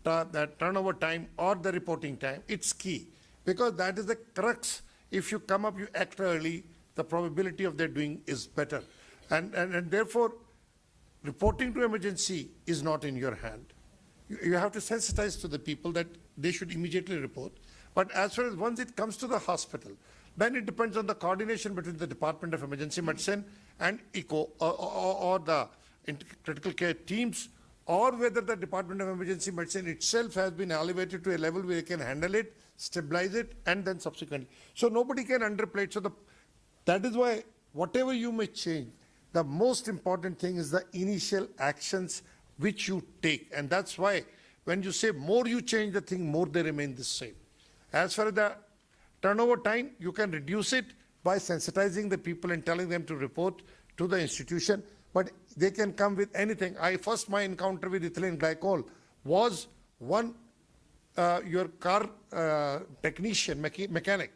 the turnover time or the reporting time, it's key, because that is the crux. If you come up, you act early, the probability of their doing is better. And therefore, reporting to emergency is not in your hand. You have to sensitize to the people that they should immediately report. But as far as once it comes to the hospital, then it depends on the coordination between the Department of Emergency Medicine and ECO or the critical care teams, or whether the Department of Emergency Medicine itself has been elevated to a level where it can handle it, stabilize it, and then subsequently. So nobody can underplay it. So that is why whatever you may change, the most important thing is the initial actions which you take. And that's why when you say more you change the thing, more they remain the same. As far as the turnover time, you can reduce it by sensitizing the people and telling them to report to the institution, but they can come with anything. My encounter with ethylene glycol was your car technician, mechanic.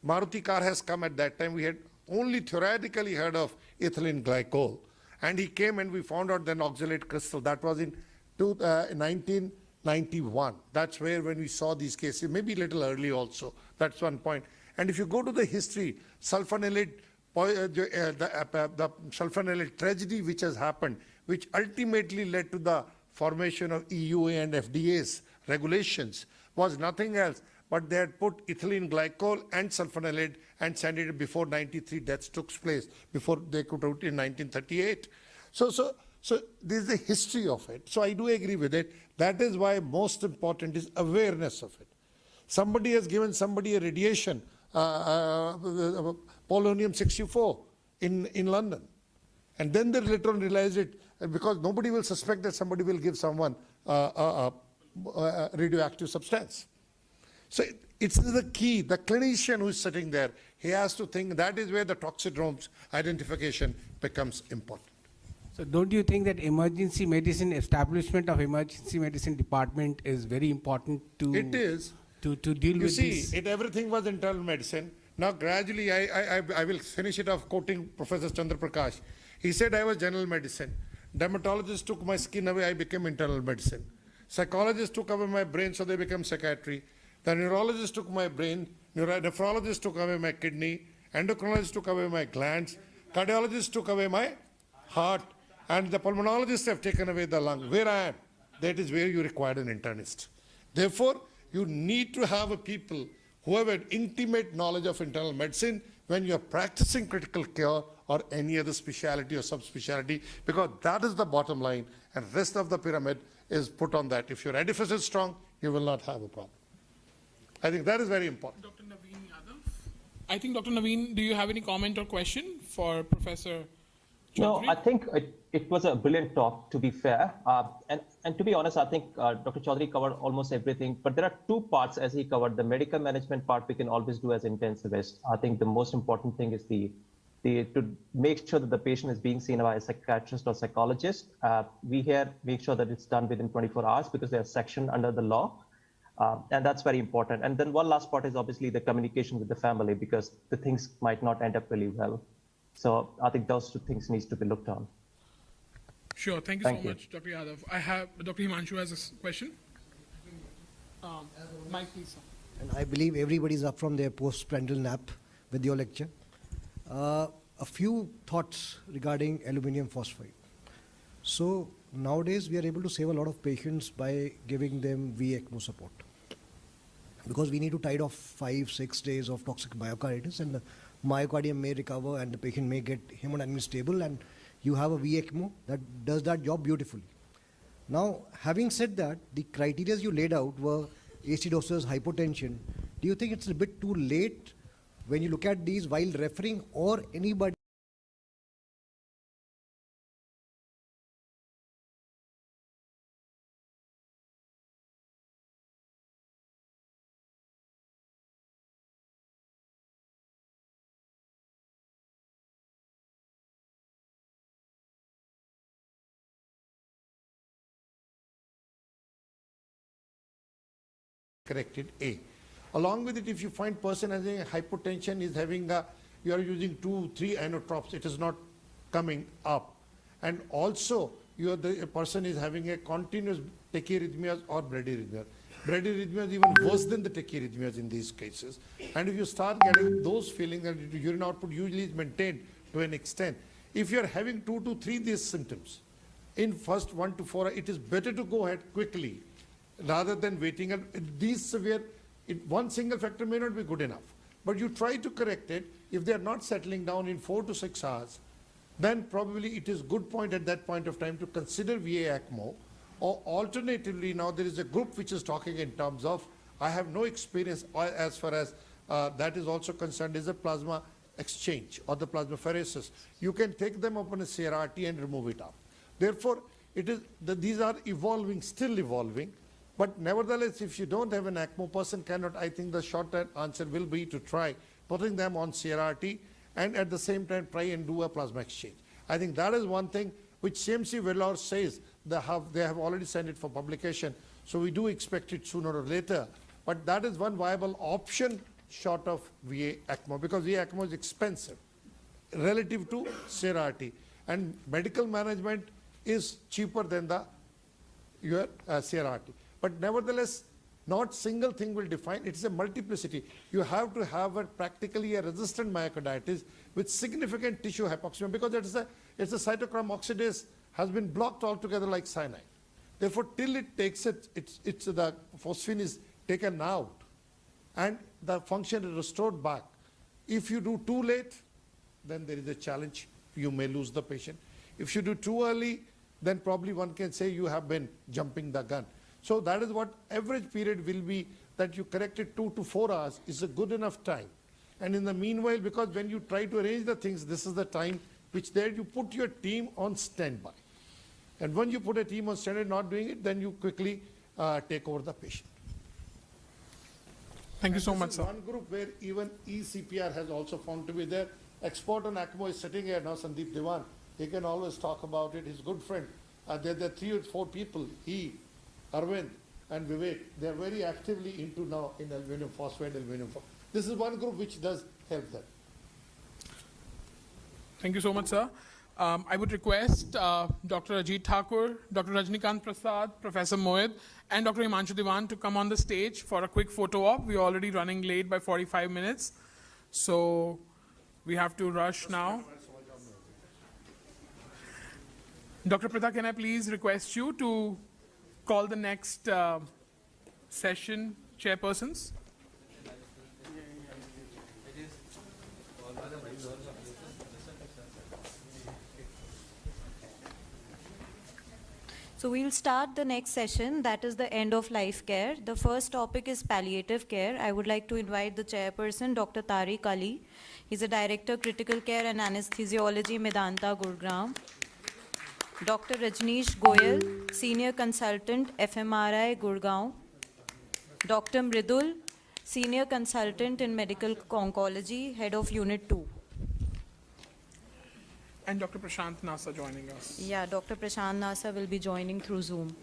Maruti car has come at that time. We had only theoretically heard of ethylene glycol. And he came and we found out then oxalate crystal. That was in 1991. That's where when we saw these cases, maybe a little early also. That's one point. And if you go to the history, sulfonylate, the sulfonylate tragedy which has happened, which ultimately led to the formation of EUA and FDA's regulations, was nothing else but they had put ethylene glycol and sulfonylate and sent it before 93 deaths took place, before they could out in 1938. So this is the history of it. So I do agree with it. That is why most important is awareness of it. Somebody has given somebody a radiation, polonium-64 in London. And then they later on realized it, because nobody will suspect that somebody will give someone a radioactive substance. So it's the key. The clinician who is sitting there, he has to think. That is where the toxidromes identification becomes important. So don't you think that emergency medicine, establishment of emergency medicine department is very important to... It is. To deal with this? You see, everything was internal medicine. Now gradually, I will finish it off quoting Professor Chandra Prakash. He said, I was general medicine. Dermatologist took my skin away, I became internal medicine. Psychologist took away my brain, so they became psychiatry. The neurologist took my brain, nephrologist took away my kidney, endocrinologist took away my glands, cardiologist took away my heart, and the pulmonologists have taken away the lung. Where I am, that is where you require an internist. Therefore, you need to have a people who have an intimate knowledge of internal medicine when you are practicing critical care or any other specialty or subspecialty, because that is the bottom line, and rest of the pyramid is put on that. If your edifice is strong, you will not have a problem. I think that is very important. Dr. Naveen Yadav. I think, Dr. Naveen, do you have any comment or question for Professor Chaudhary? No, I think it was a brilliant talk, to be fair. And to be honest, I think Dr. Chaudhary covered almost everything. But there are two parts, as he covered. The medical management part we can always do as intensivist. I think the most important thing is to make sure that the patient is being seen by a psychiatrist or psychologist. We here make sure that it's done within 24 hours because they are sectioned under the law. And that's very important. And then one last part is obviously the communication with the family, because the things might not end up really well. So I think those two things needs to be looked on. Sure. Thank you so much, Dr. Yadav. I have Dr. Himanshu has a question. Mike, please. And I believe everybody's up from their postprandial nap with your lecture. A few thoughts regarding aluminium phosphide. So nowadays we are able to save a lot of patients by giving them VECMO support, because we need to tide off 5-6 days of toxic myocarditis, and the myocardium may recover and the patient may get hemodynamic stable, and you have a VECMO that does that job beautifully. Now, having said that, the criteria you laid out were acidosis, hypotension. Do you think it's a bit too late when you look at these while referring, or anybody corrected A. Along with it, if you find person having hypotension is having you are using 2-3 inotropes, it is not coming up. And also, the person is having a continuous tachyarrhythmias or bradyarrhythmias. Bradyarrhythmia is even worse than the tachyarrhythmias in these cases. And if you start getting those feelings, and urine output usually is maintained to an extent. If you are having 2 to 3 these symptoms, in first 1 to 4, it is better to go ahead quickly rather than waiting. And these severe, one single factor may not be good enough. But you try to correct it. If they are not settling down in 4 to 6 hours, then probably it is good point at that point of time to consider VA ECMO. Or alternatively, now there is a group which is talking in terms of, I have no experience as far as that is also concerned, is a plasma exchange or the plasmapheresis. You can take them upon a CRRT and remove it up. Therefore, it is these are evolving, still evolving. But nevertheless, if you don't have an ECMO, person cannot, I think the short answer will be to try putting them on CRRT and at the same time try and do a plasma exchange. I think that is one thing which CMC Vellore says they have already sent it for publication. So we do expect it sooner or later. But that is one viable option short of VA ECMO, because VA ECMO is expensive relative to CRRT. And medical management is cheaper than your CRRT. But nevertheless, not single thing will define, it's a multiplicity. You have to have practically a resistant myocarditis with significant tissue hypoxemia, because it's a cytochrome oxidase has been blocked altogether like cyanide. Therefore, till it takes the phosphine is taken out and the function is restored back. If you do too late, then there is a challenge. You may lose the patient. If you do too early, then probably one can say you have been jumping the gun. So that is what average period will be, that you correct it 2 to 4 hours is a good enough time. And in the meanwhile, because when you try to arrange the things, this is the time which there you put your team on standby. And when you put a team on standby not doing it, then you quickly take over the patient. Thank you so much, sir. One group where even eCPR has also found to be there. Expert on ECMO is sitting here now, Sandeep Diwan. He can always talk about it. His good friend. There are 3 or 4 people. He, Arvind, and Vivek. They are very actively into now in aluminum phosphate, This is one group which does help them. Thank you so much, sir. I would request Dr. Ajit Thakur, Dr. Rajnikant Prasad, Professor Mohit, and Dr. Himanshu Diwan to come on the stage for a quick photo op. We're already running late by 45 minutes. So we have to rush now. Dr. Pratha, can I please request you to call the next session chairpersons? So we'll start the next session, that is the end of life care. The first topic is palliative care. I would like to invite the chairperson, Dr. Tariq Ali. He's a director, critical care and anesthesiology, Medanta, Gurgaon. Dr. Rajneesh Goyal, senior consultant, FMRI, Gurgaon. Dr. Mridul, senior consultant in medical oncology, head of unit 2. And Dr. Prashant Nasa joining us. Yeah, Dr. Prashant Nasa will be joining through Zoom.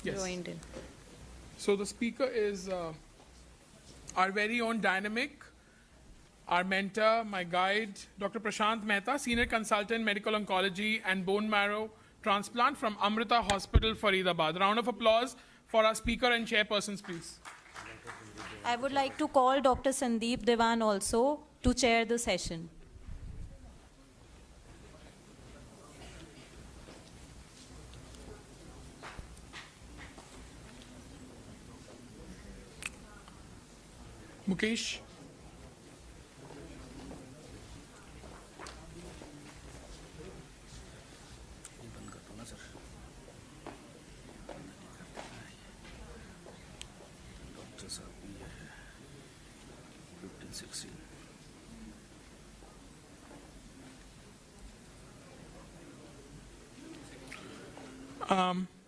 Yes. Joined in. So the speaker is our very own dynamic, our mentor, my guide, Dr. Prashant Mehta, senior consultant, medical oncology and bone marrow transplant from Amrita Hospital, Faridabad. Round of applause for our speaker and chairpersons, please. I would like to call Dr. Sandeep Diwan also to chair the session. Mukesh.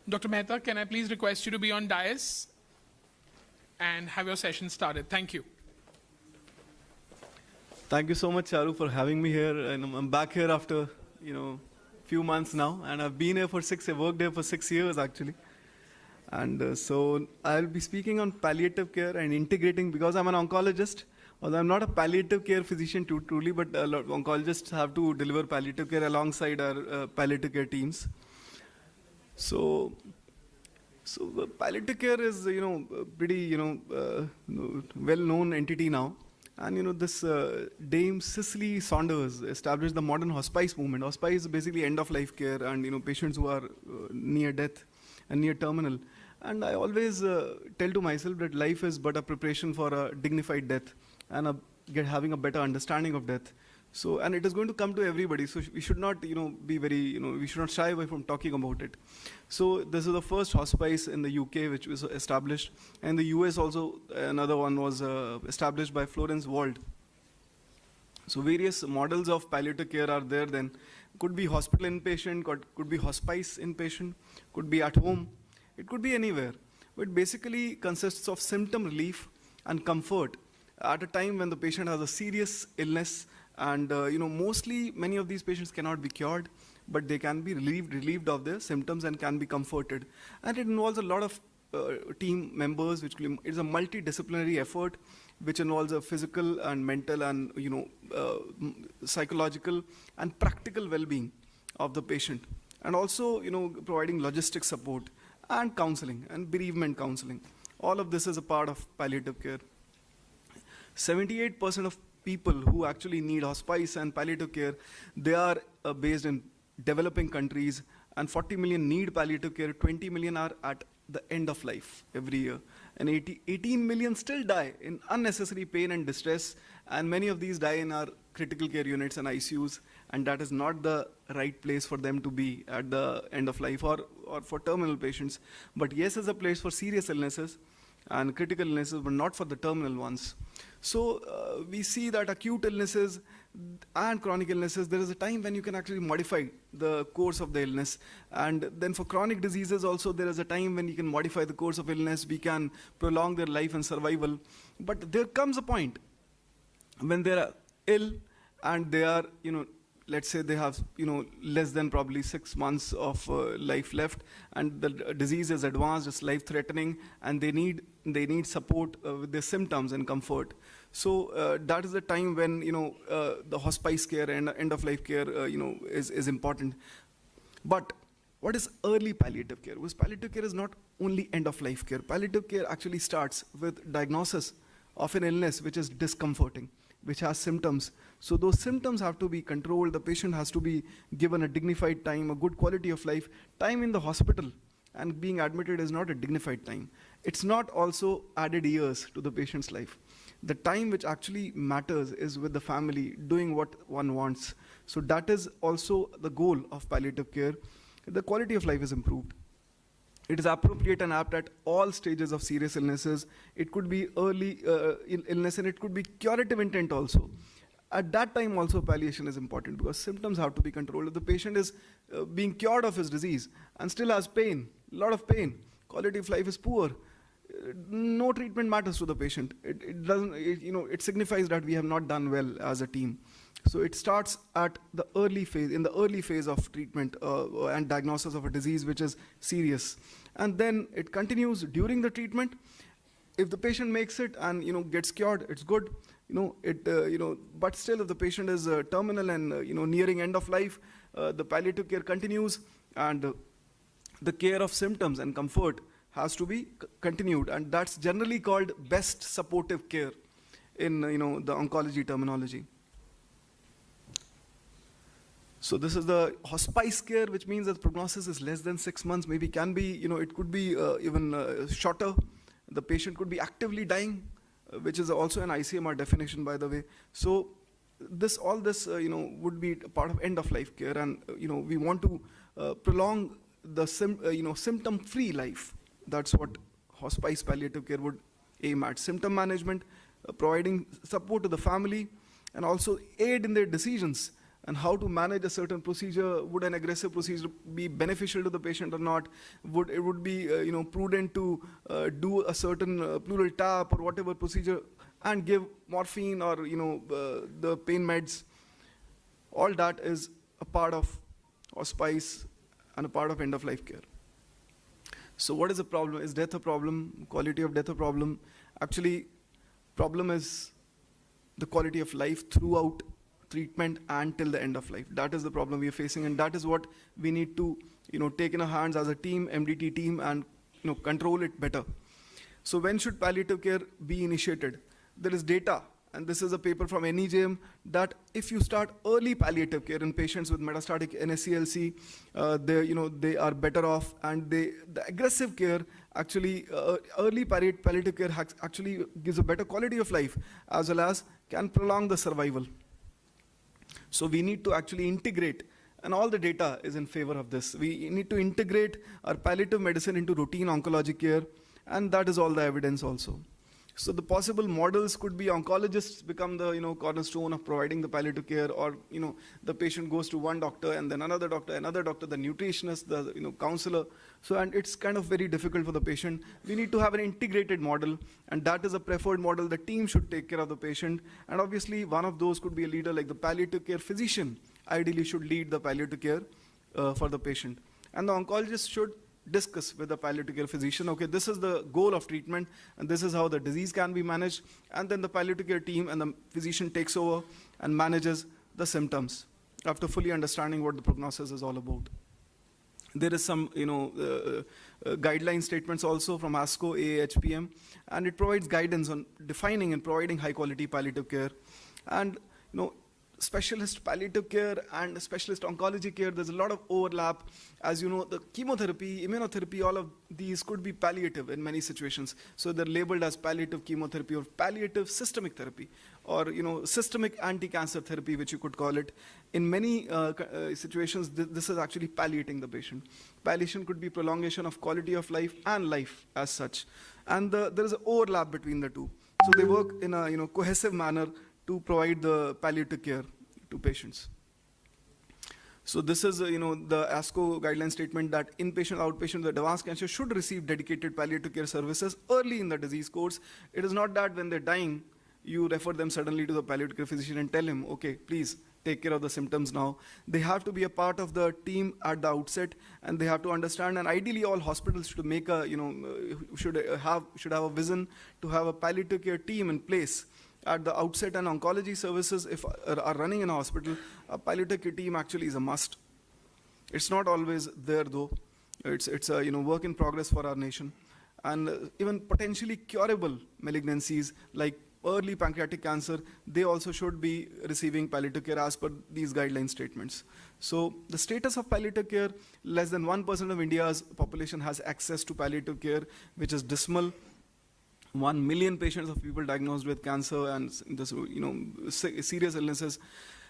Dr. Mehta, can I please request you to be on dais and have your session started? Thank you. Thank you so much, Charu, for having me here. And I'm back here after, few months now. And I've been here for I've worked here for 6 years, actually. And so I'll be speaking on palliative care and integrating, because I'm an oncologist. Although I'm not a palliative care physician truly, but a lot of oncologists have to deliver palliative care alongside our palliative care teams. So palliative care is, pretty, well-known entity now. And, this Dame Cicely Saunders established the modern hospice movement. Hospice is basically end-of-life care and, patients who are near death and near terminal. And I always tell to myself that life is but a preparation for a dignified death and having a better understanding of death. So, and it is going to come to everybody. So we should not, be very, we should not shy away from talking about it. So this is the first hospice in the UK which was established. And the US also, another one was established by Florence Wald. So various models of palliative care are there then. Could be hospital inpatient, could be hospice inpatient, could be at home. It could be anywhere. But basically consists of symptom relief and comfort at a time when the patient has a serious illness. And mostly many of these patients cannot be cured, but they can be relieved of their symptoms and can be comforted. And it involves a lot of team members, which is a multidisciplinary effort, which involves a physical and mental and psychological and practical well-being of the patient, and also providing logistic support and counseling and bereavement counseling. All of this is a part of palliative care. 78% of people who actually need hospice and palliative care, they are based in developing countries, and 40 million need palliative care. 20 million are at the end of life every year, and 18 million still die in unnecessary pain and distress, and many of these die in our critical care units and ICUs, and that is not the right place for them to be at the end of life or for terminal patients. But yes, is a place for serious illnesses and critical illnesses, but not for the terminal ones. So we see that acute illnesses and chronic illnesses, there is a time when you can actually modify the course of the illness. And then for chronic diseases also, there is a time when you can modify the course of illness. We can prolong their life and survival. But there comes a point when they are ill and they are, let's say they have, less than probably 6 months of life left, and the disease is advanced, it's life-threatening, and they need support with their symptoms and comfort. So that is the time when, the hospice care and end-of-life care, is important. But what is early palliative care? Because palliative care is not only end-of-life care. Palliative care actually starts with diagnosis of an illness which is discomforting, which has symptoms. So those symptoms have to be controlled. The patient has to be given a dignified time, a good quality of life. Time in the hospital and being admitted is not a dignified time. It's not also added years to the patient's life. The time which actually matters is with the family, doing what one wants. So that is also the goal of palliative care. The quality of life is improved. It is appropriate and apt at all stages of serious illnesses. It could be early illness, and it could be curative intent also. At that time also palliation is important, because symptoms have to be controlled. If the patient is being cured of his disease and still has pain, a lot of pain, quality of life is poor, no treatment matters to the patient. It signifies that we have not done well as a team. So it starts at the early phase, in the early phase of treatment and diagnosis of a disease which is serious. And then it continues during the treatment. If the patient makes it and gets cured, it's good. But still, if the patient is terminal and nearing end of life, the palliative care continues, and the care of symptoms and comfort has to be continued, and that's generally called best supportive care in the oncology terminology. So this is the hospice care, which means that the prognosis is less than 6 months, maybe can be, it could be even shorter. The patient could be actively dying, which is also an ICMR definition, by the way. So all this would be part of end-of-life care, and we want to prolong the symptom-free life. That's what hospice palliative care would aim at. Symptom management, providing support to the family, and also aid in their decisions and how to manage a certain procedure. Would an aggressive procedure be beneficial to the patient or not? It would be prudent to do a certain pleural tap or whatever procedure and give morphine or the pain meds. All that is a part of hospice and a part of end-of-life care. So what is the problem? Is death a problem? Quality of death a problem? Actually, problem is the quality of life throughout treatment and till the end of life. That is the problem we are facing, and that is what we need to, take in our hands as a team, MDT team, and control it better. So when should palliative care be initiated? There is data, and this is a paper from NEJM, that if you start early palliative care in patients with metastatic NSCLC, they are better off, and the aggressive care actually, early palliative care actually gives a better quality of life, as well as can prolong the survival. So we need to actually integrate, and all the data is in favor of this. We need to integrate our palliative medicine into routine oncology care, and that is all the evidence also. So the possible models could be oncologists become the cornerstone of providing the palliative care, or the patient goes to one doctor and then another doctor, the nutritionist, the counselor. So, and it's kind of very difficult for the patient. We need to have an integrated model, and that is a preferred model. The team should take care of the patient, and obviously one of those could be a leader, like the palliative care physician ideally should lead the palliative care for the patient, and the oncologist should discuss with the palliative care physician, okay, this is the goal of treatment, and this is how the disease can be managed, and then the palliative care team and the physician takes over and manages the symptoms after fully understanding what the prognosis is all about. There is some, guideline statements also from ASCO, AHPM, and it provides guidance on defining and providing high-quality palliative care. And, specialist palliative care and specialist oncology care, there's a lot of overlap. As you know, the chemotherapy, immunotherapy, all of these could be palliative in many situations. So they're labeled as palliative chemotherapy or palliative systemic therapy, or systemic anti-cancer therapy, which you could call it. In many situations, this is actually palliating the patient. Palliation could be prolongation of quality of life and life as such. And there is an overlap between the two. So they work in a cohesive manner to provide the palliative care to patients. So this is, the ASCO guideline statement that inpatient, outpatient with advanced cancer should receive dedicated palliative care services early in the disease course. It is not that when they're dying, you refer them suddenly to the palliative care physician and tell him, okay, please take care of the symptoms now. They have to be a part of the team at the outset, and they have to understand, and ideally all hospitals should make a, should have a vision to have a palliative care team in place at the outset, and oncology services, if are running in a hospital, a palliative care team actually is a must. It's not always there though. It's a work in progress for our nation. And even potentially curable malignancies like early pancreatic cancer, they also should be receiving palliative care as per these guideline statements. So the status of palliative care, less than 1% of India's population has access to palliative care, which is dismal. 1 million patients of people diagnosed with cancer and this, serious illnesses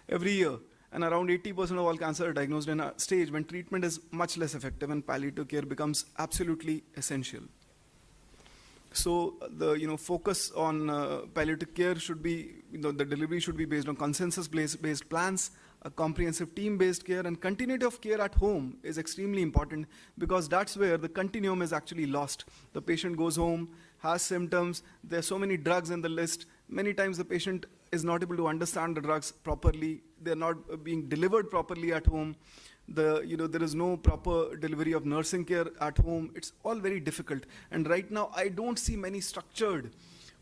every year. And around 80% of all cancer are diagnosed in a stage when treatment is much less effective and palliative care becomes absolutely essential. So the focus on palliative care should be, the delivery should be based on consensus-based plans, a comprehensive team-based care, and continuity of care at home is extremely important, because that's where the continuum is actually lost. The patient goes home, has symptoms, there are so many drugs in the list. Many times the patient is not able to understand the drugs properly. They're not being delivered properly at home. There is no proper delivery of nursing care at home. It's all very difficult. And right now, I don't see many structured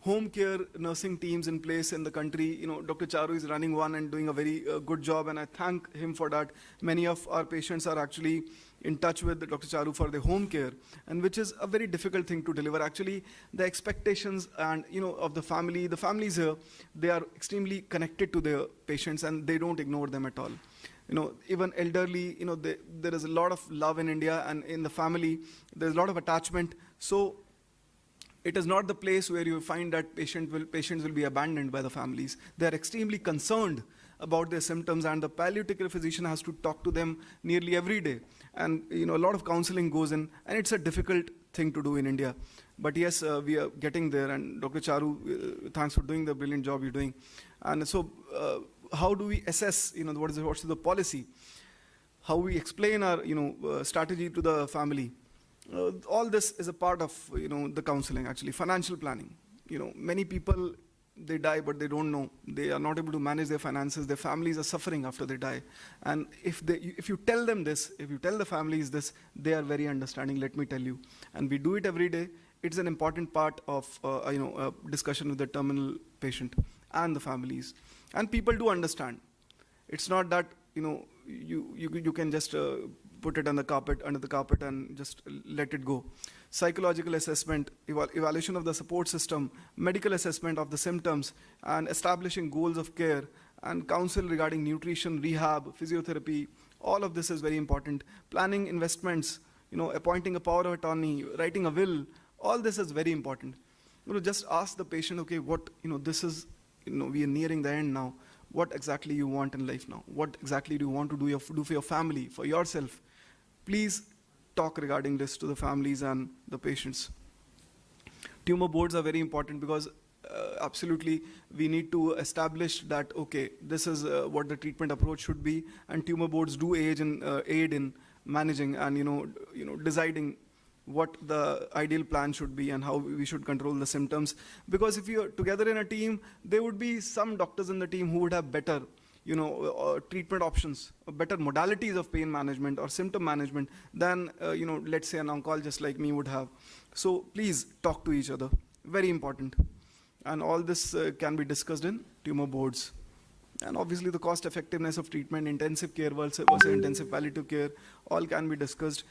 home care nursing teams in place in the country. Dr. Charu is running one and doing a very good job, and I thank him for that. Many of our patients are actually in touch with Dr. Charu for the home care, and which is a very difficult thing to deliver. Actually, the expectations and of the families here, they are extremely connected to their patients, and they don't ignore them at all. Even elderly, there is a lot of love in India, and in the family, there's a lot of attachment. So it is not the place where you find that patients will be abandoned by the families. They are extremely concerned about their symptoms, and the palliative care physician has to talk to them nearly every day. And a lot of counseling goes in, and it's a difficult thing to do in India. But yes, we are getting there, and Dr. Charu, thanks for doing the brilliant job you're doing. And so how do we assess, what's the policy? How we explain our, strategy to the family? All this is a part of, the counseling, actually. Financial planning. Many people they die, but they don't know. They are not able to manage their finances. Their families are suffering after they die. And if you tell them this, if you tell the families this, they are very understanding, let me tell you. And we do it every day. It's an important part of discussion with the terminal patient and the families. And people do understand. It's not that you can just put it under the carpet and just let it go. Psychological assessment, evaluation of the support system, medical assessment of the symptoms, and establishing goals of care, and counsel regarding nutrition, rehab, physiotherapy. All of this is very important. Planning investments, appointing a power of attorney, writing a will. All this is very important. Just ask the patient, okay, what, this is, we are nearing the end now. What exactly you want in life now? What exactly do you want to do for your family, for yourself? Please talk regarding this to the families and the patients. Tumor boards are very important because absolutely we need to establish that, okay, this is what the treatment approach should be, and tumor boards do aid in managing and deciding what the ideal plan should be and how we should control the symptoms. Because if you're together in a team, there would be some doctors in the team who would have better treatment options, better modalities of pain management or symptom management than, let's say an oncologist like me would have. So please talk to each other. Very important. And all this can be discussed in tumor boards. And obviously the cost effectiveness of treatment, intensive care versus intensive palliative care, all can be discussed.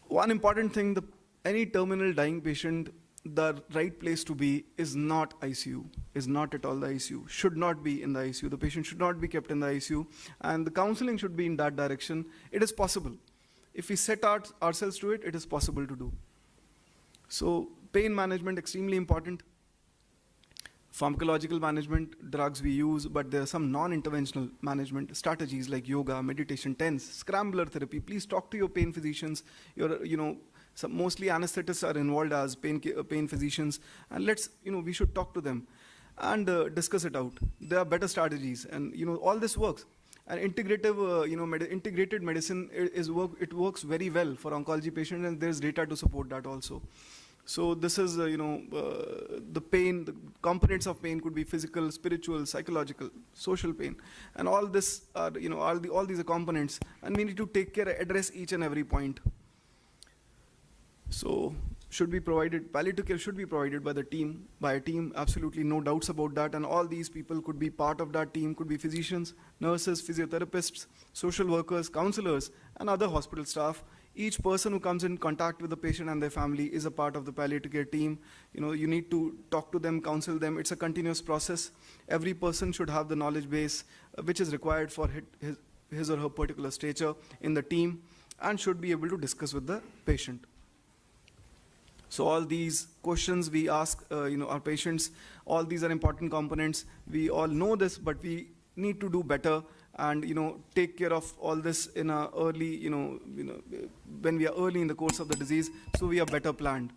One important thing, any terminal dying patient, the right place to be is not ICU, is not at all the ICU, should not be in the ICU. The patient should not be kept in the ICU, and the counseling should be in that direction. It is possible. If we set ourselves to it, it is possible to do. So pain management, extremely important. Pharmacological management, drugs we use, but there are some non-interventional management strategies like yoga, meditation, TENS, scrambler therapy. Please talk to your pain physicians. Mostly anesthetists are involved as pain physicians, and we should talk to them and discuss it out. There are better strategies, and all this works. And integrated medicine it works very well for oncology patients, and there's data to support that also. So this is, the pain, the components of pain could be physical, spiritual, psychological, social pain. And all this are, all these are components. And we need to address each and every point. So should be provided, palliative care should be provided by a team, absolutely no doubts about that. And all these people could be part of that team, could be physicians, nurses, physiotherapists, social workers, counselors, and other hospital staff. Each person who comes in contact with the patient and their family is a part of the palliative care team. You need to talk to them, counsel them. It's a continuous process. Every person should have the knowledge base which is required for his or her particular stature in the team, and should be able to discuss with the patient. So all these questions we ask our patients, all these are important components. We all know this, but we need to do better and take care of all this in a early, when we are early in the course of the disease, so we are better planned.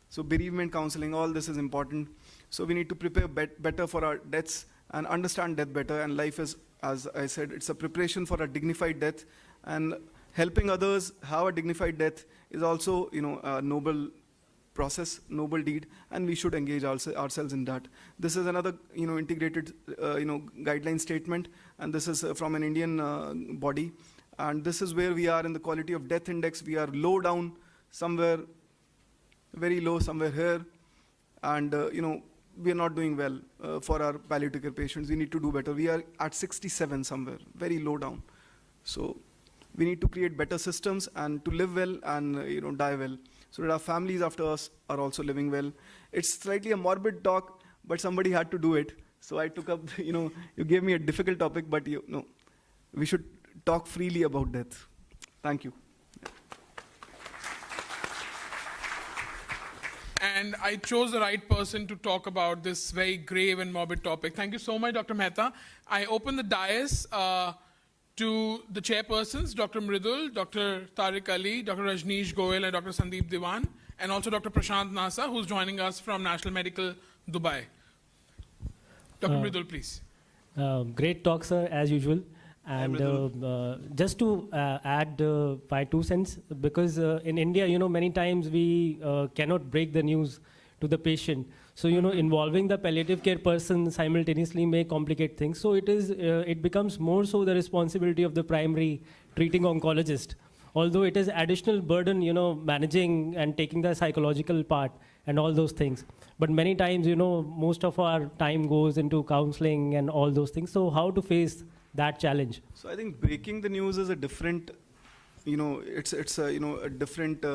So bereavement counseling, all this is important. So we need to prepare better for our deaths and understand death better. And life is, as I said, it's a preparation for a dignified death. And helping others have a dignified death is also, a noble process, noble deed, and we should engage ourselves in that. This is another, integrated, guideline statement, and this is from an Indian body, and this is where we are in the quality of death index. We are low down somewhere, very low somewhere here, and we are not doing well for our palliative care patients. We need to do better. We are at 67 somewhere, very low down. So we need to create better systems and to live well and die well, so that our families after us are also living well. It's slightly a morbid talk, but somebody had to do it. So I took up, you gave me a difficult topic, but we should talk freely about death. Thank you. And I chose the right person to talk about this very grave and morbid topic. Thank you so much, Dr. Mehta. I open the dais to the chairpersons, Dr. Mridul, Dr. Tariq Ali, Dr. Rajneesh Goyal, and Dr. Sandeep Diwan, and also Dr. Prashant Nasa, who's joining us from National Medical Dubai. Dr. Mridul, please. Great talk, sir, as usual. And just to add my 2 cents, because in India, many times we cannot break the news to the patient. So, you know, involving the palliative care person simultaneously may complicate things. So it becomes more so the responsibility of the primary treating oncologist. Although it is additional burden, you know, managing and taking the psychological part and all those things. But many times, you know, most of our time goes into counseling and all those things. So how to face that challenge? So I think breaking the news is a different, you know, it's a, you know, a different,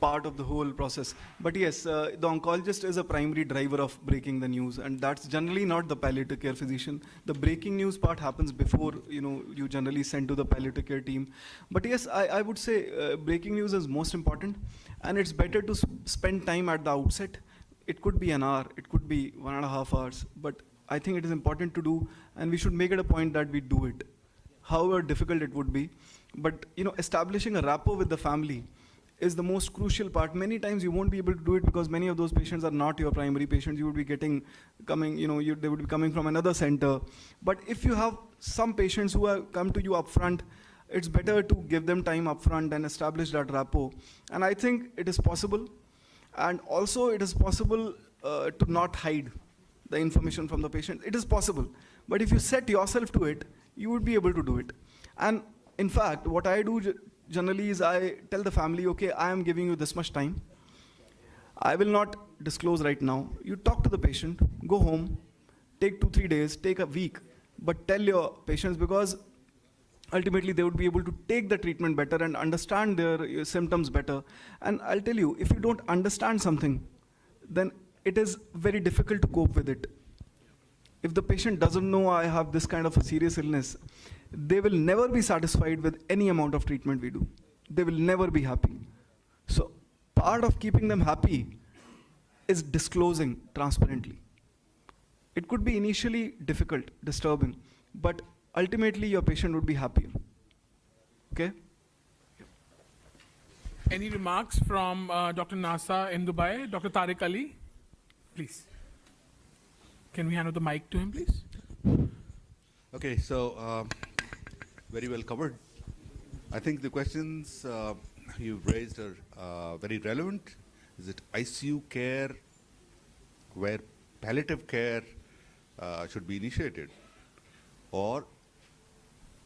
part of the whole process. But yes, the oncologist is a primary driver of breaking the news, and that's generally not the palliative care physician. The breaking news part happens before, you know, you generally send to the palliative care team. But yes, I would say breaking news is most important, and it's better to spend time at the outset. It could be an hour, it could be 1.5 hours, but I think it is important to do, and we should make it a point that we do it, however difficult it would be. But, you know, establishing a rapport with the family is the most crucial part. Many times you won't be able to do it because many of those patients are not your primary patients. You would be they would be coming from another center. But if you have some patients who have come to you upfront, it's better to give them time upfront and establish that rapport. And I think it is possible. And also it is possible to not hide the information from the patient. It is possible. But if you set yourself to it, you would be able to do it. And in fact, what I do generally is I tell the family, okay, I am giving you this much time. I will not disclose right now. You talk to the patient, go home, take 2-3 days, take a week, but tell your patients, because ultimately they would be able to take the treatment better and understand their symptoms better. And I'll tell you, if you don't understand something, then it is very difficult to cope with it. If the patient doesn't know I have this kind of a serious illness, they will never be satisfied with any amount of treatment we do. They will never be happy. So part of keeping them happy is disclosing transparently. It could be initially difficult, disturbing, but ultimately your patient would be happier. Okay? Any remarks from Dr. Nasa in Dubai? Dr. Tariq Ali, please. Can we hand over the mic to him, please? Okay, so very well covered. I think the questions you've raised are very relevant. Is it ICU care where palliative care should be initiated? Or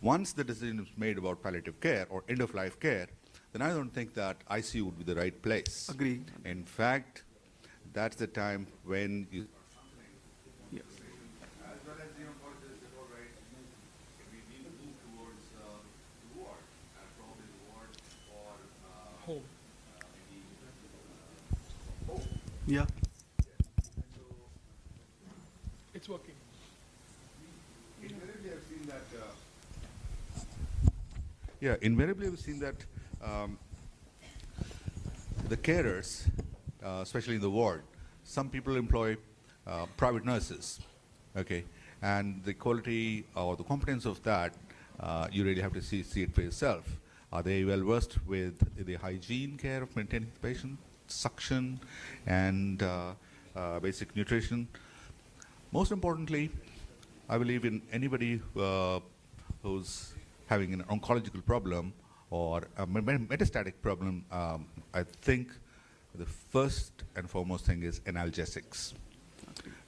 once the decision is made about palliative care or end-of-life care, then I don't think that ICU would be the right place. Agree. In fact, that's the time when you... Yes. As well as the oncologist is all right, we need to move towards the ward, probably the ward or home. Maybe home. Yeah. It's working. Invariably, I've seen that. Invariably, we've seen that the carers, especially in the ward, some people employ private nurses, okay, and the quality or the competence of that, you really have to see it for yourself. Are they well versed with the hygiene care of maintaining the patient, suction, and basic nutrition? Most importantly, I believe in anybody who's having an oncological problem or a metastatic problem, I think the first and foremost thing is analgesics,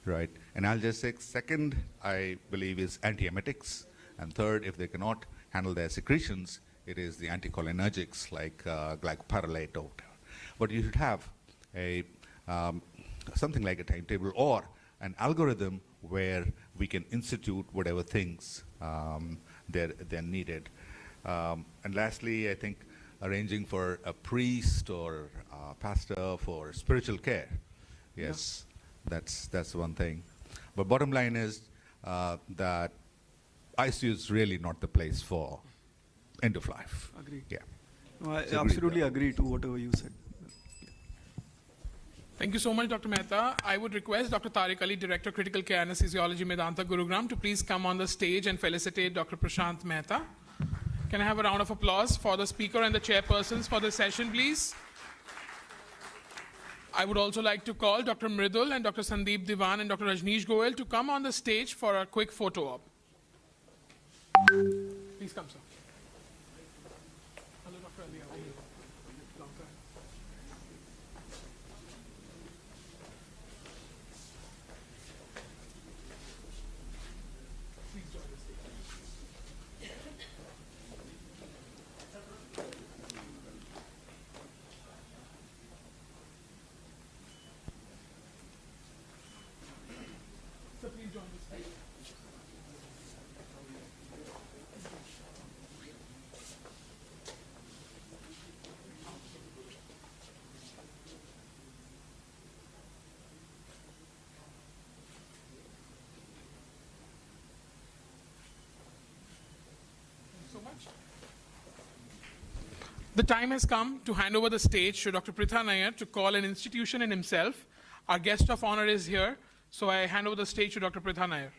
right? Analgesics. Second, I believe, is antiemetics. And third, if they cannot handle their secretions, it is the anticholinergics like glycopyrrolate or whatever. But you should have a something like a timetable or an algorithm where we can institute whatever things they're needed. And lastly, I think arranging for a priest or a pastor for spiritual care. Yes, yeah. That's one thing. But bottom line is that ICU is really not the place for end of life. Agree. Yeah. No, I absolutely agree to whatever you said. Thank you so much, Dr. Mehta. I would request Dr. Tariq Ali, Director Critical Care Anesthesiology, Medanta, Gurugram, to please come on the stage and felicitate Dr. Prashant Mehta. Can I have a round of applause for the speaker and the chairpersons for this session, please? I would also like to call Dr. Mridul and Dr. Sandeep Diwan and Dr. Rajneesh Goel to come on the stage for a quick photo op. Please come, sir. Hello, Dr. Ali. How are you? Long time. The time has come to hand over the stage to Dr. Pritha Nair to call an institution in himself. Our guest of honor is here, so I hand over the stage to Dr. Pritha Nair.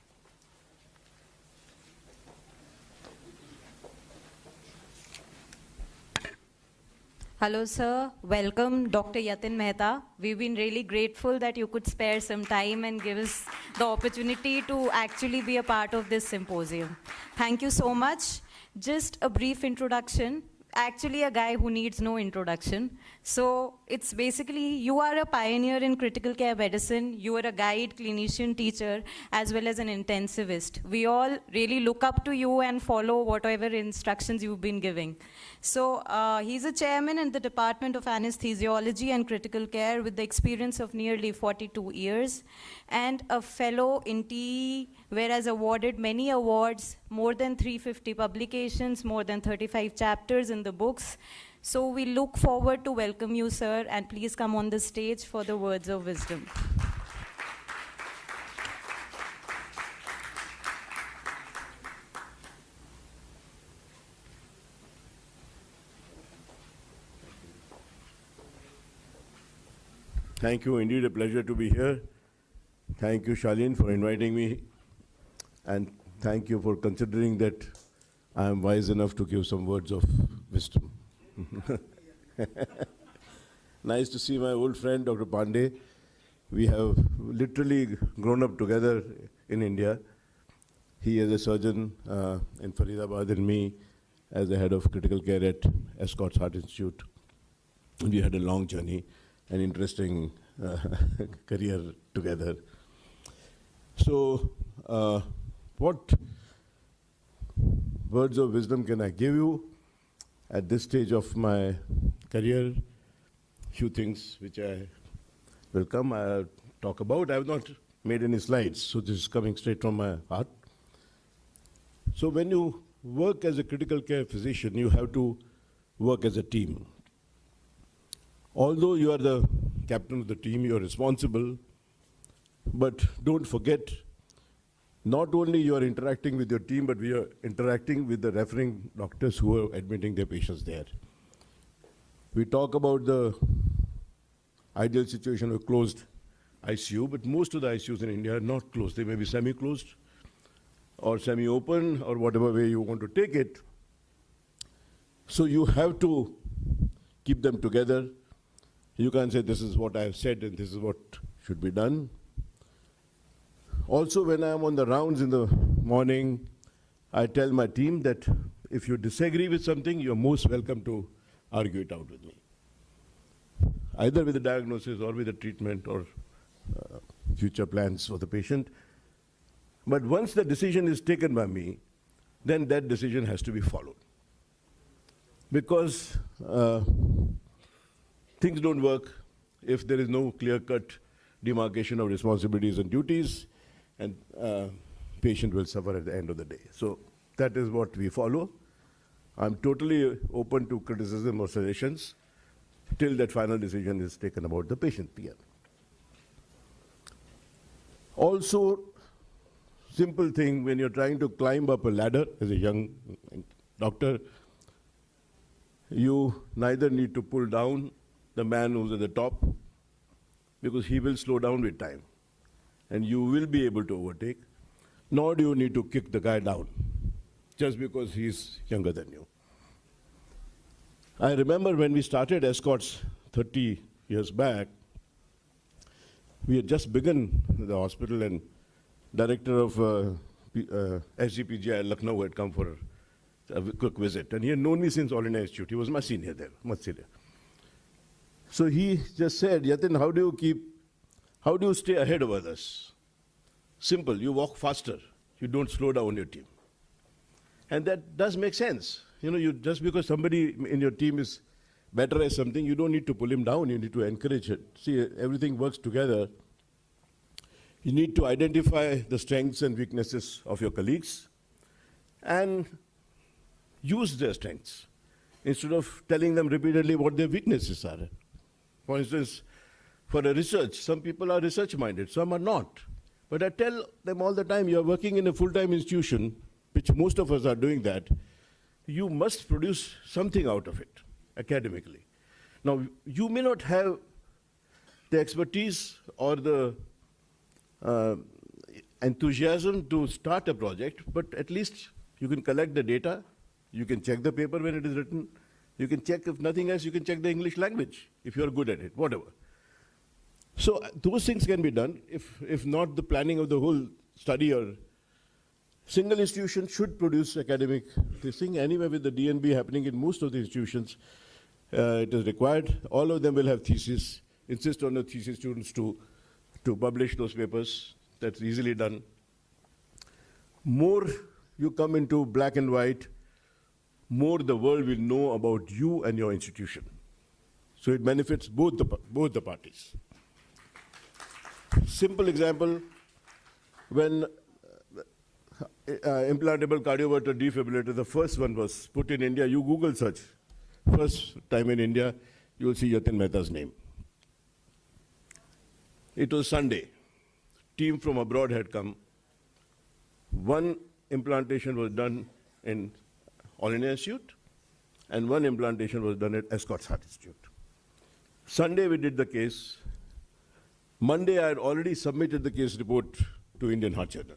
Hello, sir. Welcome, Dr. Yatin Mehta. We've been really grateful that you could spare some time and give us the opportunity to actually be a part of this symposium. Thank you so much. Just a brief introduction. Actually, a guy who needs no introduction. So it's basically, you are a pioneer in critical care medicine. You are a guide, clinician, teacher, as well as an intensivist. We all really look up to you and follow whatever instructions you've been giving. So he's a chairman in the Department of Anesthesiology and Critical Care with the experience of nearly 42 years and a fellow in TE, whereas awarded many awards, more than 350 publications, more than 35 chapters in the books. So we look forward to welcome you, sir, and please come on the stage for the words of wisdom. Thank you. Indeed, a pleasure to be here. Thank you, Shaleen, for inviting me. And thank you for considering that I am wise enough to give some words of wisdom. Nice to see my old friend, Dr. Pandey. We have literally grown up together in India. He is a surgeon in Faridabad and me as the head of critical care at Escorts Heart Institute. We had a long journey, an interesting career together. So, what words of wisdom can I give you at this stage of my career? Few things which I will talk about. I have not made any slides, so this is coming straight from my heart. So when you work as a critical care physician, you have to work as a team. Although you are the captain of the team, you are responsible, but don't forget, not only you are interacting with your team, but we are interacting with the referring doctors who are admitting their patients there. We talk about the ideal situation of closed ICU, but most of the ICUs in India are not closed. They may be semi-closed or semi-open or whatever way you want to take it. So you have to keep them together. You can't say this is what I have said and this is what should be done. Also, when I am on the rounds in the morning, I tell my team that if you disagree with something, you're most welcome to argue it out with me. Either with the diagnosis or with the treatment or future plans for the patient. But once the decision is taken by me, then that decision has to be followed. Because things don't work if there is no clear-cut demarcation of responsibilities and duties, and patient will suffer at the end of the day. So that is what we follow. I'm totally open to criticism or suggestions till that final decision is taken about the patient PM. Also, simple thing, when you're trying to climb up a ladder as a young doctor, you neither need to pull down the man who's at the top, because he will slow down with time and you will be able to overtake, nor do you need to kick the guy down just because he's younger than you. I remember when we started Escorts 30 years back, we had just begun the hospital, and director of SGPGI Lucknow had come for a quick visit, and he had known me since All India Institute. He was my senior there, much senior. So he just said, Yatin, how do you stay ahead of others? Simple, you walk faster. You don't slow down your team. And that does make sense. You know, just because somebody in your team is better at something, you don't need to pull him down, you need to encourage it. See, everything works together. You need to identify the strengths and weaknesses of your colleagues and use their strengths instead of telling them repeatedly what their weaknesses are. For instance, for a research, some people are research-minded, some are not. But I tell them all the time, you're working in a full-time institution, which most of us are doing that, you must produce something out of it. academically. Now, you may not have the expertise or the enthusiasm to start a project, but at least you can collect the data, you can check the paper when it is written, you can check, if nothing else, you can check the English language, if you are good at it, whatever. So those things can be done, if not the planning of the whole study. Or single institution should produce academic this thing. Anyway, with the DNB happening in most of the institutions, it is required. All of them will have thesis, insist on the thesis students to publish those papers. That's easily done. More you come into black and white, more the world will know about you and your institution. So it benefits both the parties. Simple example, when implantable cardioverter defibrillator, the first one was put in India, you Google search, first time in India, you will see Yatin Mehta's name. It was Sunday. Team from abroad had come. One implantation was done in All India Institute, and one implantation was done at Escorts Heart Institute. Sunday we did the case. Monday I had already submitted the case report to Indian Heart Journal.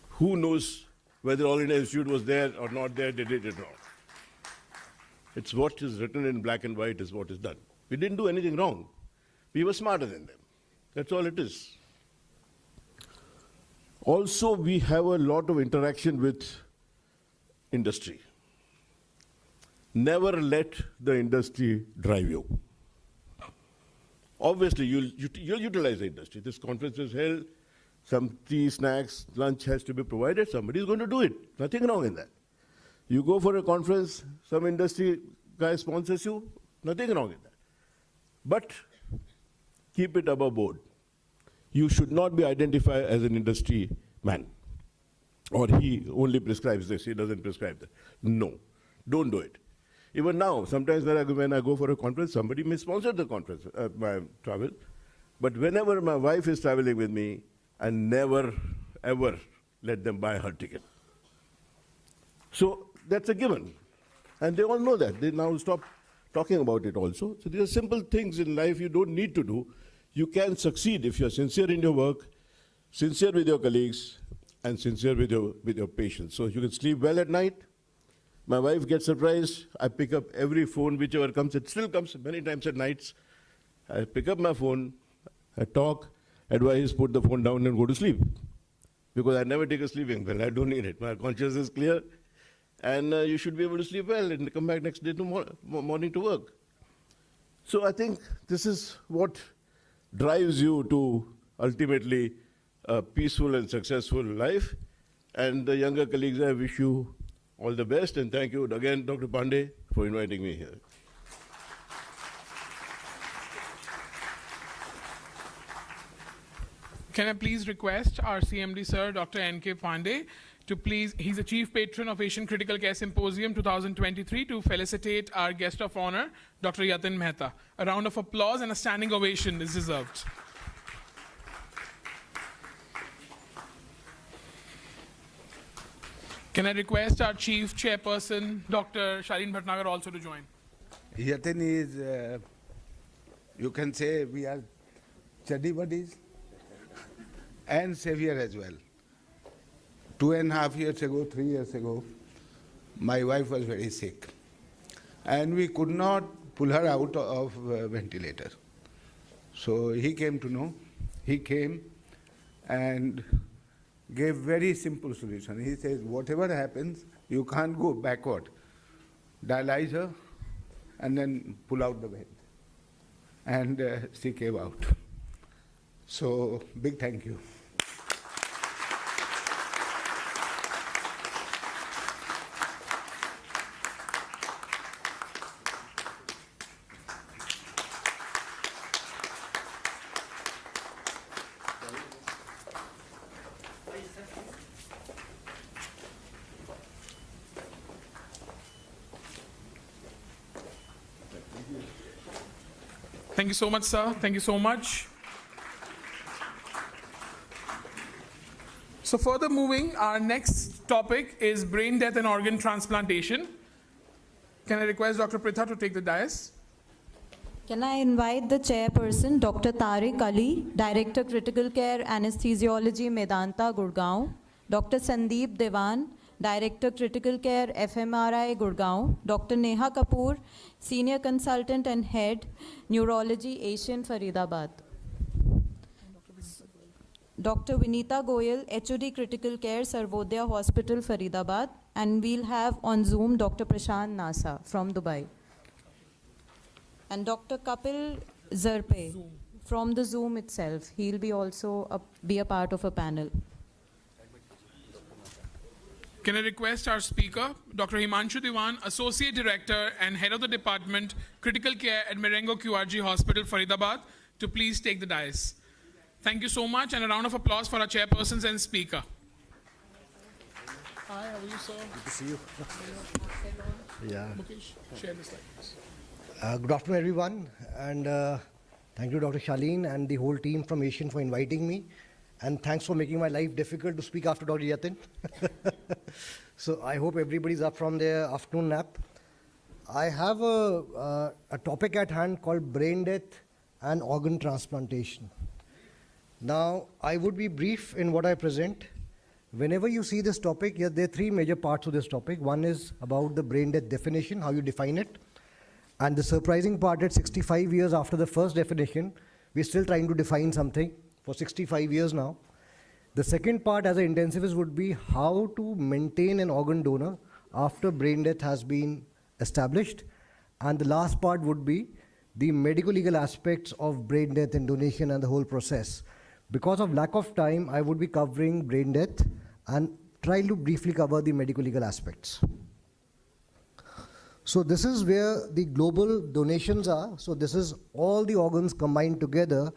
Who knows whether All India Institute was there or not there, they did it wrong. It's what is written in black and white is what is done. We didn't do anything wrong. We were smarter than them. That's all it is. Also, we have a lot of interaction with industry. Never let the industry drive you. Obviously, you'll utilize the industry. This conference is held, some tea, snacks, lunch has to be provided. Somebody is going to do it. Nothing wrong in that. You go for a conference, some industry guy sponsors you, nothing wrong in that. But keep it above board. You should not be identified as an industry man. Or he only prescribes this, he doesn't prescribe that. No, don't do it. Even now, sometimes when I go for a conference, somebody may sponsor the conference, my travel. But whenever my wife is traveling with me, I never, ever let them buy her ticket. So that's a given. And they all know that. They now stop talking about it also. So these are simple things in life you don't need to do. You can succeed if you're sincere in your work, sincere with your colleagues, and sincere with your patients. So you can sleep well at night. My wife gets surprised. I pick up every phone, whichever comes. It still comes many times at nights. I pick up my phone, I talk, advise, put the phone down and go to sleep. Because I never take a sleeping pill. I don't need it. My conscience is clear. And you should be able to sleep well and come back next day to morning to work. So I think this is what drives you to ultimately a peaceful and successful life. And the younger colleagues, I wish you all the best, and thank you again, Dr. Pandey, for inviting me here. Can I please request our CMD sir, Dr. N.K. Pandey, to please, he's the chief patron of Asian Critical Care Symposium 2023, to felicitate our guest of honor, Dr. Yatin Mehta. A round of applause and a standing ovation is deserved. Can I request our chief chairperson, Dr. Shalin Bhatnagar, also to join? Yatin is, you can say we are study buddies and savior as well. 2.5 years ago, 3 years ago, my wife was very sick. And we could not pull her out of ventilator. So he came to know. He came and gave very simple solution. He says, whatever happens, you can't go backward. Dialyze her and then pull out the vent. And she came out. So, big thank you. Thank you so much, sir. Thank you so much. So further moving, our next topic is brain death and organ transplantation. Can I request Dr. Pritha to take the dais? Can I invite the chairperson, Dr. Tariq Ali, Director Critical Care Anesthesiology, Medanta, Gurgaon, Dr. Sandeep Devan, Director Critical Care FMRI, Gurgaon, Dr. Neha Kapoor, Senior Consultant and Head, Neurology, Asian, Faridabad. Dr. Vinita Goyal, HOD Critical Care, Sarvodaya Hospital, Faridabad, and we'll have on Zoom Dr. Prashant Nasa from Dubai. And Dr. Kapil Zarpe from the Zoom itself. He'll be also be a part of a panel. Can I request our speaker, Dr. Himanshu Diwan, Associate Director and Head of the Department, Critical Care at Marengo QRG Hospital, Faridabad, to please take the dais. Thank you so much, and a round of applause for our chairpersons and speaker. Hi, how are you, sir? Good to see you. Yeah. Mukesh, share the slide, please. Good afternoon, everyone, and thank you, Dr. Shaleen and the whole team from Asian for inviting me, and thanks for making my life difficult to speak after Dr. Yatin. So I hope everybody's up from their afternoon nap. I have a topic at hand called brain death and organ transplantation. Now, I would be brief in what I present. Whenever you see this topic, there are three major parts of this topic. One is about the brain death definition, how you define it. And the surprising part is 65 years after the first definition, we're still trying to define something for 65 years now. The second part as an intensivist would be how to maintain an organ donor after brain death has been established. And the last part would be the medical legal aspects of brain death and donation and the whole process. Because of lack of time, I would be covering brain death and try to briefly cover the medical legal aspects. So this is where the global donations are. So this is all the organs combined together.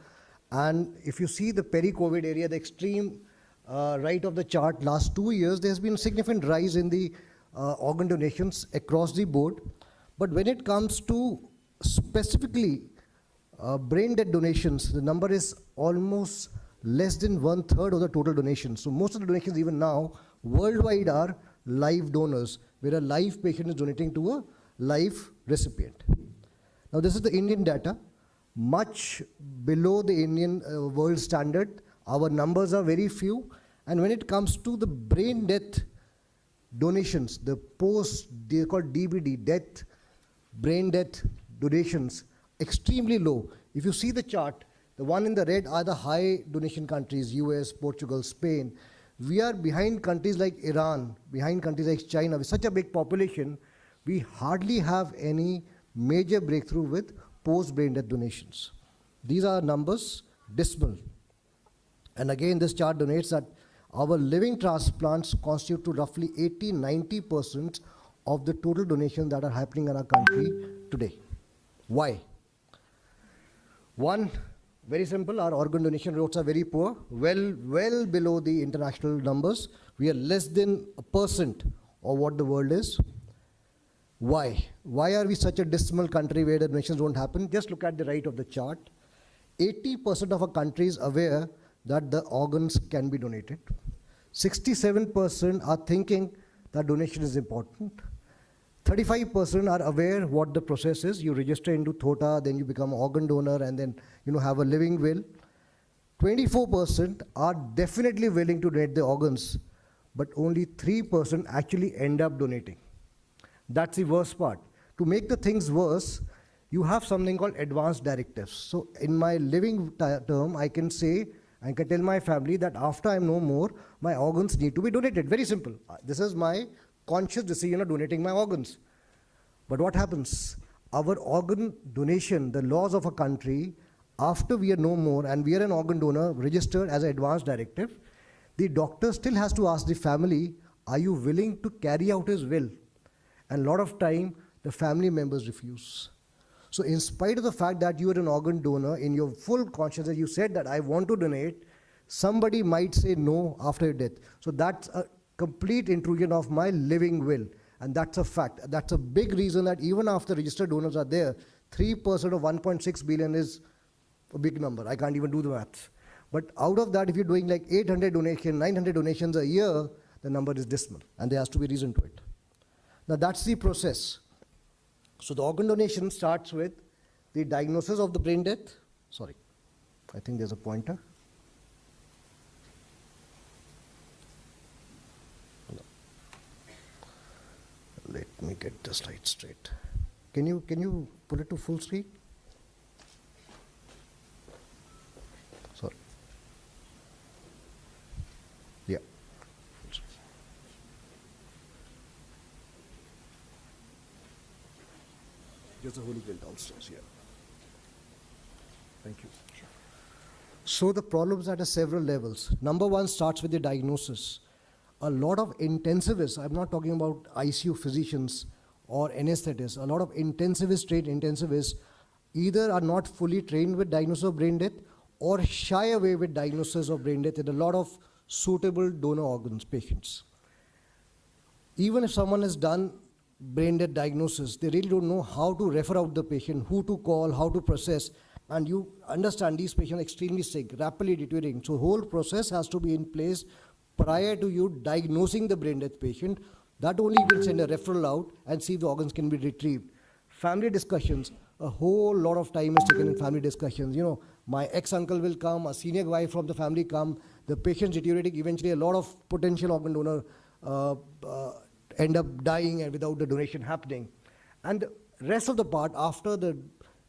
And if you see the peri-COVID area, the extreme right of the chart, last 2 years, there's been a significant rise in the organ donations across the board. But when it comes to specifically brain death donations, the number is almost less than 1/3 of the total donations. So most of the donations even now worldwide are live donors, where a live patient is donating to a live recipient. Now this is the Indian data, much below the Indian world standard. Our numbers are very few. And when it comes to the brain death donations, the they're called DBD, death, brain death donations, extremely low. If you see the chart, the one in the red are the high donation countries, US, Portugal, Spain. We are behind countries like Iran, behind countries like China. With such a big population, we hardly have any major breakthrough with post-brain death donations. These are numbers, dismal. And again, this chart donates that our living transplants constitute to roughly 80-90% of the total donations that are happening in our country today. Why? One, very simple, our organ donation rates are very poor, well below the international numbers. We are less than 1% of what the world is. Why? Why are we such a dismal country where the donations don't happen? Just look at the right of the chart. 80% of our country is aware that the organs can be donated. 67% are thinking that donation is important. 35% are aware what the process is. You register into THOTA, then you become an organ donor, and then have a living will. 24% are definitely willing to donate the organs, but only 3% actually end up donating. That's the worst part. To make the things worse, you have something called advanced directives. So in my living term, I can say, I can tell my family that after I'm no more, my organs need to be donated. Very simple. This is my conscious decision of donating my organs. But what happens? Our organ donation, the laws of a country, after we are no more and we are an organ donor registered as an advanced directive, the doctor still has to ask the family, are you willing to carry out his will? And a lot of time, the family members refuse. So in spite of the fact that you are an organ donor, in your full consciousness, you said that I want to donate, somebody might say no after your death. So that's a complete intrusion of my living will. And that's a fact. That's a big reason that even after registered donors are there, 3% of 1.6 billion is a big number. I can't even do the maths. But out of that, if you're doing like 800 donations, 900 donations a year, the number is dismal. And there has to be reason to it. Now that's the process. So the organ donation starts with the diagnosis of the brain death. Sorry, I think there's a pointer. No. Let me get the slide straight. Can you put it to full screen? Sorry. Yeah. Just the Holy Grail downstairs, yeah. Thank you. So the problems are at several levels. Number one starts with the diagnosis. A lot of intensivists, I'm not talking about ICU physicians or anesthetists, a lot of intensivists, trained intensivists, either are not fully trained with diagnosis of brain death or shy away with diagnosis of brain death in a lot of suitable donor organs patients. Even if someone has done brain death diagnosis, they really don't know how to refer out the patient, who to call, how to process, and you understand these patients are extremely sick, rapidly deteriorating. So whole process has to be in place prior to you diagnosing the brain death patient. That only you can send a referral out and see if the organs can be retrieved. Family discussions, a whole lot of time is taken in family discussions. You know, my ex-uncle will come, a senior guy from the family come, the patient's deteriorating, eventually a lot of potential organ donor end up dying and without the donation happening. And the rest of the part, after the,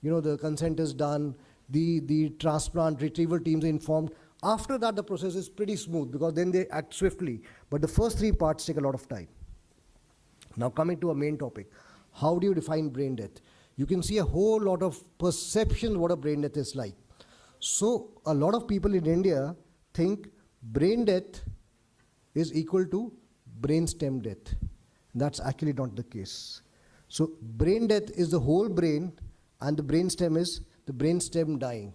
the consent is done, the transplant retrieval teams are informed, after that the process is pretty smooth because then they act swiftly. But the first three parts take a lot of time. Now coming to a main topic, how do you define brain death? You can see a whole lot of perception what a brain death is like. So a lot of people in India think brain death is equal to brainstem death. That's actually not the case. So brain death is the whole brain and the brainstem is the brainstem dying.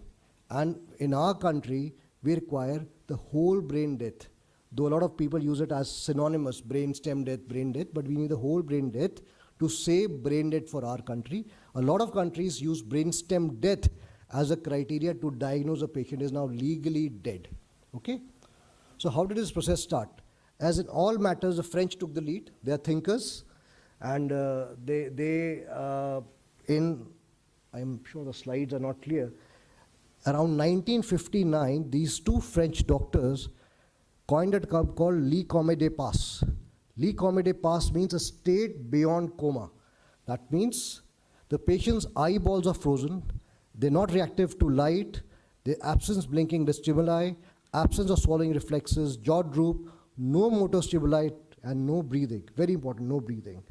And in our country, we require the whole brain death. Though a lot of people use it as synonymous, brainstem death, but we need the whole brain death to say brain death for our country. A lot of countries use brainstem death as a criteria to diagnose a patient is now legally dead. Okay? So how did this process start? As in all matters, the French took the lead. They are thinkers, and I'm sure the slides are not clear. Around 1959, these two French doctors coined a term called le coma de passe. Le coma de passe means a state beyond coma. That means the patient's eyeballs are frozen, they're not reactive to light, the absence blinking the stimuli, absence of swallowing reflexes, jaw droop, no motor stimuli, and no breathing. Very important, no breathing.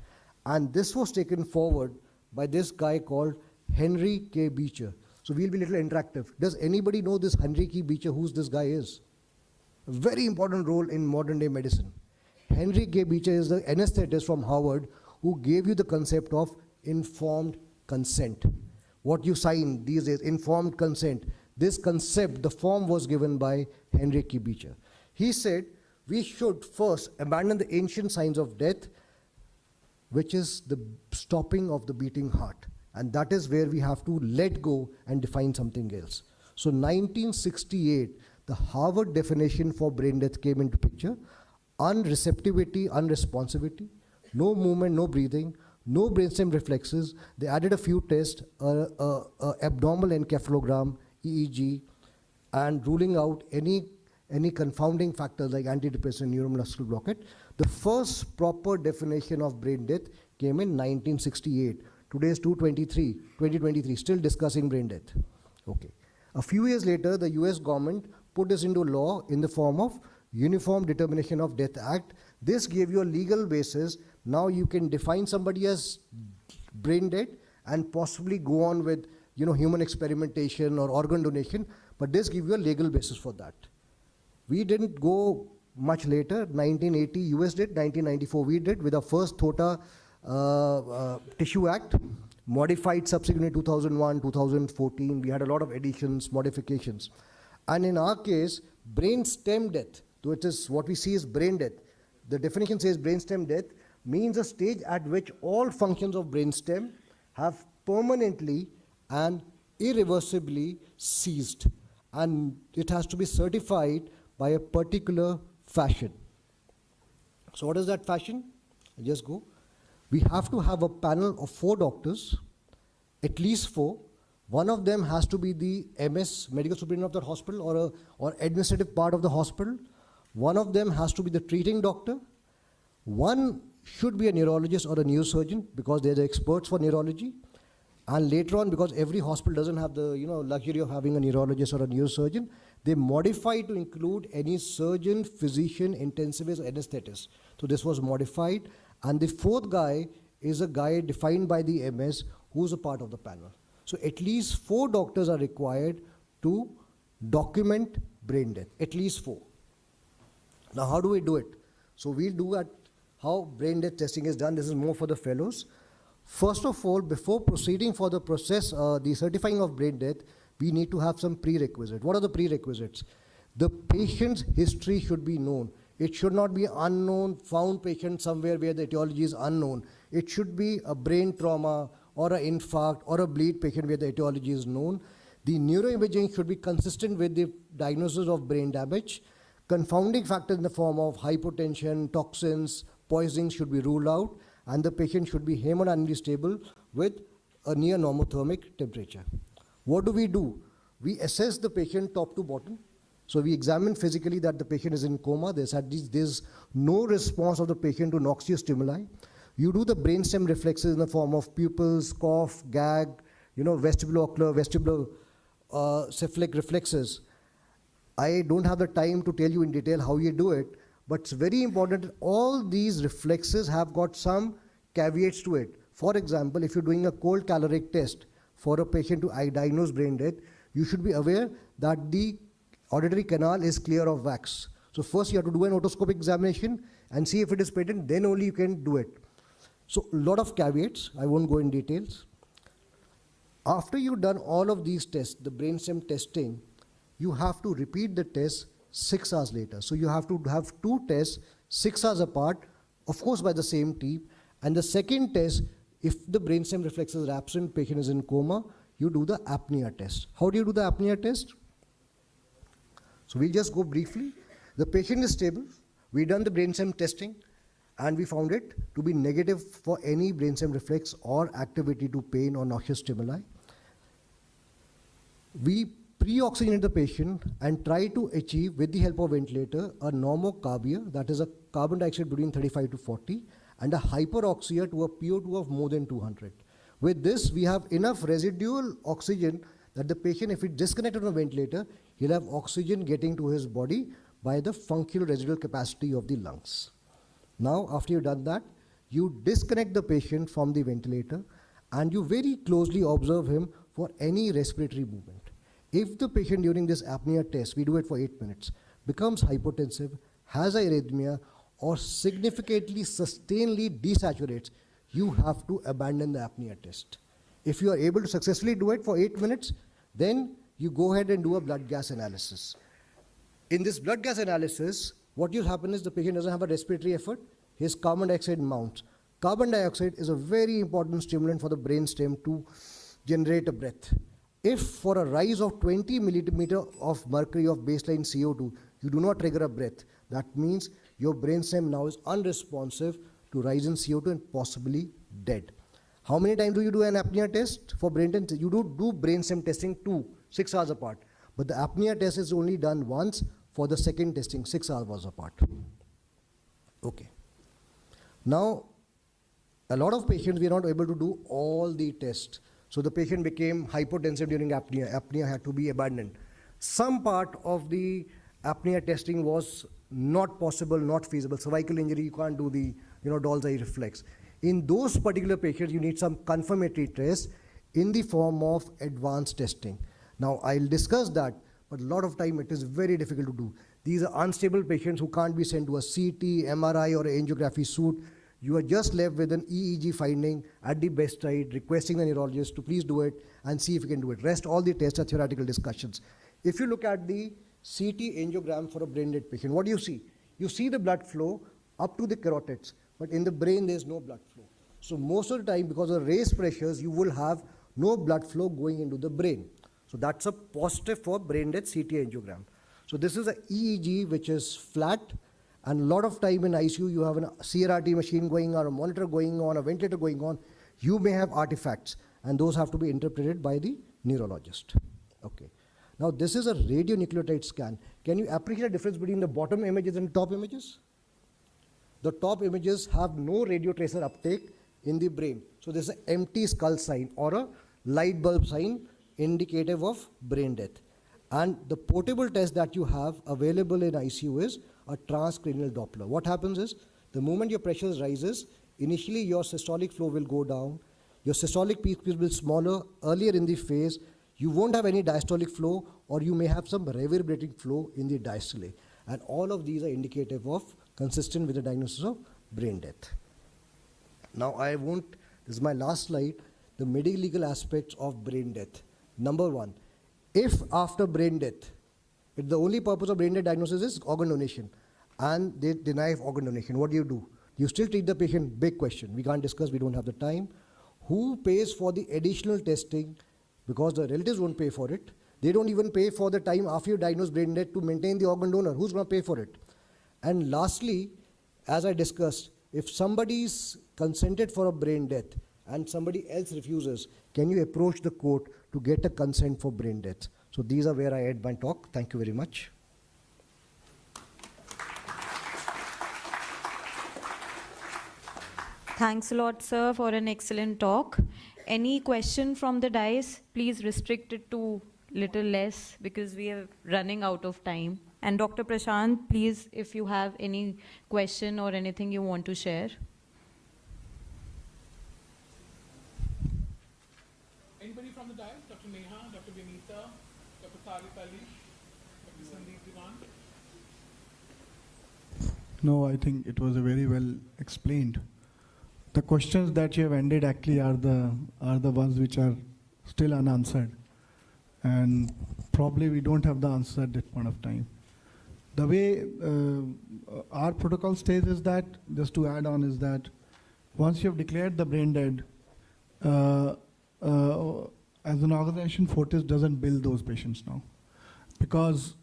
And this was taken forward by this guy called Henry K. Beecher. So we'll be a little interactive. Does anybody know this Henry K. Beecher, who's this guy is? A very important role in modern day medicine. Henry K. Beecher is the anesthetist from Harvard who gave you the concept of informed consent. What you sign these days, informed consent. This concept, the form was given by Henry K. Beecher. He said, we should first abandon the ancient signs of death, which is the stopping of the beating heart. And that is where we have to let go and define something else. So 1968, the Harvard definition for brain death came into picture. Unreceptivity, unresponsivity, no movement, no breathing, no brainstem reflexes. They added a few tests, abdominal encephalogram, EEG, and ruling out any confounding factors like antidepressant, neuromuscular blockade. The first proper definition of brain death came in 1968. Today is 2023, still discussing brain death. Okay. A few years later, the US government put this into law in the form of Uniform Determination of Death Act. This gave you a legal basis. Now you can define somebody as brain dead and possibly go on with human experimentation or organ donation, but this gives you a legal basis for that. We didn't go much later. 1980 US did, 1994 we did with our first TOTA Tissue Act, modified subsequently 2001, 2014. We had a lot of additions, modifications. And in our case, brain stem death, though it is what we see is brain death, the definition says brain stem death means a stage at which all functions of brain stem have permanently and irreversibly ceased. And it has to be certified by a particular fashion. So what is that fashion? I just go. We have to have a panel of 4 doctors, at least 4. One of them has to be the MS, medical superintendent of the hospital, or administrative part of the hospital. One of them has to be the treating doctor. One should be a neurologist or a neurosurgeon because they're the experts for neurology. And later on, because every hospital doesn't have the luxury of having a neurologist or a neurosurgeon, they modify to include any surgeon, physician, intensivist, or anesthetist. So this was modified. And the 4th guy is a guy defined by the MS who's a part of the panel. So at least 4 doctors are required to document brain death, at least 4. Now how do we do it? So we'll do at how brain death testing is done. This is more for the fellows. First of all, before proceeding for the process, the certifying of brain death, we need to have some prerequisites. What are the prerequisites? The patient's history should be known. It should not be unknown, found patient somewhere where the etiology is unknown. It should be a brain trauma or an infarct or a bleed patient where the etiology is known. The neuroimaging should be consistent with the diagnosis of brain damage. Confounding factors in the form of hypotension, toxins, poisoning should be ruled out, and the patient should be hemodynamically stable with a near normothermic temperature. What do? We assess the patient top to bottom. So we examine physically that the patient is in coma. There's no response of the patient to noxious stimuli. You do the brainstem reflexes in the form of pupils, cough, gag, vestibulo-ocular, vestibulo-cephalic reflexes. I don't have the time to tell you in detail how you do it, but it's very important that all these reflexes have got some caveats to it. For example, if you're doing a cold caloric test for a patient to diagnose brain death, you should be aware that the auditory canal is clear of wax. So first you have to do an otoscopic examination and see if it is patent, then only you can do it. So a lot of caveats, I won't go in details. After you've done all of these tests, the brainstem testing, you have to repeat the test 6 hours later. So you have to have 2 tests 6 hours apart, of course by the same team. And the second test, if the brainstem reflexes are absent, patient is in coma, you do the apnea test. How do you do the apnea test? So we'll just go briefly. The patient is stable. We done the brainstem testing and we found it to be negative for any brainstem reflex or activity to pain or noxious stimuli. We pre-oxygenate the patient and try to achieve, with the help of ventilator, a normocarbia, that is a carbon dioxide between 35 to 40, and a hyperoxia to a PO2 of more than 200. With this, we have enough residual oxygen that the patient, if it's disconnected from the ventilator, he'll have oxygen getting to his body by the functional residual capacity of the lungs. Now, after you've done that, you disconnect the patient from the ventilator and you very closely observe him for any respiratory movement. If the patient during this apnea test, we do it for 8 minutes, becomes hypotensive, has arrhythmia, or significantly, sustainedly desaturates, you have to abandon the apnea test. If you are able to successfully do it for 8 minutes, then you go ahead and do a blood gas analysis. In this blood gas analysis, what will happen is the patient doesn't have a respiratory effort, his carbon dioxide mounts. Carbon dioxide is a very important stimulant for the brainstem to generate a breath. If for a rise of 20 millimeter of mercury of baseline CO2, you do not trigger a breath, that means your brainstem now is unresponsive to rise in CO2 and possibly dead. How many times do you do an apnea test for brain test? You do brainstem testing 6 hours apart. But the apnea test is only done once for the second testing, 6 hours apart. Okay. Now, a lot of patients, we are not able to do all the tests. So the patient became hypotensive during apnea. Apnea had to be abandoned. Some part of the apnea testing was not possible, not feasible. Cervical injury, you can't do the doll's eye reflex. In those particular patients, you need some confirmatory tests in the form of advanced testing. Now, I'll discuss that, but a lot of time it is very difficult to do. These are unstable patients who can't be sent to a CT, MRI, or angiography suite. You are just left with an EEG finding at the bedside, requesting the neurologist to please do it and see if you can do it. Rest all the tests are theoretical discussions. If you look at the CT angiogram for a brain dead patient, what do you see? You see the blood flow up to the carotids, but in the brain there is no blood flow. So most of the time, because of raised pressures, you will have no blood flow going into the brain. So that's a positive for brain dead CT angiogram. So this is a EEG which is flat And a lot of time in ICU, you have a CRRT machine going on, a monitor going on, a ventilator going on. You may have artifacts, and those have to be interpreted by the neurologist. Okay. Now, this is a radionucleotide scan. Can you appreciate the difference between the bottom images and top images? The top images have no radio tracer uptake in the brain. So there's an empty skull sign or a light bulb sign indicative of brain death. And the portable test that you have available in ICU is a transcranial Doppler. What happens is, the moment your pressure rises, initially your systolic flow will go down, your systolic peak will be smaller earlier in the phase, you won't have any diastolic flow, or you may have some reverberating flow in the diastole. And all of these are indicative of, consistent with the diagnosis of brain death. Now this is my last slide, the medical aspects of brain death. Number one, if after brain death, if the only purpose of brain death diagnosis is organ donation, and they deny organ donation, what do? You still treat the patient? Big question. We can't discuss, we don't have the time. Who pays for the additional testing? Because the relatives won't pay for it. They don't even pay for the time after you diagnose brain death to maintain the organ donor. Who's going to pay for it? And lastly, as I discussed, if somebody is consented for a brain death and somebody else refuses, can you approach the court to get a consent for brain death? So these are where I end my talk. Thank you very much. Thanks a lot, sir, for an excellent talk. Any question from the dais? Please restrict it to little less because we are running out of time. And Dr. Prashant, please, if you have any question or anything you want to share. Anybody from the dais? Dr. Neha, Dr. Vinita, Dr. Tariq Ali, Dr. Sandeep Diwan? No, I think it was a very well explained. The questions that you have ended actually are the ones which are still unanswered. And probably we don't have the answer at that point of time. The way our protocol stays is that, just to add on, is that once you have declared the brain dead, as an organization, Fortis doesn't bill those patients now. Because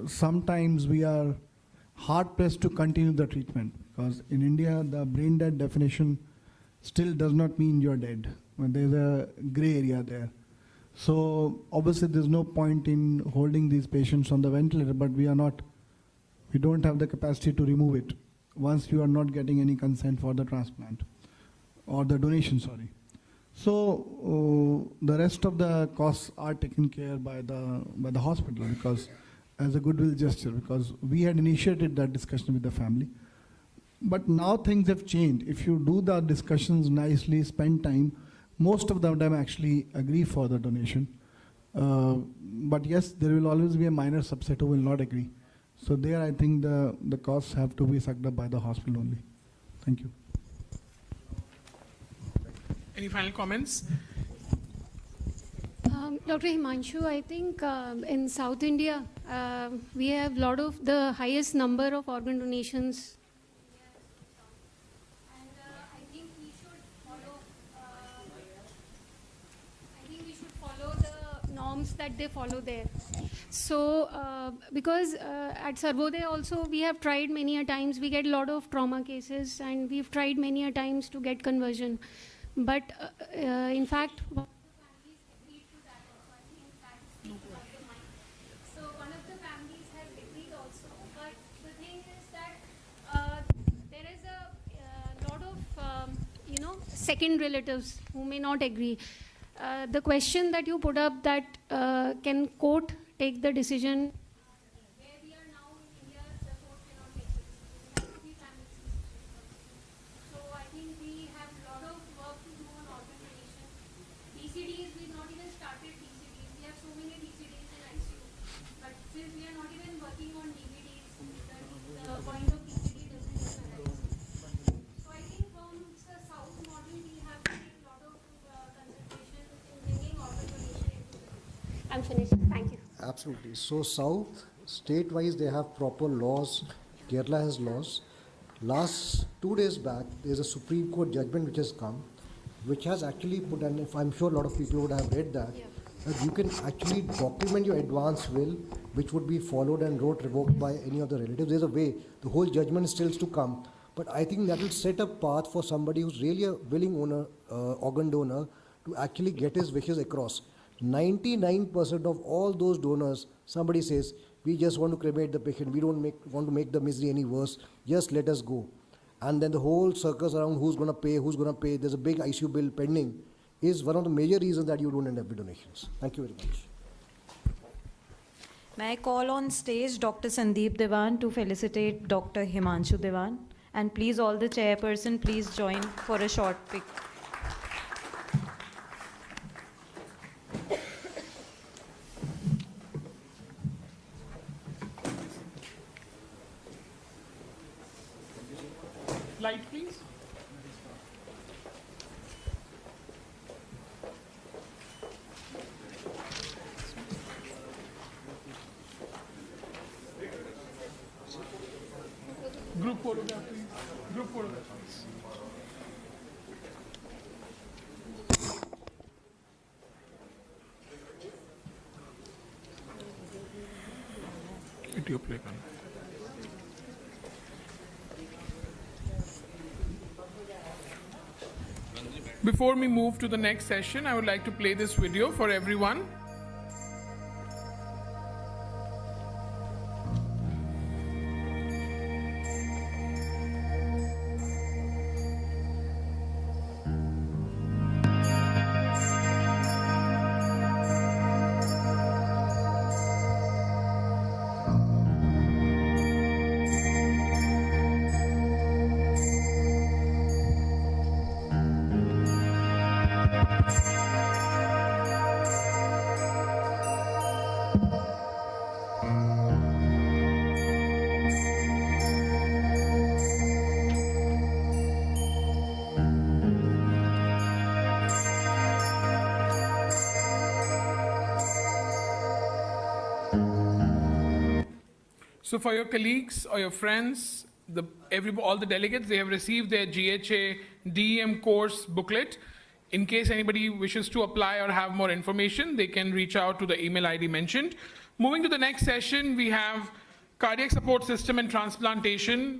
sometimes we are hard pressed to continue the treatment. Because in India, the brain dead definition still does not mean you're dead. There's a gray area there. So obviously there's no point in holding these patients on the ventilator, but we don't have the capacity to remove it once you are not getting any consent for the transplant or the donation, sorry. So the rest of the costs are taken care by the hospital, because as a goodwill gesture, because we had initiated that discussion with the family. But now things have changed. If you do the discussions nicely, spend time, most of them actually agree for the donation. But yes, there will always be a minor subset who will not agree. So there I think the costs have to be sucked up by the hospital only. Thank you. Any final comments? Dr. Himanshu, I think in South India, we have a lot of the highest number of organ donations. That they follow there. So because at Sarvodaya also we have tried many a times, we get a lot of trauma cases and we've tried many a times to get conversion. But in fact, so one of the families has agreed also. But the thing is that there is a lot of second relatives who may not agree. The question that you put up, that can court take the decision? Where we are now in India, the court cannot take the decision. It has to be family decision. So I think we have a lot of work to do on organ donation. DCDs, we've not even started DCDs. We have so many DCDs in ICU. But since we are not even working on DVDs, the point of DCD doesn't even arise. So I think from the South model, we have to take a lot of concentration in bringing organ donation into the. I'm finished. Thank you. Absolutely. So South, state-wise, they have proper laws. Kerala has laws. Last 2 days back, there's a Supreme Court judgment which has come, which has actually put, and if I'm sure a lot of people would have read that, that you can actually document your advance will, which would be followed and wrote revoked by any of the relatives. There's a way. The whole judgment is still to come. But I think that will set a path for somebody who's really a willing owner, organ donor, to actually get his wishes across. 99% of all those donors, somebody says, we just want to cremate the patient, we don't want to make the misery any worse, just let us go. And then the whole circus around who's going to pay, there's a big ICU bill pending, is one of the major reasons that you don't end up with donations. Thank you very much. May I call on stage Dr. Sandeep Devan to felicitate Dr. Himanshu Devan? And please, all the chairperson, please join for a short pic. Light, please. Group photograph, please. Group photograph, please. Video play. Before we move to the next session, I would like to play this video for everyone. So for your colleagues or your friends, all the delegates, they have received their GHA DEM course booklet. In case anybody wishes to apply or have more information, they can reach out to the email ID mentioned. Moving to the next session, we have cardiac support system and transplantation.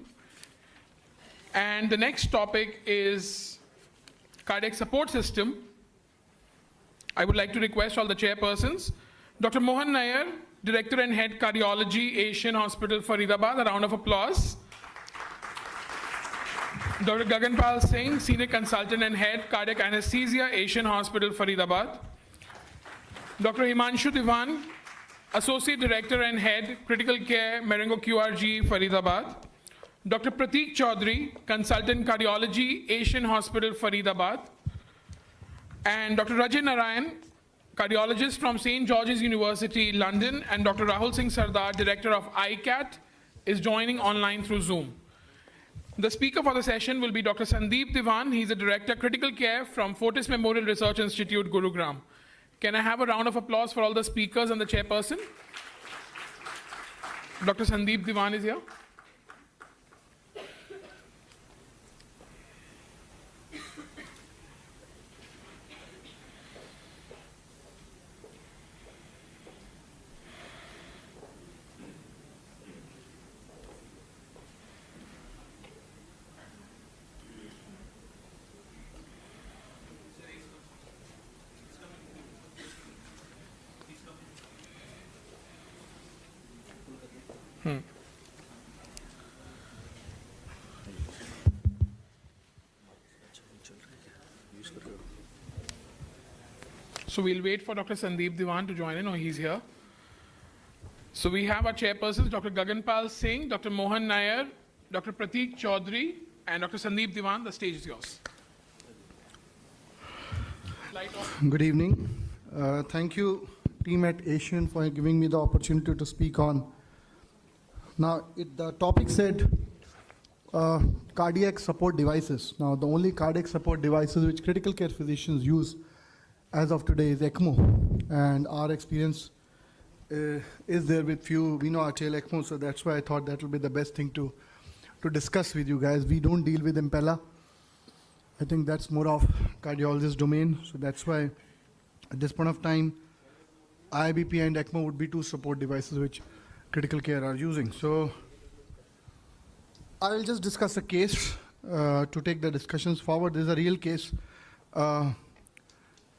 And the next topic is cardiac support system. I would like to request all the chairpersons, Dr. Mohan Nair, Director and Head Cardiology, Asian Hospital, Faridabad. A round of applause. Dr. Gaganpal Singh, Senior Consultant and Head Cardiac Anesthesia, Asian Hospital, Faridabad. Dr. Himanshu Devan, Associate Director and Head Critical Care, Marengo QRG, Faridabad. Dr. Prateek Chaudhary, Consultant Cardiology, Asian Hospital, Faridabad. And Dr. Rajay Narayan, cardiologist from St. George's University, London, and Dr. Rahul Singh Sardar, Director of ICAT, is joining online through Zoom. The speaker for the session will be Dr. Sandeep Devan. He's a Director, Critical Care from Fortis Memorial Research Institute, Gurugram. Can I have a round of applause for all the speakers and the chairperson? Dr. Sandeep Devan is here. So we'll wait for Dr. Sandeep Devan to join in. Oh, he's here. So we have our chairpersons, Dr. Gaganpal Singh, Dr. Mohan Nair, Dr. Prateek Chaudhary, and Dr. Sandeep Devan. The stage is yours. Good evening. Thank you, team at Asian, for giving me the opportunity to speak on. Now, the topic said cardiac support devices. Now, the only cardiac support devices which critical care physicians use as of today is ECMO, and our experience is there with few veno arterial ECMO, so that's why I thought that will be the best thing to discuss with you guys. We don't deal with Impella. I think that's more of cardiologist domain, so that's why at this point of time IBP and ECMO would be two support devices which critical care are using. So I will just discuss a case to take the discussions forward. This is a real case.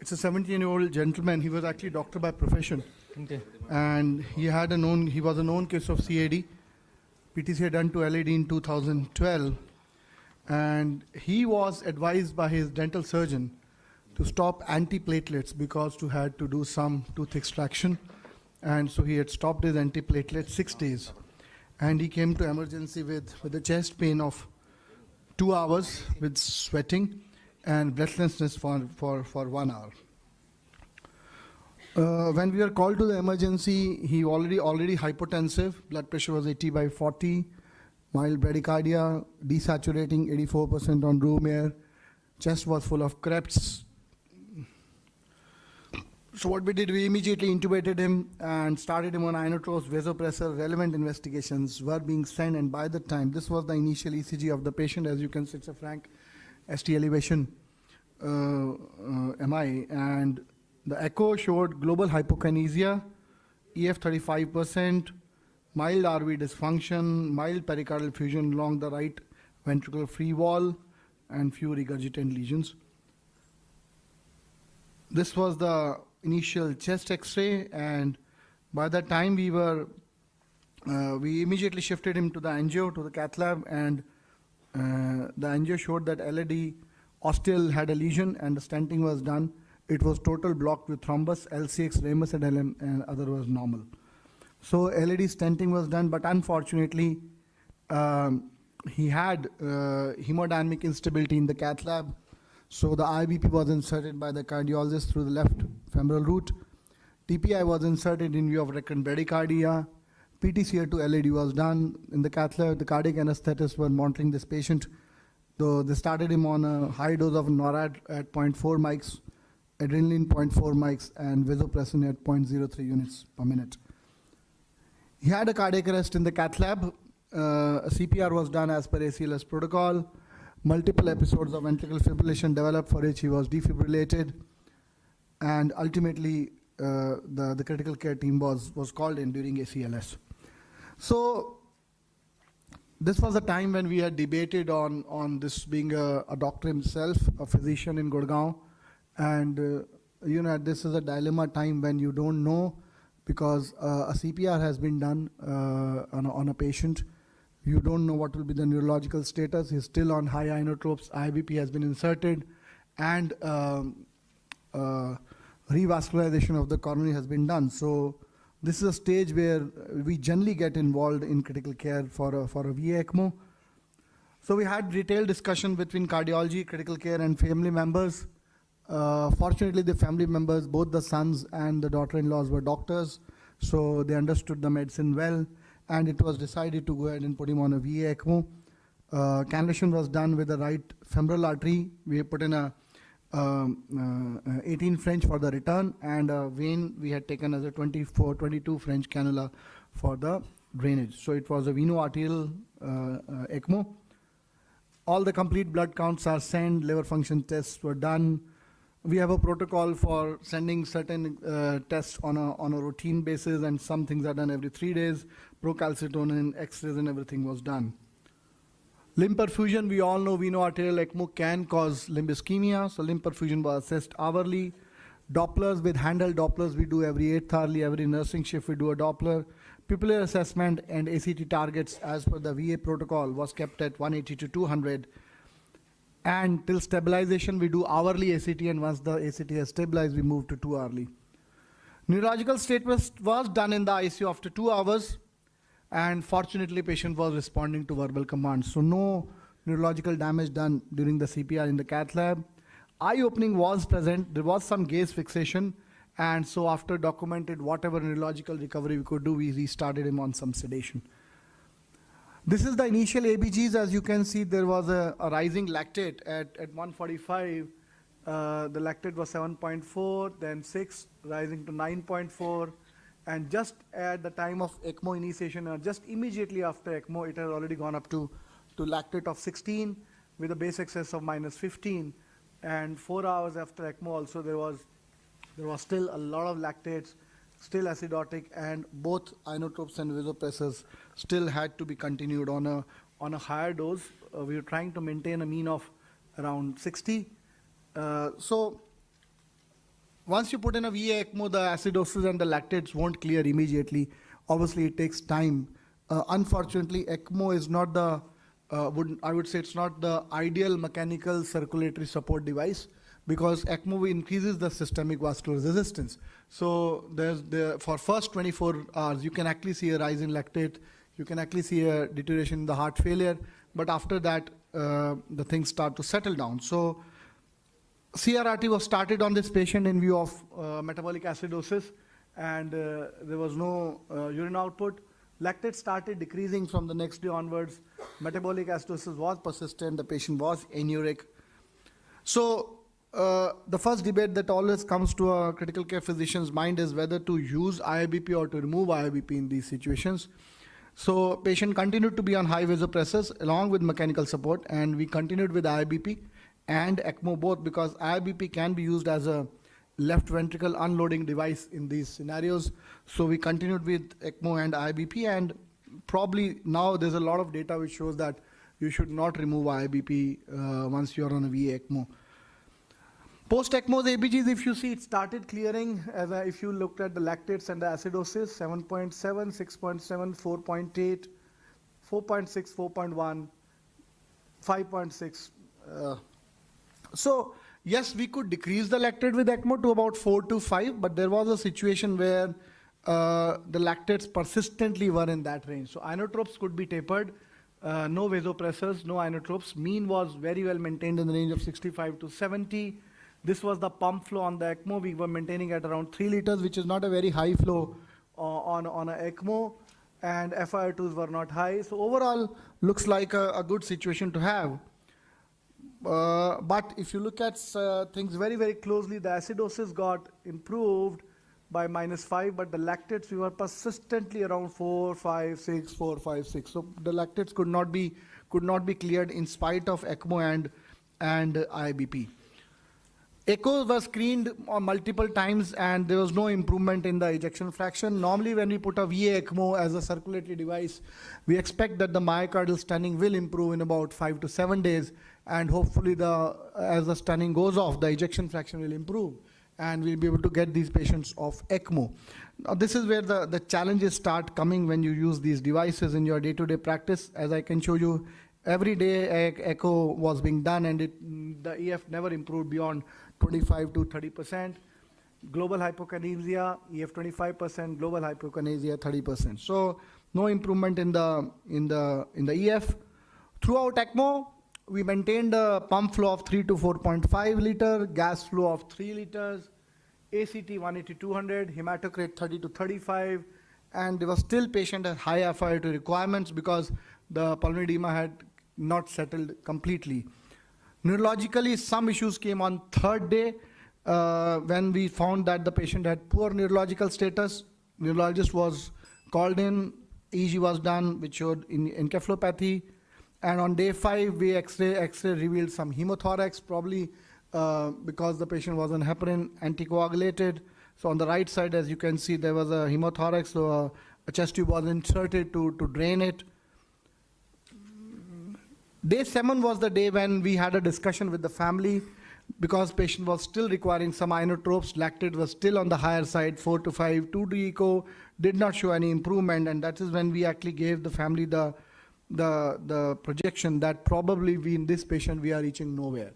It's a 17-year-old gentleman. He was actually a doctor by profession. Okay. And he was a known case of CAD. PTC had done to LAD in 2012. And he was advised by his dental surgeon to stop antiplatelets because he had to do some tooth extraction. And so he had stopped his antiplatelets 6 days. And he came to emergency with a chest pain of 2 hours with sweating and breathlessness for 1 hour. When we were called to the emergency, he already hypotensive, blood pressure was 80/40, mild bradycardia, desaturating 84% on room air, chest was full of creps. So what we did, we immediately intubated him and started him on inotropes, vasopressor. Relevant investigations were being sent, and by the time, this was the initial ECG of the patient. As you can see, it's a frank ST elevation MI, and the echo showed global hypokinesia, EF 35%, mild RV dysfunction, mild pericardial effusion along the right ventricular free wall, and few regurgitant lesions. This was the initial chest X-ray, and by the time we immediately shifted him to the angio, to the cath lab, and the angio showed that LAD ostial had a lesion and the stenting was done. It was total blocked with thrombus, LCX, Ramus, and LM, and other was normal. So LAD stenting was done, but unfortunately, he had hemodynamic instability in the cath lab. So the IBP was inserted by the cardiologist through the left femoral root. TPI was inserted in view of recurrent bradycardia. PTCA to LAD was done in the cath lab. The cardiac anesthetists were monitoring this patient. Though they started him on a high dose of NORAD at 0.4 mics, adrenaline 0.4 mics, and vasopressin at 0.03 units per minute. He had a cardiac arrest in the cath lab. A CPR was done as per ACLS protocol. Multiple episodes of ventricular fibrillation developed, for which he was defibrillated. And ultimately, the critical care team was called in during ACLS. So this was a time when we had debated on this being a doctor himself, a physician in Gurgaon. And this is a dilemma time when you don't know, because a CPR has been done on a patient. You don't know what will be the neurological status. He's still on high inotropes. IBP has been inserted, and revascularization of the coronary has been done. So this is a stage where we generally get involved in critical care for a VA ECMO. So we had detailed discussion between cardiology, critical care, and family members. Fortunately, the family members, both the sons and the daughter-in-laws, were doctors, so they understood the medicine well, and it was decided to go ahead and put him on a VA ECMO. Cannulation was done with the right femoral artery. We put in a 18 French for the return, and a vein we had taken as a 22 French cannula for the drainage. So it was a veno-arterial ECMO. All the complete blood counts are sent, liver function tests were done. We have a protocol for sending certain tests on a routine basis, and some things are done every 3 days. Procalcitonin, X-rays, and everything was done. Limb perfusion, we all know veno-arterial ECMO can cause limb ischemia, so limb perfusion was assessed hourly. Dopplers with handheld Dopplers we do every 8th hourly, every nursing shift we do a Doppler. Pupillary assessment and ACT targets as per the VA protocol was kept at 180 to 200. And till stabilization, we do hourly ACT, and once the ACT has stabilized, we move to 2 hourly. Neurological status was done in the ICU after 2 hours, and fortunately, patient was responding to verbal commands. So no neurological damage done during the CPR in the cath lab. Eye opening was present. There was some gaze fixation, and so after documented whatever neurological recovery we could do, we restarted him on some sedation. This is the initial ABGs. As you can see, there was a rising lactate at 145. The lactate was 7.4, then 6, rising to 9.4. And just at the time of ECMO initiation, or just immediately after ECMO, it has already gone up to lactate of 16 with a base excess of -15. And 4 hours after ECMO also, there was still a lot of lactates. still acidotic, and both inotropes and vasopressors still had to be continued on a higher dose. We were trying to maintain a mean of around 60. So once you put in a VA ECMO, the acidosis and the lactates won't clear immediately. Obviously, it takes time. Unfortunately, ECMO is not the, I would say it's not the ideal mechanical circulatory support device, because ECMO increases the systemic vascular resistance. So for first 24 hours, you can actually see a rise in lactate, you can actually see a deterioration in the heart failure, but after that, the things start to settle down. So CRRT was started on this patient in view of metabolic acidosis, and there was no urine output. Lactate started decreasing from the next day onwards. Metabolic acidosis was persistent, the patient was anuric. So the first debate that always comes to a critical care physician's mind is whether to use IABP or to remove IABP in these situations. So patient continued to be on high vasopressors along with mechanical support, and we continued with IABP and ECMO both, because IABP can be used as a left ventricle unloading device in these scenarios. So we continued with ECMO and IABP, and probably now there's a lot of data which shows that you should not remove IABP once you're on a VA ECMO. Post-ECMO, the ABGs, if you see, it started clearing. If you looked at the lactates and the acidosis, 7.7, 6.7, 4.8, 4.6, 4.1, 5.6. So yes, we could decrease the lactate with ECMO to about 4 to 5, but there was a situation where the lactates persistently were in that range. So inotropes could be tapered, no vasopressors, no inotropes. Mean was very well maintained in the range of 65 to 70. This was the pump flow on the ECMO. We were maintaining at around 3 liters, which is not a very high flow on an ECMO, and FiO2s were not high. So overall, looks like a good situation to have. But if you look at things very, very closely, the acidosis got improved by -5, but the lactates, we were persistently around 4, 5, 6, 4, 5, 6. So the lactates could not be cleared in spite of ECMO and IABP. Echoes were screened multiple times, and there was no improvement in the ejection fraction. Normally, when we put a VA ECMO as a circulatory device, we expect that the myocardial stenting will improve in about 5 to 7 days, and hopefully as the stenting goes off, the ejection fraction will improve, and we'll be able to get these patients off ECMO. Now, this is where the challenges start coming when you use these devices in your day-to-day practice. As I can show you, every day echo was being done, and the EF never improved beyond 25 to 30%. Global hypokinesia, EF 25%, global hypokinesia 30%. So no improvement in the EF. Throughout ECMO, we maintained a pump flow of 3 to 4.5 liter, gas flow of 3 liters, ACT 180-200, hematocrit 30 to 35, and there was still patient at high FiO2 requirements because the pulmonary edema had not settled completely. Neurologically, some issues came on third day when we found that the patient had poor neurological status. Neurologist was called in, EEG was done, which showed encephalopathy. And on day 5, we X-ray revealed some hemothorax, probably because the patient was on heparin, anticoagulated. So on the right side, as you can see, there was a hemothorax, so a chest tube was inserted to drain it. Day 7 was the day when we had a discussion with the family, because patient was still requiring some inotropes, lactate was still on the higher side, 4 to 5, 2D echo, did not show any improvement, and that is when we actually gave the family the projection that probably in this patient we are reaching nowhere.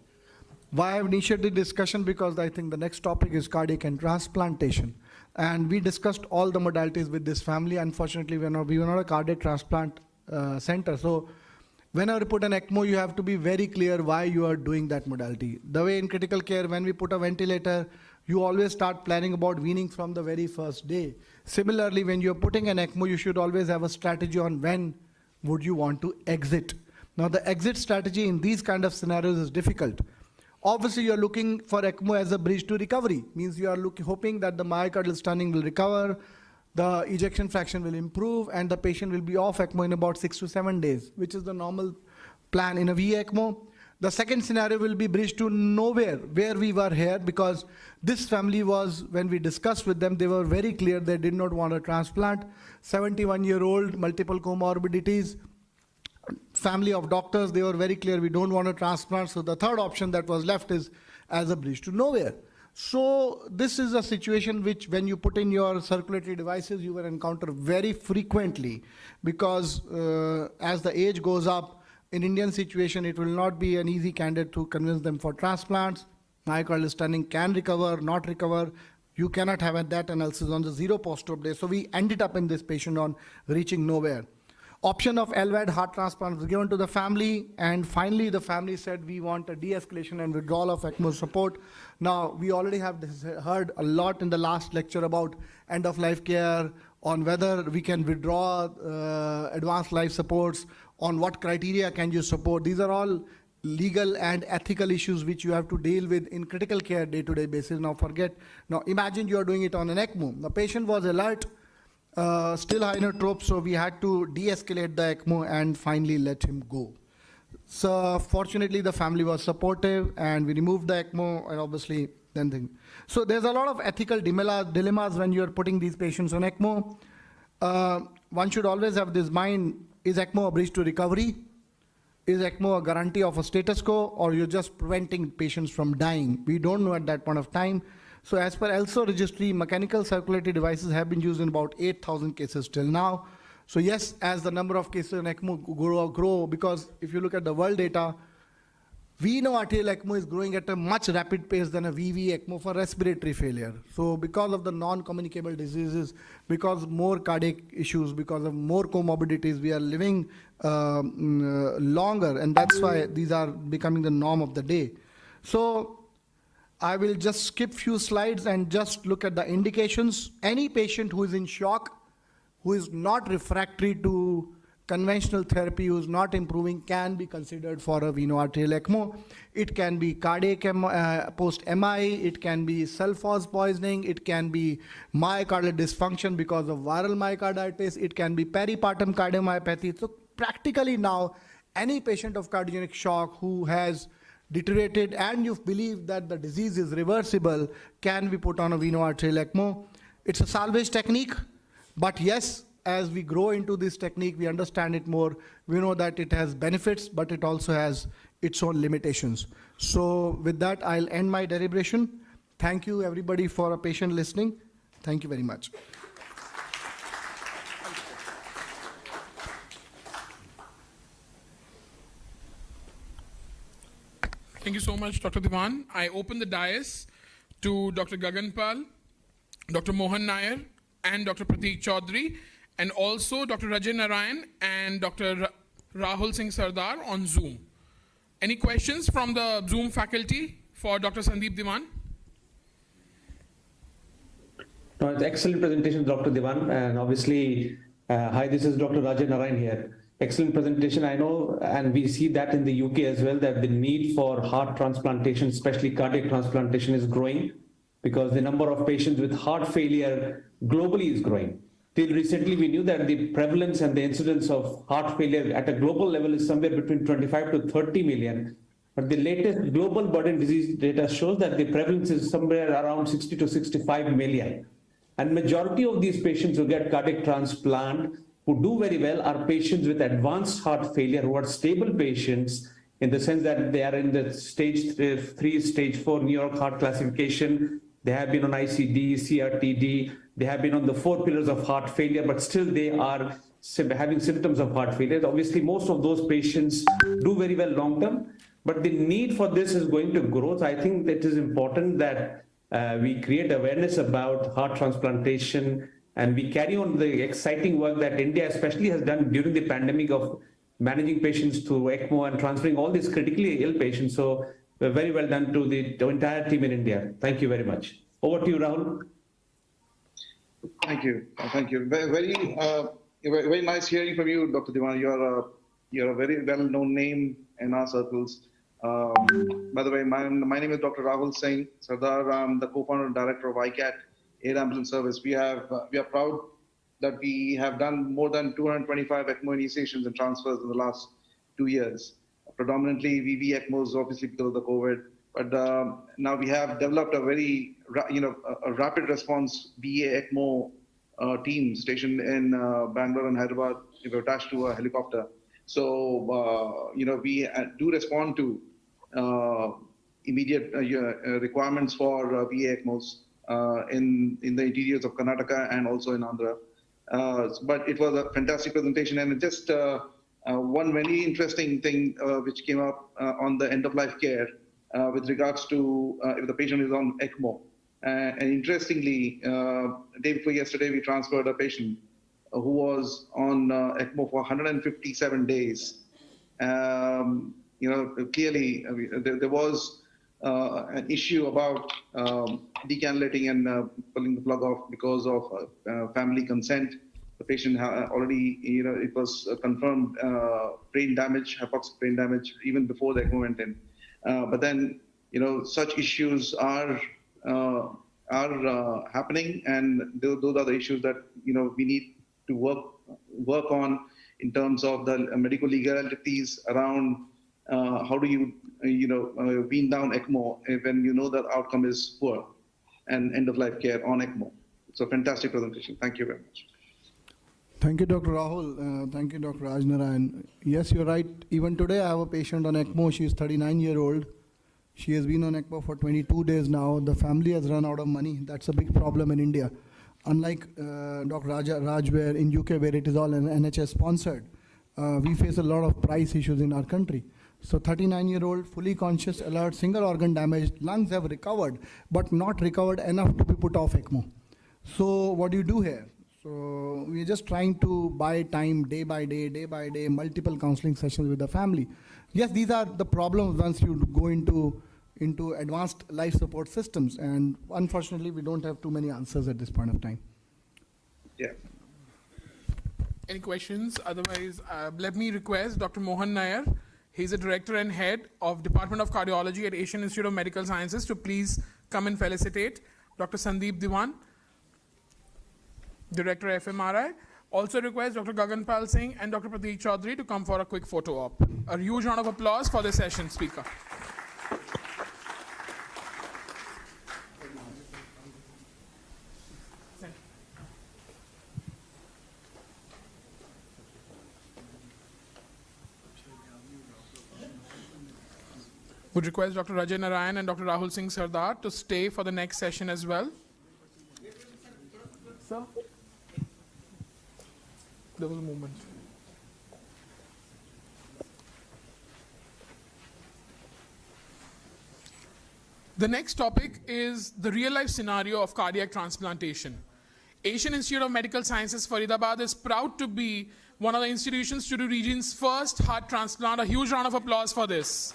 Why I have initiated the discussion? Because I think the next topic is cardiac and transplantation. And we discussed all the modalities with this family. Unfortunately, we were not a cardiac transplant center. So whenever you put an ECMO, you have to be very clear why you are doing that modality. The way in critical care, when we put a ventilator, you always start planning about weaning from the very first day. Similarly, when you're putting an ECMO, you should always have a strategy on when would you want to exit. Now, the exit strategy in these kind of scenarios is difficult. Obviously, you're looking for ECMO as a bridge to recovery. Means you are hoping that the myocardial stenting will recover, the ejection fraction will improve, and the patient will be off ECMO in about 6 to 7 days, which is the normal plan in a VA ECMO. The second scenario will be bridge to nowhere, where we were here, because this family was, when we discussed with them, they were very clear they did not want a transplant. 71-year-old, multiple comorbidities, family of doctors, they were very clear we don't want a transplant. So the third option that was left is as a bridge to nowhere. So this is a situation which, when you put in your circulatory devices, you will encounter very frequently, because as the age goes up, in Indian situation, it will not be an easy candidate to convince them for transplants. Myocardial stenting can recover, not recover. You cannot have that analysis on the 0 post-op day. So we ended up in this patient on reaching nowhere. Option of LVAD heart transplant was given to the family, and finally the family said we want a de-escalation and withdrawal of ECMO support. Now, we already have heard a lot in the last lecture about end-of-life care, on whether we can withdraw advanced life supports, on what criteria can you support. These are all legal and ethical issues which you have to deal with in critical care day-to-day basis. Now imagine you are doing it on an ECMO. The patient was alert, still high inotrope, so we had to de-escalate the ECMO and finally let him go. So fortunately the family was supportive and we removed the ECMO, and obviously then so there's a lot of ethical dilemmas when you're putting these patients on ECMO. One should always have this mind, is ECMO a bridge to recovery? Is ECMO a guarantee of a status quo, or you're just preventing patients from dying? We don't know at that point of time. So as per ELSO registry, mechanical circulatory devices have been used in about 8,000 cases till now. So yes, as the number of cases in ECMO grow, because if you look at the world data, we know arterial ECMO is growing at a much rapid pace than a VV ECMO for respiratory failure. So because of the non-communicable diseases, because of more cardiac issues, because of more comorbidities, we are living longer, and that's why these are becoming the norm of the day. So I will just skip few slides and just look at the indications. Any patient who is in shock, who is not refractory to conventional therapy, who is not improving, can be considered for a veno-arterial ECMO. It can be cardiac post-MI, it can be sulfose poisoning, it can be myocardial dysfunction because of viral myocarditis, it can be peripartum cardiomyopathy. So practically now, any patient of cardiogenic shock who has deteriorated and you believe that the disease is reversible can be put on a veno-arterial ECMO. It's a salvage technique, but yes, as we grow into this technique, we understand it more. We know that it has benefits, but it also has its own limitations. So with that, I'll end my deliberation. Thank you, everybody, for a patient listening. Thank you very much. Thank you so much, Dr. Diwan. I open the dais to Dr. Gaganpal, Dr. Mohan Nair, and Dr. Prateek Chaudhary, and also Dr. Rajay Narayan and Dr. Rahul Singh Sardar on Zoom. Any questions from the Zoom faculty for Dr. Sandeep Diwan? No, it's excellent presentation, Dr. Diwan, and obviously, hi, this is Dr. Rajay Narayan here. Excellent presentation. I know, and we see that in the UK as well, that the need for heart transplantation, especially cardiac transplantation, is growing because the number of patients with heart failure globally is growing. Till recently, we knew that the prevalence and the incidence of heart failure at a global level is somewhere between 25 to 30 million. But the latest global burden disease data shows that the prevalence is somewhere around 60 to 65 million. And majority of these patients who get cardiac transplant, who do very well, are patients with advanced heart failure, who are stable patients in the sense that they are in the stage 3, stage 4 New York heart classification. They have been on ICD, CRTD. They have been on the 4 pillars of heart failure, but still they are having symptoms of heart failure. Obviously, most of those patients do very well long term, but the need for this is going to grow. So I think it is important that we create awareness about heart transplantation, and we carry on the exciting work that India especially has done during the pandemic of managing patients through ECMO and transferring all these critically ill patients. So very well done to the entire team in India. Thank you very much. Over to you, Rahul. Thank you. Thank you. Very nice hearing from you, Dr. Diwan. You're a very well-known name in our circles. By the way, my name is Dr. Rahul Singh Sardar. I'm the co-founder and director of ICAT, Air Ambulance Service. We are proud that we have done more than 225 ECMO initiations and transfers in the last 2 years. predominantly VV ECMOs, obviously because of the COVID. But now we have developed a very, a rapid response VA ECMO team stationed in Bangalore and Hyderabad. We were attached to a helicopter. So, we do respond to immediate requirements for VA ECMOs in the interiors of Karnataka and also in Andhra. But it was a fantastic presentation, and just one very interesting thing which came up on the end-of-life care with regards to if the patient is on ECMO. And interestingly, day before yesterday, we transferred a patient who was on ECMO for 157 days. Clearly, there was an issue about decannulating and pulling the plug off because of family consent. The patient already, it was confirmed brain damage, hypoxic brain damage, even before the ECMO went in. But then, such issues are happening, and those are the issues that we need to work on in terms of the medical legalities around how do you wean down ECMO when you know that outcome is poor, and end of life care on ECMO. It's a fantastic presentation. Thank you very much. Thank you, Dr. Rahul. Thank you, Dr. Rajnarayan. Yes, you're right. Even today, I have a patient on ECMO. She is 39-year-old. She has been on ECMO for 22 days now. The family has run out of money. That's a big problem in India. Unlike Dr. Raj, where in UK, where it is all NHS sponsored, we face a lot of price issues in our country. So 39-year-old, fully conscious, alert, single organ damage, lungs have recovered, but not recovered enough to be put off ECMO. So what do you do here? So we're just trying to buy time day by day, multiple counseling sessions with the family. Yes, these are the problems once you go into advanced life support systems, and unfortunately we don't have too many answers at this point of time. Yeah. Any questions? Otherwise, let me request Dr. Mohan Nair. He's a director and head of Department of Cardiology at Asian Institute of Medical Sciences to please come and felicitate Dr. Sandeep Diwan, Director FMRI. Also request Dr. Gaganpal Singh and Dr. Prateek Chaudhary to come for a quick photo op. A huge round of applause for this session speaker. Would request Dr. Rajay Narayan and Dr. Rahul Singh Sardar to stay for the next session as well. Sir? There was a movement. The next topic is the real-life scenario of cardiac transplantation. Asian Institute of Medical Sciences, Faridabad is proud to be one of the institutions to do region's first heart transplant. A huge round of applause for this.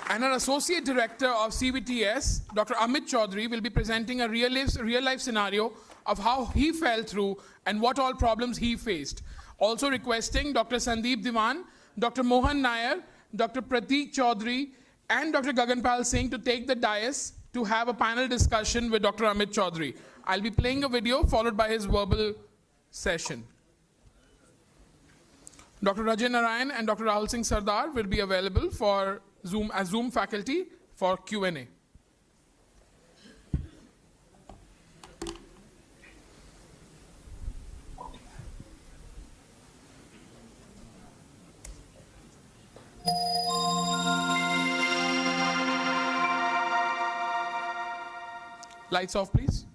And our Associate Director of CVTS, Dr. Amit Chaudhary, will be presenting a real-life scenario of how he fell through and what all problems he faced. Also requesting Dr. Sandeep Diwan, Dr. Mohan Nair, Dr. Prateek Chaudhary, and Dr. Gaganpal Singh to take the dais to have a panel discussion with Dr. Amit Chaudhary. I'll be playing a video followed by his verbal session. Dr. Rajay Narayan and Dr. Rahul Singh Sardar will be available for Zoom faculty for Q&A. Lights off, please.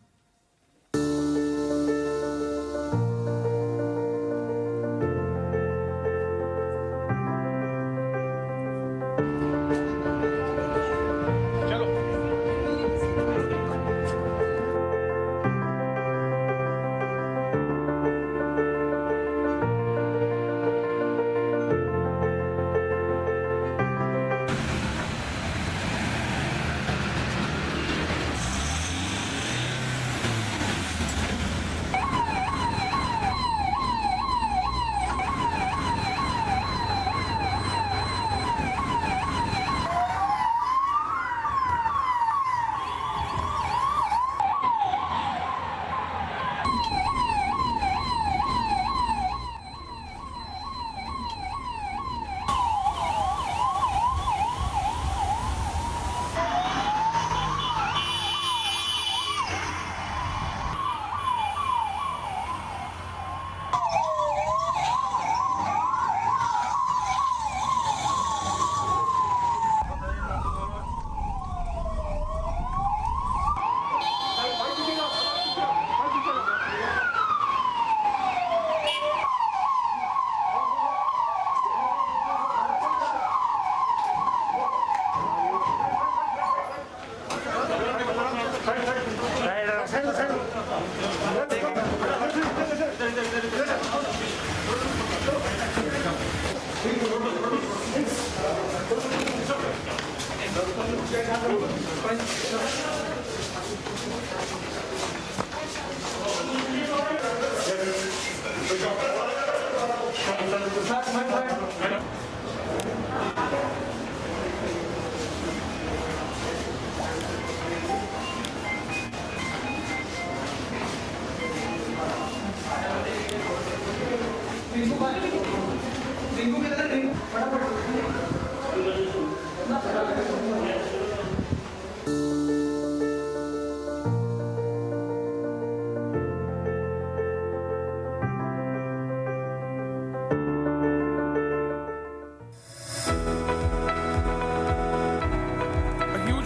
A huge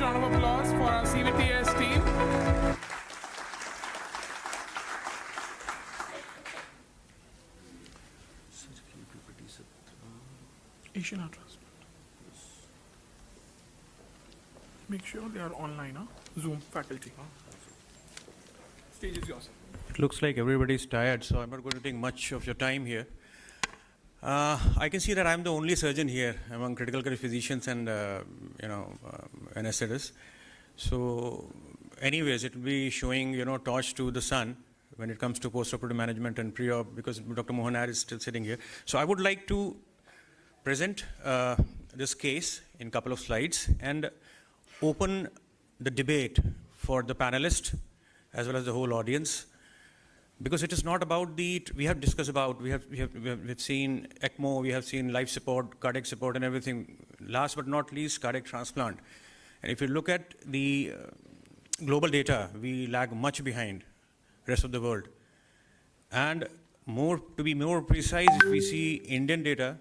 round of applause for our CVTS team. Asian Hospital. Make sure they are online, huh? Zoom faculty. Stage is yours. It looks like everybody's tired, so I'm not going to take much of your time here. I can see that I'm the only surgeon here among critical care physicians and anesthetists. So, anyways, it will be showing torch to the sun when it comes to post-operative management and pre-op, because Dr. Mohanar is still sitting here. So, I would like to present this case in a couple of slides and open the debate for the panelists as well as the whole audience. Because it is not about we have discussed about, we've seen ECMO, we have seen life support, cardiac support and everything. Last but not least, cardiac transplant. And if you look at the global data, we lag much behind the rest of the world. And to be more precise, if we see Indian data,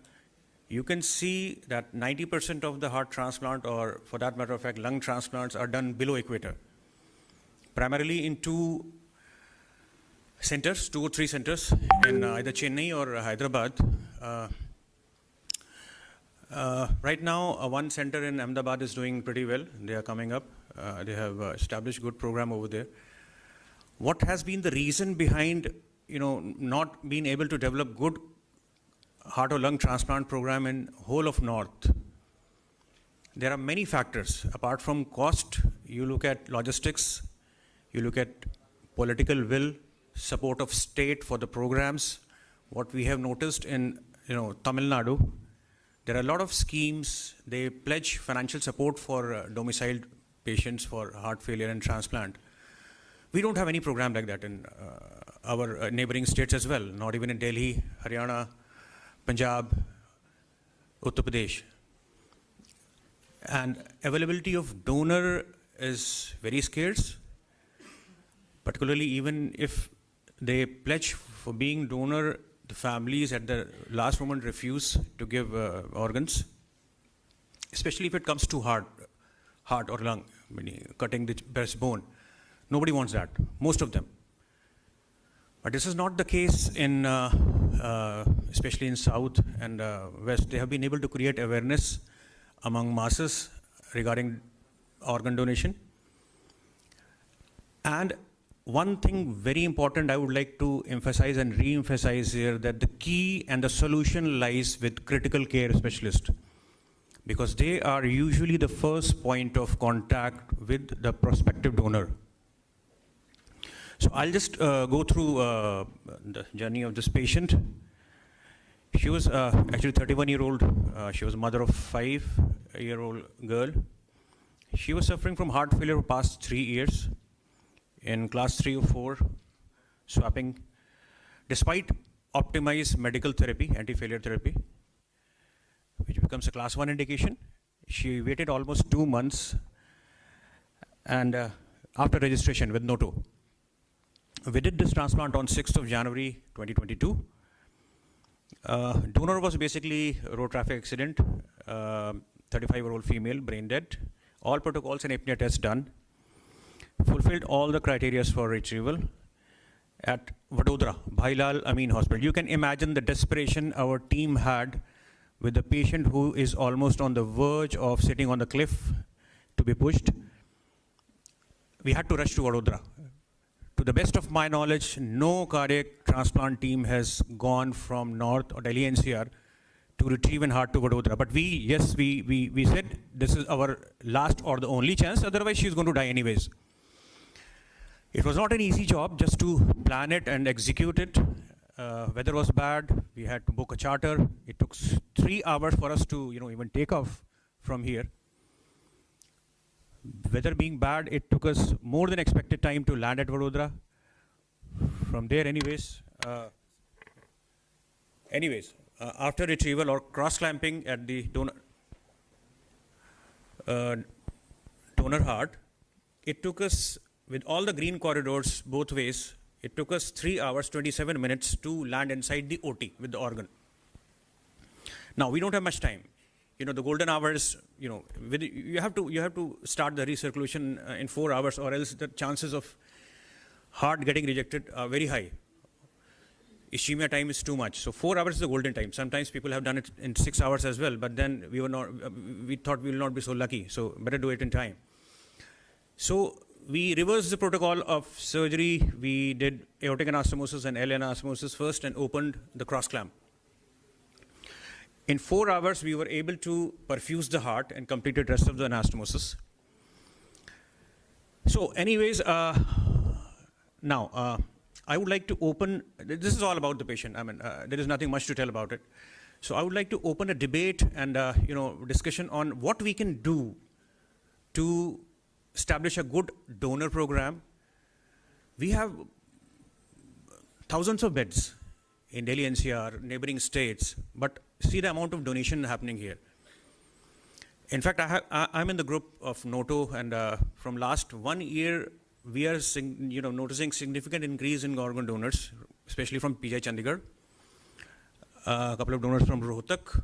you can see that 90% of the heart transplant, or for that matter of fact, lung transplants are done below equator. Primarily in two or three centers in either Chennai or Hyderabad. Right now, one center in Ahmedabad is doing pretty well. They are coming up. They have established good program over there. What has been the reason behind, not being able to develop good heart or lung transplant program in whole of North? There are many factors. Apart from cost, you look at logistics, you look at political will, support of state for the programs. What we have noticed in Tamil Nadu, there are a lot of schemes. They pledge financial support for domiciled patients for heart failure and transplant. We don't have any program like that in our neighboring states as well, not even in Delhi, Haryana, Punjab, Uttar Pradesh. And availability of donor is very scarce, particularly even if they pledge for being donor, the families at the last moment refuse to give organs, especially if it comes to heart or lung, cutting the breastbone. Nobody wants that, most of them. But this is not the case in, especially in South and West. They have been able to create awareness among masses regarding organ donation. And one thing very important I would like to emphasize and re-emphasize here, that the key and the solution lies with critical care specialists, because they are usually the first point of contact with the prospective donor. So I'll just go through the journey of this patient. She was actually 31-year-old. She was a mother of 5-year-old girl. She was suffering from heart failure for past 3 years. In class 3 or 4, swapping, despite optimized medical therapy, anti-failure therapy, which becomes a class 1 indication. She waited almost 2 months, and after registration with NOTO. We did this transplant on 6th of January 2022. Donor was basically a road traffic accident, 35-year-old female, brain dead. All protocols and apnea tests done. Fulfilled all the criteria for retrieval at Vadodara, Bhailal Amin Hospital. You can imagine the desperation our team had with the patient who is almost on the verge of sitting on the cliff to be pushed. We had to rush to Vadodara. To the best of my knowledge, no cardiac transplant team has gone from North or Delhi NCR to retrieve an heart to Vadodara. But we said this is our last or the only chance, otherwise she's going to die anyways. It was not an easy job just to plan it and execute it. Weather was bad. We had to book a charter. It took 3 hours for us to even take off from here. Weather being bad, it took us more than expected time to land at Vadodara. From there, anyways, after retrieval or cross-clamping at the donor heart, it took us, with all the green corridors both ways, it took us 3 hours, 27 minutes to land inside the OT with the organ. Now, we don't have much time. You know, the golden hours, you know, you have to start the recirculation in 4 hours, or else the chances of heart getting rejected are very high. Ischemia time is too much. So 4 hours is the golden time. Sometimes people have done it in 6 hours as well, but then we thought we will not be so lucky. So better do it in time. So we reversed the protocol of surgery. We did aortic anastomosis and LA anastomosis first and opened the cross clamp. In 4 hours, we were able to perfuse the heart and completed rest of the anastomosis. So anyways, now, I would like to open, this is all about the patient. I mean, there is nothing much to tell about it. So I would like to open a debate and, discussion on what we can do to establish a good donor program. We have thousands of beds in Delhi NCR, neighboring states, but see the amount of donation happening here. In fact, I'm in the group of NOTO, and from last 1 year, we are noticing significant increase in organ donors, especially from PJ Chandigarh, a couple of donors from Rohtak,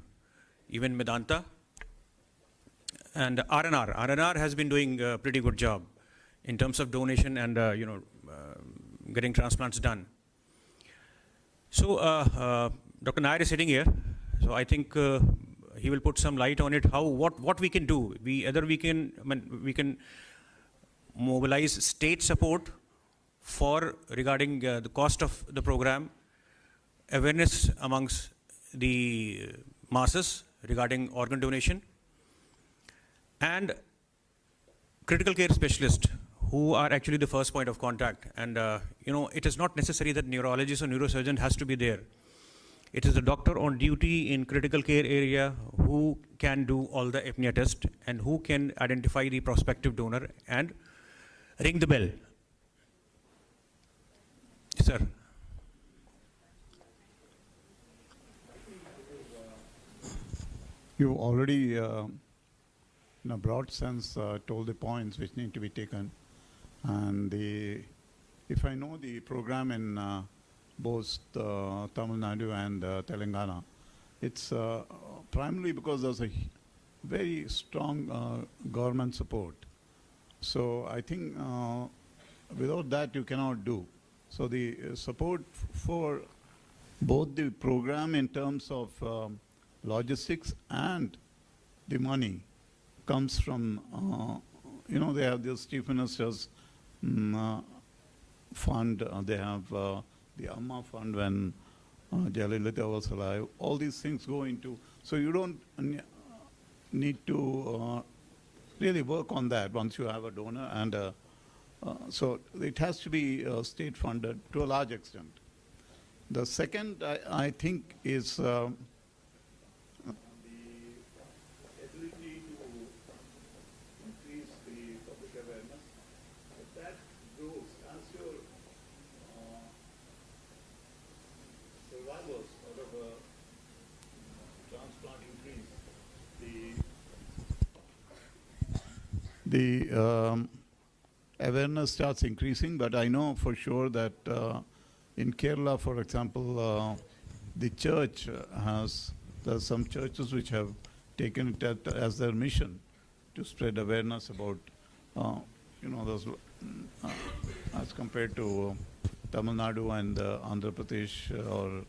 even Medanta, and RNR. RNR has been doing a pretty good job in terms of donation and getting transplants done. So Dr. Nair is sitting here, so I think he will put some light on it. What we can do? We can mobilize state support for regarding the cost of the program, awareness amongst the masses regarding organ donation, and critical care specialists who are actually the first point of contact. And it is not necessary that neurologist or neurosurgeon has to be there. It is the doctor on duty in critical care area who can do all the apnea test and who can identify the prospective donor and ring the bell. Sir. You already, in a broad sense, told the points which need to be taken. And if I know the program in both Tamil Nadu and Telangana, it's primarily because there's a very strong government support. So I think without that you cannot do. So the support for both the program in terms of logistics and the money comes from, they have the Chief Minister's fund, they have the Amma fund when Jayalalitha was alive. All these things go into, so you don't need to really work on that once you have a donor, and so it has to be state funded to a large extent. The second, I think, is the ability to increase the public awareness. If that grows as your survivors out of a transplant increase, the awareness starts increasing. But I know for sure that in Kerala, for example, the church there's some churches which have taken it as their mission to spread awareness about, those, as compared to Tamil Nadu and Andhra Pradesh or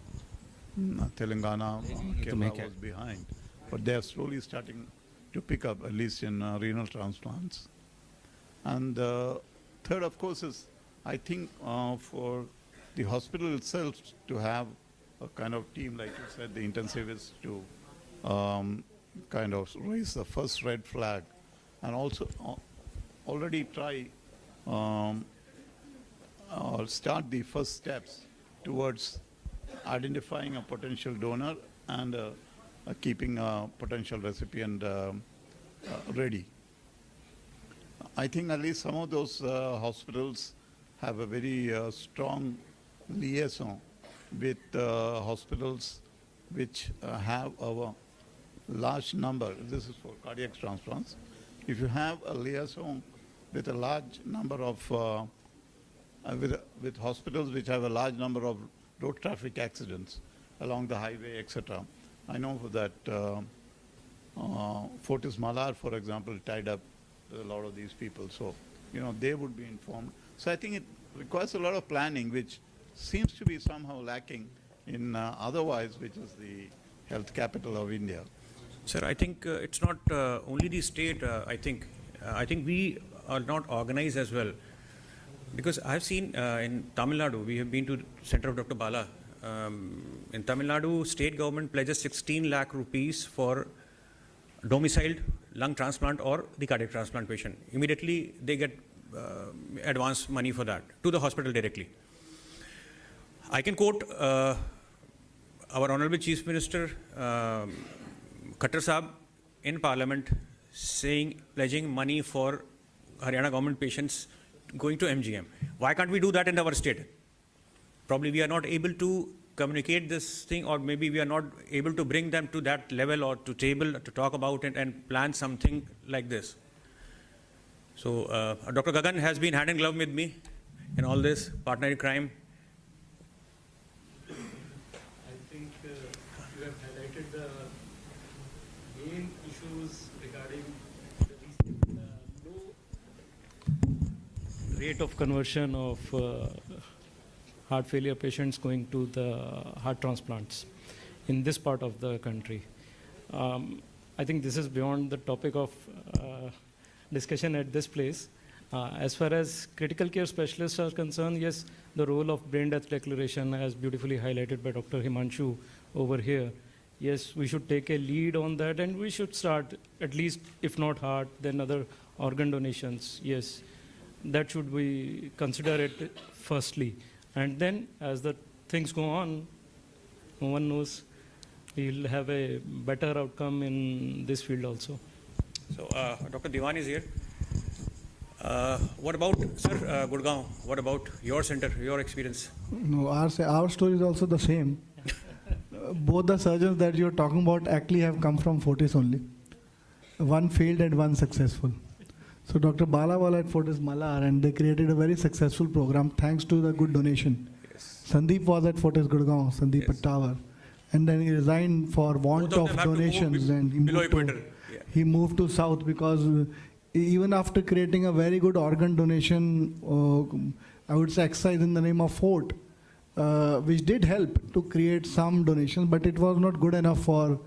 Telangana, Kerala was behind. But they are slowly starting to pick up, at least in renal transplants. And third, of course, is I think for the hospital itself to have a kind of team, like you said, the intensivists to kind of raise the first red flag, and also already try or start the first steps towards identifying a potential donor and keeping a potential recipient ready. I think at least some of those hospitals have a very strong liaison with hospitals which have a large number, this is for cardiac transplants, if you have a liaison with a large number of, with hospitals which have a large number of road traffic accidents along the highway, etc. I know that Fortis Malar, for example, tied up a lot of these people, so they would be informed. So I think it requires a lot of planning, which seems to be somehow lacking in otherwise, which is the health capital of India. Sir, I think it's not only the state. I think we are not organized as well, because I've seen in Tamil Nadu, we have been to Center of Dr. Bala. In Tamil Nadu, state government pledges 16 lakh rupees for domiciled lung transplant or the cardiac transplant patient. Immediately, they get advance money for that to the hospital directly. I can quote our Honorable Chief Minister, Khattar Saab, in Parliament, pledging money for Haryana government patients going to MGM. Why can't we do that in our state? Probably we are not able to communicate this thing, or maybe we are not able to bring them to that level or to table to talk about it and plan something like this. So Dr. Gagan has been hand in glove with me in all this, partner in crime. I think you have highlighted the main issues regarding the recent low rate of conversion of heart failure patients going to the heart transplants in this part of the country. I think this is beyond the topic of discussion at this place. As far as critical care specialists are concerned, yes, the role of brain death declaration, as beautifully highlighted by Dr. Himanshu over here, yes, we should take a lead on that, and we should start at least, if not heart, then other organ donations. Yes, that should we consider it firstly. And then, as the things go on, no one knows, we'll have a better outcome in this field also. So, Dr. Diwan is here. What about, sir, Gurgaon? What about your center, your experience? No, our story is also the same. Both the surgeons that you're talking about actually have come from Fortis only. One failed and one successful. So Dr. Bala was at Fortis Malar, and they created a very successful program thanks to the good donation. Yes. Sandeep was at Fortis Gurgaon, Sandeep at Tower. And then he resigned for want of donations, and he moved to South, because even after creating a very good organ donation, I would say exercise in the name of Fort, which did help to create some donations, but it was not good enough for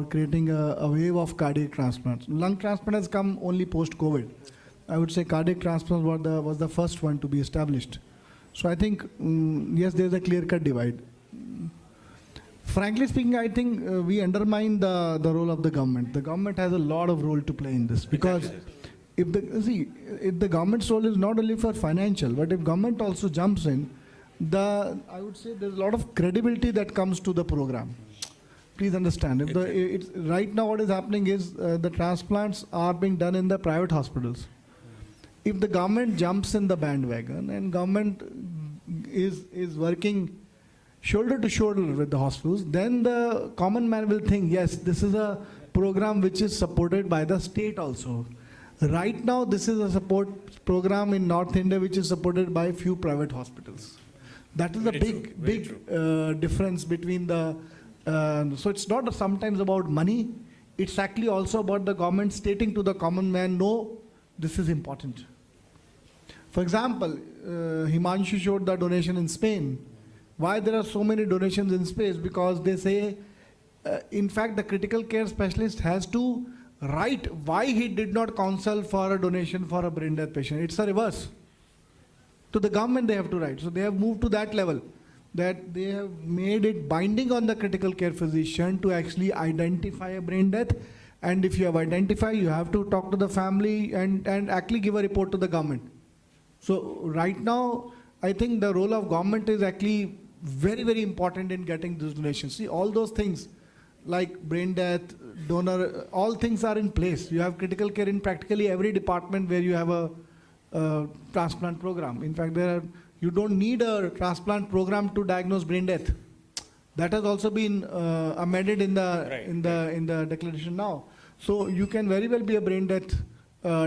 creating a wave of cardiac transplants. Lung transplant has come only post-COVID. I would say cardiac transplant was the first one to be established. So I think, yes, there's a clear-cut divide. Frankly speaking, I think we undermine the role of the government. The government has a lot of role to play in this, because if the government's role is not only for financial, but if government also jumps in, I would say there's a lot of credibility that comes to the program. Please understand, right now what is happening is the transplants are being done in the private hospitals. If the government jumps in the bandwagon and government is working shoulder to shoulder with the hospitals, then the common man will think, yes, this is a program which is supported by the state also. Right now, this is a support program in North India which is supported by few private hospitals. That is a big difference between the... so it's not sometimes about money, it's actually also about the government stating to the common man, no, this is important. For example, Himanshu showed the donation in Spain. Why there are so many donations in Spain? Because they say, in fact, the critical care specialist has to write why he did not counsel for a donation for a brain death patient. It's a reverse. To the government they have to write. So they have moved to that level, that they have made it binding on the critical care physician to actually identify a brain death. And if you have identified, you have to talk to the family and actually give a report to the government. So right now, I think the role of government is actually very, very important in getting these donations. See, all those things like brain death, donor, all things are in place. You have critical care in practically every department where you have a transplant program. In fact, you don't need a transplant program to diagnose brain death. That has also been amended in the declaration now. So you can very well be a brain death,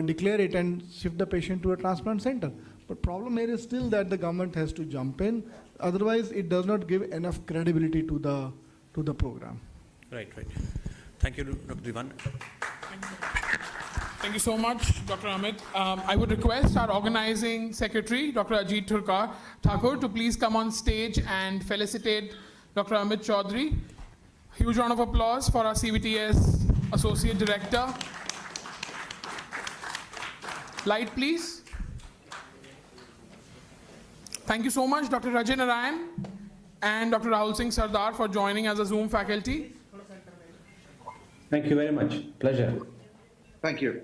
declare it and shift the patient to a transplant center. But problem here is still that the government has to jump in. Otherwise, it does not give enough credibility to the program. Right. Thank you, Dr. Diwan. Thank you so much, Dr. Amit. I would request our organizing secretary, Dr. Ajit Thakur, to please come on stage and felicitate Dr. Amit Chaudhary. Huge round of applause for our CVTS Associate Director. Light, please. Thank you so much, Dr. Rajay Narayan and Dr. Rahul Singh Sardar for joining as a Zoom faculty. Thank you very much. Pleasure. Thank you.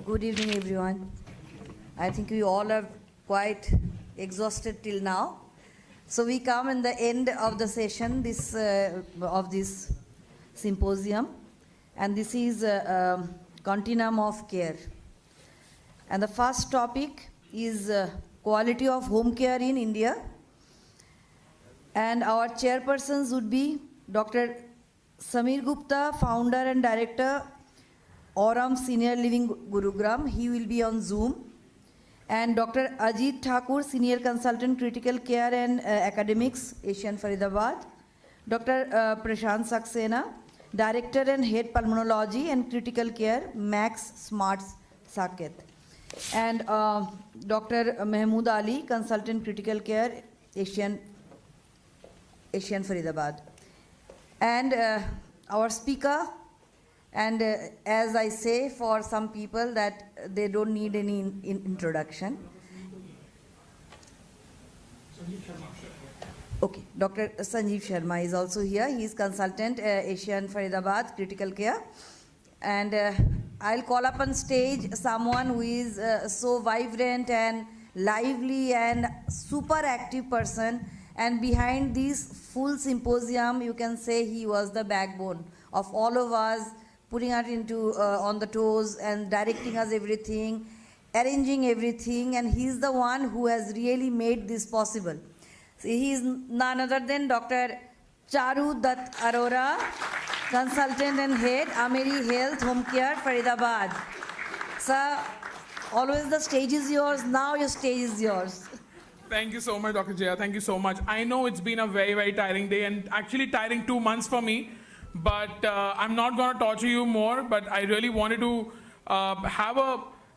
Good evening, everyone. I think we all are quite exhausted till now. So we come in the end of the session of this symposium, and this is continuum of care. And the first topic is quality of home care in India. And our chairpersons would be Dr. Samir Gupta, founder and director, Aurum Senior Living Gurugram. He will be on Zoom. And Dr. Ajit Thakur, Senior Consultant Critical Care and Academics, Asian Faridabad. Dr. Prashant Saxena, Director and Head Pulmonology and Critical Care, Max Smart Saket. And Dr. Mahmood Ali, Consultant Critical Care, Asian Faridabad. And our speaker, and as I say for some people that they don't need any introduction. Okay, Dr. Sanjeev Sharma is also here. He is consultant, Asian Faridabad Critical Care. And I'll call up on stage someone who is so vibrant and lively and super active person. And behind this full symposium, you can say he was the backbone of all of us, putting us into on the toes and directing us everything, arranging everything, and he's the one who has really made this possible. So he is none other than Dr. Charu Dutt Arora, consultant and head, Ameri Health Home Care, Faridabad. Sir, always the stage is yours. Now your stage is yours. Thank you so much, Dr. Jaya. Thank you so much. I know it's been a very, very tiring day, and actually tiring 2 months for me. But I'm not going to torture you more, but I really wanted to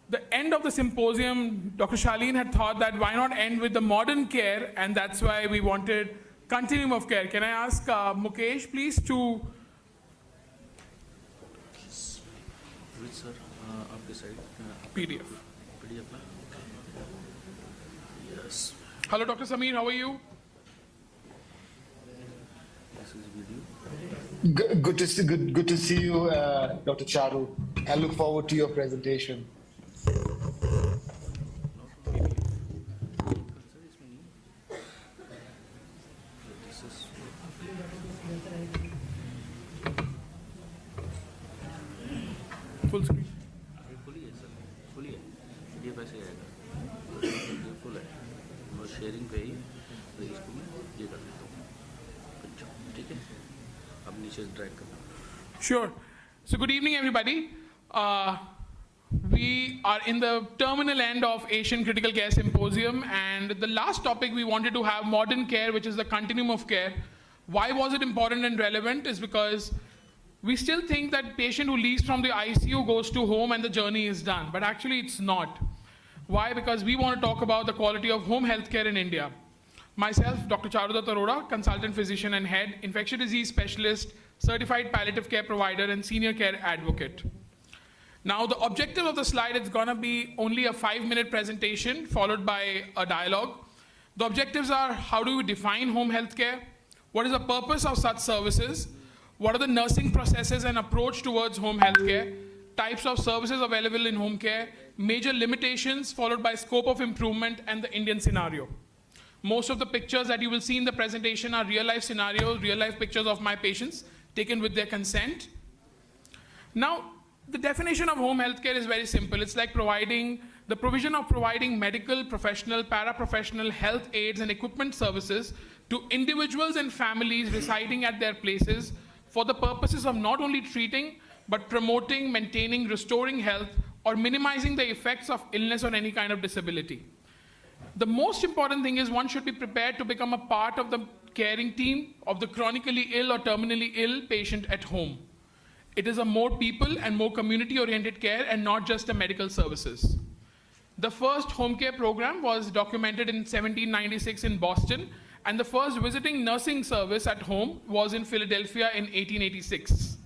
the end of the symposium, Dr. Shaleen had thought that why not end with the modern care, and that's why we wanted continuum of care. Can I ask Mukesh, please, to... Which, sir? Up the side. PDF. PDF. Yes. Hello, Dr. Samir, how are you? This is video. Good to see you, Dr. Charu. I look forward to your presentation. Full screen. Fully है sir, fully है. ये वैसे आएगा. ये full है. और sharing पे ही तो इसको मैं ये कर देता हूँ. अच्छा, ठीक है. अब नीचे drag करना. Sure. So good evening, everybody. We are in the terminal end of Asian Critical Care Symposium, and the last topic we wanted to have modern care, which is the continuum of care. Why was it important and relevant is because we still think that patient who leaves from the ICU goes to home and the journey is done, but actually it's not. Why? Because we want to talk about the quality of home healthcare in India. Myself, Dr. Charu Dutt Arora, consultant physician and head, infectious disease specialist, certified palliative care provider, and senior care advocate. Now, the objective of the slide is going to be only a 5-minute presentation followed by a dialogue. The objectives are: how do we define home healthcare? What is the purpose of such services? What are the nursing processes and approach towards home healthcare? Types of services available in home care, major limitations followed by scope of improvement, and the Indian scenario. Most of the pictures that you will see in the presentation are real life scenarios, real life pictures of my patients taken with their consent. Now, the definition of home healthcare is very simple. It's like the provision of providing medical, professional, paraprofessional health aids and equipment services to individuals and families residing at their places for the purposes of not only treating, but promoting, maintaining, restoring health, or minimizing the effects of illness or any kind of disability. The most important thing is one should be prepared to become a part of the caring team of the chronically ill or terminally ill patient at home. It is a more people and more community-oriented care and not just a medical services. The first home care program was documented in 1796 in Boston, and the first visiting nursing service at home was in Philadelphia in 1886.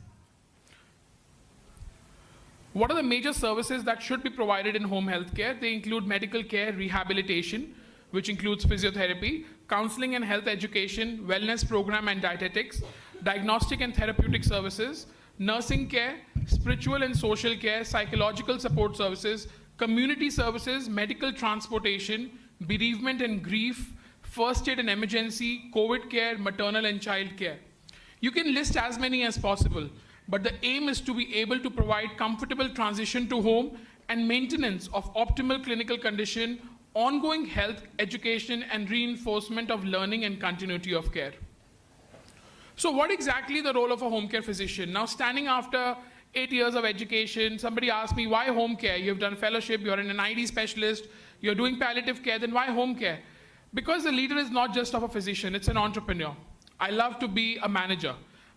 What are the major services that should be provided in home health care? They include medical care, rehabilitation, which includes physiotherapy, counseling and health education, wellness program and dietetics, diagnostic and therapeutic services, nursing care, spiritual and social care, psychological support services, community services, medical transportation, bereavement and grief, first aid and emergency, COVID care, maternal and child care. You can list as many as possible, but the aim is to be able to provide comfortable transition to home and maintenance of optimal clinical condition, ongoing health, education, and reinforcement of learning and continuity of care. So what exactly the role of a home care physician? Now, standing after 8 years of education, somebody asked me, why home care? You've done fellowship, you're an ID specialist, you're doing palliative care, then why home care? Because the leader is not just of a physician, it's an entrepreneur. I love to be a manager.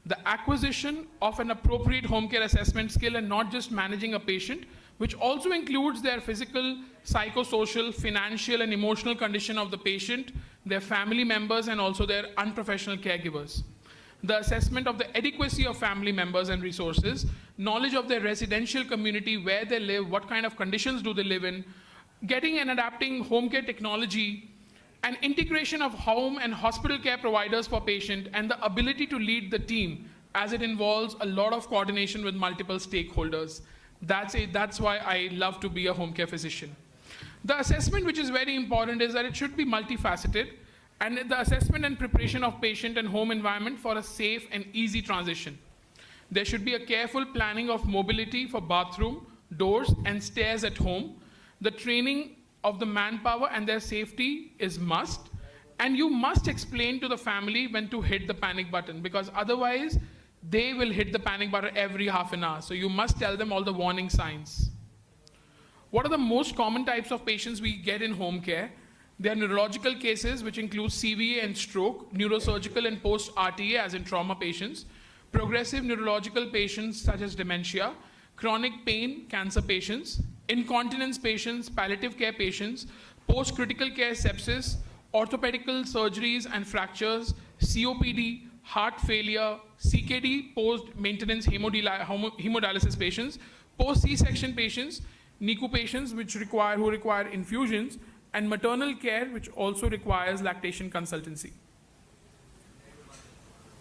The acquisition of an appropriate home care assessment skill and not just managing a patient, which also includes their physical, psychosocial, financial, and emotional condition of the patient, their family members, and also their unprofessional caregivers. The assessment of the adequacy of family members and resources, knowledge of their residential community, where they live, what kind of conditions do they live in, getting and adapting home care technology, and integration of home and hospital care providers for patient, and the ability to lead the team, as it involves a lot of coordination with multiple stakeholders. That's why I love to be a home care physician. The assessment, which is very important, is that it should be multifaceted, and the assessment and preparation of patient and home environment for a safe and easy transition. There should be a careful planning of mobility for bathroom, doors, and stairs at home. The training of the manpower and their safety is must, and you must explain to the family when to hit the panic button, because otherwise they will hit the panic button every half an hour. So you must tell them all the warning signs. What are the most common types of patients we get in home care? There are neurological cases, which include CVA and stroke, neurosurgical and post-RTA, as in trauma patients, progressive neurological patients such as dementia, chronic pain, cancer patients, incontinence patients, palliative care patients, post-critical care sepsis, orthopedical surgeries and fractures, COPD, heart failure, CKD, post-maintenance hemodialysis patients, post-C-section patients, NICU patients who require infusions, and maternal care, which also requires lactation consultancy.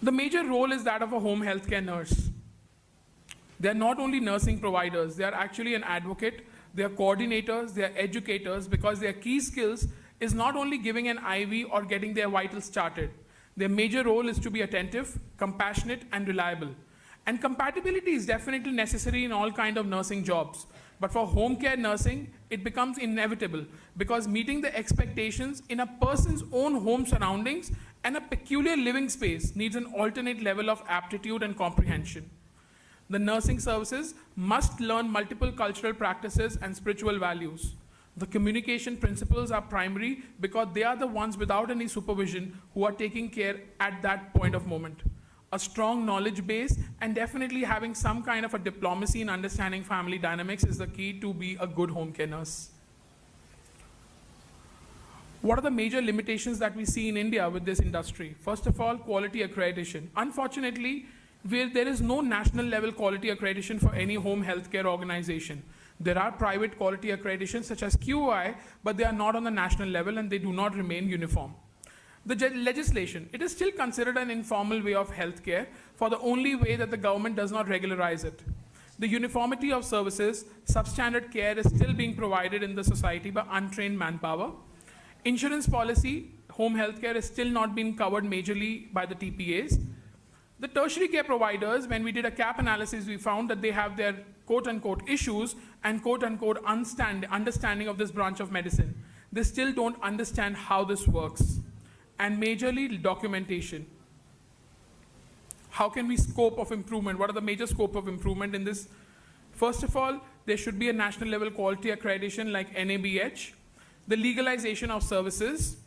The major role is that of a home healthcare nurse. They're not only nursing providers, they are actually an advocate, they are coordinators, they are educators, because their key skills is not only giving an IV or getting their vitals started. Their major role is to be attentive, compassionate, and reliable. And compatibility is definitely necessary in all kinds of nursing jobs. But for home care nursing, it becomes inevitable, because meeting the expectations in a person's own home surroundings and a peculiar living space needs an alternate level of aptitude and comprehension. The nursing services must learn multiple cultural practices and spiritual values. The communication principles are primary because they are the ones without any supervision who are taking care at that point of moment. A strong knowledge base and definitely having some kind of a diplomacy in understanding family dynamics is the key to be a good home care nurse. What are the major limitations that we see in India with this industry? First of all, quality accreditation. Unfortunately, there is no national level quality accreditation for any home healthcare organization. There are private quality accreditations such as QI, but they are not on the national level and they do not remain uniform. The legislation, it is still considered an informal way of healthcare for the only way that the government does not regularize it. the uniformity of services, substandard care is still being provided in the society by untrained manpower. Insurance policy, home health care is still not being covered majorly by the TPAs. The tertiary care providers, when we did a gap analysis, we found that they have their quote-unquote issues and quote-unquote understanding of this branch of medicine. They still don't understand how this works. And majorly documentation. How can we scope of improvement? What are the major scope of improvement in this? First of all, there should be a national level quality accreditation like NABH, the legalization of services,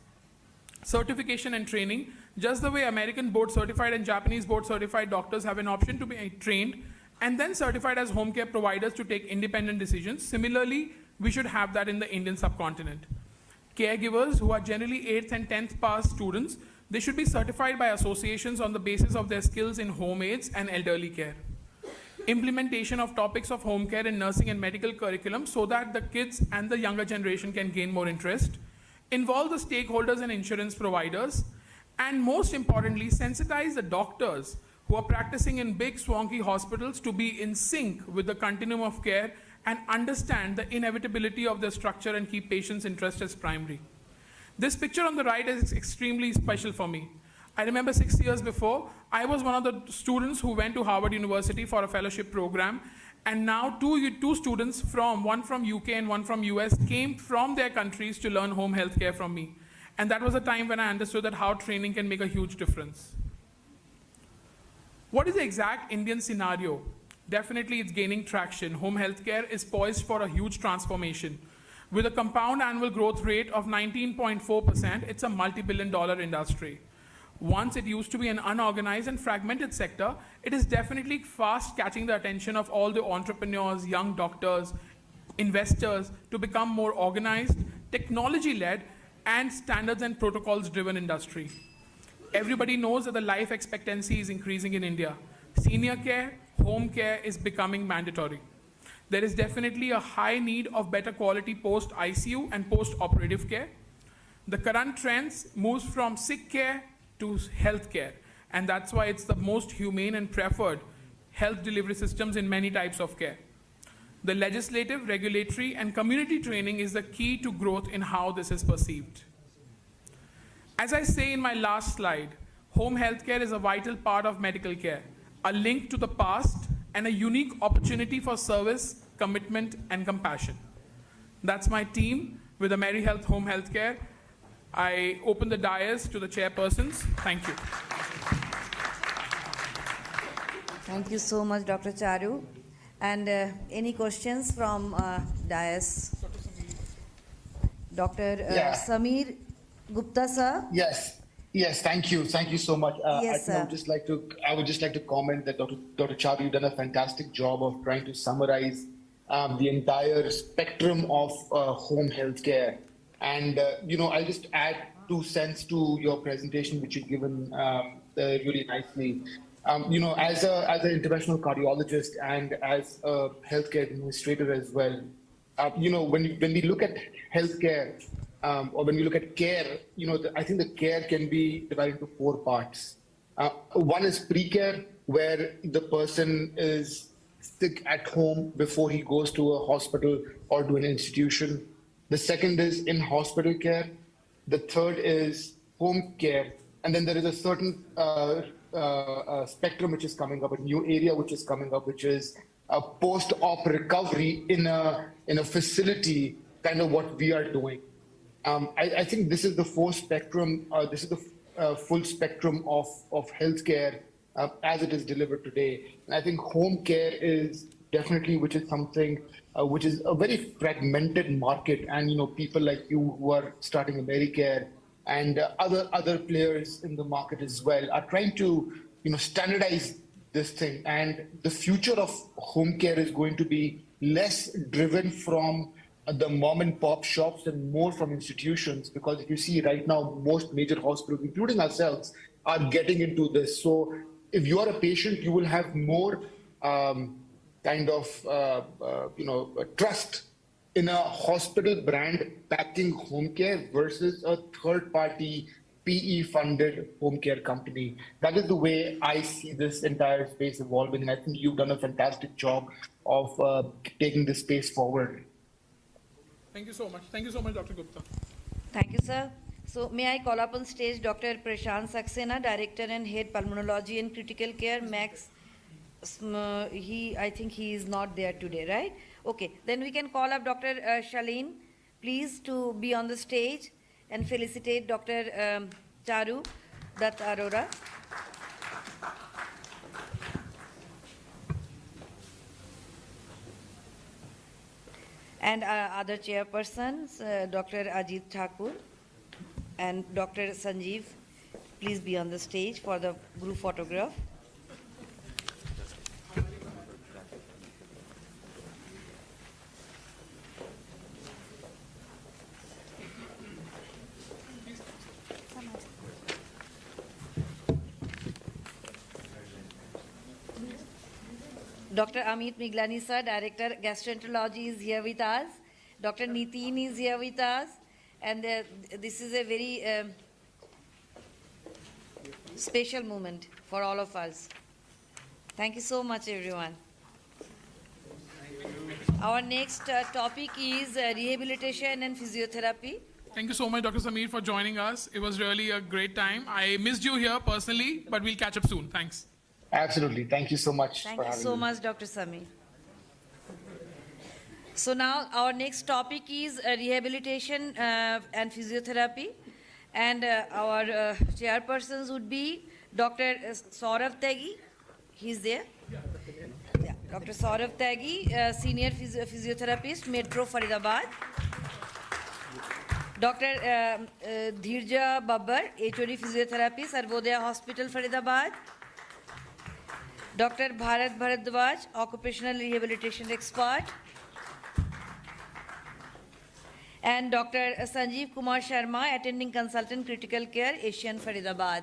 certification and training. Just the way American board certified and Japanese board certified doctors have an option to be trained and then certified as home care providers to take independent decisions. Similarly, we should have that in the Indian subcontinent. Caregivers who are generally 8th and 10th pass students, they should be certified by associations on the basis of their skills in home aids and elderly care. Implementation of topics of home care in nursing and medical curriculum so that the kids and the younger generation can gain more interest. Involve the stakeholders and insurance providers. And most importantly, sensitize the doctors who are practicing in big swanky hospitals to be in sync with the continuum of care and understand the inevitability of their structure and keep patients' interest as primary. This picture on the right is extremely special for me. I remember 6 years before, I was one of the students who went to Harvard University for a fellowship program, and now two students, one from UK and one from US, came from their countries to learn home health care from me. And that was a time when I understood that how training can make a huge difference. What is the exact Indian scenario? Definitely it's gaining traction. Home healthcare is poised for a huge transformation. With a compound annual growth rate of 19.4%, it's a multi-billion-dollar industry. Once it used to be an unorganized and fragmented sector, it is definitely fast catching the attention of all the entrepreneurs, young doctors, investors to become more organized, technology-led, and standards and protocols-driven industry. Everybody knows that the life expectancy is increasing in India. Senior care, home care is becoming mandatory. There is definitely a high need of better quality post-ICU and post-operative care. The current trends moves from sick care to health care, and that's why it's the most humane and preferred health delivery systems in many types of care. The legislative, regulatory, and community training is the key to growth in how this is perceived. As I say in my last slide, home healthcare is a vital part of medical care, a link to the past, and a unique opportunity for service, commitment, and compassion. That's my team with the Mary Health Home Healthcare. I open the dais to the chairpersons. Thank you. Thank you so much, Dr. Charu. And any questions from dais? Dr. Samir Gupta, sir? Yes, thank you so much. Yes, I would just like to comment that Dr. Charu, you've done a fantastic job of trying to summarize the entire spectrum of home healthcare. And I'll just add 2 cents to your presentation, which you've given really nicely. As an interventional cardiologist and as a healthcare administrator as well, when we look at healthcare, or when we look at care, I think the care can be divided into 4 parts. One is pre-care, where the person is sick at home before he goes to a hospital or to an institution. The second is in-hospital care. The third is home care. And then there is a certain spectrum which is coming up, a new area which is coming up, which is a post-op recovery in a facility, kind of what we are doing. I think this is the full spectrum. This is the full spectrum of healthcare as it is delivered today. And I think home care is definitely, which is something which is a very fragmented market. And people like you who are starting AmeriCare and other players in the market as well are trying to standardize this thing. And the future of home care is going to be less driven from the mom and pop shops and more from institutions, because if you see right now, most major hospitals, including ourselves, are getting into this. So if you are a patient, you will have more trust in a hospital brand backing home care versus a third party PE-funded home care company. That is the way I see this entire space evolving, and I think you've done a fantastic job of taking this space forward. Thank you so much. Thank you so much, Dr. Gupta. Thank you, sir. So may I call up on stage Dr. Prashant Saxena, Director and Head Pulmonology and Critical Care, Max. I think he is not there today, right? Okay, then we can call up Dr. Shaleen, please, to be on the stage and felicitate Dr. Charu Dutt Arora. And other chairpersons, Dr. Ajit Thakur and Dr. Sanjeev, please be on the stage for the group photograph. Dr. Amit Miglani, sir, Director Gastroenterology, is here with us. Dr. Nitin is here with us. And this is a very special moment for all of us. Thank you so much, everyone. Our next topic is rehabilitation and physiotherapy. Thank you so much, Dr. Sameer, for joining us. It was really a great time. I missed you here personally, but we'll catch up soon. Thanks. Absolutely. Thank you so much. Thank you so much, Dr. Sameer. So now our next topic is rehabilitation and physiotherapy. And our chairpersons would be Dr. Saurav Tyagi. He's there? Yeah. Dr. Saurav Tyagi, Senior Physiotherapist, Metro Faridabad. Dr. Dhirja Babbar, HOD Physiotherapy, Sarvodaya Hospital, Faridabad. Dr. Bharat Bharadwaj, Occupational Rehabilitation Expert. And Dr. Sanjeev Kumar Sharma, Attending Consultant, Critical Care, Asian Faridabad.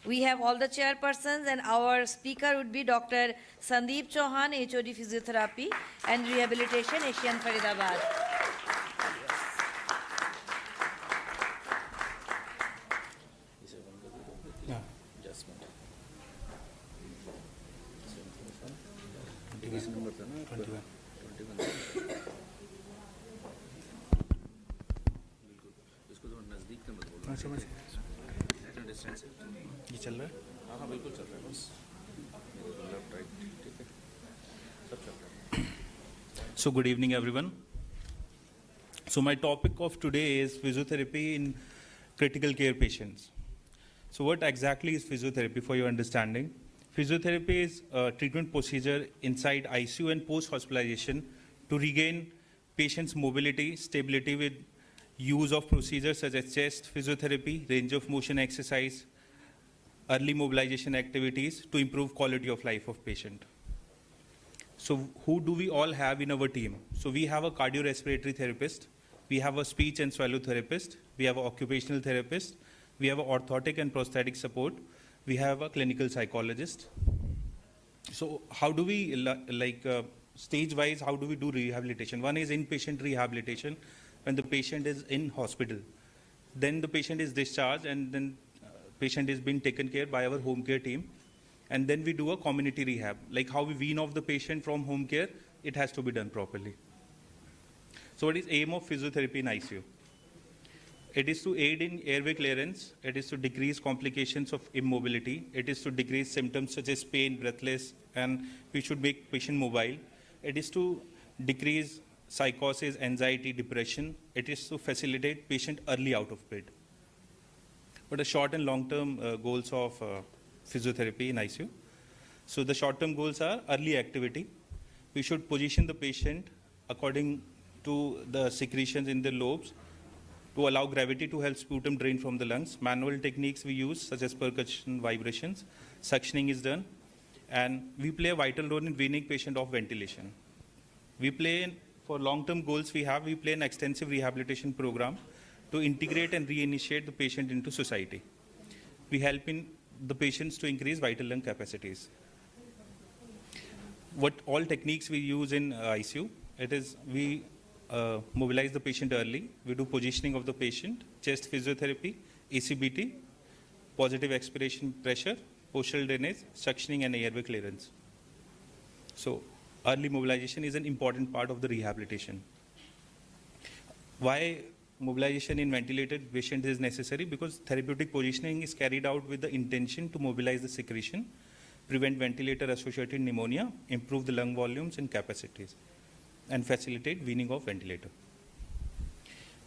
We have all the chairpersons, and our speaker would be Dr. Sandeep Chauhan, HOD Physiotherapy and Rehabilitation, Asian Faridabad. ये चल रहा है? हाँ बिल्कुल चल रहा है बस लेफ्ट राइट ठीक है सब चल रहा है. So good evening everyone. So my topic of today is physiotherapy in critical care patients. So what exactly is physiotherapy for your understanding? Physiotherapy is a treatment procedure inside ICU and post-hospitalization to regain patient's mobility, stability with use of procedures such as chest physiotherapy, range of motion exercise, early mobilization activities to improve quality of life of patient. So who do we all have in our team? So we have a cardiorespiratory therapist, we have a speech and swallow therapist, we have an occupational therapist, we have an orthotic and prosthetic support, we have a clinical psychologist. So how do we, stage-wise, how do we do rehabilitation? One is inpatient rehabilitation, when the patient is in hospital. Then the patient is discharged and then patient is being taken care by our home care team. And then we do a community rehab. Like how we wean off the patient from home care, it has to be done properly. So what is aim of physiotherapy in ICU? It is to aid in airway clearance. It is to decrease complications of immobility. It is to decrease symptoms such as pain, breathless, and we should make patient mobile. It is to decrease psychosis, anxiety, depression. It is to facilitate patient early out of bed. But the short and long-term goals of physiotherapy in ICU. So the short-term goals are early activity. We should position the patient according to the secretions in the lobes to allow gravity to help sputum drain from the lungs. Manual techniques we use such as percussion, vibrations. Suctioning is done. And we play a vital role in weaning patient off ventilation. We play for long-term goals we play an extensive rehabilitation program to integrate and reinitiate the patient into society. We help in the patients to increase vital lung capacities. What all techniques we use in ICU, it is we mobilize the patient early, we do positioning of the patient, chest physiotherapy, ACBT, positive expiration pressure, postural drainage, suctioning, and airway clearance. So early mobilization is an important part of the rehabilitation. Why mobilization in ventilated patients is necessary? Because therapeutic positioning is carried out with the intention to mobilize the secretion, prevent ventilator-associated pneumonia, improve the lung volumes and capacities, and facilitate weaning of ventilator.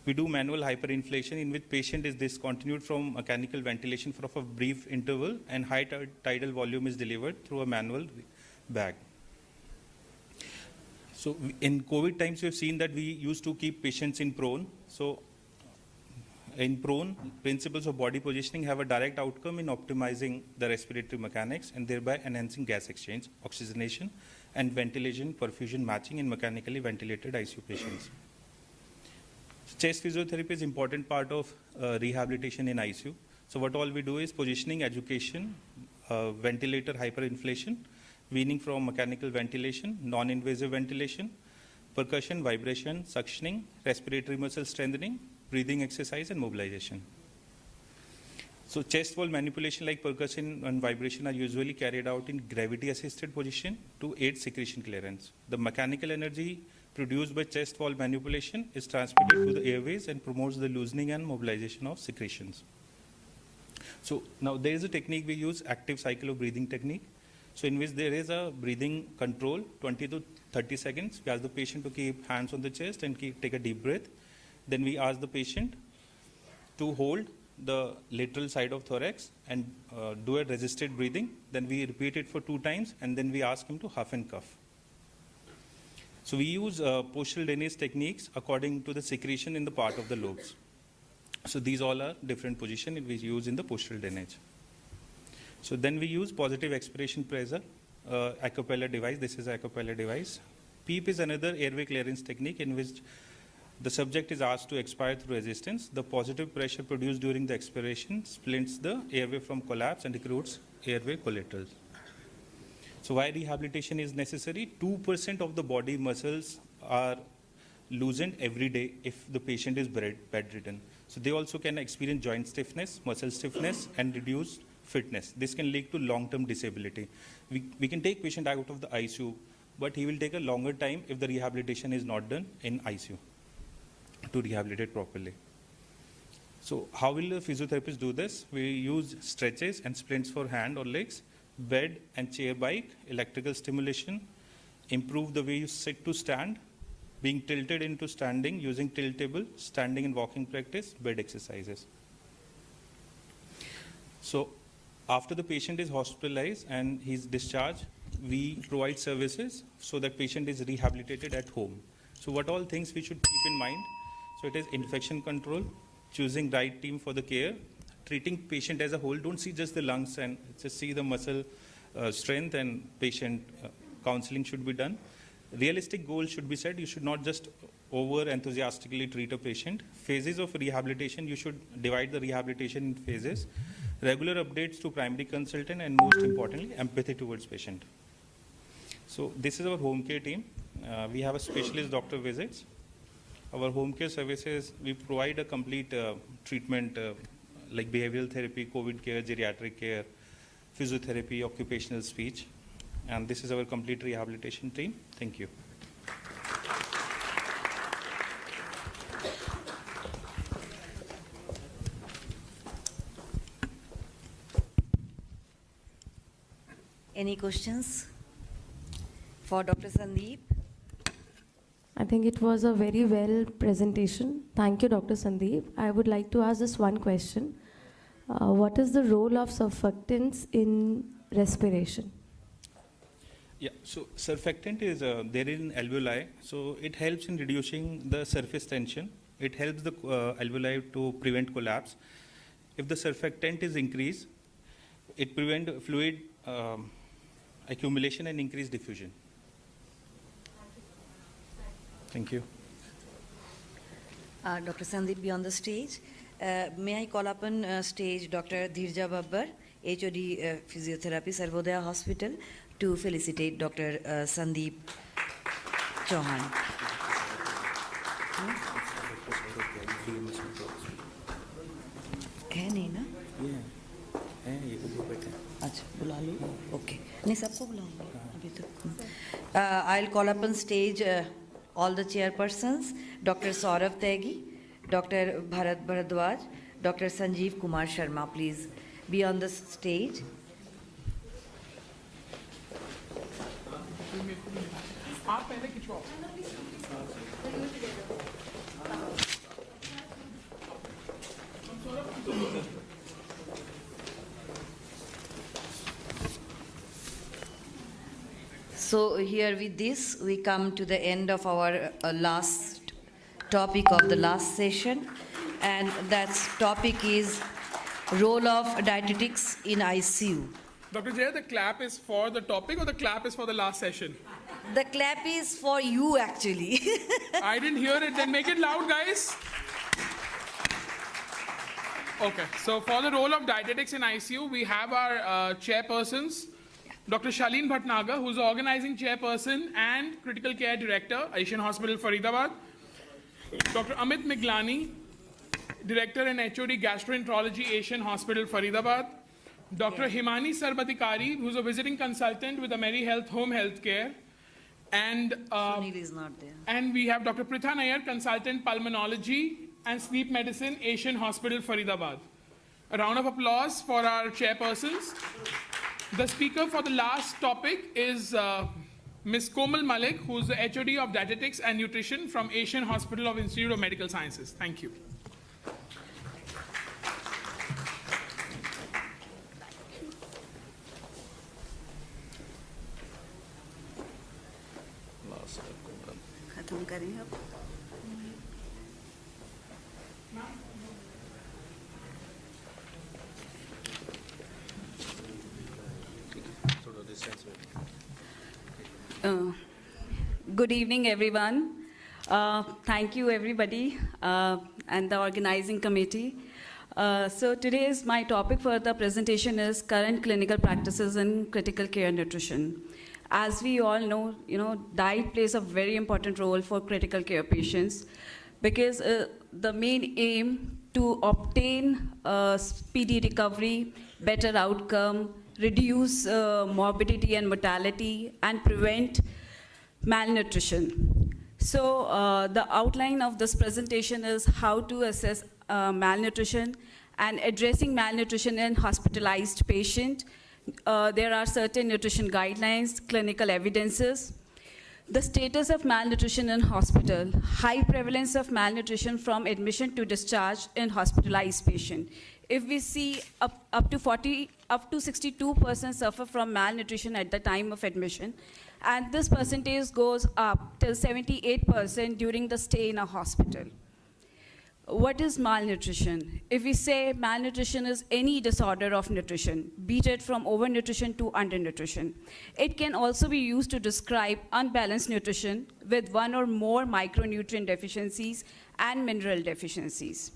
We do manual hyperinflation in which patient is discontinued from mechanical ventilation for a brief interval and high tidal volume is delivered through a manual bag. So in COVID times, we have seen that we used to keep patients in prone. So in prone, principles of body positioning have a direct outcome in optimizing the respiratory mechanics and thereby enhancing gas exchange, oxygenation, and ventilation perfusion matching in mechanically ventilated ICU patients. Chest physiotherapy is an important part of rehabilitation in ICU. So what all we do is positioning, education, ventilator hyperinflation, weaning from mechanical ventilation, non-invasive ventilation, percussion, vibration, suctioning, respiratory muscle strengthening, breathing exercise, and mobilization. So chest wall manipulation like percussion and vibration are usually carried out in gravity-assisted position to aid secretion clearance. The mechanical energy produced by chest wall manipulation is transmitted to the airways and promotes the loosening and mobilization of secretions. So now there is a technique we use, active cycle of breathing technique. So in which there is a breathing control, 20 to 30 seconds. We ask the patient to keep hands on the chest and take a deep breath. Then we ask the patient to hold the lateral side of thorax and do a resisted breathing. Then we repeat it for 2 times and then we ask him to huff and cough. So we use postural drainage techniques according to the secretion in the part of the lobes. So these all are different positions we use in the postural drainage. So then we use positive expiration pressure, acapella device. This is an acapella device. PEEP is another airway clearance technique in which the subject is asked to expire through resistance. The positive pressure produced during the expiration splints the airway from collapse and recruits airway collaterals. So why rehabilitation is necessary? 2% of the body muscles are loosened every day if the patient is bedridden. So they also can experience joint stiffness, muscle stiffness, and reduced fitness. This can lead to long-term disability. We can take patient out of the ICU, but he will take a longer time if the rehabilitation is not done in ICU to rehabilitate properly. So how will the physiotherapist do this? We use stretches and splints for hand or legs, bed and chair bike, electrical stimulation, improve the way you sit to stand, being tilted into standing using tilt table, standing and walking practice, bed exercises. So after the patient is hospitalized and he's discharged, we provide services so that patient is rehabilitated at home. So what all things we should keep in mind? So it is infection control, choosing right team for the care, treating patient as a whole. Don't see just the lungs and just see the muscle strength, and patient counseling should be done. Realistic goals should be set. You should not just over enthusiastically treat a patient. Phases of rehabilitation, you should divide the rehabilitation in phases. Regular updates to primary consultant, and most importantly, empathy towards patient. So this is our home care team. We have a specialist doctor visits. Our home care services, we provide a complete treatment like behavioral therapy, COVID care, geriatric care, physiotherapy, occupational speech. And this is our complete rehabilitation team. Thank you. Any questions for Dr. Sandeep? I think it was a very well presentation. Thank you, Dr. Sandeep. I would like to ask just one question. What is the role of surfactants in respiration? Yeah, so surfactant is there in alveoli, so it helps in reducing the surface tension. It helps the alveoli to prevent collapse. If the surfactant is increased, it prevents fluid accumulation and increased diffusion. Thank you. Dr. Sandeep, be on the stage. May I call upon stage Dr. Dhirja Babbar, HOD Physiotherapy, Sarvodaya Hospital, to felicitate Dr. Sandeep Chauhan. है नहीं I'll call up on stage all the chairpersons, Dr. Saurav Tegi, Dr. Bharat Bharadwaj, Dr. Sanjeev Kumar Sharma, please be on the stage. So here with this, we come to the end of our last topic of the last session, and that topic is role of dietetics in ICU. Dr. Jay, the clap is for the topic or the clap is for the last session? The clap is for you, actually. I didn't hear it. Then make it loud, guys. Okay, so for the role of dietetics in ICU, we have our chairpersons, Dr. Shaleen Bhatnagar, who's the organizing chairperson and critical care director, Asian Hospital, Faridabad. Dr. Amit Miglani, director and HOD gastroenterology, Asian Hospital, Faridabad. Dr. Himani Sarbatikari, who's a visiting consultant with Ameri Health Home Healthcare. And Sunil is not there. And we have Dr. Pritha Nair, consultant pulmonology and sleep medicine, Asian Hospital, Faridabad. A round of applause for our chairpersons. The speaker for the last topic is Ms. Komal Malik, who's the HOD of Dietetics and Nutrition from Asian Hospital of Institute of Medical Sciences. Thank you. खत्म करें अब. Good evening, everyone. Thank you, everybody, and the organizing committee. So today's my topic for the presentation is current clinical practices in critical care nutrition. As we all know, diet plays a very important role for critical care patients because the main aim to obtain speedy recovery, better outcome, reduce morbidity and mortality, and prevent malnutrition. So the outline of this presentation is how to assess malnutrition and addressing malnutrition in hospitalized patient. There are certain nutrition guidelines, clinical evidences. The status of malnutrition in hospital, high prevalence of malnutrition from admission to discharge in hospitalized patient. If we see up to 62% suffer from malnutrition at the time of admission, and this percentage goes up till 78% during the stay in a hospital. What is malnutrition? If we say malnutrition is any disorder of nutrition, be it from overnutrition to undernutrition. It can also be used to describe unbalanced nutrition with one or more micronutrient deficiencies and mineral deficiencies.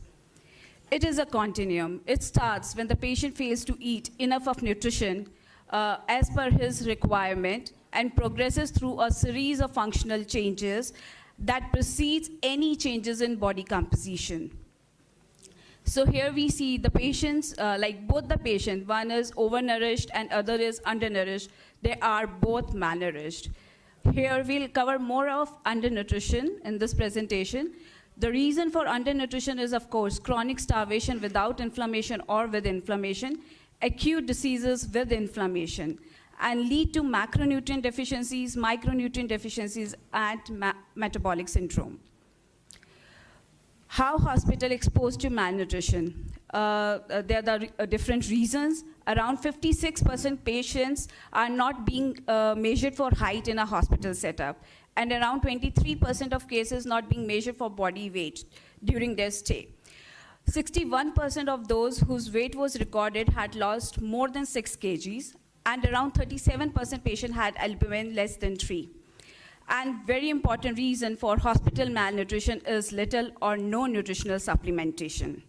It is a continuum. It starts when the patient fails to eat enough of nutrition as per his requirement and progresses through a series of functional changes that precedes any changes in body composition. So here we see the patients, like both the patient, one is overnourished and other is undernourished. They are both malnourished. Here we'll cover more of undernutrition in this presentation. The reason for undernutrition is, of course, chronic starvation without inflammation or with inflammation, acute diseases with inflammation, and lead to macronutrient deficiencies, micronutrient deficiencies, and metabolic syndrome. How hospital exposed to malnutrition? There are different reasons. Around 56% patients are not being measured for height in a hospital setup, and around 23% of cases not being measured for body weight during their stay. 61% of those whose weight was recorded had lost more than 6 kgs, and around 37% patient had albumin less than 3. And very important reason for hospital malnutrition is little or no nutritional supplementation.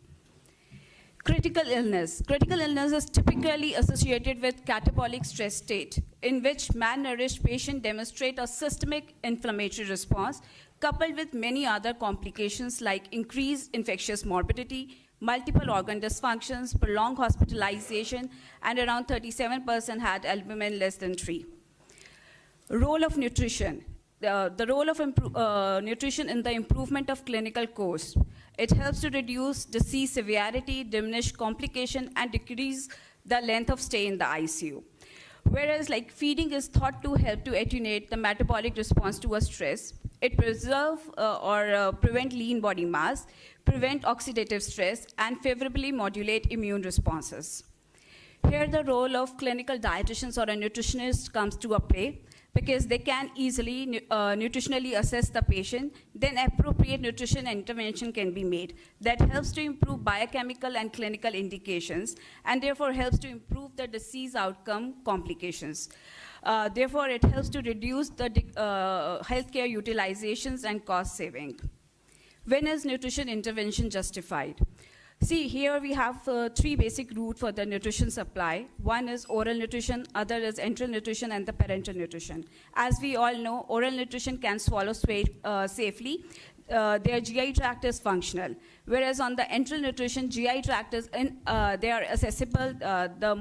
Critical illness. Critical illness is typically associated with catabolic stress state, in which malnourished patients demonstrate a systemic inflammatory response, coupled with many other complications like increased infectious morbidity, multiple organ dysfunctions, prolonged hospitalization, and around 37% had albumin less than 3. Role of nutrition. The role of nutrition in the improvement of clinical course. It helps to reduce disease severity, diminish complication, and decrease the length of stay in the ICU. Whereas like feeding is thought to help to attenuate the metabolic response to a stress, it preserve or prevent lean body mass, prevent oxidative stress, and favorably modulate immune responses. Here the role of clinical dietitians or a nutritionist comes to a play, because they can easily nutritionally assess the patient, then appropriate nutrition intervention can be made. That helps to improve biochemical and clinical indications, and therefore helps to improve the disease outcome complications. Therefore, it helps to reduce the healthcare utilizations and cost saving. When is nutrition intervention justified? See, here we have 3 basic routes for the nutrition supply. One is oral nutrition, other is enteral nutrition, and the parenteral nutrition. As we all know, oral nutrition can swallow safely. Their GI tract is functional. Whereas on the enteral nutrition, GI tract is they are accessible. The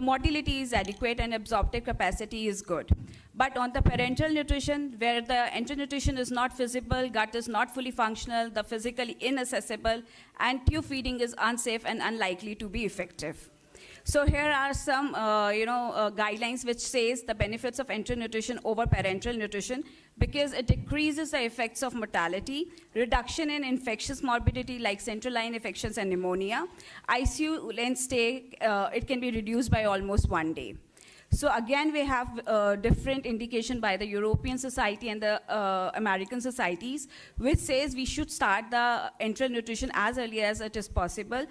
motility is adequate and absorptive capacity is good. But on the parenteral nutrition, where the enteral nutrition is not feasible, gut is not fully functional, the physically inaccessible, and tube feeding is unsafe and unlikely to be effective. So here are some guidelines which says the benefits of enteral nutrition over parenteral nutrition, because it decreases the effects of mortality, reduction in infectious morbidity like central line infections and pneumonia. ICU length stay, it can be reduced by almost 1 day. So again, we have different indication by the European Society and the American societies, which says we should start the enteral nutrition as early as it is possible.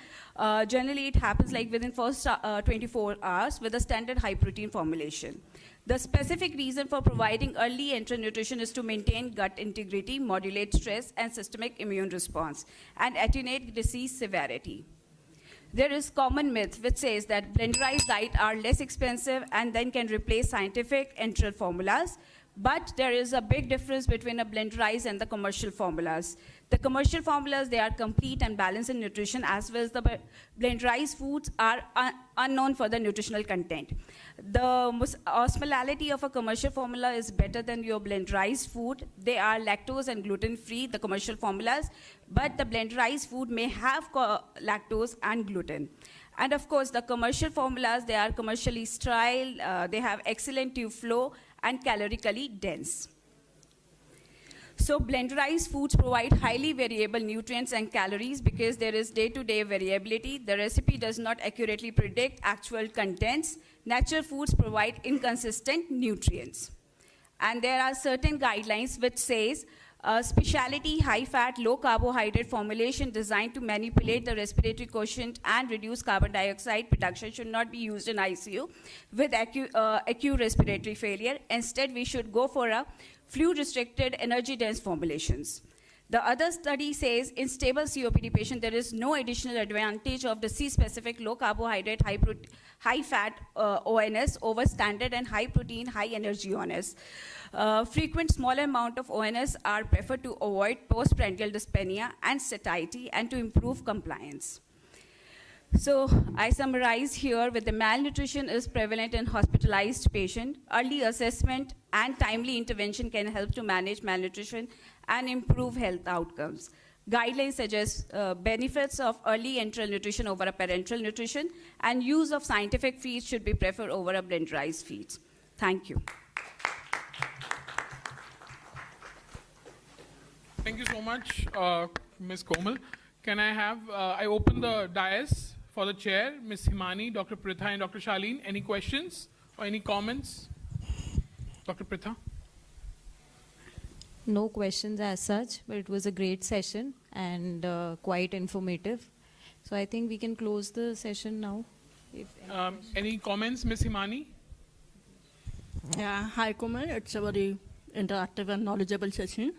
Generally, it happens like within first 24 hours with a standard high protein formulation. The specific reason for providing early enteral nutrition is to maintain gut integrity, modulate stress and systemic immune response, and attenuate disease severity. There is common myth which says that blenderized diet are less expensive and then can replace scientific enteral formulas. But there is a big difference between a blenderized and the commercial formulas. The commercial formulas, they are complete and balanced in nutrition, as well as the blenderized foods are unknown for the nutritional content. The osmolality of a commercial formula is better than your blenderized food. They are lactose and gluten-free, the commercial formulas, but the blenderized food may have lactose and gluten. And of course, the commercial formulas, they are commercially sterile, they have excellent tube flow, and calorically dense. So blenderized foods provide highly variable nutrients and calories because there is day-to-day variability. The recipe does not accurately predict actual contents. Natural foods provide inconsistent nutrients. And there are certain guidelines which says specialty, high-fat, low-carbohydrate formulation designed to manipulate the respiratory quotient and reduce carbon dioxide production should not be used in ICU with acute respiratory failure. Instead, we should go for a fluid-restricted, energy-dense formulations. The other study says in stable COPD patient, there is no additional advantage of disease-specific low-carbohydrate, high-fat ONS over standard and high-protein, high-energy ONS. Frequent small amount of ONS are preferred to avoid postprandial dyspnea and satiety and to improve compliance. So I summarize here with the malnutrition is prevalent in hospitalized patient. Early assessment and timely intervention can help to manage malnutrition and improve health outcomes. Guidelines suggest benefits of early enteral nutrition over a parenteral nutrition, and use of scientific feeds should be preferred over a blenderized feeds. Thank you. Thank you so much, Ms. Komal. Can I have, I open the dais for the chair, Ms. Himani, Dr. Pritha, and Dr. Shaleen. Any questions or any comments? Dr. Pritha? No questions as such, but it was a great session and quite informative. So I think we can close the session now. If any comments, Ms. Himani? Yeah, hi Komal, it's a very interactive and knowledgeable session.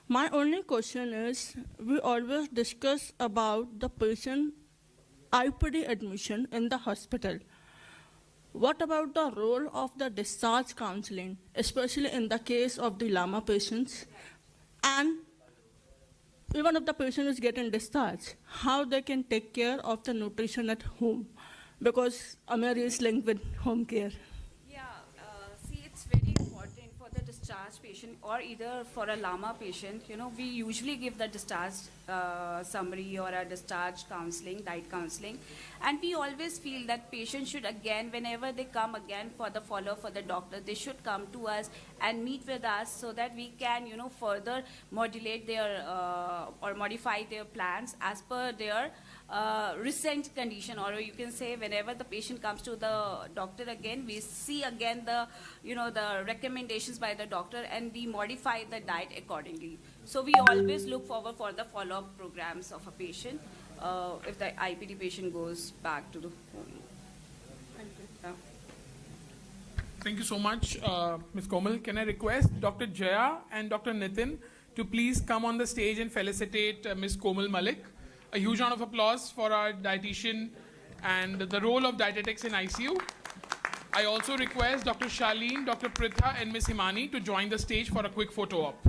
My only question is, we always discuss about the patient IPD admission in the hospital. What about the role of the discharge counseling, especially in the case of the lama patients? And even if the patient is getting discharged, how they can take care of the nutrition at home? Because Ameri is linked with home care. Yeah, see, it's very important for the discharge patient or either for a lama patient. You know, we usually give the discharge summary or a discharge counseling, diet counseling. And we always feel that patients should again, whenever they come again for the follow for the doctor, they should come to us and meet with us so that we can, you know, further modulate their or modify their plans as per their recent condition, or you can say whenever the patient comes to the doctor again, we see again the, you know, the recommendations by the doctor and we modify the diet accordingly. So we always look forward for the follow-up programs of a patient if the IPD patient goes back to the home. Thank you. Yeah. Thank you so much, Ms. Komal. Can I request Dr. Jaya and Dr. Nitin to please come on the stage and felicitate Ms. Komal Malik. A huge round of applause for our dietitian and the role of dietetics in ICU. I also request Dr. Shaleen, Dr. Pritha and Ms. Himani to join the stage for a quick photo op.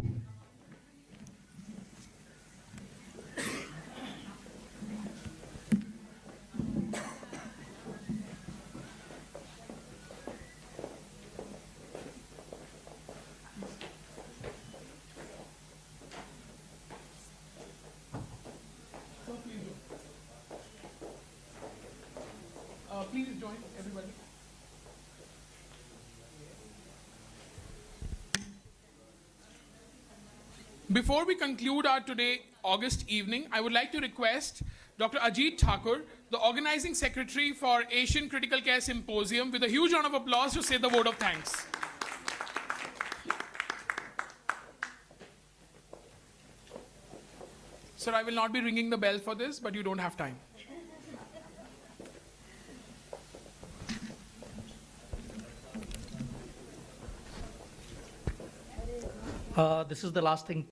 Please join everybody. Before we conclude our today August evening, I would like to request Dr. Ajit Thakur, the organizing secretary for Asian Critical Care Symposium, with a huge round of applause to say the word of thanks. Sir, I will not be ringing the bell for this, but you don't have time. This is the last thing